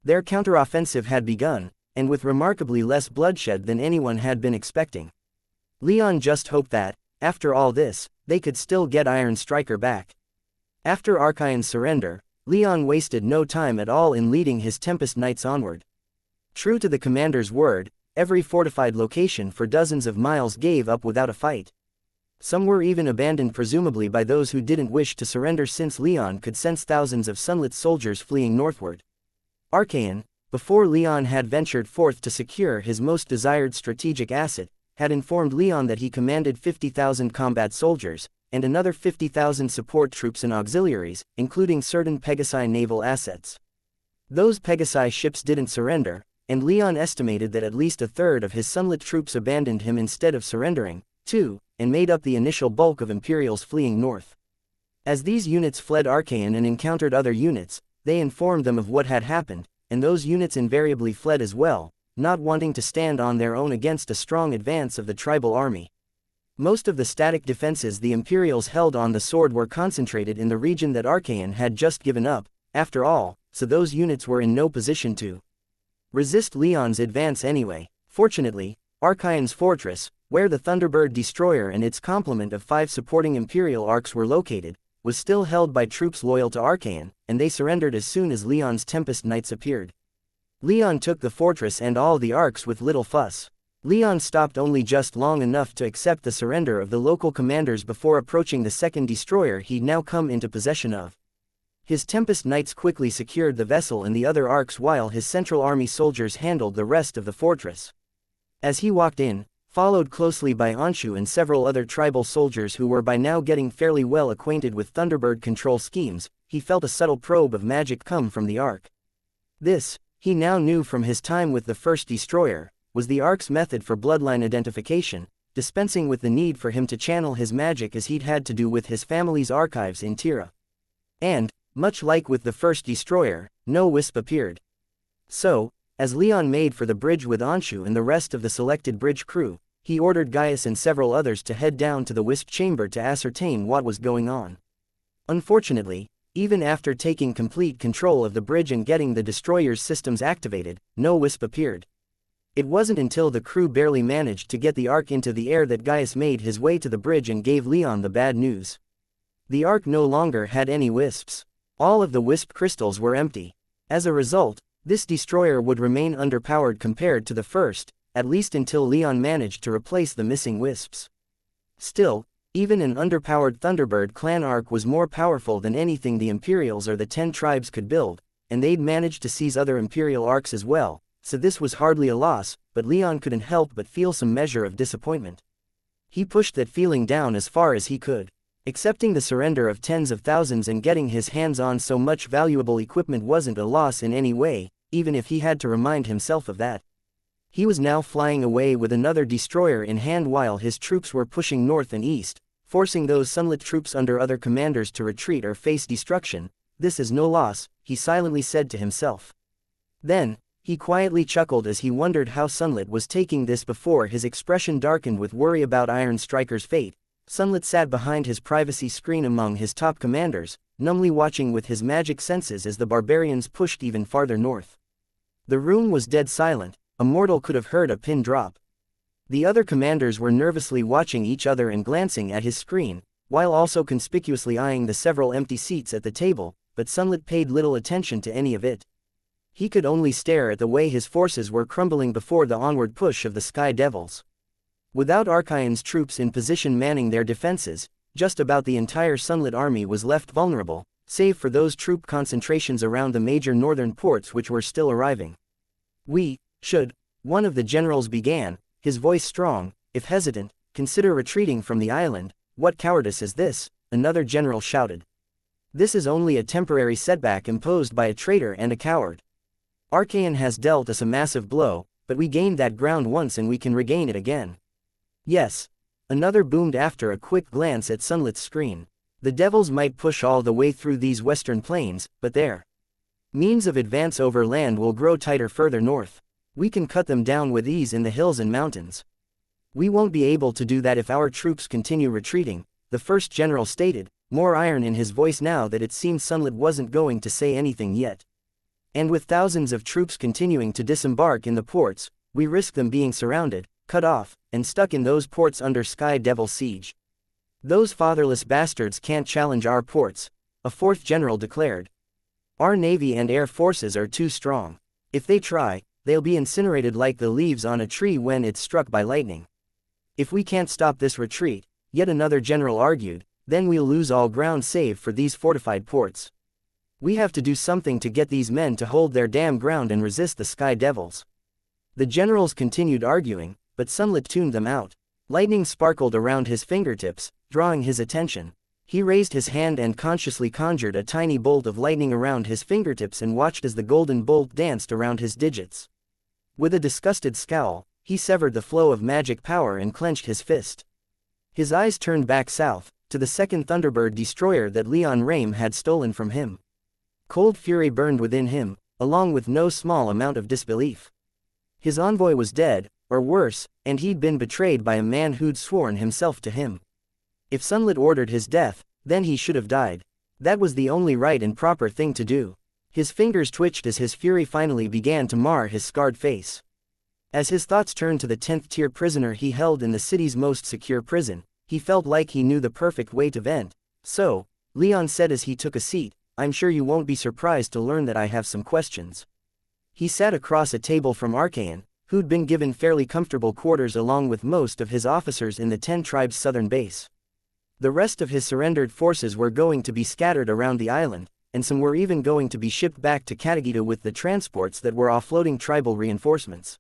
Their counteroffensive had begun, and with remarkably less bloodshed than anyone had been expecting. Leon just hoped that, after all this, they could still get Iron Striker back. After Archaon's surrender, Leon wasted no time at all in leading his Tempest Knights onward. True to the commander's word, every fortified location for dozens of miles gave up without a fight. Some were even abandoned, presumably by those who didn't wish to surrender, since Leon could sense thousands of Sunlit soldiers fleeing northward. Archaon, before Leon had ventured forth to secure his most desired strategic asset, had informed Leon that he commanded 50,000 combat soldiers, and another 50,000 support troops and auxiliaries, including certain Pegasi naval assets. Those Pegasi ships didn't surrender, and Leon estimated that at least a third of his Sunlit troops abandoned him instead of surrendering, too, and made up the initial bulk of Imperials fleeing north. As these units fled Archaon and encountered other units, they informed them of what had happened, and those units invariably fled as well, not wanting to stand on their own against a strong advance of the tribal army. Most of the static defenses the Imperials held on the sword were concentrated in the region that Archaon had just given up, after all, so those units were in no position to resist Leon's advance anyway. Fortunately, Archaon's fortress, where the Thunderbird destroyer and its complement of 5 supporting Imperial arcs were located, was still held by troops loyal to Archaon, and they surrendered as soon as Leon's Tempest Knights appeared. Leon took the fortress and all the arcs with little fuss. Leon stopped only just long enough to accept the surrender of the local commanders before approaching the second destroyer he'd now come into possession of. His Tempest Knights quickly secured the vessel and the other arcs while his Central Army soldiers handled the rest of the fortress. As he walked in, followed closely by Anshu and several other tribal soldiers who were by now getting fairly well acquainted with Thunderbird control schemes, he felt a subtle probe of magic come from the arc. This, he now knew from his time with the first destroyer, was the Ark's method for bloodline identification, dispensing with the need for him to channel his magic as he'd had to do with his family's archives in Tira. And, much like with the first destroyer, no wisp appeared. So, as Leon made for the bridge with Anshu and the rest of the selected bridge crew, he ordered Gaius and several others to head down to the wisp chamber to ascertain what was going on. Unfortunately, even after taking complete control of the bridge and getting the destroyer's systems activated, no wisp appeared. It wasn't until the crew barely managed to get the Ark into the air that Gaius made his way to the bridge and gave Leon the bad news. The Ark no longer had any wisps. All of the wisp crystals were empty. As a result, this destroyer would remain underpowered compared to the first, at least until Leon managed to replace the missing wisps. Still, even an underpowered Thunderbird clan Ark was more powerful than anything the Imperials or the 10 tribes could build, and they'd managed to seize other Imperial Arks as well. So this was hardly a loss, but Leon couldn't help but feel some measure of disappointment. He pushed that feeling down as far as he could. Accepting the surrender of tens of thousands and getting his hands on so much valuable equipment wasn't a loss in any way, even if he had to remind himself of that. He was now flying away with another destroyer in hand while his troops were pushing north and east, forcing those sunlit troops under other commanders to retreat or face destruction. This is no loss, he silently said to himself. Then, he quietly chuckled as he wondered how Sunlit was taking this before his expression darkened with worry about Iron Striker's fate. Sunlit sat behind his privacy screen among his top commanders, numbly watching with his magic senses as the barbarians pushed even farther north. The room was dead silent, a mortal could have heard a pin drop. The other commanders were nervously watching each other and glancing at his screen, while also conspicuously eyeing the several empty seats at the table, but Sunlit paid little attention to any of it. He could only stare at the way his forces were crumbling before the onward push of the Sky Devils. Without Archaean's troops in position manning their defenses, just about the entire Sunlit army was left vulnerable, save for those troop concentrations around the major northern ports which were still arriving. "We should," one of the generals began, his voice strong, if hesitant, "consider retreating from the island." "What cowardice is this?" another general shouted. "This is only a temporary setback imposed by a traitor and a coward. Archaean has dealt us a massive blow, but we gained that ground once and we can regain it again." "Yes," another boomed after a quick glance at Sunlit's screen. "The devils might push all the way through these western plains, but their means of advance over land will grow tighter further north. We can cut them down with ease in the hills and mountains." "We won't be able to do that if our troops continue retreating," the first general stated, more iron in his voice now that it seemed Sunlit wasn't going to say anything yet. "And with thousands of troops continuing to disembark in the ports, we risk them being surrounded, cut off, and stuck in those ports under Sky Devil siege. Those fatherless bastards can't challenge our ports," a fourth general declared. "Our navy and air forces are too strong. If they try, they'll be incinerated like the leaves on a tree when it's struck by lightning. If we can't stop this retreat," yet another general argued, "then we'll lose all ground save for these fortified ports. We have to do something to get these men to hold their damn ground and resist the Sky Devils." The generals continued arguing, but Sunlit tuned them out. Lightning sparkled around his fingertips, drawing his attention. He raised his hand and consciously conjured a tiny bolt of lightning around his fingertips and watched as the golden bolt danced around his digits. With a disgusted scowl, he severed the flow of magic power and clenched his fist. His eyes turned back south, to the second Thunderbird destroyer that Leon Rame had stolen from him. Cold fury burned within him, along with no small amount of disbelief. His envoy was dead, or worse, and he'd been betrayed by a man who'd sworn himself to him. If Sunlit ordered his death, then he should have died. That was the only right and proper thing to do. His fingers twitched as his fury finally began to mar his scarred face. As his thoughts turned to the 10th-tier prisoner he held in the city's most secure prison, he felt like he knew the perfect way to vent. "So," Leon said as he took a seat, "I'm sure you won't be surprised to learn that I have some questions." He sat across a table from Archaon, who'd been given fairly comfortable quarters along with most of his officers in the 10 tribes' southern base. The rest of his surrendered forces were going to be scattered around the island, and some were even going to be shipped back to Katagita with the transports that were offloading tribal reinforcements.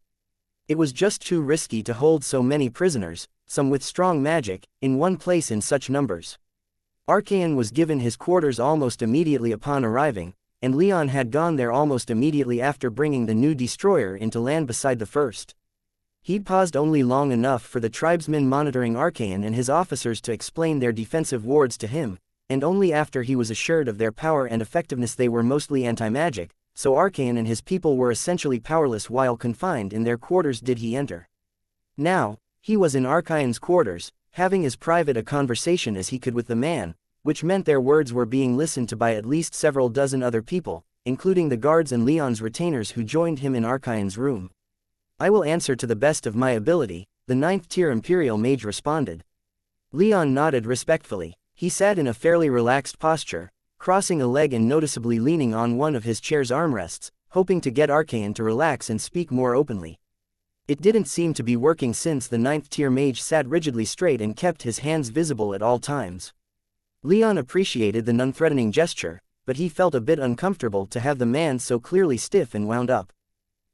It was just too risky to hold so many prisoners, some with strong magic, in one place in such numbers. Archaon was given his quarters almost immediately upon arriving, and Leon had gone there almost immediately after bringing the new destroyer into land beside the first. He'd paused only long enough for the tribesmen monitoring Archaon and his officers to explain their defensive wards to him, and only after he was assured of their power and effectiveness they were mostly anti-magic, so Archaon and his people were essentially powerless while confined in their quarters did he enter. Now, he was in Archaon's quarters, having as private a conversation as he could with the man, which meant their words were being listened to by at least several dozen other people, including the guards and Leon's retainers who joined him in Archaon's room. I will answer to the best of my ability, the 9th-tier Imperial Mage responded. Leon nodded respectfully. He sat in a fairly relaxed posture, crossing a leg and noticeably leaning on one of his chair's armrests, hoping to get Archaon to relax and speak more openly. It didn't seem to be working since the 9th-tier mage sat rigidly straight and kept his hands visible at all times. Leon appreciated the non-threatening gesture, but he felt a bit uncomfortable to have the man so clearly stiff and wound up.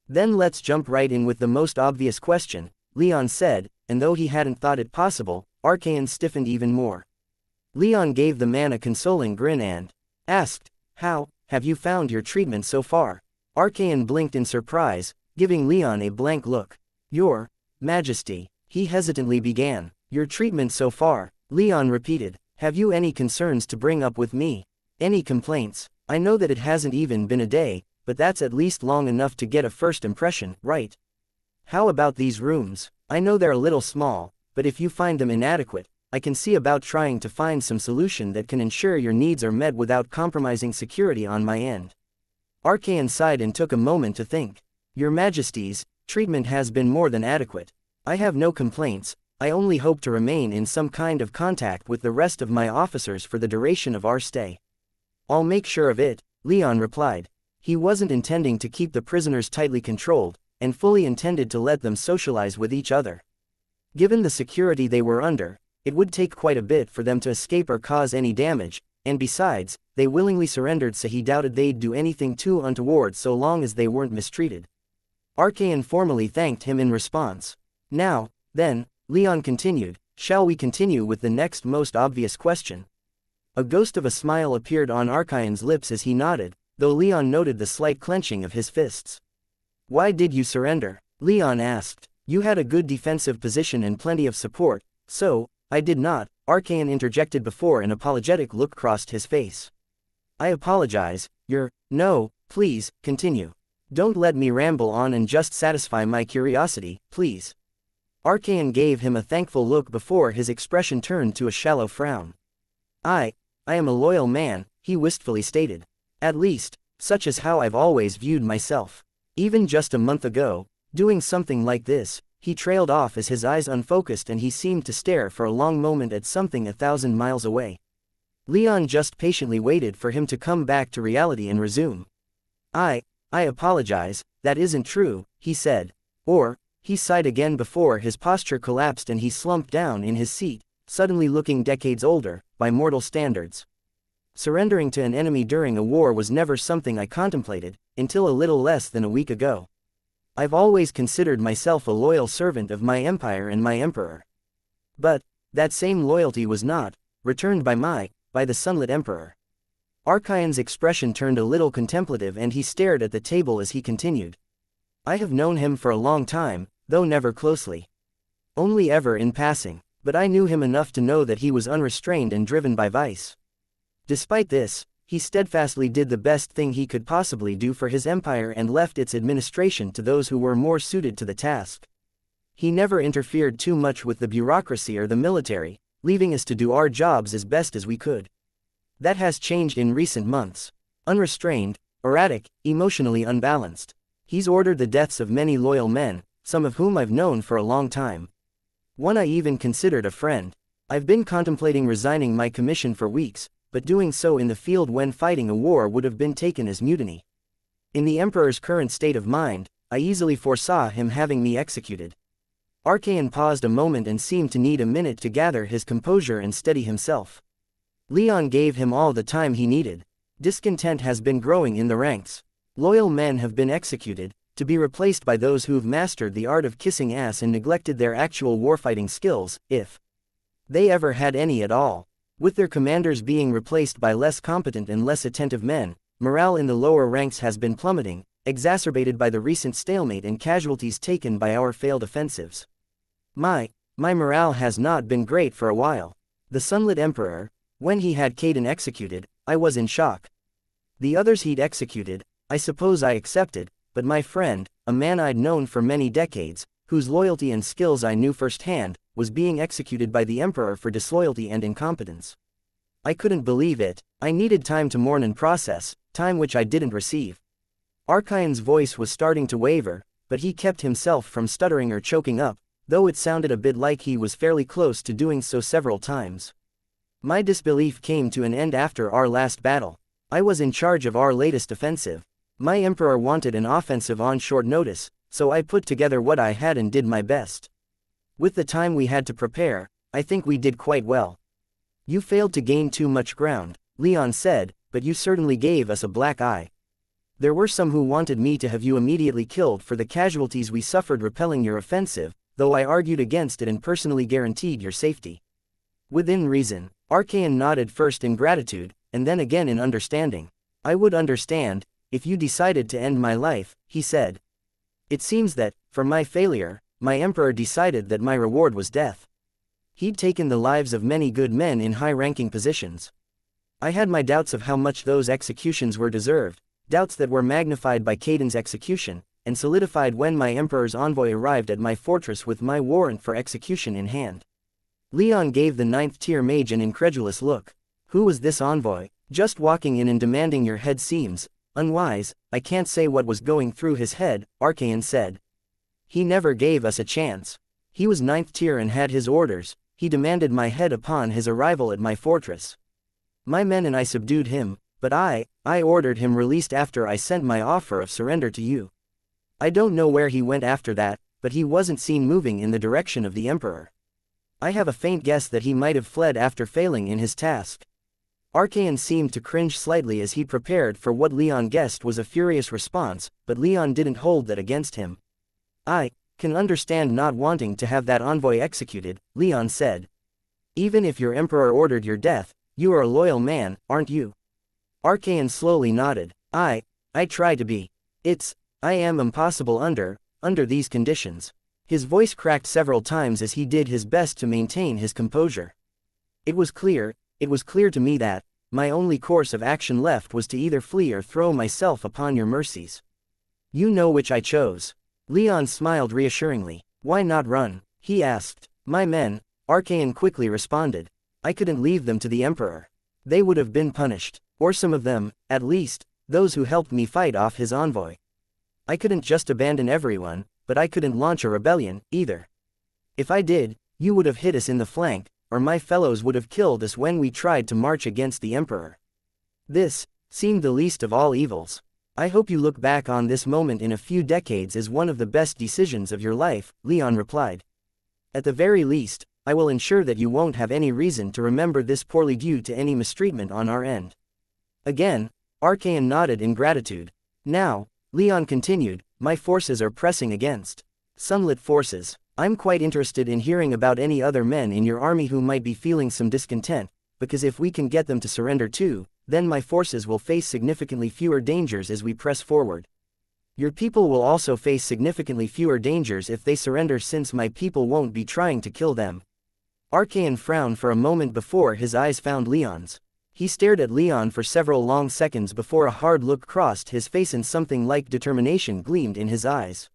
Then let's jump right in with the most obvious question, Leon said, and though he hadn't thought it possible, Archaon stiffened even more. Leon gave the man a consoling grin and asked, "How have you found your treatment so far?" Archaon blinked in surprise, giving Leon a blank look. "Your Majesty," he hesitantly began. "Your treatment so far," Leon repeated. "Have you any concerns to bring up with me? Any complaints? I know that it hasn't even been a day, but that's at least long enough to get a first impression, right? How about these rooms? I know they're a little small, but if you find them inadequate, I can see about trying to find some solution that can ensure your needs are met without compromising security on my end." Archaon sighed and took a moment to think. "Your Majesty's treatment has been more than adequate. I have no complaints. I only hope to remain in some kind of contact with the rest of my officers for the duration of our stay." "I'll make sure of it," Leon replied. He wasn't intending to keep the prisoners tightly controlled, and fully intended to let them socialize with each other. Given the security they were under, it would take quite a bit for them to escape or cause any damage, and besides, they willingly surrendered, so he doubted they'd do anything too untoward so long as they weren't mistreated. Archaon formally thanked him in response. "Now, then," Leon continued, "shall we continue with the next most obvious question?" A ghost of a smile appeared on Archaon's lips as he nodded, though Leon noted the slight clenching of his fists. "Why did you surrender?" Leon asked. "You had a good defensive position and plenty of support, so I did not," Archaon interjected before an apologetic look crossed his face. "I apologize, no, please, continue. Don't let me ramble on and just satisfy my curiosity, please." Archaon gave him a thankful look before his expression turned to a shallow frown. I am a loyal man," he wistfully stated. "At least, such is how I've always viewed myself. Even just a month ago, doing something like this," he trailed off as his eyes unfocused and he seemed to stare for a long moment at something 1,000 miles away. Leon just patiently waited for him to come back to reality and resume. I apologize, that isn't true," he said. He sighed again before his posture collapsed and he slumped down in his seat, suddenly looking decades older, by mortal standards. "Surrendering to an enemy during a war was never something I contemplated, until a little less than a week ago. I've always considered myself a loyal servant of my empire and my emperor. But that same loyalty was not returned by the sunlit emperor." Archaon's expression turned a little contemplative and he stared at the table as he continued. "I have known him for a long time, though never closely. Only ever in passing, but I knew him enough to know that he was unrestrained and driven by vice. Despite this, he steadfastly did the best thing he could possibly do for his empire and left its administration to those who were more suited to the task. He never interfered too much with the bureaucracy or the military, leaving us to do our jobs as best as we could. That has changed in recent months. Unrestrained, erratic, emotionally unbalanced. He's ordered the deaths of many loyal men, some of whom I've known for a long time. One I even considered a friend. I've been contemplating resigning my commission for weeks, but doing so in the field when fighting a war would have been taken as mutiny. In the Emperor's current state of mind, I easily foresaw him having me executed. Archaon paused a moment and seemed to need a minute to gather his composure and steady himself. Leon gave him all the time he needed. Discontent has been growing in the ranks. Loyal men have been executed, to be replaced by those who've mastered the art of kissing ass and neglected their actual warfighting skills, if they ever had any at all. With their commanders being replaced by less competent and less attentive men, morale in the lower ranks has been plummeting, exacerbated by the recent stalemate and casualties taken by our failed offensives. My morale has not been great for a while. The Sunlit Emperor, when he had Caden executed, I was in shock. The others he'd executed, I suppose I accepted, but my friend, a man I'd known for many decades, whose loyalty and skills I knew firsthand, was being executed by the Emperor for disloyalty and incompetence. I couldn't believe it. I needed time to mourn and process, time which I didn't receive. Archaon's voice was starting to waver, but he kept himself from stuttering or choking up, though it sounded a bit like he was fairly close to doing so several times. My disbelief came to an end after our last battle. I was in charge of our latest offensive. My Emperor wanted an offensive on short notice, so I put together what I had and did my best. With the time we had to prepare, I think we did quite well. You failed to gain too much ground, Leon said, but you certainly gave us a black eye. There were some who wanted me to have you immediately killed for the casualties we suffered repelling your offensive, though I argued against it and personally guaranteed your safety. Within reason, Archaon nodded first in gratitude, and then again in understanding. I would understand, if you decided to end my life, he said. It seems that, for my failure, my Emperor decided that my reward was death. He'd taken the lives of many good men in high-ranking positions. I had my doubts of how much those executions were deserved, doubts that were magnified by Caden's execution, and solidified when my Emperor's envoy arrived at my fortress with my warrant for execution in hand. Leon gave the 9th-tier mage an incredulous look. Who was this envoy? Just walking in and demanding your head seems unwise. I can't say what was going through his head, Archaon said. He never gave us a chance. He was 9th tier and had his orders. He demanded my head upon his arrival at my fortress. My men and I subdued him, but I ordered him released after I sent my offer of surrender to you. I don't know where he went after that, but he wasn't seen moving in the direction of the Emperor. I have a faint guess that he might have fled after failing in his task. Archaon seemed to cringe slightly as he prepared for what Leon guessed was a furious response, but Leon didn't hold that against him. I can understand not wanting to have that envoy executed, Leon said. Even if your Emperor ordered your death, you are a loyal man, aren't you? Archaon slowly nodded. I try to be. I am impossible under these conditions. His voice cracked several times as he did his best to maintain his composure. It was clear to me that my only course of action left was to either flee or throw myself upon your mercies. You know which I chose. Leon smiled reassuringly. Why not run? He asked. My men, Archaon quickly responded. I couldn't leave them to the Emperor. They would have been punished. Or some of them, at least, those who helped me fight off his envoy. I couldn't just abandon everyone, but I couldn't launch a rebellion, either. If I did, you would have hit us in the flank, or my fellows would have killed us when we tried to march against the Emperor. This seemed the least of all evils. I hope you look back on this moment in a few decades as one of the best decisions of your life, Leon replied. At the very least, I will ensure that you won't have any reason to remember this poorly due to any mistreatment on our end. Again, Archaon nodded in gratitude. Now, Leon continued, my forces are pressing against sunlit forces. I'm quite interested in hearing about any other men in your army who might be feeling some discontent, because if we can get them to surrender too, then my forces will face significantly fewer dangers as we press forward. Your people will also face significantly fewer dangers if they surrender, since my people won't be trying to kill them. Archaon frowned for a moment before his eyes found Leon's. He stared at Leon for several long seconds before a hard look crossed his face and something like determination gleamed in his eyes.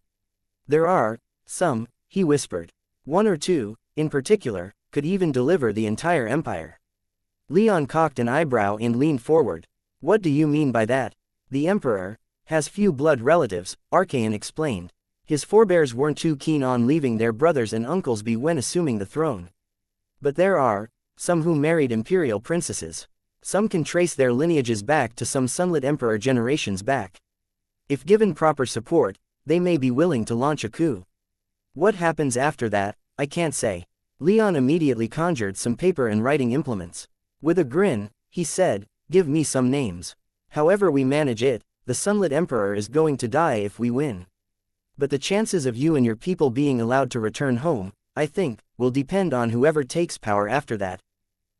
There are some, he whispered. One or two, in particular, could even deliver the entire empire. Leon cocked an eyebrow and leaned forward. What do you mean by that? The Emperor has few blood relatives, Archaon explained. His forebears weren't too keen on leaving their brothers and uncles be when assuming the throne. But there are some who married imperial princesses. Some can trace their lineages back to some sunlit emperor generations back. If given proper support, they may be willing to launch a coup. What happens after that, I can't say. Leon immediately conjured some paper and writing implements. With a grin, he said, "Give me some names. However we manage it, the Sunlit Emperor is going to die if we win. But the chances of you and your people being allowed to return home, I think, will depend on whoever takes power after that.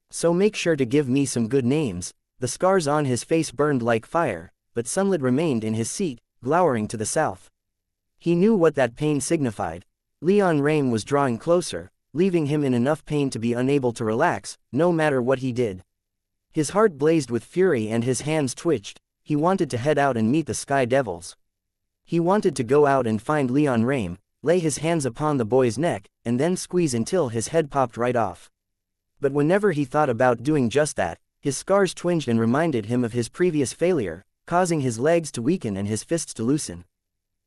So make sure to give me some good names." The scars on his face burned like fire, but Sunlit remained in his seat, glowering to the south. He knew what that pain signified. Leon Rame was drawing closer, leaving him in enough pain to be unable to relax, no matter what he did. His heart blazed with fury and his hands twitched. He wanted to head out and meet the Sky Devils. He wanted to go out and find Leon Rame, lay his hands upon the boy's neck, and then squeeze until his head popped right off. But whenever he thought about doing just that, his scars twinged and reminded him of his previous failure, causing his legs to weaken and his fists to loosen.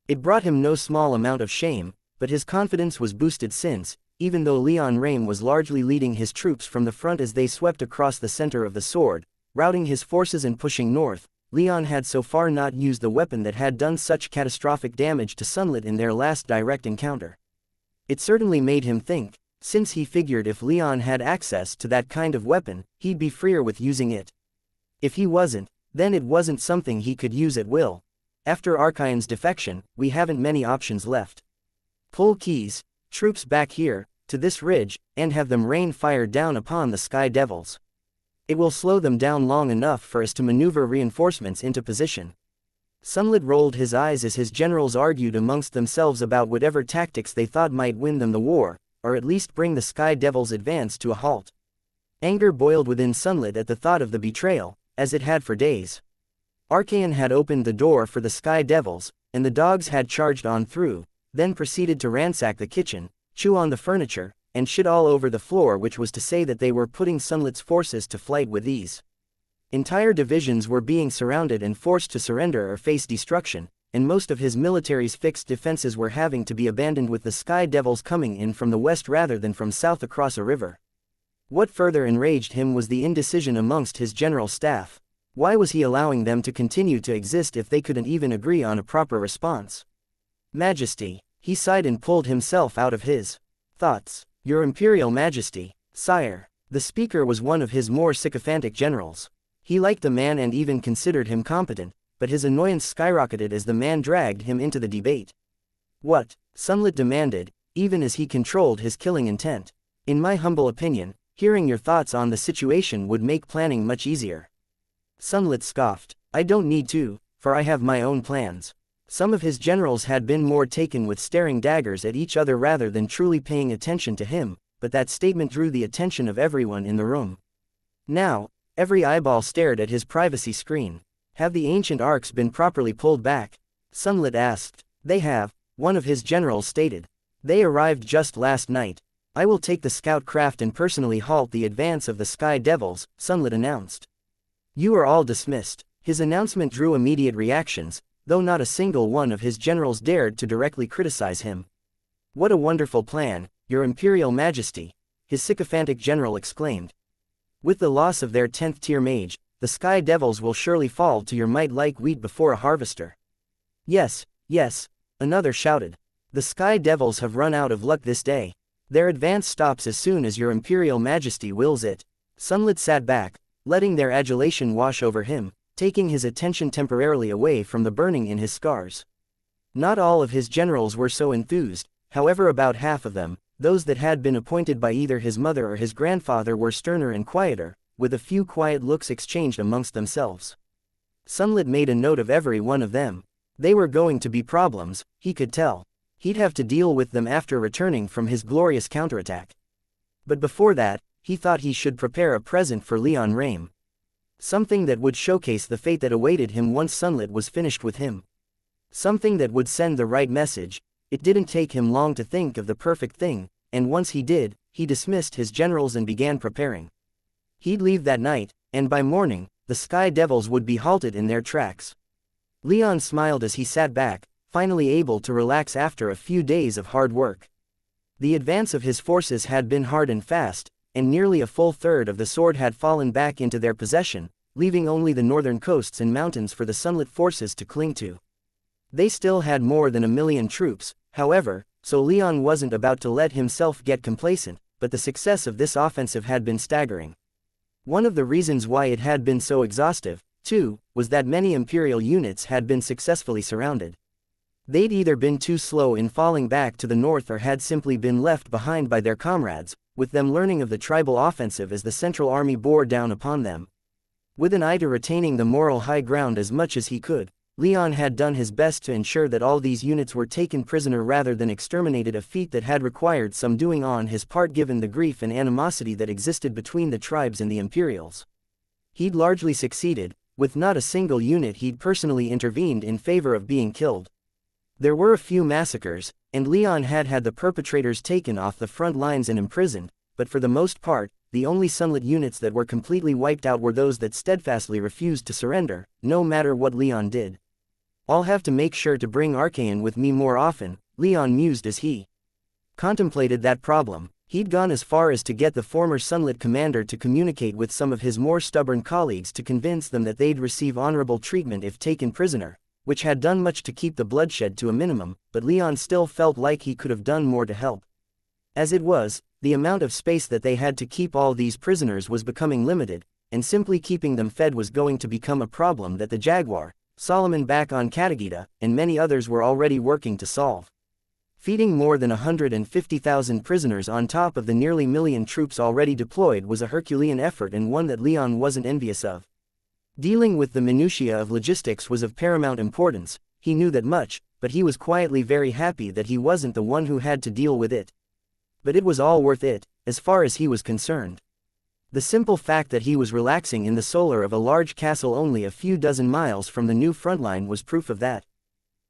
It brought him no small amount of shame, but his confidence was boosted since, even though Leon Rame was largely leading his troops from the front as they swept across the center of the sword, routing his forces and pushing north, Leon had so far not used the weapon that had done such catastrophic damage to Sunlit in their last direct encounter. It certainly made him think, since he figured if Leon had access to that kind of weapon, he'd be freer with using it. If he wasn't, then it wasn't something he could use at will. After Archaon's defection, we haven't many options left. Pull keys, troops back here, to this ridge, and have them rain fire down upon the Sky Devils. It will slow them down long enough for us to maneuver reinforcements into position. Sunlit rolled his eyes as his generals argued amongst themselves about whatever tactics they thought might win them the war, or at least bring the Sky Devils' advance to a halt. Anger boiled within Sunlit at the thought of the betrayal, as it had for days. Archaon had opened the door for the Sky Devils, and the dogs had charged on through, then proceeded to ransack the kitchen, chew on the furniture, and shit all over the floor, which was to say that they were putting Sunlit's forces to flight with ease. Entire divisions were being surrounded and forced to surrender or face destruction, and most of his military's fixed defenses were having to be abandoned with the Sky Devils coming in from the west rather than from south across a river. What further enraged him was the indecision amongst his general staff. Why was he allowing them to continue to exist if they couldn't even agree on a proper response? Majesty, he sighed and pulled himself out of his thoughts. Your Imperial Majesty, sire. The speaker was one of his more sycophantic generals. He liked the man and even considered him competent, but his annoyance skyrocketed as the man dragged him into the debate. What? Sunlit demanded, even as he controlled his killing intent. In my humble opinion, hearing your thoughts on the situation would make planning much easier. Sunlit scoffed. I don't need to, for I have my own plans. Some of his generals had been more taken with staring daggers at each other rather than truly paying attention to him, but that statement drew the attention of everyone in the room. Now, every eyeball stared at his privacy screen. Have the ancient arcs been properly pulled back? Sunlit asked. They have, one of his generals stated. They arrived just last night. I will take the scout craft and personally halt the advance of the Sky Devils, Sunlit announced. You are all dismissed. His announcement drew immediate reactions, though not a single one of his generals dared to directly criticize him. What a wonderful plan, Your Imperial Majesty, his sycophantic general exclaimed. With the loss of their 10th tier mage, the Sky Devils will surely fall to your might like wheat before a harvester. Yes, yes, another shouted. The Sky Devils have run out of luck this day. Their advance stops as soon as Your Imperial Majesty wills it. Sunlit sat back, letting their adulation wash over him, taking his attention temporarily away from the burning in his scars. Not all of his generals were so enthused, however about half of them, those that had been appointed by either his mother or his grandfather, were sterner and quieter, with a few quiet looks exchanged amongst themselves. Sunlit made a note of every one of them. They were going to be problems, he could tell. He'd have to deal with them after returning from his glorious counterattack. But before that, he thought he should prepare a present for Leon Rame. Something that would showcase the fate that awaited him once Sunlit was finished with him. Something that would send the right message. It didn't take him long to think of the perfect thing, and once he did, he dismissed his generals and began preparing. He'd leave that night, and by morning, the Sky Devils would be halted in their tracks. Leon smiled as he sat back, finally able to relax after a few days of hard work. The advance of his forces had been hard and fast, and nearly a full third of the sword had fallen back into their possession, leaving only the northern coasts and mountains for the Sunlit forces to cling to. They still had more than 1,000,000 troops, however, so Leon wasn't about to let himself get complacent, but the success of this offensive had been staggering. One of the reasons why it had been so exhaustive, too, was that many Imperial units had been successfully surrounded. They'd either been too slow in falling back to the north or had simply been left behind by their comrades, with them learning of the tribal offensive as the Central Army bore down upon them. With an eye to retaining the moral high ground as much as he could, Leon had done his best to ensure that all these units were taken prisoner rather than exterminated, a feat that had required some doing on his part given the grief and animosity that existed between the tribes and the Imperials. He'd largely succeeded, with not a single unit he'd personally intervened in favor of being killed. There were a few massacres, and Leon had had the perpetrators taken off the front lines and imprisoned, but for the most part, the only sunlit units that were completely wiped out were those that steadfastly refused to surrender, no matter what Leon did. "I'll have to make sure to bring Archaon with me more often," Leon mused as he contemplated that problem. He'd gone as far as to get the former Sunlit commander to communicate with some of his more stubborn colleagues to convince them that they'd receive honorable treatment if taken prisoner, which had done much to keep the bloodshed to a minimum, but Leon still felt like he could have done more to help. As it was, the amount of space that they had to keep all these prisoners was becoming limited, and simply keeping them fed was going to become a problem that the Jaguar, Solomon back on Katagita, and many others were already working to solve. Feeding more than 150,000 prisoners on top of the nearly 1,000,000 troops already deployed was a Herculean effort and one that Leon wasn't envious of. Dealing with the minutiae of logistics was of paramount importance, he knew that much, but he was quietly very happy that he wasn't the one who had to deal with it. But it was all worth it, as far as he was concerned. The simple fact that he was relaxing in the solar of a large castle only a few dozen miles from the new frontline was proof of that.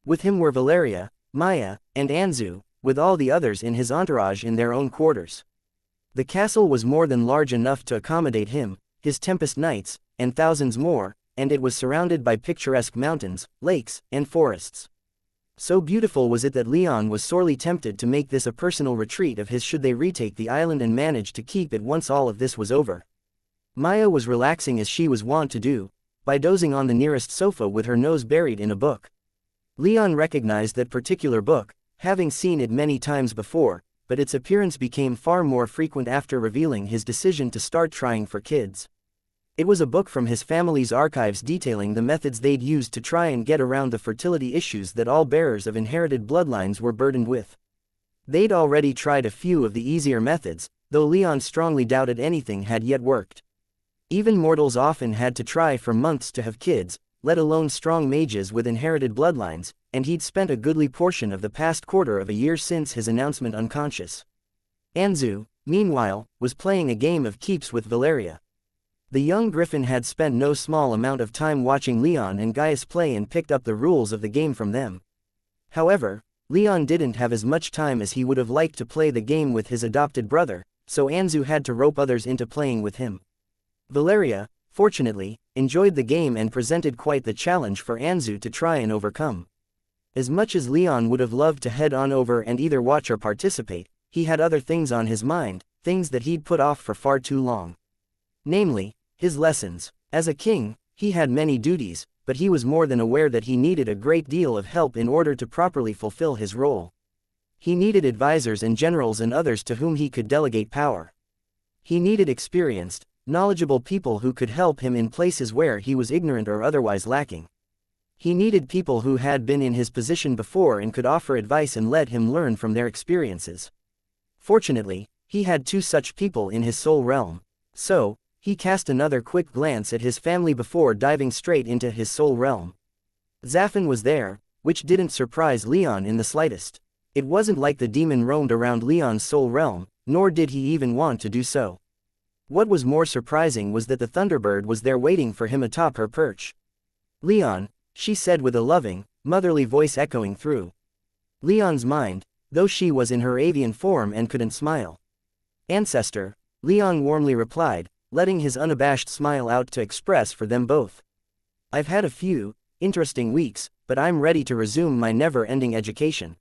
With him were Valeria, Maya, and Anzu, with all the others in his entourage in their own quarters. The castle was more than large enough to accommodate him, his Tempest Knights, and thousands more, and it was surrounded by picturesque mountains, lakes, and forests. So beautiful was it that Leon was sorely tempted to make this a personal retreat of his should they retake the island and manage to keep it once all of this was over. Maya was relaxing as she was wont to do, by dozing on the nearest sofa with her nose buried in a book. Leon recognized that particular book, having seen it many times before, but its appearance became far more frequent after revealing his decision to start trying for kids. It was a book from his family's archives detailing the methods they'd used to try and get around the fertility issues that all bearers of inherited bloodlines were burdened with. They'd already tried a few of the easier methods, though Leon strongly doubted anything had yet worked. Even mortals often had to try for months to have kids, let alone strong mages with inherited bloodlines, and he'd spent a goodly portion of the past quarter of a year since his announcement unconscious. Anzu, meanwhile, was playing a game of keeps with Valeria. The young griffin had spent no small amount of time watching Leon and Gaius play and picked up the rules of the game from them. However, Leon didn't have as much time as he would have liked to play the game with his adopted brother, so Anzu had to rope others into playing with him. Valeria, fortunately, enjoyed the game and presented quite the challenge for Anzu to try and overcome. As much as Leon would have loved to head on over and either watch or participate, he had other things on his mind, things that he'd put off for far too long. Namely, his lessons. As a king, he had many duties, but he was more than aware that he needed a great deal of help in order to properly fulfill his role. He needed advisors and generals and others to whom he could delegate power. He needed experienced, knowledgeable people who could help him in places where he was ignorant or otherwise lacking. He needed people who had been in his position before and could offer advice and let him learn from their experiences. Fortunately, he had two such people in his soul realm. So, he cast another quick glance at his family before diving straight into his soul realm. Zafin was there, which didn't surprise Leon in the slightest. It wasn't like the demon roamed around Leon's soul realm, nor did he even want to do so. What was more surprising was that the Thunderbird was there waiting for him atop her perch. "Leon," she said with a loving, motherly voice echoing through Leon's mind, though she was in her avian form and couldn't smile. "Ancestor," Leon warmly replied, letting his unabashed smile out to express for them both. "I've had a few interesting weeks, but I'm ready to resume my never-ending education."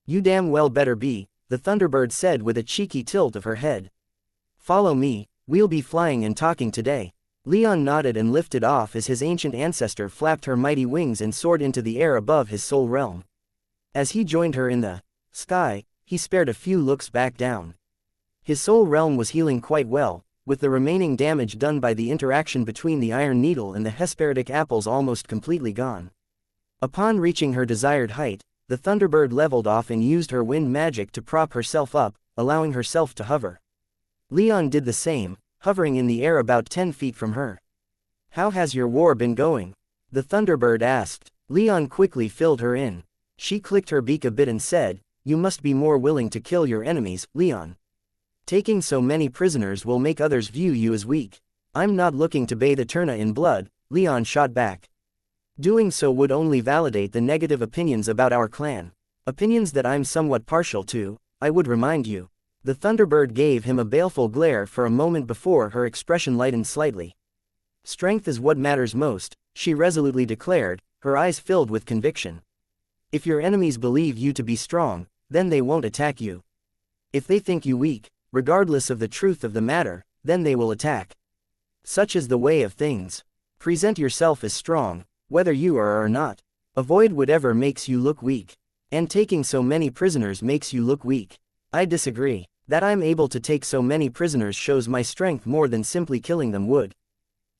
"You damn well better be," the Thunderbird said with a cheeky tilt of her head. "Follow me, we'll be flying and talking today." Leon nodded and lifted off as his ancient ancestor flapped her mighty wings and soared into the air above his soul realm. As he joined her in the sky, he spared a few looks back down. His soul realm was healing quite well, with the remaining damage done by the interaction between the iron needle and the Hesperidic apples almost completely gone. Upon reaching her desired height, the Thunderbird leveled off and used her wind magic to prop herself up, allowing herself to hover. Leon did the same, hovering in the air about 10 feet from her. "How has your war been going?" the Thunderbird asked. Leon quickly filled her in. She clicked her beak a bit and said, "You must be more willing to kill your enemies, Leon. Taking so many prisoners will make others view you as weak." "I'm not looking to bathe Eterna in blood," Leon shot back. "Doing so would only validate the negative opinions about our clan. Opinions that I'm somewhat partial to, I would remind you." The Thunderbird gave him a baleful glare for a moment before her expression lightened slightly. "Strength is what matters most," she resolutely declared, her eyes filled with conviction. "If your enemies believe you to be strong, then they won't attack you. If they think you weak, regardless of the truth of the matter, then they will attack. Such is the way of things. Present yourself as strong, whether you are or not. Avoid whatever makes you look weak. And taking so many prisoners makes you look weak. I disagree. That I'm able to take so many prisoners shows my strength more than simply killing them would."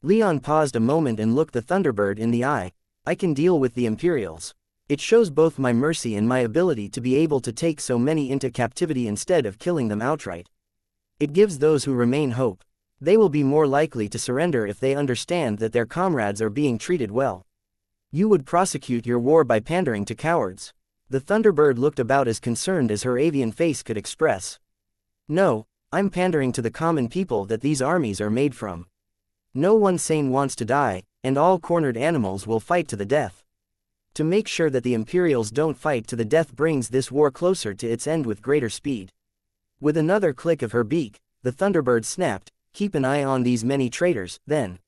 Leon paused a moment and looked the Thunderbird in the eye. "I can deal with the Imperials. It shows both my mercy and my ability to be able to take so many into captivity instead of killing them outright. It gives those who remain hope. They will be more likely to surrender if they understand that their comrades are being treated well. You would prosecute your war by pandering to cowards." The Thunderbird looked about as concerned as her avian face could express. "No, I'm pandering to the common people that these armies are made from. No one sane wants to die, and all cornered animals will fight to the death. To make sure that the Imperials don't fight to the death brings this war closer to its end with greater speed." With another click of her beak, the Thunderbird snapped, "Keep an eye on these many traitors, then.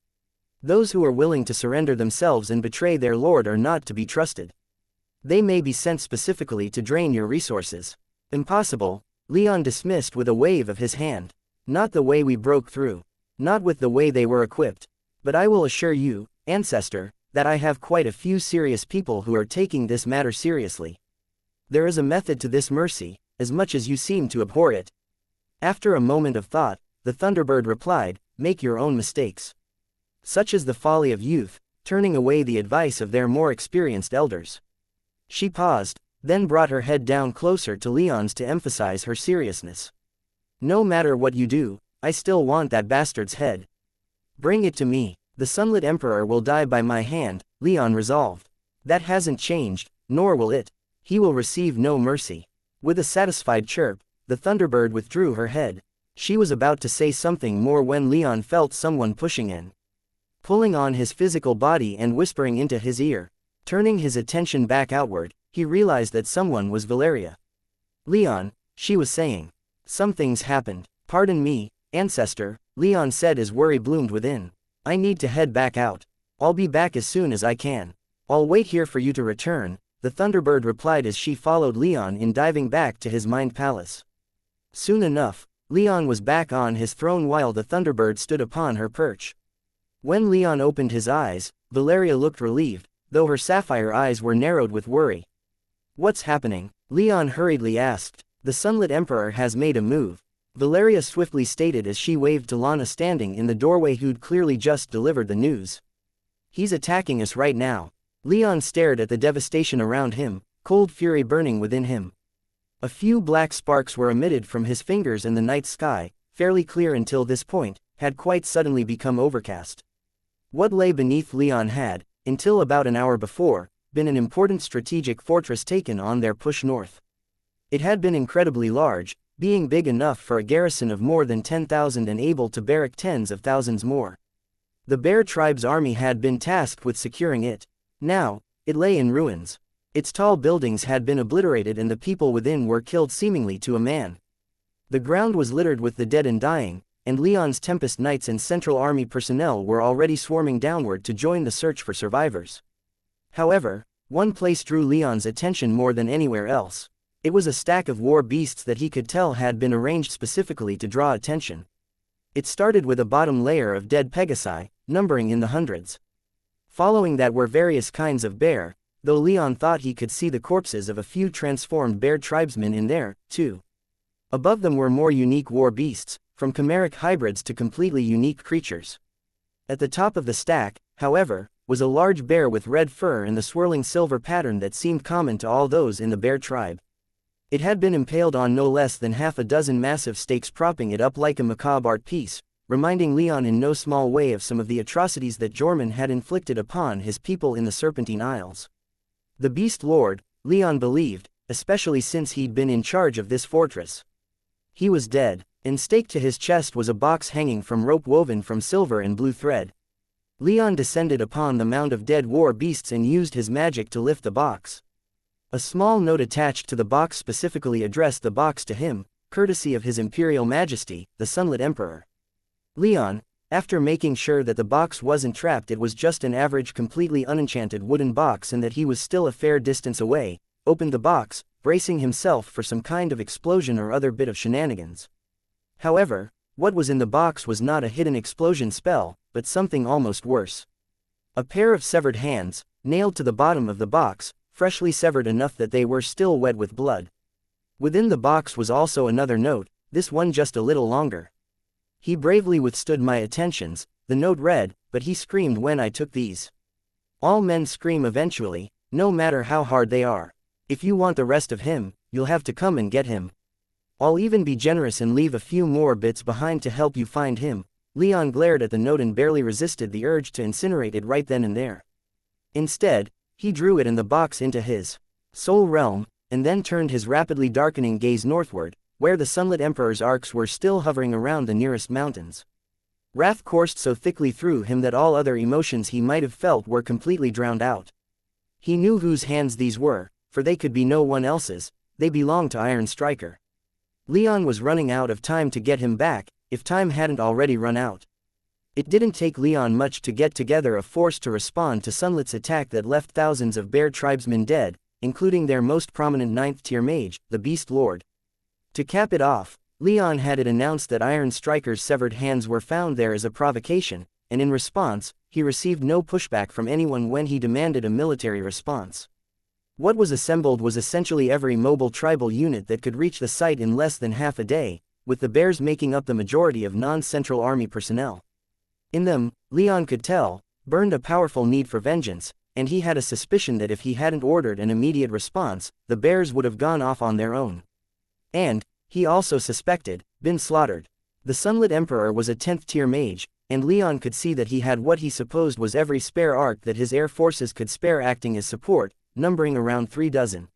Those who are willing to surrender themselves and betray their lord are not to be trusted. They may be sent specifically to drain your resources." "Impossible," Leon dismissed with a wave of his hand. "Not the way we broke through. Not with the way they were equipped. But I will assure you, Ancestor, that I have quite a few serious people who are taking this matter seriously. There is a method to this mercy, as much as you seem to abhor it." After a moment of thought, the Thunderbird replied, "Make your own mistakes. Such is the folly of youth, turning away the advice of their more experienced elders." She paused, then brought her head down closer to Leon's to emphasize her seriousness. "No matter what you do, I still want that bastard's head. Bring it to me. The Sunlit Emperor will die by my hand," Leon resolved. "That hasn't changed, nor will it. He will receive no mercy." With a satisfied chirp, the Thunderbird withdrew her head. She was about to say something more when Leon felt someone pushing in, pulling on his physical body and whispering into his ear. Turning his attention back outward, he realized that someone was Valeria. "Leon," she was saying. "Something's happened." "Pardon me, Ancestor," Leon said as worry bloomed within. "I need to head back out. I'll be back as soon as I can." "I'll wait here for you to return," the Thunderbird replied as she followed Leon in diving back to his mind palace. Soon enough, Leon was back on his throne while the Thunderbird stood upon her perch. When Leon opened his eyes, Valeria looked relieved, though her sapphire eyes were narrowed with worry. "What's happening?" Leon hurriedly asked. "The Sunlit Emperor has made a move," Valeria swiftly stated as she waved to Lana standing in the doorway who'd clearly just delivered the news. "He's attacking us right now." Leon stared at the devastation around him, cold fury burning within him. A few black sparks were emitted from his fingers and the night sky, fairly clear until this point, had quite suddenly become overcast. What lay beneath Leon had, until about an hour before, been an important strategic fortress taken on their push north. It had been incredibly large, being big enough for a garrison of more than 10,000 and able to barrack tens of thousands more. The Bear Tribe's army had been tasked with securing it. Now, it lay in ruins. Its tall buildings had been obliterated and the people within were killed seemingly to a man. The ground was littered with the dead and dying, and Leon's Tempest Knights and Central Army personnel were already swarming downward to join the search for survivors. However, one place drew Leon's attention more than anywhere else. It was a stack of war beasts that he could tell had been arranged specifically to draw attention. It started with a bottom layer of dead Pegasi, numbering in the hundreds. Following that were various kinds of bear, though Leon thought he could see the corpses of a few transformed bear tribesmen in there, too. Above them were more unique war beasts, from chimeric hybrids to completely unique creatures. At the top of the stack, however, was a large bear with red fur and the swirling silver pattern that seemed common to all those in the bear tribe. It had been impaled on no less than half a dozen massive stakes, propping it up like a macabre art piece, reminding Leon in no small way of some of the atrocities that Jorman had inflicted upon his people in the Serpentine Isles. The Beast Lord, Leon believed, especially since he'd been in charge of this fortress. He was dead, and staked to his chest was a box hanging from rope woven from silver and blue thread. Leon descended upon the mound of dead war beasts and used his magic to lift the box. A small note attached to the box specifically addressed the box to him, courtesy of His Imperial Majesty, the Sunlit Emperor. Leon, after making sure that the box wasn't trapped, it was just an average completely unenchanted wooden box and that he was still a fair distance away, opened the box, bracing himself for some kind of explosion or other bit of shenanigans. However, what was in the box was not a hidden explosion spell, but something almost worse. A pair of severed hands, nailed to the bottom of the box, freshly severed enough that they were still wet with blood. Within the box was also another note, this one just a little longer. He bravely withstood my attentions, the note read, "But he screamed when I took these. All men scream eventually, no matter how hard they are. If you want the rest of him, you'll have to come and get him. I'll even be generous and leave a few more bits behind to help you find him." Leon glared at the note and barely resisted the urge to incinerate it right then and there. Instead, he drew it and the box into his soul realm, and then turned his rapidly darkening gaze northward, where the Sunlit Emperor's arcs were still hovering around the nearest mountains. Wrath coursed so thickly through him that all other emotions he might have felt were completely drowned out. He knew whose hands these were, for they could be no one else's, they belonged to Iron Striker. Leon was running out of time to get him back, if time hadn't already run out. It didn't take Leon much to get together a force to respond to Sunlit's attack that left thousands of bear tribesmen dead, including their most prominent 9th-tier mage, the Beast Lord. To cap it off, Leon had it announced that Iron Striker's severed hands were found there as a provocation, and in response, he received no pushback from anyone when he demanded a military response. What was assembled was essentially every mobile tribal unit that could reach the site in less than half a day, with the bears making up the majority of non-Central Army personnel. In them, Leon could tell, burned a powerful need for vengeance, and he had a suspicion that if he hadn't ordered an immediate response, the bears would have gone off on their own. And, he also suspected, been slaughtered. The Sunlit Emperor was a 10th-tier mage, and Leon could see that he had what he supposed was every spare arc that his air forces could spare acting as support, numbering around 3 dozen.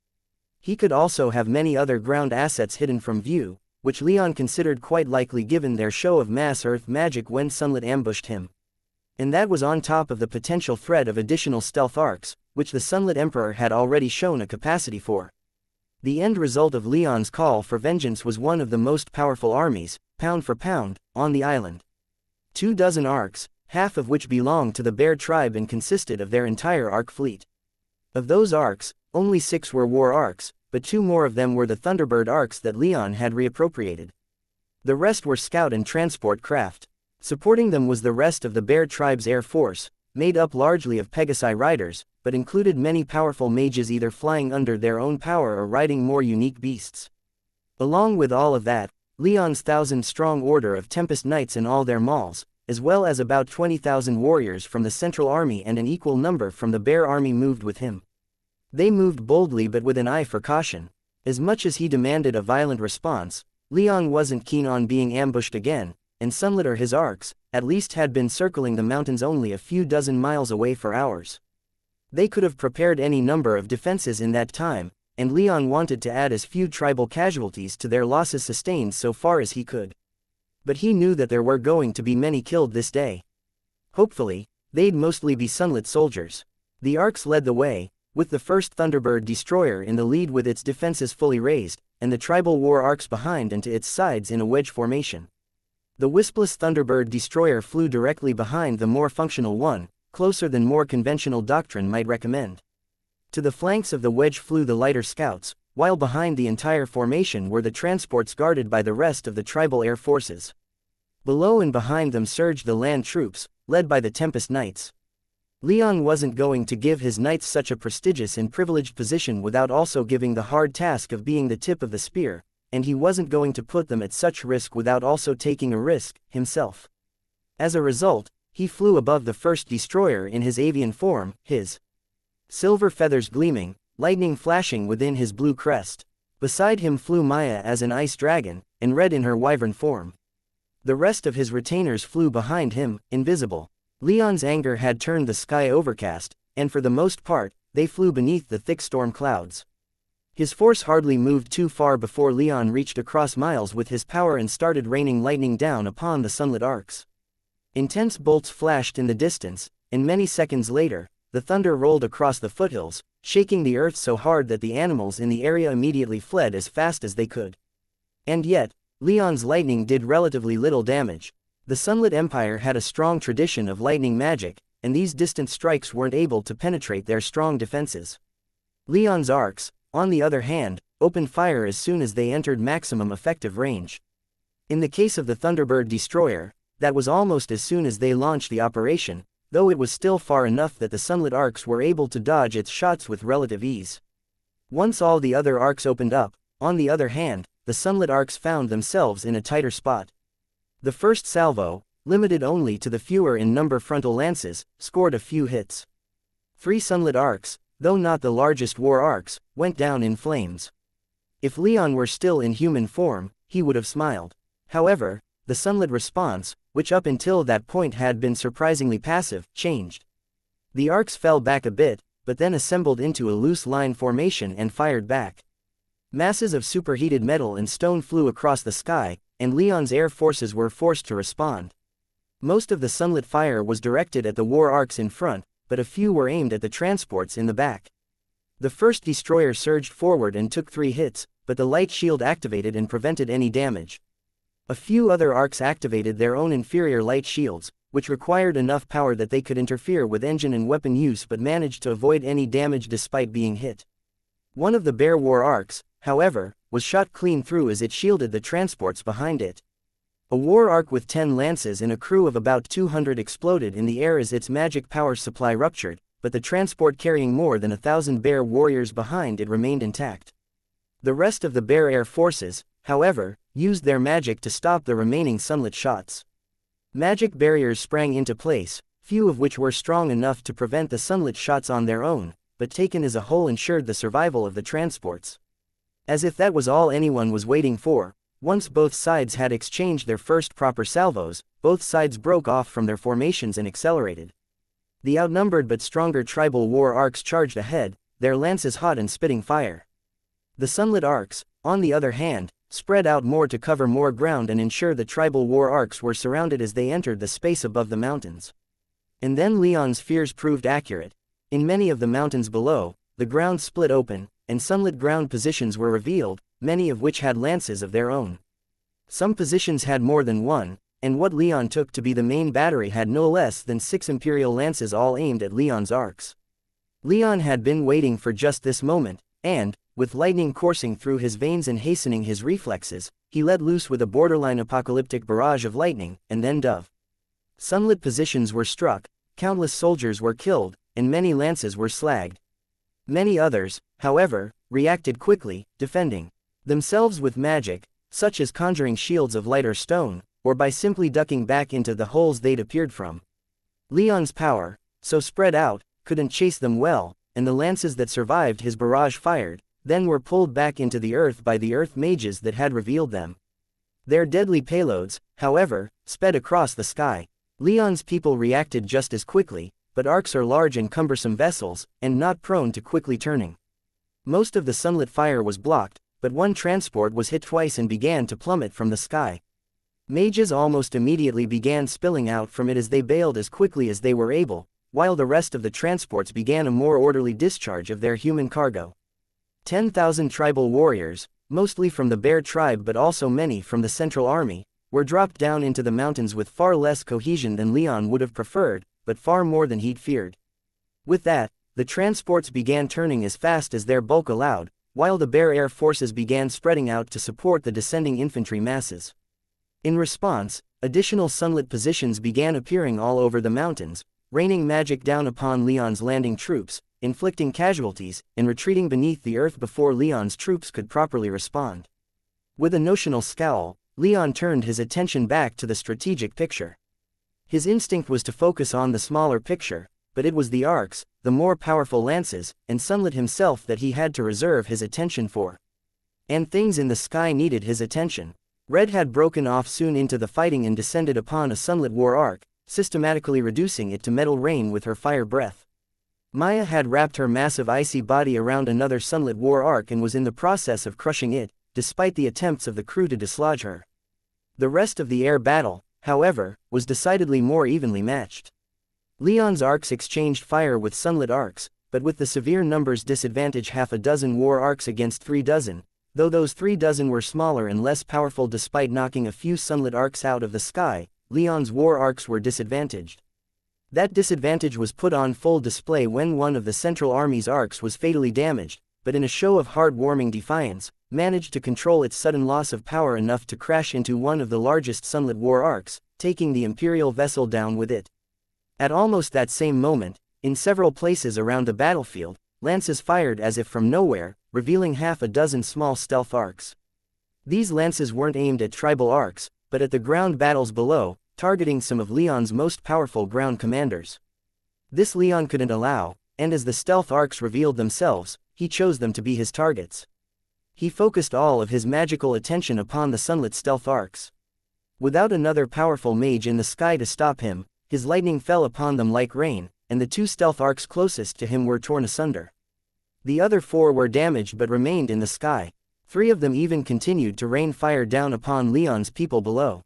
He could also have many other ground assets hidden from view, which Leon considered quite likely given their show of mass earth magic when Sunlit ambushed him. And that was on top of the potential threat of additional stealth arcs, which the Sunlit Emperor had already shown a capacity for. The end result of Leon's call for vengeance was one of the most powerful armies, pound for pound, on the island. 2 dozen arcs, half of which belonged to the bear tribe and consisted of their entire arc fleet. Of those arcs, only 6 were war arcs, but 2 more of them were the Thunderbird arcs that Leon had reappropriated. The rest were scout and transport craft. Supporting them was the rest of the bear tribe's air force, made up largely of Pegasi riders, but included many powerful mages either flying under their own power or riding more unique beasts. Along with all of that, Leon's 1,000-strong order of Tempest Knights and all their mauls, as well as about 20,000 warriors from the Central Army and an equal number from the Bear Army moved with him. They moved boldly but with an eye for caution. As much as he demanded a violent response, Leon wasn't keen on being ambushed again, and Sunlit or his arcs, at least had been circling the mountains only a few dozen miles away for hours. They could have prepared any number of defenses in that time, and Leon wanted to add as few tribal casualties to their losses sustained so far as he could. But he knew that there were going to be many killed this day. Hopefully, they'd mostly be Sunlit soldiers. The arcs led the way, with the first Thunderbird destroyer in the lead with its defenses fully raised, and the tribal war arcs behind and to its sides in a wedge formation. The wispless Thunderbird destroyer flew directly behind the more functional one, closer than more conventional doctrine might recommend. To the flanks of the wedge flew the lighter scouts, while behind the entire formation were the transports guarded by the rest of the tribal air forces. Below and behind them surged the land troops, led by the Tempest Knights. Leon wasn't going to give his knights such a prestigious and privileged position without also giving the hard task of being the tip of the spear, and he wasn't going to put them at such risk without also taking a risk, himself. As a result, he flew above the first destroyer in his avian form, his silver feathers gleaming, lightning flashing within his blue crest. Beside him flew Maya as an ice dragon, and Red in her wyvern form. The rest of his retainers flew behind him, invisible. Leon's anger had turned the sky overcast, and for the most part, they flew beneath the thick storm clouds. His force hardly moved too far before Leon reached across miles with his power and started raining lightning down upon the sunlit arcs. Intense bolts flashed in the distance, and many seconds later, the thunder rolled across the foothills, shaking the earth so hard that the animals in the area immediately fled as fast as they could. And yet, Leon's lightning did relatively little damage. The Sunlit Empire had a strong tradition of lightning magic, and these distant strikes weren't able to penetrate their strong defenses. Leon's arcs, on the other hand, opened fire as soon as they entered maximum effective range. In the case of the Thunderbird destroyer, that was almost as soon as they launched the operation, though it was still far enough that the sunlit arcs were able to dodge its shots with relative ease. Once all the other arcs opened up, on the other hand, the sunlit arcs found themselves in a tighter spot. The first salvo, limited only to the fewer in number frontal lances, scored a few hits. 3 sunlit arcs, though not the largest war arcs, went down in flames. If Leon were still in human form, he would have smiled. However, the sunlit response, which up until that point had been surprisingly passive, changed. The arcs fell back a bit, but then assembled into a loose line formation and fired back. Masses of superheated metal and stone flew across the sky, and Leon's air forces were forced to respond. Most of the sunlit fire was directed at the war arcs in front, but a few were aimed at the transports in the back. The first destroyer surged forward and took 3 hits, but the light shield activated and prevented any damage. A few other arcs activated their own inferior light shields, which required enough power that they could interfere with engine and weapon use but managed to avoid any damage despite being hit. One of the Bear War arcs, however, was shot clean through as it shielded the transports behind it. A war arc with 10 lances and a crew of about 200 exploded in the air as its magic power supply ruptured, but the transport carrying more than 1,000 bear warriors behind it remained intact. The rest of the bear air forces, however, used their magic to stop the remaining sunlit shots. Magic barriers sprang into place, few of which were strong enough to prevent the sunlit shots on their own, but taken as a whole ensured the survival of the transports. As if that was all anyone was waiting for, once both sides had exchanged their first proper salvos, both sides broke off from their formations and accelerated. The outnumbered but stronger tribal war arcs charged ahead, their lances hot and spitting fire. The sunlit arcs, on the other hand, spread out more to cover more ground and ensure the tribal war arcs were surrounded as they entered the space above the mountains. And then Leon's fears proved accurate. In many of the mountains below, the ground split open, and sunlit ground positions were revealed, many of which had lances of their own. Some positions had more than one, and what Leon took to be the main battery had no less than 6 imperial lances all aimed at Leon's arcs. Leon had been waiting for just this moment, and, with lightning coursing through his veins and hastening his reflexes, he let loose with a borderline apocalyptic barrage of lightning, and then dove. Sunlit positions were struck, countless soldiers were killed, and many lances were slagged. Many others, however, reacted quickly, defending themselves with magic, such as conjuring shields of light or stone, or by simply ducking back into the holes they'd appeared from. Leon's power, so spread out, couldn't chase them well, and the lances that survived his barrage fired, then were pulled back into the earth by the earth mages that had revealed them. Their deadly payloads, however, sped across the sky. Leon's people reacted just as quickly, but arcs are large and cumbersome vessels, and not prone to quickly turning. Most of the sunlit fire was blocked, but one transport was hit twice and began to plummet from the sky. Mages almost immediately began spilling out from it as they bailed as quickly as they were able, while the rest of the transports began a more orderly discharge of their human cargo. 10,000 tribal warriors, mostly from the Bear tribe but also many from the Central Army, were dropped down into the mountains with far less cohesion than Leon would have preferred, but far more than he'd feared. With that, the transports began turning as fast as their bulk allowed, while the Bear air forces began spreading out to support the descending infantry masses. In response, Additional sunlit positions began appearing all over the mountains, raining magic down upon Leon's landing troops, inflicting casualties, and retreating beneath the earth before Leon's troops could properly respond. With a notional scowl, Leon turned his attention back to the strategic picture. His instinct was to focus on the smaller picture, but it was the arcs, the more powerful lances, and sunlit himself that he had to reserve his attention for. And things in the sky needed his attention. Red had broken off soon into the fighting and descended upon a sunlit war arc, systematically reducing it to metal rain with her fire breath. Maya had wrapped her massive icy body around another sunlit war arc and was in the process of crushing it, despite the attempts of the crew to dislodge her. The rest of the air battle, however, was decidedly more evenly matched. Leon's arcs exchanged fire with sunlit arcs, but with the severe numbers disadvantage, half a dozen war arcs against 3 dozen, though those 3 dozen were smaller and less powerful. Despite knocking a few sunlit arcs out of the sky, Leon's war arcs were disadvantaged. That disadvantage was put on full display when one of the Central Army's arcs was fatally damaged, but in a show of heart-warming defiance, managed to control its sudden loss of power enough to crash into one of the largest sunlit war arcs, taking the Imperial vessel down with it. At almost that same moment, in several places around the battlefield, lances fired as if from nowhere, revealing half a dozen small stealth arcs. These lances weren't aimed at tribal arcs, but at the ground battles below, targeting some of Leon's most powerful ground commanders. This Leon couldn't allow, and as the stealth arcs revealed themselves, he chose them to be his targets. He focused all of his magical attention upon the sunlit stealth arcs. Without another powerful mage in the sky to stop him, his lightning fell upon them like rain, and the 2 stealth arcs closest to him were torn asunder. The other 4 were damaged but remained in the sky. 3 of them even continued to rain fire down upon Leon's people below.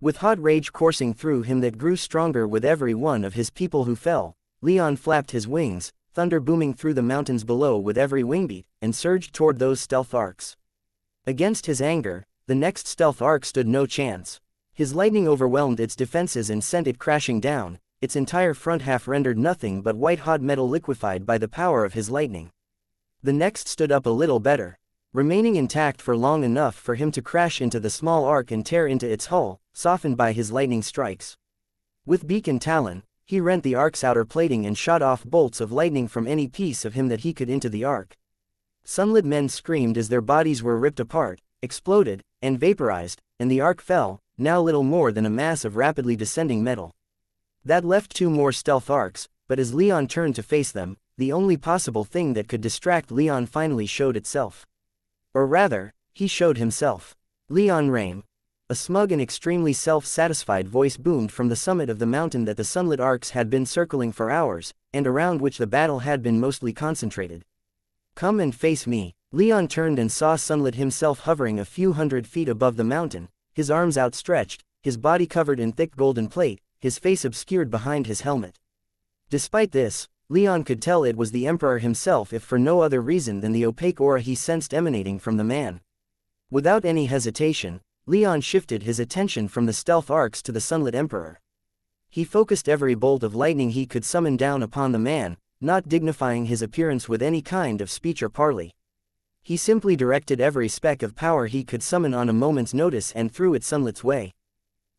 With hot rage coursing through him that grew stronger with every one of his people who fell, Leon flapped his wings, thunder booming through the mountains below with every wingbeat, and surged toward those stealth arcs. Against his anger, the next stealth arc stood no chance. His lightning overwhelmed its defenses and sent it crashing down, its entire front half rendered nothing but white-hot metal liquefied by the power of his lightning. The next stood up a little better, remaining intact for long enough for him to crash into the small arc and tear into its hull, softened by his lightning strikes. With beak and talon, he rent the arc's outer plating and shot off bolts of lightning from any piece of him that he could into the arc. Sunlit men screamed as their bodies were ripped apart, exploded, and vaporized, and the arc fell, now little more than a mass of rapidly descending metal. That left 2 more stealth arcs, but as Leon turned to face them, the only possible thing that could distract Leon finally showed itself. Or rather, he showed himself. Leon Rame. A smug and extremely self-satisfied voice boomed from the summit of the mountain that the sunlit arcs had been circling for hours, and around which the battle had been mostly concentrated. Come and face me. Leon turned and saw Sunlit himself hovering a few hundred feet above the mountain, his arms outstretched, his body covered in thick golden plate, his face obscured behind his helmet. Despite this, Leon could tell it was the Emperor himself, if for no other reason than the opaque aura he sensed emanating from the man. Without any hesitation, Leon shifted his attention from the stealth arcs to the Sunlit Emperor. He focused every bolt of lightning he could summon down upon the man, not dignifying his appearance with any kind of speech or parley. He simply directed every speck of power he could summon on a moment's notice and threw it Sunlit's way.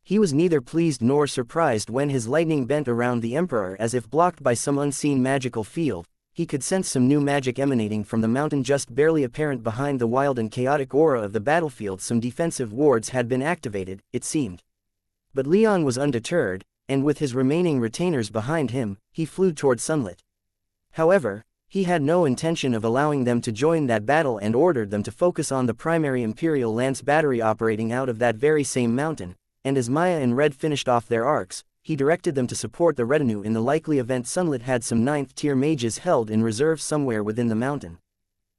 He was neither pleased nor surprised when his lightning bent around the Emperor as if blocked by some unseen magical field. He could sense some new magic emanating from the mountain just barely apparent behind the wild and chaotic aura of the battlefield. Some defensive wards had been activated, it seemed. But Leon was undeterred, and with his remaining retainers behind him, he flew toward Sunlit. However, he had no intention of allowing them to join that battle and ordered them to focus on the primary Imperial Lance battery operating out of that very same mountain, and as Maya and Red finished off their arcs, he directed them to support the retinue in the likely event Sunlit had some 9th-tier mages held in reserve somewhere within the mountain.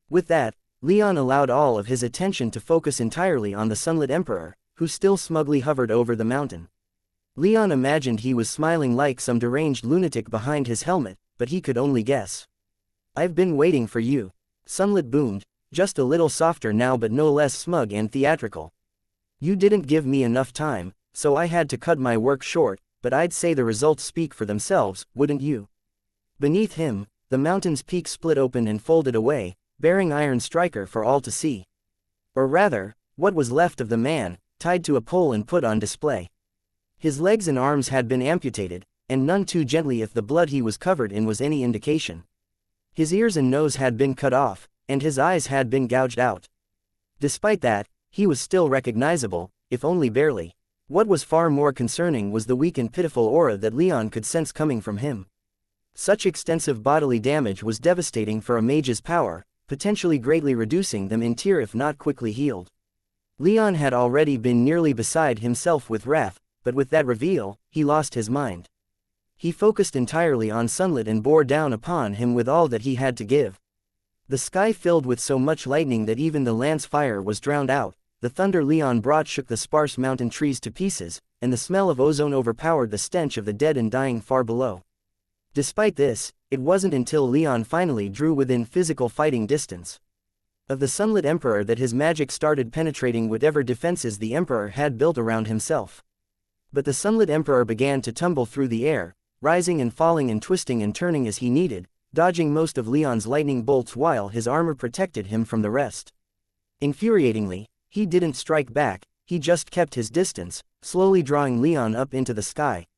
With that, Leon allowed all of his attention to focus entirely on the Sunlit Emperor, who still smugly hovered over the mountain. Leon imagined he was smiling like some deranged lunatic behind his helmet, but he could only guess. "I've been waiting for you," Sunlit boomed, just a little softer now but no less smug and theatrical. "You didn't give me enough time, so I had to cut my work short, but I'd say the results speak for themselves, wouldn't you?" Beneath him, the mountain's peak split open and folded away, bearing Iron Striker for all to see. Or rather, what was left of the man, tied to a pole and put on display. His legs and arms had been amputated, and none too gently if the blood he was covered in was any indication. His ears and nose had been cut off, and his eyes had been gouged out. Despite that, he was still recognizable, if only barely. What was far more concerning was the weak and pitiful aura that Leon could sense coming from him. Such extensive bodily damage was devastating for a mage's power, potentially greatly reducing them in tier if not quickly healed. Leon had already been nearly beside himself with wrath, but with that reveal, he lost his mind. He focused entirely on Sunlit and bore down upon him with all that he had to give. The sky filled with so much lightning that even the lance fire was drowned out. The thunder Leon brought shook the sparse mountain trees to pieces, and the smell of ozone overpowered the stench of the dead and dying far below. Despite this, it wasn't until Leon finally drew within physical fighting distance of the Sunlit Emperor that his magic started penetrating whatever defenses the Emperor had built around himself. But the Sunlit Emperor began to tumble through the air, rising and falling and twisting and turning as he needed, dodging most of Leon's lightning bolts while his armor protected him from the rest. Infuriatingly, he didn't strike back, he just kept his distance, slowly drawing Leon up into the sky.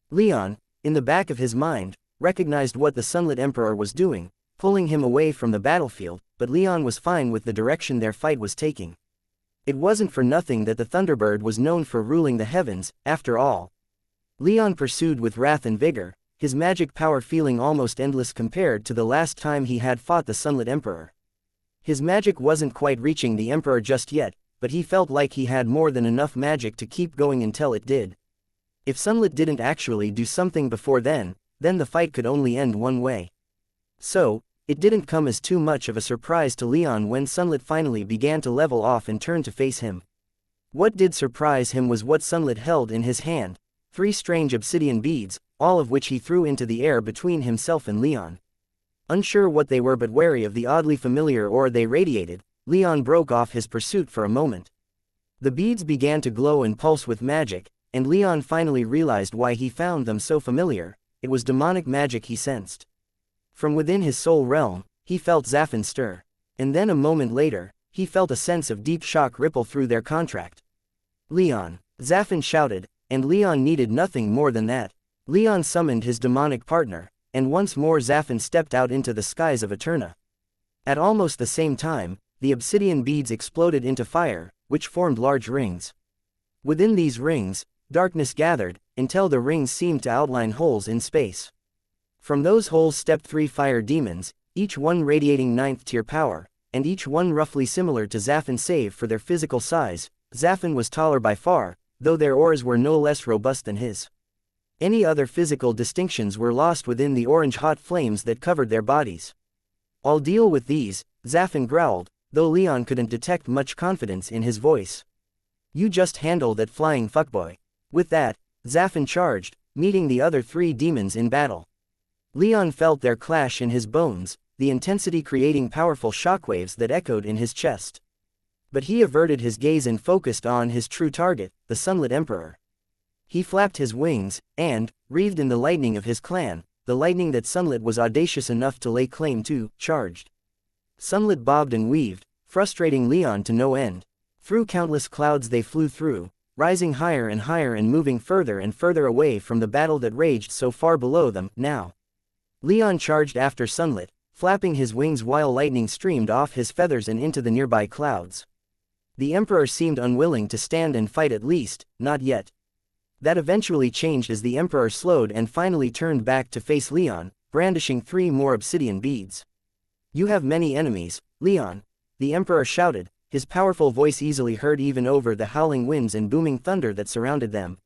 Leon, in the back of his mind, recognized what the Sunlit Emperor was doing, pulling him away from the battlefield, but Leon was fine with the direction their fight was taking. It wasn't for nothing that the Thunderbird was known for ruling the heavens, after all. Leon pursued with wrath and vigor, his magic power feeling almost endless compared to the last time he had fought the Sunlit Emperor. His magic wasn't quite reaching the Emperor just yet, but he felt like he had more than enough magic to keep going until it did. If Sunlit didn't actually do something before then the fight could only end one way. So, it didn't come as too much of a surprise to Leon when Sunlit finally began to level off and turn to face him. What did surprise him was what Sunlit held in his hand, 3 strange obsidian beads, all of which he threw into the air between himself and Leon. Unsure what they were but wary of the oddly familiar aura they radiated, Leon broke off his pursuit for a moment. The beads began to glow and pulse with magic, and Leon finally realized why he found them so familiar. It was demonic magic he sensed. From within his soul realm, he felt Zaffin stir. And then a moment later, he felt a sense of deep shock ripple through their contract. Leon! Zaffin shouted, and Leon needed nothing more than that. Leon summoned his demonic partner, and once more Zaffin stepped out into the skies of Eterna. At almost the same time, the obsidian beads exploded into fire, which formed large rings. Within these rings, darkness gathered, until the rings seemed to outline holes in space. From those holes stepped 3 fire demons, each one radiating 9th tier power, and each one roughly similar to Zaffin save for their physical size. Zaffin was taller by far, though their auras were no less robust than his. Any other physical distinctions were lost within the orange-hot flames that covered their bodies. "I'll deal with these," Zaffin growled, though Leon couldn't detect much confidence in his voice. "You just handle that flying fuckboy." With that, Zaffin charged, meeting the other 3 demons in battle. Leon felt their clash in his bones, the intensity creating powerful shockwaves that echoed in his chest. But he averted his gaze and focused on his true target, the Sunlit Emperor. He flapped his wings, and, wreathed in the lightning of his clan, the lightning that Sunlit was audacious enough to lay claim to, charged. Sunlit bobbed and weaved, frustrating Leon to no end. Through countless clouds they flew through, rising higher and moving further and further away from the battle that raged so far below them. Now, Leon charged after Sunlit, flapping his wings while lightning streamed off his feathers and into the nearby clouds. The Emperor seemed unwilling to stand and fight, at least, not yet. That eventually changed as the Emperor slowed and finally turned back to face Leon, brandishing 3 more obsidian beads. "You have many enemies, Leon," the Emperor shouted, his powerful voice easily heard even over the howling winds and booming thunder that surrounded them.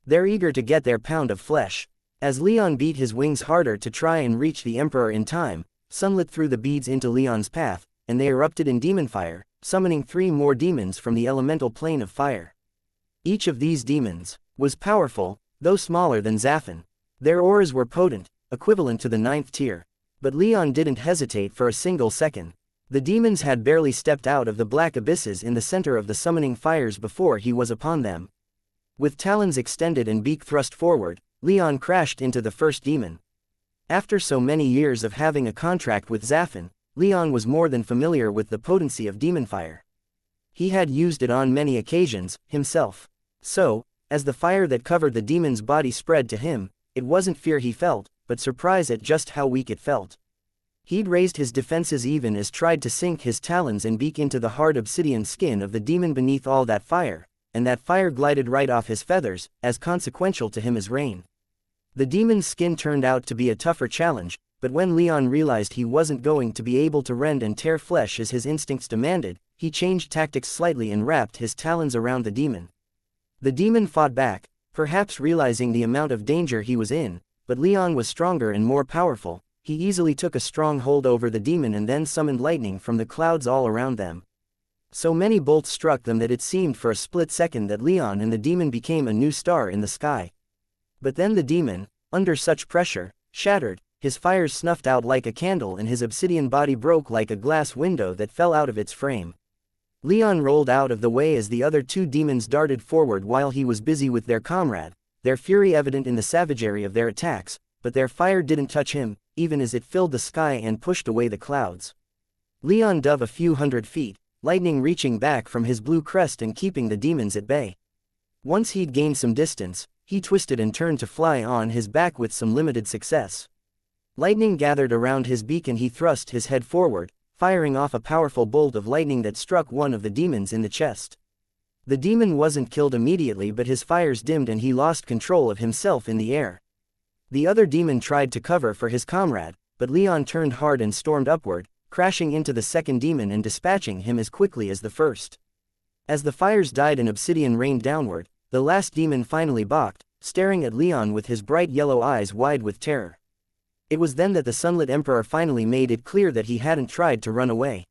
"They're eager to get their pound of flesh." As Leon beat his wings harder to try and reach the Emperor in time, Sunlit threw the beads into Leon's path, and they erupted in demon fire, summoning 3 more demons from the elemental plane of fire. Each of these demons was powerful, though smaller than Zaffin. Their auras were potent, equivalent to the 9th tier. But Leon didn't hesitate for a single second. The demons had barely stepped out of the black abysses in the center of the summoning fires before he was upon them. With talons extended and beak thrust forward, Leon crashed into the first demon. After so many years of having a contract with Zaffin, Leon was more than familiar with the potency of demon fire. He had used it on many occasions, himself. So, As the fire that covered the demon's body spread to him, it wasn't fear he felt, but surprise at just how weak it felt. He'd raised his defenses even as tried to sink his talons and beak into the hard obsidian skin of the demon beneath all that fire, and that fire glided right off his feathers, as consequential to him as rain. The demon's skin turned out to be a tougher challenge, but when Leon realized he wasn't going to be able to rend and tear flesh as his instincts demanded, he changed tactics slightly and wrapped his talons around the demon. The demon fought back, perhaps realizing the amount of danger he was in, but Leon was stronger and more powerful. He easily took a strong hold over the demon and then summoned lightning from the clouds all around them. So many bolts struck them that it seemed for a split second that Leon and the demon became a new star in the sky. But then the demon, under such pressure, shattered, his fires snuffed out like a candle and his obsidian body broke like a glass window that fell out of its frame. Leon rolled out of the way as the other two demons darted forward while he was busy with their comrade, their fury evident in the savagery of their attacks, but their fire didn't touch him, even as it filled the sky and pushed away the clouds. Leon dove a few hundred feet, lightning reaching back from his blue crest and keeping the demons at bay. Once he'd gained some distance, he twisted and turned to fly on his back with some limited success. Lightning gathered around his beak and he thrust his head forward, firing off a powerful bolt of lightning that struck one of the demons in the chest. The demon wasn't killed immediately, but his fires dimmed and he lost control of himself in the air. The other demon tried to cover for his comrade, but Leon turned hard and stormed upward, crashing into the second demon and dispatching him as quickly as the first. As the fires died and obsidian rained downward, the last demon finally balked, staring at Leon with his bright yellow eyes wide with terror. It was then that the Sunlit Emperor finally made it clear that he hadn't tried to run away.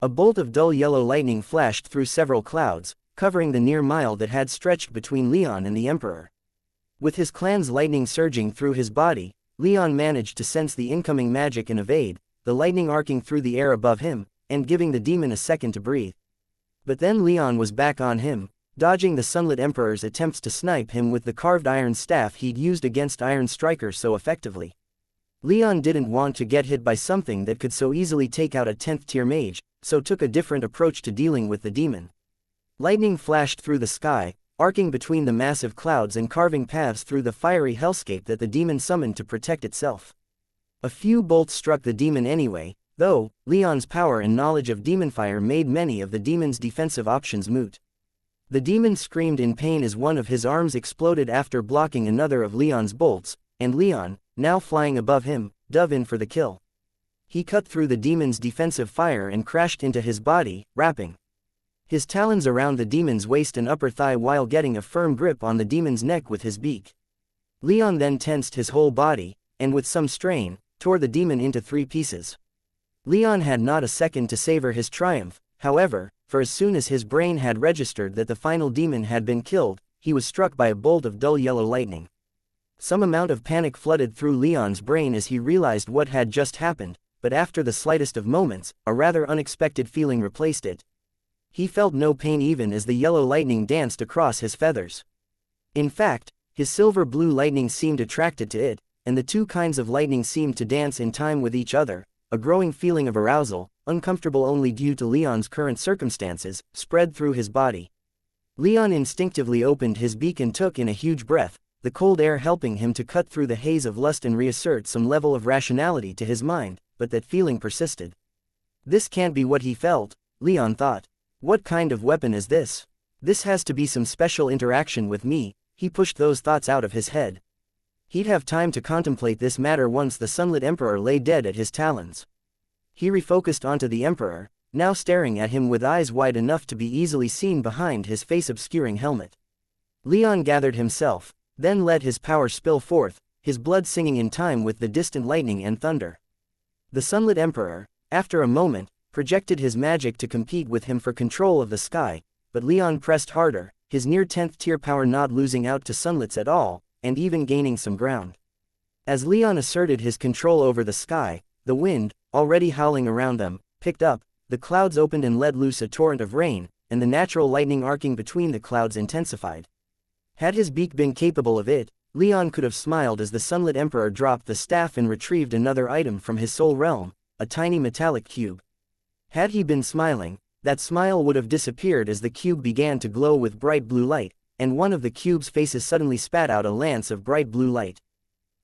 A bolt of dull yellow lightning flashed through several clouds, covering the near mile that had stretched between Leon and the Emperor. With his clan's lightning surging through his body, Leon managed to sense the incoming magic and evade, the lightning arcing through the air above him, and giving the demon a second to breathe. But then Leon was back on him, dodging the Sunlit Emperor's attempts to snipe him with the carved iron staff he'd used against Iron Striker so effectively. Leon didn't want to get hit by something that could so easily take out a 10th tier mage, so took a different approach to dealing with the demon. Lightning flashed through the sky, arcing between the massive clouds and carving paths through the fiery hellscape that the demon summoned to protect itself. A few bolts struck the demon anyway, though Leon's power and knowledge of demon fire made many of the demon's defensive options moot. The demon screamed in pain as one of his arms exploded after blocking another of Leon's bolts, and Leon, now flying above him, dove in for the kill. He cut through the demon's defensive fire and crashed into his body, wrapping his talons around the demon's waist and upper thigh while getting a firm grip on the demon's neck with his beak. Leon then tensed his whole body, and with some strain, tore the demon into 3 pieces. Leon had not a second to savor his triumph, however, for as soon as his brain had registered that the final demon had been killed, he was struck by a bolt of dull yellow lightning. Some amount of panic flooded through Leon's brain as he realized what had just happened, but after the slightest of moments, a rather unexpected feeling replaced it. He felt no pain even as the yellow lightning danced across his feathers. In fact, his silver-blue lightning seemed attracted to it, and the two kinds of lightning seemed to dance in time with each other. A growing feeling of arousal, uncomfortable only due to Leon's current circumstances, spread through his body. Leon instinctively opened his beak and took in a huge breath, the cold air helping him to cut through the haze of lust and reassert some level of rationality to his mind, but that feeling persisted. This can't be what he felt, Leon thought. What kind of weapon is this? This has to be some special interaction with me. He pushed those thoughts out of his head. He'd have time to contemplate this matter once the Sunlit Emperor lay dead at his talons. He refocused onto the Emperor, now staring at him with eyes wide enough to be easily seen behind his face-obscuring helmet. Leon gathered himself, then let his power spill forth, his blood singing in time with the distant lightning and thunder. The Sunlit Emperor, after a moment, projected his magic to compete with him for control of the sky, but Leon pressed harder, his near 10th tier power not losing out to Sunlit's at all, and even gaining some ground. As Leon asserted his control over the sky, the wind, already howling around them, picked up, the clouds opened and let loose a torrent of rain, and the natural lightning arcing between the clouds intensified. Had his beak been capable of it, Leon could have smiled as the Sunlit Emperor dropped the staff and retrieved another item from his soul realm, a tiny metallic cube. Had he been smiling, that smile would have disappeared as the cube began to glow with bright blue light, and one of the cube's faces suddenly spat out a lance of bright blue light.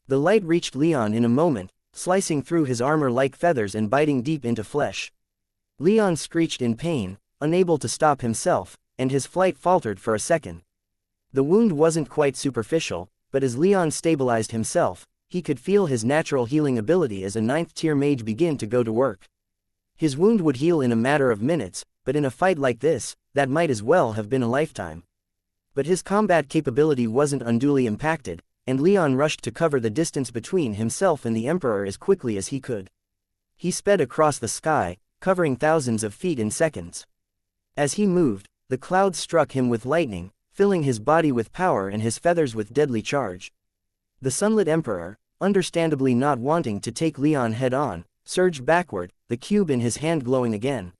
The light reached Leon in a moment, slicing through his armor like feathers and biting deep into flesh. Leon screeched in pain, unable to stop himself, and his flight faltered for a second. The wound wasn't quite superficial, but as Leon stabilized himself, he could feel his natural healing ability as a 9th-tier mage begin to go to work. His wound would heal in a matter of minutes, but in a fight like this, that might as well have been a lifetime. But his combat capability wasn't unduly impacted, and Leon rushed to cover the distance between himself and the Emperor as quickly as he could. He sped across the sky, covering thousands of feet in seconds. As he moved, the clouds struck him with lightning, filling his body with power and his feathers with deadly charge. The Sunlit Emperor, understandably not wanting to take Leon head-on, surged backward, the cube in his hand glowing again.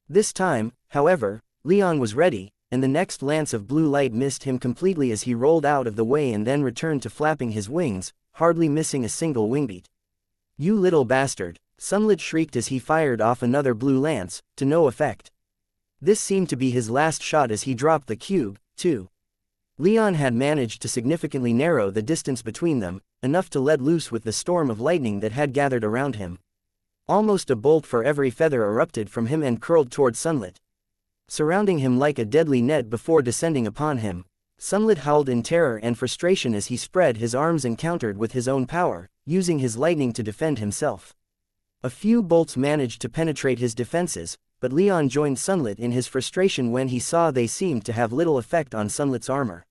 This time, however, Leon was ready, and the next lance of blue light missed him completely as he rolled out of the way and then returned to flapping his wings, hardly missing a single wingbeat. "You little bastard," Sunlit shrieked as he fired off another blue lance, to no effect. This seemed to be his last shot as he dropped the cube, too. Leon had managed to significantly narrow the distance between them, enough to let loose with the storm of lightning that had gathered around him. Almost a bolt for every feather erupted from him and curled toward Sunlit, surrounding him like a deadly net before descending upon him. Sunlit howled in terror and frustration as he spread his arms and countered with his own power, using his lightning to defend himself. A few bolts managed to penetrate his defenses, but Leon joined Sunlit in his frustration when he saw they seemed to have little effect on Sunlit's armor.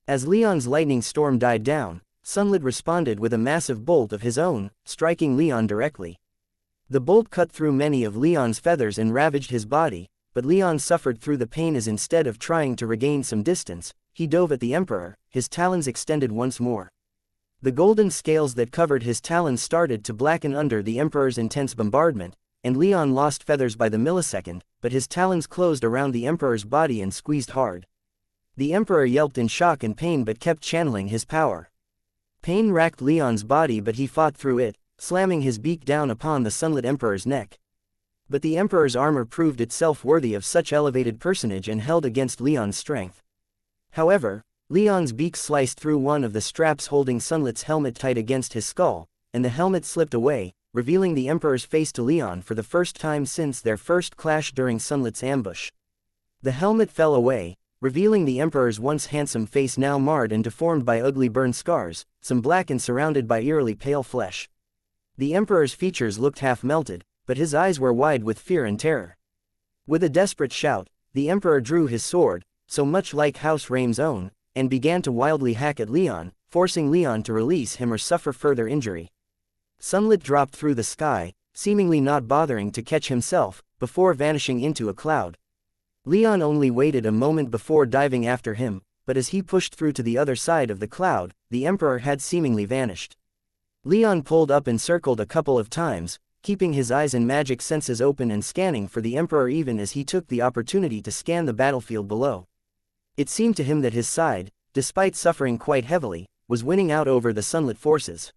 As Leon's lightning storm died down, Sunlit responded with a massive bolt of his own, striking Leon directly. The bolt cut through many of Leon's feathers and ravaged his body, but Leon suffered through the pain as instead of trying to regain some distance, he dove at the Emperor, his talons extended once more. The golden scales that covered his talons started to blacken under the Emperor's intense bombardment, and Leon lost feathers by the millisecond, but his talons closed around the Emperor's body and squeezed hard. The Emperor yelped in shock and pain but kept channeling his power. Pain racked Leon's body but he fought through it, slamming his beak down upon the Sunlit Emperor's neck. But the Emperor's armor proved itself worthy of such elevated personage and held against Leon's strength. However, Leon's beak sliced through one of the straps holding Sunlit's helmet tight against his skull, and the helmet slipped away, revealing the Emperor's face to Leon for the first time since their first clash during Sunlit's ambush. The helmet fell away, revealing the Emperor's once handsome face now marred and deformed by ugly burn scars, some black and surrounded by eerily pale flesh. The Emperor's features looked half-melted, but his eyes were wide with fear and terror. With a desperate shout, the Emperor drew his sword, so much like House Raim's own, and began to wildly hack at Leon, forcing Leon to release him or suffer further injury. Sunlit dropped through the sky, seemingly not bothering to catch himself, before vanishing into a cloud. Leon only waited a moment before diving after him, but as he pushed through to the other side of the cloud, the Emperor had seemingly vanished. Leon pulled up and circled a couple of times, keeping his eyes and magic senses open and scanning for the Emperor even as he took the opportunity to scan the battlefield below. It seemed to him that his side, despite suffering quite heavily, was winning out over the Sunlit forces.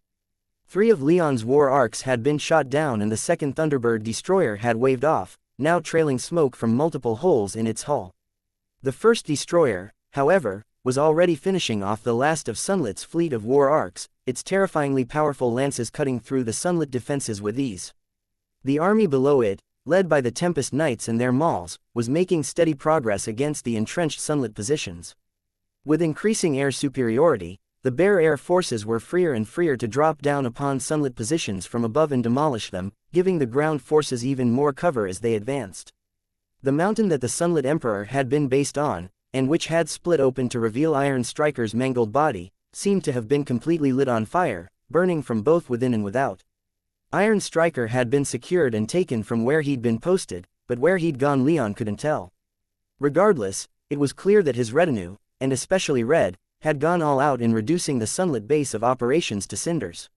3 of Leon's war arcs had been shot down and the second Thunderbird destroyer had waved off, now trailing smoke from multiple holes in its hull. The first destroyer, however, was already finishing off the last of Sunlit's fleet of war arcs, its terrifyingly powerful lances cutting through the Sunlit defenses with ease. The army below it, led by the Tempest Knights and their mauls, was making steady progress against the entrenched Sunlit positions. With increasing air superiority, the Bear Air forces were freer and freer to drop down upon Sunlit positions from above and demolish them, giving the ground forces even more cover as they advanced. The mountain that the Sunlit Emperor had been based on, and which had split open to reveal Iron Striker's mangled body, seemed to have been completely lit on fire, burning from both within and without. Iron Striker had been secured and taken from where he'd been posted, but where he'd gone Leon couldn't tell. Regardless, it was clear that his retinue, and especially Red, had gone all out in reducing the Sunlit base of operations to cinders.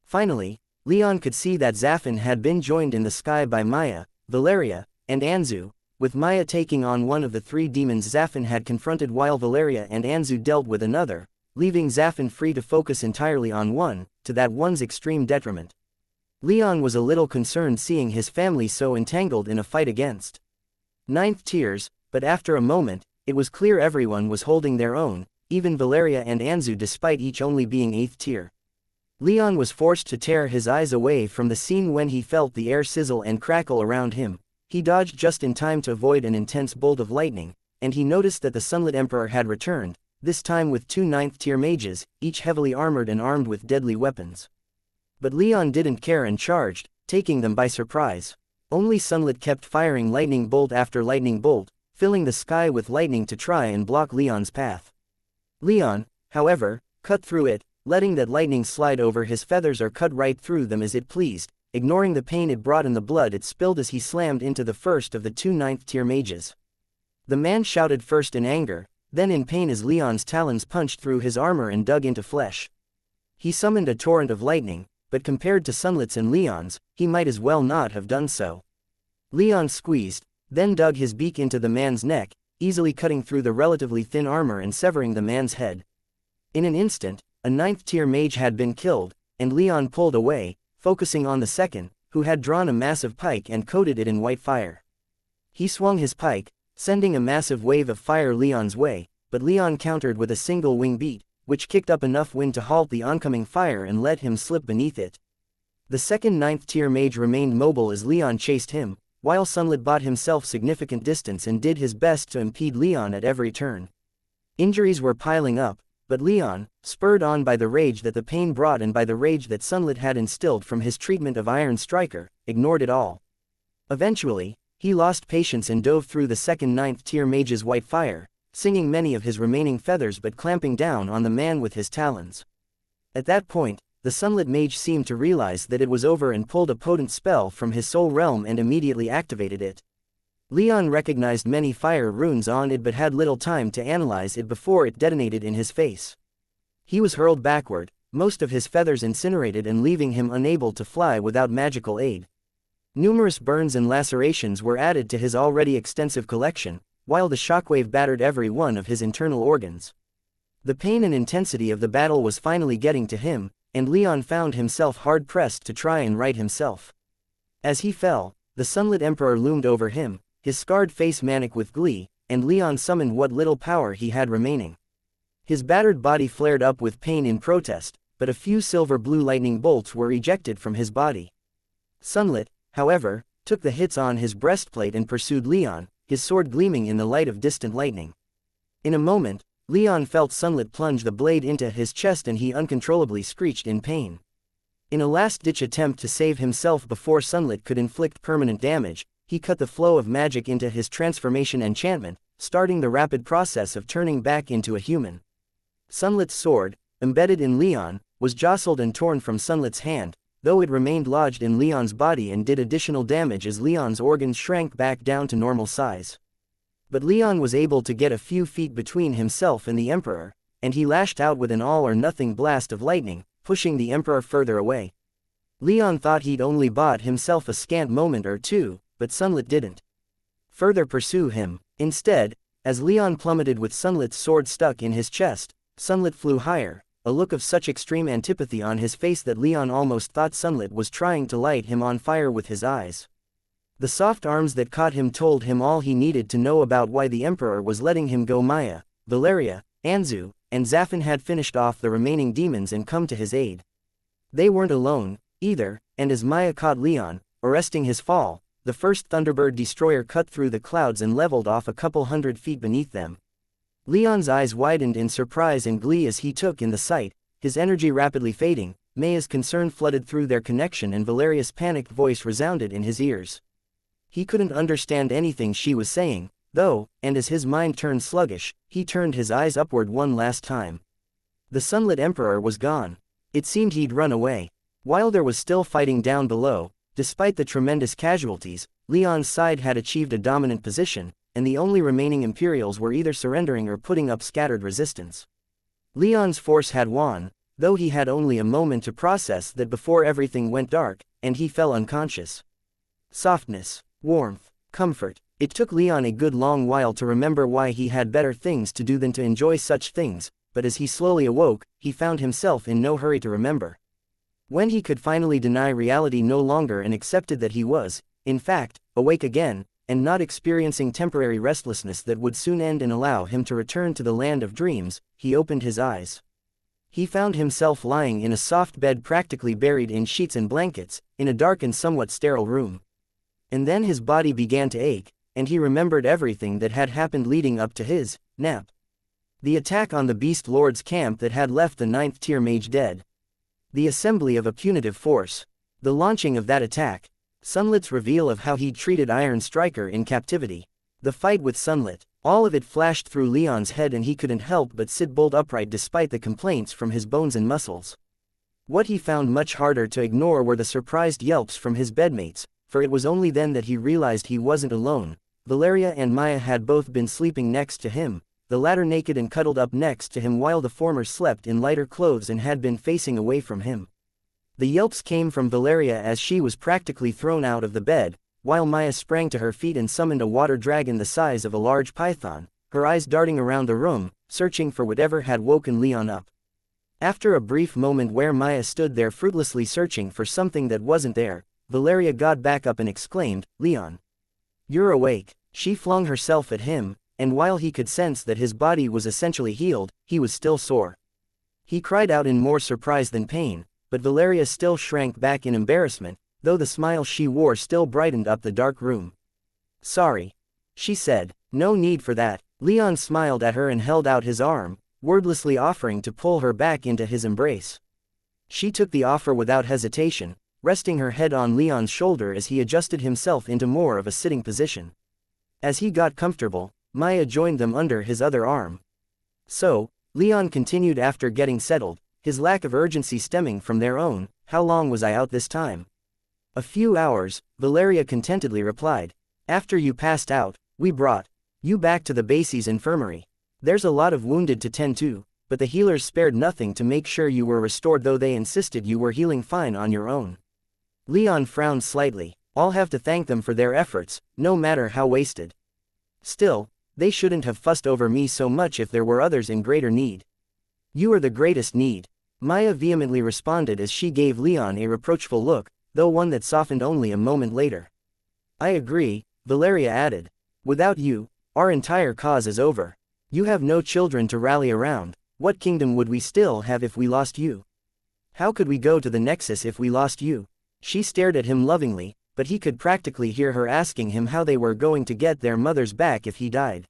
Finally, Leon could see that Zafin had been joined in the sky by Maya, Valeria, and Anzu, with Maya taking on one of the 3 demons Zafin had confronted while Valeria and Anzu dealt with another, leaving Zafin free to focus entirely on one, to that one's extreme detriment. Leon was a little concerned seeing his family so entangled in a fight against 9th tiers, but after a moment, it was clear everyone was holding their own, even Valeria and Anzu despite each only being 8th tier. Leon was forced to tear his eyes away from the scene when he felt the air sizzle and crackle around him. He dodged just in time to avoid an intense bolt of lightning, and he noticed that the Sunlit Emperor had returned, this time with 2 9th tier mages, each heavily armored and armed with deadly weapons. But Leon didn't care and charged, taking them by surprise. Only Sunlit kept firing lightning bolt after lightning bolt, filling the sky with lightning to try and block Leon's path. Leon, however, cut through it, letting that lightning slide over his feathers or cut right through them as it pleased, ignoring the pain it brought and the blood it spilled as he slammed into the first of the 2 9th tier mages. The man shouted first in anger, then in pain as Leon's talons punched through his armor and dug into flesh. He summoned a torrent of lightning, but compared to Sunlit's and Leon's, he might as well not have done so. Leon squeezed, then dug his beak into the man's neck, easily cutting through the relatively thin armor and severing the man's head. In an instant, a 9th tier mage had been killed, and Leon pulled away, focusing on the second, who had drawn a massive pike and coated it in white fire. He swung his pike, sending a massive wave of fire Leon's way, but Leon countered with a single wing beat, which kicked up enough wind to halt the oncoming fire and let him slip beneath it. The second 9th tier mage remained mobile as Leon chased him, while Sunlit bought himself significant distance and did his best to impede Leon at every turn. Injuries were piling up, but Leon, spurred on by the rage that the pain brought and by the rage that Sunlit had instilled from his treatment of Iron Striker, ignored it all. Eventually, he lost patience and dove through the second 9th tier mage's white fire, singing many of his remaining feathers but clamping down on the man with his talons. At that point, the Sunlit mage seemed to realize that it was over and pulled a potent spell from his soul realm and immediately activated it. Leon recognized many fire runes on it but had little time to analyze it before it detonated in his face. He was hurled backward, most of his feathers incinerated and leaving him unable to fly without magical aid. Numerous burns and lacerations were added to his already extensive collection, while the shockwave battered every one of his internal organs. The pain and intensity of the battle was finally getting to him, and Leon found himself hard-pressed to try and right himself. As he fell, the Sunlit Emperor loomed over him, his scarred face manic with glee, and Leon summoned what little power he had remaining. His battered body flared up with pain in protest, but a few silver-blue lightning bolts were ejected from his body. Sunlit, however, took the hits on his breastplate and pursued Leon, his sword gleaming in the light of distant lightning. In a moment, Leon felt Sunlit plunge the blade into his chest and he uncontrollably screeched in pain. In a last-ditch attempt to save himself before Sunlit could inflict permanent damage, he cut the flow of magic into his transformation enchantment, starting the rapid process of turning back into a human. Sunlit's sword, embedded in Leon, was jostled and torn from Sunlit's hand, though it remained lodged in Leon's body and did additional damage as Leon's organs shrank back down to normal size. But Leon was able to get a few feet between himself and the Emperor, and he lashed out with an all-or-nothing blast of lightning, pushing the Emperor further away. Leon thought he'd only bought himself a scant moment or two, but Sunlit didn't further pursue him. Instead, as Leon plummeted with Sunlit's sword stuck in his chest, Sunlit flew higher, a look of such extreme antipathy on his face that Leon almost thought Sunlit was trying to light him on fire with his eyes. The soft arms that caught him told him all he needed to know about why the Emperor was letting him go. Maya, Valeria, Anzu, and Zafin had finished off the remaining demons and come to his aid. They weren't alone, either, and as Maya caught Leon, arresting his fall, the first Thunderbird destroyer cut through the clouds and leveled off a couple hundred feet beneath them. Leon's eyes widened in surprise and glee as he took in the sight, his energy rapidly fading. Maya's concern flooded through their connection and Valeria's panicked voice resounded in his ears. He couldn't understand anything she was saying, though, and as his mind turned sluggish, he turned his eyes upward one last time. The Sunlit Emperor was gone. It seemed he'd run away. While there was still fighting down below, despite the tremendous casualties, Leon's side had achieved a dominant position, and the only remaining Imperials were either surrendering or putting up scattered resistance. Leon's force had won, though he had only a moment to process that before everything went dark, and he fell unconscious. Softness, warmth, comfort. It took Leon a good long while to remember why he had better things to do than to enjoy such things, but as he slowly awoke, he found himself in no hurry to remember. When he could finally deny reality no longer and accepted that he was, in fact, awake again, and not experiencing temporary restlessness that would soon end and allow him to return to the land of dreams, he opened his eyes. He found himself lying in a soft bed practically buried in sheets and blankets, in a dark and somewhat sterile room. And then his body began to ache, and he remembered everything that had happened leading up to his nap. The attack on the Beast Lord's camp that had left the 9th tier mage dead. The assembly of a punitive force. The launching of that attack. Sunlit's reveal of how he'd treated Iron Striker in captivity. The fight with Sunlit. All of it flashed through Leon's head and he couldn't help but sit bolt upright despite the complaints from his bones and muscles. What he found much harder to ignore were the surprised yelps from his bedmates, for it was only then that he realized he wasn't alone. Valeria and Maya had both been sleeping next to him, the latter naked and cuddled up next to him while the former slept in lighter clothes and had been facing away from him. The yelps came from Valeria as she was practically thrown out of the bed, while Maya sprang to her feet and summoned a water dragon the size of a large python, her eyes darting around the room, searching for whatever had woken Leon up. After a brief moment where Maya stood there fruitlessly searching for something that wasn't there, Valeria got back up and exclaimed, "Leon! You're awake." She flung herself at him, and while he could sense that his body was essentially healed, he was still sore. He cried out in more surprise than pain, but Valeria still shrank back in embarrassment, though the smile she wore still brightened up the dark room. "Sorry," she said. "No need for that." Leon smiled at her and held out his arm, wordlessly offering to pull her back into his embrace. She took the offer without hesitation, resting her head on Leon's shoulder as he adjusted himself into more of a sitting position. As he got comfortable, Maya joined them under his other arm. "So," Leon continued after getting settled, his lack of urgency stemming from their own, "how long was I out this time?" "A few hours," Valeria contentedly replied. "After you passed out, we brought you back to the base's infirmary. There's a lot of wounded to tend to, but the healers spared nothing to make sure you were restored, though they insisted you were healing fine on your own." Leon frowned slightly. "I'll have to thank them for their efforts, no matter how wasted. Still, they shouldn't have fussed over me so much if there were others in greater need." "You are the greatest need," Maya vehemently responded as she gave Leon a reproachful look, though one that softened only a moment later. "I agree," Valeria added. "Without you, our entire cause is over. You have no children to rally around. What kingdom would we still have if we lost you? How could we go to the Nexus if we lost you?" She stared at him lovingly, but he could practically hear her asking him how they were going to get their mothers back if he died.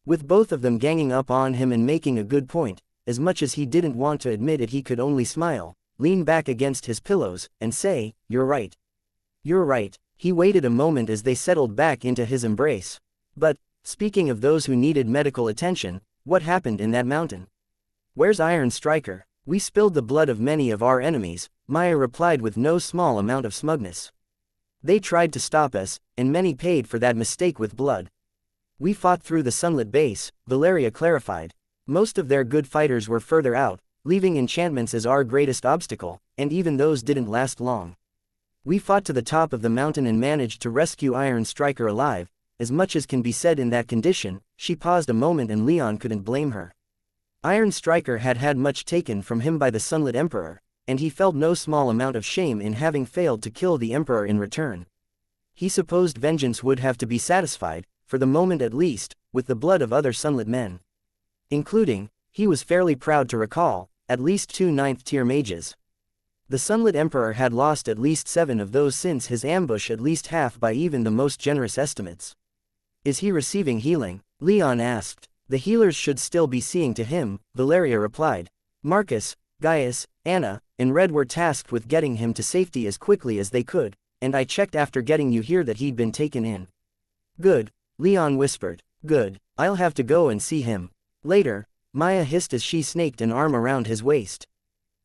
With both of them ganging up on him and making a good point, as much as he didn't want to admit it, he could only smile, lean back against his pillows, and say, "You're right. You're right." He waited a moment as they settled back into his embrace. "But, speaking of those who needed medical attention, what happened in that mountain? Where's Iron Striker?" "We spilled the blood of many of our enemies," Maya replied with no small amount of smugness. "They tried to stop us, and many paid for that mistake with blood." "We fought through the Sunlit base," Valeria clarified. "Most of their good fighters were further out, leaving enchantments as our greatest obstacle, and even those didn't last long. We fought to the top of the mountain and managed to rescue Iron Striker alive, as much as can be said in that condition." She paused a moment and Leon couldn't blame her. Iron Striker had had much taken from him by the Sunlit Emperor, and he felt no small amount of shame in having failed to kill the Emperor in return. He supposed vengeance would have to be satisfied, for the moment at least, with the blood of other Sunlit men. Including, he was fairly proud to recall, at least 2 9th-tier mages. The Sunlit Emperor had lost at least 7 of those since his ambush, at least half by even the most generous estimates. "Is he receiving healing?" Leon asked. "The healers should still be seeing to him," Valeria replied. "Marcus, Gaius, Anna, and Red were tasked with getting him to safety as quickly as they could, and I checked after getting you here that he'd been taken in." "Good," Leon whispered. "Good. I'll have to go and see him later," Maya hissed as she snaked an arm around his waist.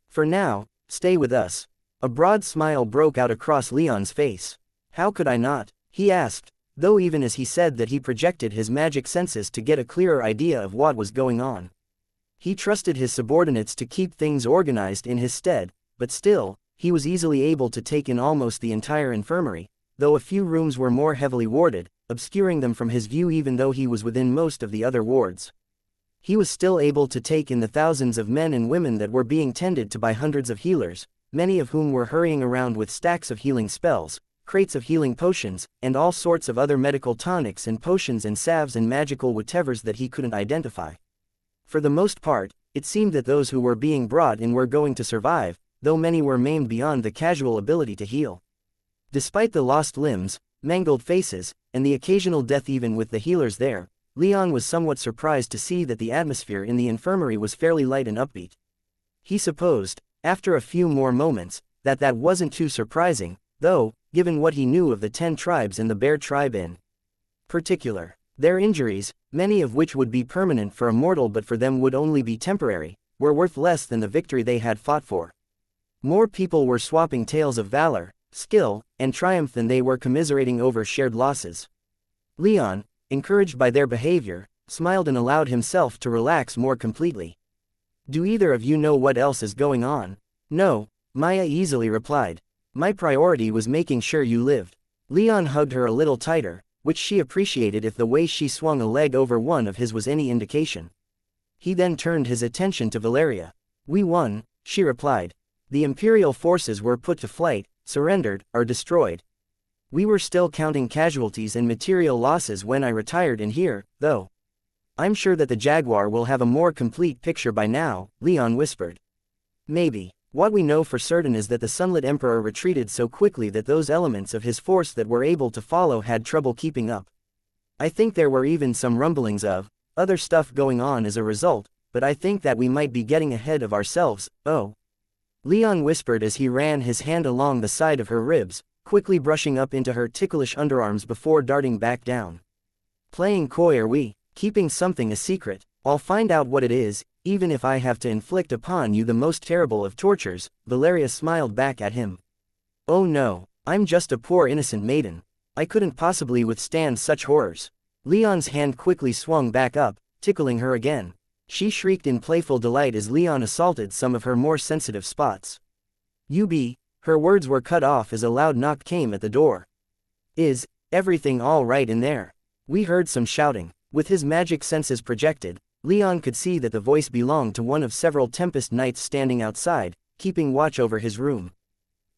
"For now, stay with us." A broad smile broke out across Leon's face. "How could I not?" he asked, though even as he said that he projected his magic senses to get a clearer idea of what was going on. He trusted his subordinates to keep things organized in his stead, but still, he was easily able to take in almost the entire infirmary, though a few rooms were more heavily warded, obscuring them from his view even though he was within most of the other wards. He was still able to take in the thousands of men and women that were being tended to by hundreds of healers, many of whom were hurrying around with stacks of healing spells, crates of healing potions, and all sorts of other medical tonics and potions and salves and magical whatevers that he couldn't identify. For the most part, it seemed that those who were being brought in were going to survive, though many were maimed beyond the casual ability to heal. Despite the lost limbs, mangled faces, and the occasional death even with the healers there, Leon was somewhat surprised to see that the atmosphere in the infirmary was fairly light and upbeat. He supposed, after a few more moments, that wasn't too surprising, though, given what he knew of the 10 tribes and the bear tribe in particular. Their injuries, many of which would be permanent for a mortal but for them would only be temporary, were worth less than the victory they had fought for. More people were swapping tales of valor, skill, and triumph than they were commiserating over shared losses. Leon, encouraged by their behavior, smiled and allowed himself to relax more completely. "Do either of you know what else is going on?" "No," Maya easily replied. "My priority was making sure you lived." Leon hugged her a little tighter, which she appreciated if the way she swung a leg over one of his was any indication. He then turned his attention to Valeria. "We won," she replied. "The Imperial forces were put to flight, surrendered, or destroyed. We were still counting casualties and material losses when I retired in here, though. I'm sure that the Jaguar will have a more complete picture by now," Leon whispered. "Maybe. What we know for certain is that the Sunlit Emperor retreated so quickly that those elements of his force that were able to follow had trouble keeping up. I think there were even some rumblings of other stuff going on as a result, but I think that we might be getting ahead of ourselves." "Oh," Leon whispered as he ran his hand along the side of her ribs, quickly brushing up into her ticklish underarms before darting back down. "Playing coy are we? Keeping something a secret? I'll find out what it is, even if I have to inflict upon you the most terrible of tortures," Valeria smiled back at him. "Oh no, I'm just a poor innocent maiden. I couldn't possibly withstand such horrors." Leon's hand quickly swung back up, tickling her again. She shrieked in playful delight as Leon assaulted some of her more sensitive spots. Her words were cut off as a loud knock came at the door. "Is everything all right in there?" We heard some shouting. With his magic senses projected, Leon could see that the voice belonged to one of several Tempest Knights standing outside, keeping watch over his room.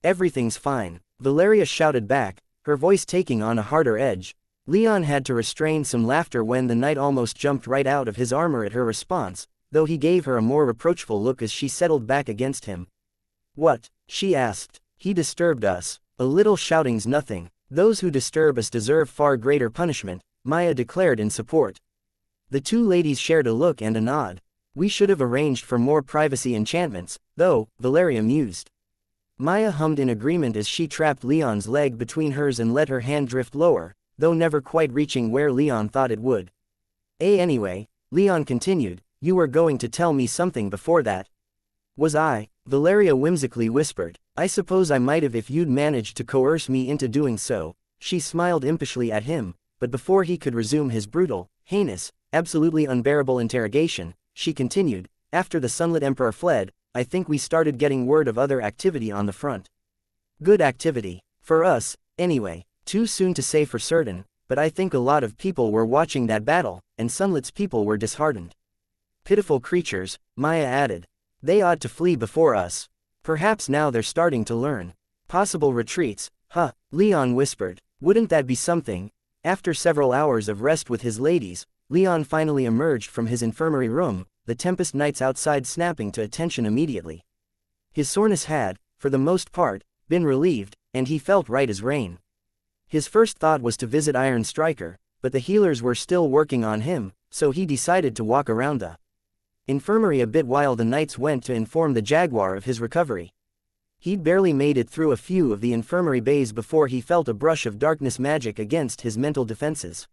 "Everything's fine," Valeria shouted back, her voice taking on a harder edge. Leon had to restrain some laughter when the knight almost jumped right out of his armor at her response, though he gave her a more reproachful look as she settled back against him. "What?" she asked. "He disturbed us. A little shouting's nothing. Those who disturb us deserve far greater punishment," Maya declared in support. The two ladies shared a look and a nod. "We should have arranged for more privacy enchantments, though," Valeria mused. Maya hummed in agreement as she trapped Leon's leg between hers and let her hand drift lower, though never quite reaching where Leon thought it would. Anyway," Leon continued, "you were going to tell me something before that." "Was I?" Valeria whimsically whispered. "I suppose I might have if you'd managed to coerce me into doing so." She smiled impishly at him, but before he could resume his brutal, heinous, absolutely unbearable interrogation, she continued, "After the Sunlit Emperor fled, I think we started getting word of other activity on the front. Good activity. For us, anyway. Too soon to say for certain, but I think a lot of people were watching that battle, and Sunlit's people were disheartened. Pitiful creatures," Maya added. "They ought to flee before us. Perhaps now they're starting to learn. Possible retreats, huh?" Leon whispered. "Wouldn't that be something?" After several hours of rest with his ladies, Leon finally emerged from his infirmary room, the Tempest Knights outside snapping to attention immediately. His soreness had, for the most part, been relieved, and he felt right as rain. His first thought was to visit Iron Striker, but the healers were still working on him, so he decided to walk around the infirmary a bit while the knights went to inform the Jaguar of his recovery. He'd barely made it through a few of the infirmary bays before he felt a brush of darkness magic against his mental defenses.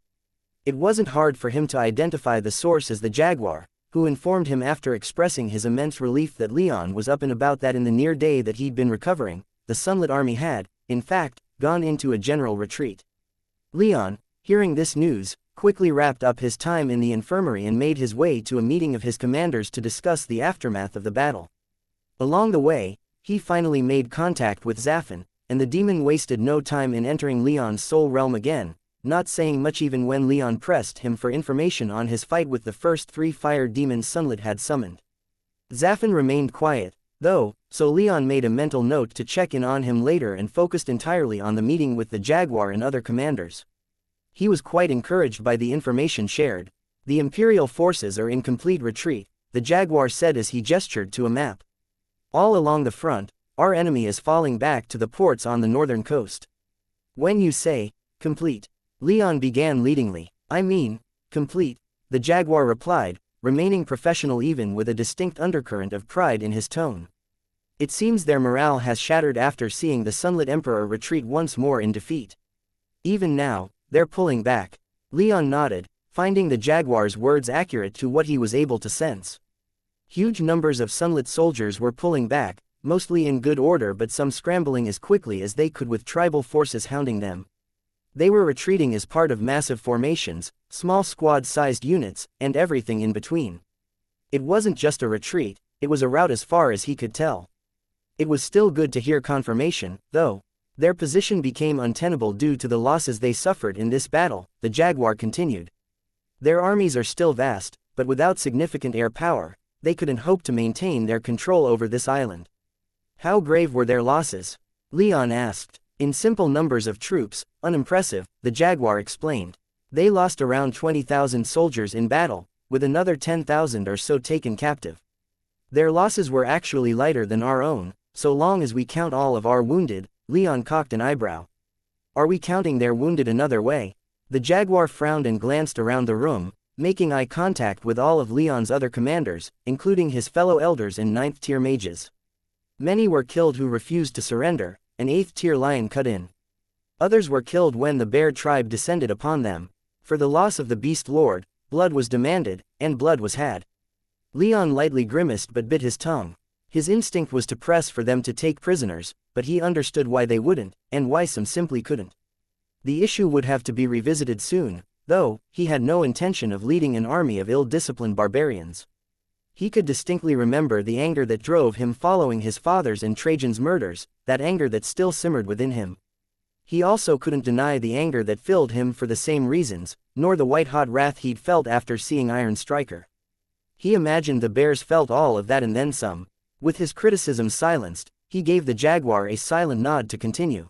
It wasn't hard for him to identify the source as the Jaguar, who informed him after expressing his immense relief that Leon was up and about that in the near day that he'd been recovering, the Sunlit Army had, in fact, gone into a general retreat. Leon, hearing this news, quickly wrapped up his time in the infirmary and made his way to a meeting of his commanders to discuss the aftermath of the battle. Along the way, he finally made contact with Zafin, and the demon wasted no time in entering Leon's soul realm again, not saying much even when Leon pressed him for information on his fight with the first 3 fire demons Sunlit had summoned. Zafin remained quiet, though, so Leon made a mental note to check in on him later and focused entirely on the meeting with the Jaguar and other commanders. He was quite encouraged by the information shared. The Imperial forces are in complete retreat, the Jaguar said as he gestured to a map. All along the front, our enemy is falling back to the ports on the northern coast. When you say, complete, Leon began leadingly. I mean, complete, the Jaguar replied, remaining professional even with a distinct undercurrent of pride in his tone. It seems their morale has shattered after seeing the Sunlit Emperor retreat once more in defeat. Even now, they're pulling back. Leon nodded, finding the Jaguar's words accurate to what he was able to sense. Huge numbers of Sunlit soldiers were pulling back, mostly in good order but some scrambling as quickly as they could with tribal forces hounding them. They were retreating as part of massive formations, small squad-sized units, and everything in between. It wasn't just a retreat, it was a rout as far as he could tell. It was still good to hear confirmation, though. Their position became untenable due to the losses they suffered in this battle, the Jaguar continued. Their armies are still vast, but without significant air power, they couldn't hope to maintain their control over this island. How grave were their losses? Leon asked. In simple numbers of troops, unimpressive, the Jaguar explained. They lost around 20,000 soldiers in battle, with another 10,000 or so taken captive. Their losses were actually lighter than our own, so long as we count all of our wounded. Leon cocked an eyebrow. Are we counting their wounded another way? The Jaguar frowned and glanced around the room, making eye contact with all of Leon's other commanders, including his fellow elders and 9th-tier mages. Many were killed who refused to surrender, an 8th-tier lion cut in. Others were killed when the bear tribe descended upon them. For the loss of the beast lord, blood was demanded, and blood was had. Leon lightly grimaced but bit his tongue. His instinct was to press for them to take prisoners, but he understood why they wouldn't, and why some simply couldn't. The issue would have to be revisited soon, though. He had no intention of leading an army of ill-disciplined barbarians. He could distinctly remember the anger that drove him following his father's and Trajan's murders, that anger that still simmered within him. He also couldn't deny the anger that filled him for the same reasons, nor the white-hot wrath he'd felt after seeing Iron Striker. He imagined the bears felt all of that and then some. With his criticism silenced, he gave the Jaguar a silent nod to continue.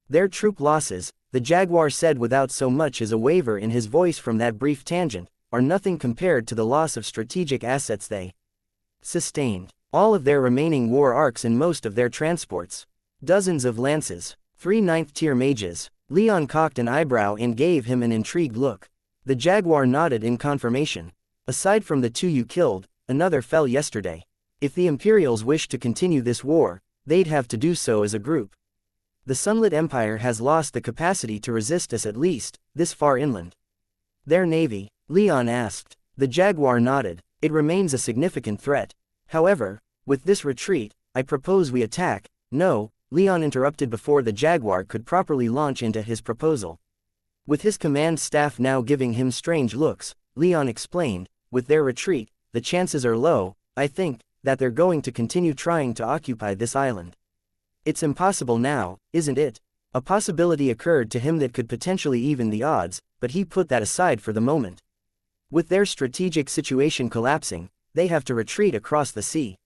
Their troop losses, the Jaguar said without so much as a waver in his voice from that brief tangent, are nothing compared to the loss of strategic assets they sustained. All of their remaining war arcs and most of their transports. Dozens of lances. 3 9th-tier mages. Leon cocked an eyebrow and gave him an intrigued look. The Jaguar nodded in confirmation. Aside from the 2 you killed, another fell yesterday. If the Imperials wish to continue this war, they'd have to do so as a group. The Sunlit Empire has lost the capacity to resist us at least, this far inland. Their navy? Leon asked. The Jaguar nodded. It remains a significant threat. However, with this retreat, I propose we attack. No, Leon interrupted before the Jaguar could properly launch into his proposal. With his command staff now giving him strange looks, Leon explained, with their retreat, the chances are low, I think, that they're going to continue trying to occupy this island. It's impossible now, isn't it? A possibility occurred to him that could potentially even the odds, but he put that aside for the moment. With their strategic situation collapsing, they have to retreat across the sea.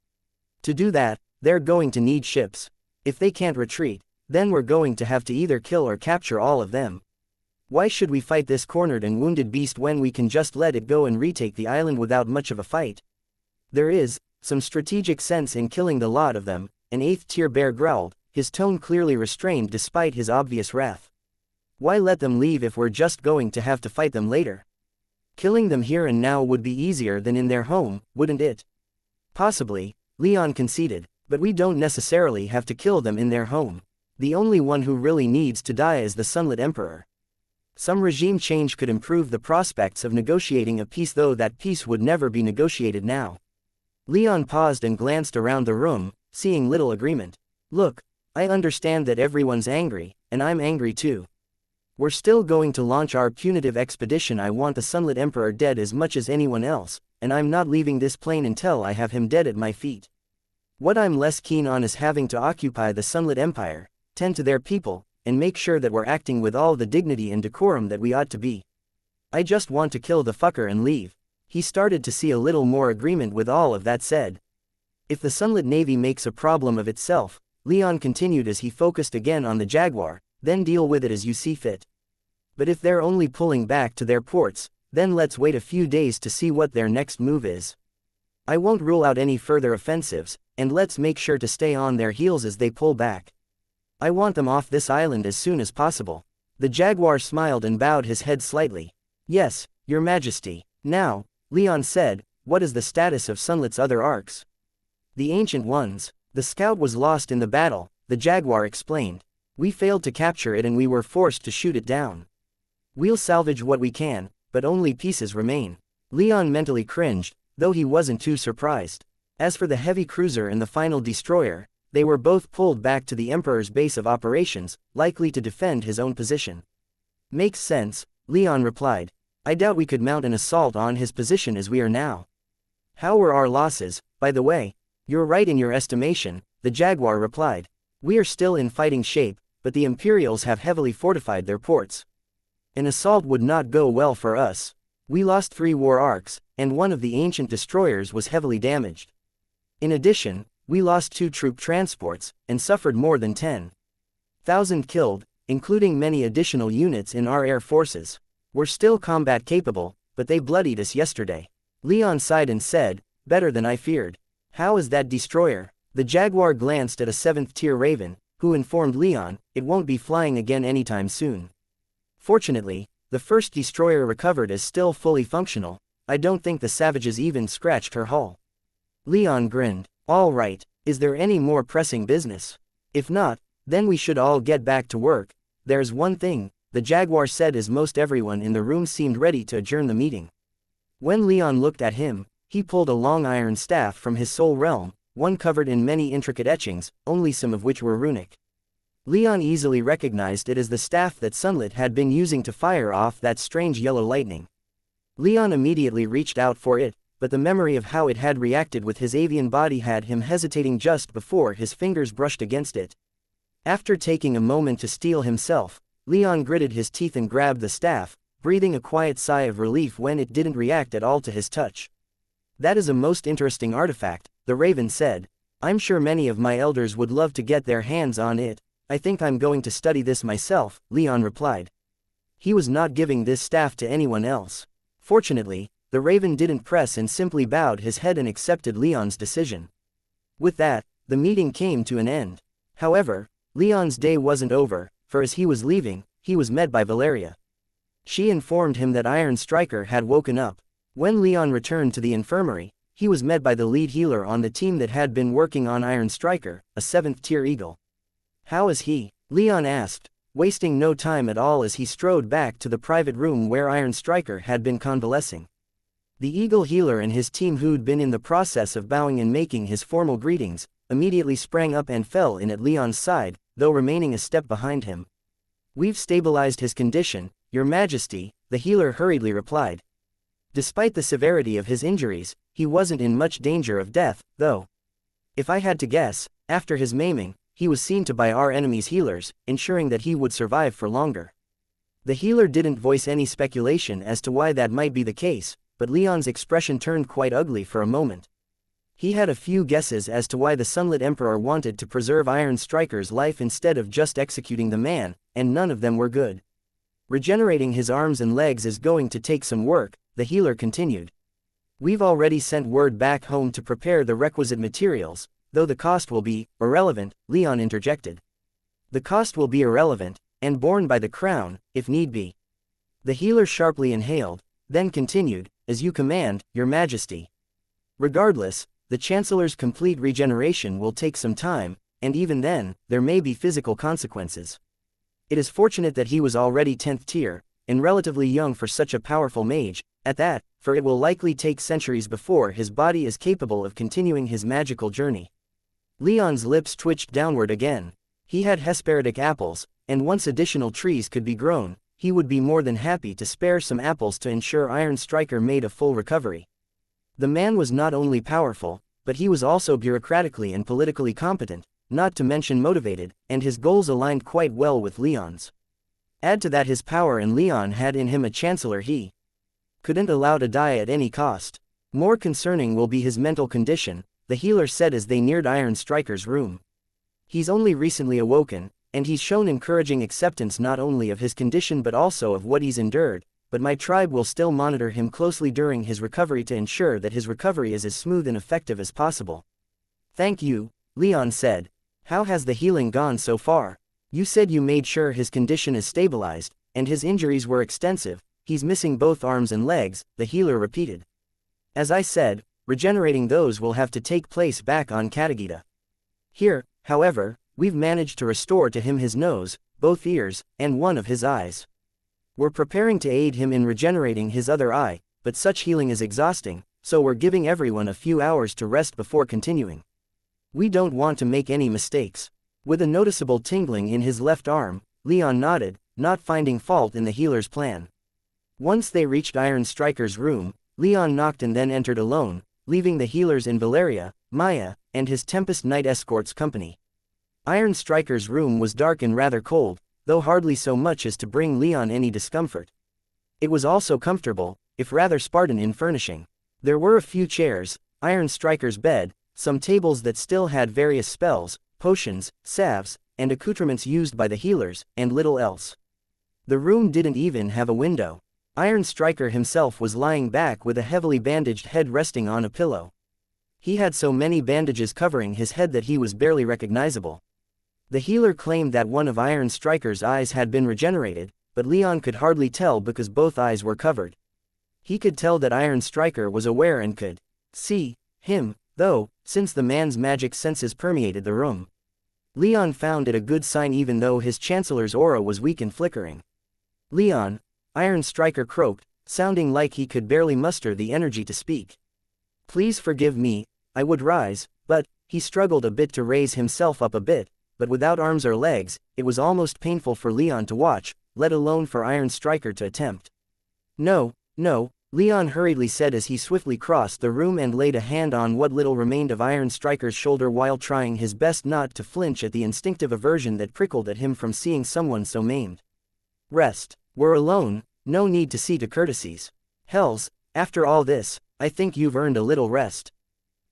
To do that, they're going to need ships. If they can't retreat, then we're going to have to either kill or capture all of them. Why should we fight this cornered and wounded beast when we can just let it go and retake the island without much of a fight? There is some strategic sense in killing the lot of them, an 8th-tier bear growled, his tone clearly restrained despite his obvious wrath. Why let them leave if we're just going to have to fight them later? Killing them here and now would be easier than in their home, wouldn't it? Possibly, Leon conceded, but we don't necessarily have to kill them in their home. The only one who really needs to die is the Sunlit Emperor. Some regime change could improve the prospects of negotiating a peace, though that peace would never be negotiated now. Leon paused and glanced around the room, seeing little agreement. Look, I understand that everyone's angry, and I'm angry too. We're still going to launch our punitive expedition. I want the Sunlit Emperor dead as much as anyone else, and I'm not leaving this plane until I have him dead at my feet. What I'm less keen on is having to occupy the Sunlit Empire, tend to their people, and make sure that we're acting with all the dignity and decorum that we ought to be. I just want to kill the fucker and leave. He started to see a little more agreement with all of that said. If the Sunlit Navy makes a problem of itself, Leon continued as he focused again on the Jaguar, then deal with it as you see fit. But if they're only pulling back to their ports, then let's wait a few days to see what their next move is. I won't rule out any further offensives, and let's make sure to stay on their heels as they pull back. I want them off this island as soon as possible. The Jaguar smiled and bowed his head slightly. Yes, Your Majesty. Now, Leon said, what is the status of Sunlit's other arcs? The Ancient Ones. The scout was lost in the battle, the Jaguar explained. We failed to capture it and we were forced to shoot it down. We'll salvage what we can, but only pieces remain. Leon mentally cringed, though he wasn't too surprised. As for the heavy cruiser and the final destroyer, they were both pulled back to the Emperor's base of operations, likely to defend his own position. Makes sense, Leon replied. I doubt we could mount an assault on his position as we are now. How were our losses, by the way? You're right in your estimation, the Jaguar replied. We are still in fighting shape, but the Imperials have heavily fortified their ports. An assault would not go well for us. We lost 3 war arcs, and one of the ancient destroyers was heavily damaged. In addition, we lost 2 troop transports, and suffered more than 10,000 killed, including many additional units in our air forces. We're still combat capable, but they bloodied us yesterday. Leon sighed and said, better than I feared. How is that destroyer? The Jaguar glanced at a 7th-tier Raven, who informed Leon, it won't be flying again anytime soon. Fortunately, the first destroyer recovered is still fully functional. I don't think the savages even scratched her hull. Leon grinned. All right, is there any more pressing business? If not, then we should all get back to work. There's one thing, the Jaguar said as most everyone in the room seemed ready to adjourn the meeting. When Leon looked at him, he pulled a long iron staff from his soul realm, one covered in many intricate etchings, only some of which were runic. Leon easily recognized it as the staff that Sunlit had been using to fire off that strange yellow lightning. Leon immediately reached out for it, but the memory of how it had reacted with his avian body had him hesitating just before his fingers brushed against it. After taking a moment to steel himself, Leon gritted his teeth and grabbed the staff, breathing a quiet sigh of relief when it didn't react at all to his touch. That is a most interesting artifact, the Raven said. I'm sure many of my elders would love to get their hands on it. I think I'm going to study this myself, Leon replied. He was not giving this staff to anyone else. Fortunately, the Raven didn't press and simply bowed his head and accepted Leon's decision. With that, the meeting came to an end. However, Leon's day wasn't over, for as he was leaving, he was met by Valeria. She informed him that Iron Striker had woken up. When Leon returned to the infirmary, he was met by the lead healer on the team that had been working on Iron Striker, a 7th-tier eagle. How is he? Leon asked, wasting no time at all as he strode back to the private room where Iron Striker had been convalescing. The eagle healer and his team, who'd been in the process of bowing and making his formal greetings, immediately sprang up and fell in at Leon's side, though remaining a step behind him. We've stabilized his condition, Your Majesty, the healer hurriedly replied. Despite the severity of his injuries, he wasn't in much danger of death, though. If I had to guess, after his maiming, he was seen to by our enemy's healers, ensuring that he would survive for longer. The healer didn't voice any speculation as to why that might be the case, but Leon's expression turned quite ugly for a moment. He had a few guesses as to why the Sunlit Emperor wanted to preserve Iron Striker's life instead of just executing the man, and none of them were good. Regenerating his arms and legs is going to take some work, the healer continued. We've already sent word back home to prepare the requisite materials, though the cost will be irrelevant, Leon interjected. The cost will be irrelevant, and borne by the crown, if need be. The healer sharply inhaled, then continued, as you command, Your Majesty. Regardless, the Chancellor's complete regeneration will take some time, and even then, there may be physical consequences. It is fortunate that he was already 10th tier, and relatively young for such a powerful mage, at that, for it will likely take centuries before his body is capable of continuing his magical journey. Leon's lips twitched downward again. He had Hesperidic apples, and once additional trees could be grown, he would be more than happy to spare some apples to ensure Iron Striker made a full recovery. The man was not only powerful, but he was also bureaucratically and politically competent, not to mention motivated, and his goals aligned quite well with Leon's. Add to that his power, and Leon had in him a chancellor he couldn't allow to die at any cost. More concerning will be his mental condition, the healer said as they neared Iron Striker's room. He's only recently awoken, and he's shown encouraging acceptance not only of his condition but also of what he's endured, but my tribe will still monitor him closely during his recovery to ensure that his recovery is as smooth and effective as possible. Thank you, Leon said. How has the healing gone so far? You said you made sure his condition is stabilized, and his injuries were extensive. He's missing both arms and legs, the healer repeated. As I said, regenerating those will have to take place back on Katagita. Here, however, we've managed to restore to him his nose, both ears, and one of his eyes. We're preparing to aid him in regenerating his other eye, but such healing is exhausting, so we're giving everyone a few hours to rest before continuing. We don't want to make any mistakes. With a noticeable tingling in his left arm, Leon nodded, not finding fault in the healer's plan. Once they reached Iron Striker's room, Leon knocked and then entered alone, leaving the healers in Valeria, Maya, and his Tempest Knight escort's company. Iron Striker's room was dark and rather cold, though hardly so much as to bring Leon any discomfort. It was also comfortable, if rather Spartan in furnishing. There were a few chairs, Iron Striker's bed, some tables that still had various spells, potions, salves, and accoutrements used by the healers, and little else. The room didn't even have a window. Iron Striker himself was lying back with a heavily bandaged head resting on a pillow. He had so many bandages covering his head that he was barely recognizable. The healer claimed that one of Iron Striker's eyes had been regenerated, but Leon could hardly tell because both eyes were covered. He could tell that Iron Striker was aware and could see him, though, since the man's magic senses permeated the room. Leon found it a good sign even though his Chancellor's aura was weak and flickering. Leon, Iron Striker croaked, sounding like he could barely muster the energy to speak. Please forgive me, I would rise, but, he struggled a bit to raise himself up a bit, but without arms or legs, it was almost painful for Leon to watch, let alone for Iron Striker to attempt. No, Leon hurriedly said as he swiftly crossed the room and laid a hand on what little remained of Iron Striker's shoulder while trying his best not to flinch at the instinctive aversion that prickled at him from seeing someone so maimed. Rest. We're alone, no need to see to courtesies. Hells, after all this, I think you've earned a little rest.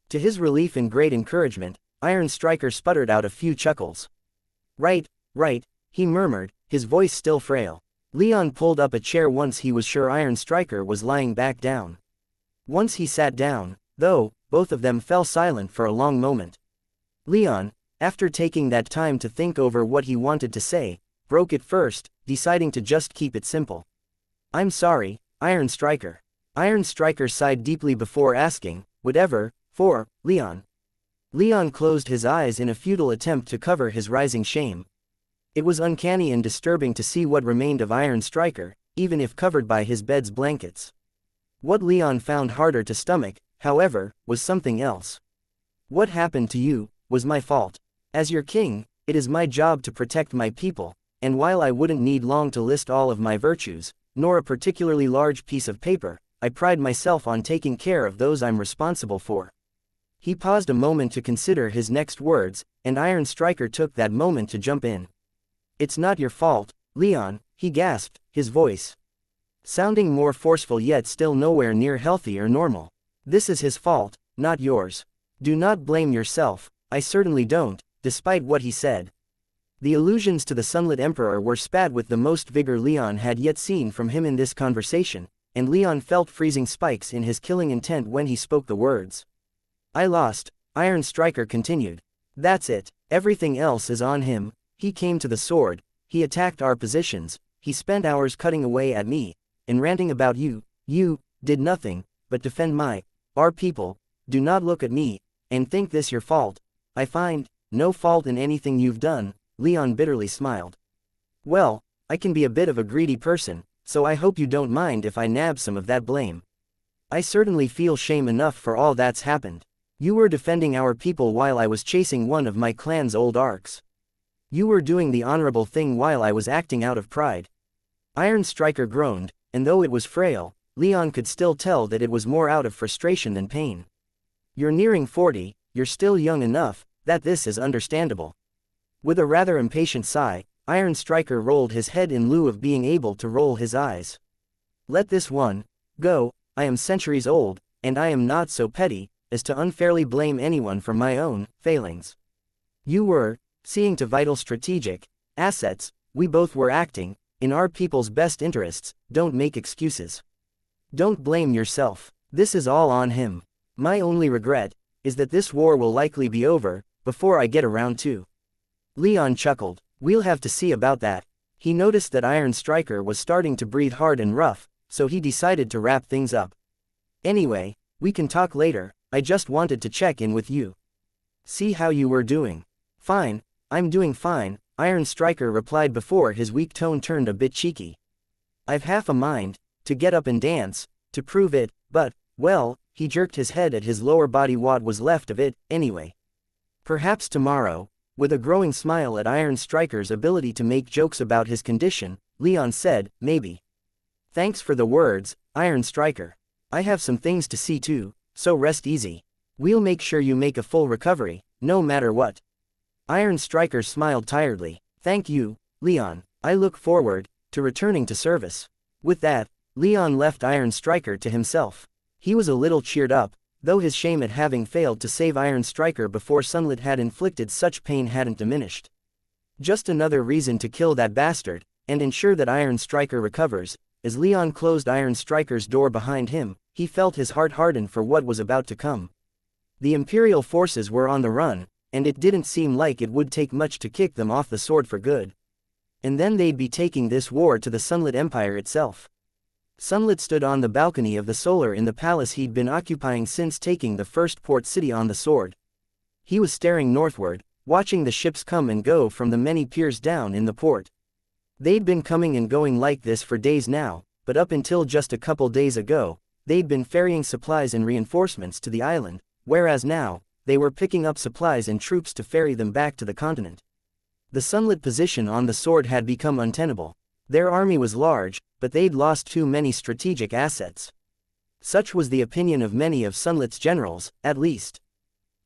To his relief and great encouragement, Iron Striker sputtered out a few chuckles. Right, he murmured, his voice still frail. Leon pulled up a chair once he was sure Iron Striker was lying back down. Once he sat down, though, both of them fell silent for a long moment. Leon, after taking that time to think over what he wanted to say, broke it first, deciding to just keep it simple. I'm sorry, Iron Striker. Iron Striker sighed deeply before asking, whatever, for, Leon. Leon closed his eyes in a futile attempt to cover his rising shame. It was uncanny and disturbing to see what remained of Iron Striker, even if covered by his bed's blankets. What Leon found harder to stomach, however, was something else. What happened to you was my fault. As your king, it is my job to protect my people, and while I wouldn't need long to list all of my virtues, nor a particularly large piece of paper, I pride myself on taking care of those I'm responsible for. He paused a moment to consider his next words, and Iron Striker took that moment to jump in. It's not your fault, Leon, he gasped, his voice sounding more forceful yet still nowhere near healthy or normal. This is his fault, not yours. Do not blame yourself, I certainly don't, despite what he said. The allusions to the Sunlit Emperor were spat with the most vigor Leon had yet seen from him in this conversation, and Leon felt freezing spikes in his killing intent when he spoke the words. I lost, Iron Striker continued. That's it, everything else is on him. He came to the sword, he attacked our positions, he spent hours cutting away at me, and ranting about you did nothing, but defend our people. Do not look at me, and think this your fault. I find no fault in anything you've done, Leon bitterly smiled. Well, I can be a bit of a greedy person, so I hope you don't mind if I nab some of that blame. I certainly feel shame enough for all that's happened. You were defending our people while I was chasing one of my clan's old arcs. You were doing the honorable thing while I was acting out of pride. Iron Striker groaned, and though it was frail, Leon could still tell that it was more out of frustration than pain. You're nearing 40, you're still young enough, that this is understandable. With a rather impatient sigh, Iron Striker rolled his head in lieu of being able to roll his eyes. Let this one go, I am centuries old, and I am not so petty, as to unfairly blame anyone for my own failings. You were seeing to vital strategic assets, we both were acting in our people's best interests. Don't make excuses. Don't blame yourself. This is all on him. My only regret is that this war will likely be over before I get around to. Leon chuckled. We'll have to see about that. He noticed that Iron Striker was starting to breathe hard and rough, so he decided to wrap things up. Anyway, we can talk later. I just wanted to check in with you. See how you were doing. Fine, I'm doing fine, Iron Striker replied before his weak tone turned a bit cheeky. I've half a mind to get up and dance, to prove it, but, well, he jerked his head at his lower body. What was left of it, anyway. Perhaps tomorrow. With a growing smile at Iron Striker's ability to make jokes about his condition, Leon said, maybe. Thanks for the words, Iron Striker. I have some things to see to, so rest easy. We'll make sure you make a full recovery, no matter what. Iron Striker smiled tiredly. Thank you, Leon. I look forward to returning to service. With that, Leon left Iron Striker to himself. He was a little cheered up, though his shame at having failed to save Iron Striker before Sunlit had inflicted such pain hadn't diminished. Just another reason to kill that bastard, and ensure that Iron Striker recovers. As Leon closed Iron Striker's door behind him, he felt his heart harden for what was about to come. The Imperial forces were on the run, and it didn't seem like it would take much to kick them off the sword for good. And then they'd be taking this war to the Sunlit Empire itself. Sunlit stood on the balcony of the Solar in the palace he'd been occupying since taking the first port city on the sword. He was staring northward, watching the ships come and go from the many piers down in the port. They'd been coming and going like this for days now, but up until just a couple days ago, they'd been ferrying supplies and reinforcements to the island, whereas now, they were picking up supplies and troops to ferry them back to the continent. The Sunlit position on the sword had become untenable. Their army was large, but they'd lost too many strategic assets. Such was the opinion of many of Sunlit's generals, at least.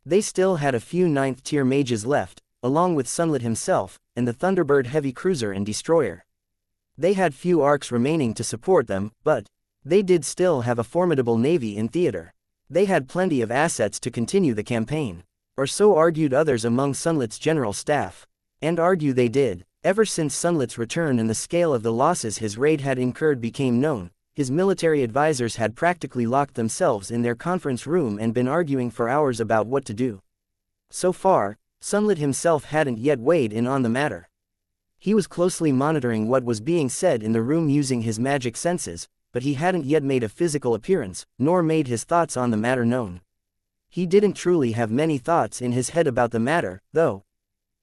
They still had a few 9th-tier mages left, along with Sunlit himself, and the Thunderbird heavy cruiser and destroyer. They had few arcs remaining to support them, but they did still have a formidable navy in theater. They had plenty of assets to continue the campaign. Or so argued others among Sunlit's general staff. And argue they did. Ever since Sunlit's return and the scale of the losses his raid had incurred became known, his military advisors had practically locked themselves in their conference room and been arguing for hours about what to do. So far, Sunlit himself hadn't yet weighed in on the matter. He was closely monitoring what was being said in the room using his magic senses, but he hadn't yet made a physical appearance, nor made his thoughts on the matter known. He didn't truly have many thoughts in his head about the matter, though.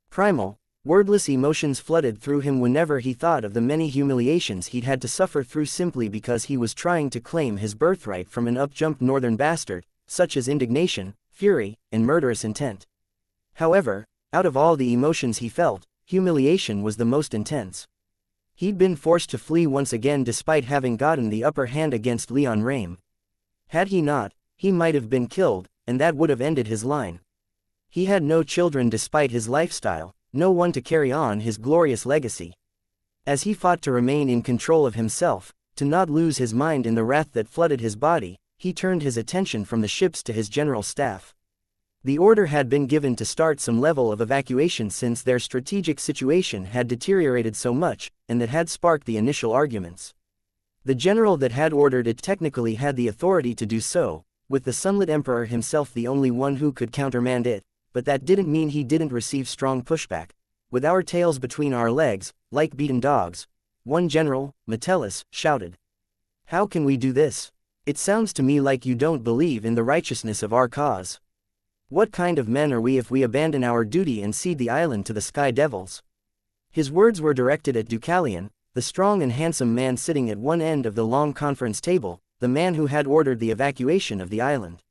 Primal, wordless emotions flooded through him whenever he thought of the many humiliations he'd had to suffer through simply because he was trying to claim his birthright from an up-jumped northern bastard, such as indignation, fury, and murderous intent. However, out of all the emotions he felt, humiliation was the most intense. He'd been forced to flee once again despite having gotten the upper hand against Leon Rame. Had he not, he might have been killed, and that would have ended his line. He had no children despite his lifestyle, no one to carry on his glorious legacy. As he fought to remain in control of himself, to not lose his mind in the wrath that flooded his body, he turned his attention from the ships to his general staff. The order had been given to start some level of evacuation since their strategic situation had deteriorated so much, and that had sparked the initial arguments. The general that had ordered it technically had the authority to do so, with the Sunlit Emperor himself the only one who could countermand it, but that didn't mean he didn't receive strong pushback. With our tails between our legs, like beaten dogs, one general, Metellus, shouted. How can we do this? It sounds to me like you don't believe in the righteousness of our cause. What kind of men are we if we abandon our duty and cede the island to the Sky Devils? His words were directed at Deucalion, the strong and handsome man sitting at one end of the long conference table, the man who had ordered the evacuation of the island.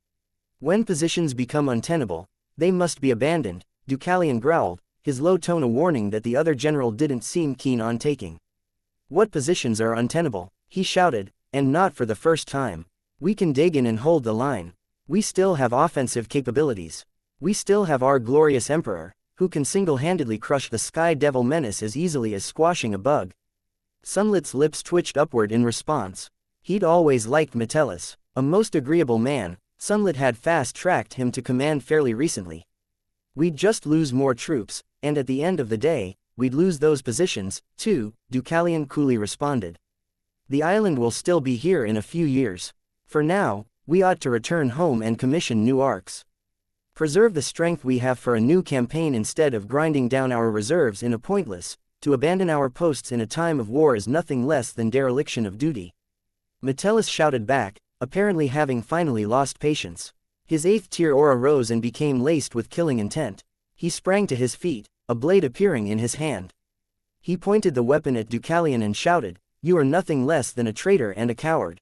When positions become untenable, they must be abandoned, Deucalion growled, his low tone a warning that the other general didn't seem keen on taking. What positions are untenable? He shouted, and not for the first time. We can dig in and hold the line. We still have offensive capabilities. We still have our glorious emperor, who can single-handedly crush the Sky Devil menace as easily as squashing a bug. Sunlit's lips twitched upward in response. He'd always liked Metellus, a most agreeable man, Sunlit had fast-tracked him to command fairly recently. We'd just lose more troops, and at the end of the day, we'd lose those positions, too, Deucalion coolly responded. The island will still be here in a few years. For now, we ought to return home and commission new arcs. Preserve the strength we have for a new campaign instead of grinding down our reserves in a pointless. To abandon our posts in a time of war is nothing less than dereliction of duty. Metellus shouted back, apparently having finally lost patience. His 8th tier aura rose and became laced with killing intent. He sprang to his feet, a blade appearing in his hand. He pointed the weapon at Deucalion and shouted, "You are nothing less than a traitor and a coward.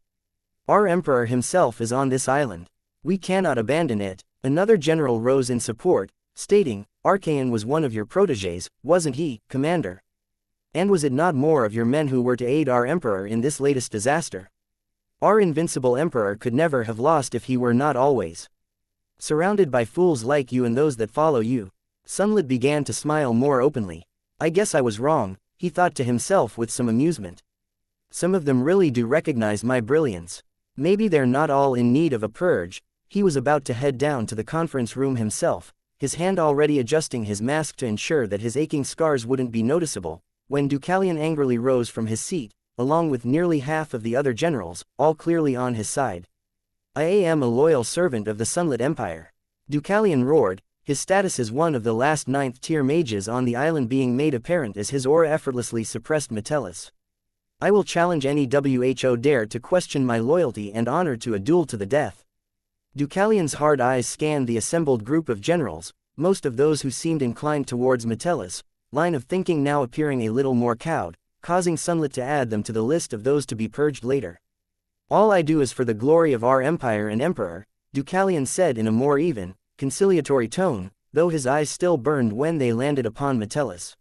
Our emperor himself is on this island. We cannot abandon it." Another general rose in support, stating, "Archaean was one of your protégés, wasn't he, Commander? And was it not more of your men who were to aid our emperor in this latest disaster? Our invincible emperor could never have lost if he were not always surrounded by fools like you and those that follow you." Sunlit began to smile more openly. "I guess I was wrong," he thought to himself with some amusement. "Some of them really do recognize my brilliance. Maybe they're not all in need of a purge." He was about to head down to the conference room himself, his hand already adjusting his mask to ensure that his aching scars wouldn't be noticeable, when Deucalion angrily rose from his seat, along with nearly half of the other generals, all clearly on his side. "I am a loyal servant of the Sunlit Empire." Deucalion roared, his status as one of the last 9th tier mages on the island being made apparent as his aura effortlessly suppressed Metellus. "I will challenge any who dare to question my loyalty and honor to a duel to the death." Deucalion's hard eyes scanned the assembled group of generals, most of those who seemed inclined towards Metellus, line of thinking now appearing a little more cowed, causing Sunlit to add them to the list of those to be purged later. "All I do is for the glory of our empire and emperor," Deucalion said in a more even, conciliatory tone, though his eyes still burned when they landed upon Metellus.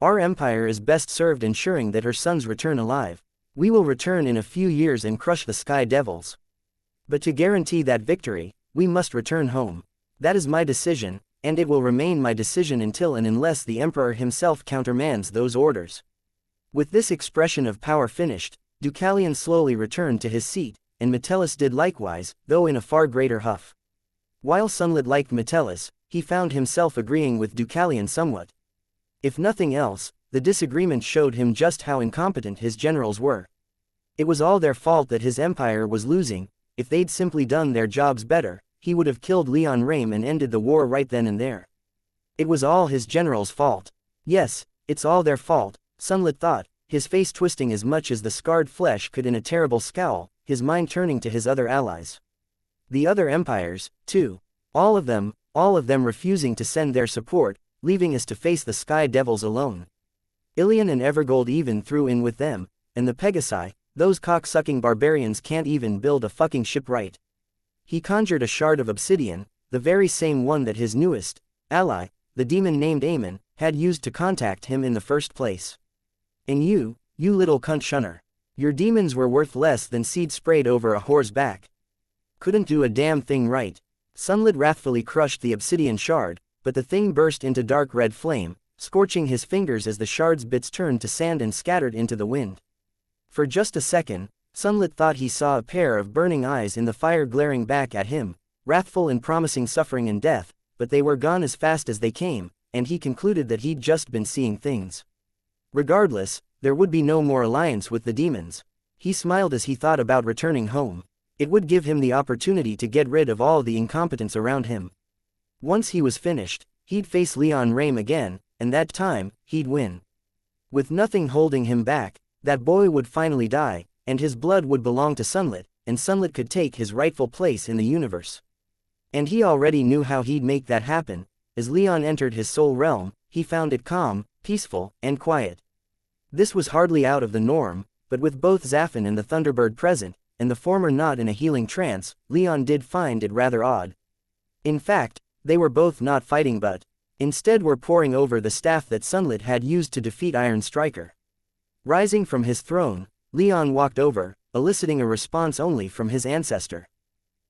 "Our empire is best served ensuring that her sons return alive. We will return in a few years and crush the Sky Devils. But to guarantee that victory, we must return home. That is my decision, and it will remain my decision until and unless the Emperor himself countermands those orders." With this expression of power finished, Deucalion slowly returned to his seat, and Metellus did likewise, though in a far greater huff. While Sunlit liked Metellus, he found himself agreeing with Deucalion somewhat. If nothing else, the disagreement showed him just how incompetent his generals were. It was all their fault that his empire was losing. If they'd simply done their jobs better, he would have killed Leon Rame and ended the war right then and there. It was all his generals' fault. Yes, it's all their fault, Sunlit thought, his face twisting as much as the scarred flesh could in a terrible scowl, his mind turning to his other allies. The other empires, too. All of them refusing to send their support, leaving us to face the Sky Devils alone. Ilion and Evergold even threw in with them, and the Pegasi, those cock-sucking barbarians can't even build a fucking ship right. He conjured a shard of obsidian, the very same one that his newest ally, the demon named Aemon, had used to contact him in the first place. "And you little cunt shunner. Your demons were worth less than seed sprayed over a whore's back. Couldn't do a damn thing right." Sunlit wrathfully crushed the obsidian shard, but the thing burst into dark red flame, scorching his fingers as the shard's bits turned to sand and scattered into the wind. For just a second, Sunlit thought he saw a pair of burning eyes in the fire glaring back at him, wrathful and promising suffering and death, but they were gone as fast as they came, and he concluded that he'd just been seeing things. Regardless, there would be no more alliance with the demons. He smiled as he thought about returning home. It would give him the opportunity to get rid of all the incompetence around him. Once he was finished, he'd face Leon Rame again, and that time, he'd win. With nothing holding him back, that boy would finally die, and his blood would belong to Sunlit, and Sunlit could take his rightful place in the universe. And he already knew how he'd make that happen. As Leon entered his soul realm, he found it calm, peaceful, and quiet. This was hardly out of the norm, but with both Zaffin and the Thunderbird present, and the former not in a healing trance, Leon did find it rather odd. In fact, they were both not fighting but, instead were poring over the staff that Sunlit had used to defeat Iron Striker. Rising from his throne, Leon walked over, eliciting a response only from his ancestor.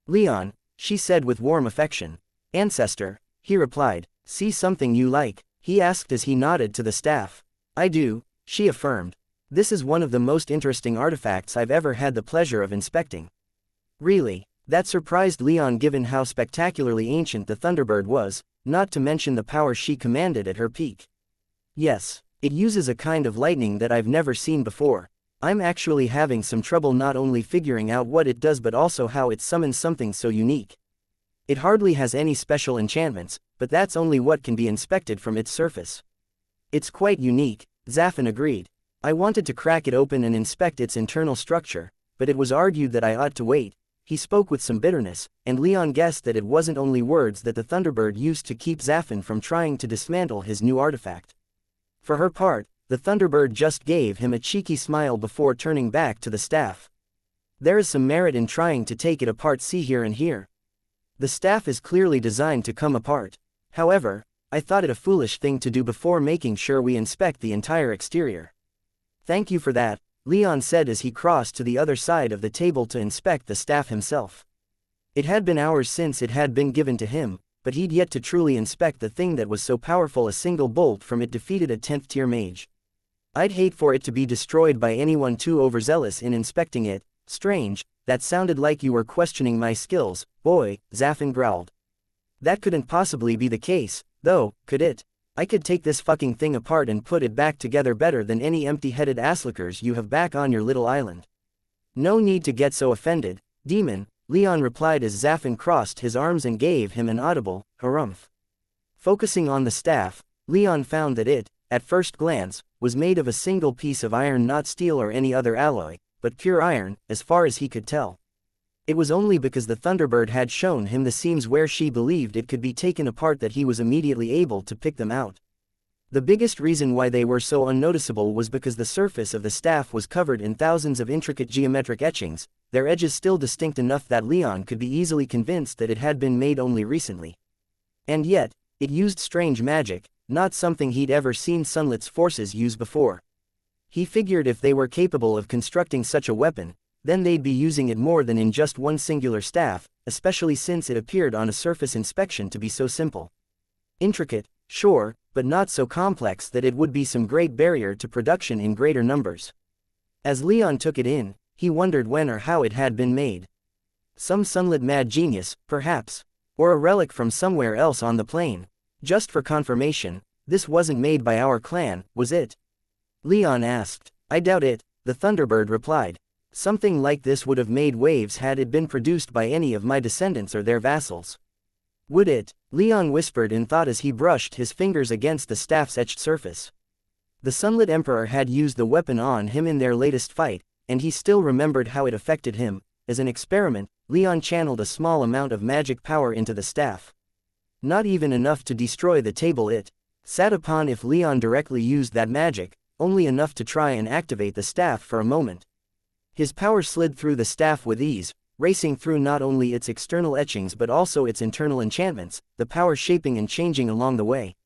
"Leon," she said with warm affection. "Ancestor," he replied. "See something you like?" he asked as he nodded to the staff. "I do," she affirmed. "This is one of the most interesting artifacts I've ever had the pleasure of inspecting." "Really? That surprised Leon given how spectacularly ancient the Thunderbird was, not to mention the power she commanded at her peak. Yes, it uses a kind of lightning that I've never seen before. I'm actually having some trouble not only figuring out what it does but also how it summons something so unique. It hardly has any special enchantments, but that's only what can be inspected from its surface. It's quite unique, Zafin agreed. I wanted to crack it open and inspect its internal structure, but it was argued that I ought to wait. He spoke with some bitterness, and Leon guessed that it wasn't only words that the Thunderbird used to keep Zafin from trying to dismantle his new artifact. For her part, the Thunderbird just gave him a cheeky smile before turning back to the staff. There is some merit in trying to take it apart. See here and here. The staff is clearly designed to come apart. However, I thought it a foolish thing to do before making sure we inspect the entire exterior. Thank you for that, Leon said as he crossed to the other side of the table to inspect the staff himself. It had been hours since it had been given to him, but he'd yet to truly inspect the thing that was so powerful a single bolt from it defeated a 10th tier mage. I'd hate for it to be destroyed by anyone too overzealous in inspecting it. Strange, that sounded like you were questioning my skills, boy, Zafin growled. That couldn't possibly be the case, though, could it? I could take this fucking thing apart and put it back together better than any empty-headed asslickers you have back on your little island. No need to get so offended, demon, Leon replied as Zafin crossed his arms and gave him an audible harumph. Focusing on the staff, Leon found that it, at first glance, was made of a single piece of iron, not steel or any other alloy, but pure iron, as far as he could tell. It was only because the Thunderbird had shown him the seams where she believed it could be taken apart that he was immediately able to pick them out. The biggest reason why they were so unnoticeable was because the surface of the staff was covered in thousands of intricate geometric etchings, their edges still distinct enough that Leon could be easily convinced that it had been made only recently. And yet, it used strange magic, not something he'd ever seen Sunlit's forces use before. He figured if they were capable of constructing such a weapon, then they'd be using it more than in just one singular staff, especially since it appeared on a surface inspection to be so simple. Intricate, sure, but not so complex that it would be some great barrier to production in greater numbers. As Leon took it in, he wondered when or how it had been made. Some Sunlit mad genius, perhaps, or a relic from somewhere else on the plane. Just for confirmation, this wasn't made by our clan, was it? Leon asked. I doubt it, the Thunderbird replied. Something like this would have made waves had it been produced by any of my descendants or their vassals. Would it? Leon whispered in thought as he brushed his fingers against the staff's etched surface. The Sunlit Emperor had used the weapon on him in their latest fight, and he still remembered how it affected him. As an experiment, Leon channeled a small amount of magic power into the staff. Not even enough to destroy the table it sat upon if Leon directly used that magic, only enough to try and activate the staff for a moment. His power slid through the staff with ease, racing through not only its external etchings but also its internal enchantments, the power shaping and changing along the way.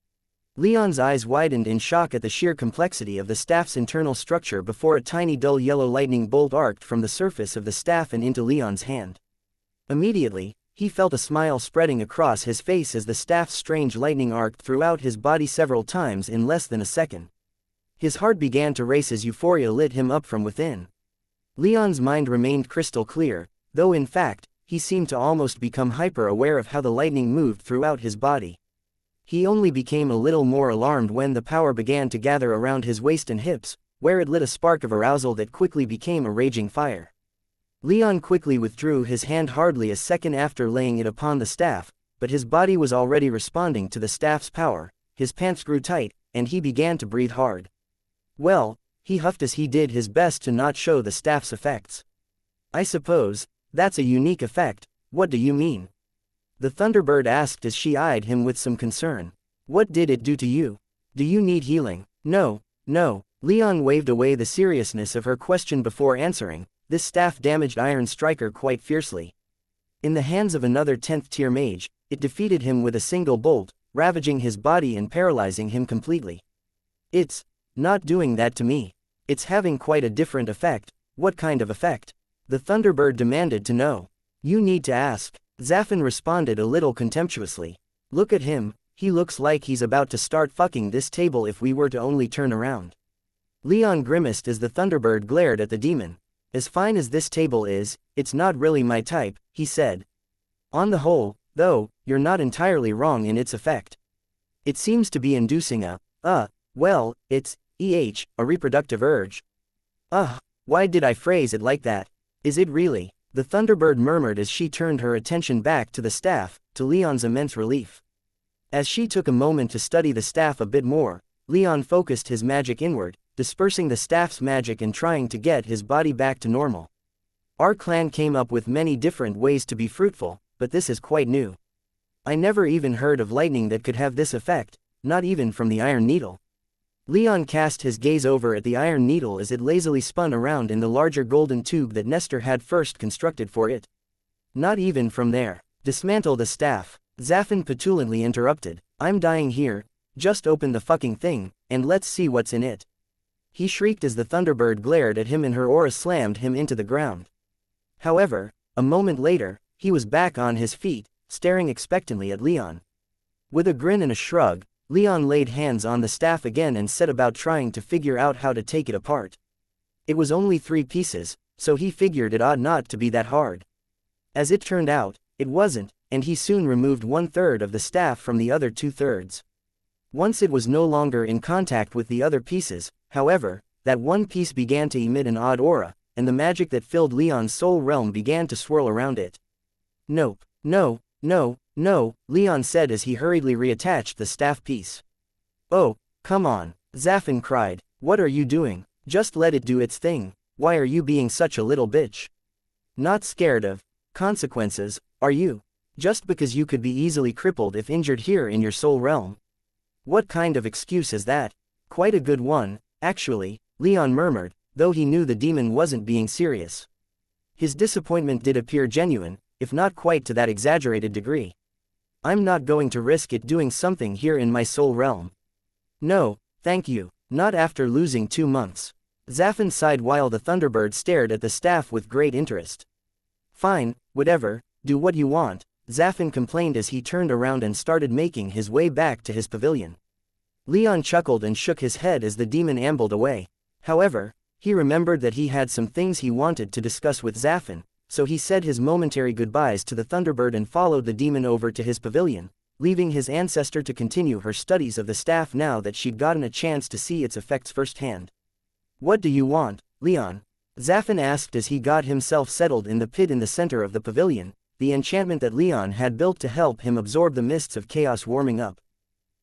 Leon's eyes widened in shock at the sheer complexity of the staff's internal structure before a tiny dull yellow lightning bolt arced from the surface of the staff and into Leon's hand. Immediately, he felt a smile spreading across his face as the staff's strange lightning arced throughout his body several times in less than a second. His heart began to race as euphoria lit him up from within. Leon's mind remained crystal clear, though in fact, he seemed to almost become hyper-aware of how the lightning moved throughout his body. He only became a little more alarmed when the power began to gather around his waist and hips, where it lit a spark of arousal that quickly became a raging fire. Leon quickly withdrew his hand hardly a second after laying it upon the staff, but his body was already responding to the staff's power, his pants grew tight, and he began to breathe hard. Well, he huffed as he did his best to not show the staff's effects. I suppose, that's a unique effect, what do you mean? The Thunderbird asked as she eyed him with some concern. What did it do to you? Do you need healing? No, Leon waved away the seriousness of her question before answering. This staff damaged Iron Striker quite fiercely. In the hands of another 10th tier mage, it defeated him with a single bolt, ravaging his body and paralyzing him completely. It's not doing that to me. It's having quite a different effect. What kind of effect? The Thunderbird demanded to know. You need to ask. Zafin responded a little contemptuously. Look at him, he looks like he's about to start fucking this table if we were to only turn around. Leon grimaced as the Thunderbird glared at the demon. As fine as this table is, it's not really my type, he said. On the whole, though, you're not entirely wrong in its effect. It seems to be inducing well, it's, a reproductive urge. Why did I phrase it like that? Is it really? The Thunderbird murmured as she turned her attention back to the staff, to Leon's immense relief. As she took a moment to study the staff a bit more, Leon focused his magic inward, dispersing the staff's magic and trying to get his body back to normal. Our clan came up with many different ways to be fruitful, but this is quite new. I never even heard of lightning that could have this effect, not even from the Iron Needle. Leon cast his gaze over at the Iron Needle as it lazily spun around in the larger golden tube that Nestor had first constructed for it. Not even from there. Dismantle the staff, Zaffin petulantly interrupted. I'm dying here, just open the fucking thing, and let's see what's in it. He shrieked as the Thunderbird glared at him and her aura slammed him into the ground. However, a moment later, he was back on his feet, staring expectantly at Leon. With a grin and a shrug, Leon laid hands on the staff again and set about trying to figure out how to take it apart. It was only 3 pieces, so he figured it ought not to be that hard. As it turned out, it wasn't, and he soon removed 1/3 of the staff from the other 2/3. Once it was no longer in contact with the other pieces, however, that one piece began to emit an odd aura, and the magic that filled Leon's soul realm began to swirl around it. Nope, no, Leon said as he hurriedly reattached the staff piece. Oh, come on, Zaffin cried, what are you doing? Just let it do its thing, why are you being such a little bitch? Not scared of consequences, are you? Just because you could be easily crippled if injured here in your soul realm. What kind of excuse is that? Quite a good one, actually, Leon murmured, though he knew the demon wasn't being serious. His disappointment did appear genuine, if not quite to that exaggerated degree. I'm not going to risk it doing something here in my soul realm. No, thank you, not after losing 2 months. Zaffin sighed while the Thunderbird stared at the staff with great interest. Fine, whatever, do what you want, Zaffin complained as he turned around and started making his way back to his pavilion. Leon chuckled and shook his head as the demon ambled away. However, he remembered that he had some things he wanted to discuss with Zaffin, so he said his momentary goodbyes to the Thunderbird and followed the demon over to his pavilion, leaving his ancestor to continue her studies of the staff now that she'd gotten a chance to see its effects firsthand. What do you want, Leon? Zaffin asked as he got himself settled in the pit in the center of the pavilion, the enchantment that Leon had built to help him absorb the mists of chaos warming up.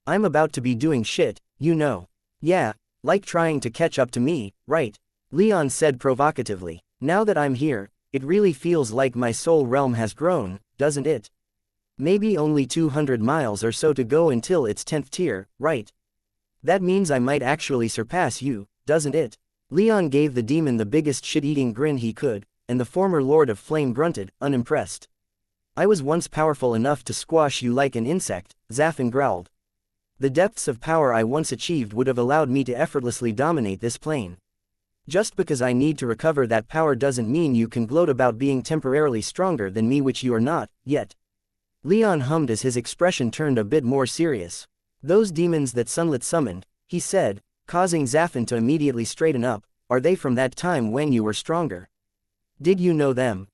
I'm about to be doing shit, you know. Yeah, like trying to catch up to me, right? Leon said provocatively. Now that I'm here, it really feels like my soul realm has grown, doesn't it? Maybe only 200 miles or so to go until its 10th tier, right? That means I might actually surpass you, doesn't it? Leon gave the demon the biggest shit-eating grin he could, and the former Lord of Flame grunted, unimpressed. I was once powerful enough to squash you like an insect, Zaffin growled. The depths of power I once achieved would have allowed me to effortlessly dominate this plane. Just because I need to recover that power doesn't mean you can gloat about being temporarily stronger than me, which you are not, yet. Leon hummed as his expression turned a bit more serious. Those demons that Sunlit summoned, he said, causing Zaffin to immediately straighten up, are they from that time when you were stronger? Did you know them?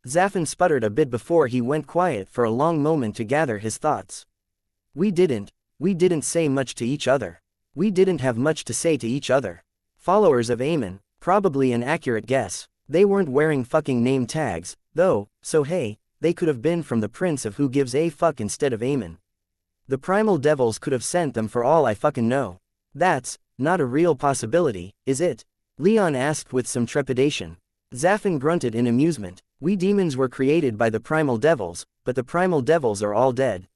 Zaffin sputtered a bit before he went quiet for a long moment to gather his thoughts. We didn't say much to each other. We didn't have much to say to each other. Followers of Aemon, probably an accurate guess. They weren't wearing fucking name tags, though, so hey, they could have been from the Prince of Who Gives a Fuck instead of Aemon. The Primal Devils could have sent them for all I fucking know. That's not a real possibility, is it? Leon asked with some trepidation. Zaffin grunted in amusement. We demons were created by the Primal Devils, but the Primal Devils are all dead.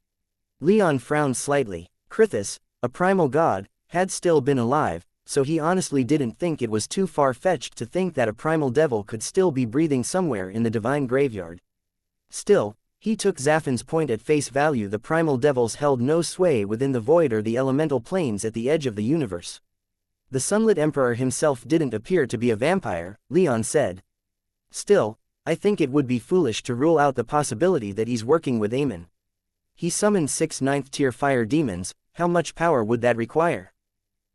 Leon frowned slightly. Krithis, a primal god, had still been alive, so he honestly didn't think it was too far-fetched to think that a primal devil could still be breathing somewhere in the divine graveyard. Still, he took Zaffin's point at face value. The primal devils held no sway within the void or the elemental planes at the edge of the universe. The Sunlit Emperor himself didn't appear to be a vampire, Leon said. Still, I think it would be foolish to rule out the possibility that he's working with Aemon. He summoned 6 9th-tier fire demons. How much power would that require?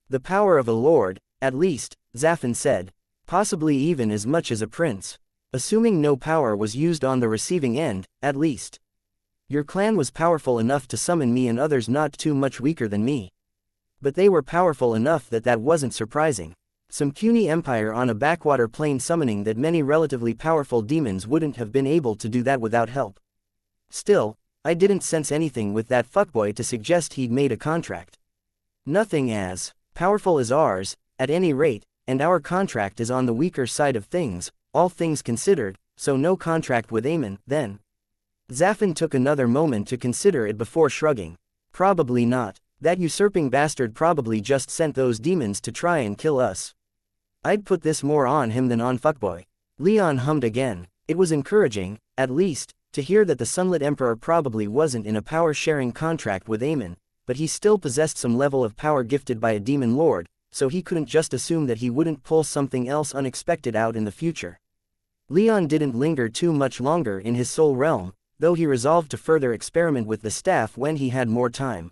The power of a lord, at least, Zaffin said. Possibly even as much as a prince. Assuming no power was used on the receiving end, at least. Your clan was powerful enough to summon me and others not too much weaker than me. But they were powerful enough that wasn't surprising. Some puny empire on a backwater plane summoning that many relatively powerful demons wouldn't have been able to do that without help. Still, I didn't sense anything with that fuckboy to suggest he'd made a contract. Nothing as powerful as ours, at any rate, and our contract is on the weaker side of things, all things considered, so no contract with Amon, then. Zafin took another moment to consider it before shrugging. Probably not. That usurping bastard probably just sent those demons to try and kill us. I'd put this more on him than on fuckboy. Leon hummed again. It was encouraging, at least, to hear that the Sunlit Emperor probably wasn't in a power-sharing contract with Amon, but he still possessed some level of power gifted by a demon lord, so he couldn't just assume that he wouldn't pull something else unexpected out in the future. Leon didn't linger too much longer in his soul realm, though he resolved to further experiment with the staff when he had more time.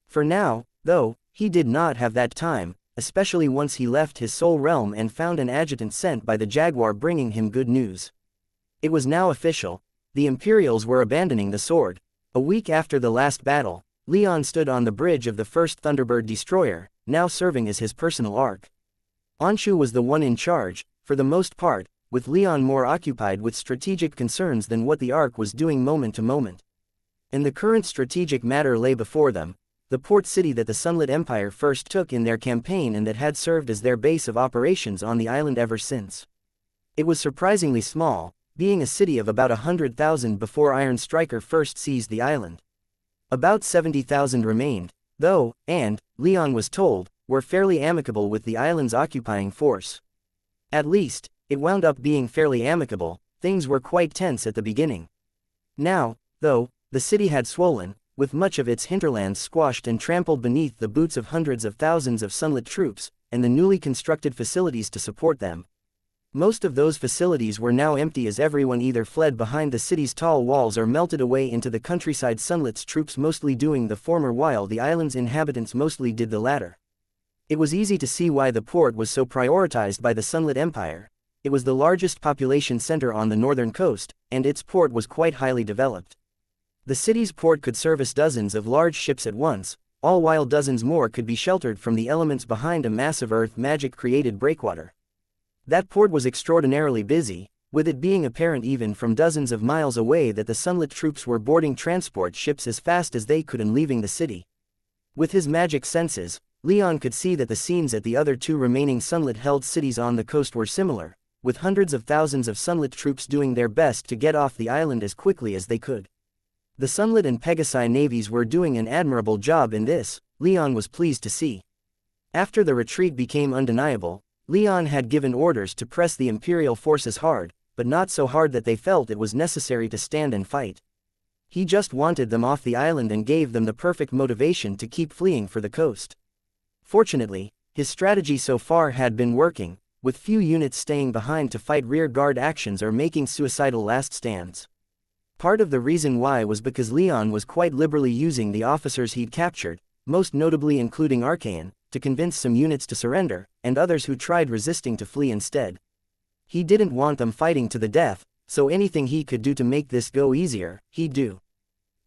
For now, though, he did not have that time, especially once he left his soul realm and found an adjutant sent by the Jaguar bringing him good news. It was now official. The Imperials were abandoning the sword. A week after the last battle, Leon stood on the bridge of the first Thunderbird destroyer, now serving as his personal ark. Anshu was the one in charge, for the most part, with Leon more occupied with strategic concerns than what the ark was doing moment to moment. And the current strategic matter lay before them, the port city that the Sunlit Empire first took in their campaign and that had served as their base of operations on the island ever since. It was surprisingly small, being a city of about 100,000 before Iron Striker first seized the island. About 70,000 remained, though, and, Leon was told, were fairly amicable with the island's occupying force. At least, it wound up being fairly amicable. Things were quite tense at the beginning. Now, though, the city had swollen, with much of its hinterlands squashed and trampled beneath the boots of hundreds of thousands of Sunlit troops, and the newly constructed facilities to support them. Most of those facilities were now empty as everyone either fled behind the city's tall walls or melted away into the countryside, Sunlit's troops mostly doing the former while the island's inhabitants mostly did the latter. It was easy to see why the port was so prioritized by the Sunlit Empire. It was the largest population center on the northern coast, and its port was quite highly developed. The city's port could service dozens of large ships at once, all while dozens more could be sheltered from the elements behind a massive earth magic-created breakwater. That port was extraordinarily busy, with it being apparent even from dozens of miles away that the Sunlit troops were boarding transport ships as fast as they could and leaving the city. With his magic senses, Leon could see that the scenes at the other two remaining Sunlit-held cities on the coast were similar, with hundreds of thousands of Sunlit troops doing their best to get off the island as quickly as they could. The Sunlit and Pegasi navies were doing an admirable job in this, Leon was pleased to see. After the retreat became undeniable, Leon had given orders to press the Imperial forces hard, but not so hard that they felt it was necessary to stand and fight. He just wanted them off the island and gave them the perfect motivation to keep fleeing for the coast. Fortunately, his strategy so far had been working, with few units staying behind to fight rear-guard actions or making suicidal last stands. Part of the reason why was because Leon was quite liberally using the officers he'd captured, most notably including Archaean, to convince some units to surrender, and others who tried resisting to flee instead. He didn't want them fighting to the death, so anything he could do to make this go easier, he'd do.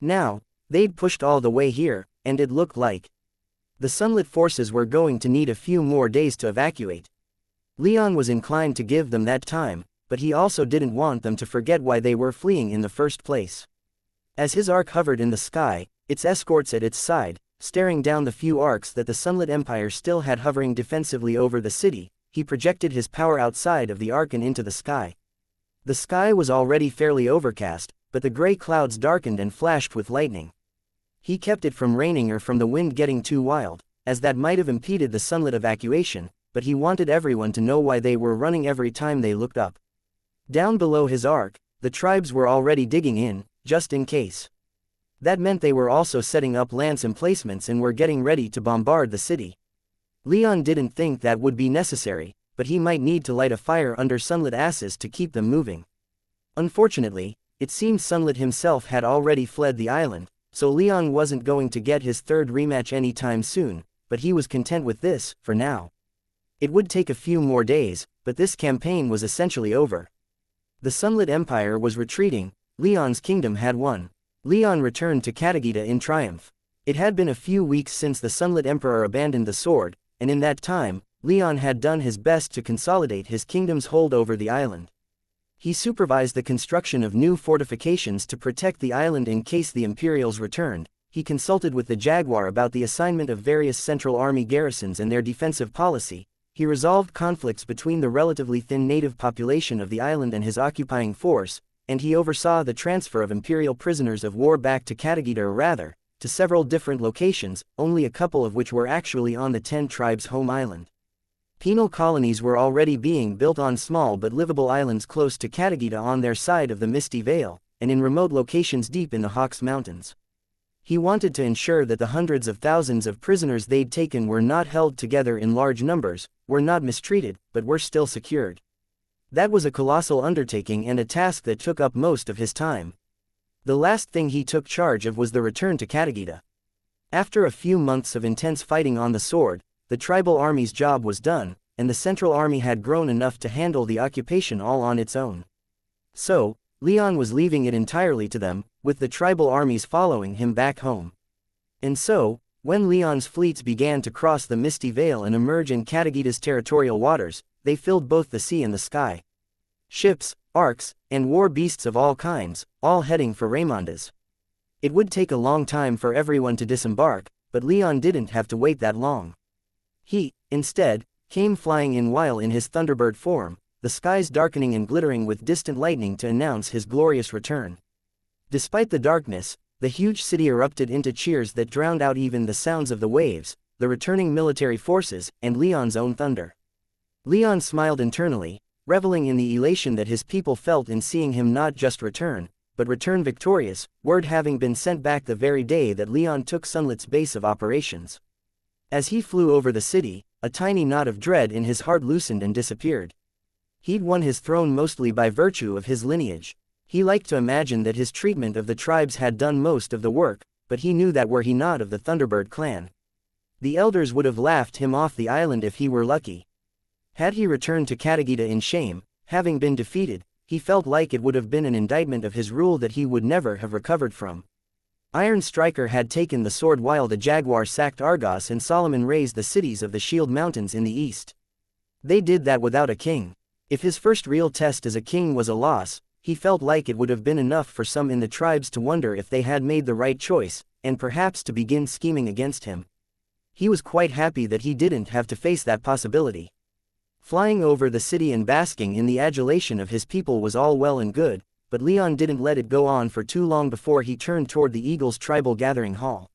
Now, they'd pushed all the way here, and it looked like the Sunlit forces were going to need a few more days to evacuate. Leon was inclined to give them that time, but he also didn't want them to forget why they were fleeing in the first place. As his ark hovered in the sky, its escorts at its side, staring down the few arcs that the Sunlit Empire still had hovering defensively over the city, he projected his power outside of the ark and into the sky. The sky was already fairly overcast, but the gray clouds darkened and flashed with lightning. He kept it from raining or from the wind getting too wild, as that might have impeded the Sunlit evacuation, but he wanted everyone to know why they were running every time they looked up. Down below his ark, the tribes were already digging in, just in case. That meant they were also setting up lance emplacements and were getting ready to bombard the city. Leon didn't think that would be necessary, but he might need to light a fire under Sunlit asses to keep them moving. Unfortunately, it seemed Sunlit himself had already fled the island, so Leon wasn't going to get his third rematch anytime soon, but he was content with this, for now. It would take a few more days, but this campaign was essentially over. The Sunlit Empire was retreating, Leon's kingdom had won. Leon returned to Katagita in triumph. It had been a few weeks since the Sunlit Emperor abandoned the sword, and in that time, Leon had done his best to consolidate his kingdom's hold over the island. He supervised the construction of new fortifications to protect the island in case the Imperials returned. He consulted with the Jaguar about the assignment of various Central Army garrisons and their defensive policy. He resolved conflicts between the relatively thin native population of the island and his occupying force, and he oversaw the transfer of Imperial prisoners of war back to Katagita, or rather, to several different locations, only a couple of which were actually on the 10 tribes' home island. Penal colonies were already being built on small but livable islands close to Katagita on their side of the Misty Vale, and in remote locations deep in the Hawks Mountains. He wanted to ensure that the hundreds of thousands of prisoners they'd taken were not held together in large numbers, were not mistreated, but were still secured. That was a colossal undertaking and a task that took up most of his time. The last thing he took charge of was the return to Katagita. After a few months of intense fighting on the sword, the tribal army's job was done, and the Central Army had grown enough to handle the occupation all on its own. So, Leon was leaving it entirely to them, with the tribal armies following him back home. And so, when Leon's fleets began to cross the Misty Vale and emerge in Katagita's territorial waters, they filled both the sea and the sky. Ships, arks, and war beasts of all kinds, all heading for Raymonda's. It would take a long time for everyone to disembark, but Leon didn't have to wait that long. He, instead, came flying in while in his Thunderbird form, the skies darkening and glittering with distant lightning to announce his glorious return. Despite the darkness, the huge city erupted into cheers that drowned out even the sounds of the waves, the returning military forces, and Leon's own thunder. Leon smiled internally, reveling in the elation that his people felt in seeing him not just return, but return victorious, word having been sent back the very day that Leon took Sunlit's base of operations. As he flew over the city, a tiny knot of dread in his heart loosened and disappeared. He'd won his throne mostly by virtue of his lineage. He liked to imagine that his treatment of the tribes had done most of the work, but he knew that were he not of the Thunderbird clan, the elders would have laughed him off the island if he were lucky. Had he returned to Katagita in shame, having been defeated, he felt like it would have been an indictment of his rule that he would never have recovered from. Iron Striker had taken the sword while the Jaguar sacked Argos and Solomon razed the cities of the Shield Mountains in the east. They did that without a king. If his first real test as a king was a loss, he felt like it would have been enough for some in the tribes to wonder if they had made the right choice, and perhaps to begin scheming against him. He was quite happy that he didn't have to face that possibility. Flying over the city and basking in the adulation of his people was all well and good, but Leon didn't let it go on for too long before he turned toward the Eagles' tribal gathering hall.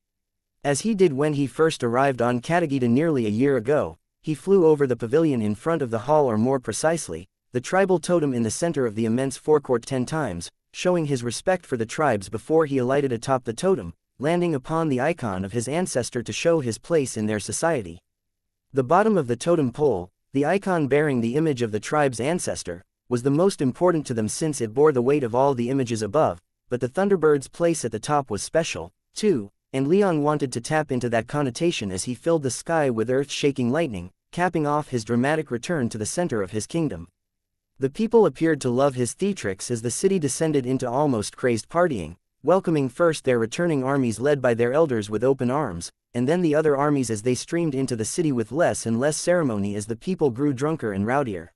As he did when he first arrived on Katagita nearly a year ago, he flew over the pavilion in front of the hall, or more precisely, the tribal totem in the center of the immense forecourt 10 times, showing his respect for the tribes before he alighted atop the totem, landing upon the icon of his ancestor to show his place in their society. The bottom of the totem pole, the icon bearing the image of the tribe's ancestor, was the most important to them since it bore the weight of all the images above, but the Thunderbird's place at the top was special, too, and Leon wanted to tap into that connotation as he filled the sky with earth-shaking lightning, capping off his dramatic return to the center of his kingdom. The people appeared to love his theatrics as the city descended into almost crazed partying, welcoming first their returning armies led by their elders with open arms, and then the other armies as they streamed into the city with less and less ceremony as the people grew drunker and rowdier.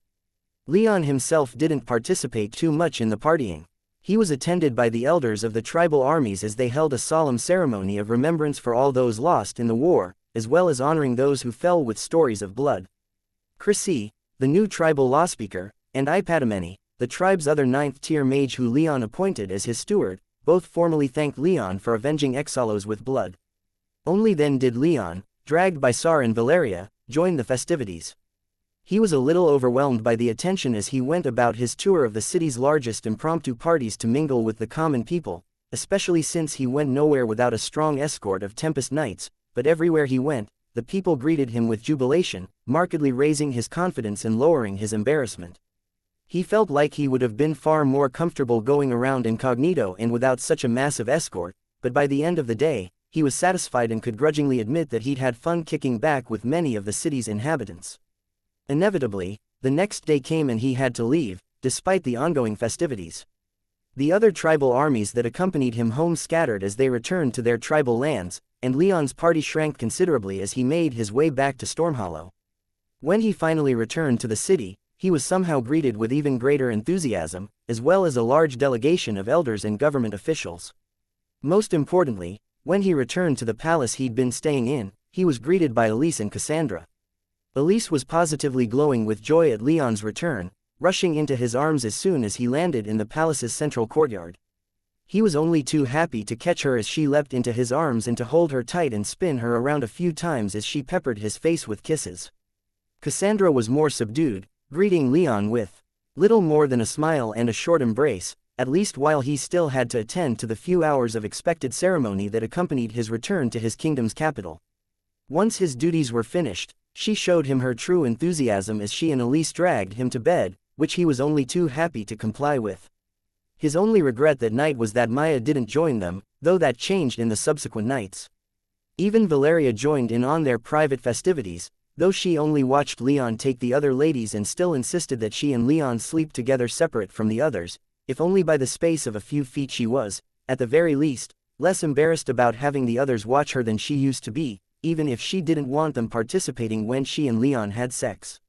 Leon himself didn't participate too much in the partying. He was attended by the elders of the tribal armies as they held a solemn ceremony of remembrance for all those lost in the war, as well as honoring those who fell with stories of blood. Chrissy, the new tribal lawspeaker, and Ipadameni, the tribe's other 9th-tier mage who Leon appointed as his steward, both formally thanked Leon for avenging Exalos with blood. Only then did Leon, dragged by Sar and Valeria, join the festivities. He was a little overwhelmed by the attention as he went about his tour of the city's largest impromptu parties to mingle with the common people, especially since he went nowhere without a strong escort of Tempest Knights, but everywhere he went, the people greeted him with jubilation, markedly raising his confidence and lowering his embarrassment. He felt like he would have been far more comfortable going around incognito and without such a massive escort, but by the end of the day, he was satisfied and could grudgingly admit that he'd had fun kicking back with many of the city's inhabitants. Inevitably, The next day came and he had to leave, despite the ongoing festivities. The other tribal armies that accompanied him home scattered as they returned to their tribal lands, and Leon's party shrank considerably as he made his way back to Stormhollow. When he finally returned to the city, he was somehow greeted with even greater enthusiasm, as well as a large delegation of elders and government officials. Most importantly, when he returned to the palace he'd been staying in, he was greeted by Elise and Cassandra. Elise was positively glowing with joy at Leon's return, rushing into his arms as soon as he landed in the palace's central courtyard. He was only too happy to catch her as she leapt into his arms and to hold her tight and spin her around a few times as she peppered his face with kisses. Cassandra was more subdued, greeting Leon with little more than a smile and a short embrace, at least while he still had to attend to the few hours of expected ceremony that accompanied his return to his kingdom's capital. Once his duties were finished, she showed him her true enthusiasm as she and Elise dragged him to bed, which he was only too happy to comply with. His only regret that night was that Maya didn't join them, though that changed in the subsequent nights. Even Valeria joined in on their private festivities, though she only watched Leon take the other ladies and still insisted that she and Leon sleep together separate from the others, if only by the space of a few feet. She was, at the very least, less embarrassed about having the others watch her than she used to be, even if she didn't want them participating when she and Leon had sex.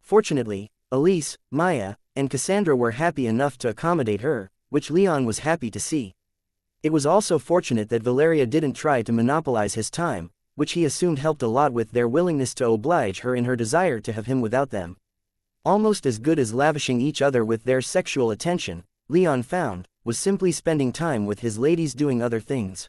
Fortunately, Elise, Maya, and Cassandra were happy enough to accommodate her, which Leon was happy to see. It was also fortunate that Valeria didn't try to monopolize his time, which he assumed helped a lot with their willingness to oblige her in her desire to have him without them. Almost as good as lavishing each other with their sexual attention, Leon found, was simply spending time with his ladies doing other things.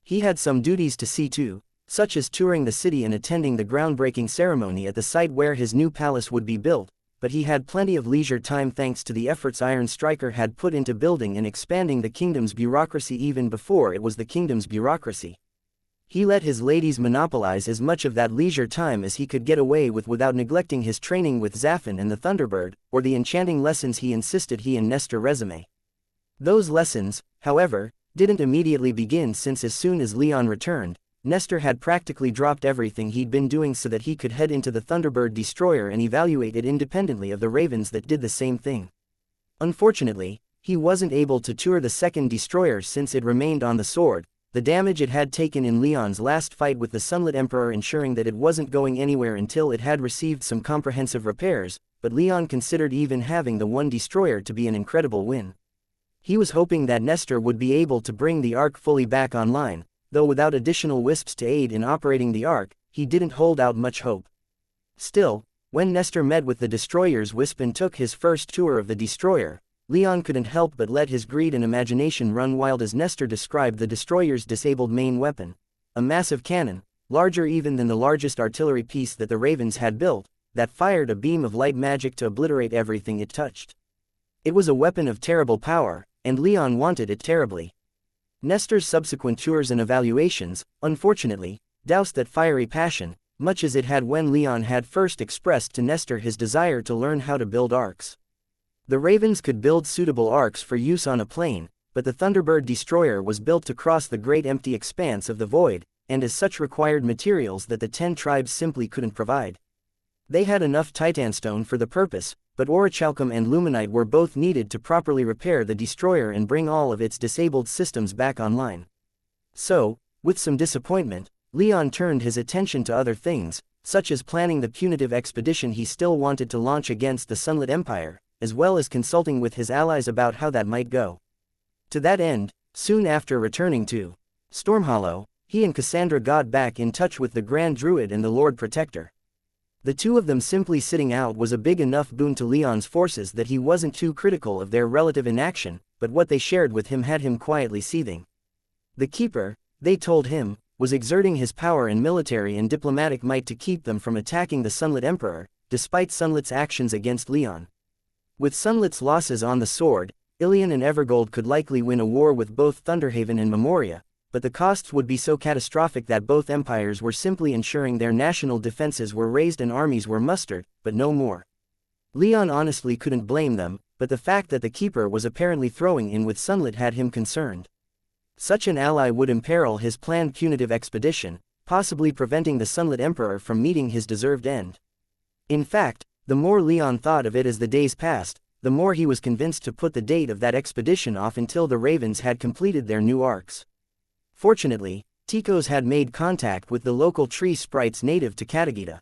He had some duties to see to, such as touring the city and attending the groundbreaking ceremony at the site where his new palace would be built, but he had plenty of leisure time thanks to the efforts Iron Striker had put into building and expanding the kingdom's bureaucracy even before it was the kingdom's bureaucracy. He let his ladies monopolize as much of that leisure time as he could get away with without neglecting his training with Zaffin and the Thunderbird, or the enchanting lessons he insisted he and Nestor resume. Those lessons, however, didn't immediately begin since as soon as Leon returned, Nestor had practically dropped everything he'd been doing so that he could head into the Thunderbird destroyer and evaluate it independently of the ravens that did the same thing. Unfortunately, he wasn't able to tour the second destroyer since it remained on the sword, the damage it had taken in Leon's last fight with the Sunlit Emperor ensuring that it wasn't going anywhere until it had received some comprehensive repairs, but Leon considered even having the one destroyer to be an incredible win. He was hoping that Nestor would be able to bring the Ark fully back online, though without additional wisps to aid in operating the Ark, he didn't hold out much hope. Still, when Nestor met with the destroyer's wisp and took his first tour of the destroyer, Leon couldn't help but let his greed and imagination run wild as Nestor described the destroyer's disabled main weapon, a massive cannon, larger even than the largest artillery piece that the Ravens had built, that fired a beam of light magic to obliterate everything it touched. It was a weapon of terrible power, and Leon wanted it terribly. Nestor's subsequent tours and evaluations, unfortunately, doused that fiery passion, much as it had when Leon had first expressed to Nestor his desire to learn how to build arcs. The Ravens could build suitable arcs for use on a plane, but the Thunderbird destroyer was built to cross the great empty expanse of the void, and as such required materials that the 10 tribes simply couldn't provide. They had enough titanstone for the purpose, but orichalcum and luminite were both needed to properly repair the destroyer and bring all of its disabled systems back online. So, with some disappointment, Leon turned his attention to other things, such as planning the punitive expedition he still wanted to launch against the Sunlit Empire, as well as consulting with his allies about how that might go. To that end, soon after returning to Stormhollow, he and Cassandra got back in touch with the Grand Druid and the Lord Protector. The two of them simply sitting out was a big enough boon to Leon's forces that he wasn't too critical of their relative inaction, but what they shared with him had him quietly seething. The Keeper, they told him, was exerting his power and military and diplomatic might to keep them from attacking the Sunlit Emperor, despite Sunlit's actions against Leon. With Sunlit's losses on the sword, Ilion and Evergold could likely win a war with both Thunderhaven and Memoria, but the costs would be so catastrophic that both empires were simply ensuring their national defenses were raised and armies were mustered, but no more. Leon honestly couldn't blame them, but the fact that the Keeper was apparently throwing in with Sunlit had him concerned. Such an ally would imperil his planned punitive expedition, possibly preventing the Sunlit Emperor from meeting his deserved end. In fact, The more Leon thought of it as the days passed, the more he was convinced to put the date of that expedition off until the ravens had completed their new arcs. Fortunately, Ticos had made contact with the local tree sprites native to Katagita.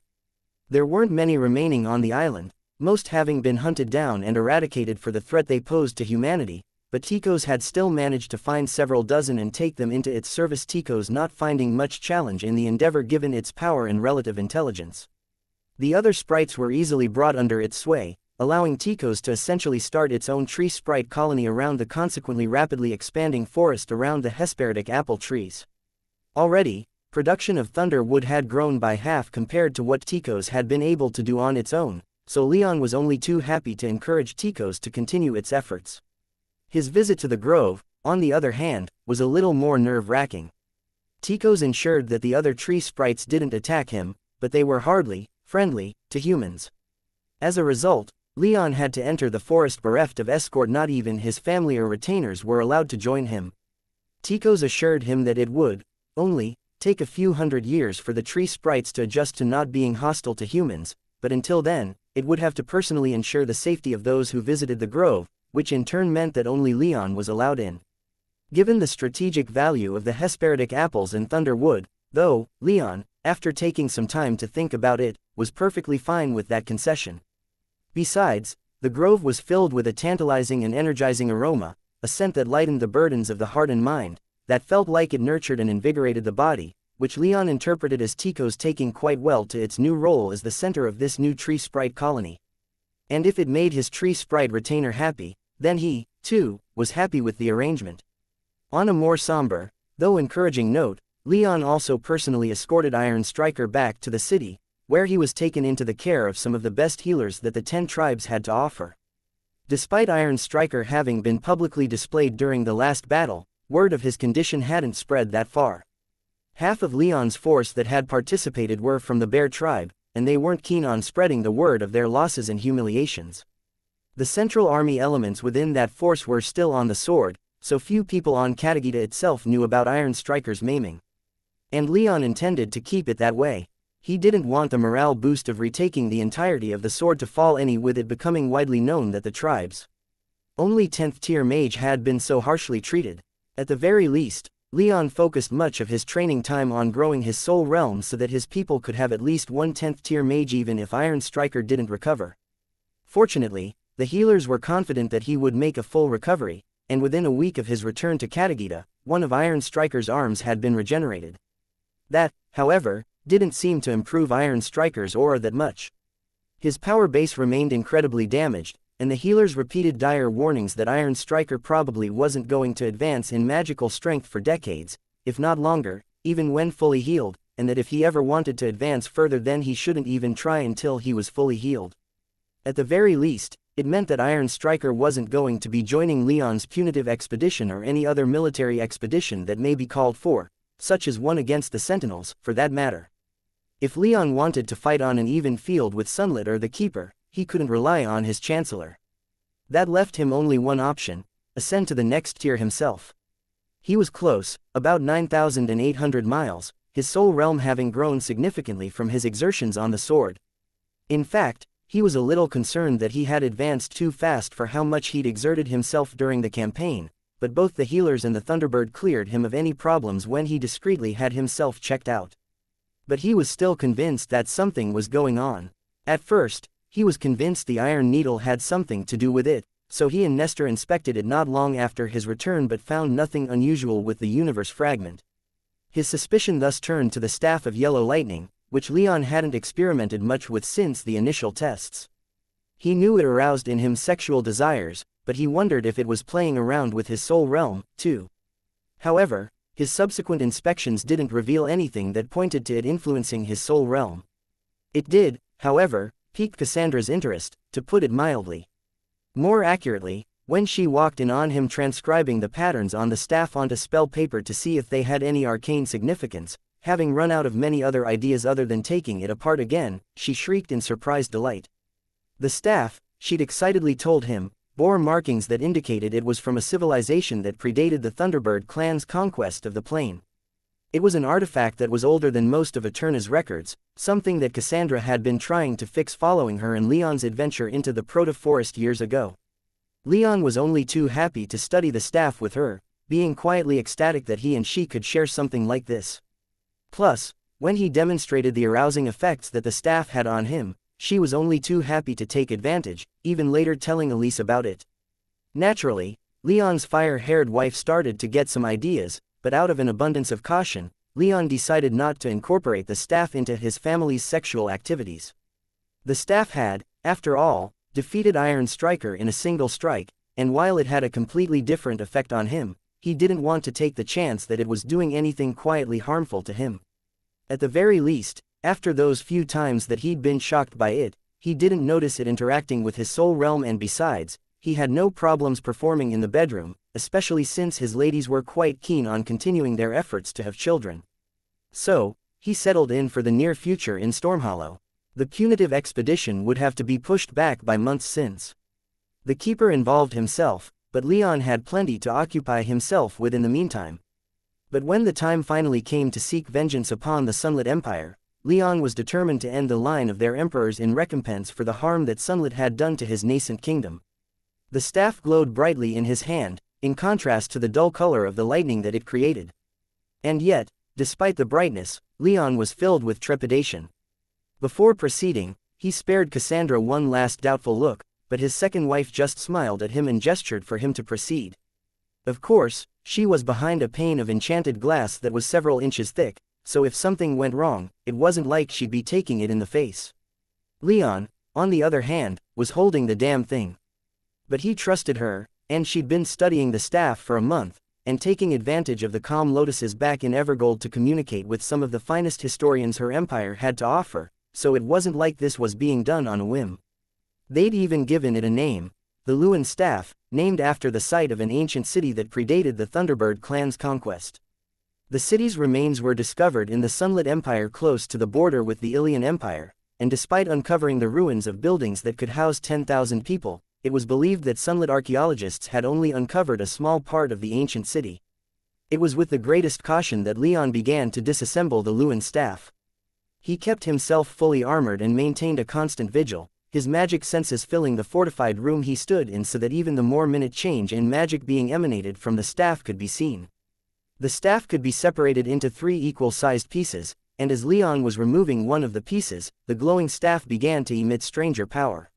There weren't many remaining on the island, most having been hunted down and eradicated for the threat they posed to humanity, but Ticos had still managed to find several dozen and take them into its service, Ticos not finding much challenge in the endeavor given its power and relative intelligence. The other sprites were easily brought under its sway, allowing Ticos to essentially start its own tree sprite colony around the consequently rapidly expanding forest around the Hesperidic apple trees. Already, production of thunder wood had grown by half compared to what Ticos had been able to do on its own, so Leon was only too happy to encourage Ticos to continue its efforts. His visit to the grove, on the other hand, was a little more nerve-wracking. Ticos ensured that the other tree sprites didn't attack him, but they were hardly friendly to humans. As a result, Leon had to enter the forest bereft of escort. Not even his family or retainers were allowed to join him. Ticos assured him that it would only take a few hundred years for the tree sprites to adjust to not being hostile to humans, but until then, it would have to personally ensure the safety of those who visited the grove, which in turn meant that only Leon was allowed in. Given the strategic value of the Hesperidic apples and thunder wood, though, Leon, after taking some time to think about it, was perfectly fine with that concession. Besides, the grove was filled with a tantalizing and energizing aroma, a scent that lightened the burdens of the heart and mind, that felt like it nurtured and invigorated the body, which Leon interpreted as Ticos taking quite well to its new role as the center of this new tree sprite colony. And if it made his tree sprite retainer happy, then he, too, was happy with the arrangement. On a more somber, though encouraging note, Leon also personally escorted Iron Striker back to the city, where he was taken into the care of some of the best healers that the 10 tribes had to offer. Despite Iron Striker having been publicly displayed during the last battle, word of his condition hadn't spread that far. Half of Leon's force that had participated were from the Bear tribe, and they weren't keen on spreading the word of their losses and humiliations. The Central Army elements within that force were still on the sword, so few people on Katagita itself knew about Iron Striker's maiming. And Leon intended to keep it that way. He didn't want the morale boost of retaking the entirety of the sword to fall any with it becoming widely known that the tribe's only 10th tier mage had been so harshly treated. At the very least, Leon focused much of his training time on growing his soul realm so that his people could have at least one 10th tier mage even if Iron Striker didn't recover. Fortunately, the healers were confident that he would make a full recovery, and within a week of his return to Katagita, one of Iron Striker's arms had been regenerated. That, however, didn't seem to improve Iron Striker's aura that much. His power base remained incredibly damaged, and the healers repeated dire warnings that Iron Striker probably wasn't going to advance in magical strength for decades, if not longer, even when fully healed, and that if he ever wanted to advance further then he shouldn't even try until he was fully healed. At the very least, it meant that Iron Striker wasn't going to be joining Leon's punitive expedition or any other military expedition that may be called for, such as one against the Sentinels, for that matter. If Leon wanted to fight on an even field with Sunlit or the Keeper, he couldn't rely on his Chancellor. That left him only one option: ascend to the next tier himself. He was close, about 9,800 miles, his soul realm having grown significantly from his exertions on the sword. In fact, he was a little concerned that he had advanced too fast for how much he'd exerted himself during the campaign, but both the healers and the Thunderbird cleared him of any problems when he discreetly had himself checked out. But he was still convinced that something was going on. At first, he was convinced the Iron Needle had something to do with it, so he and Nestor inspected it not long after his return but found nothing unusual with the universe fragment. His suspicion thus turned to the Staff of Yellow Lightning, which Leon hadn't experimented much with since the initial tests. He knew it aroused in him sexual desires, but he wondered if it was playing around with his soul realm, too. However, his subsequent inspections didn't reveal anything that pointed to it influencing his soul realm. It did, however, pique Cassandra's interest, to put it mildly. More accurately, when she walked in on him transcribing the patterns on the staff onto spell paper to see if they had any arcane significance, having run out of many other ideas other than taking it apart again, she shrieked in surprised delight. The staff, she'd excitedly told him, bore markings that indicated it was from a civilization that predated the Thunderbird clan's conquest of the plane. It was an artifact that was older than most of Eterna's records, something that Cassandra had been trying to fix following her and Leon's adventure into the proto-forest years ago. Leon was only too happy to study the staff with her, being quietly ecstatic that he and she could share something like this. Plus, when he demonstrated the arousing effects that the staff had on him, she was only too happy to take advantage, even later telling Elise about it. Naturally, Leon's fire-haired wife started to get some ideas, but out of an abundance of caution, Leon decided not to incorporate the staff into his family's sexual activities. The staff had, after all, defeated Iron Striker in a single strike, and while it had a completely different effect on him, he didn't want to take the chance that it was doing anything quietly harmful to him. At the very least, after those few times that he'd been shocked by it, he didn't notice it interacting with his soul realm, and besides, he had no problems performing in the bedroom, especially since his ladies were quite keen on continuing their efforts to have children. So, he settled in for the near future in Stormhollow. The punitive expedition would have to be pushed back by months since the Keeper involved himself, but Leon had plenty to occupy himself with in the meantime. But when the time finally came to seek vengeance upon the Sunlit Empire, Leon was determined to end the line of their emperors in recompense for the harm that Sunlit had done to his nascent kingdom. The staff glowed brightly in his hand, in contrast to the dull color of the lightning that it created. And yet, despite the brightness, Leon was filled with trepidation. Before proceeding, he spared Cassandra one last doubtful look, but his second wife just smiled at him and gestured for him to proceed. Of course, she was behind a pane of enchanted glass that was several inches thick, so if something went wrong, it wasn't like she'd be taking it in the face. Leon, on the other hand, was holding the damn thing. But he trusted her, and she'd been studying the staff for a month, and taking advantage of the calm lotuses back in Evergold to communicate with some of the finest historians her empire had to offer, so it wasn't like this was being done on a whim. They'd even given it a name, the Lewin Staff, named after the site of an ancient city that predated the Thunderbird clan's conquest. The city's remains were discovered in the Sunlit Empire close to the border with the Ilian Empire, and despite uncovering the ruins of buildings that could house 10,000 people, it was believed that Sunlit archaeologists had only uncovered a small part of the ancient city. It was with the greatest caution that Leon began to disassemble the Lewin staff. He kept himself fully armored and maintained a constant vigil, his magic senses filling the fortified room he stood in so that even the more minute change in magic being emanated from the staff could be seen. The staff could be separated into 3 equal-sized pieces, and as Leon was removing one of the pieces, the glowing staff began to emit stranger power.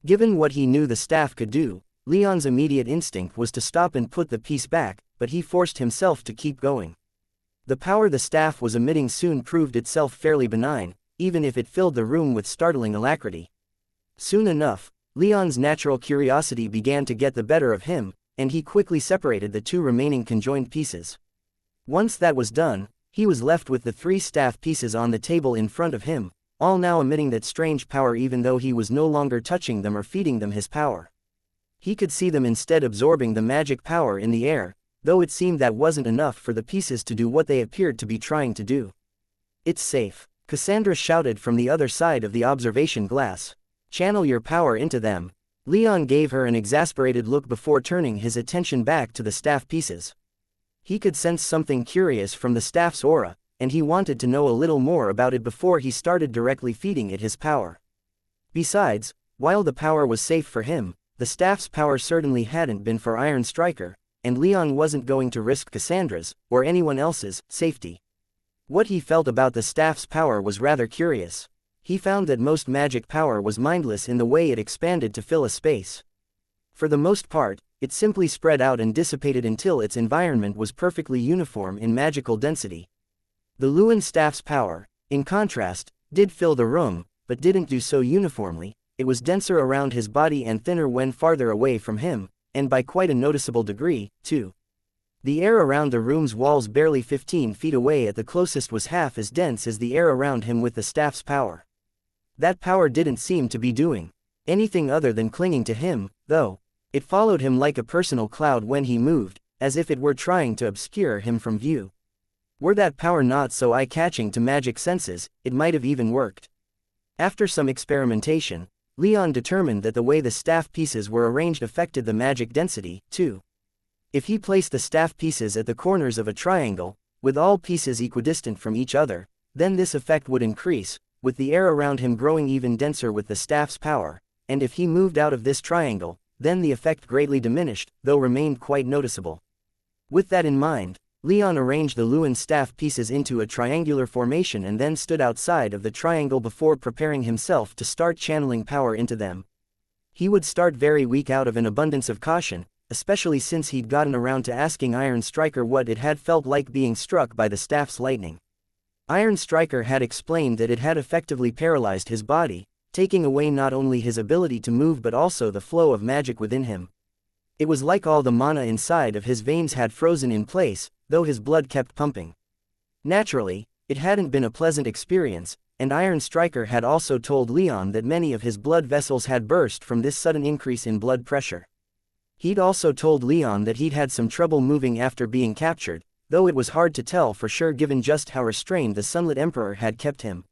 Given what he knew the staff could do, Leon's immediate instinct was to stop and put the piece back, but he forced himself to keep going. The power the staff was emitting soon proved itself fairly benign, even if it filled the room with startling alacrity. Soon enough, Leon's natural curiosity began to get the better of him, and he quickly separated the 2 remaining conjoined pieces. Once that was done, he was left with the 3 staff pieces on the table in front of him, all now emitting that strange power even though he was no longer touching them or feeding them his power. He could see them instead absorbing the magic power in the air, though it seemed that wasn't enough for the pieces to do what they appeared to be trying to do. "It's safe," Cassandra shouted from the other side of the observation glass. "Channel your power into them." Leon gave her an exasperated look before turning his attention back to the staff pieces. He could sense something curious from the staff's aura, and he wanted to know a little more about it before he started directly feeding it his power. Besides, while the power was safe for him, the staff's power certainly hadn't been for Iron Striker, and Leon wasn't going to risk Cassandra's, or anyone else's, safety. What he felt about the staff's power was rather curious. He found that most magic power was mindless in the way it expanded to fill a space. For the most part, it simply spread out and dissipated until its environment was perfectly uniform in magical density. The Lewin staff's power, in contrast, did fill the room, but didn't do so uniformly. It was denser around his body and thinner when farther away from him, and by quite a noticeable degree, too. The air around the room's walls barely 15 feet away at the closest was half as dense as the air around him with the staff's power. That power didn't seem to be doing anything other than clinging to him, though. It followed him like a personal cloud when he moved, as if it were trying to obscure him from view. Were that power not so eye-catching to magic senses, it might have even worked. After some experimentation, Leon determined that the way the staff pieces were arranged affected the magic density, too. If he placed the staff pieces at the corners of a triangle, with all pieces equidistant from each other, then this effect would increase, with the air around him growing even denser with the staff's power, and if he moved out of this triangle, then the effect greatly diminished, though remained quite noticeable. With that in mind, Leon arranged the Luan staff pieces into a triangular formation and then stood outside of the triangle before preparing himself to start channeling power into them. He would start very weak out of an abundance of caution, especially since he'd gotten around to asking Iron Striker what it had felt like being struck by the staff's lightning. Iron Striker had explained that it had effectively paralyzed his body, taking away not only his ability to move but also the flow of magic within him. It was like all the mana inside of his veins had frozen in place, though his blood kept pumping. Naturally, it hadn't been a pleasant experience, and Iron Striker had also told Leon that many of his blood vessels had burst from this sudden increase in blood pressure. He'd also told Leon that he'd had some trouble moving after being captured, though it was hard to tell for sure given just how restrained the Sunlit Emperor had kept him.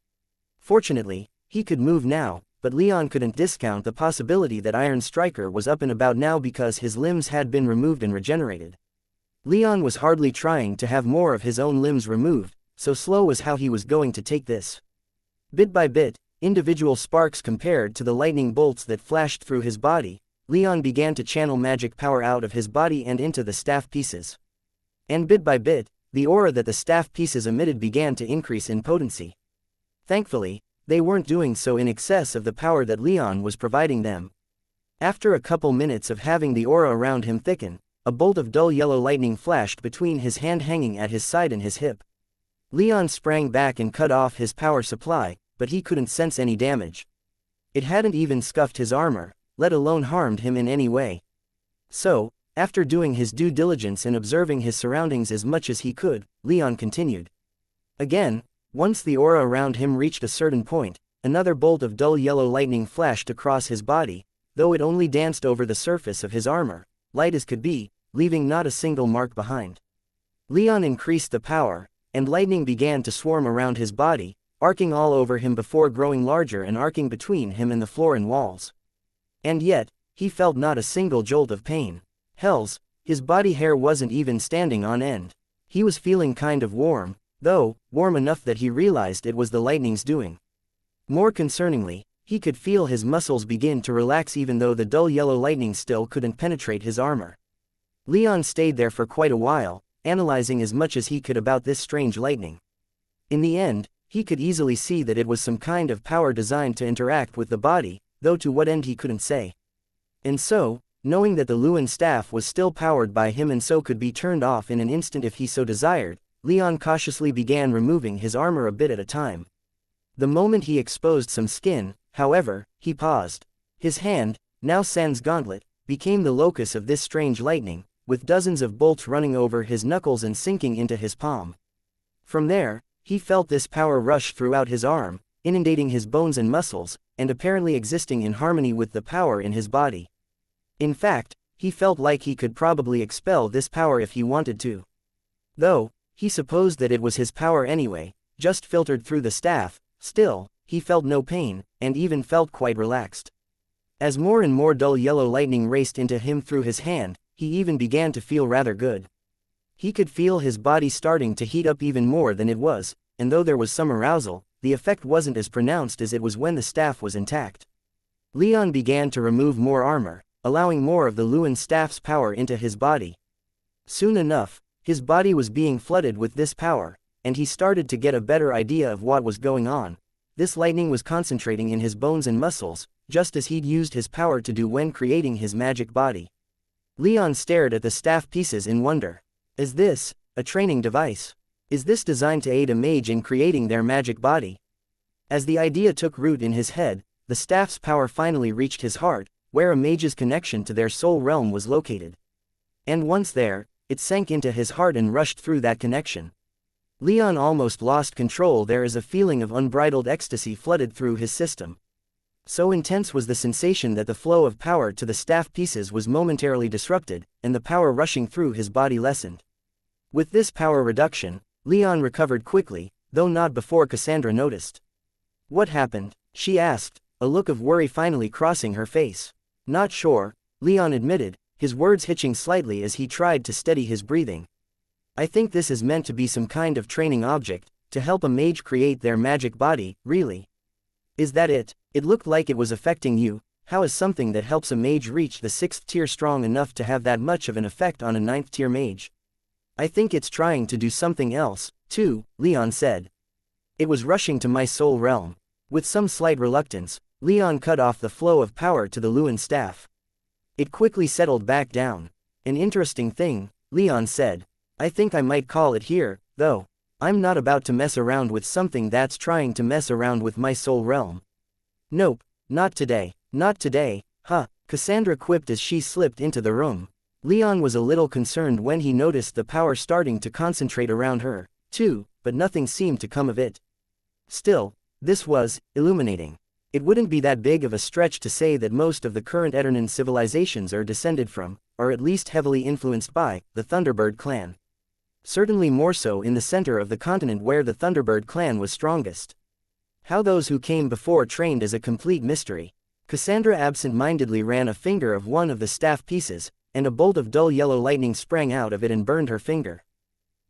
Fortunately, he could move now, but Leon couldn't discount the possibility that Iron Striker was up and about now because his limbs had been removed and regenerated. Leon was hardly trying to have more of his own limbs removed, so slow was how he was going to take this. Bit by bit, individual sparks compared to the lightning bolts that flashed through his body, Leon began to channel magic power out of his body and into the staff pieces. And bit by bit, the aura that the staff pieces emitted began to increase in potency. Thankfully, they weren't doing so in excess of the power that Leon was providing them. After a couple minutes of having the aura around him thicken, a bolt of dull yellow lightning flashed between his hand hanging at his side and his hip. Leon sprang back and cut off his power supply, but he couldn't sense any damage. It hadn't even scuffed his armor, let alone harmed him in any way. So, after doing his due diligence and observing his surroundings as much as he could, Leon continued. Again, once the aura around him reached a certain point, another bolt of dull yellow lightning flashed across his body, though it only danced over the surface of his armor, light as could be, leaving not a single mark behind. Leon increased the power, and lightning began to swarm around his body, arcing all over him before growing larger and arcing between him and the floor and walls. And yet, he felt not a single jolt of pain. Hells, his body hair wasn't even standing on end. He was feeling kind of warm, though, warm enough that he realized it was the lightning's doing. More concerningly, he could feel his muscles begin to relax even though the dull yellow lightning still couldn't penetrate his armor. Leon stayed there for quite a while, analyzing as much as he could about this strange lightning. In the end, he could easily see that it was some kind of power designed to interact with the body, though to what end he couldn't say. And so, knowing that the Luan staff was still powered by him and so could be turned off in an instant if he so desired, Leon cautiously began removing his armor a bit at a time. The moment he exposed some skin, however, he paused. His hand, now sans gauntlet, became the locus of this strange lightning, with dozens of bolts running over his knuckles and sinking into his palm. From there, he felt this power rush throughout his arm, inundating his bones and muscles, and apparently existing in harmony with the power in his body. In fact, he felt like he could probably expel this power if he wanted to. Though, he supposed that it was his power anyway, just filtered through the staff, still, he felt no pain, and even felt quite relaxed. As more and more dull yellow lightning raced into him through his hand, he even began to feel rather good. He could feel his body starting to heat up even more than it was, and though there was some arousal, the effect wasn't as pronounced as it was when the staff was intact. Leon began to remove more armor, allowing more of the Luan staff's power into his body. Soon enough, his body was being flooded with this power, and he started to get a better idea of what was going on. This lightning was concentrating in his bones and muscles, just as he'd used his power to do when creating his magic body. Leon stared at the staff pieces in wonder. Is this a training device? Is this designed to aid a mage in creating their magic body? As the idea took root in his head, the staff's power finally reached his heart, where a mage's connection to their soul realm was located. And once there, it sank into his heart and rushed through that connection. Leon almost lost control there as a feeling of unbridled ecstasy flooded through his system. So intense was the sensation that the flow of power to the staff pieces was momentarily disrupted, and the power rushing through his body lessened. With this power reduction, Leon recovered quickly, though not before Cassandra noticed. What happened? She asked, a look of worry finally crossing her face. Not sure, Leon admitted, his words hitching slightly as he tried to steady his breathing. I think this is meant to be some kind of training object, to help a mage create their magic body, really. Is that it? It looked like it was affecting you. How is something that helps a mage reach the 6th tier strong enough to have that much of an effect on a 9th tier mage? I think it's trying to do something else, too, Leon said. It was rushing to my soul realm. With some slight reluctance, Leon cut off the flow of power to the Luin staff. It quickly settled back down. An interesting thing, Leon said. I think I might call it here, though. I'm not about to mess around with something that's trying to mess around with my soul realm. Nope, not today, not today, huh, Cassandra quipped as she slipped into the room. Leon was a little concerned when he noticed the power starting to concentrate around her, too, but nothing seemed to come of it. Still, this was illuminating. It wouldn't be that big of a stretch to say that most of the current Eternan civilizations are descended from, or at least heavily influenced by, the Thunderbird clan. Certainly more so in the center of the continent where the Thunderbird clan was strongest. How those who came before trained is a complete mystery. Cassandra absent-mindedly ran a finger of one of the staff pieces, and a bolt of dull yellow lightning sprang out of it and burned her finger.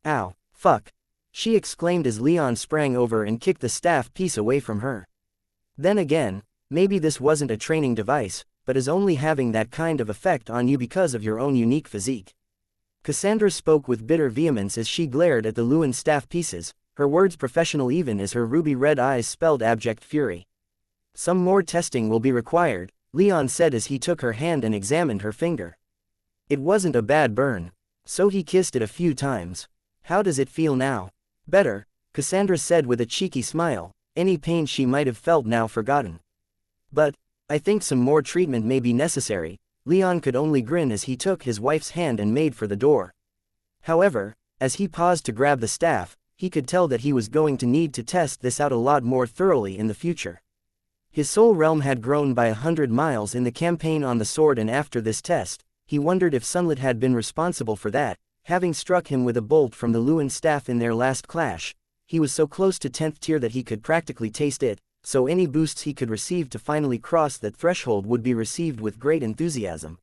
Ow, fuck! She exclaimed as Leon sprang over and kicked the staff piece away from her. Then again, maybe this wasn't a training device, but is only having that kind of effect on you because of your own unique physique. Cassandra spoke with bitter vehemence as she glared at the Luin staff pieces, her words professional even as her ruby-red eyes spelled abject fury. Some more testing will be required, Leon said as he took her hand and examined her finger. It wasn't a bad burn. So he kissed it a few times. How does it feel now? Better, Cassandra said with a cheeky smile, any pain she might have felt now forgotten. But, I think some more treatment may be necessary. Leon could only grin as he took his wife's hand and made for the door. However, as he paused to grab the staff, he could tell that he was going to need to test this out a lot more thoroughly in the future. His soul realm had grown by 100 miles in the campaign on the sword, and after this test, he wondered if Sunlit had been responsible for that, having struck him with a bolt from the Luin staff in their last clash. He was so close to 10th tier that he could practically taste it, so any boosts he could receive to finally cross that threshold would be received with great enthusiasm.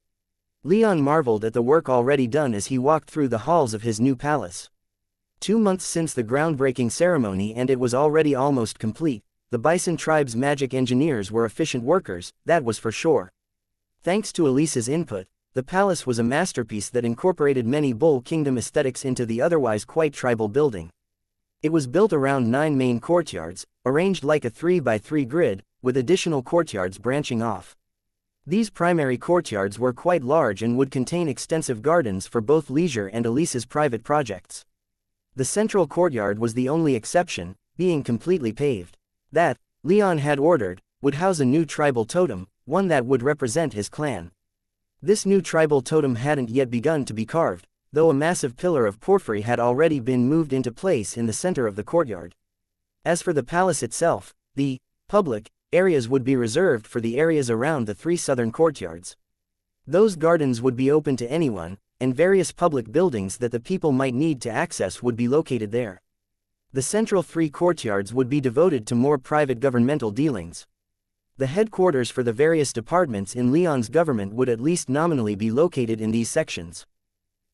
Leon marveled at the work already done as he walked through the halls of his new palace. 2 months since the groundbreaking ceremony and it was already almost complete. The Bison tribe's magic engineers were efficient workers, that was for sure. Thanks to Elisa's input, the palace was a masterpiece that incorporated many Bull Kingdom aesthetics into the otherwise quite tribal building. It was built around 9 main courtyards, arranged like a 3x3 grid, with additional courtyards branching off. These primary courtyards were quite large and would contain extensive gardens for both leisure and Elisa's private projects. The central courtyard was the only exception, being completely paved. That, Leon had ordered, would house a new tribal totem, one that would represent his clan. This new tribal totem hadn't yet begun to be carved, though a massive pillar of porphyry had already been moved into place in the center of the courtyard. As for the palace itself, the public areas would be reserved for the areas around the 3 southern courtyards. Those gardens would be open to anyone, and various public buildings that the people might need to access would be located there. The central 3 courtyards would be devoted to more private governmental dealings. The headquarters for the various departments in Leon's government would at least nominally be located in these sections.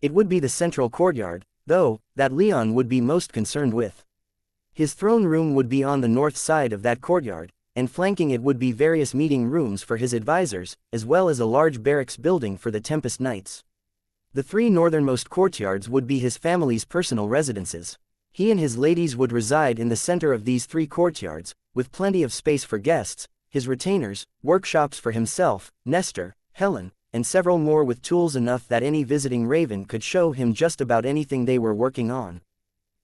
It would be the central courtyard, though, that Leon would be most concerned with. His throne room would be on the north side of that courtyard, and flanking it would be various meeting rooms for his advisors, as well as a large barracks building for the Tempest Knights. The 3 northernmost courtyards would be his family's personal residences. He and his ladies would reside in the center of these 3 courtyards, with plenty of space for guests, his retainers, workshops for himself, Nestor, Helen, and several more with tools enough that any visiting raven could show him just about anything they were working on.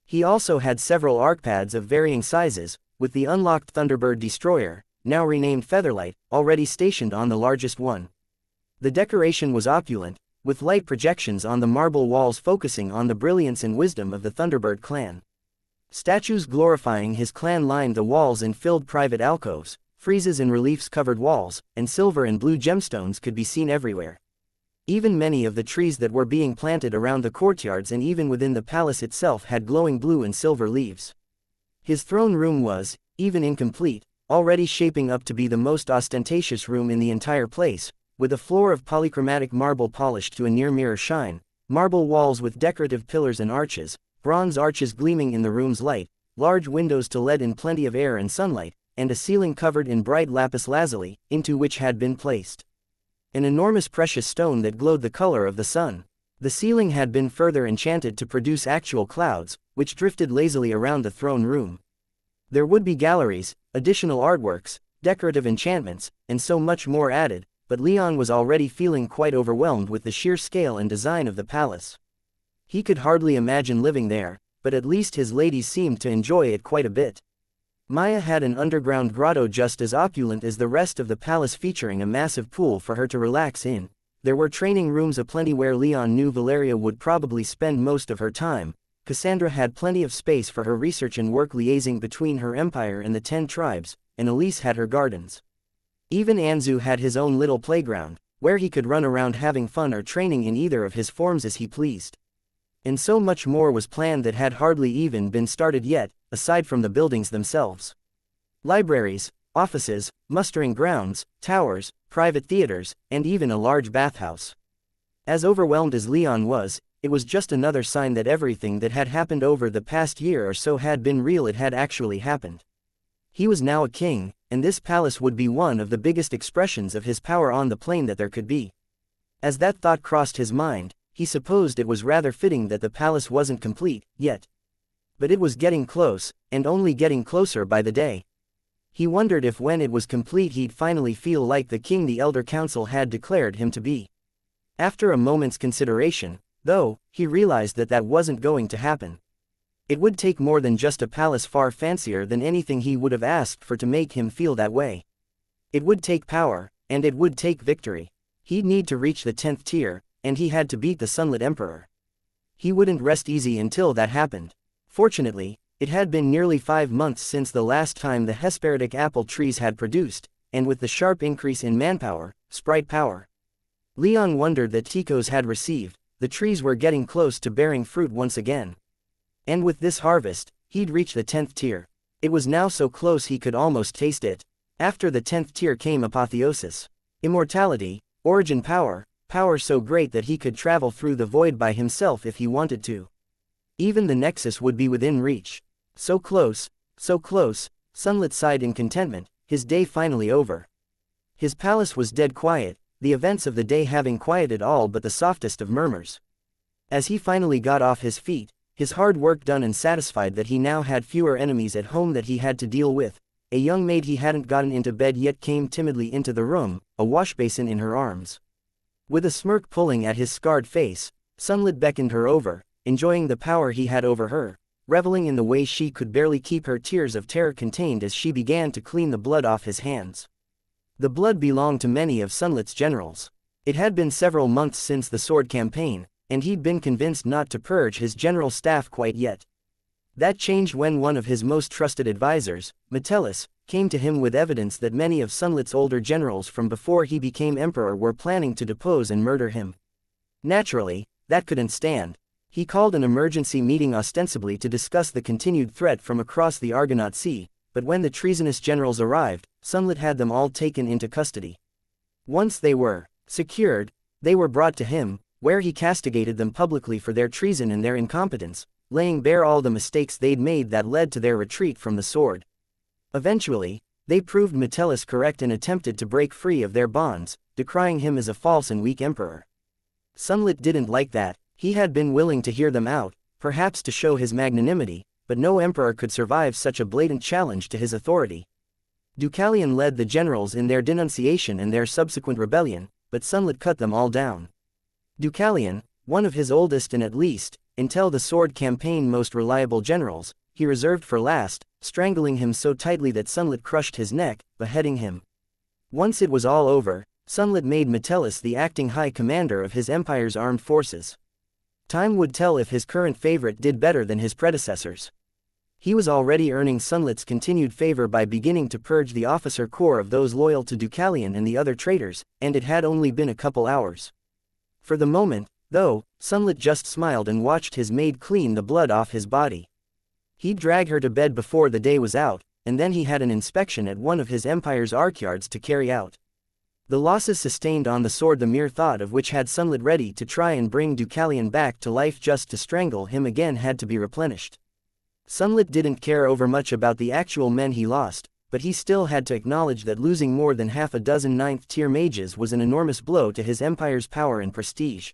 He also had several arcpads of varying sizes, with the unlocked Thunderbird destroyer, now renamed Featherlight, already stationed on the largest one. The decoration was opulent, with light projections on the marble walls focusing on the brilliance and wisdom of the Thunderbird clan. Statues glorifying his clan lined the walls and filled private alcoves. Friezes and reliefs covered walls, and silver and blue gemstones could be seen everywhere. Even many of the trees that were being planted around the courtyards and even within the palace itself had glowing blue and silver leaves. His throne room was, even incomplete, already shaping up to be the most ostentatious room in the entire place, with a floor of polychromatic marble polished to a near mirror shine, Marble walls with decorative pillars and arches, bronze arches gleaming in the room's light, large windows to let in plenty of air and sunlight, and a ceiling covered in bright lapis lazuli, into which had been placed an enormous precious stone that glowed the color of the sun. The ceiling had been further enchanted to produce actual clouds, which drifted lazily around the throne room. There would be galleries, additional artworks, decorative enchantments, and so much more added, but Leon was already feeling quite overwhelmed with the sheer scale and design of the palace. He could hardly imagine living there, but at least his ladies seemed to enjoy it quite a bit. Maya had an underground grotto just as opulent as the rest of the palace, featuring a massive pool for her to relax in. There were training rooms aplenty where Leon knew Valeria would probably spend most of her time. Cassandra had plenty of space for her research and work liaising between her empire and the 10 tribes, and Elise had her gardens. Even Anzu had his own little playground, where he could run around having fun or training in either of his forms as he pleased. And so much more was planned that had hardly even been started yet, aside from the buildings themselves. Libraries, offices, mustering grounds, towers, private theaters, and even a large bathhouse. As overwhelmed as Leon was, it was just another sign that everything that had happened over the past year or so had been real. It had actually happened. He was now a king, and this palace would be one of the biggest expressions of his power on the plane that there could be. As that thought crossed his mind, he supposed it was rather fitting that the palace wasn't complete yet. But it was getting close, and only getting closer by the day. He wondered if when it was complete he'd finally feel like the king the Elder Council had declared him to be. After a moment's consideration, though, he realized that that wasn't going to happen. It would take more than just a palace, far fancier than anything he would have asked for, to make him feel that way. It would take power, and it would take victory. He'd need to reach the 10th tier, and he had to beat the Sunlit Emperor. He wouldn't rest easy until that happened. Fortunately, it had been nearly 5 months since the last time the Hesperidic apple trees had produced, and with the sharp increase in manpower, sprite power, Leon wondered that Tico's had received, the trees were getting close to bearing fruit once again. And with this harvest, he'd reach the 10th tier. It was now so close he could almost taste it. After the 10th tier came apotheosis. Immortality, origin power, power so great that he could travel through the void by himself if he wanted to. Even the Nexus would be within reach. So close, Sunlit sighed in contentment, his day finally over. His palace was dead quiet, the events of the day having quieted all but the softest of murmurs. As he finally got off his feet, his hard work done and satisfied that he now had fewer enemies at home that he had to deal with, a young maid he hadn't gotten into bed yet came timidly into the room, a washbasin in her arms. With a smirk pulling at his scarred face, Sunlit beckoned her over, enjoying the power he had over her, reveling in the way she could barely keep her tears of terror contained as she began to clean the blood off his hands. The blood belonged to many of Sunlit's generals. It had been several months since the sword campaign, and he'd been convinced not to purge his general staff quite yet. That changed when one of his most trusted advisors, Metellus, came to him with evidence that many of Sunlit's older generals from before he became emperor were planning to depose and murder him. Naturally, that couldn't stand. He called an emergency meeting ostensibly to discuss the continued threat from across the Argonaut Sea, but when the treasonous generals arrived, Sunlit had them all taken into custody. Once they were secured, they were brought to him, where he castigated them publicly for their treason and their incompetence, laying bare all the mistakes they'd made that led to their retreat from the sword. Eventually, they proved Metellus correct and attempted to break free of their bonds, decrying him as a false and weak emperor. Sunlit didn't like that. He had been willing to hear them out, perhaps to show his magnanimity, but no emperor could survive such a blatant challenge to his authority. Deucalion led the generals in their denunciation and their subsequent rebellion, but Sunlit cut them all down. Deucalion, one of his oldest and at least, until the sword campaign most reliable generals, he reserved for last, strangling him so tightly that Sunlit crushed his neck, beheading him. Once it was all over, Sunlit made Metellus the acting high commander of his empire's armed forces. Time would tell if his current favorite did better than his predecessors. He was already earning Sunlit's continued favor by beginning to purge the officer corps of those loyal to Deucalion and the other traitors, and it had only been a couple hours. For the moment, though, Sunlit just smiled and watched his maid clean the blood off his body. He'd drag her to bed before the day was out, and then he had an inspection at one of his empire's archyards to carry out. The losses sustained on the sword, the mere thought of which had Sunlit ready to try and bring Deucalion back to life just to strangle him again, had to be replenished. Sunlit didn't care over much about the actual men he lost, but he still had to acknowledge that losing more than half a dozen 9th-tier mages was an enormous blow to his empire's power and prestige.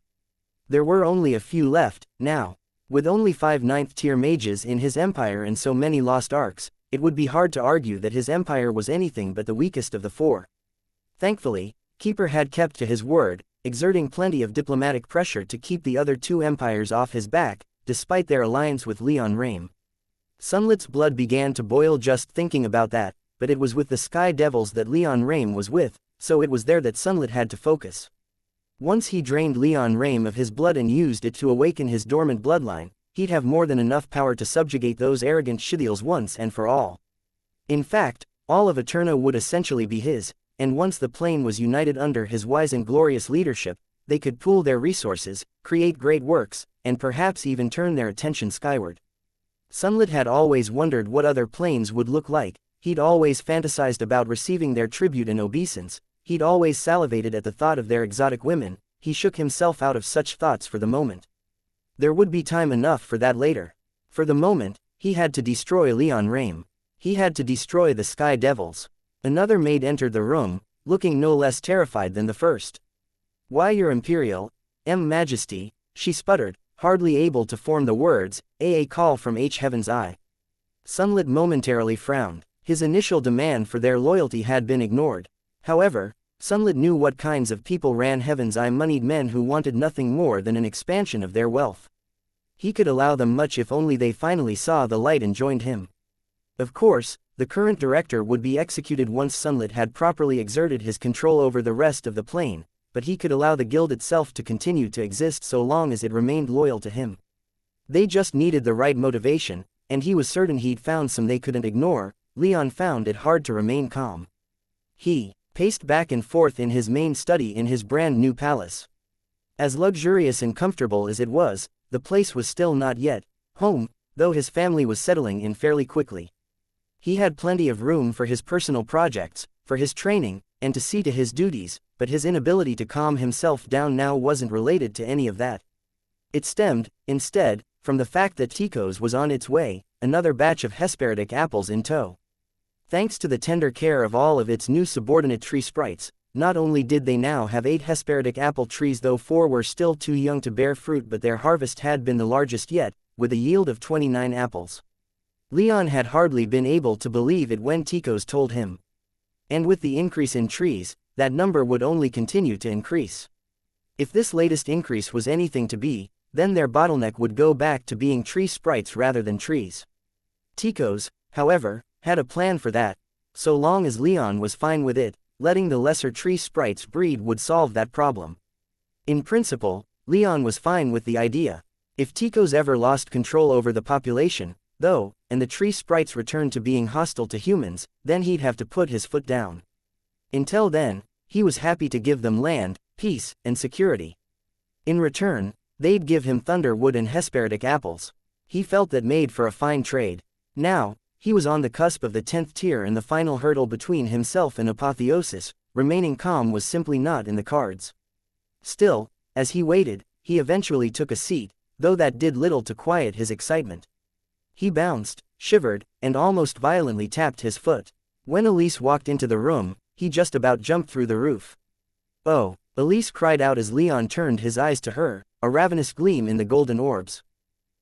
There were only a few left, now. With only 5 9th-tier mages in his empire and so many lost arcs, it would be hard to argue that his empire was anything but the weakest of the 4. Thankfully, Keeper had kept to his word, exerting plenty of diplomatic pressure to keep the other 2 empires off his back, despite their alliance with Leon Rame. Sunlit's blood began to boil just thinking about that, but it was with the Sky Devils that Leon Rame was with, so it was there that Sunlit had to focus. Once he drained Leon Rame of his blood and used it to awaken his dormant bloodline, he'd have more than enough power to subjugate those arrogant Shithiels once and for all. In fact, all of Eterna would essentially be his, and once the plane was united under his wise and glorious leadership, they could pool their resources, create great works, and perhaps even turn their attention skyward. Sunlit had always wondered what other planes would look like, he'd always fantasized about receiving their tribute and obeisance, he'd always salivated at the thought of their exotic women. He shook himself out of such thoughts for the moment. There would be time enough for that later. For the moment, he had to destroy Leon Rame. He had to destroy the Sky Devils. Another maid entered the room, looking no less terrified than the first. "Why, Your Imperial Majesty," she sputtered, hardly able to form the words, "A call from Heaven's Eye." Sunlit momentarily frowned. His initial demand for their loyalty had been ignored. However, Sunlit knew what kinds of people ran Heaven's Eye: moneyed men who wanted nothing more than an expansion of their wealth. He could allow them much if only they finally saw the light and joined him. Of course, the current director would be executed once Sunlit had properly exerted his control over the rest of the plane, but he could allow the guild itself to continue to exist so long as it remained loyal to him. They just needed the right motivation, and he was certain he'd found some they couldn't ignore. Leon found it hard to remain calm. He paced back and forth in his main study in his brand new palace. As luxurious and comfortable as it was, the place was still not yet home, though his family was settling in fairly quickly. He had plenty of room for his personal projects, for his training, and to see to his duties, but his inability to calm himself down now wasn't related to any of that. It stemmed, instead, from the fact that Tychos was on its way, another batch of Hesperidic apples in tow. Thanks to the tender care of all of its new subordinate tree sprites, not only did they now have 8 Hesperidic apple trees, though 4 were still too young to bear fruit, but their harvest had been the largest yet, with a yield of 29 apples. Leon had hardly been able to believe it when Tychos told him. And with the increase in trees, that number would only continue to increase. If this latest increase was anything to be, then their bottleneck would go back to being tree sprites rather than trees. Tychos, however, had a plan for that. So long as Leon was fine with it, letting the lesser tree sprites breed would solve that problem. In principle, Leon was fine with the idea. If Tychos ever lost control over the population, though, and the tree sprites returned to being hostile to humans, then he'd have to put his foot down. Until then, he was happy to give them land, peace, and security. In return, they'd give him thunderwood and Hesperidic apples. He felt that made for a fine trade. Now, he was on the cusp of the 10th tier and the final hurdle between himself and apotheosis. Remaining calm was simply not in the cards. Still, as he waited, he eventually took a seat, though that did little to quiet his excitement. He bounced, shivered, and almost violently tapped his foot. When Elise walked into the room, he just about jumped through the roof. "Oh," Elise cried out as Leon turned his eyes to her, a ravenous gleam in the golden orbs.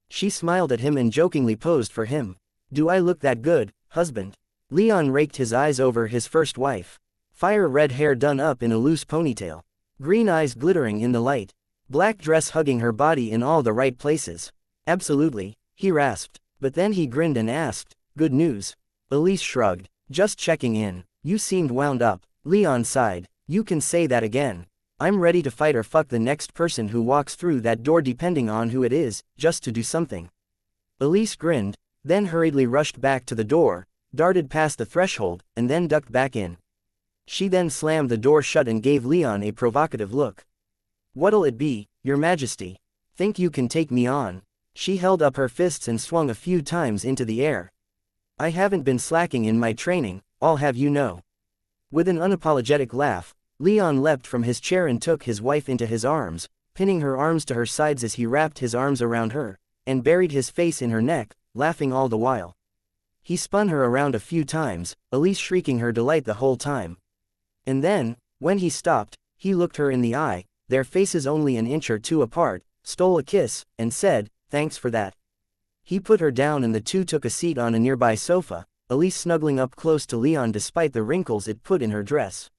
She smiled at him and jokingly posed for him. "Do I look that good, husband?" Leon raked his eyes over his first wife. Fire-red hair done up in a loose ponytail. Green eyes glittering in the light. Black dress hugging her body in all the right places. "Absolutely," he rasped. But then he grinned and asked, "Good news?" Elise shrugged. "Just checking in. You seemed wound up." Leon sighed. "You can say that again. I'm ready to fight or fuck the next person who walks through that door, depending on who it is, just to do something." Elise grinned, then hurriedly rushed back to the door, darted past the threshold, and then ducked back in. She then slammed the door shut and gave Leon a provocative look. "What'll it be, Your Majesty? Think you can take me on?" She held up her fists and swung a few times into the air. "I haven't been slacking in my training, I'll have you know." With an unapologetic laugh, Leon leapt from his chair and took his wife into his arms, pinning her arms to her sides as he wrapped his arms around her, and buried his face in her neck, laughing all the while. He spun her around a few times, Elise shrieking her delight the whole time. And then, when he stopped, he looked her in the eye, their faces only an inch or two apart, stole a kiss, and said, "Thanks for that." He put her down and the two took a seat on a nearby sofa, Elise snuggling up close to Leon despite the wrinkles it put in her dress.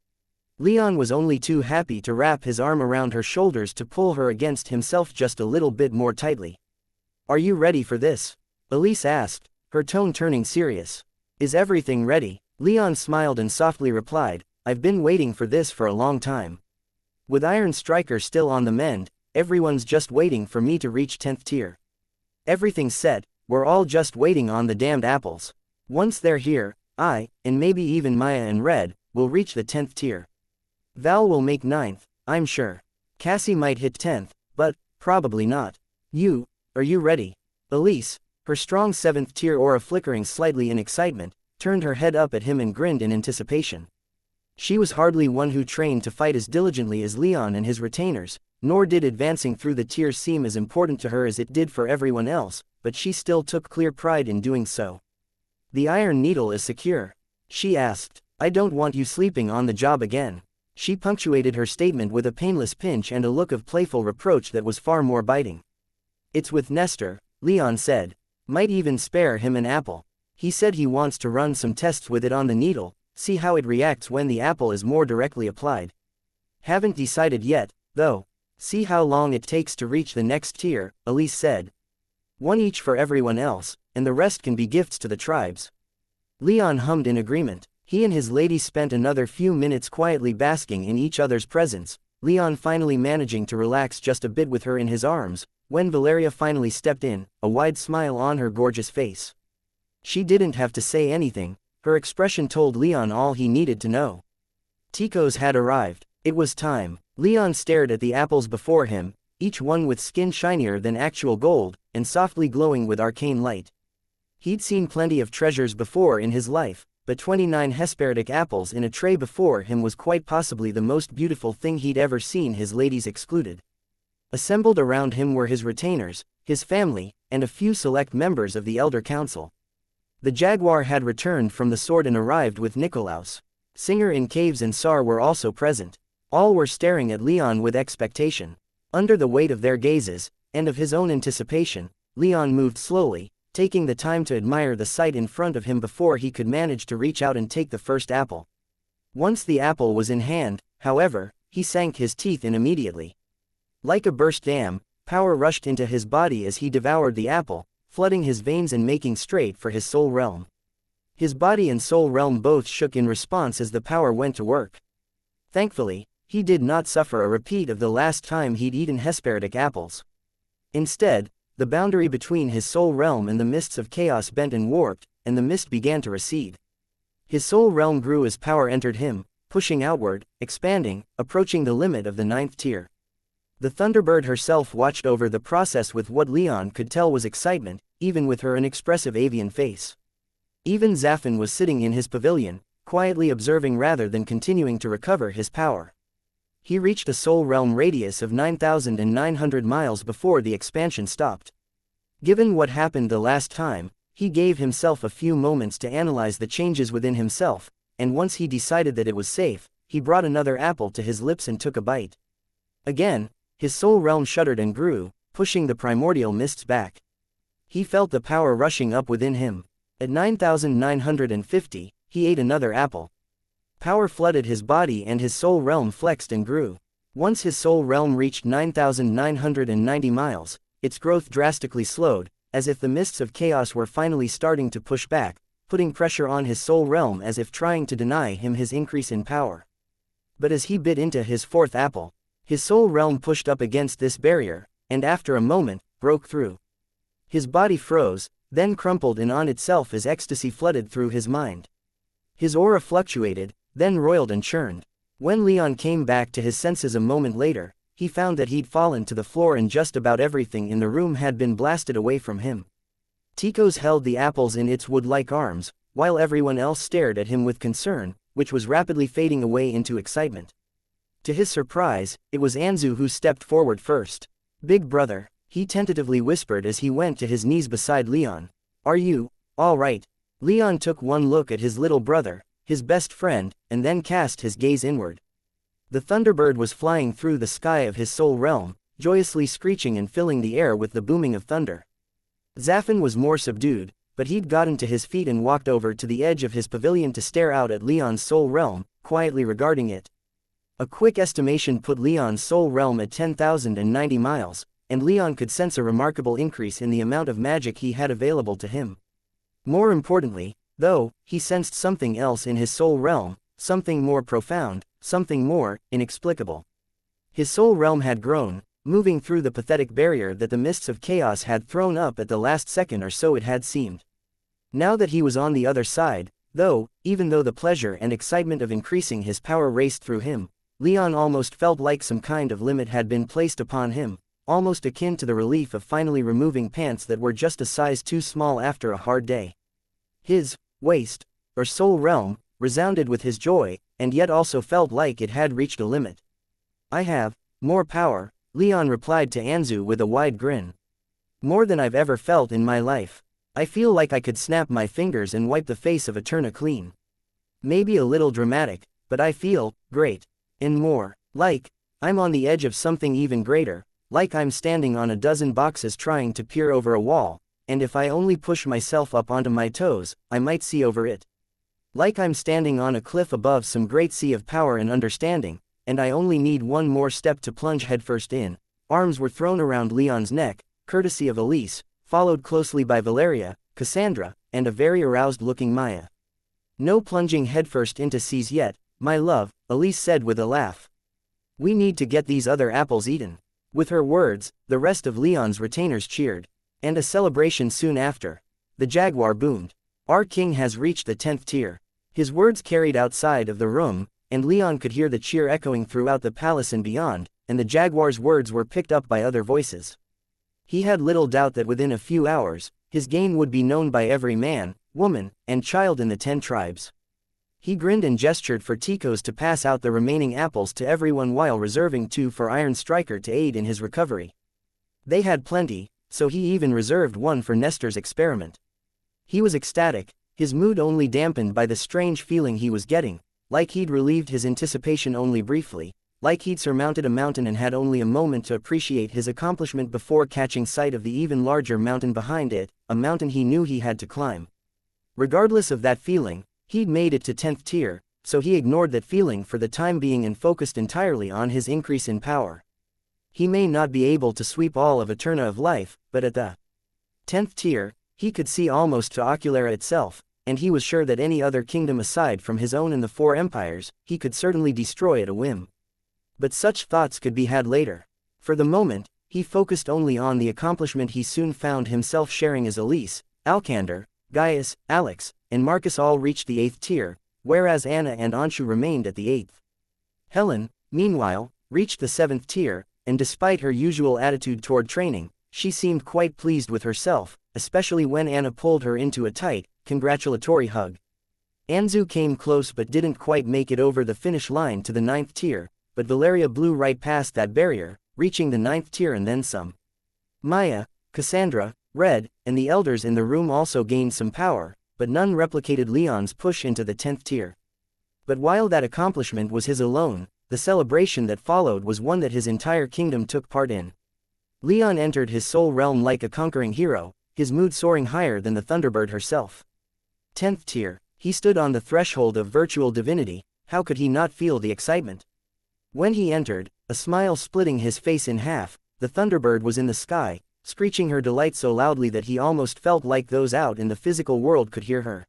Leon was only too happy to wrap his arm around her shoulders to pull her against himself just a little bit more tightly. "Are you ready for this?" Elise asked, her tone turning serious. "Is everything ready?" Leon smiled and softly replied, "I've been waiting for this for a long time. With Iron Striker still on the mend, everyone's just waiting for me to reach 10th tier. Everything's set, we're all just waiting on the damned apples. Once they're here, I, and maybe even Maya and Red, will reach the 10th tier. Val will make 9th, I'm sure. Cassie might hit 10th, but probably not. Are you ready?" Elise, her strong 7th tier aura flickering slightly in excitement, turned her head up at him and grinned in anticipation. She was hardly one who trained to fight as diligently as Leon and his retainers, nor did advancing through the tiers seem as important to her as it did for everyone else, but she still took clear pride in doing so. "The Iron Needle is secure?" she asked. "I don't want you sleeping on the job again." She punctuated her statement with a painless pinch and a look of playful reproach that was far more biting. "It's with Nestor," Leon said. "Might even spare him an apple. He said he wants to run some tests with it on the needle, see how it reacts when the apple is more directly applied. Haven't decided yet, though. See how long it takes to reach the next tier," Elise said. "One each for everyone else, and the rest can be gifts to the tribes." Leon hummed in agreement. He and his lady spent another few minutes quietly basking in each other's presence, Leon finally managing to relax just a bit with her in his arms, when Valeria finally stepped in, a wide smile on her gorgeous face. She didn't have to say anything, her expression told Leon all he needed to know. Tico's had arrived. It was time. Leon stared at the apples before him, each one with skin shinier than actual gold, and softly glowing with arcane light. He'd seen plenty of treasures before in his life, but 29 Hesperidic apples in a tray before him was quite possibly the most beautiful thing he'd ever seen, his ladies excluded. Assembled around him were his retainers, his family, and a few select members of the Elder Council. The Jaguar had returned from the sword and arrived with Nikolaus. Singer in Caves and Sar were also present. All were staring at Leon with expectation. Under the weight of their gazes, and of his own anticipation, Leon moved slowly, taking the time to admire the sight in front of him before he could manage to reach out and take the first apple. Once the apple was in hand, however, he sank his teeth in immediately. Like a burst dam, power rushed into his body as he devoured the apple, flooding his veins and making straight for his soul realm. His body and soul realm both shook in response as the power went to work. Thankfully, he did not suffer a repeat of the last time he'd eaten Hesperidic apples. Instead, the boundary between his soul realm and the mists of chaos bent and warped, and the mist began to recede. His soul realm grew as power entered him, pushing outward, expanding, approaching the limit of the 9th tier. The Thunderbird herself watched over the process with what Leon could tell was excitement, even with her inexpressive avian face. Even Zaffin was sitting in his pavilion, quietly observing rather than continuing to recover his power. He reached a soul realm radius of 9,900 miles before the expansion stopped. Given what happened the last time, he gave himself a few moments to analyze the changes within himself, and once he decided that it was safe, he brought another apple to his lips and took a bite. Again, his soul realm shuddered and grew, pushing the primordial mists back. He felt the power rushing up within him. At 9,950, he ate another apple. Power flooded his body and his soul realm flexed and grew. Once his soul realm reached 9,990 miles, its growth drastically slowed, as if the mists of chaos were finally starting to push back, putting pressure on his soul realm as if trying to deny him his increase in power. But as he bit into his 4th apple, his soul realm pushed up against this barrier, and after a moment, broke through. His body froze, then crumpled in on itself as ecstasy flooded through his mind. His aura fluctuated, then roiled and churned. When Leon came back to his senses a moment later, he found that he'd fallen to the floor and just about everything in the room had been blasted away from him. Tico's held the apples in its wood-like arms, while everyone else stared at him with concern, which was rapidly fading away into excitement. To his surprise, it was Anzu who stepped forward first. "Big brother," he tentatively whispered as he went to his knees beside Leon. "Are you all right?" Leon took one look at his little brother, his best friend, and then cast his gaze inward. The Thunderbird was flying through the sky of his soul realm, joyously screeching and filling the air with the booming of thunder. Zaffin was more subdued, but he'd gotten to his feet and walked over to the edge of his pavilion to stare out at Leon's soul realm, quietly regarding it. A quick estimation put Leon's soul realm at 10,090 miles, and Leon could sense a remarkable increase in the amount of magic he had available to him. More importantly, though, he sensed something else in his soul realm, something more profound, something more inexplicable. His soul realm had grown, moving through the pathetic barrier that the mists of chaos had thrown up at the last second, or so it had seemed. Now that he was on the other side, though, even though the pleasure and excitement of increasing his power raced through him, Leon almost felt like some kind of limit had been placed upon him, almost akin to the relief of finally removing pants that were just a size too small after a hard day. His waist, or soul realm, resounded with his joy, and yet also felt like it had reached a limit. "I have more power," Leon replied to Anzu with a wide grin. "More than I've ever felt in my life. I feel like I could snap my fingers and wipe the face of Eterna clean. Maybe a little dramatic, but I feel great. And more, like I'm on the edge of something even greater, like I'm standing on a dozen boxes trying to peer over a wall, and if I only push myself up onto my toes, I might see over it. Like I'm standing on a cliff above some great sea of power and understanding, and I only need one more step to plunge headfirst in." Arms were thrown around Leon's neck, courtesy of Elise, followed closely by Valeria, Cassandra, and a very aroused-looking Maya. "No plunging headfirst into seas yet, my love," Elise said with a laugh. "We need to get these other apples eaten." With her words, the rest of Leon's retainers cheered. And a celebration soon after. The jaguar boomed. "Our king has reached the 10th tier." His words carried outside of the room, and Leon could hear the cheer echoing throughout the palace and beyond, and the jaguar's words were picked up by other voices. He had little doubt that within a few hours, his gain would be known by every man, woman, and child in the 10 tribes. He grinned and gestured for Ticos to pass out the remaining apples to everyone while reserving 2 for Iron Striker to aid in his recovery. They had plenty, so he even reserved 1 for Nestor's experiment. He was ecstatic, his mood only dampened by the strange feeling he was getting, like he'd relieved his anticipation only briefly, like he'd surmounted a mountain and had only a moment to appreciate his accomplishment before catching sight of the even larger mountain behind it, a mountain he knew he had to climb. Regardless of that feeling, he'd made it to 10th tier, so he ignored that feeling for the time being and focused entirely on his increase in power. He may not be able to sweep all of Eterna of life, but at the 10th tier, he could see almost to Oculara itself, and he was sure that any other kingdom aside from his own and the 4 empires, he could certainly destroy at a whim. But such thoughts could be had later. For the moment, he focused only on the accomplishment he soon found himself sharing as Elise, Alcander, Gaius, Alex, and Marcus all reached the 8th tier, whereas Anna and Anshu remained at the 8th. Helen, meanwhile, reached the 7th tier, and despite her usual attitude toward training, she seemed quite pleased with herself, especially when Anna pulled her into a tight, congratulatory hug. Anzu came close but didn't quite make it over the finish line to the 9th tier, but Valeria blew right past that barrier, reaching the 9th tier and then some. Maya, Cassandra, Red, and the elders in the room also gained some power, but none replicated Leon's push into the 10th tier. But while that accomplishment was his alone, the celebration that followed was one that his entire kingdom took part in. Leon entered his soul realm like a conquering hero, his mood soaring higher than the Thunderbird herself. 10th tier, he stood on the threshold of virtual divinity, how could he not feel the excitement? When he entered, a smile splitting his face in half, the Thunderbird was in the sky, screeching her delight so loudly that he almost felt like those out in the physical world could hear her.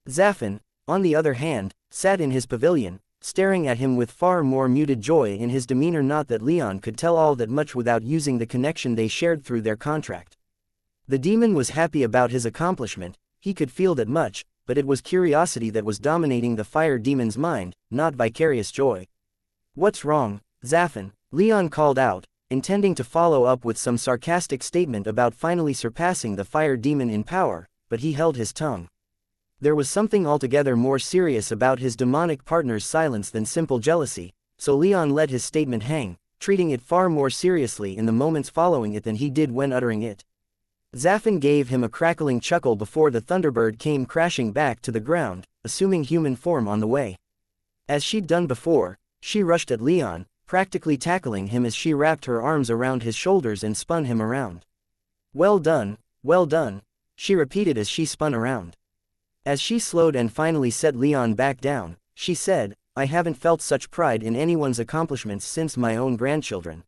Zaffin, on the other hand, sat in his pavilion, staring at him with far more muted joy in his demeanor. Not that Leon could tell all that much without using the connection they shared through their contract. The demon was happy about his accomplishment, he could feel that much, but it was curiosity that was dominating the fire demon's mind, not vicarious joy. "What's wrong, Zaffin?" Leon called out, intending to follow up with some sarcastic statement about finally surpassing the fire demon in power, but he held his tongue. There was something altogether more serious about his demonic partner's silence than simple jealousy, so Leon let his statement hang, treating it far more seriously in the moments following it than he did when uttering it. Zafin gave him a crackling chuckle before the Thunderbird came crashing back to the ground, assuming human form on the way. As she'd done before, she rushed at Leon, practically tackling him as she wrapped her arms around his shoulders and spun him around. Well done, she repeated as she spun around. As she slowed and finally set Leon back down, she said, I haven't felt such pride in anyone's accomplishments since my own grandchildren.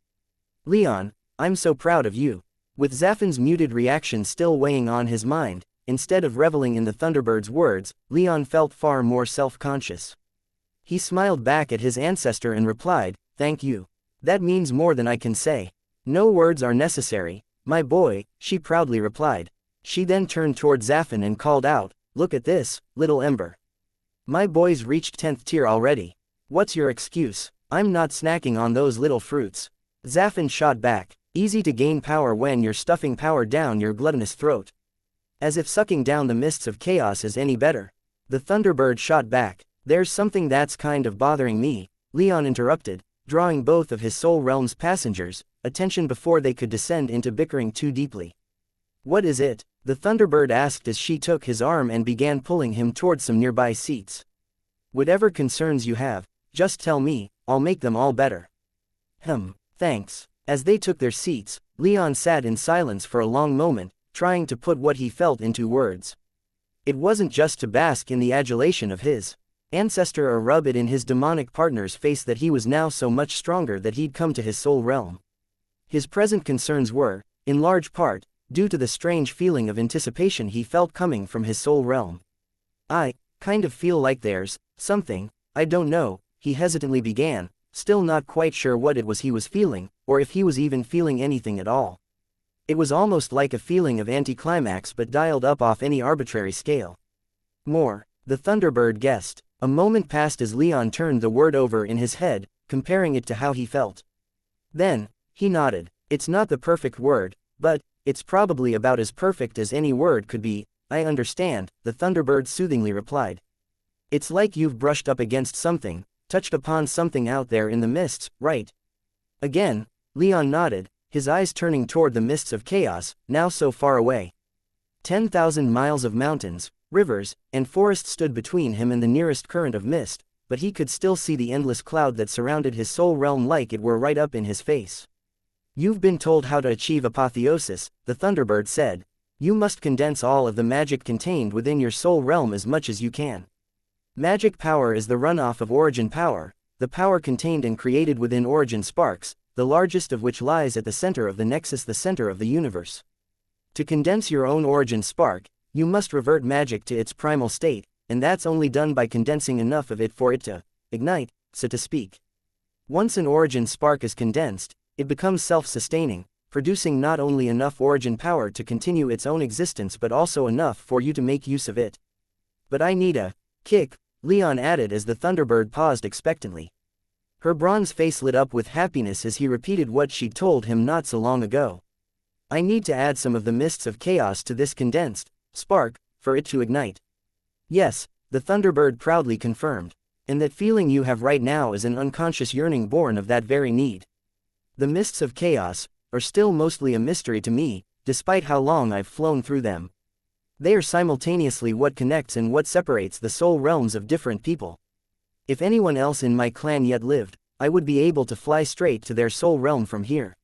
Leon, I'm so proud of you. With Zafin's muted reaction still weighing on his mind, instead of reveling in the Thunderbird's words, Leon felt far more self-conscious. He smiled back at his ancestor and replied, thank you. That means more than I can say. No words are necessary, my boy, she proudly replied. She then turned toward Zafin and called out, look at this, little Ember. My boy's reached 10th tier already. What's your excuse? I'm not snacking on those little fruits. Zafin shot back, easy to gain power when you're stuffing power down your gluttonous throat. As if sucking down the mists of chaos is any better. The Thunderbird shot back, there's something that's kind of bothering me, Leon interrupted, drawing both of his soul realm's passengers' attention before they could descend into bickering too deeply. What is it? The Thunderbird asked as she took his arm and began pulling him towards some nearby seats. Whatever concerns you have, just tell me, I'll make them all better. Thanks. As they took their seats, Leon sat in silence for a long moment, trying to put what he felt into words. It wasn't just to bask in the adulation of his ancestor or rub it in his demonic partner's face that he was now so much stronger that he'd come to his soul realm. His present concerns were, in large part, due to the strange feeling of anticipation he felt coming from his soul realm. I kind of feel like there's something, I don't know, he hesitantly began, still not quite sure what it was he was feeling, or if he was even feeling anything at all. It was almost like a feeling of anticlimax but dialed up off any arbitrary scale. More, the Thunderbird guessed. A moment passed as Leon turned the word over in his head, comparing it to how he felt. Then, he nodded. It's not the perfect word, but it's probably about as perfect as any word could be. I understand, the Thunderbird soothingly replied. It's like you've brushed up against something, touched upon something out there in the mists, right? Again, Leon nodded, his eyes turning toward the mists of chaos, now so far away. 10,000 miles of mountains, rivers, and forests stood between him and the nearest current of mist, but he could still see the endless cloud that surrounded his soul realm like it were right up in his face. You've been told how to achieve apotheosis, the Thunderbird said. You must condense all of the magic contained within your soul realm as much as you can. Magic power is the runoff of origin power, the power contained and created within origin sparks, the largest of which lies at the center of the nexus, the center of the universe. To condense your own origin spark, you must revert magic to its primal state, and that's only done by condensing enough of it for it to ignite, so to speak. Once an origin spark is condensed, it becomes self-sustaining, producing not only enough origin power to continue its own existence but also enough for you to make use of it. But I need a kick, Leon added as the Thunderbird paused expectantly. Her bronze face lit up with happiness as he repeated what she'd told him not so long ago. I need to add some of the mists of chaos to this condensed spark, for it to ignite. Yes, the Thunderbird proudly confirmed. And that feeling you have right now is an unconscious yearning born of that very need. The mists of chaos are still mostly a mystery to me, despite how long I've flown through them. They are simultaneously what connects and what separates the soul realms of different people. If anyone else in my clan yet lived, I would be able to fly straight to their soul realm from here.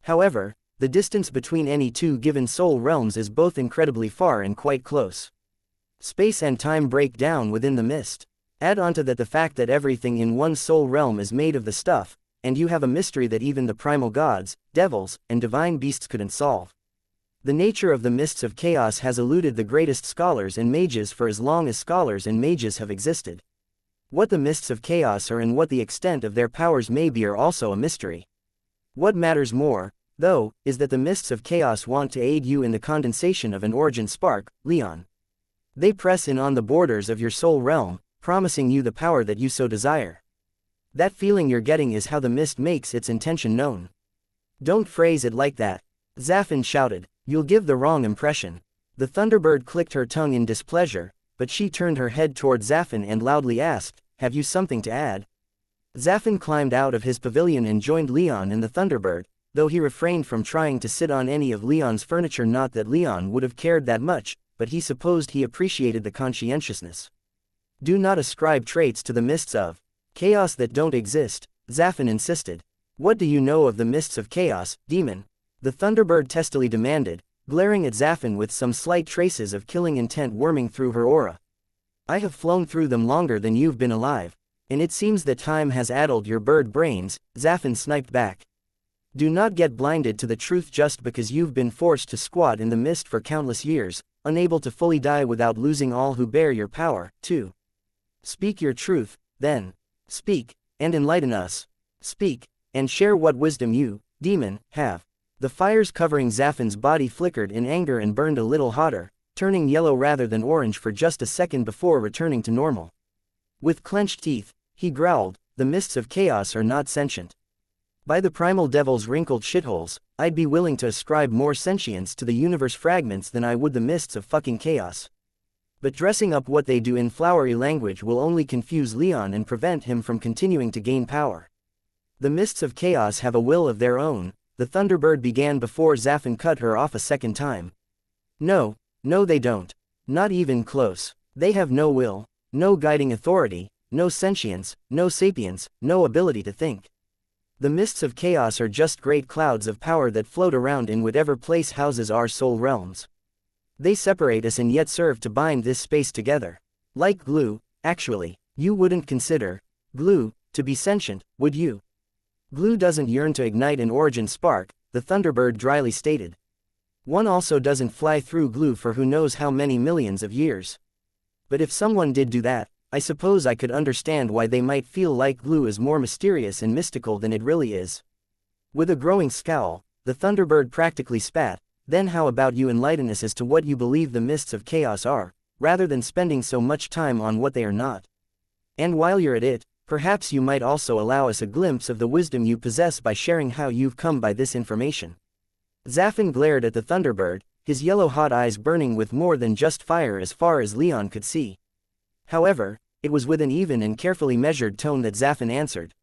However, the distance between any two given soul realms is both incredibly far and quite close. Space and time break down within the mist. Add onto that the fact that everything in one soul realm is made of the stuff, and you have a mystery that even the primal gods, devils, and divine beasts couldn't solve. The nature of the mists of chaos has eluded the greatest scholars and mages for as long as scholars and mages have existed. What the mists of chaos are and what the extent of their powers may be are also a mystery. What matters more, though, is that the mists of chaos want to aid you in the condensation of an origin spark, Leon. They press in on the borders of your soul realm, promising you the power that you so desire. That feeling you're getting is how the mist makes its intention known. Don't phrase it like that, Zafin shouted, you'll give the wrong impression. The Thunderbird clicked her tongue in displeasure, but she turned her head toward Zafin and loudly asked, have you something to add? Zafin climbed out of his pavilion and joined Leon and the Thunderbird, though he refrained from trying to sit on any of Leon's furniture. Not that Leon would have cared that much, but he supposed he appreciated the conscientiousness. Do not ascribe traits to the mists of chaos that don't exist, Zafin insisted. What do you know of the mists of chaos, demon? The Thunderbird testily demanded, glaring at Zafin with some slight traces of killing intent worming through her aura. I have flown through them longer than you've been alive, and it seems that time has addled your bird brains, Zafin sniped back. Do not get blinded to the truth just because you've been forced to squat in the mist for countless years, unable to fully die without losing all who bear your power, too. Speak your truth, then. Speak, and enlighten us. Speak, and share what wisdom you, demon, have. The fires covering Zafin's body flickered in anger and burned a little hotter, turning yellow rather than orange for just a second before returning to normal. With clenched teeth, he growled, the mists of chaos are not sentient. By the primal devil's wrinkled shitholes, I'd be willing to ascribe more sentience to the universe fragments than I would the mists of fucking chaos. But dressing up what they do in flowery language will only confuse Leon and prevent him from continuing to gain power. The mists of chaos have a will of their own, the Thunderbird began before Zafin cut her off a second time. No, they don't. Not even close. They have no will, no guiding authority, no sentience, no sapience, no ability to think. The mists of chaos are just great clouds of power that float around in whatever place houses our soul realms. They separate us and yet serve to bind this space together. Like glue, actually. You wouldn't consider glue to be sentient, would you? Glue doesn't yearn to ignite an origin spark, the Thunderbird dryly stated. One also doesn't fly through glue for who knows how many millions of years. But if someone did do that, I suppose I could understand why they might feel like glue is more mysterious and mystical than it really is. With a growing scowl, the Thunderbird practically spat, then how about you enlighten us as to what you believe the mists of chaos are, rather than spending so much time on what they are not. And while you're at it, perhaps you might also allow us a glimpse of the wisdom you possess by sharing how you've come by this information. Zafin glared at the Thunderbird, his yellow-hot eyes burning with more than just fire as far as Leon could see. However, it was with an even and carefully measured tone that Zafin answered.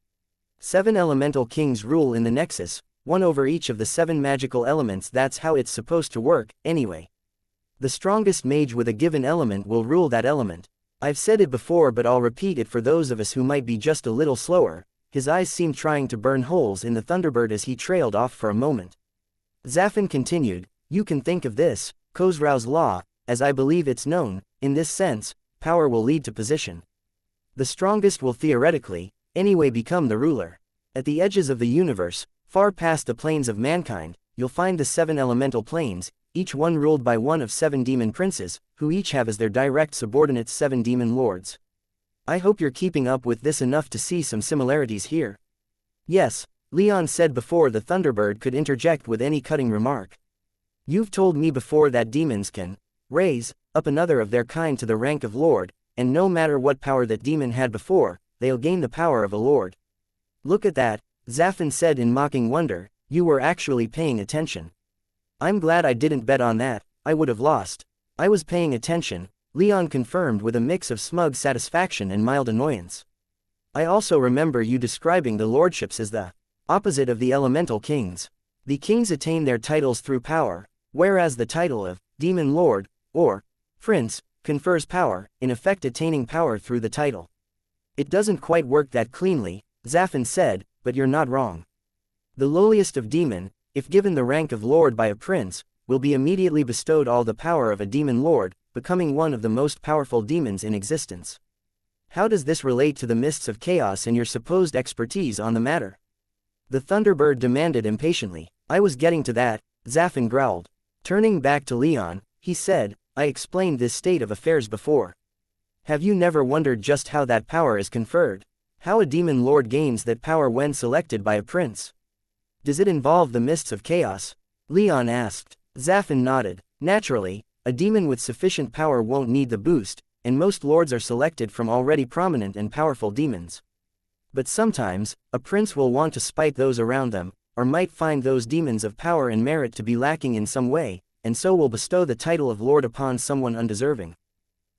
7 elemental kings rule in the Nexus, one over each of the 7 magical elements. That's how it's supposed to work, anyway. The strongest mage with a given element will rule that element. I've said it before but I'll repeat it for those of us who might be just a little slower. His eyes seemed trying to burn holes in the Thunderbird as he trailed off for a moment. Zafin continued, you can think of this, Khosrau's law, as I believe it's known. In this sense, power will lead to position. The strongest will theoretically, anyway, become the ruler. At the edges of the universe, far past the planes of mankind, you'll find the 7 elemental planes, each one ruled by one of 7 demon princes, who each have as their direct subordinates 7 demon lords. I hope you're keeping up with this enough to see some similarities here. Yes, Leon said before the Thunderbird could interject with any cutting remark. You've told me before that demons can raise up another of their kind to the rank of lord, and no matter what power that demon had before, they'll gain the power of a lord. Look at that, Zafin said in mocking wonder, you were actually paying attention. I'm glad I didn't bet on that, I would have lost. I was paying attention, Leon confirmed with a mix of smug satisfaction and mild annoyance. I also remember you describing the lordships as the opposite of the elemental kings. The kings attain their titles through power, whereas the title of demon lord, or prince, confers power, in effect attaining power through the title. It doesn't quite work that cleanly, Zafin said, but you're not wrong. The lowliest of demon, if given the rank of lord by a prince, will be immediately bestowed all the power of a demon lord, becoming one of the most powerful demons in existence. How does this relate to the mists of chaos and your supposed expertise on the matter? The Thunderbird demanded impatiently. I was getting to that, Zafin growled. Turning back to Leon, he said, I explained this state of affairs before. Have you never wondered just how that power is conferred? How a demon lord gains that power when selected by a prince? Does it involve the mists of chaos? Leon asked. Zafin nodded. Naturally, a demon with sufficient power won't need the boost, and most lords are selected from already prominent and powerful demons. But sometimes, a prince will want to spite those around them, or might find those demons of power and merit to be lacking in some way, and so will bestow the title of lord upon someone undeserving.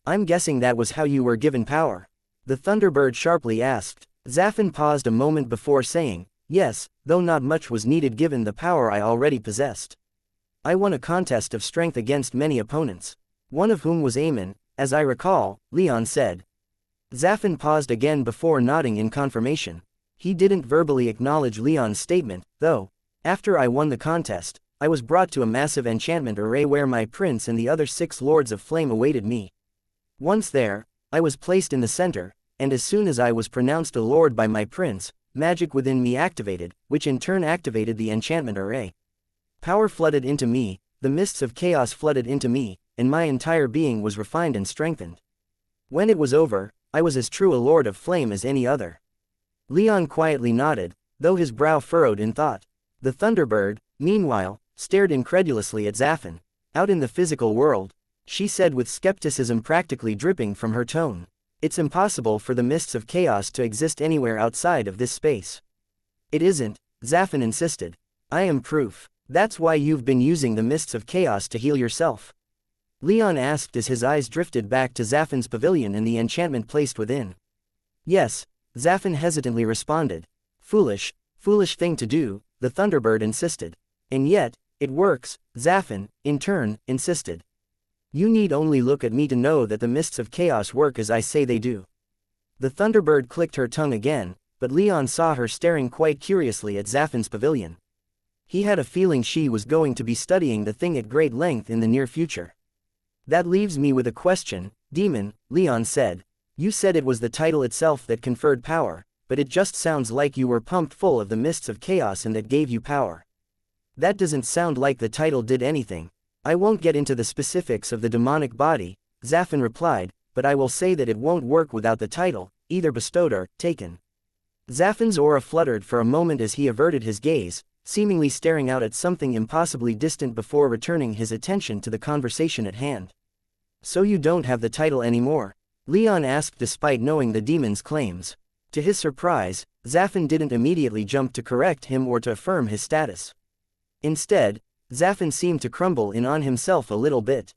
I'm guessing that was how you were given power. The Thunderbird sharply asked. Zafin paused a moment before saying, yes, though not much was needed given the power I already possessed. I won a contest of strength against many opponents, one of whom was Aemon, as I recall, Leon said. Zafin paused again before nodding in confirmation. He didn't verbally acknowledge Leon's statement, though. After I won the contest, I was brought to a massive enchantment array where my prince and the other 6 lords of flame awaited me. Once there, I was placed in the center, and as soon as I was pronounced a lord by my prince, magic within me activated, which in turn activated the enchantment array. Power flooded into me, the mists of chaos flooded into me, and my entire being was refined and strengthened. When it was over, I was as true a lord of flame as any other. Leon quietly nodded, though his brow furrowed in thought. The Thunderbird, meanwhile, stared incredulously at Zafin. Out in the physical world, she said with skepticism practically dripping from her tone, it's impossible for the mists of chaos to exist anywhere outside of this space. It isn't, Zafin insisted. I am proof. That's why you've been using the mists of chaos to heal yourself. Leon asked as his eyes drifted back to Zafin's pavilion and the enchantment placed within. Yes, Zafin hesitantly responded. Foolish thing to do, the Thunderbird insisted. And yet, it works, Zafin, in turn, insisted. You need only look at me to know that the mists of chaos work as I say they do. The Thunderbird clicked her tongue again, but Leon saw her staring quite curiously at Zafin's pavilion. He had a feeling she was going to be studying the thing at great length in the near future. That leaves me with a question, Demon, Leon said. You said it was the title itself that conferred power, but it just sounds like you were pumped full of the mists of chaos and that gave you power. That doesn't sound like the title did anything. I won't get into the specifics of the demonic body, Zafin replied, but I will say that it won't work without the title, either bestowed or taken. Zafin's aura fluttered for a moment as he averted his gaze, seemingly staring out at something impossibly distant before returning his attention to the conversation at hand. So you don't have the title anymore? Leon asked despite knowing the demon's claims. To his surprise, Zafin didn't immediately jump to correct him or to affirm his status. Instead, Zafin seemed to crumble in on himself a little bit.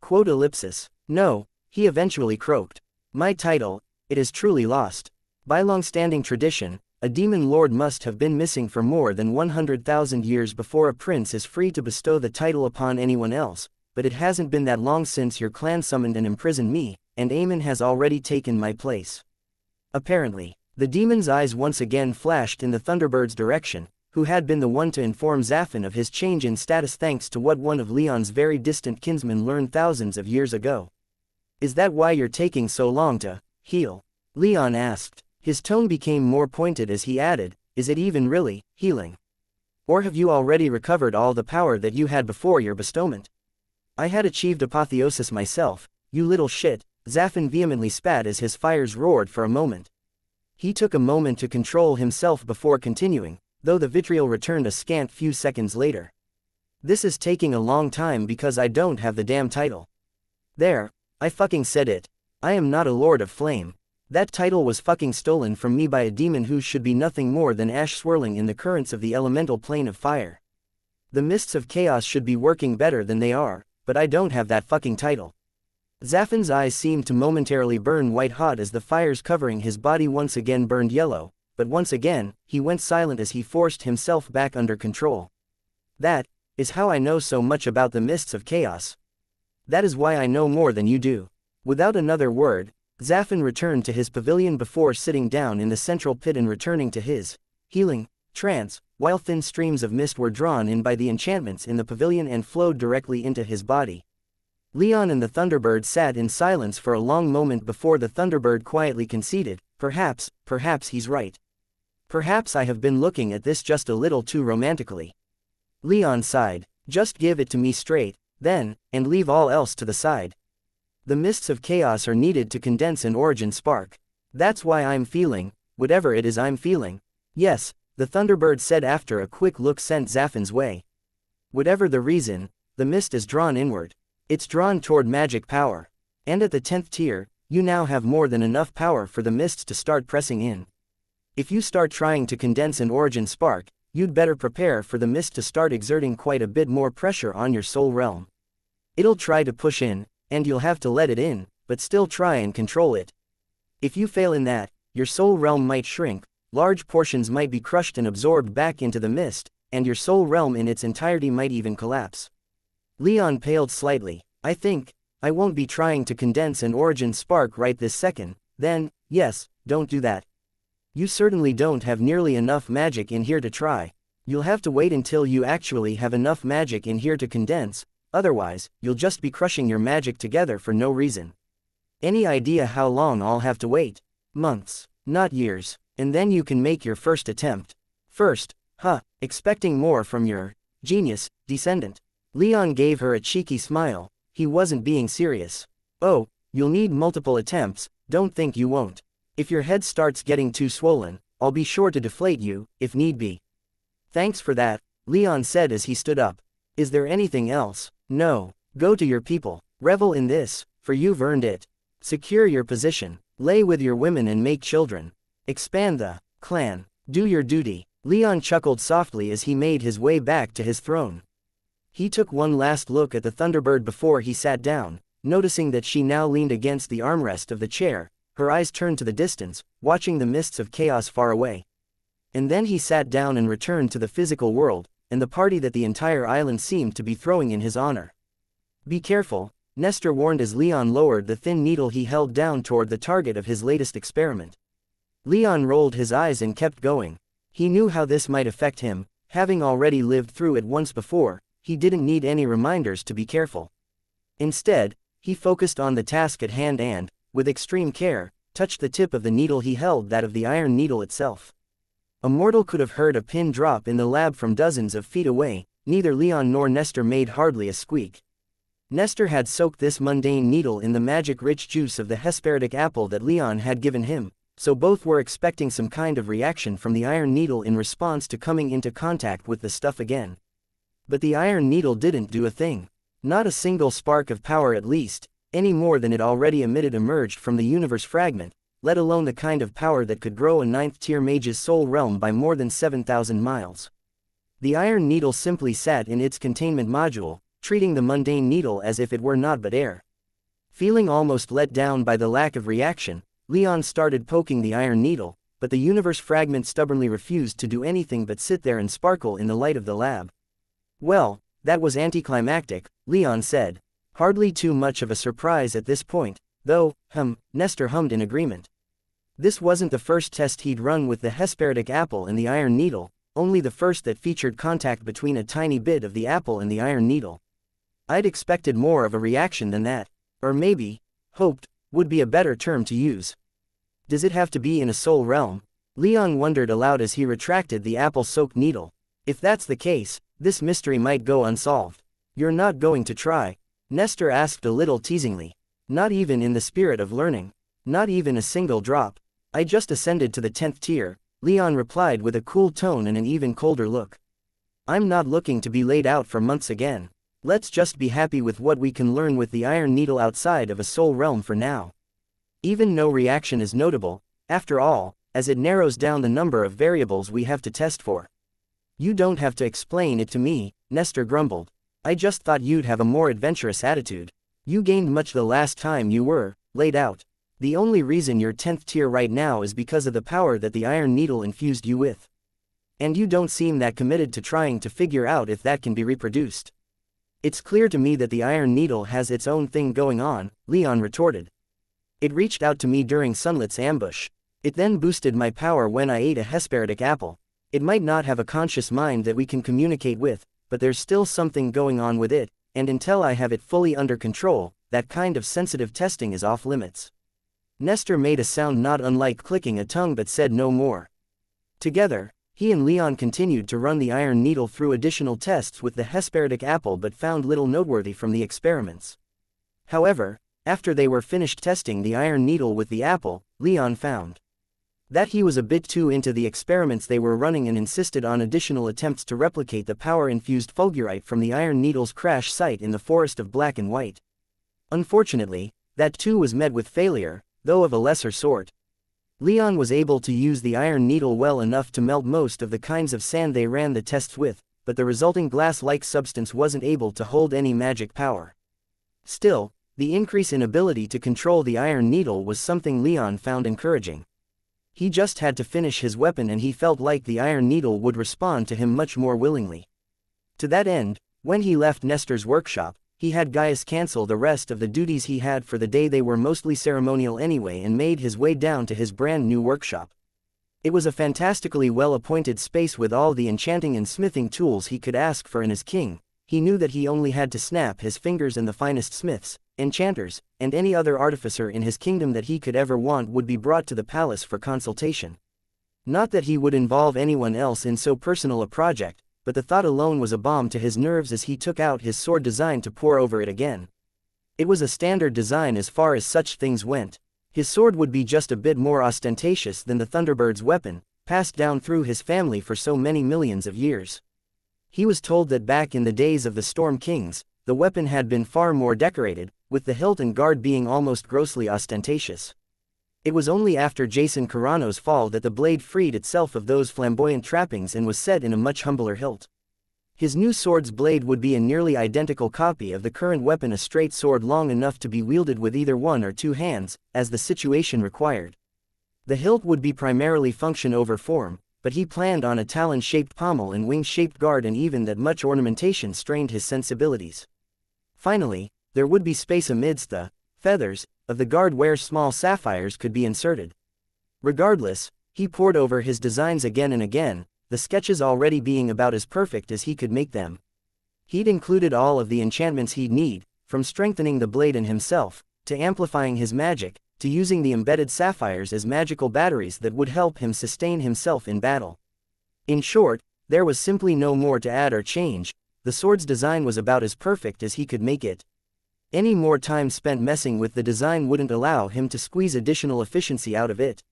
Quote ellipsis. No, he eventually croaked. My title, it is truly lost. By long-standing tradition, a demon lord must have been missing for more than 100,000 years before a prince is free to bestow the title upon anyone else, but it hasn't been that long since your clan summoned and imprisoned me, and Aemon has already taken my place. Apparently, the demon's eyes once again flashed in the Thunderbird's direction, who had been the one to inform Zafin of his change in status thanks to what one of Leon's very distant kinsmen learned thousands of years ago. Is that why you're taking so long to heal? Leon asked. His tone became more pointed as he added, is it even really healing? Or have you already recovered all the power that you had before your bestowment? I had achieved apotheosis myself, you little shit, Zafin vehemently spat as his fires roared for a moment. He took a moment to control himself before continuing, though the vitriol returned a scant few seconds later. This is taking a long time because I don't have the damn title. There, I fucking said it. I am not a Lord of Flame. That title was fucking stolen from me by a demon who should be nothing more than ash swirling in the currents of the elemental plane of fire. The mists of chaos should be working better than they are, but I don't have that fucking title. Zafin's eyes seemed to momentarily burn white-hot as the fires covering his body once again burned yellow, but once again, he went silent as he forced himself back under control. That is how I know so much about the mists of chaos. That is why I know more than you do. Without another word, Zafin returned to his pavilion before sitting down in the central pit and returning to his healing trance, while thin streams of mist were drawn in by the enchantments in the pavilion and flowed directly into his body. Leon and the Thunderbird sat in silence for a long moment before the Thunderbird quietly conceded, perhaps he's right. Perhaps I have been looking at this just a little too romantically. Leon sighed. Just give it to me straight, then, and leave all else to the side. The mists of chaos are needed to condense an origin spark. That's why I'm feeling, whatever it is I'm feeling. Yes, the Thunderbird said after a quick look sent Zafin's way. Whatever the reason, the mist is drawn inward. It's drawn toward magic power. And at the 10th tier, you now have more than enough power for the mists to start pressing in. If you start trying to condense an origin spark, you'd better prepare for the mist to start exerting quite a bit more pressure on your soul realm. It'll try to push in, and you'll have to let it in, but still try and control it. If you fail in that, your soul realm might shrink, large portions might be crushed and absorbed back into the mist, and your soul realm in its entirety might even collapse. Leon paled slightly. I think, I won't be trying to condense an origin spark right this second. Then, yes, don't do that. You certainly don't have nearly enough magic in here to try. You'll have to wait until you actually have enough magic in here to condense, otherwise, you'll just be crushing your magic together for no reason. Any idea how long I'll have to wait? Months, not years, and then you can make your first attempt. First, expecting more from your genius descendant. Leon gave her a cheeky smile. He wasn't being serious. Oh, you'll need multiple attempts, don't think you won't. If your head starts getting too swollen, I'll be sure to deflate you, if need be. Thanks for that, Leon said as he stood up. Is there anything else? No. Go to your people. Revel in this, for you've earned it. Secure your position. Lay with your women and make children. Expand the clan. Do your duty. Leon chuckled softly as he made his way back to his throne. He took one last look at the Thunderbird before he sat down, noticing that she now leaned against the armrest of the chair, her eyes turned to the distance, watching the mists of chaos far away. And then he sat down and returned to the physical world, and the party that the entire island seemed to be throwing in his honor. Be careful, Nestor warned as Leon lowered the thin needle he held down toward the target of his latest experiment. Leon rolled his eyes and kept going. He knew how this might affect him, having already lived through it once before. He didn't need any reminders to be careful. Instead, he focused on the task at hand and, with extreme care, touched the tip of the needle he held, that of the iron needle itself. A mortal could have heard a pin drop in the lab from dozens of feet away. Neither Leon nor Nestor made hardly a squeak. Nestor had soaked this mundane needle in the magic-rich juice of the Hesperidic apple that Leon had given him, so both were expecting some kind of reaction from the iron needle in response to coming into contact with the stuff again. But the iron needle didn't do a thing. Not a single spark of power, at least, any more than it already emitted, emerged from the universe fragment, let alone the kind of power that could grow a 9th-tier mage's soul realm by more than 7,000 miles. The iron needle simply sat in its containment module, treating the mundane needle as if it were naught but air. Feeling almost let down by the lack of reaction, Leon started poking the iron needle, but the universe fragment stubbornly refused to do anything but sit there and sparkle in the light of the lab. Well, that was anticlimactic, Leon said. Hardly too much of a surprise at this point, though, Nestor hummed in agreement. This wasn't the first test he'd run with the Hesperidic apple and the iron needle, only the first that featured contact between a tiny bit of the apple and the iron needle. I'd expected more of a reaction than that, or maybe, hoped, would be a better term to use. Does it have to be in a soul realm? Leon wondered aloud as he retracted the apple-soaked needle. If that's the case, this mystery might go unsolved. You're not going to try? Nestor asked a little teasingly. Not even in the spirit of learning. Not even a single drop. I just ascended to the 10th tier, Leon replied with a cool tone and an even colder look. I'm not looking to be laid out for months again. Let's just be happy with what we can learn with the iron needle outside of a soul realm for now. Even no reaction is notable, after all, as it narrows down the number of variables we have to test for. You don't have to explain it to me, Nestor grumbled. I just thought you'd have a more adventurous attitude. You gained much the last time you were laid out. The only reason you're 10th tier right now is because of the power that the iron needle infused you with. And you don't seem that committed to trying to figure out if that can be reproduced. It's clear to me that the iron needle has its own thing going on, Leon retorted. It reached out to me during Sunlet's ambush. It then boosted my power when I ate a Hesperidic apple. It might not have a conscious mind that we can communicate with, but there's still something going on with it, and until I have it fully under control, that kind of sensitive testing is off limits. Nestor made a sound not unlike clicking a tongue but said no more. Together, he and Leon continued to run the iron needle through additional tests with the Hesperidic apple but found little noteworthy from the experiments. However, after they were finished testing the iron needle with the apple, Leon found that he was a bit too into the experiments they were running and insisted on additional attempts to replicate the power-infused fulgurite from the iron needle's crash site in the forest of black and white. Unfortunately, that too was met with failure, though of a lesser sort. Leon was able to use the iron needle well enough to melt most of the kinds of sand they ran the tests with, but the resulting glass-like substance wasn't able to hold any magic power. Still, the increase in ability to control the iron needle was something Leon found encouraging. He just had to finish his weapon, and he felt like the iron needle would respond to him much more willingly. To that end, when he left Nestor's workshop, he had Gaius cancel the rest of the duties he had for the day. They were mostly ceremonial anyway, and made his way down to his brand new workshop. It was a fantastically well-appointed space with all the enchanting and smithing tools he could ask for in his king. He knew that he only had to snap his fingers, and the finest smiths, enchanters, and any other artificer in his kingdom that he could ever want would be brought to the palace for consultation. Not that he would involve anyone else in so personal a project, but the thought alone was a balm to his nerves as he took out his sword design to pore over it again. It was a standard design as far as such things went. His sword would be just a bit more ostentatious than the Thunderbird's weapon, passed down through his family for so many millions of years. He was told that back in the days of the Storm Kings, the weapon had been far more decorated, with the hilt and guard being almost grossly ostentatious. It was only after Jason Carano's fall that the blade freed itself of those flamboyant trappings and was set in a much humbler hilt. His new sword's blade would be a nearly identical copy of the current weapon, a straight sword long enough to be wielded with either one or two hands, as the situation required. The hilt would be primarily function over form, but he planned on a talon-shaped pommel and wing-shaped guard, and even that much ornamentation strained his sensibilities. Finally, there would be space amidst the feathers of the guard where small sapphires could be inserted. Regardless, he pored over his designs again and again, the sketches already being about as perfect as he could make them. He'd included all of the enchantments he'd need, from strengthening the blade in himself, to amplifying his magic, to using the embedded sapphires as magical batteries that would help him sustain himself in battle. In short, there was simply no more to add or change. The sword's design was about as perfect as he could make it. Any more time spent messing with the design wouldn't allow him to squeeze additional efficiency out of it.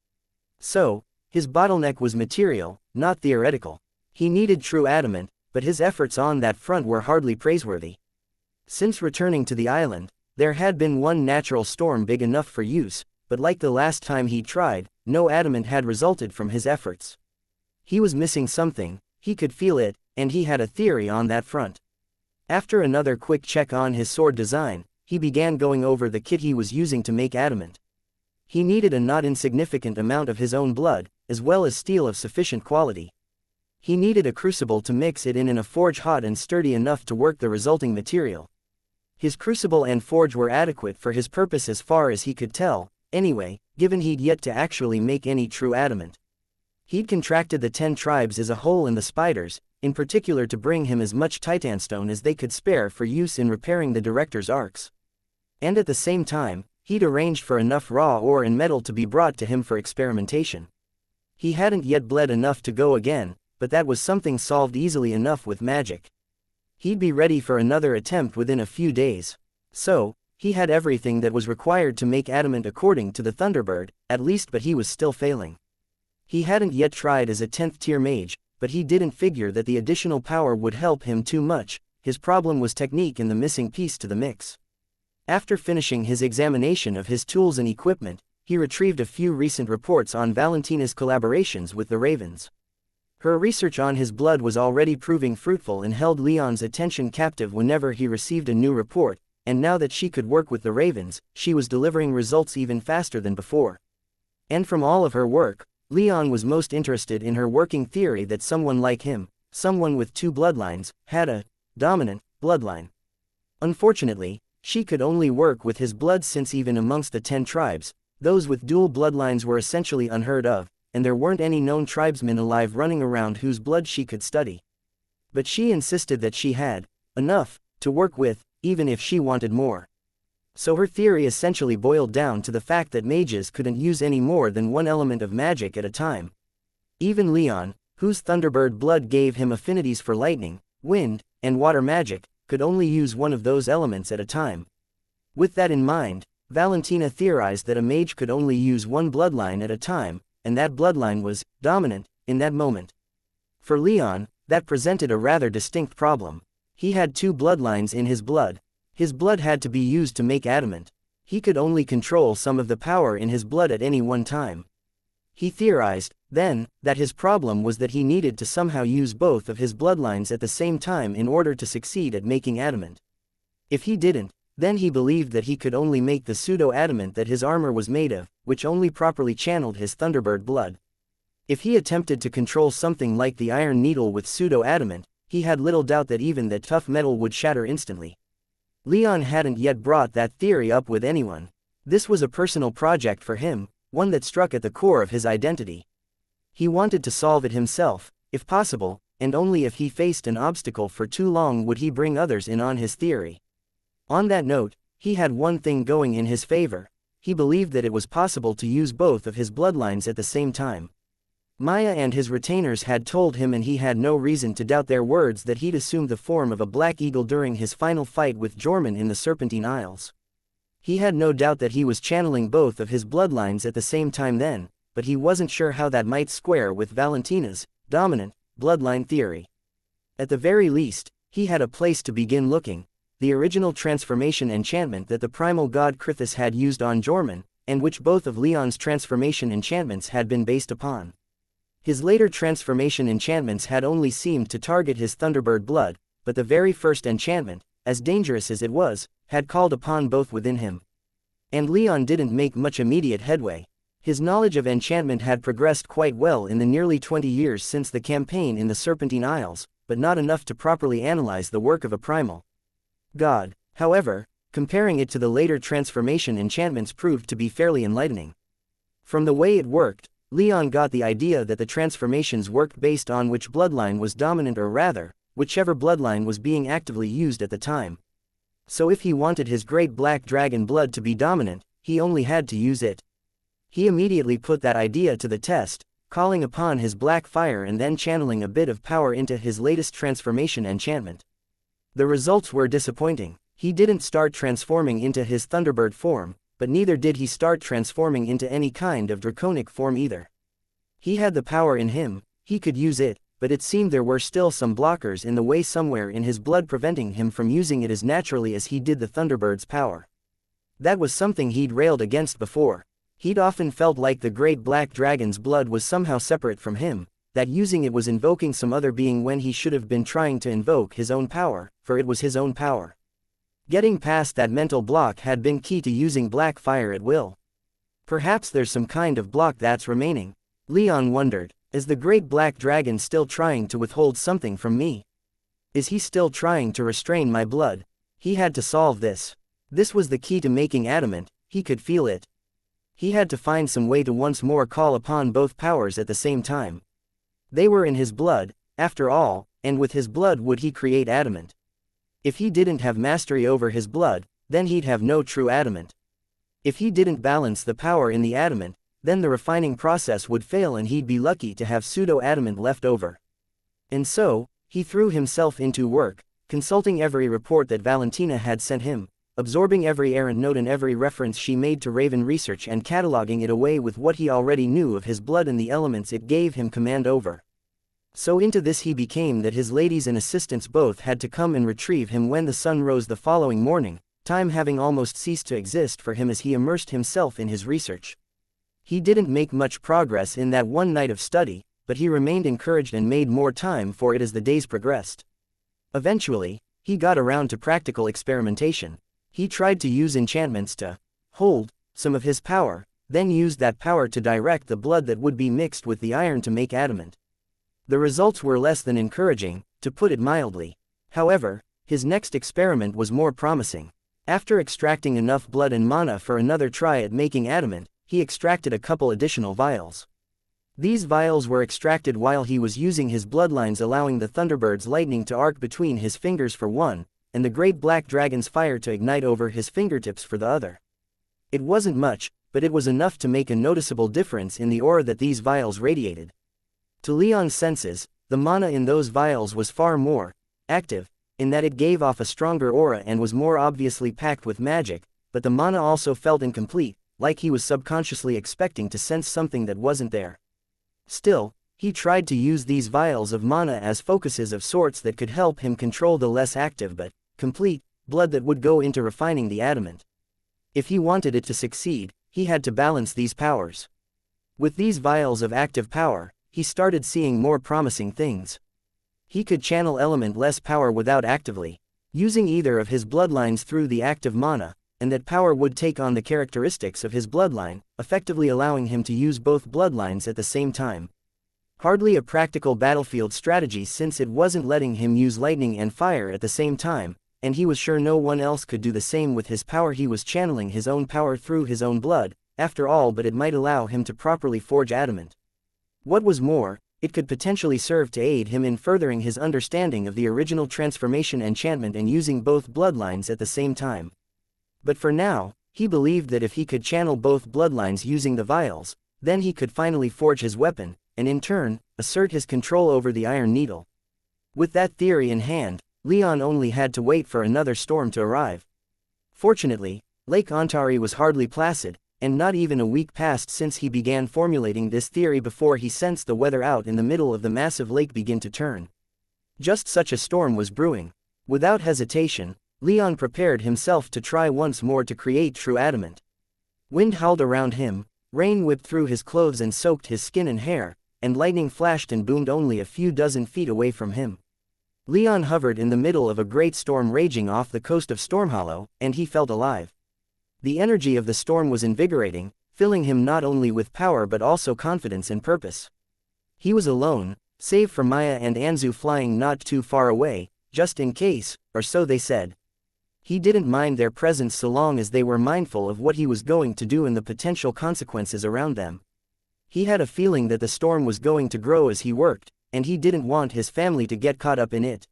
So, his bottleneck was material, not theoretical. He needed true adamant, but his efforts on that front were hardly praiseworthy. Since returning to the island, there had been one natural storm big enough for use, but like the last time he tried, no adamant had resulted from his efforts. He was missing something, he could feel it, and he had a theory on that front. After another quick check on his sword design, he began going over the kit he was using to make adamant. He needed a not insignificant amount of his own blood, as well as steel of sufficient quality. He needed a crucible to mix it in a forge hot and sturdy enough to work the resulting material. His crucible and forge were adequate for his purpose as far as he could tell, anyway, given he'd yet to actually make any true adamant. He'd contracted the 10 tribes as a whole and the spiders, in particular, to bring him as much titanstone as they could spare for use in repairing the director's arcs. And at the same time, he'd arranged for enough raw ore and metal to be brought to him for experimentation. He hadn't yet bled enough to go again, but that was something solved easily enough with magic. He'd be ready for another attempt within a few days. So, he had everything that was required to make adamant according to the Thunderbird, at least, but he was still failing. He hadn't yet tried as a 10th tier mage, but he didn't figure that the additional power would help him too much. His problem was technique and the missing piece to the mix. After finishing his examination of his tools and equipment, he retrieved a few recent reports on Valentina's collaborations with the Ravens. Her research on his blood was already proving fruitful and held Leon's attention captive whenever he received a new report, and now that she could work with the Ravens, she was delivering results even faster than before. And from all of her work, Leon was most interested in her working theory that someone like him, someone with 2 bloodlines, had a dominant bloodline. Unfortunately, she could only work with his blood, since even amongst the 10 tribes, those with dual bloodlines were essentially unheard of, and there weren't any known tribesmen alive running around whose blood she could study. But she insisted that she had enough to work with, even if she wanted more. So her theory essentially boiled down to the fact that mages couldn't use any more than one element of magic at a time. Even Leon, whose Thunderbird blood gave him affinities for lightning, wind, and water magic, could only use one of those elements at a time. With that in mind, Valentina theorized that a mage could only use one bloodline at a time, and that bloodline was dominant in that moment. For Leon, that presented a rather distinct problem. He had 2 bloodlines in his blood. His blood had to be used to make adamant. He could only control some of the power in his blood at any one time. He theorized, then, that his problem was that he needed to somehow use both of his bloodlines at the same time in order to succeed at making adamant. If he didn't, Then he believed that he could only make the pseudo-adamant that his armor was made of, which only properly channeled his Thunderbird blood. If he attempted to control something like the iron needle with pseudo-adamant, he had little doubt that even that tough metal would shatter instantly. Leon hadn't yet brought that theory up with anyone. This was a personal project for him, one that struck at the core of his identity. He wanted to solve it himself, if possible, and only if he faced an obstacle for too long would he bring others in on his theory. On that note, he had one thing going in his favor. He believed that it was possible to use both of his bloodlines at the same time. Maya and his retainers had told him, and he had no reason to doubt their words, that he'd assumed the form of a black eagle during his final fight with Jorman in the Serpentine Isles. He had no doubt that he was channeling both of his bloodlines at the same time then, but he wasn't sure how that might square with Valentina's dominant bloodline theory. At the very least, he had a place to begin looking: the original transformation enchantment that the primal god Krithis had used on Jorman, and which both of Leon's transformation enchantments had been based upon. His later transformation enchantments had only seemed to target his Thunderbird blood, but the very first enchantment, as dangerous as it was, had called upon both within him. And Leon didn't make much immediate headway. His knowledge of enchantment had progressed quite well in the nearly 20 years since the campaign in the Serpentine Isles, but not enough to properly analyze the work of a primal god. However, comparing it to the later transformation enchantments proved to be fairly enlightening. From the way it worked, Leon got the idea that the transformations worked based on which bloodline was dominant, or rather, whichever bloodline was being actively used at the time. So if he wanted his great black dragon blood to be dominant, he only had to use it. He immediately put that idea to the test, calling upon his black fire and then channeling a bit of power into his latest transformation enchantment. The results were disappointing. He didn't start transforming into his Thunderbird form, but neither did he start transforming into any kind of draconic form either. He had the power in him, he could use it, but it seemed there were still some blockers in the way somewhere in his blood, preventing him from using it as naturally as he did the Thunderbird's power. That was something he'd railed against before. He'd often felt like the great black dragon's blood was somehow separate from him, that using it was invoking some other being when he should have been trying to invoke his own power, for it was his own power. Getting past that mental block had been key to using black fire at will. Perhaps there's some kind of block that's remaining, Leon wondered. Is the great black dragon still trying to withhold something from me? Is he still trying to restrain my blood? He had to solve this. This was the key to making adamant, he could feel it. He had to find some way to once more call upon both powers at the same time. They were in his blood, after all, and with his blood would he create adamant. If he didn't have mastery over his blood, then he'd have no true adamant. If he didn't balance the power in the adamant, then the refining process would fail and he'd be lucky to have pseudo-adamant left over. And so, he threw himself into work, consulting every report that Valentina had sent him, absorbing every errand note and every reference she made to Raven research, and cataloging it away with what he already knew of his blood and the elements it gave him command over. So into this he became that his ladies and assistants both had to come and retrieve him when the sun rose the following morning, time having almost ceased to exist for him as he immersed himself in his research. He didn't make much progress in that one night of study, but he remained encouraged and made more time for it as the days progressed. Eventually, he got around to practical experimentation. He tried to use enchantments to hold some of his power, then used that power to direct the blood that would be mixed with the iron to make adamant. The results were less than encouraging, to put it mildly. However, his next experiment was more promising. After extracting enough blood and mana for another try at making adamant, he extracted a couple additional vials. These vials were extracted while he was using his bloodlines, allowing the Thunderbird's lightning to arc between his fingers for one, and the great black dragon's fire to ignite over his fingertips for the other. It wasn't much, but it was enough to make a noticeable difference in the aura that these vials radiated. To Leon's senses, the mana in those vials was far more active, in that it gave off a stronger aura and was more obviously packed with magic, but the mana also felt incomplete, like he was subconsciously expecting to sense something that wasn't there. Still, he tried to use these vials of mana as focuses of sorts that could help him control the less active but complete blood that would go into refining the adamant. If he wanted it to succeed, he had to balance these powers. With these vials of active power, he started seeing more promising things. He could channel element less power without actively using either of his bloodlines through the active mana, and that power would take on the characteristics of his bloodline, effectively allowing him to use both bloodlines at the same time. Hardly a practical battlefield strategy since it wasn't letting him use lightning and fire at the same time, and he was sure no one else could do the same with his power. He was channeling his own power through his own blood, after all, but it might allow him to properly forge adamant. What was more, it could potentially serve to aid him in furthering his understanding of the original transformation enchantment and using both bloodlines at the same time. But for now, he believed that if he could channel both bloodlines using the vials, then he could finally forge his weapon, and in turn, assert his control over the Iron Needle. With that theory in hand, Leon only had to wait for another storm to arrive. Fortunately, Lake Ontari was hardly placid, and not even a week passed since he began formulating this theory before he sensed the weather out in the middle of the massive lake begin to turn. Just such a storm was brewing. Without hesitation, Leon prepared himself to try once more to create true adamant. Wind howled around him, rain whipped through his clothes and soaked his skin and hair, and lightning flashed and boomed only a few dozen feet away from him. Leon hovered in the middle of a great storm raging off the coast of Stormhollow, and he felt alive. The energy of the storm was invigorating, filling him not only with power but also confidence and purpose. He was alone, save for Maya and Anzu flying not too far away, just in case, or so they said. He didn't mind their presence so long as they were mindful of what he was going to do and the potential consequences around them. He had a feeling that the storm was going to grow as he worked, and he didn't want his family to get caught up in it.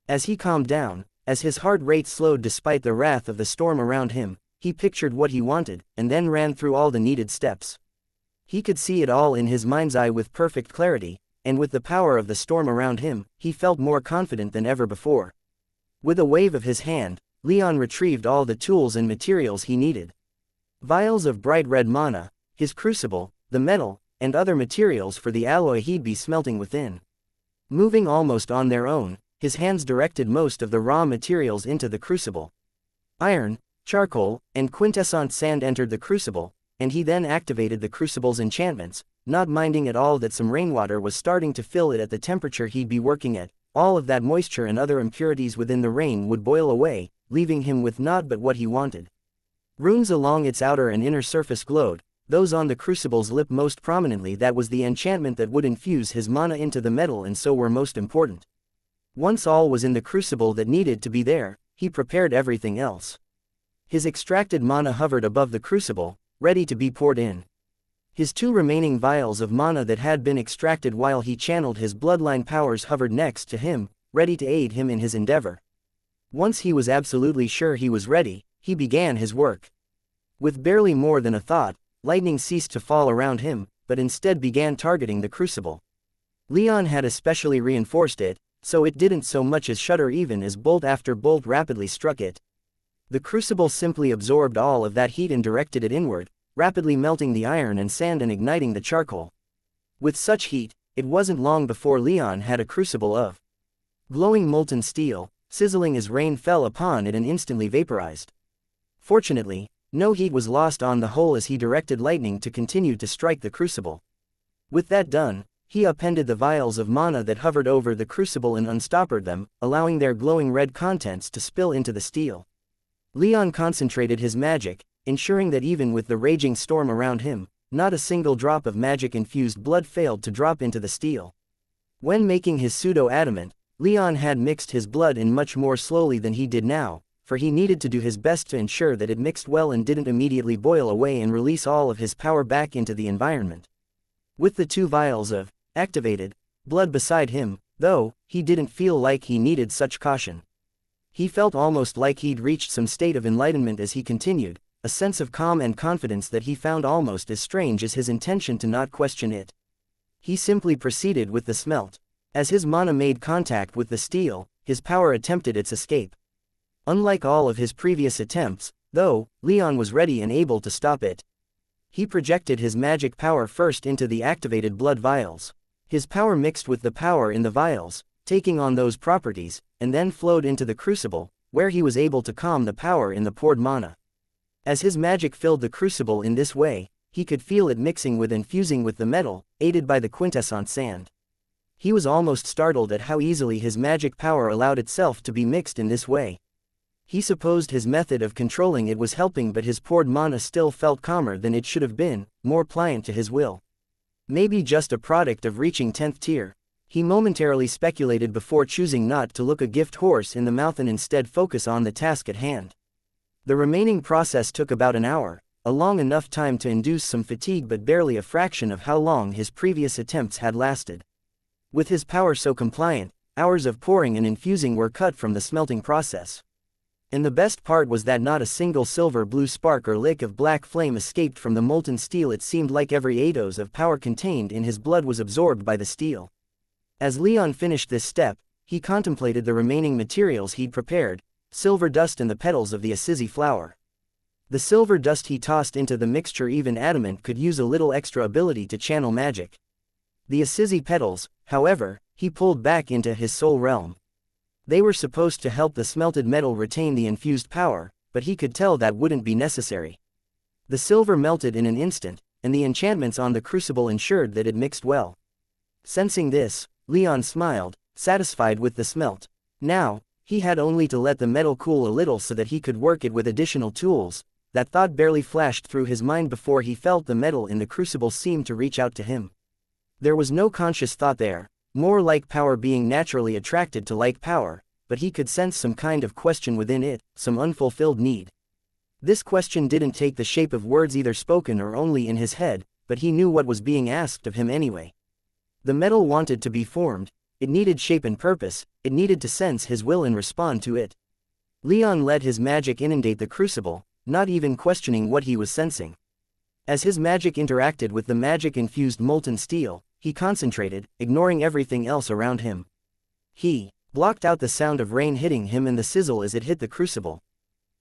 As he calmed down, as his heart rate slowed despite the wrath of the storm around him, he pictured what he wanted, and then ran through all the needed steps. He could see it all in his mind's eye with perfect clarity, and with the power of the storm around him, he felt more confident than ever before. With a wave of his hand, Leon retrieved all the tools and materials he needed. Vials of bright red mana, his crucible, the metal, and other materials for the alloy he'd be smelting within. Moving almost on their own, his hands directed most of the raw materials into the crucible. Iron, charcoal, and quintessence sand entered the crucible, and he then activated the crucible's enchantments, not minding at all that some rainwater was starting to fill it at the temperature he'd be working at. All of that moisture and other impurities within the rain would boil away, leaving him with naught but what he wanted. Runes along its outer and inner surface glowed, those on the crucible's lip most prominently. That was the enchantment that would infuse his mana into the metal and so were most important. Once all was in the crucible that needed to be there, he prepared everything else. His extracted mana hovered above the crucible, ready to be poured in. His two remaining vials of mana that had been extracted while he channeled his bloodline powers hovered next to him, ready to aid him in his endeavor. Once he was absolutely sure he was ready, he began his work. With barely more than a thought, lightning ceased to fall around him, but instead began targeting the crucible. Leon had especially reinforced it, so it didn't so much as shudder even as bolt after bolt rapidly struck it. The crucible simply absorbed all of that heat and directed it inward, rapidly melting the iron and sand and igniting the charcoal. With such heat, it wasn't long before Leon had a crucible of glowing molten steel, sizzling as rain fell upon it and instantly vaporized. Fortunately, no heat was lost on the whole as he directed lightning to continue to strike the crucible. With that done, he upended the vials of mana that hovered over the crucible and unstoppered them, allowing their glowing red contents to spill into the steel. Leon concentrated his magic, ensuring that even with the raging storm around him, not a single drop of magic-infused blood failed to drop into the steel. When making his pseudo-adamant, Leon had mixed his blood in much more slowly than he did now, for he needed to do his best to ensure that it mixed well and didn't immediately boil away and release all of his power back into the environment. With the two vials of activated blood beside him, though, he didn't feel like he needed such caution. He felt almost like he'd reached some state of enlightenment as he continued, a sense of calm and confidence that he found almost as strange as his intention to not question it. He simply proceeded with the smelt. As his mana made contact with the steel, his power attempted its escape. Unlike all of his previous attempts, though, Leon was ready and able to stop it. He projected his magic power first into the activated blood vials. His power mixed with the power in the vials, taking on those properties, and then flowed into the crucible, where he was able to calm the power in the poured mana. As his magic filled the crucible in this way, he could feel it mixing with and fusing with the metal, aided by the quintessence sand. He was almost startled at how easily his magic power allowed itself to be mixed in this way. He supposed his method of controlling it was helping, but his poured mana still felt calmer than it should have been, more pliant to his will. Maybe just a product of reaching 10th tier. He momentarily speculated before choosing not to look a gift horse in the mouth and instead focus on the task at hand. The remaining process took about an hour, a long enough time to induce some fatigue but barely a fraction of how long his previous attempts had lasted. With his power so compliant, hours of pouring and infusing were cut from the smelting process. And the best part was that not a single silver-blue spark or lick of black flame escaped from the molten steel. It seemed like every eidos of power contained in his blood was absorbed by the steel. As Leon finished this step, he contemplated the remaining materials he'd prepared, silver dust and the petals of the assisi flower. The silver dust he tossed into the mixture. Even adamant could use a little extra ability to channel magic. The assisi petals, however, he pulled back into his soul realm. They were supposed to help the smelted metal retain the infused power, but he could tell that wouldn't be necessary. The silver melted in an instant, and the enchantments on the crucible ensured that it mixed well. Sensing this, Leon smiled, satisfied with the smelt. Now, he had only to let the metal cool a little so that he could work it with additional tools. That thought barely flashed through his mind before he felt the metal in the crucible seem to reach out to him. There was no conscious thought there, more like power being naturally attracted to like power, but he could sense some kind of question within it, some unfulfilled need. This question didn't take the shape of words either spoken or only in his head, but he knew what was being asked of him anyway. The metal wanted to be formed, it needed shape and purpose, it needed to sense his will and respond to it. Leon let his magic inundate the crucible, not even questioning what he was sensing. As his magic interacted with the magic-infused molten steel, he concentrated, ignoring everything else around him. He blocked out the sound of rain hitting him and the sizzle as it hit the crucible.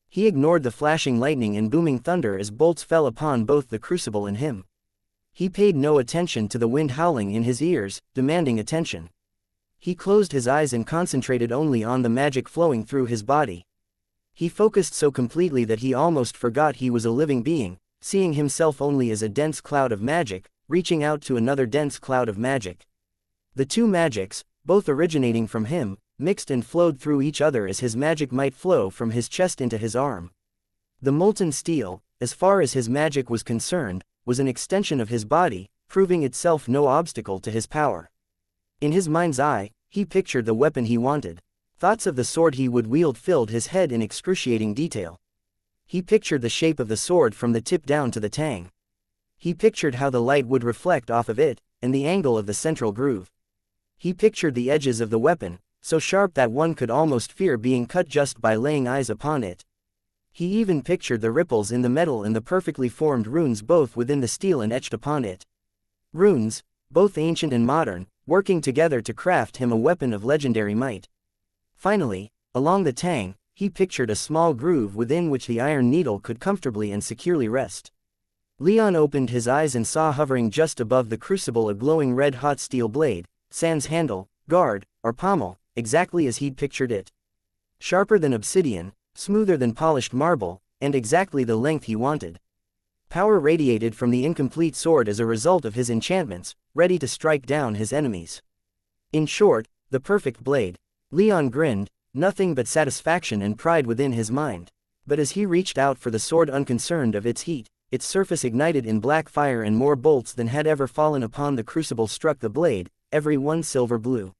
He ignored the flashing lightning and booming thunder as bolts fell upon both the crucible and him. He paid no attention to the wind howling in his ears, demanding attention. He closed his eyes and concentrated only on the magic flowing through his body. He focused so completely that he almost forgot he was a living being, seeing himself only as a dense cloud of magic, reaching out to another dense cloud of magic. The two magics, both originating from him, mixed and flowed through each other as his magic might flow from his chest into his arm. The molten steel, as far as his magic was concerned, was an extension of his body, proving itself no obstacle to his power. In his mind's eye, he pictured the weapon he wanted. Thoughts of the sword he would wield filled his head in excruciating detail. He pictured the shape of the sword from the tip down to the tang. He pictured how the light would reflect off of it, and the angle of the central groove. He pictured the edges of the weapon, so sharp that one could almost fear being cut just by laying eyes upon it. He even pictured the ripples in the metal and the perfectly formed runes both within the steel and etched upon it. Runes, both ancient and modern, working together to craft him a weapon of legendary might. Finally, along the tang, he pictured a small groove within which the iron needle could comfortably and securely rest. Leon opened his eyes and saw hovering just above the crucible a glowing red-hot steel blade, sans handle, guard, or pommel, exactly as he'd pictured it. Sharper than obsidian, smoother than polished marble, and exactly the length he wanted. Power radiated from the incomplete sword as a result of his enchantments, ready to strike down his enemies. In short, the perfect blade. Leon grinned, nothing but satisfaction and pride within his mind. But as he reached out for the sword unconcerned of its heat, its surface ignited in black fire and more bolts than had ever fallen upon the crucible struck the blade, every one silver blue.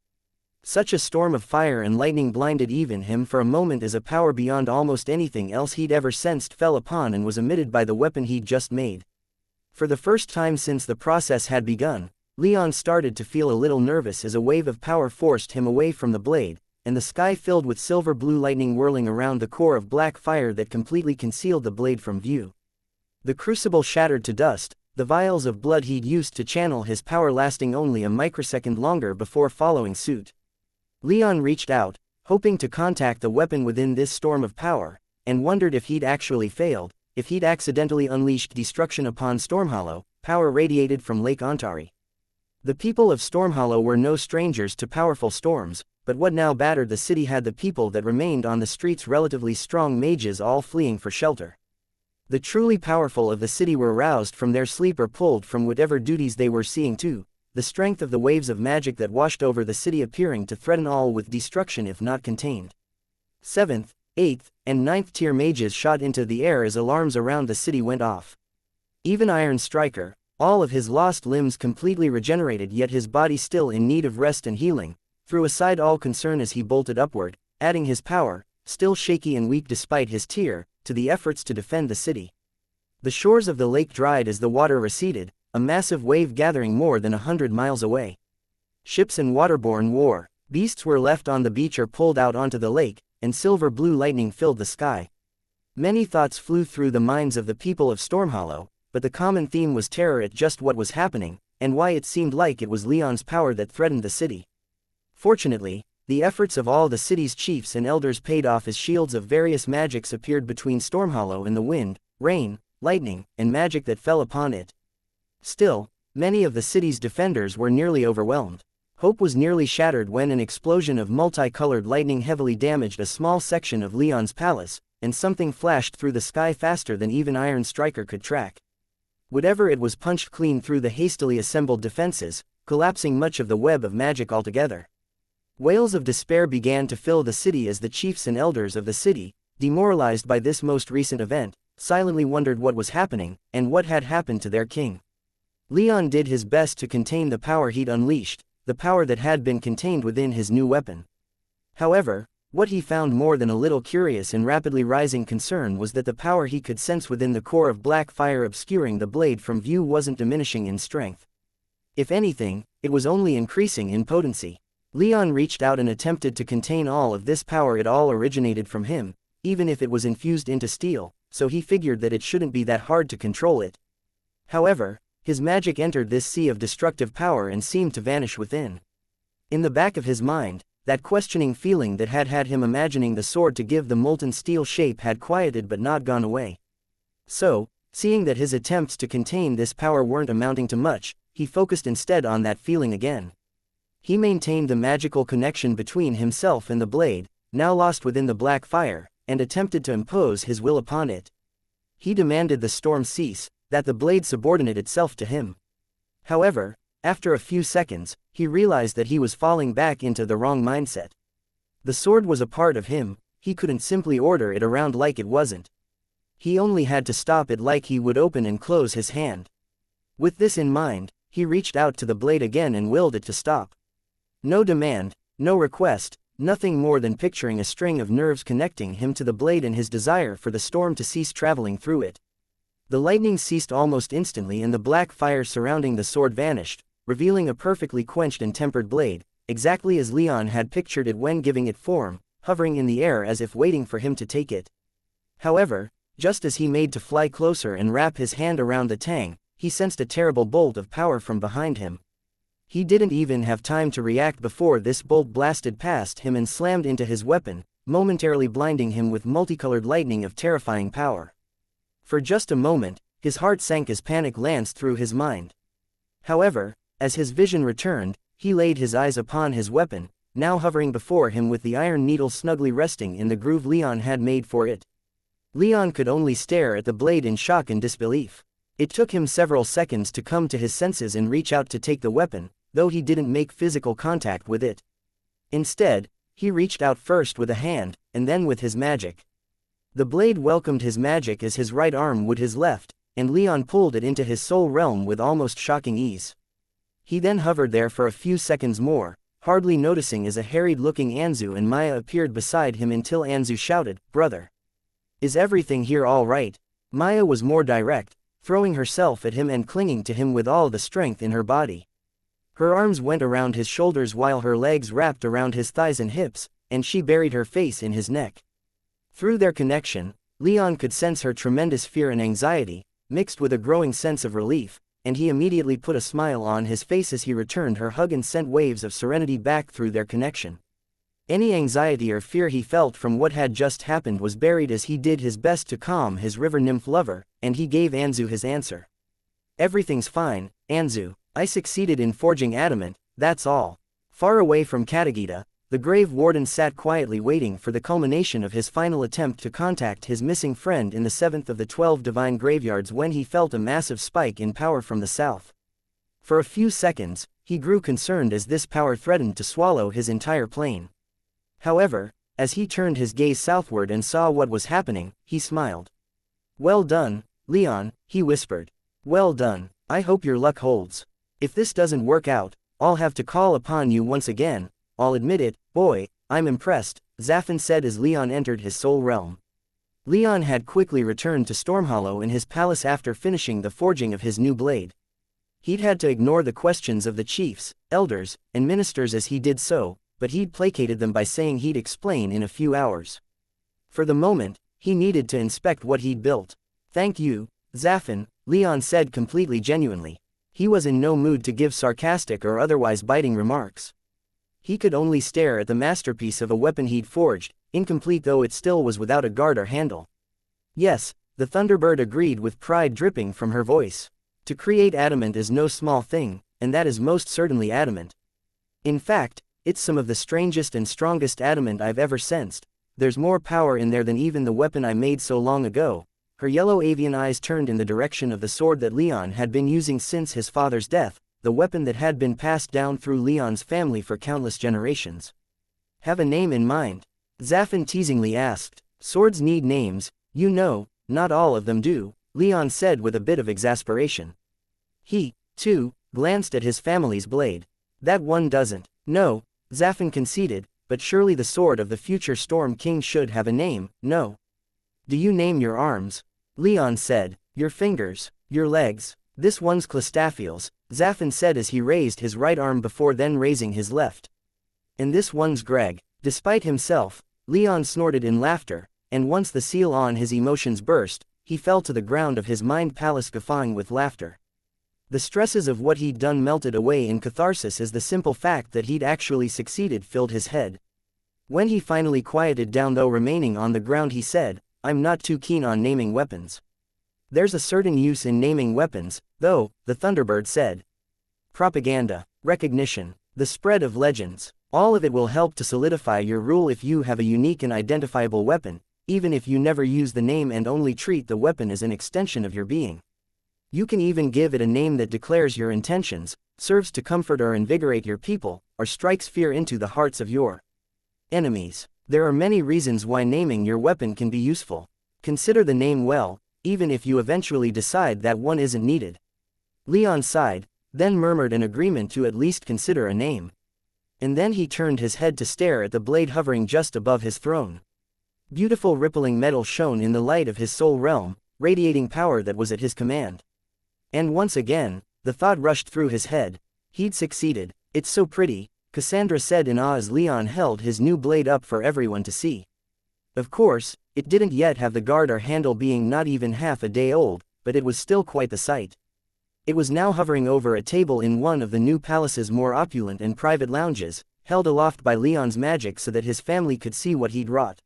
Such a storm of fire and lightning blinded even him for a moment as a power beyond almost anything else he'd ever sensed fell upon and was emitted by the weapon he'd just made. For the first time since the process had begun, Leon started to feel a little nervous as a wave of power forced him away from the blade, and the sky filled with silver blue lightning whirling around the core of black fire that completely concealed the blade from view. The crucible shattered to dust, the vials of blood he'd used to channel his power lasting only a microsecond longer before following suit. Leon reached out, hoping to contact the weapon within this storm of power, and wondered if he'd actually failed, if he'd accidentally unleashed destruction upon Stormhollow, power radiated from Lake Ontari. The people of Stormhollow were no strangers to powerful storms, but what now battered the city had the people that remained on the streets relatively strong mages all fleeing for shelter. The truly powerful of the city were roused from their sleep or pulled from whatever duties they were seeing to. the strength of the waves of magic that washed over the city appearing to threaten all with destruction if not contained. 7th, 8th, and 9th tier mages shot into the air as alarms around the city went off. Even Iron Striker, all of his lost limbs completely regenerated yet his body still in need of rest and healing, threw aside all concern as he bolted upward, adding his power, still shaky and weak despite his tier, to the efforts to defend the city. The shores of the lake dried as the water receded, a massive wave gathering more than 100 miles away. Ships and waterborne war beasts were left on the beach or pulled out onto the lake, and silver-blue lightning filled the sky. Many thoughts flew through the minds of the people of Stormhollow, but the common theme was terror at just what was happening, and why it seemed like it was Leon's power that threatened the city. Fortunately, the efforts of all the city's chiefs and elders paid off as shields of various magics appeared between Stormhollow and the wind, rain, lightning, and magic that fell upon it. Still, many of the city's defenders were nearly overwhelmed. Hope was nearly shattered when an explosion of multicolored lightning heavily damaged a small section of Leon's palace, and something flashed through the sky faster than even Iron Striker could track. Whatever it was punched clean through the hastily assembled defenses, collapsing much of the web of magic altogether. Wails of despair began to fill the city as the chiefs and elders of the city, demoralized by this most recent event, silently wondered what was happening, and what had happened to their king. Leon did his best to contain the power he'd unleashed, the power that had been contained within his new weapon. However, what he found more than a little curious and rapidly rising concern was that the power he could sense within the core of black fire obscuring the blade from view wasn't diminishing in strength. If anything, it was only increasing in potency. Leon reached out and attempted to contain all of this power. It all originated from him, even if it was infused into steel, so he figured that it shouldn't be that hard to control it. However, his magic entered this sea of destructive power and seemed to vanish within. In the back of his mind, that questioning feeling that had had him imagining the sword to give the molten steel shape had quieted but not gone away. So, seeing that his attempts to contain this power weren't amounting to much, he focused instead on that feeling again. He maintained the magical connection between himself and the blade, now lost within the black fire, and attempted to impose his will upon it. He demanded the storm cease, that the blade subordinate itself to him. However, after a few seconds, he realized that he was falling back into the wrong mindset. The sword was a part of him, he couldn't simply order it around like it wasn't. He only had to stop it like he would open and close his hand. With this in mind, he reached out to the blade again and willed it to stop. No demand, no request, nothing more than picturing a string of nerves connecting him to the blade and his desire for the storm to cease traveling through it. The lightning ceased almost instantly and the black fire surrounding the sword vanished, revealing a perfectly quenched and tempered blade, exactly as Leon had pictured it when giving it form, hovering in the air as if waiting for him to take it. However, just as he made to fly closer and wrap his hand around the tang, he sensed a terrible bolt of power from behind him. He didn't even have time to react before this bolt blasted past him and slammed into his weapon, momentarily blinding him with multicolored lightning of terrifying power. For just a moment, his heart sank as panic lanced through his mind. However, as his vision returned, he laid his eyes upon his weapon, now hovering before him with the iron needle snugly resting in the groove Leon had made for it. Leon could only stare at the blade in shock and disbelief. It took him several seconds to come to his senses and reach out to take the weapon, though he didn't make physical contact with it. Instead, he reached out first with a hand, and then with his magic. The blade welcomed his magic as his right arm would his left, and Leon pulled it into his soul realm with almost shocking ease. He then hovered there for a few seconds more, hardly noticing as a harried-looking Anzu and Maya appeared beside him until Anzu shouted, "Brother! Is everything here all right?" Maya was more direct, throwing herself at him and clinging to him with all the strength in her body. Her arms went around his shoulders while her legs wrapped around his thighs and hips, and she buried her face in his neck. Through their connection, Leon could sense her tremendous fear and anxiety, mixed with a growing sense of relief, and he immediately put a smile on his face as he returned her hug and sent waves of serenity back through their connection. Any anxiety or fear he felt from what had just happened was buried as he did his best to calm his river nymph lover, and he gave Anzu his answer. "Everything's fine, Anzu. I succeeded in forging adamant, that's all." Far away from Katagita, the grave warden sat quietly waiting for the culmination of his final attempt to contact his missing friend in the 7th of the 12 divine graveyards when he felt a massive spike in power from the south. For a few seconds, he grew concerned as this power threatened to swallow his entire plane. However, as he turned his gaze southward and saw what was happening, he smiled. "Well done, Leon," he whispered. "Well done. I hope your luck holds. If this doesn't work out, I'll have to call upon you once again. I'll admit it, boy, I'm impressed," Xianxia said as Leon entered his soul realm. Leon had quickly returned to Stormhollow in his palace after finishing the forging of his new blade. He'd had to ignore the questions of the chiefs, elders, and ministers as he did so, but he'd placated them by saying he'd explain in a few hours. For the moment, he needed to inspect what he'd built. "Thank you, Xianxia," Leon said completely genuinely. He was in no mood to give sarcastic or otherwise biting remarks. He could only stare at the masterpiece of a weapon he'd forged, incomplete though it still was without a guard or handle. "Yes," the Thunderbird agreed with pride dripping from her voice. "To create adamant is no small thing, and that is most certainly adamant. In fact, it's some of the strangest and strongest adamant I've ever sensed. There's more power in there than even the weapon I made so long ago." Her yellow avian eyes turned in the direction of the sword that Leon had been using since his father's death, the weapon that had been passed down through Leon's family for countless generations. "Have a name in mind?" Xianxia teasingly asked. "Swords need names, you know." "Not all of them do," Leon said with a bit of exasperation. He, too, glanced at his family's blade. "That one doesn't." "No," Xianxia conceded, "but surely the sword of the future Storm King should have a name, no?" "Do you name your arms?" Leon said. "Your fingers, your legs." "This one's Clostaphiel's," Xianxia said as he raised his right arm before then raising his left. "And this one's Greg." Despite himself, Leon snorted in laughter, and once the seal on his emotions burst, he fell to the ground of his mind palace guffawing with laughter. The stresses of what he'd done melted away in catharsis as the simple fact that he'd actually succeeded filled his head. When he finally quieted down though remaining on the ground he said, "I'm not too keen on naming weapons." "There's a certain use in naming weapons, though," the Thunderbird said. "Propaganda, recognition, the spread of legends. All of it will help to solidify your rule if you have a unique and identifiable weapon, even if you never use the name and only treat the weapon as an extension of your being. You can even give it a name that declares your intentions, serves to comfort or invigorate your people, or strikes fear into the hearts of your enemies. There are many reasons why naming your weapon can be useful. Consider the name well, even if you eventually decide that one isn't needed." Leon sighed, then murmured an agreement to at least consider a name. And then he turned his head to stare at the blade hovering just above his throne. Beautiful rippling metal shone in the light of his soul realm, radiating power that was at his command. And once again, the thought rushed through his head. He'd succeeded. "It's so pretty," Cassandra said in awe as Leon held his new blade up for everyone to see. Of course, it didn't yet have the guard or handle, being not even half a day old, but it was still quite the sight. It was now hovering over a table in one of the new palace's more opulent and private lounges, held aloft by Leon's magic so that his family could see what he'd wrought.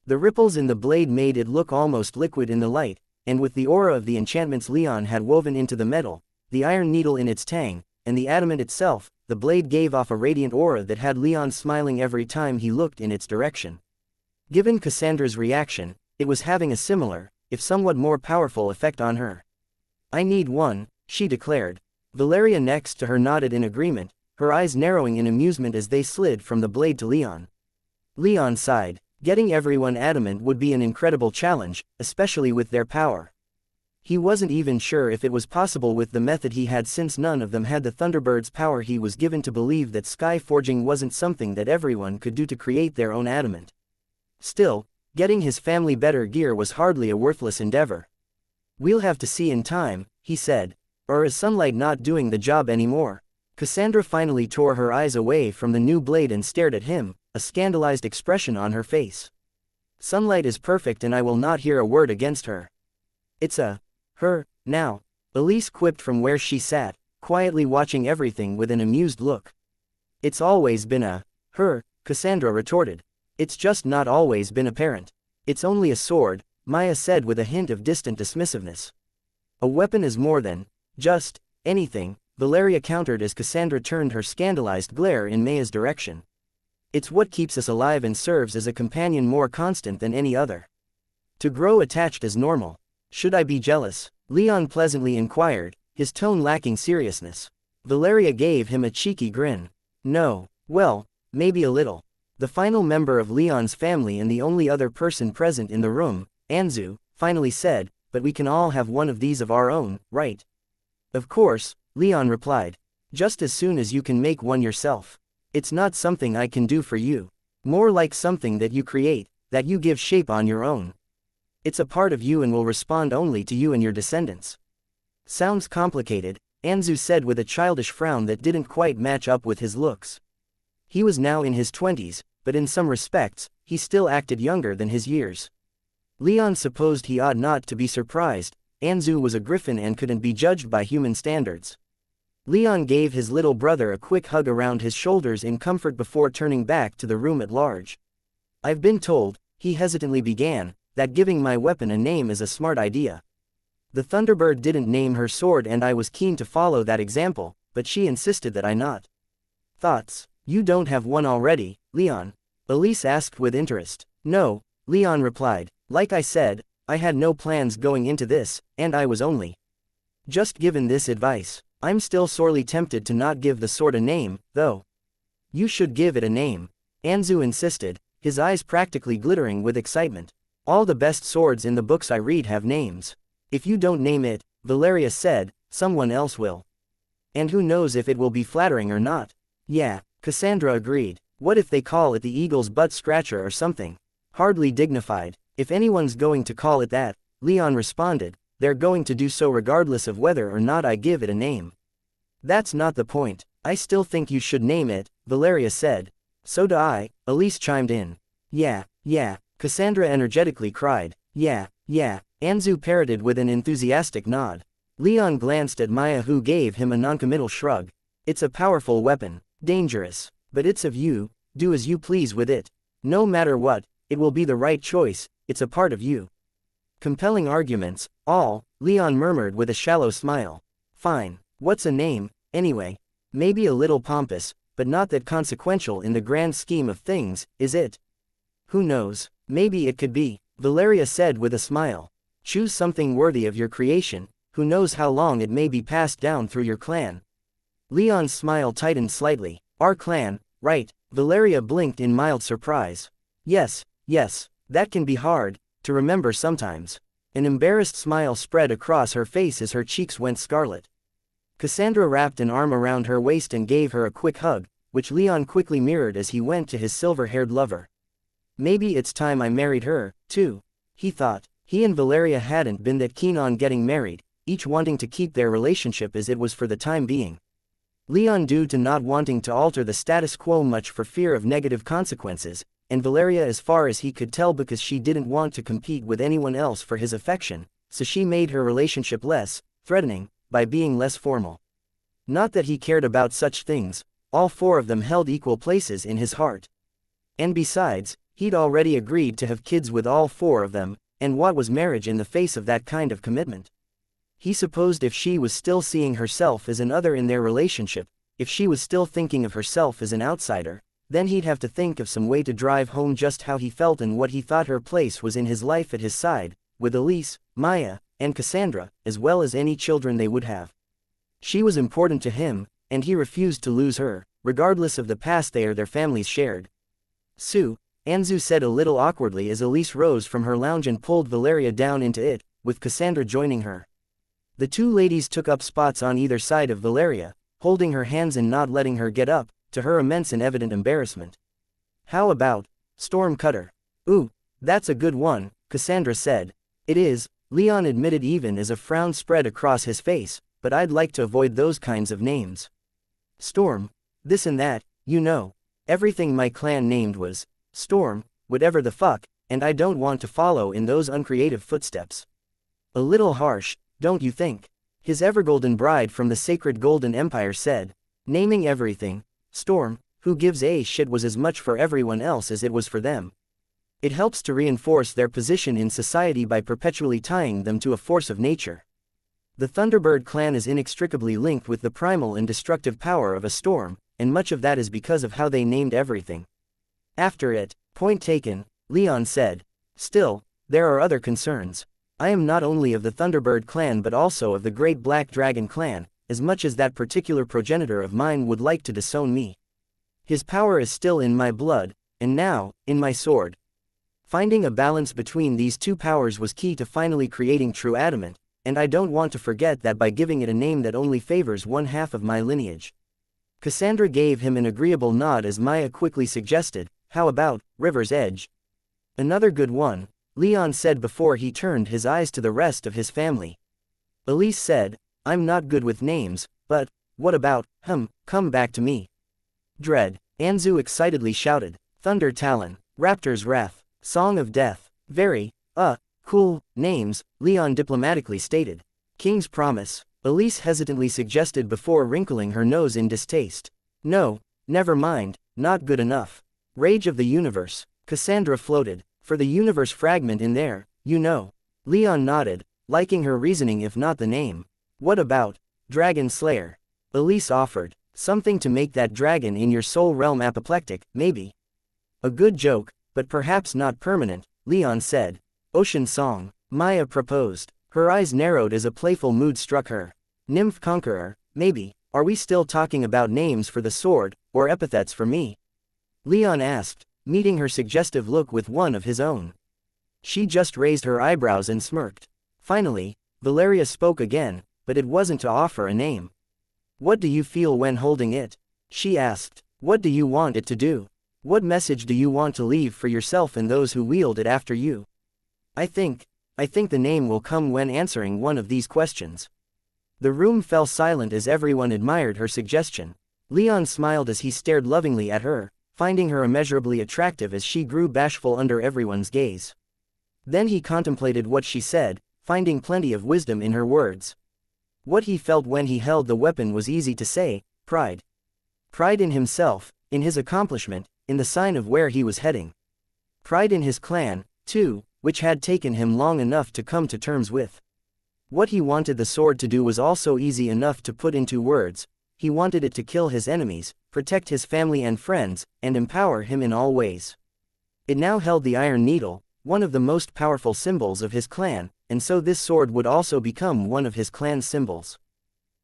The ripples in the blade made it look almost liquid in the light, and with the aura of the enchantments Leon had woven into the metal, the iron needle in its tang, and the adamant itself, the blade gave off a radiant aura that had Leon smiling every time he looked in its direction. Given Cassandra's reaction, it was having a similar, if somewhat more powerful effect on her. "I need one," she declared. Valeria next to her nodded in agreement, her eyes narrowing in amusement as they slid from the blade to Leon. Leon sighed. Getting everyone adamant would be an incredible challenge, especially with their power. He wasn't even sure if it was possible with the method he had, since none of them had the Thunderbird's power. He was given to believe that sky forging wasn't something that everyone could do to create their own adamant. Still, getting his family better gear was hardly a worthless endeavor. "We'll have to see in time," he said. "Or is sunlight not doing the job anymore?" Cassandra finally tore her eyes away from the new blade and stared at him, a scandalized expression on her face. "Sunlight is perfect and I will not hear a word against her." "It's her, now," Elise quipped from where she sat, quietly watching everything with an amused look. "It's always been her," Cassandra retorted. "It's just not always been apparent. It's only a sword," Maya said with a hint of distant dismissiveness. "A weapon is more than just anything," Valeria countered as Cassandra turned her scandalized glare in Maya's direction. "It's what keeps us alive and serves as a companion more constant than any other. To grow attached is normal. Should I be jealous?" Leon pleasantly inquired, his tone lacking seriousness. Valeria gave him a cheeky grin. No. Well, maybe a little. The final member of Leon's family and the only other person present in the room, Anzu, finally said, but we can all have one of these of our own, right? Of course, Leon replied. Just as soon as you can make one yourself. It's not something I can do for you. More like something that you create, that you give shape on your own. It's a part of you and will respond only to you and your descendants. Sounds complicated, Anzu said with a childish frown that didn't quite match up with his looks. He was now in his 20s, but in some respects, he still acted younger than his years. Leon supposed he ought not to be surprised. Anzu was a griffin and couldn't be judged by human standards. Leon gave his little brother a quick hug around his shoulders in comfort before turning back to the room at large. I've been told, he hesitantly began, that giving my weapon a name is a smart idea. The Thunderbird didn't name her sword and I was keen to follow that example, but she insisted that I not. Thoughts? You don't have one already, Leon? Elise asked with interest. No, Leon replied. Like I said, I had no plans going into this, and I was only just given this advice. I'm still sorely tempted to not give the sword a name, though. You should give it a name. Anzu insisted, his eyes practically glittering with excitement. All the best swords in the books I read have names. If you don't name it, Valeria said, someone else will. And who knows if it will be flattering or not. Yeah, Cassandra agreed. What if they call it the Eagle's Butt Scratcher or something? Hardly dignified. If anyone's going to call it that, Leon responded, they're going to do so regardless of whether or not I give it a name. That's not the point. I still think you should name it, Valeria said. So do I, Elise chimed in. Yeah, Cassandra energetically cried. Yeah, Anzu parroted with an enthusiastic nod. Leon glanced at Maya who gave him a noncommittal shrug. It's a powerful weapon. Dangerous. But it's of you, do as you please with it. No matter what, it will be the right choice, it's a part of you. Compelling arguments, all, Leon murmured with a shallow smile. Fine, what's a name, anyway? Maybe a little pompous, but not that consequential in the grand scheme of things, is it? Who knows, maybe it could be, Valeria said with a smile. Choose something worthy of your creation, who knows how long it may be passed down through your clan. Leon's smile tightened slightly. Our clan, right? Valeria blinked in mild surprise. Yes, that can be hard to remember sometimes. An embarrassed smile spread across her face as her cheeks went scarlet. Cassandra wrapped an arm around her waist and gave her a quick hug, which Leon quickly mirrored as he went to his silver-haired lover. Maybe it's time I married her, too, he thought. He and Valeria hadn't been that keen on getting married, each wanting to keep their relationship as it was for the time being. Leon due to not wanting to alter the status quo much for fear of negative consequences, and Valeria as far as he could tell because she didn't want to compete with anyone else for his affection, so she made her relationship less threatening by being less formal. Not that he cared about such things, all four of them held equal places in his heart. And besides, he'd already agreed to have kids with all four of them, and what was marriage in the face of that kind of commitment? He supposed if she was still seeing herself as an other in their relationship, if she was still thinking of herself as an outsider, then he'd have to think of some way to drive home just how he felt and what he thought her place was in his life at his side, with Elise, Maya, and Cassandra, as well as any children they would have. She was important to him, and he refused to lose her, regardless of the past they or their families shared. Sue, Anzu said a little awkwardly as Elise rose from her lounge and pulled Valeria down into it, with Cassandra joining her. The two ladies took up spots on either side of Valeria, holding her hands and not letting her get up, to her immense and evident embarrassment. How about Stormcutter? Ooh, that's a good one, Cassandra said. It is, Leon admitted even as a frown spread across his face, but I'd like to avoid those kinds of names. Storm, this and that, you know. Everything my clan named was Storm, whatever the fuck, and I don't want to follow in those uncreative footsteps. A little harsh, don't you think? His Evergolden bride from the sacred Golden Empire said. Naming everything Storm, who gives a shit was as much for everyone else as it was for them. It helps to reinforce their position in society by perpetually tying them to a force of nature. The Thunderbird clan is inextricably linked with the primal and destructive power of a storm, and much of that is because of how they named everything. After it, point taken, Leon said. Still, there are other concerns. I am not only of the Thunderbird clan but also of the Great Black Dragon clan, as much as that particular progenitor of mine would like to disown me. His power is still in my blood, and now, in my sword. Finding a balance between these two powers was key to finally creating true adamant, and I don't want to forget that by giving it a name that only favors one half of my lineage. Cassandra gave him an agreeable nod as Maya quickly suggested, how about, River's Edge? Another good one, Leon said before he turned his eyes to the rest of his family. Elise said, I'm not good with names, but, what about, come back to me. Dread, Anzu excitedly shouted, Thunder Talon, Raptor's Wrath, Song of Death, very, cool, names, Leon diplomatically stated. King's Promise, Elise hesitantly suggested before wrinkling her nose in distaste. No, never mind, not good enough. Rage of the Universe, Cassandra floated, for the universe fragment in there, you know. Leon nodded, liking her reasoning if not the name. What about, Dragon Slayer? Elise offered, something to make that dragon in your soul realm apoplectic, maybe. A good joke, but perhaps not permanent, Leon said. Ocean Song, Maya proposed. Her eyes narrowed as a playful mood struck her. Nymph Conqueror, maybe. Are we still talking about names for the sword, or epithets for me? Leon asked, meeting her suggestive look with one of his own. She just raised her eyebrows and smirked. Finally, Valeria spoke again, but it wasn't to offer a name. What do you feel when holding it? She asked. What do you want it to do? What message do you want to leave for yourself and those who wield it after you? I think the name will come when answering one of these questions. The room fell silent as everyone admired her suggestion. Leon smiled as he stared lovingly at her, finding her immeasurably attractive as she grew bashful under everyone's gaze. Then he contemplated what she said, finding plenty of wisdom in her words. What he felt when he held the weapon was easy to say, pride. Pride in himself, in his accomplishment, in the sign of where he was heading. Pride in his clan, too, which had taken him long enough to come to terms with. What he wanted the sword to do was also easy enough to put into words. He wanted it to kill his enemies, protect his family and friends, and empower him in all ways. It now held the Iron Needle, one of the most powerful symbols of his clan, and so this sword would also become one of his clan's symbols.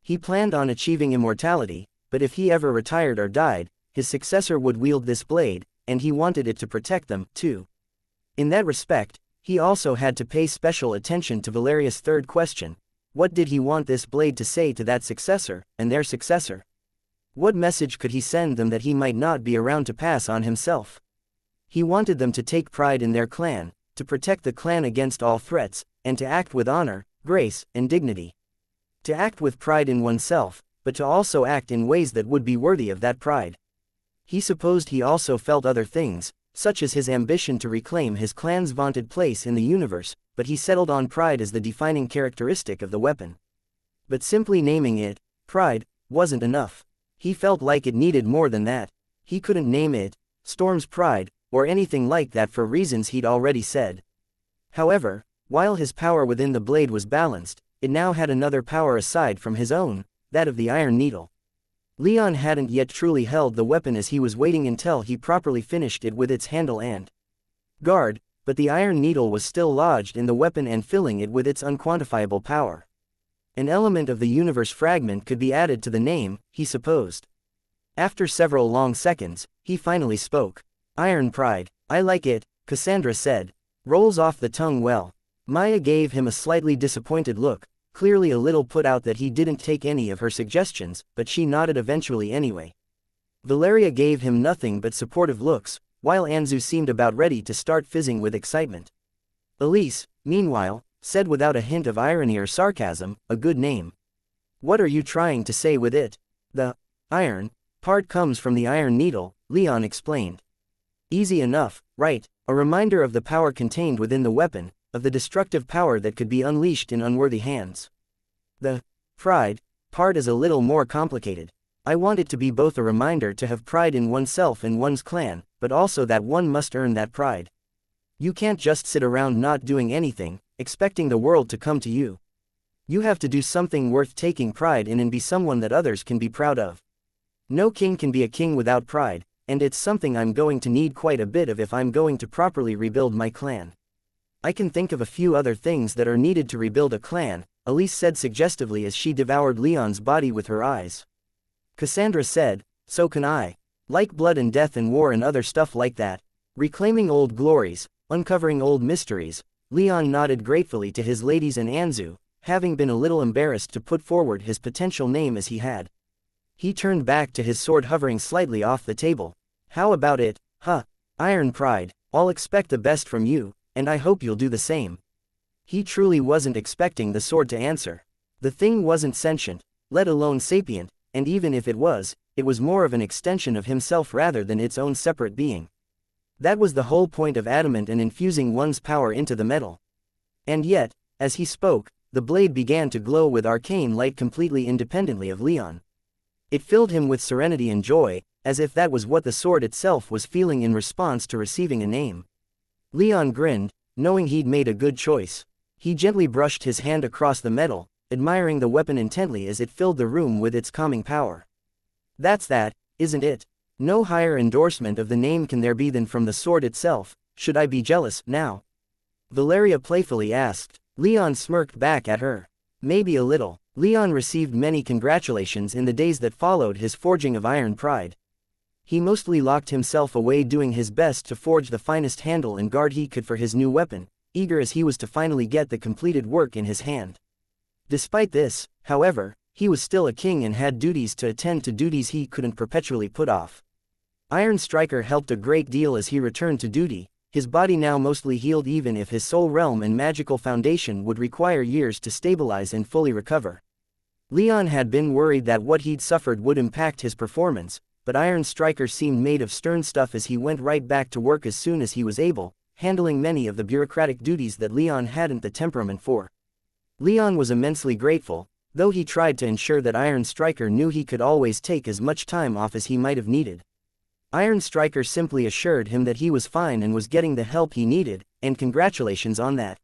He planned on achieving immortality, but if he ever retired or died, his successor would wield this blade, and he wanted it to protect them, too. In that respect, he also had to pay special attention to Valeria's third question. What did he want this blade to say to that successor, and their successor? What message could he send them that he might not be around to pass on himself? He wanted them to take pride in their clan, to protect the clan against all threats, and to act with honor, grace, and dignity. To act with pride in oneself, but to also act in ways that would be worthy of that pride. He supposed he also felt other things, such as his ambition to reclaim his clan's vaunted place in the universe, but he settled on pride as the defining characteristic of the weapon. But simply naming it, pride, wasn't enough. He felt like it needed more than that. He couldn't name it, Storm's Pride, or anything like that for reasons he'd already said. However, while his power within the blade was balanced, it now had another power aside from his own, that of the Iron Needle. Leon hadn't yet truly held the weapon as he was waiting until he properly finished it with its handle and guard, but the Iron Needle was still lodged in the weapon and filling it with its unquantifiable power. An element of the universe fragment could be added to the name, he supposed. After several long seconds, he finally spoke. Iron Pride, I like it, Cassandra said. Rolls off the tongue well. Maya gave him a slightly disappointed look, clearly a little put out that he didn't take any of her suggestions, but she nodded eventually anyway. Valeria gave him nothing but supportive looks, while Anzu seemed about ready to start fizzing with excitement. Elise, meanwhile, said without a hint of irony or sarcasm, a good name. What are you trying to say with it? The iron part comes from the Iron Needle, Leon explained. Easy enough, right? A reminder of the power contained within the weapon, of the destructive power that could be unleashed in unworthy hands. The pride part is a little more complicated. I want it to be both a reminder to have pride in oneself and one's clan, but also that one must earn that pride. You can't just sit around not doing anything, expecting the world to come to you. You have to do something worth taking pride in and be someone that others can be proud of. No king can be a king without pride, and it's something I'm going to need quite a bit of if I'm going to properly rebuild my clan. I can think of a few other things that are needed to rebuild a clan, Elise said suggestively as she devoured Leon's body with her eyes. Cassandra said, "So can I. Like blood and death and war and other stuff like that. Reclaiming old glories, uncovering old mysteries." Leon nodded gratefully to his ladies and Anzu, having been a little embarrassed to put forward his potential name as he had. He turned back to his sword hovering slightly off the table. "How about it, huh? Iron Pride, I'll expect the best from you, and I hope you'll do the same." He truly wasn't expecting the sword to answer. The thing wasn't sentient, let alone sapient, and even if it was more of an extension of himself rather than its own separate being. That was the whole point of adamant and infusing one's power into the metal. And yet, as he spoke, the blade began to glow with arcane light completely independently of Leon. It filled him with serenity and joy, as if that was what the sword itself was feeling in response to receiving a name. Leon grinned, knowing he'd made a good choice. He gently brushed his hand across the metal, admiring the weapon intently as it filled the room with its calming power. "That's that, isn't it? No higher endorsement of the name can there be than from the sword itself. Should I be jealous, now?" Valeria playfully asked. Leon smirked back at her. "Maybe a little." Leon received many congratulations in the days that followed his forging of Iron Pride. He mostly locked himself away doing his best to forge the finest handle and guard he could for his new weapon, eager as he was to finally get the completed work in his hand. Despite this, however, he was still a king and had duties to attend to, duties he couldn't perpetually put off. Iron Striker helped a great deal as he returned to duty, his body now mostly healed even if his soul realm and magical foundation would require years to stabilize and fully recover. Leon had been worried that what he'd suffered would impact his performance, but Iron Striker seemed made of stern stuff as he went right back to work as soon as he was able, handling many of the bureaucratic duties that Leon hadn't the temperament for. Leon was immensely grateful, though he tried to ensure that Iron Striker knew he could always take as much time off as he might have needed. Iron Striker simply assured him that he was fine and was getting the help he needed, and congratulations on that.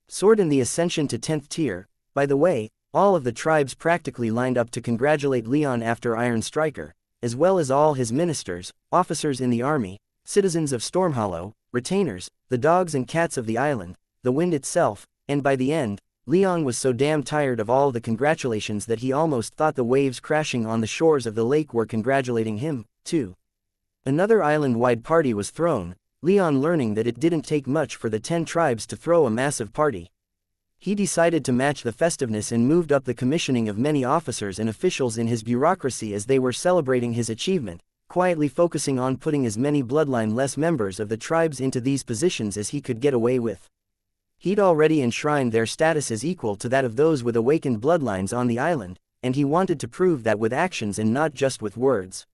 Sword in the ascension to 10th tier. By the way, all of the tribes practically lined up to congratulate Leon after Iron Striker, as well as all his ministers, officers in the army, citizens of Stormhollow, retainers, the dogs and cats of the island, the wind itself, and by the end, Leon was so damn tired of all the congratulations that he almost thought the waves crashing on the shores of the lake were congratulating him, too. Another island-wide party was thrown, Leon learning that it didn't take much for the 10 tribes to throw a massive party. He decided to match the festiveness and moved up the commissioning of many officers and officials in his bureaucracy as they were celebrating his achievement, quietly focusing on putting as many bloodline-less members of the tribes into these positions as he could get away with. He'd already enshrined their status as equal to that of those with awakened bloodlines on the island, and he wanted to prove that with actions and not just with words.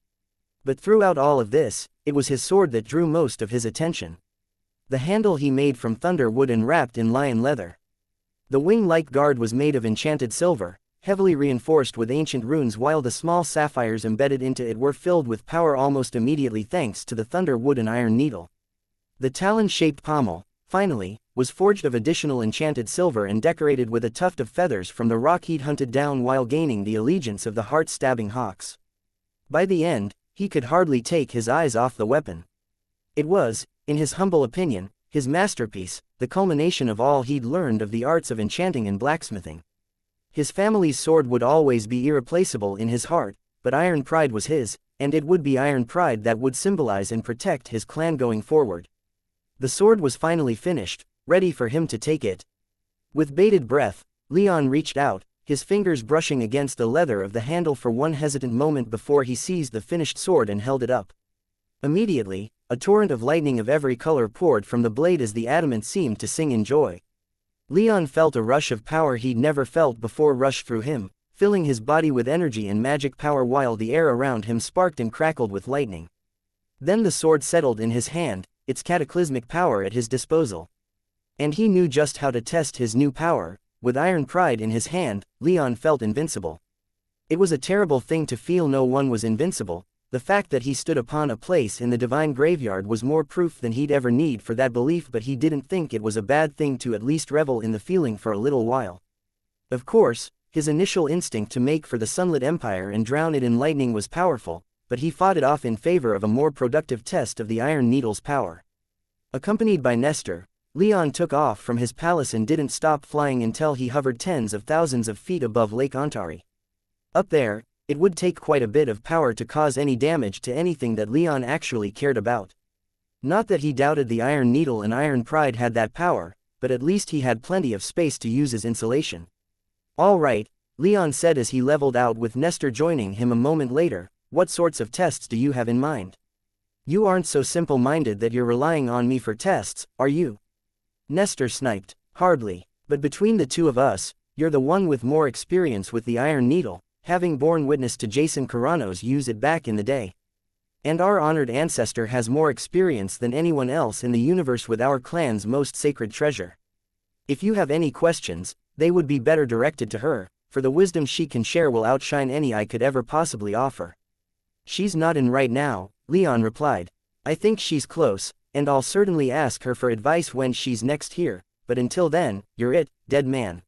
But throughout all of this, it was his sword that drew most of his attention. The handle he made from thunder wood and wrapped in lion leather. The wing-like guard was made of enchanted silver, heavily reinforced with ancient runes, while the small sapphires embedded into it were filled with power almost immediately thanks to the thunder wood and iron needle. The talon-shaped pommel, finally, was forged of additional enchanted silver and decorated with a tuft of feathers from the rock he'd hunted down while gaining the allegiance of the heart-stabbing hawks. By the end, he could hardly take his eyes off the weapon. It was, in his humble opinion, his masterpiece, the culmination of all he'd learned of the arts of enchanting and blacksmithing. His family's sword would always be irreplaceable in his heart, but Iron Pride was his, and it would be Iron Pride that would symbolize and protect his clan going forward. The sword was finally finished, ready for him to take it. With bated breath, Leon reached out, his fingers brushing against the leather of the handle for one hesitant moment before he seized the finished sword and held it up. Immediately, a torrent of lightning of every color poured from the blade as the adamant seemed to sing in joy. Leon felt a rush of power he'd never felt before rush through him, filling his body with energy and magic power while the air around him sparked and crackled with lightning. Then the sword settled in his hand, its cataclysmic power at his disposal. And he knew just how to test his new power. With Iron Pride in his hand, Leon felt invincible. It was a terrible thing to feel no one was invincible. The fact that he stood upon a place in the divine graveyard was more proof than he'd ever need for that belief, but he didn't think it was a bad thing to at least revel in the feeling for a little while. Of course, his initial instinct to make for the sunlit empire and drown it in lightning was powerful, but he fought it off in favor of a more productive test of the Iron Needle's power. Accompanied by Nestor, Leon took off from his palace and didn't stop flying until he hovered tens of thousands of feet above Lake Ontari. Up there, it would take quite a bit of power to cause any damage to anything that Leon actually cared about. Not that he doubted the Iron Needle and Iron Pride had that power, but at least he had plenty of space to use as insulation. "All right," Leon said as he leveled out with Nestor joining him a moment later, "what sorts of tests do you have in mind? You aren't so simple-minded that you're relying on me for tests, are you?" Nestor sniped, "Hardly, but between the two of us, you're the one with more experience with the Iron Needle, having borne witness to Jason Carano's use it back in the day. And our honored ancestor has more experience than anyone else in the universe with our clan's most sacred treasure. If you have any questions, they would be better directed to her, for the wisdom she can share will outshine any I could ever possibly offer." "She's not in right now," Leon replied. "I think she's close, and I'll certainly ask her for advice when she's next here, but until then, you're it, dead man.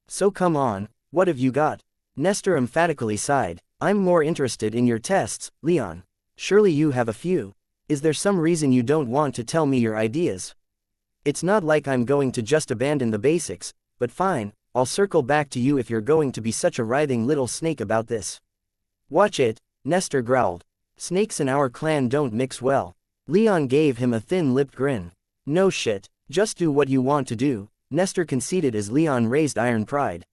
So come on, what have you got?" Nestor emphatically sighed. "I'm more interested in your tests, Leon. Surely you have a few. Is there some reason you don't want to tell me your ideas? It's not like I'm going to just abandon the basics, but fine, I'll circle back to you if you're going to be such a writhing little snake about this." "Watch it," Nestor growled. "Snakes in our clan don't mix well." Leon gave him a thin-lipped grin. "No shit, just do what you want to do," Nestor conceded as Leon raised Iron Pride.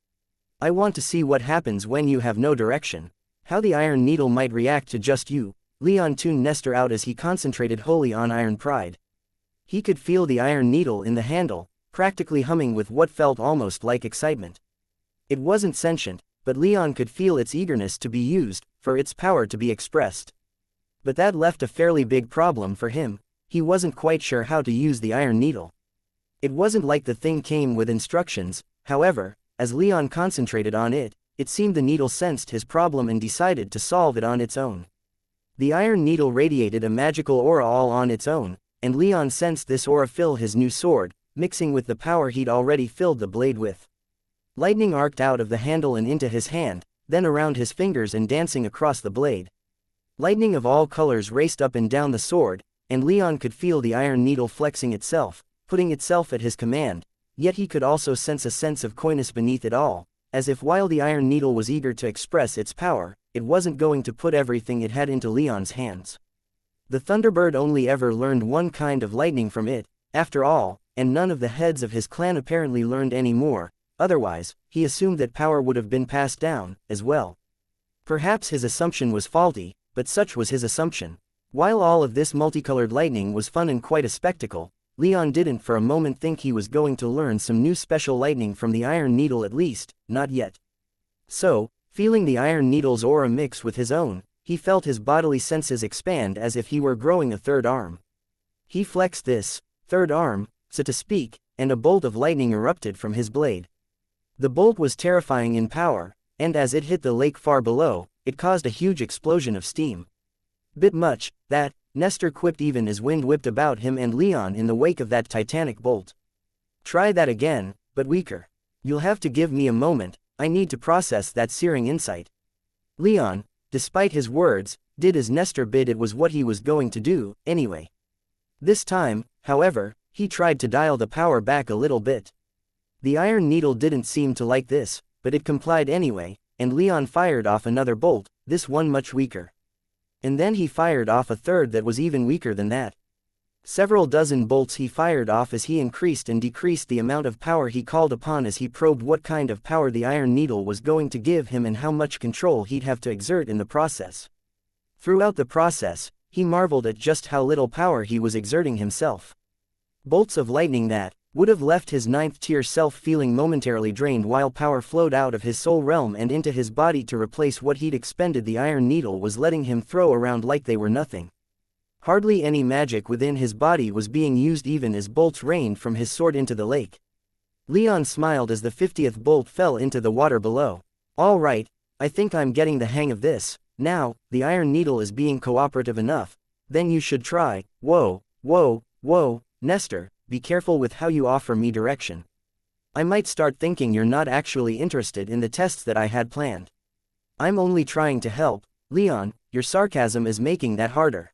"I want to see what happens when you have no direction. How the Iron Needle might react to just you." Leon tuned Nestor out as he concentrated wholly on Iron Pride. He could feel the Iron Needle in the handle, practically humming with what felt almost like excitement. It wasn't sentient, but Leon could feel its eagerness to be used, for its power to be expressed. But that left a fairly big problem for him. He wasn't quite sure how to use the Iron Needle. It wasn't like the thing came with instructions, however, as Leon concentrated on it, it seemed the needle sensed his problem and decided to solve it on its own. The Iron Needle radiated a magical aura all on its own, and Leon sensed this aura fill his new sword, mixing with the power he'd already filled the blade with. Lightning arced out of the handle and into his hand, then around his fingers and dancing across the blade. Lightning of all colors raced up and down the sword, and Leon could feel the Iron Needle flexing itself, putting itself at his command, yet he could also sense a sense of coyness beneath it all, as if while the Iron Needle was eager to express its power, it wasn't going to put everything it had into Leon's hands. The Thunderbird only ever learned one kind of lightning from it, after all, and none of the heads of his clan apparently learned any more, otherwise, he assumed that power would have been passed down, as well. Perhaps his assumption was faulty, but such was his assumption. While all of this multicolored lightning was fun and quite a spectacle, Leon didn't for a moment think he was going to learn some new special lightning from the Iron Needle, at least, not yet. So, feeling the Iron Needle's aura mix with his own, he felt his bodily senses expand as if he were growing a third arm. He flexed this third arm, so to speak, and a bolt of lightning erupted from his blade. The bolt was terrifying in power, and as it hit the lake far below, it caused a huge explosion of steam. "Bit much, that," Nestor quipped even as wind whipped about him and Leon in the wake of that titanic bolt. "Try that again, but weaker. You'll have to give me a moment, I need to process that searing insight." Leon, despite his words, did as Nestor bid. It was what he was going to do, anyway. This time, however, he tried to dial the power back a little bit. The Iron Needle didn't seem to like this, but it complied anyway, and Leon fired off another bolt, this one much weaker. And then he fired off a third that was even weaker than that. Several dozen bolts he fired off as he increased and decreased the amount of power he called upon as he probed what kind of power the Iron Needle was going to give him and how much control he'd have to exert in the process. Throughout the process, he marveled at just how little power he was exerting himself. Bolts of lightning that would have left his ninth-tier self feeling momentarily drained while power flowed out of his soul realm and into his body to replace what he'd expended. The Iron Needle was letting him throw around like they were nothing. Hardly any magic within his body was being used even as bolts rained from his sword into the lake. Leon smiled as the 50th bolt fell into the water below. "All right, I think I'm getting the hang of this. Now, the Iron Needle is being cooperative enough. Then you should try." Whoa, Nestor, be careful with how you offer me direction. I might start thinking you're not actually interested in the tests that I had planned. I'm only trying to help. Leon, your sarcasm is making that harder."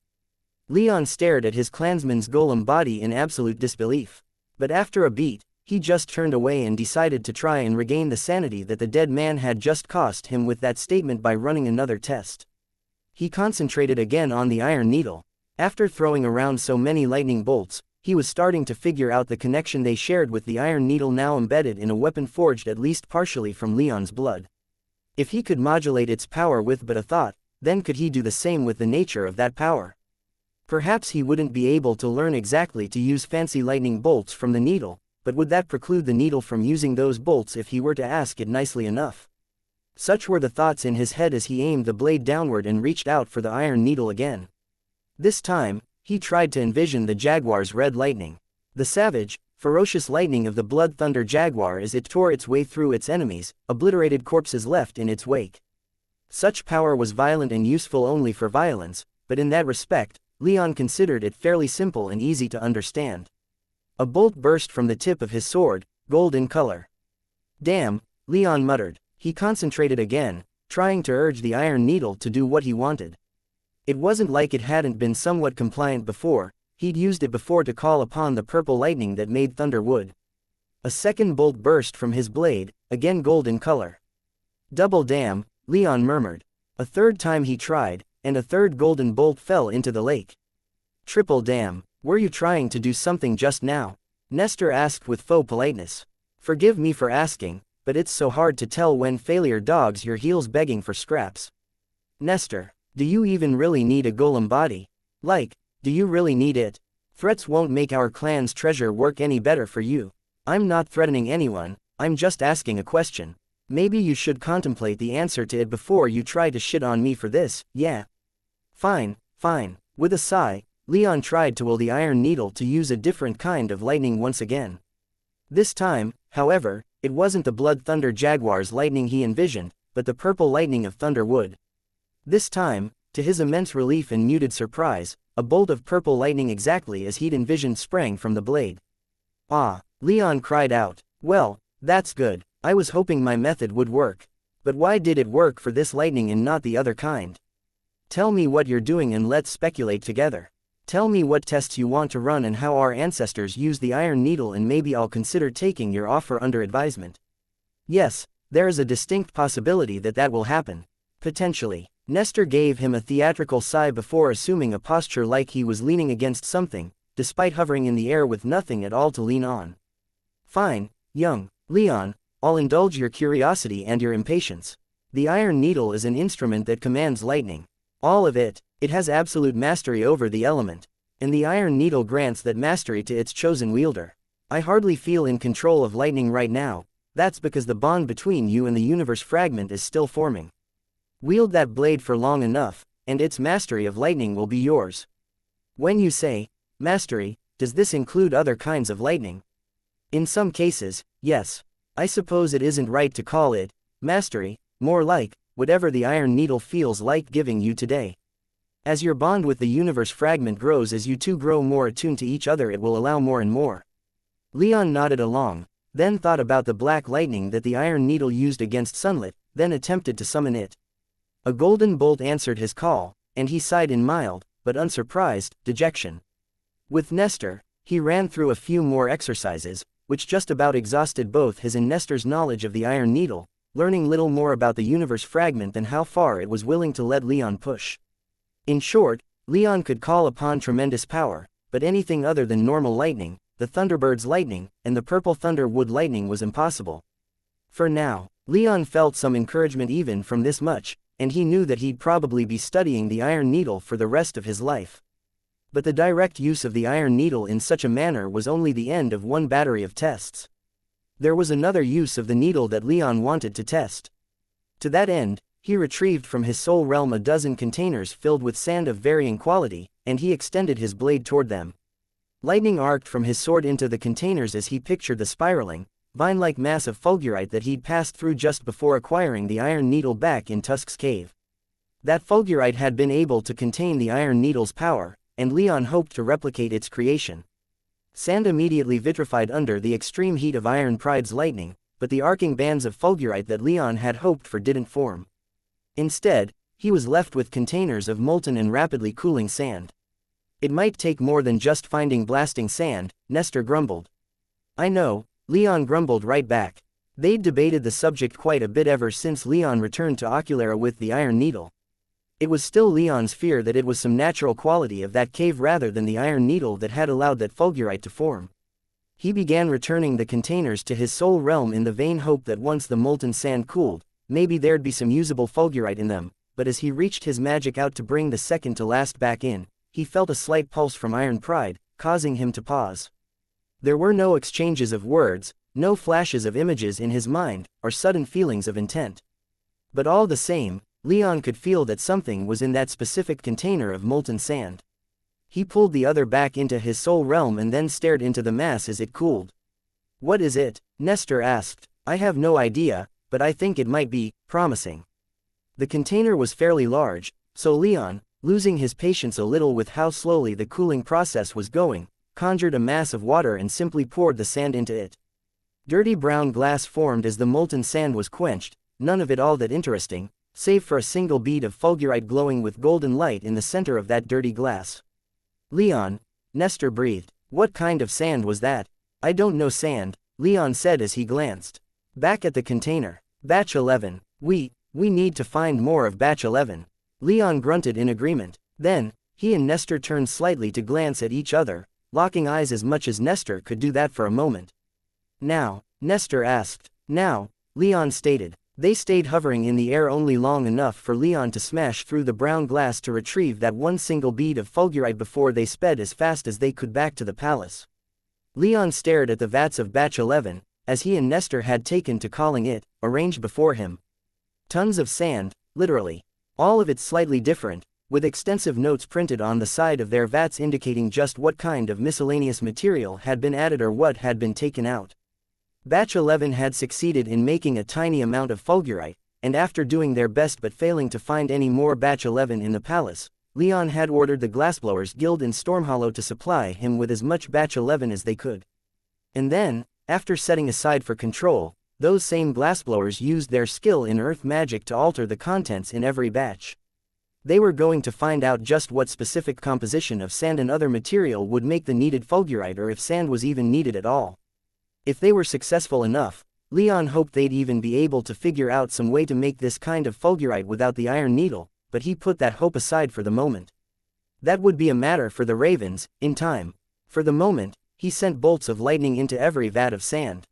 Leon stared at his clansman's golem body in absolute disbelief. But after a beat, he just turned away and decided to try and regain the sanity that the dead man had just cost him with that statement by running another test. He concentrated again on the iron needle. After throwing around so many lightning bolts, he was starting to figure out the connection they shared with the iron needle now embedded in a weapon forged at least partially from Leon's blood. If he could modulate its power with but a thought, then could he do the same with the nature of that power? Perhaps he wouldn't be able to learn exactly to use fancy lightning bolts from the needle, but would that preclude the needle from using those bolts if he were to ask it nicely enough? Such were the thoughts in his head as he aimed the blade downward and reached out for the iron needle again. This time, he tried to envision the jaguar's red lightning. The savage, ferocious lightning of the blood thunder jaguar as it tore its way through its enemies, obliterated corpses left in its wake. Such power was violent and useful only for violence, but in that respect, Leon considered it fairly simple and easy to understand. A bolt burst from the tip of his sword, gold in color. Damn, Leon muttered. He concentrated again, trying to urge the iron needle to do what he wanted. It wasn't like it hadn't been somewhat compliant before. He'd used it before to call upon the purple lightning that made thunder wood. A second bolt burst from his blade, again gold in color. Double damn, Leon murmured. A third time he tried, and a third golden bolt fell into the lake. Triple damn, were you trying to do something just now? Nestor asked with faux politeness. Forgive me for asking, but it's so hard to tell when failure dogs your heels begging for scraps. Nestor, do you even really need a golem body? Like, do you really need it? Threats won't make our clan's treasure work any better for you. I'm not threatening anyone, I'm just asking a question. Maybe you should contemplate the answer to it before you try to shit on me for this, yeah? Fine, fine. With a sigh, Leon tried to will the iron needle to use a different kind of lightning once again. This time, however, it wasn't the blood thunder jaguar's lightning he envisioned, but the purple lightning of thunder wood. This time, to his immense relief and muted surprise, a bolt of purple lightning exactly as he'd envisioned sprang from the blade. Ah, Leon cried out. Well, that's good. I was hoping my method would work. But why did it work for this lightning and not the other kind? Tell me what you're doing and let's speculate together. Tell me what tests you want to run and how our ancestors used the iron needle, and maybe I'll consider taking your offer under advisement. Yes, there is a distinct possibility that that will happen. Potentially. Nestor gave him a theatrical sigh before assuming a posture like he was leaning against something, despite hovering in the air with nothing at all to lean on. Fine, young Leon, I'll indulge your curiosity and your impatience. The iron needle is an instrument that commands lightning. All of it. It has absolute mastery over the element. And the iron needle grants that mastery to its chosen wielder. I hardly feel in control of lightning right now. That's because the bond between you and the universe fragment is still forming. Wield that blade for long enough, and its mastery of lightning will be yours. When you say, mastery, does this include other kinds of lightning? In some cases, yes. I suppose it isn't right to call it mastery, more like whatever the iron needle feels like giving you today. As your bond with the universe fragment grows, as you two grow more attuned to each other, it will allow more and more. Leon nodded along, then thought about the black lightning that the iron needle used against sunlit, then attempted to summon it. A golden bolt answered his call, and he sighed in mild, but unsurprised, dejection. With Nestor, he ran through a few more exercises, which just about exhausted both his and Nestor's knowledge of the iron needle, learning little more about the universe fragment than how far it was willing to let Leon push. In short, Leon could call upon tremendous power, but anything other than normal lightning, the Thunderbird's lightning, and the purple thunder wood lightning was impossible. For now, Leon felt some encouragement even from this much, and he knew that he'd probably be studying the iron needle for the rest of his life. But the direct use of the iron needle in such a manner was only the end of one battery of tests. There was another use of the needle that Leon wanted to test. To that end, he retrieved from his soul realm a dozen containers filled with sand of varying quality, and he extended his blade toward them. Lightning arced from his sword into the containers as he pictured the spiraling, vine-like mass of fulgurite that he'd passed through just before acquiring the iron needle back in Tusk's cave. That fulgurite had been able to contain the iron needle's power, and Leon hoped to replicate its creation. Sand immediately vitrified under the extreme heat of Iron Pride's lightning, but the arcing bands of fulgurite that Leon had hoped for didn't form. Instead, he was left with containers of molten and rapidly cooling sand. It might take more than just finding blasting sand, Nestor grumbled. I know, Leon grumbled right back. They'd debated the subject quite a bit ever since Leon returned to Oculera with the iron needle. It was still Leon's fear that it was some natural quality of that cave rather than the iron needle that had allowed that fulgurite to form. He began returning the containers to his soul realm in the vain hope that once the molten sand cooled, maybe there'd be some usable fulgurite in them, but as he reached his magic out to bring the second to last back in, he felt a slight pulse from iron pride, causing him to pause. There were no exchanges of words, no flashes of images in his mind, or sudden feelings of intent. But all the same, Leon could feel that something was in that specific container of molten sand. He pulled the other back into his soul realm and then stared into the mass as it cooled. "What is it?" Nestor asked. "I have no idea, but I think it might be promising." The container was fairly large, so Leon, losing his patience a little with how slowly the cooling process was going, conjured a mass of water and simply poured the sand into it. Dirty brown glass formed as the molten sand was quenched, none of it all that interesting, save for a single bead of fulgurite glowing with golden light in the center of that dirty glass. "Leon," Nestor breathed, "what kind of sand was that?" "I don't know sand," Leon said as he glanced back at the container. "Batch 11. We need to find more of batch 11. Leon grunted in agreement. Then, he and Nestor turned slightly to glance at each other, locking eyes as much as Nestor could do that for a moment. "Now?" Nestor asked. "Now," Leon stated. They stayed hovering in the air only long enough for Leon to smash through the brown glass to retrieve that one single bead of fulgurite before they sped as fast as they could back to the palace. Leon stared at the vats of batch 11, as he and Nestor had taken to calling it, arranged before him. Tons of sand, literally. All of it slightly different, with extensive notes printed on the side of their vats indicating just what kind of miscellaneous material had been added or what had been taken out. Batch 11 had succeeded in making a tiny amount of fulgurite, and after doing their best but failing to find any more batch 11 in the palace, Leon had ordered the Glassblowers Guild in Stormhollow to supply him with as much batch 11 as they could. And then, after setting aside for control, those same glassblowers used their skill in earth magic to alter the contents in every batch. They were going to find out just what specific composition of sand and other material would make the needed fulgurite, or if sand was even needed at all. If they were successful enough, Leon hoped they'd even be able to figure out some way to make this kind of fulgurite without the iron needle, but he put that hope aside for the moment. That would be a matter for the ravens, in time. For the moment, he sent bolts of lightning into every vat of sand.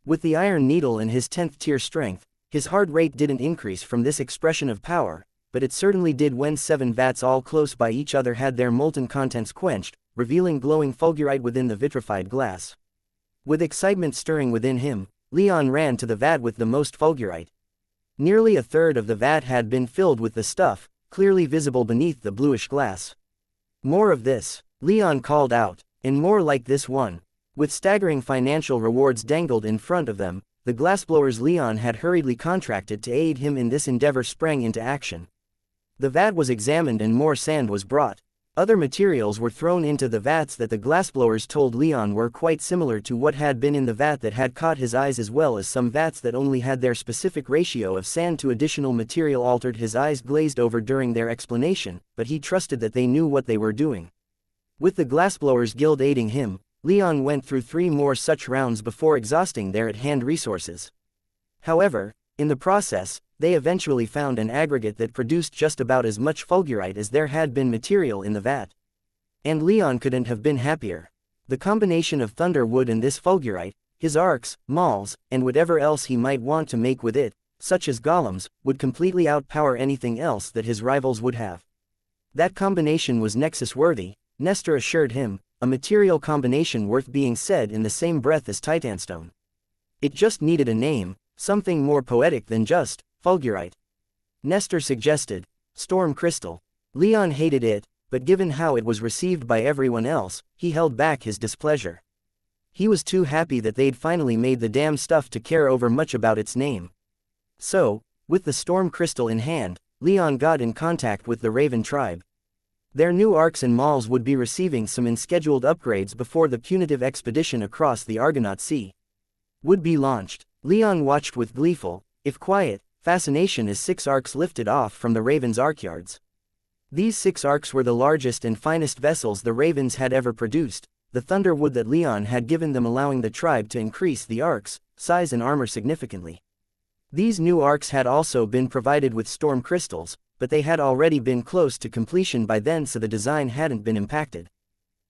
With the iron needle and his 10th tier strength, his heart rate didn't increase from this expression of power, but it certainly did when 7 vats all close by each other had their molten contents quenched, revealing glowing fulgurite within the vitrified glass. With excitement stirring within him, Leon ran to the vat with the most fulgurite. Nearly a third of the vat had been filled with the stuff, clearly visible beneath the bluish glass. "More of this," Leon called out, "and more like this one." With staggering financial rewards dangled in front of them, the glassblowers Leon had hurriedly contracted to aid him in this endeavor sprang into action. The vat was examined and more sand was brought. Other materials were thrown into the vats that the glassblowers told Leon were quite similar to what had been in the vat that had caught his eyes, as well as some vats that only had their specific ratio of sand to additional material altered. His eyes glazed over during their explanation, but he trusted that they knew what they were doing. With the Glassblowers Guild aiding him, Leon went through 3 more such rounds before exhausting their at-hand resources. However, in the process, they eventually found an aggregate that produced just about as much fulgurite as there had been material in the vat. And Leon couldn't have been happier. The combination of thunderwood and this fulgurite, his arcs, mauls, and whatever else he might want to make with it, such as golems, would completely outpower anything else that his rivals would have. That combination was Nexus-worthy, Nestor assured him, a material combination worth being said in the same breath as Titanstone. It just needed a name, something more poetic than just fulgurite. Nestor suggested storm crystal. Leon hated it, but given how it was received by everyone else, he held back his displeasure. He was too happy that they'd finally made the damn stuff to care over much about its name. So, with the storm crystal in hand, Leon got in contact with the Raven tribe. Their new arcs and mauls would be receiving some unscheduled upgrades before the punitive expedition across the Argonaut Sea would be launched. Leon watched with gleeful, if quiet, fascination as 6 arcs lifted off from the Ravens' arcyards. These 6 arcs were the largest and finest vessels the Ravens had ever produced, the thunder wood that Leon had given them, allowing the tribe to increase the arcs, size and armor significantly. These new arcs had also been provided with storm crystals, but they had already been close to completion by then, so the design hadn't been impacted.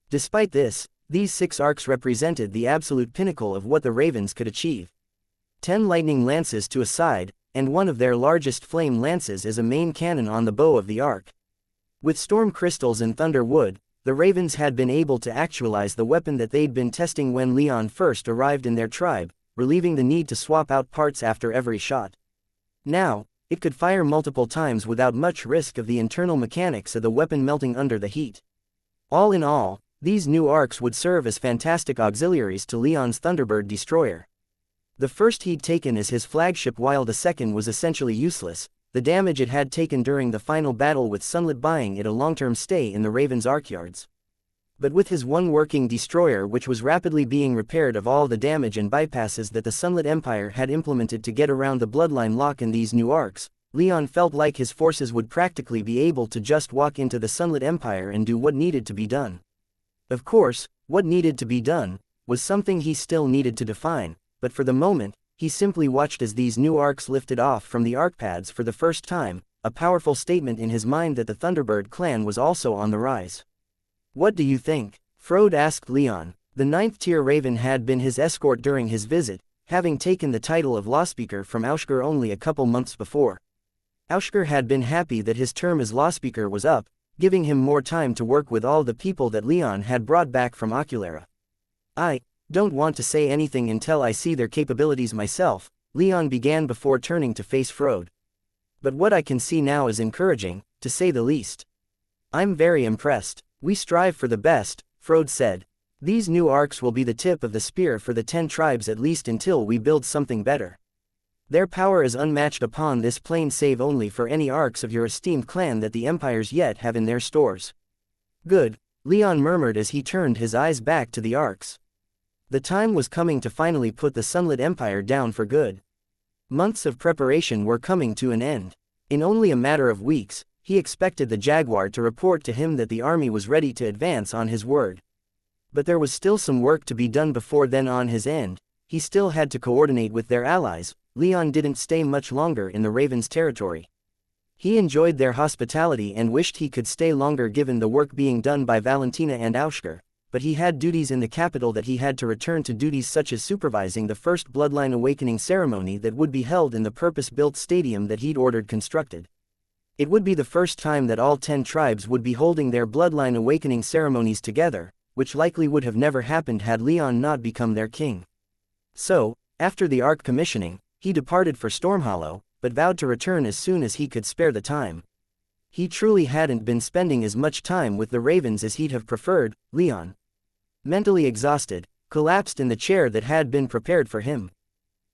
Despite this, these 6 arcs represented the absolute pinnacle of what the ravens could achieve. 10 lightning lances to a side, and one of their largest flame lances is a main cannon on the bow of the arc. With storm crystals and thunder wood, the ravens had been able to actualize the weapon that they'd been testing when Leon first arrived in their tribe, relieving the need to swap out parts after every shot. Now, it could fire multiple times without much risk of the internal mechanics of the weapon melting under the heat. All in all, these new arcs would serve as fantastic auxiliaries to Leon's Thunderbird destroyer. The first he'd taken as his flagship, while the second was essentially useless, the damage it had taken during the final battle with Sunlit buying it a long-term stay in the Raven's arcyards. But with his one working destroyer, which was rapidly being repaired of all the damage and bypasses that the Sunlit Empire had implemented to get around the bloodline lock in these new arcs, Leon felt like his forces would practically be able to just walk into the Sunlit Empire and do what needed to be done. Of course, what needed to be done was something he still needed to define, but for the moment, he simply watched as these new arcs lifted off from the arc pads for the first time, a powerful statement in his mind that the Thunderbird clan was also on the rise. "What do you think?" Frode asked Leon. The 9th-tier Raven had been his escort during his visit, having taken the title of Lawspeaker from Aushker only a couple months before. Aushker had been happy that his term as Lawspeaker was up, giving him more time to work with all the people that Leon had brought back from Oculera. "I don't want to say anything until I see their capabilities myself," Leon began before turning to face Frode. "But what I can see now is encouraging, to say the least. I'm very impressed. We strive for the best," Frode said. "These new arcs will be the tip of the spear for the 10 tribes, at least until we build something better. Their power is unmatched upon this plane, save only for any arcs of your esteemed clan that the empires yet have in their stores." "Good," Leon murmured as he turned his eyes back to the arcs. The time was coming to finally put the Sunlit Empire down for good. Months of preparation were coming to an end. In only a matter of weeks, he expected the Jaguar to report to him that the army was ready to advance on his word. But there was still some work to be done before then on his end. He still had to coordinate with their allies. Leon didn't stay much longer in the Ravens' territory. He enjoyed their hospitality and wished he could stay longer given the work being done by Valentina and Aushker, but he had duties in the capital that he had to return to, duties such as supervising the first Bloodline Awakening ceremony that would be held in the purpose-built stadium that he'd ordered constructed. It would be the first time that all 10 tribes would be holding their Bloodline Awakening ceremonies together, which likely would have never happened had Leon not become their king. So, after the Ark commissioning, he departed for Stormhollow, but vowed to return as soon as he could spare the time. He truly hadn't been spending as much time with the Ravens as he'd have preferred. Leon, mentally exhausted, collapsed in the chair that had been prepared for him.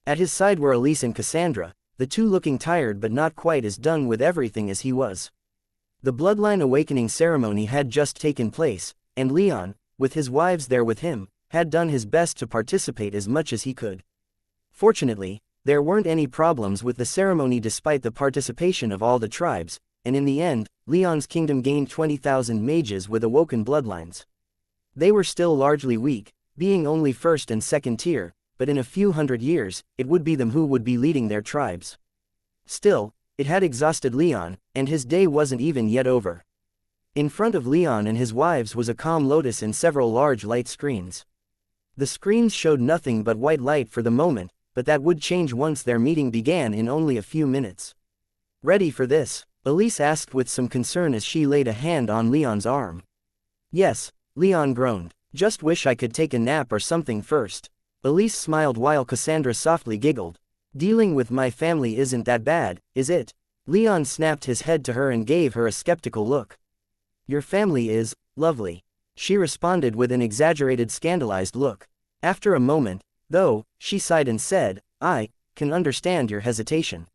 At his side were Elise and Cassandra, the two looking tired but not quite as done with everything as he was. The Bloodline Awakening ceremony had just taken place, and Leon, with his wives there with him, had done his best to participate as much as he could. Fortunately, there weren't any problems with the ceremony despite the participation of all the tribes, and in the end, Leon's kingdom gained 20,000 mages with awoken bloodlines. They were still largely weak, being only 1st and 2nd tier, but in a few hundred years, it would be them who would be leading their tribes. Still, it had exhausted Leon, and his day wasn't even yet over. In front of Leon and his wives was a calm lotus and several large light screens. The screens showed nothing but white light for the moment, but that would change once their meeting began in only a few minutes. "Ready for this?" Elise asked with some concern as she laid a hand on Leon's arm. "Yes," Leon groaned. "Just wish I could take a nap or something first." Elise smiled while Cassandra softly giggled. "Dealing with my family isn't that bad, is it?" Leon snapped his head to her and gave her a skeptical look. "Your family is lovely," she responded with an exaggerated scandalized look. After a moment, though, she sighed and said, "I can understand your hesitation.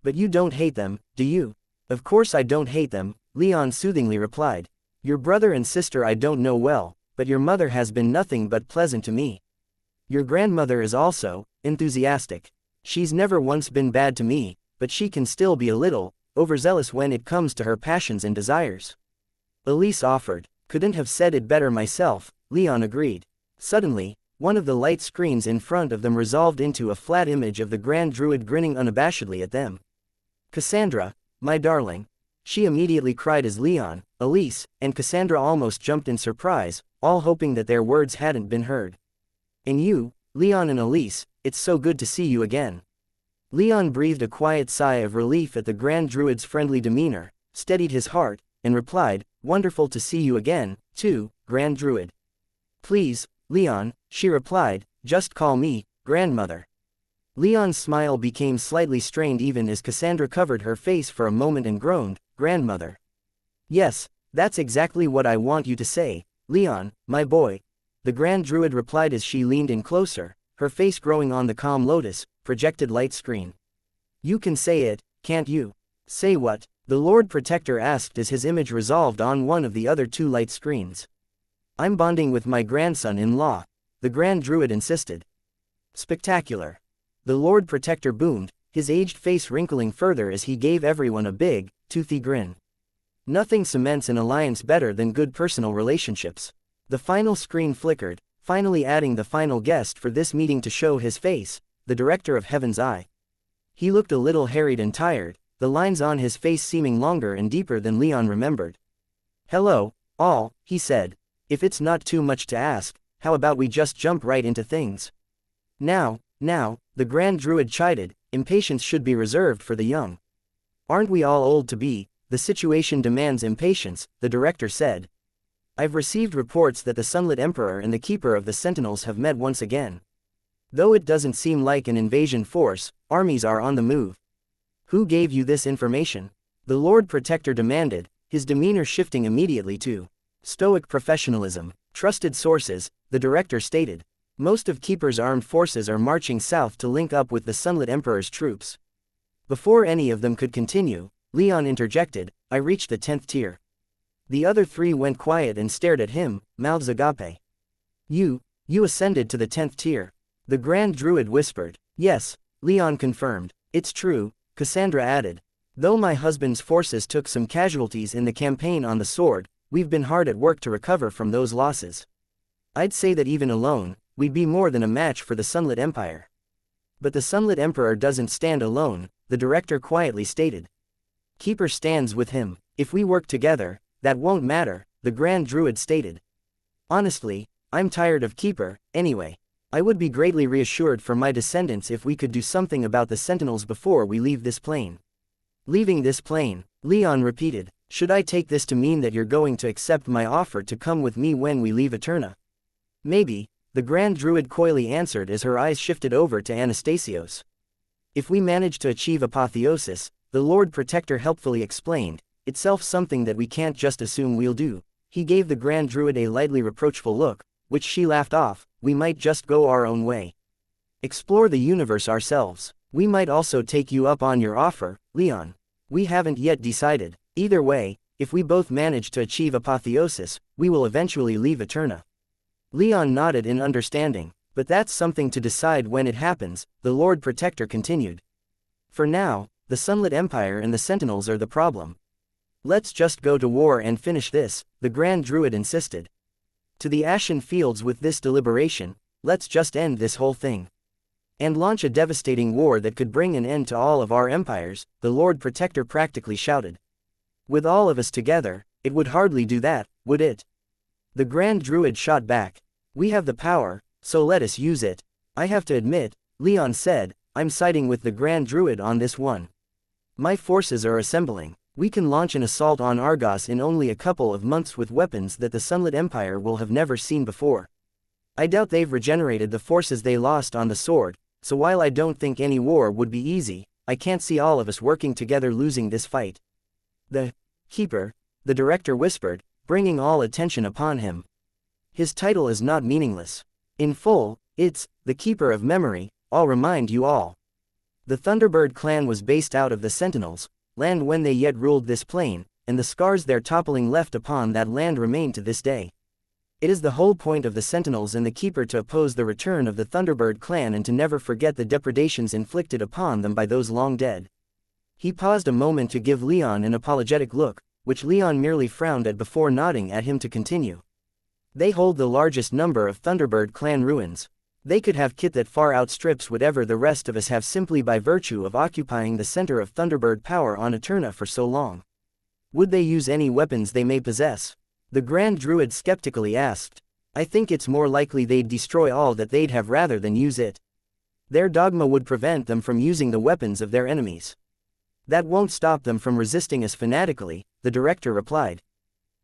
But you don't hate them, do you?" "Of course I don't hate them," Leon soothingly replied. "Your brother and sister I don't know well, but your mother has been nothing but pleasant to me. Your grandmother is also enthusiastic. She's never once been bad to me, but she can still be a little overzealous when it comes to her passions and desires." Elise offered. "Couldn't have said it better myself," Leon agreed. Suddenly, one of the light screens in front of them resolved into a flat image of the Grand Druid grinning unabashedly at them. Cassandra, my darling, she immediately cried as Leon, Elise, and Cassandra almost jumped in surprise, all hoping that their words hadn't been heard. And you, Leon and Elise, it's so good to see you again. Leon breathed a quiet sigh of relief at the Grand Druid's friendly demeanor, steadied his heart, and replied, wonderful to see you again, too, Grand Druid. Please, Leon, she replied, just call me, grandmother. Leon's smile became slightly strained even as Cassandra covered her face for a moment and groaned, grandmother. Yes, that's exactly what I want you to say, Leon, my boy. The Grand Druid replied as she leaned in closer, her face growing on the calm lotus, projected light screen. You can say it, can't you? Say what? The Lord Protector asked as his image resolved on one of the other two light screens. I'm bonding with my grandson-in-law, the Grand Druid insisted. Spectacular. The Lord Protector boomed, his aged face wrinkling further as he gave everyone a big, toothy grin. Nothing cements an alliance better than good personal relationships. The final screen flickered, finally adding the final guest for this meeting to show his face, the Director of Heaven's Eye. He looked a little harried and tired, the lines on his face seeming longer and deeper than Leon remembered. Hello, all, he said. If it's not too much to ask, how about we just jump right into things? Now, the Grand Druid chided, impatience should be reserved for the young. Aren't we all old to be? The situation demands impatience, the director said. I've received reports that the Sunlit Emperor and the Keeper of the Sentinels have met once again. Though it doesn't seem like an invasion force, armies are on the move. Who gave you this information? The Lord Protector demanded, his demeanor shifting immediately to stoic professionalism. Trusted sources, the director stated. Most of Keeper's armed forces are marching south to link up with the Sunlit Emperor's troops. Before any of them could continue, Leon interjected, I reached the 10th tier. The other three went quiet and stared at him, mouths agape. You ascended to the 10th tier. The Grand Druid whispered. Yes, Leon confirmed. It's true, Cassandra added. Though my husband's forces took some casualties in the campaign on the sword, we've been hard at work to recover from those losses. I'd say that even alone, we'd be more than a match for the Sunlit Empire. But the Sunlit Emperor doesn't stand alone, the director quietly stated. Keeper stands with him. If we work together, that won't matter, the Grand Druid stated. Honestly, I'm tired of Keeper, anyway. I would be greatly reassured for my descendants if we could do something about the Sentinels before we leave this plane. Leaving this plane, Leon repeated. Should I take this to mean that you're going to accept my offer to come with me when we leave Eterna? Maybe, the Grand Druid coyly answered as her eyes shifted over to Anastasios. If we manage to achieve apotheosis, the Lord Protector helpfully explained, itself something that we can't just assume we'll do. He gave the Grand Druid a lightly reproachful look, which she laughed off, we might just go our own way. Explore the universe ourselves. We might also take you up on your offer, Leon. We haven't yet decided. Either way, if we both manage to achieve apotheosis, we will eventually leave Eterna. Leon nodded in understanding, but that's something to decide when it happens, the Lord Protector continued. For now, the Sunlit Empire and the Sentinels are the problem. Let's just go to war and finish this, the Grand Druid insisted. To the Ashen Fields with this deliberation, let's just end this whole thing. And launch a devastating war that could bring an end to all of our empires, the Lord Protector practically shouted. With all of us together, it would hardly do that, would it? The Grand Druid shot back. We have the power, so let us use it. I have to admit, Leon said, I'm siding with the Grand Druid on this one. My forces are assembling. We can launch an assault on Argos in only a couple of months with weapons that the Sunlit Empire will have never seen before. I doubt they've regenerated the forces they lost on the sword, so while I don't think any war would be easy, I can't see all of us working together losing this fight. The Keeper, the director whispered, bringing all attention upon him. His title is not meaningless. In full, it's the Keeper of Memory, I'll remind you all. The Thunderbird clan was based out of the Sentinels, land when they yet ruled this plane, and the scars their toppling left upon that land remain to this day. It is the whole point of the Sentinels and the Keeper to oppose the return of the Thunderbird clan and to never forget the depredations inflicted upon them by those long dead. He paused a moment to give Leon an apologetic look, which Leon merely frowned at before nodding at him to continue. They hold the largest number of Thunderbird clan ruins. They could have kit that far outstrips whatever the rest of us have simply by virtue of occupying the center of Thunderbird power on Eterna for so long. Would they use any weapons they may possess? The Grand Druid skeptically asked. I think it's more likely they'd destroy all that they'd have rather than use it. Their dogma would prevent them from using the weapons of their enemies. That won't stop them from resisting us fanatically, the director replied.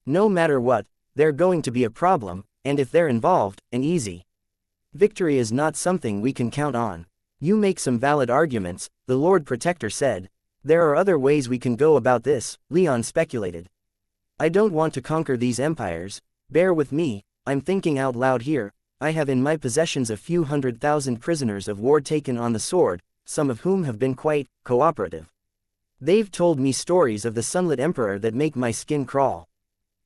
No matter what, they're going to be a problem, and if they're involved, an easy victory is not something we can count on. You make some valid arguments, the Lord Protector said. There are other ways we can go about this, Leon speculated. I don't want to conquer these empires. Bear with me, I'm thinking out loud here. I have in my possessions a few 100,000 prisoners of war taken on the sword, some of whom have been quite cooperative. They've told me stories of the Sunlit Emperor that make my skin crawl.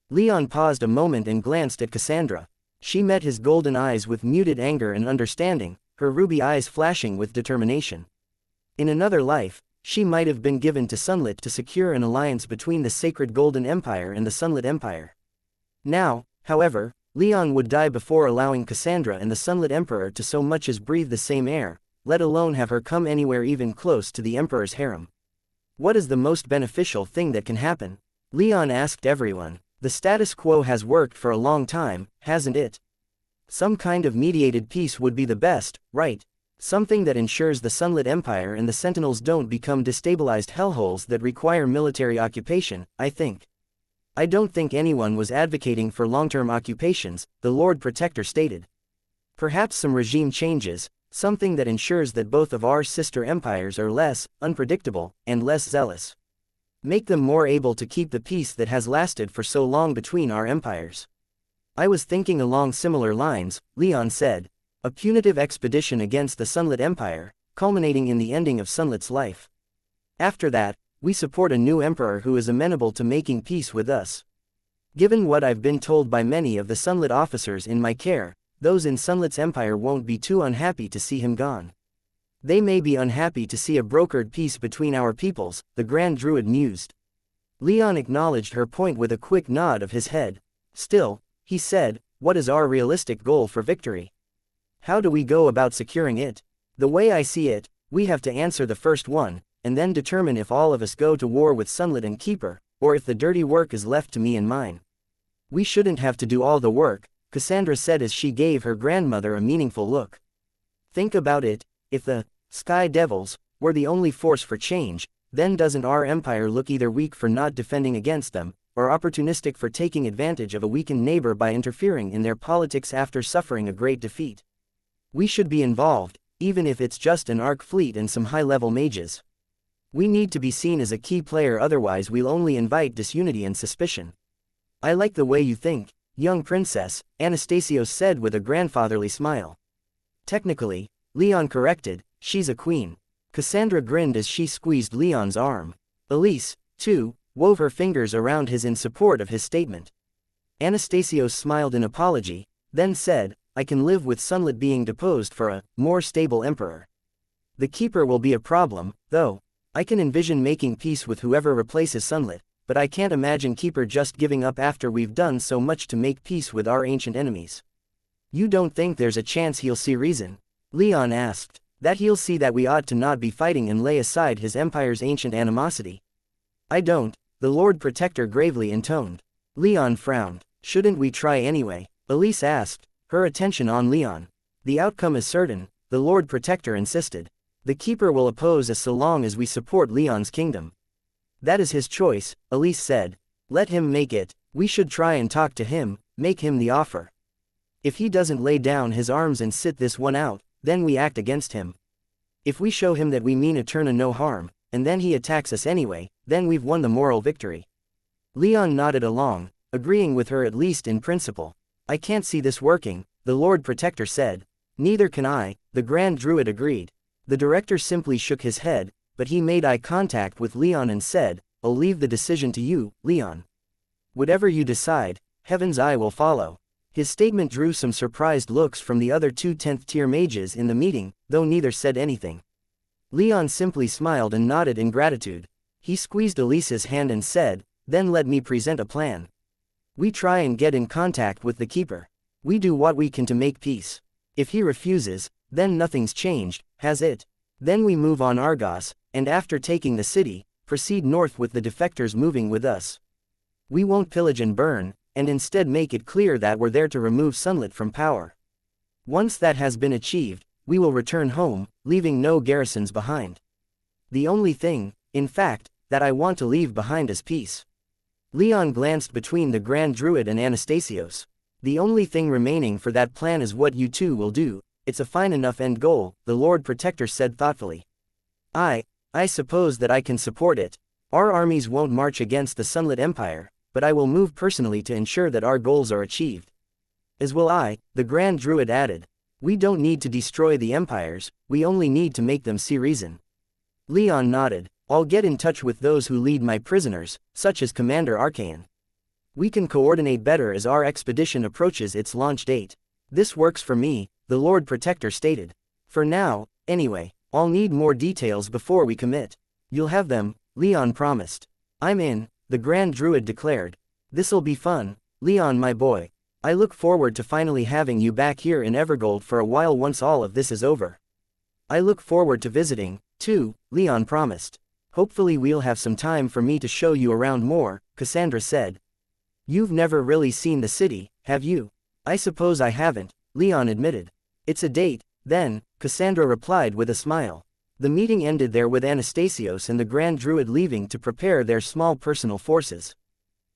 Leon paused a moment and glanced at Cassandra. She met his golden eyes with muted anger and understanding, her ruby eyes flashing with determination. In another life, she might have been given to Sunlit to secure an alliance between the sacred Golden Empire and the Sunlit Empire. Now, however, Leon would die before allowing Cassandra and the Sunlit Emperor to so much as breathe the same air, let alone have her come anywhere even close to the Emperor's harem. What is the most beneficial thing that can happen? Leon asked everyone. The status quo has worked for a long time, hasn't it? Some kind of mediated peace would be the best, right? Something that ensures the Sunlit Empire and the Sentinels don't become destabilized hellholes that require military occupation, I think. I don't think anyone was advocating for long-term occupations, the Lord Protector stated. Perhaps some regime changes, something that ensures that both of our sister empires are less unpredictable and less zealous. Make them more able to keep the peace that has lasted for so long between our empires. I was thinking along similar lines, Leon said. A punitive expedition against the Sunlit Empire, culminating in the ending of Sunlit's life. After that, we support a new emperor who is amenable to making peace with us. Given what I've been told by many of the Sunlit officers in my care, those in Sunlit's empire won't be too unhappy to see him gone. They may be unhappy to see a brokered peace between our peoples, the Grand Druid mused. Leon acknowledged her point with a quick nod of his head. Still, he said, what is our realistic goal for victory? How do we go about securing it? The way I see it, we have to answer the first one, and then determine if all of us go to war with Sunlit and Keeper, or if the dirty work is left to me and mine. We shouldn't have to do all the work, Cassandra said as she gave her grandmother a meaningful look. Think about it, if the Sky Devils were the only force for change, then doesn't our empire look either weak for not defending against them, or opportunistic for taking advantage of a weakened neighbor by interfering in their politics after suffering a great defeat? We should be involved, even if it's just an Arc fleet and some high-level mages. We need to be seen as a key player, otherwise we'll only invite disunity and suspicion. I like the way you think, young princess, Anastasios said with a grandfatherly smile. Technically, Leon corrected, she's a queen. Cassandra grinned as she squeezed Leon's arm. Elise, too, wove her fingers around his in support of his statement. Anastasios smiled in apology, then said, I can live with Sunlit being deposed for a more stable emperor. The Keeper will be a problem, though. I can envision making peace with whoever replaces Sunlit, but I can't imagine Keeper just giving up after we've done so much to make peace with our ancient enemies. You don't think there's a chance he'll see reason? Leon asked. That he'll see that we ought to not be fighting and lay aside his empire's ancient animosity? I don't, the Lord Protector gravely intoned. Leon frowned. Shouldn't we try anyway? Elise asked, her attention on Leon. The outcome is certain, the Lord Protector insisted. The Keeper will oppose us so long as we support Leon's kingdom. That is his choice, Elise said. Let him make it. We should try and talk to him, make him the offer. If he doesn't lay down his arms and sit this one out, then we act against him. If we show him that we mean Eterna no harm, and then he attacks us anyway, then we've won the moral victory. Leon nodded along, agreeing with her at least in principle. I can't see this working, the Lord Protector said. Neither can I, the Grand Druid agreed. The director simply shook his head, but he made eye contact with Leon and said, I'll leave the decision to you, Leon. Whatever you decide, Heaven's eye will follow. His statement drew some surprised looks from the other two 10th-tier mages in the meeting, though neither said anything. Leon simply smiled and nodded in gratitude. He squeezed Elise's hand and said, then let me present a plan. We try and get in contact with the Keeper. We do what we can to make peace. If he refuses, then nothing's changed, has it? Then we move on Argos, and after taking the city, proceed north with the defectors moving with us. We won't pillage and burn, and instead make it clear that we're there to remove Sunlit from power. Once that has been achieved, we will return home, leaving no garrisons behind. The only thing, in fact, that I want to leave behind is peace. Leon glanced between the Grand Druid and Anastasios. The only thing remaining for that plan is what you two will do. It's a fine enough end goal, the Lord Protector said thoughtfully. I suppose that I can support it. Our armies won't march against the Sunlit Empire, but I will move personally to ensure that our goals are achieved. As will I, the Grand Druid added. We don't need to destroy the empires, we only need to make them see reason. Leon nodded. I'll get in touch with those who lead my prisoners, such as Commander Archaean. We can coordinate better as our expedition approaches its launch date. This works for me, the Lord Protector stated. For now, anyway, I'll need more details before we commit. You'll have them, Leon promised. I'm in, the Grand Druid declared. This'll be fun, Leon my boy. I look forward to finally having you back here in Evergold for a while once all of this is over. I look forward to visiting, too, Leon promised. Hopefully we'll have some time for me to show you around more, Cassandra said. You've never really seen the city, have you? I suppose I haven't, Leon admitted. It's a date, then, Cassandra replied with a smile. The meeting ended there with Anastasios and the Grand Druid leaving to prepare their small personal forces.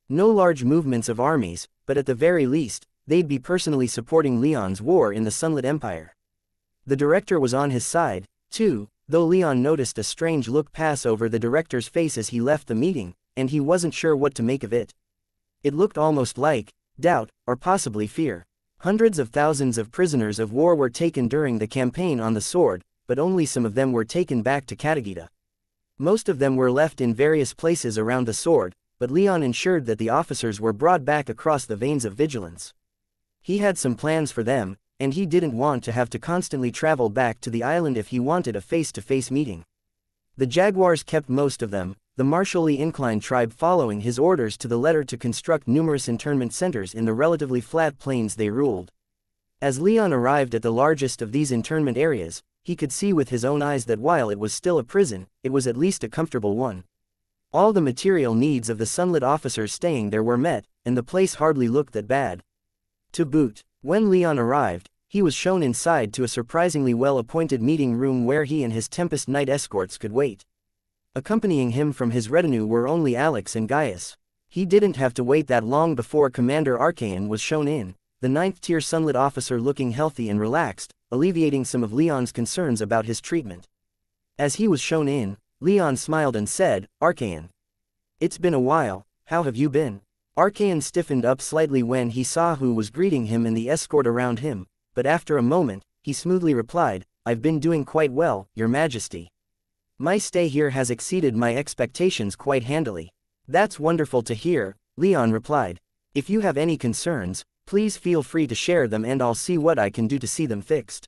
No large movements of armies, but at the very least, they'd be personally supporting Leon's war in the Sunlit Empire. The director was on his side, too, though Leon noticed a strange look pass over the director's face as he left the meeting, and he wasn't sure what to make of it. It looked almost like doubt, or possibly fear. Hundreds of thousands of prisoners of war were taken during the campaign on the sword, but only some of them were taken back to Katagita. Most of them were left in various places around the sword, but Leon ensured that the officers were brought back across the veins of vigilance. He had some plans for them, and he didn't want to have to constantly travel back to the island if he wanted a face-to-face meeting. The Jaguars kept most of them, the martially inclined tribe following his orders to the letter to construct numerous internment centers in the relatively flat plains they ruled. As Leon arrived at the largest of these internment areas, he could see with his own eyes that while it was still a prison, it was at least a comfortable one. All the material needs of the Sunlit officers staying there were met, and the place hardly looked that bad. To boot, when Leon arrived, he was shown inside to a surprisingly well-appointed meeting room where he and his Tempest Knight escorts could wait. Accompanying him from his retinue were only Alex and Gaius. He didn't have to wait that long before Commander Archaean was shown in, the 9th-tier Sunlit officer looking healthy and relaxed, alleviating some of Leon's concerns about his treatment. As he was shown in, Leon smiled and said, Archaean. It's been a while, how have you been? Archaean stiffened up slightly when he saw who was greeting him and the escort around him, but after a moment, he smoothly replied, I've been doing quite well, Your Majesty. My stay here has exceeded my expectations quite handily. That's wonderful to hear, Leon replied. If you have any concerns, please feel free to share them and I'll see what I can do to see them fixed.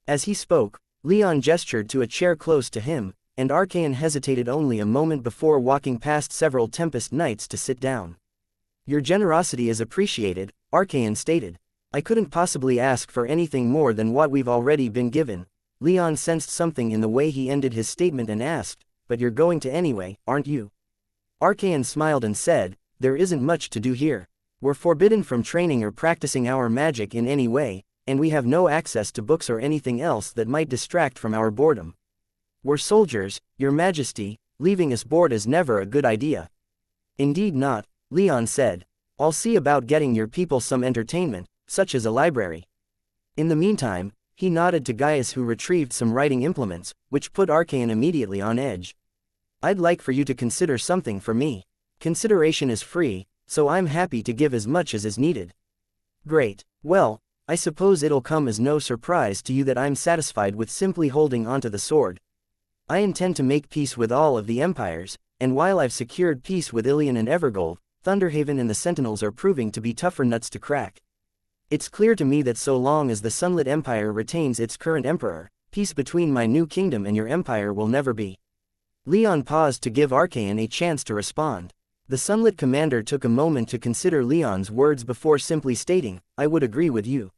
As he spoke, Leon gestured to a chair close to him, and Archaean hesitated only a moment before walking past several Tempest Knights to sit down. Your generosity is appreciated, Archaean stated. I couldn't possibly ask for anything more than what we've already been given. Leon sensed something in the way he ended his statement and asked, but you're going to anyway, aren't you? Archaean smiled and said, there isn't much to do here. We're forbidden from training or practicing our magic in any way, and we have no access to books or anything else that might distract from our boredom. We're soldiers, Your Majesty, leaving us bored is never a good idea. Indeed not, Leon said. I'll see about getting your people some entertainment, such as a library. In the meantime, he nodded to Gaius who retrieved some writing implements, which put Archaean immediately on edge. I'd like for you to consider something for me. Consideration is free, so I'm happy to give as much as is needed. Great. Well, I suppose it'll come as no surprise to you that I'm satisfied with simply holding onto the sword. I intend to make peace with all of the empires, and while I've secured peace with Ilion and Evergold, Thunderhaven and the Sentinels are proving to be tougher nuts to crack. It's clear to me that so long as the Sunlit Empire retains its current emperor, peace between my new kingdom and your empire will never be. Leon paused to give Archaean a chance to respond. The Sunlit commander took a moment to consider Leon's words before simply stating, "I would agree with you."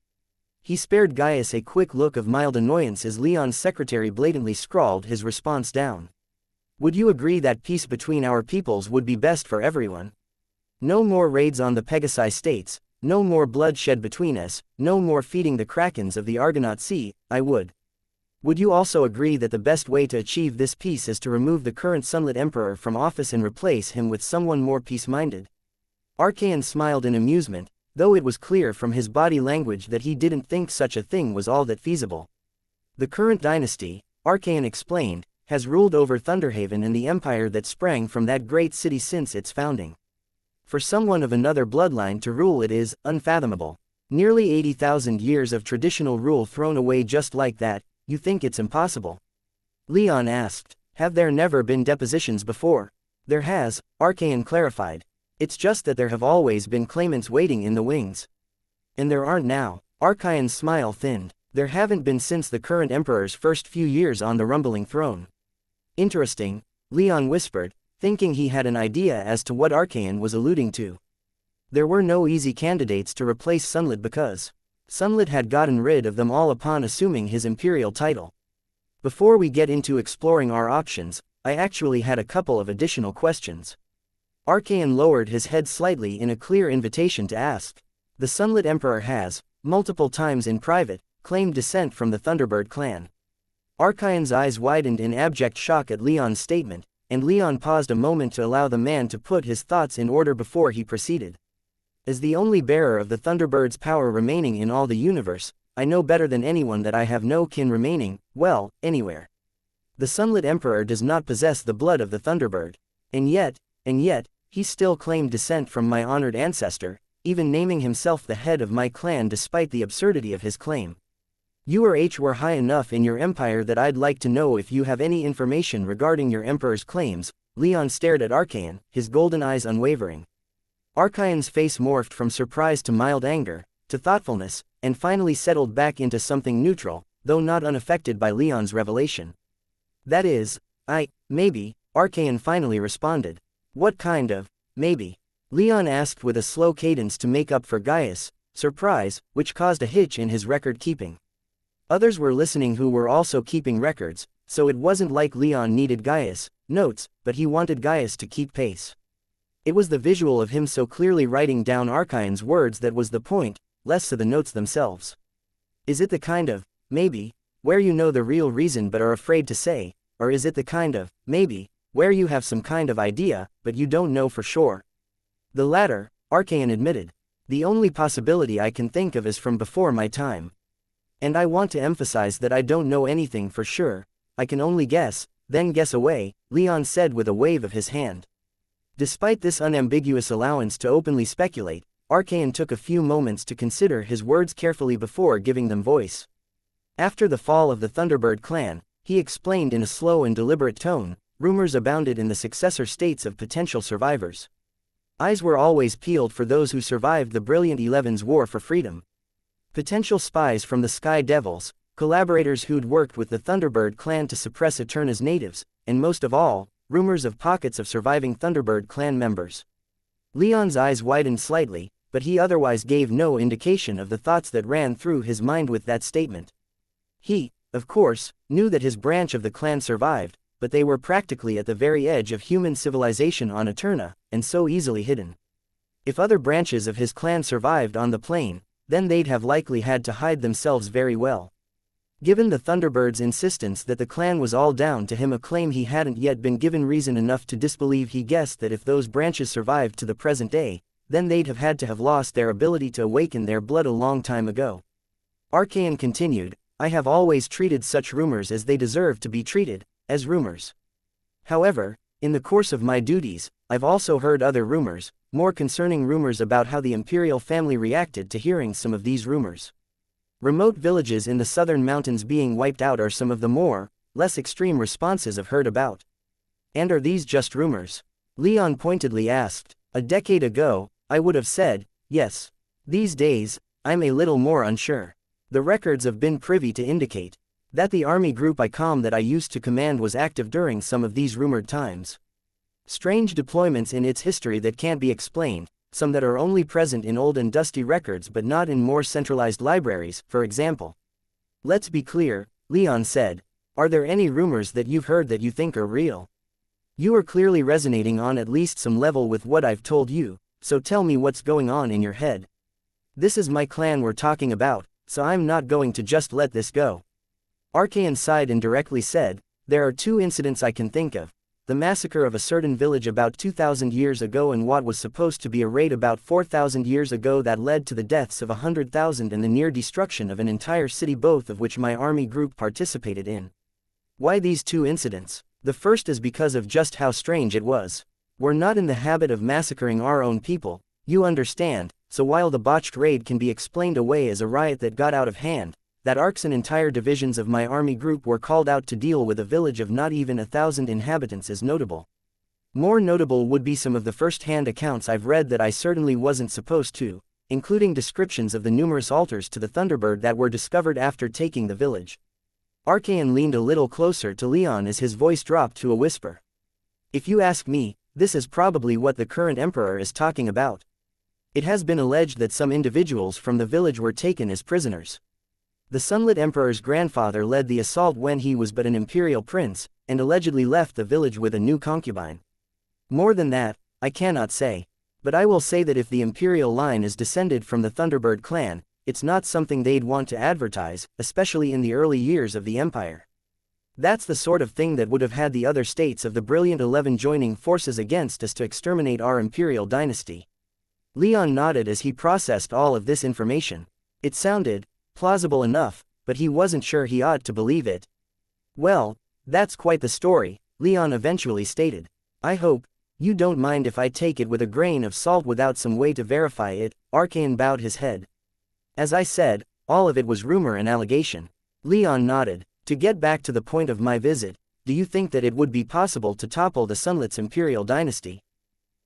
He spared Gaius a quick look of mild annoyance as Leon's secretary blatantly scrawled his response down. "Would you agree that peace between our peoples would be best for everyone? No more raids on the Pegasi states, no more bloodshed between us, no more feeding the krakens of the Argonaut Sea. I would. Would you also agree that the best way to achieve this peace is to remove the current Sunlit Emperor from office and replace him with someone more peace-minded?" Archaon smiled in amusement, though it was clear from his body language that he didn't think such a thing was all that feasible. "The current dynasty," Archaon explained, "has ruled over Thunderhaven and the empire that sprang from that great city since its founding. For someone of another bloodline to rule it is unfathomable. Nearly 80,000 years of traditional rule thrown away just like that. You think it's impossible?" Leon asked. "Have there never been depositions before?" "There has," Archaon clarified. "It's just that there have always been claimants waiting in the wings." "And there aren't now." Archaon's smile thinned. "There haven't been since the current emperor's first few years on the rumbling throne." "Interesting," Leon whispered, thinking he had an idea as to what Archaon was alluding to. There were no easy candidates to replace Sunlit because Sunlit had gotten rid of them all upon assuming his imperial title. "Before we get into exploring our options, I actually had a couple of additional questions." Archaon lowered his head slightly in a clear invitation to ask. "The Sunlit Emperor has, multiple times in private, claimed descent from the Thunderbird clan." Archaon's eyes widened in abject shock at Leon's statement, and Leon paused a moment to allow the man to put his thoughts in order before he proceeded. "As the only bearer of the Thunderbird's power remaining in all the universe, I know better than anyone that I have no kin remaining, well, anywhere. The Sunlit Emperor does not possess the blood of the Thunderbird. And yet, he still claimed descent from my honored ancestor, even naming himself the head of my clan despite the absurdity of his claim. You were high enough in your empire that I'd like to know if you have any information regarding your emperor's claims." Leon stared at Archaon, his golden eyes unwavering. Archaon's face morphed from surprise to mild anger, to thoughtfulness, and finally settled back into something neutral, though not unaffected by Leon's revelation. "That is, maybe," Archaon finally responded. "What kind of, maybe?" Leon asked with a slow cadence to make up for Gaius' surprise, which caused a hitch in his record-keeping. Others were listening who were also keeping records, so it wasn't like Leon needed Gaius' notes, but he wanted Gaius to keep pace. It was the visual of him so clearly writing down Archaon's words that was the point, less so the notes themselves. "Is it the kind of, maybe, where you know the real reason but are afraid to say, or is it the kind of, maybe, where you have some kind of idea, but you don't know for sure?" "The latter," Archaon admitted. "The only possibility I can think of is from before my time. And I want to emphasize that I don't know anything for sure. I can only guess, then guess away," Leon said with a wave of his hand. Despite this unambiguous allowance to openly speculate, Archaon took a few moments to consider his words carefully before giving them voice. After the fall of the Thunderbird clan, he explained in a slow and deliberate tone, rumors abounded in the successor states of potential survivors. Eyes were always peeled for those who survived the Brilliant Eleven's war for freedom. Potential spies from the Sky Devils, collaborators who'd worked with the Thunderbird clan to suppress Eterna's natives, and most of all, rumors of pockets of surviving Thunderbird clan members. Leon's eyes widened slightly, but he otherwise gave no indication of the thoughts that ran through his mind with that statement. He, of course, knew that his branch of the clan survived, but they were practically at the very edge of human civilization on Eterna, and so easily hidden. If other branches of his clan survived on the plane, then they'd have likely had to hide themselves very well. Given the Thunderbird's insistence that the clan was all down to him, a claim he hadn't yet been given reason enough to disbelieve, he guessed that if those branches survived to the present day, then they'd have had to have lost their ability to awaken their blood a long time ago. Archaon continued, "I have always treated such rumors as they deserve to be treated, as rumors. However, in the course of my duties, I've also heard other rumors, more concerning rumors about how the imperial family reacted to hearing some of these rumors. Remote villages in the southern mountains being wiped out are some of the more, less extreme responses I've heard about." "And are these just rumors?" Leon pointedly asked. "A decade ago, I would have said, yes. These days, I'm a little more unsure. The records have been privy to indicate that the army group that I used to command was active during some of these rumored times." Strange deployments in its history that can't be explained, some that are only present in old and dusty records but not in more centralized libraries, for example. Let's be clear, Leon said. Are there any rumors that you've heard that you think are real? You are clearly resonating on at least some level with what I've told you, so tell me what's going on in your head. This is my clan we're talking about, so I'm not going to just let this go. Archaon sighed and directly said, there are 2 incidents I can think of. The massacre of a certain village about 2,000 years ago and what was supposed to be a raid about 4,000 years ago that led to the deaths of 100,000 and the near destruction of an entire city, both of which my army group participated in. Why these 2 incidents? The first is because of just how strange it was. We're not in the habit of massacring our own people, you understand, so while the botched raid can be explained away as a riot that got out of hand, that arcs and entire divisions of my army group were called out to deal with a village of not even 1,000 inhabitants is notable. More notable would be some of the first-hand accounts I've read that I certainly wasn't supposed to, including descriptions of the numerous altars to the Thunderbird that were discovered after taking the village. Archaon leaned a little closer to Leon as his voice dropped to a whisper. If you ask me, this is probably what the current emperor is talking about. It has been alleged that some individuals from the village were taken as prisoners. The Sunlit Emperor's grandfather led the assault when he was but an imperial prince, and allegedly left the village with a new concubine. More than that, I cannot say. But I will say that if the imperial line is descended from the Thunderbird clan, it's not something they'd want to advertise, especially in the early years of the empire. That's the sort of thing that would have had the other states of the Brilliant 11 joining forces against us to exterminate our imperial dynasty. Leon nodded as he processed all of this information. It sounded plausible enough, but he wasn't sure he ought to believe it. Well, that's quite the story, Leon eventually stated. I hope you don't mind if I take it with a grain of salt without some way to verify it. Archaon bowed his head. As I said, all of it was rumor and allegation. Leon nodded. To get back to the point of my visit, do you think that it would be possible to topple the Sunlit's imperial dynasty?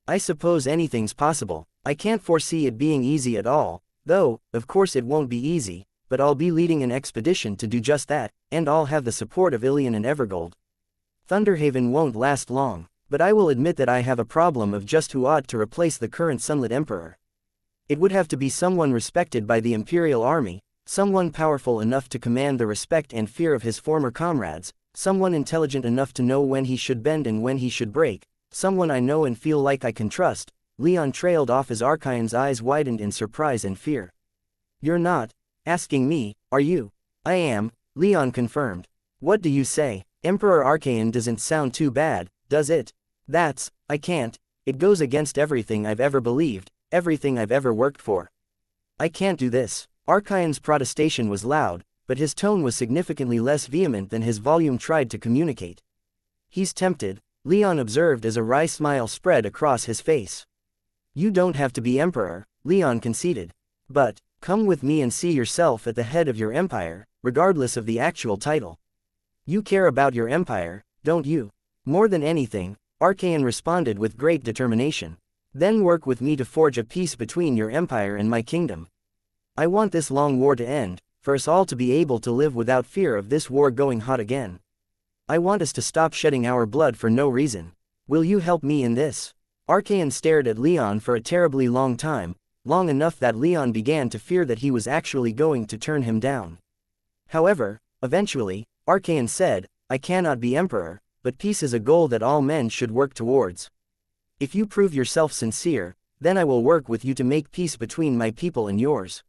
I suppose anything's possible. I can't foresee it being easy at all, though, of course it won't be easy. But I'll be leading an expedition to do just that, and I'll have the support of Ilion and Evergold. Thunderhaven won't last long, but I will admit that I have a problem of just who ought to replace the current Sunlit Emperor. It would have to be someone respected by the Imperial Army, someone powerful enough to command the respect and fear of his former comrades, someone intelligent enough to know when he should bend and when he should break, someone I know and feel like I can trust. Leon trailed off as Archaon's eyes widened in surprise and fear. You're not asking me, are you? I am, Leon confirmed. What do you say? Emperor Archaon doesn't sound too bad, does it? I can't. It goes against everything I've ever believed, everything I've ever worked for. I can't do this. Archaon's protestation was loud, but his tone was significantly less vehement than his volume tried to communicate. He's tempted, Leon observed as a wry smile spread across his face. You don't have to be emperor, Leon conceded. But come with me and see yourself at the head of your empire, regardless of the actual title. You care about your empire, don't you? More than anything, Archaon responded with great determination. Then work with me to forge a peace between your empire and my kingdom. I want this long war to end, for us all to be able to live without fear of this war going hot again. I want us to stop shedding our blood for no reason. Will you help me in this? Archaon stared at Leon for a terribly long time, long enough that Leon began to fear that he was actually going to turn him down. However, eventually, Archaon said, I cannot be emperor, but peace is a goal that all men should work towards. If you prove yourself sincere, then I will work with you to make peace between my people and yours.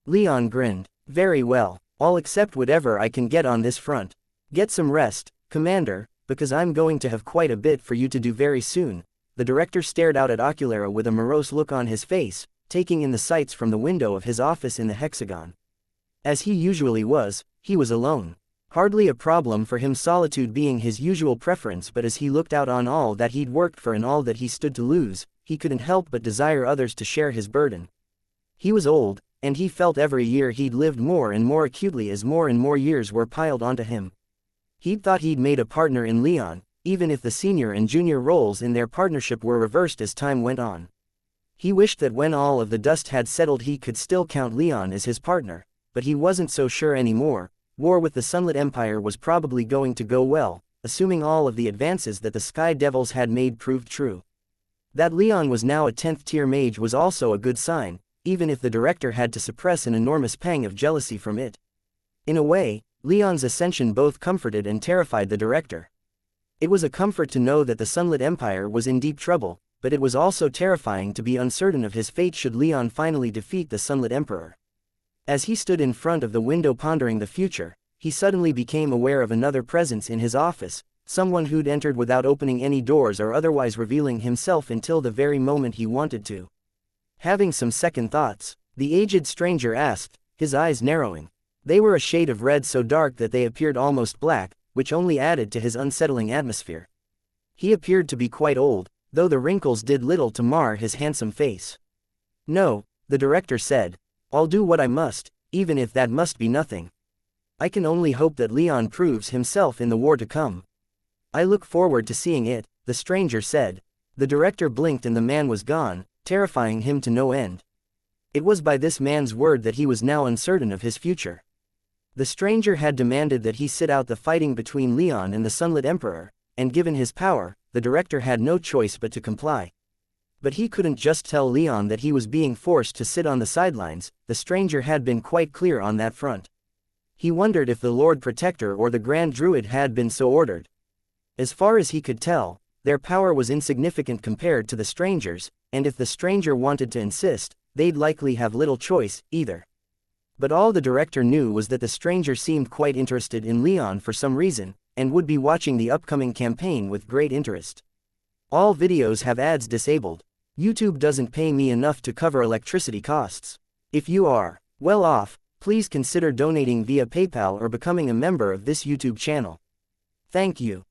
Leon grinned. Very well, I'll accept whatever I can get on this front. Get some rest, Commander, because I'm going to have quite a bit for you to do very soon. The director stared out at Oculara with a morose look on his face, taking in the sights from the window of his office in the hexagon. As he usually was, he was alone. Hardly a problem for him, solitude being his usual preference, but as he looked out on all that he'd worked for and all that he stood to lose, he couldn't help but desire others to share his burden. He was old, and he felt every year he'd lived more and more acutely as more and more years were piled onto him. He'd thought he'd made a partner in Leon, even if the senior and junior roles in their partnership were reversed as time went on. He wished that when all of the dust had settled he could still count Leon as his partner, but he wasn't so sure anymore. War with the Sunlit Empire was probably going to go well, assuming all of the advances that the Sky Devils had made proved true. That Leon was now a 10th tier mage was also a good sign, even if the director had to suppress an enormous pang of jealousy from it. In a way, Leon's ascension both comforted and terrified the director. It was a comfort to know that the Sunlit Empire was in deep trouble, but it was also terrifying to be uncertain of his fate should Leon finally defeat the Sunlit Emperor. As he stood in front of the window pondering the future, he suddenly became aware of another presence in his office, someone who'd entered without opening any doors or otherwise revealing himself until the very moment he wanted to. Having some second thoughts, the aged stranger asked, his eyes narrowing. They were a shade of red so dark that they appeared almost black, which only added to his unsettling atmosphere. He appeared to be quite old, though the wrinkles did little to mar his handsome face. "No," the director said. "I'll do what I must, even if that must be nothing. I can only hope that Leon proves himself in the war to come." "I look forward to seeing it," the stranger said. The director blinked and the man was gone, terrifying him to no end. It was by this man's word that he was now uncertain of his future. The stranger had demanded that he sit out the fighting between Leon and the Sunlit Emperor, and given his power, the director had no choice but to comply. But he couldn't just tell Leon that he was being forced to sit on the sidelines. The stranger had been quite clear on that front. He wondered if the Lord Protector or the Grand Druid had been so ordered. As far as he could tell, their power was insignificant compared to the stranger's, and if the stranger wanted to insist, they'd likely have little choice, either. But all the director knew was that the stranger seemed quite interested in Leon for some reason, and would be watching the upcoming campaign with great interest. All videos have ads disabled. YouTube doesn't pay me enough to cover electricity costs. If you are well off, please consider donating via PayPal or becoming a member of this YouTube channel. Thank you.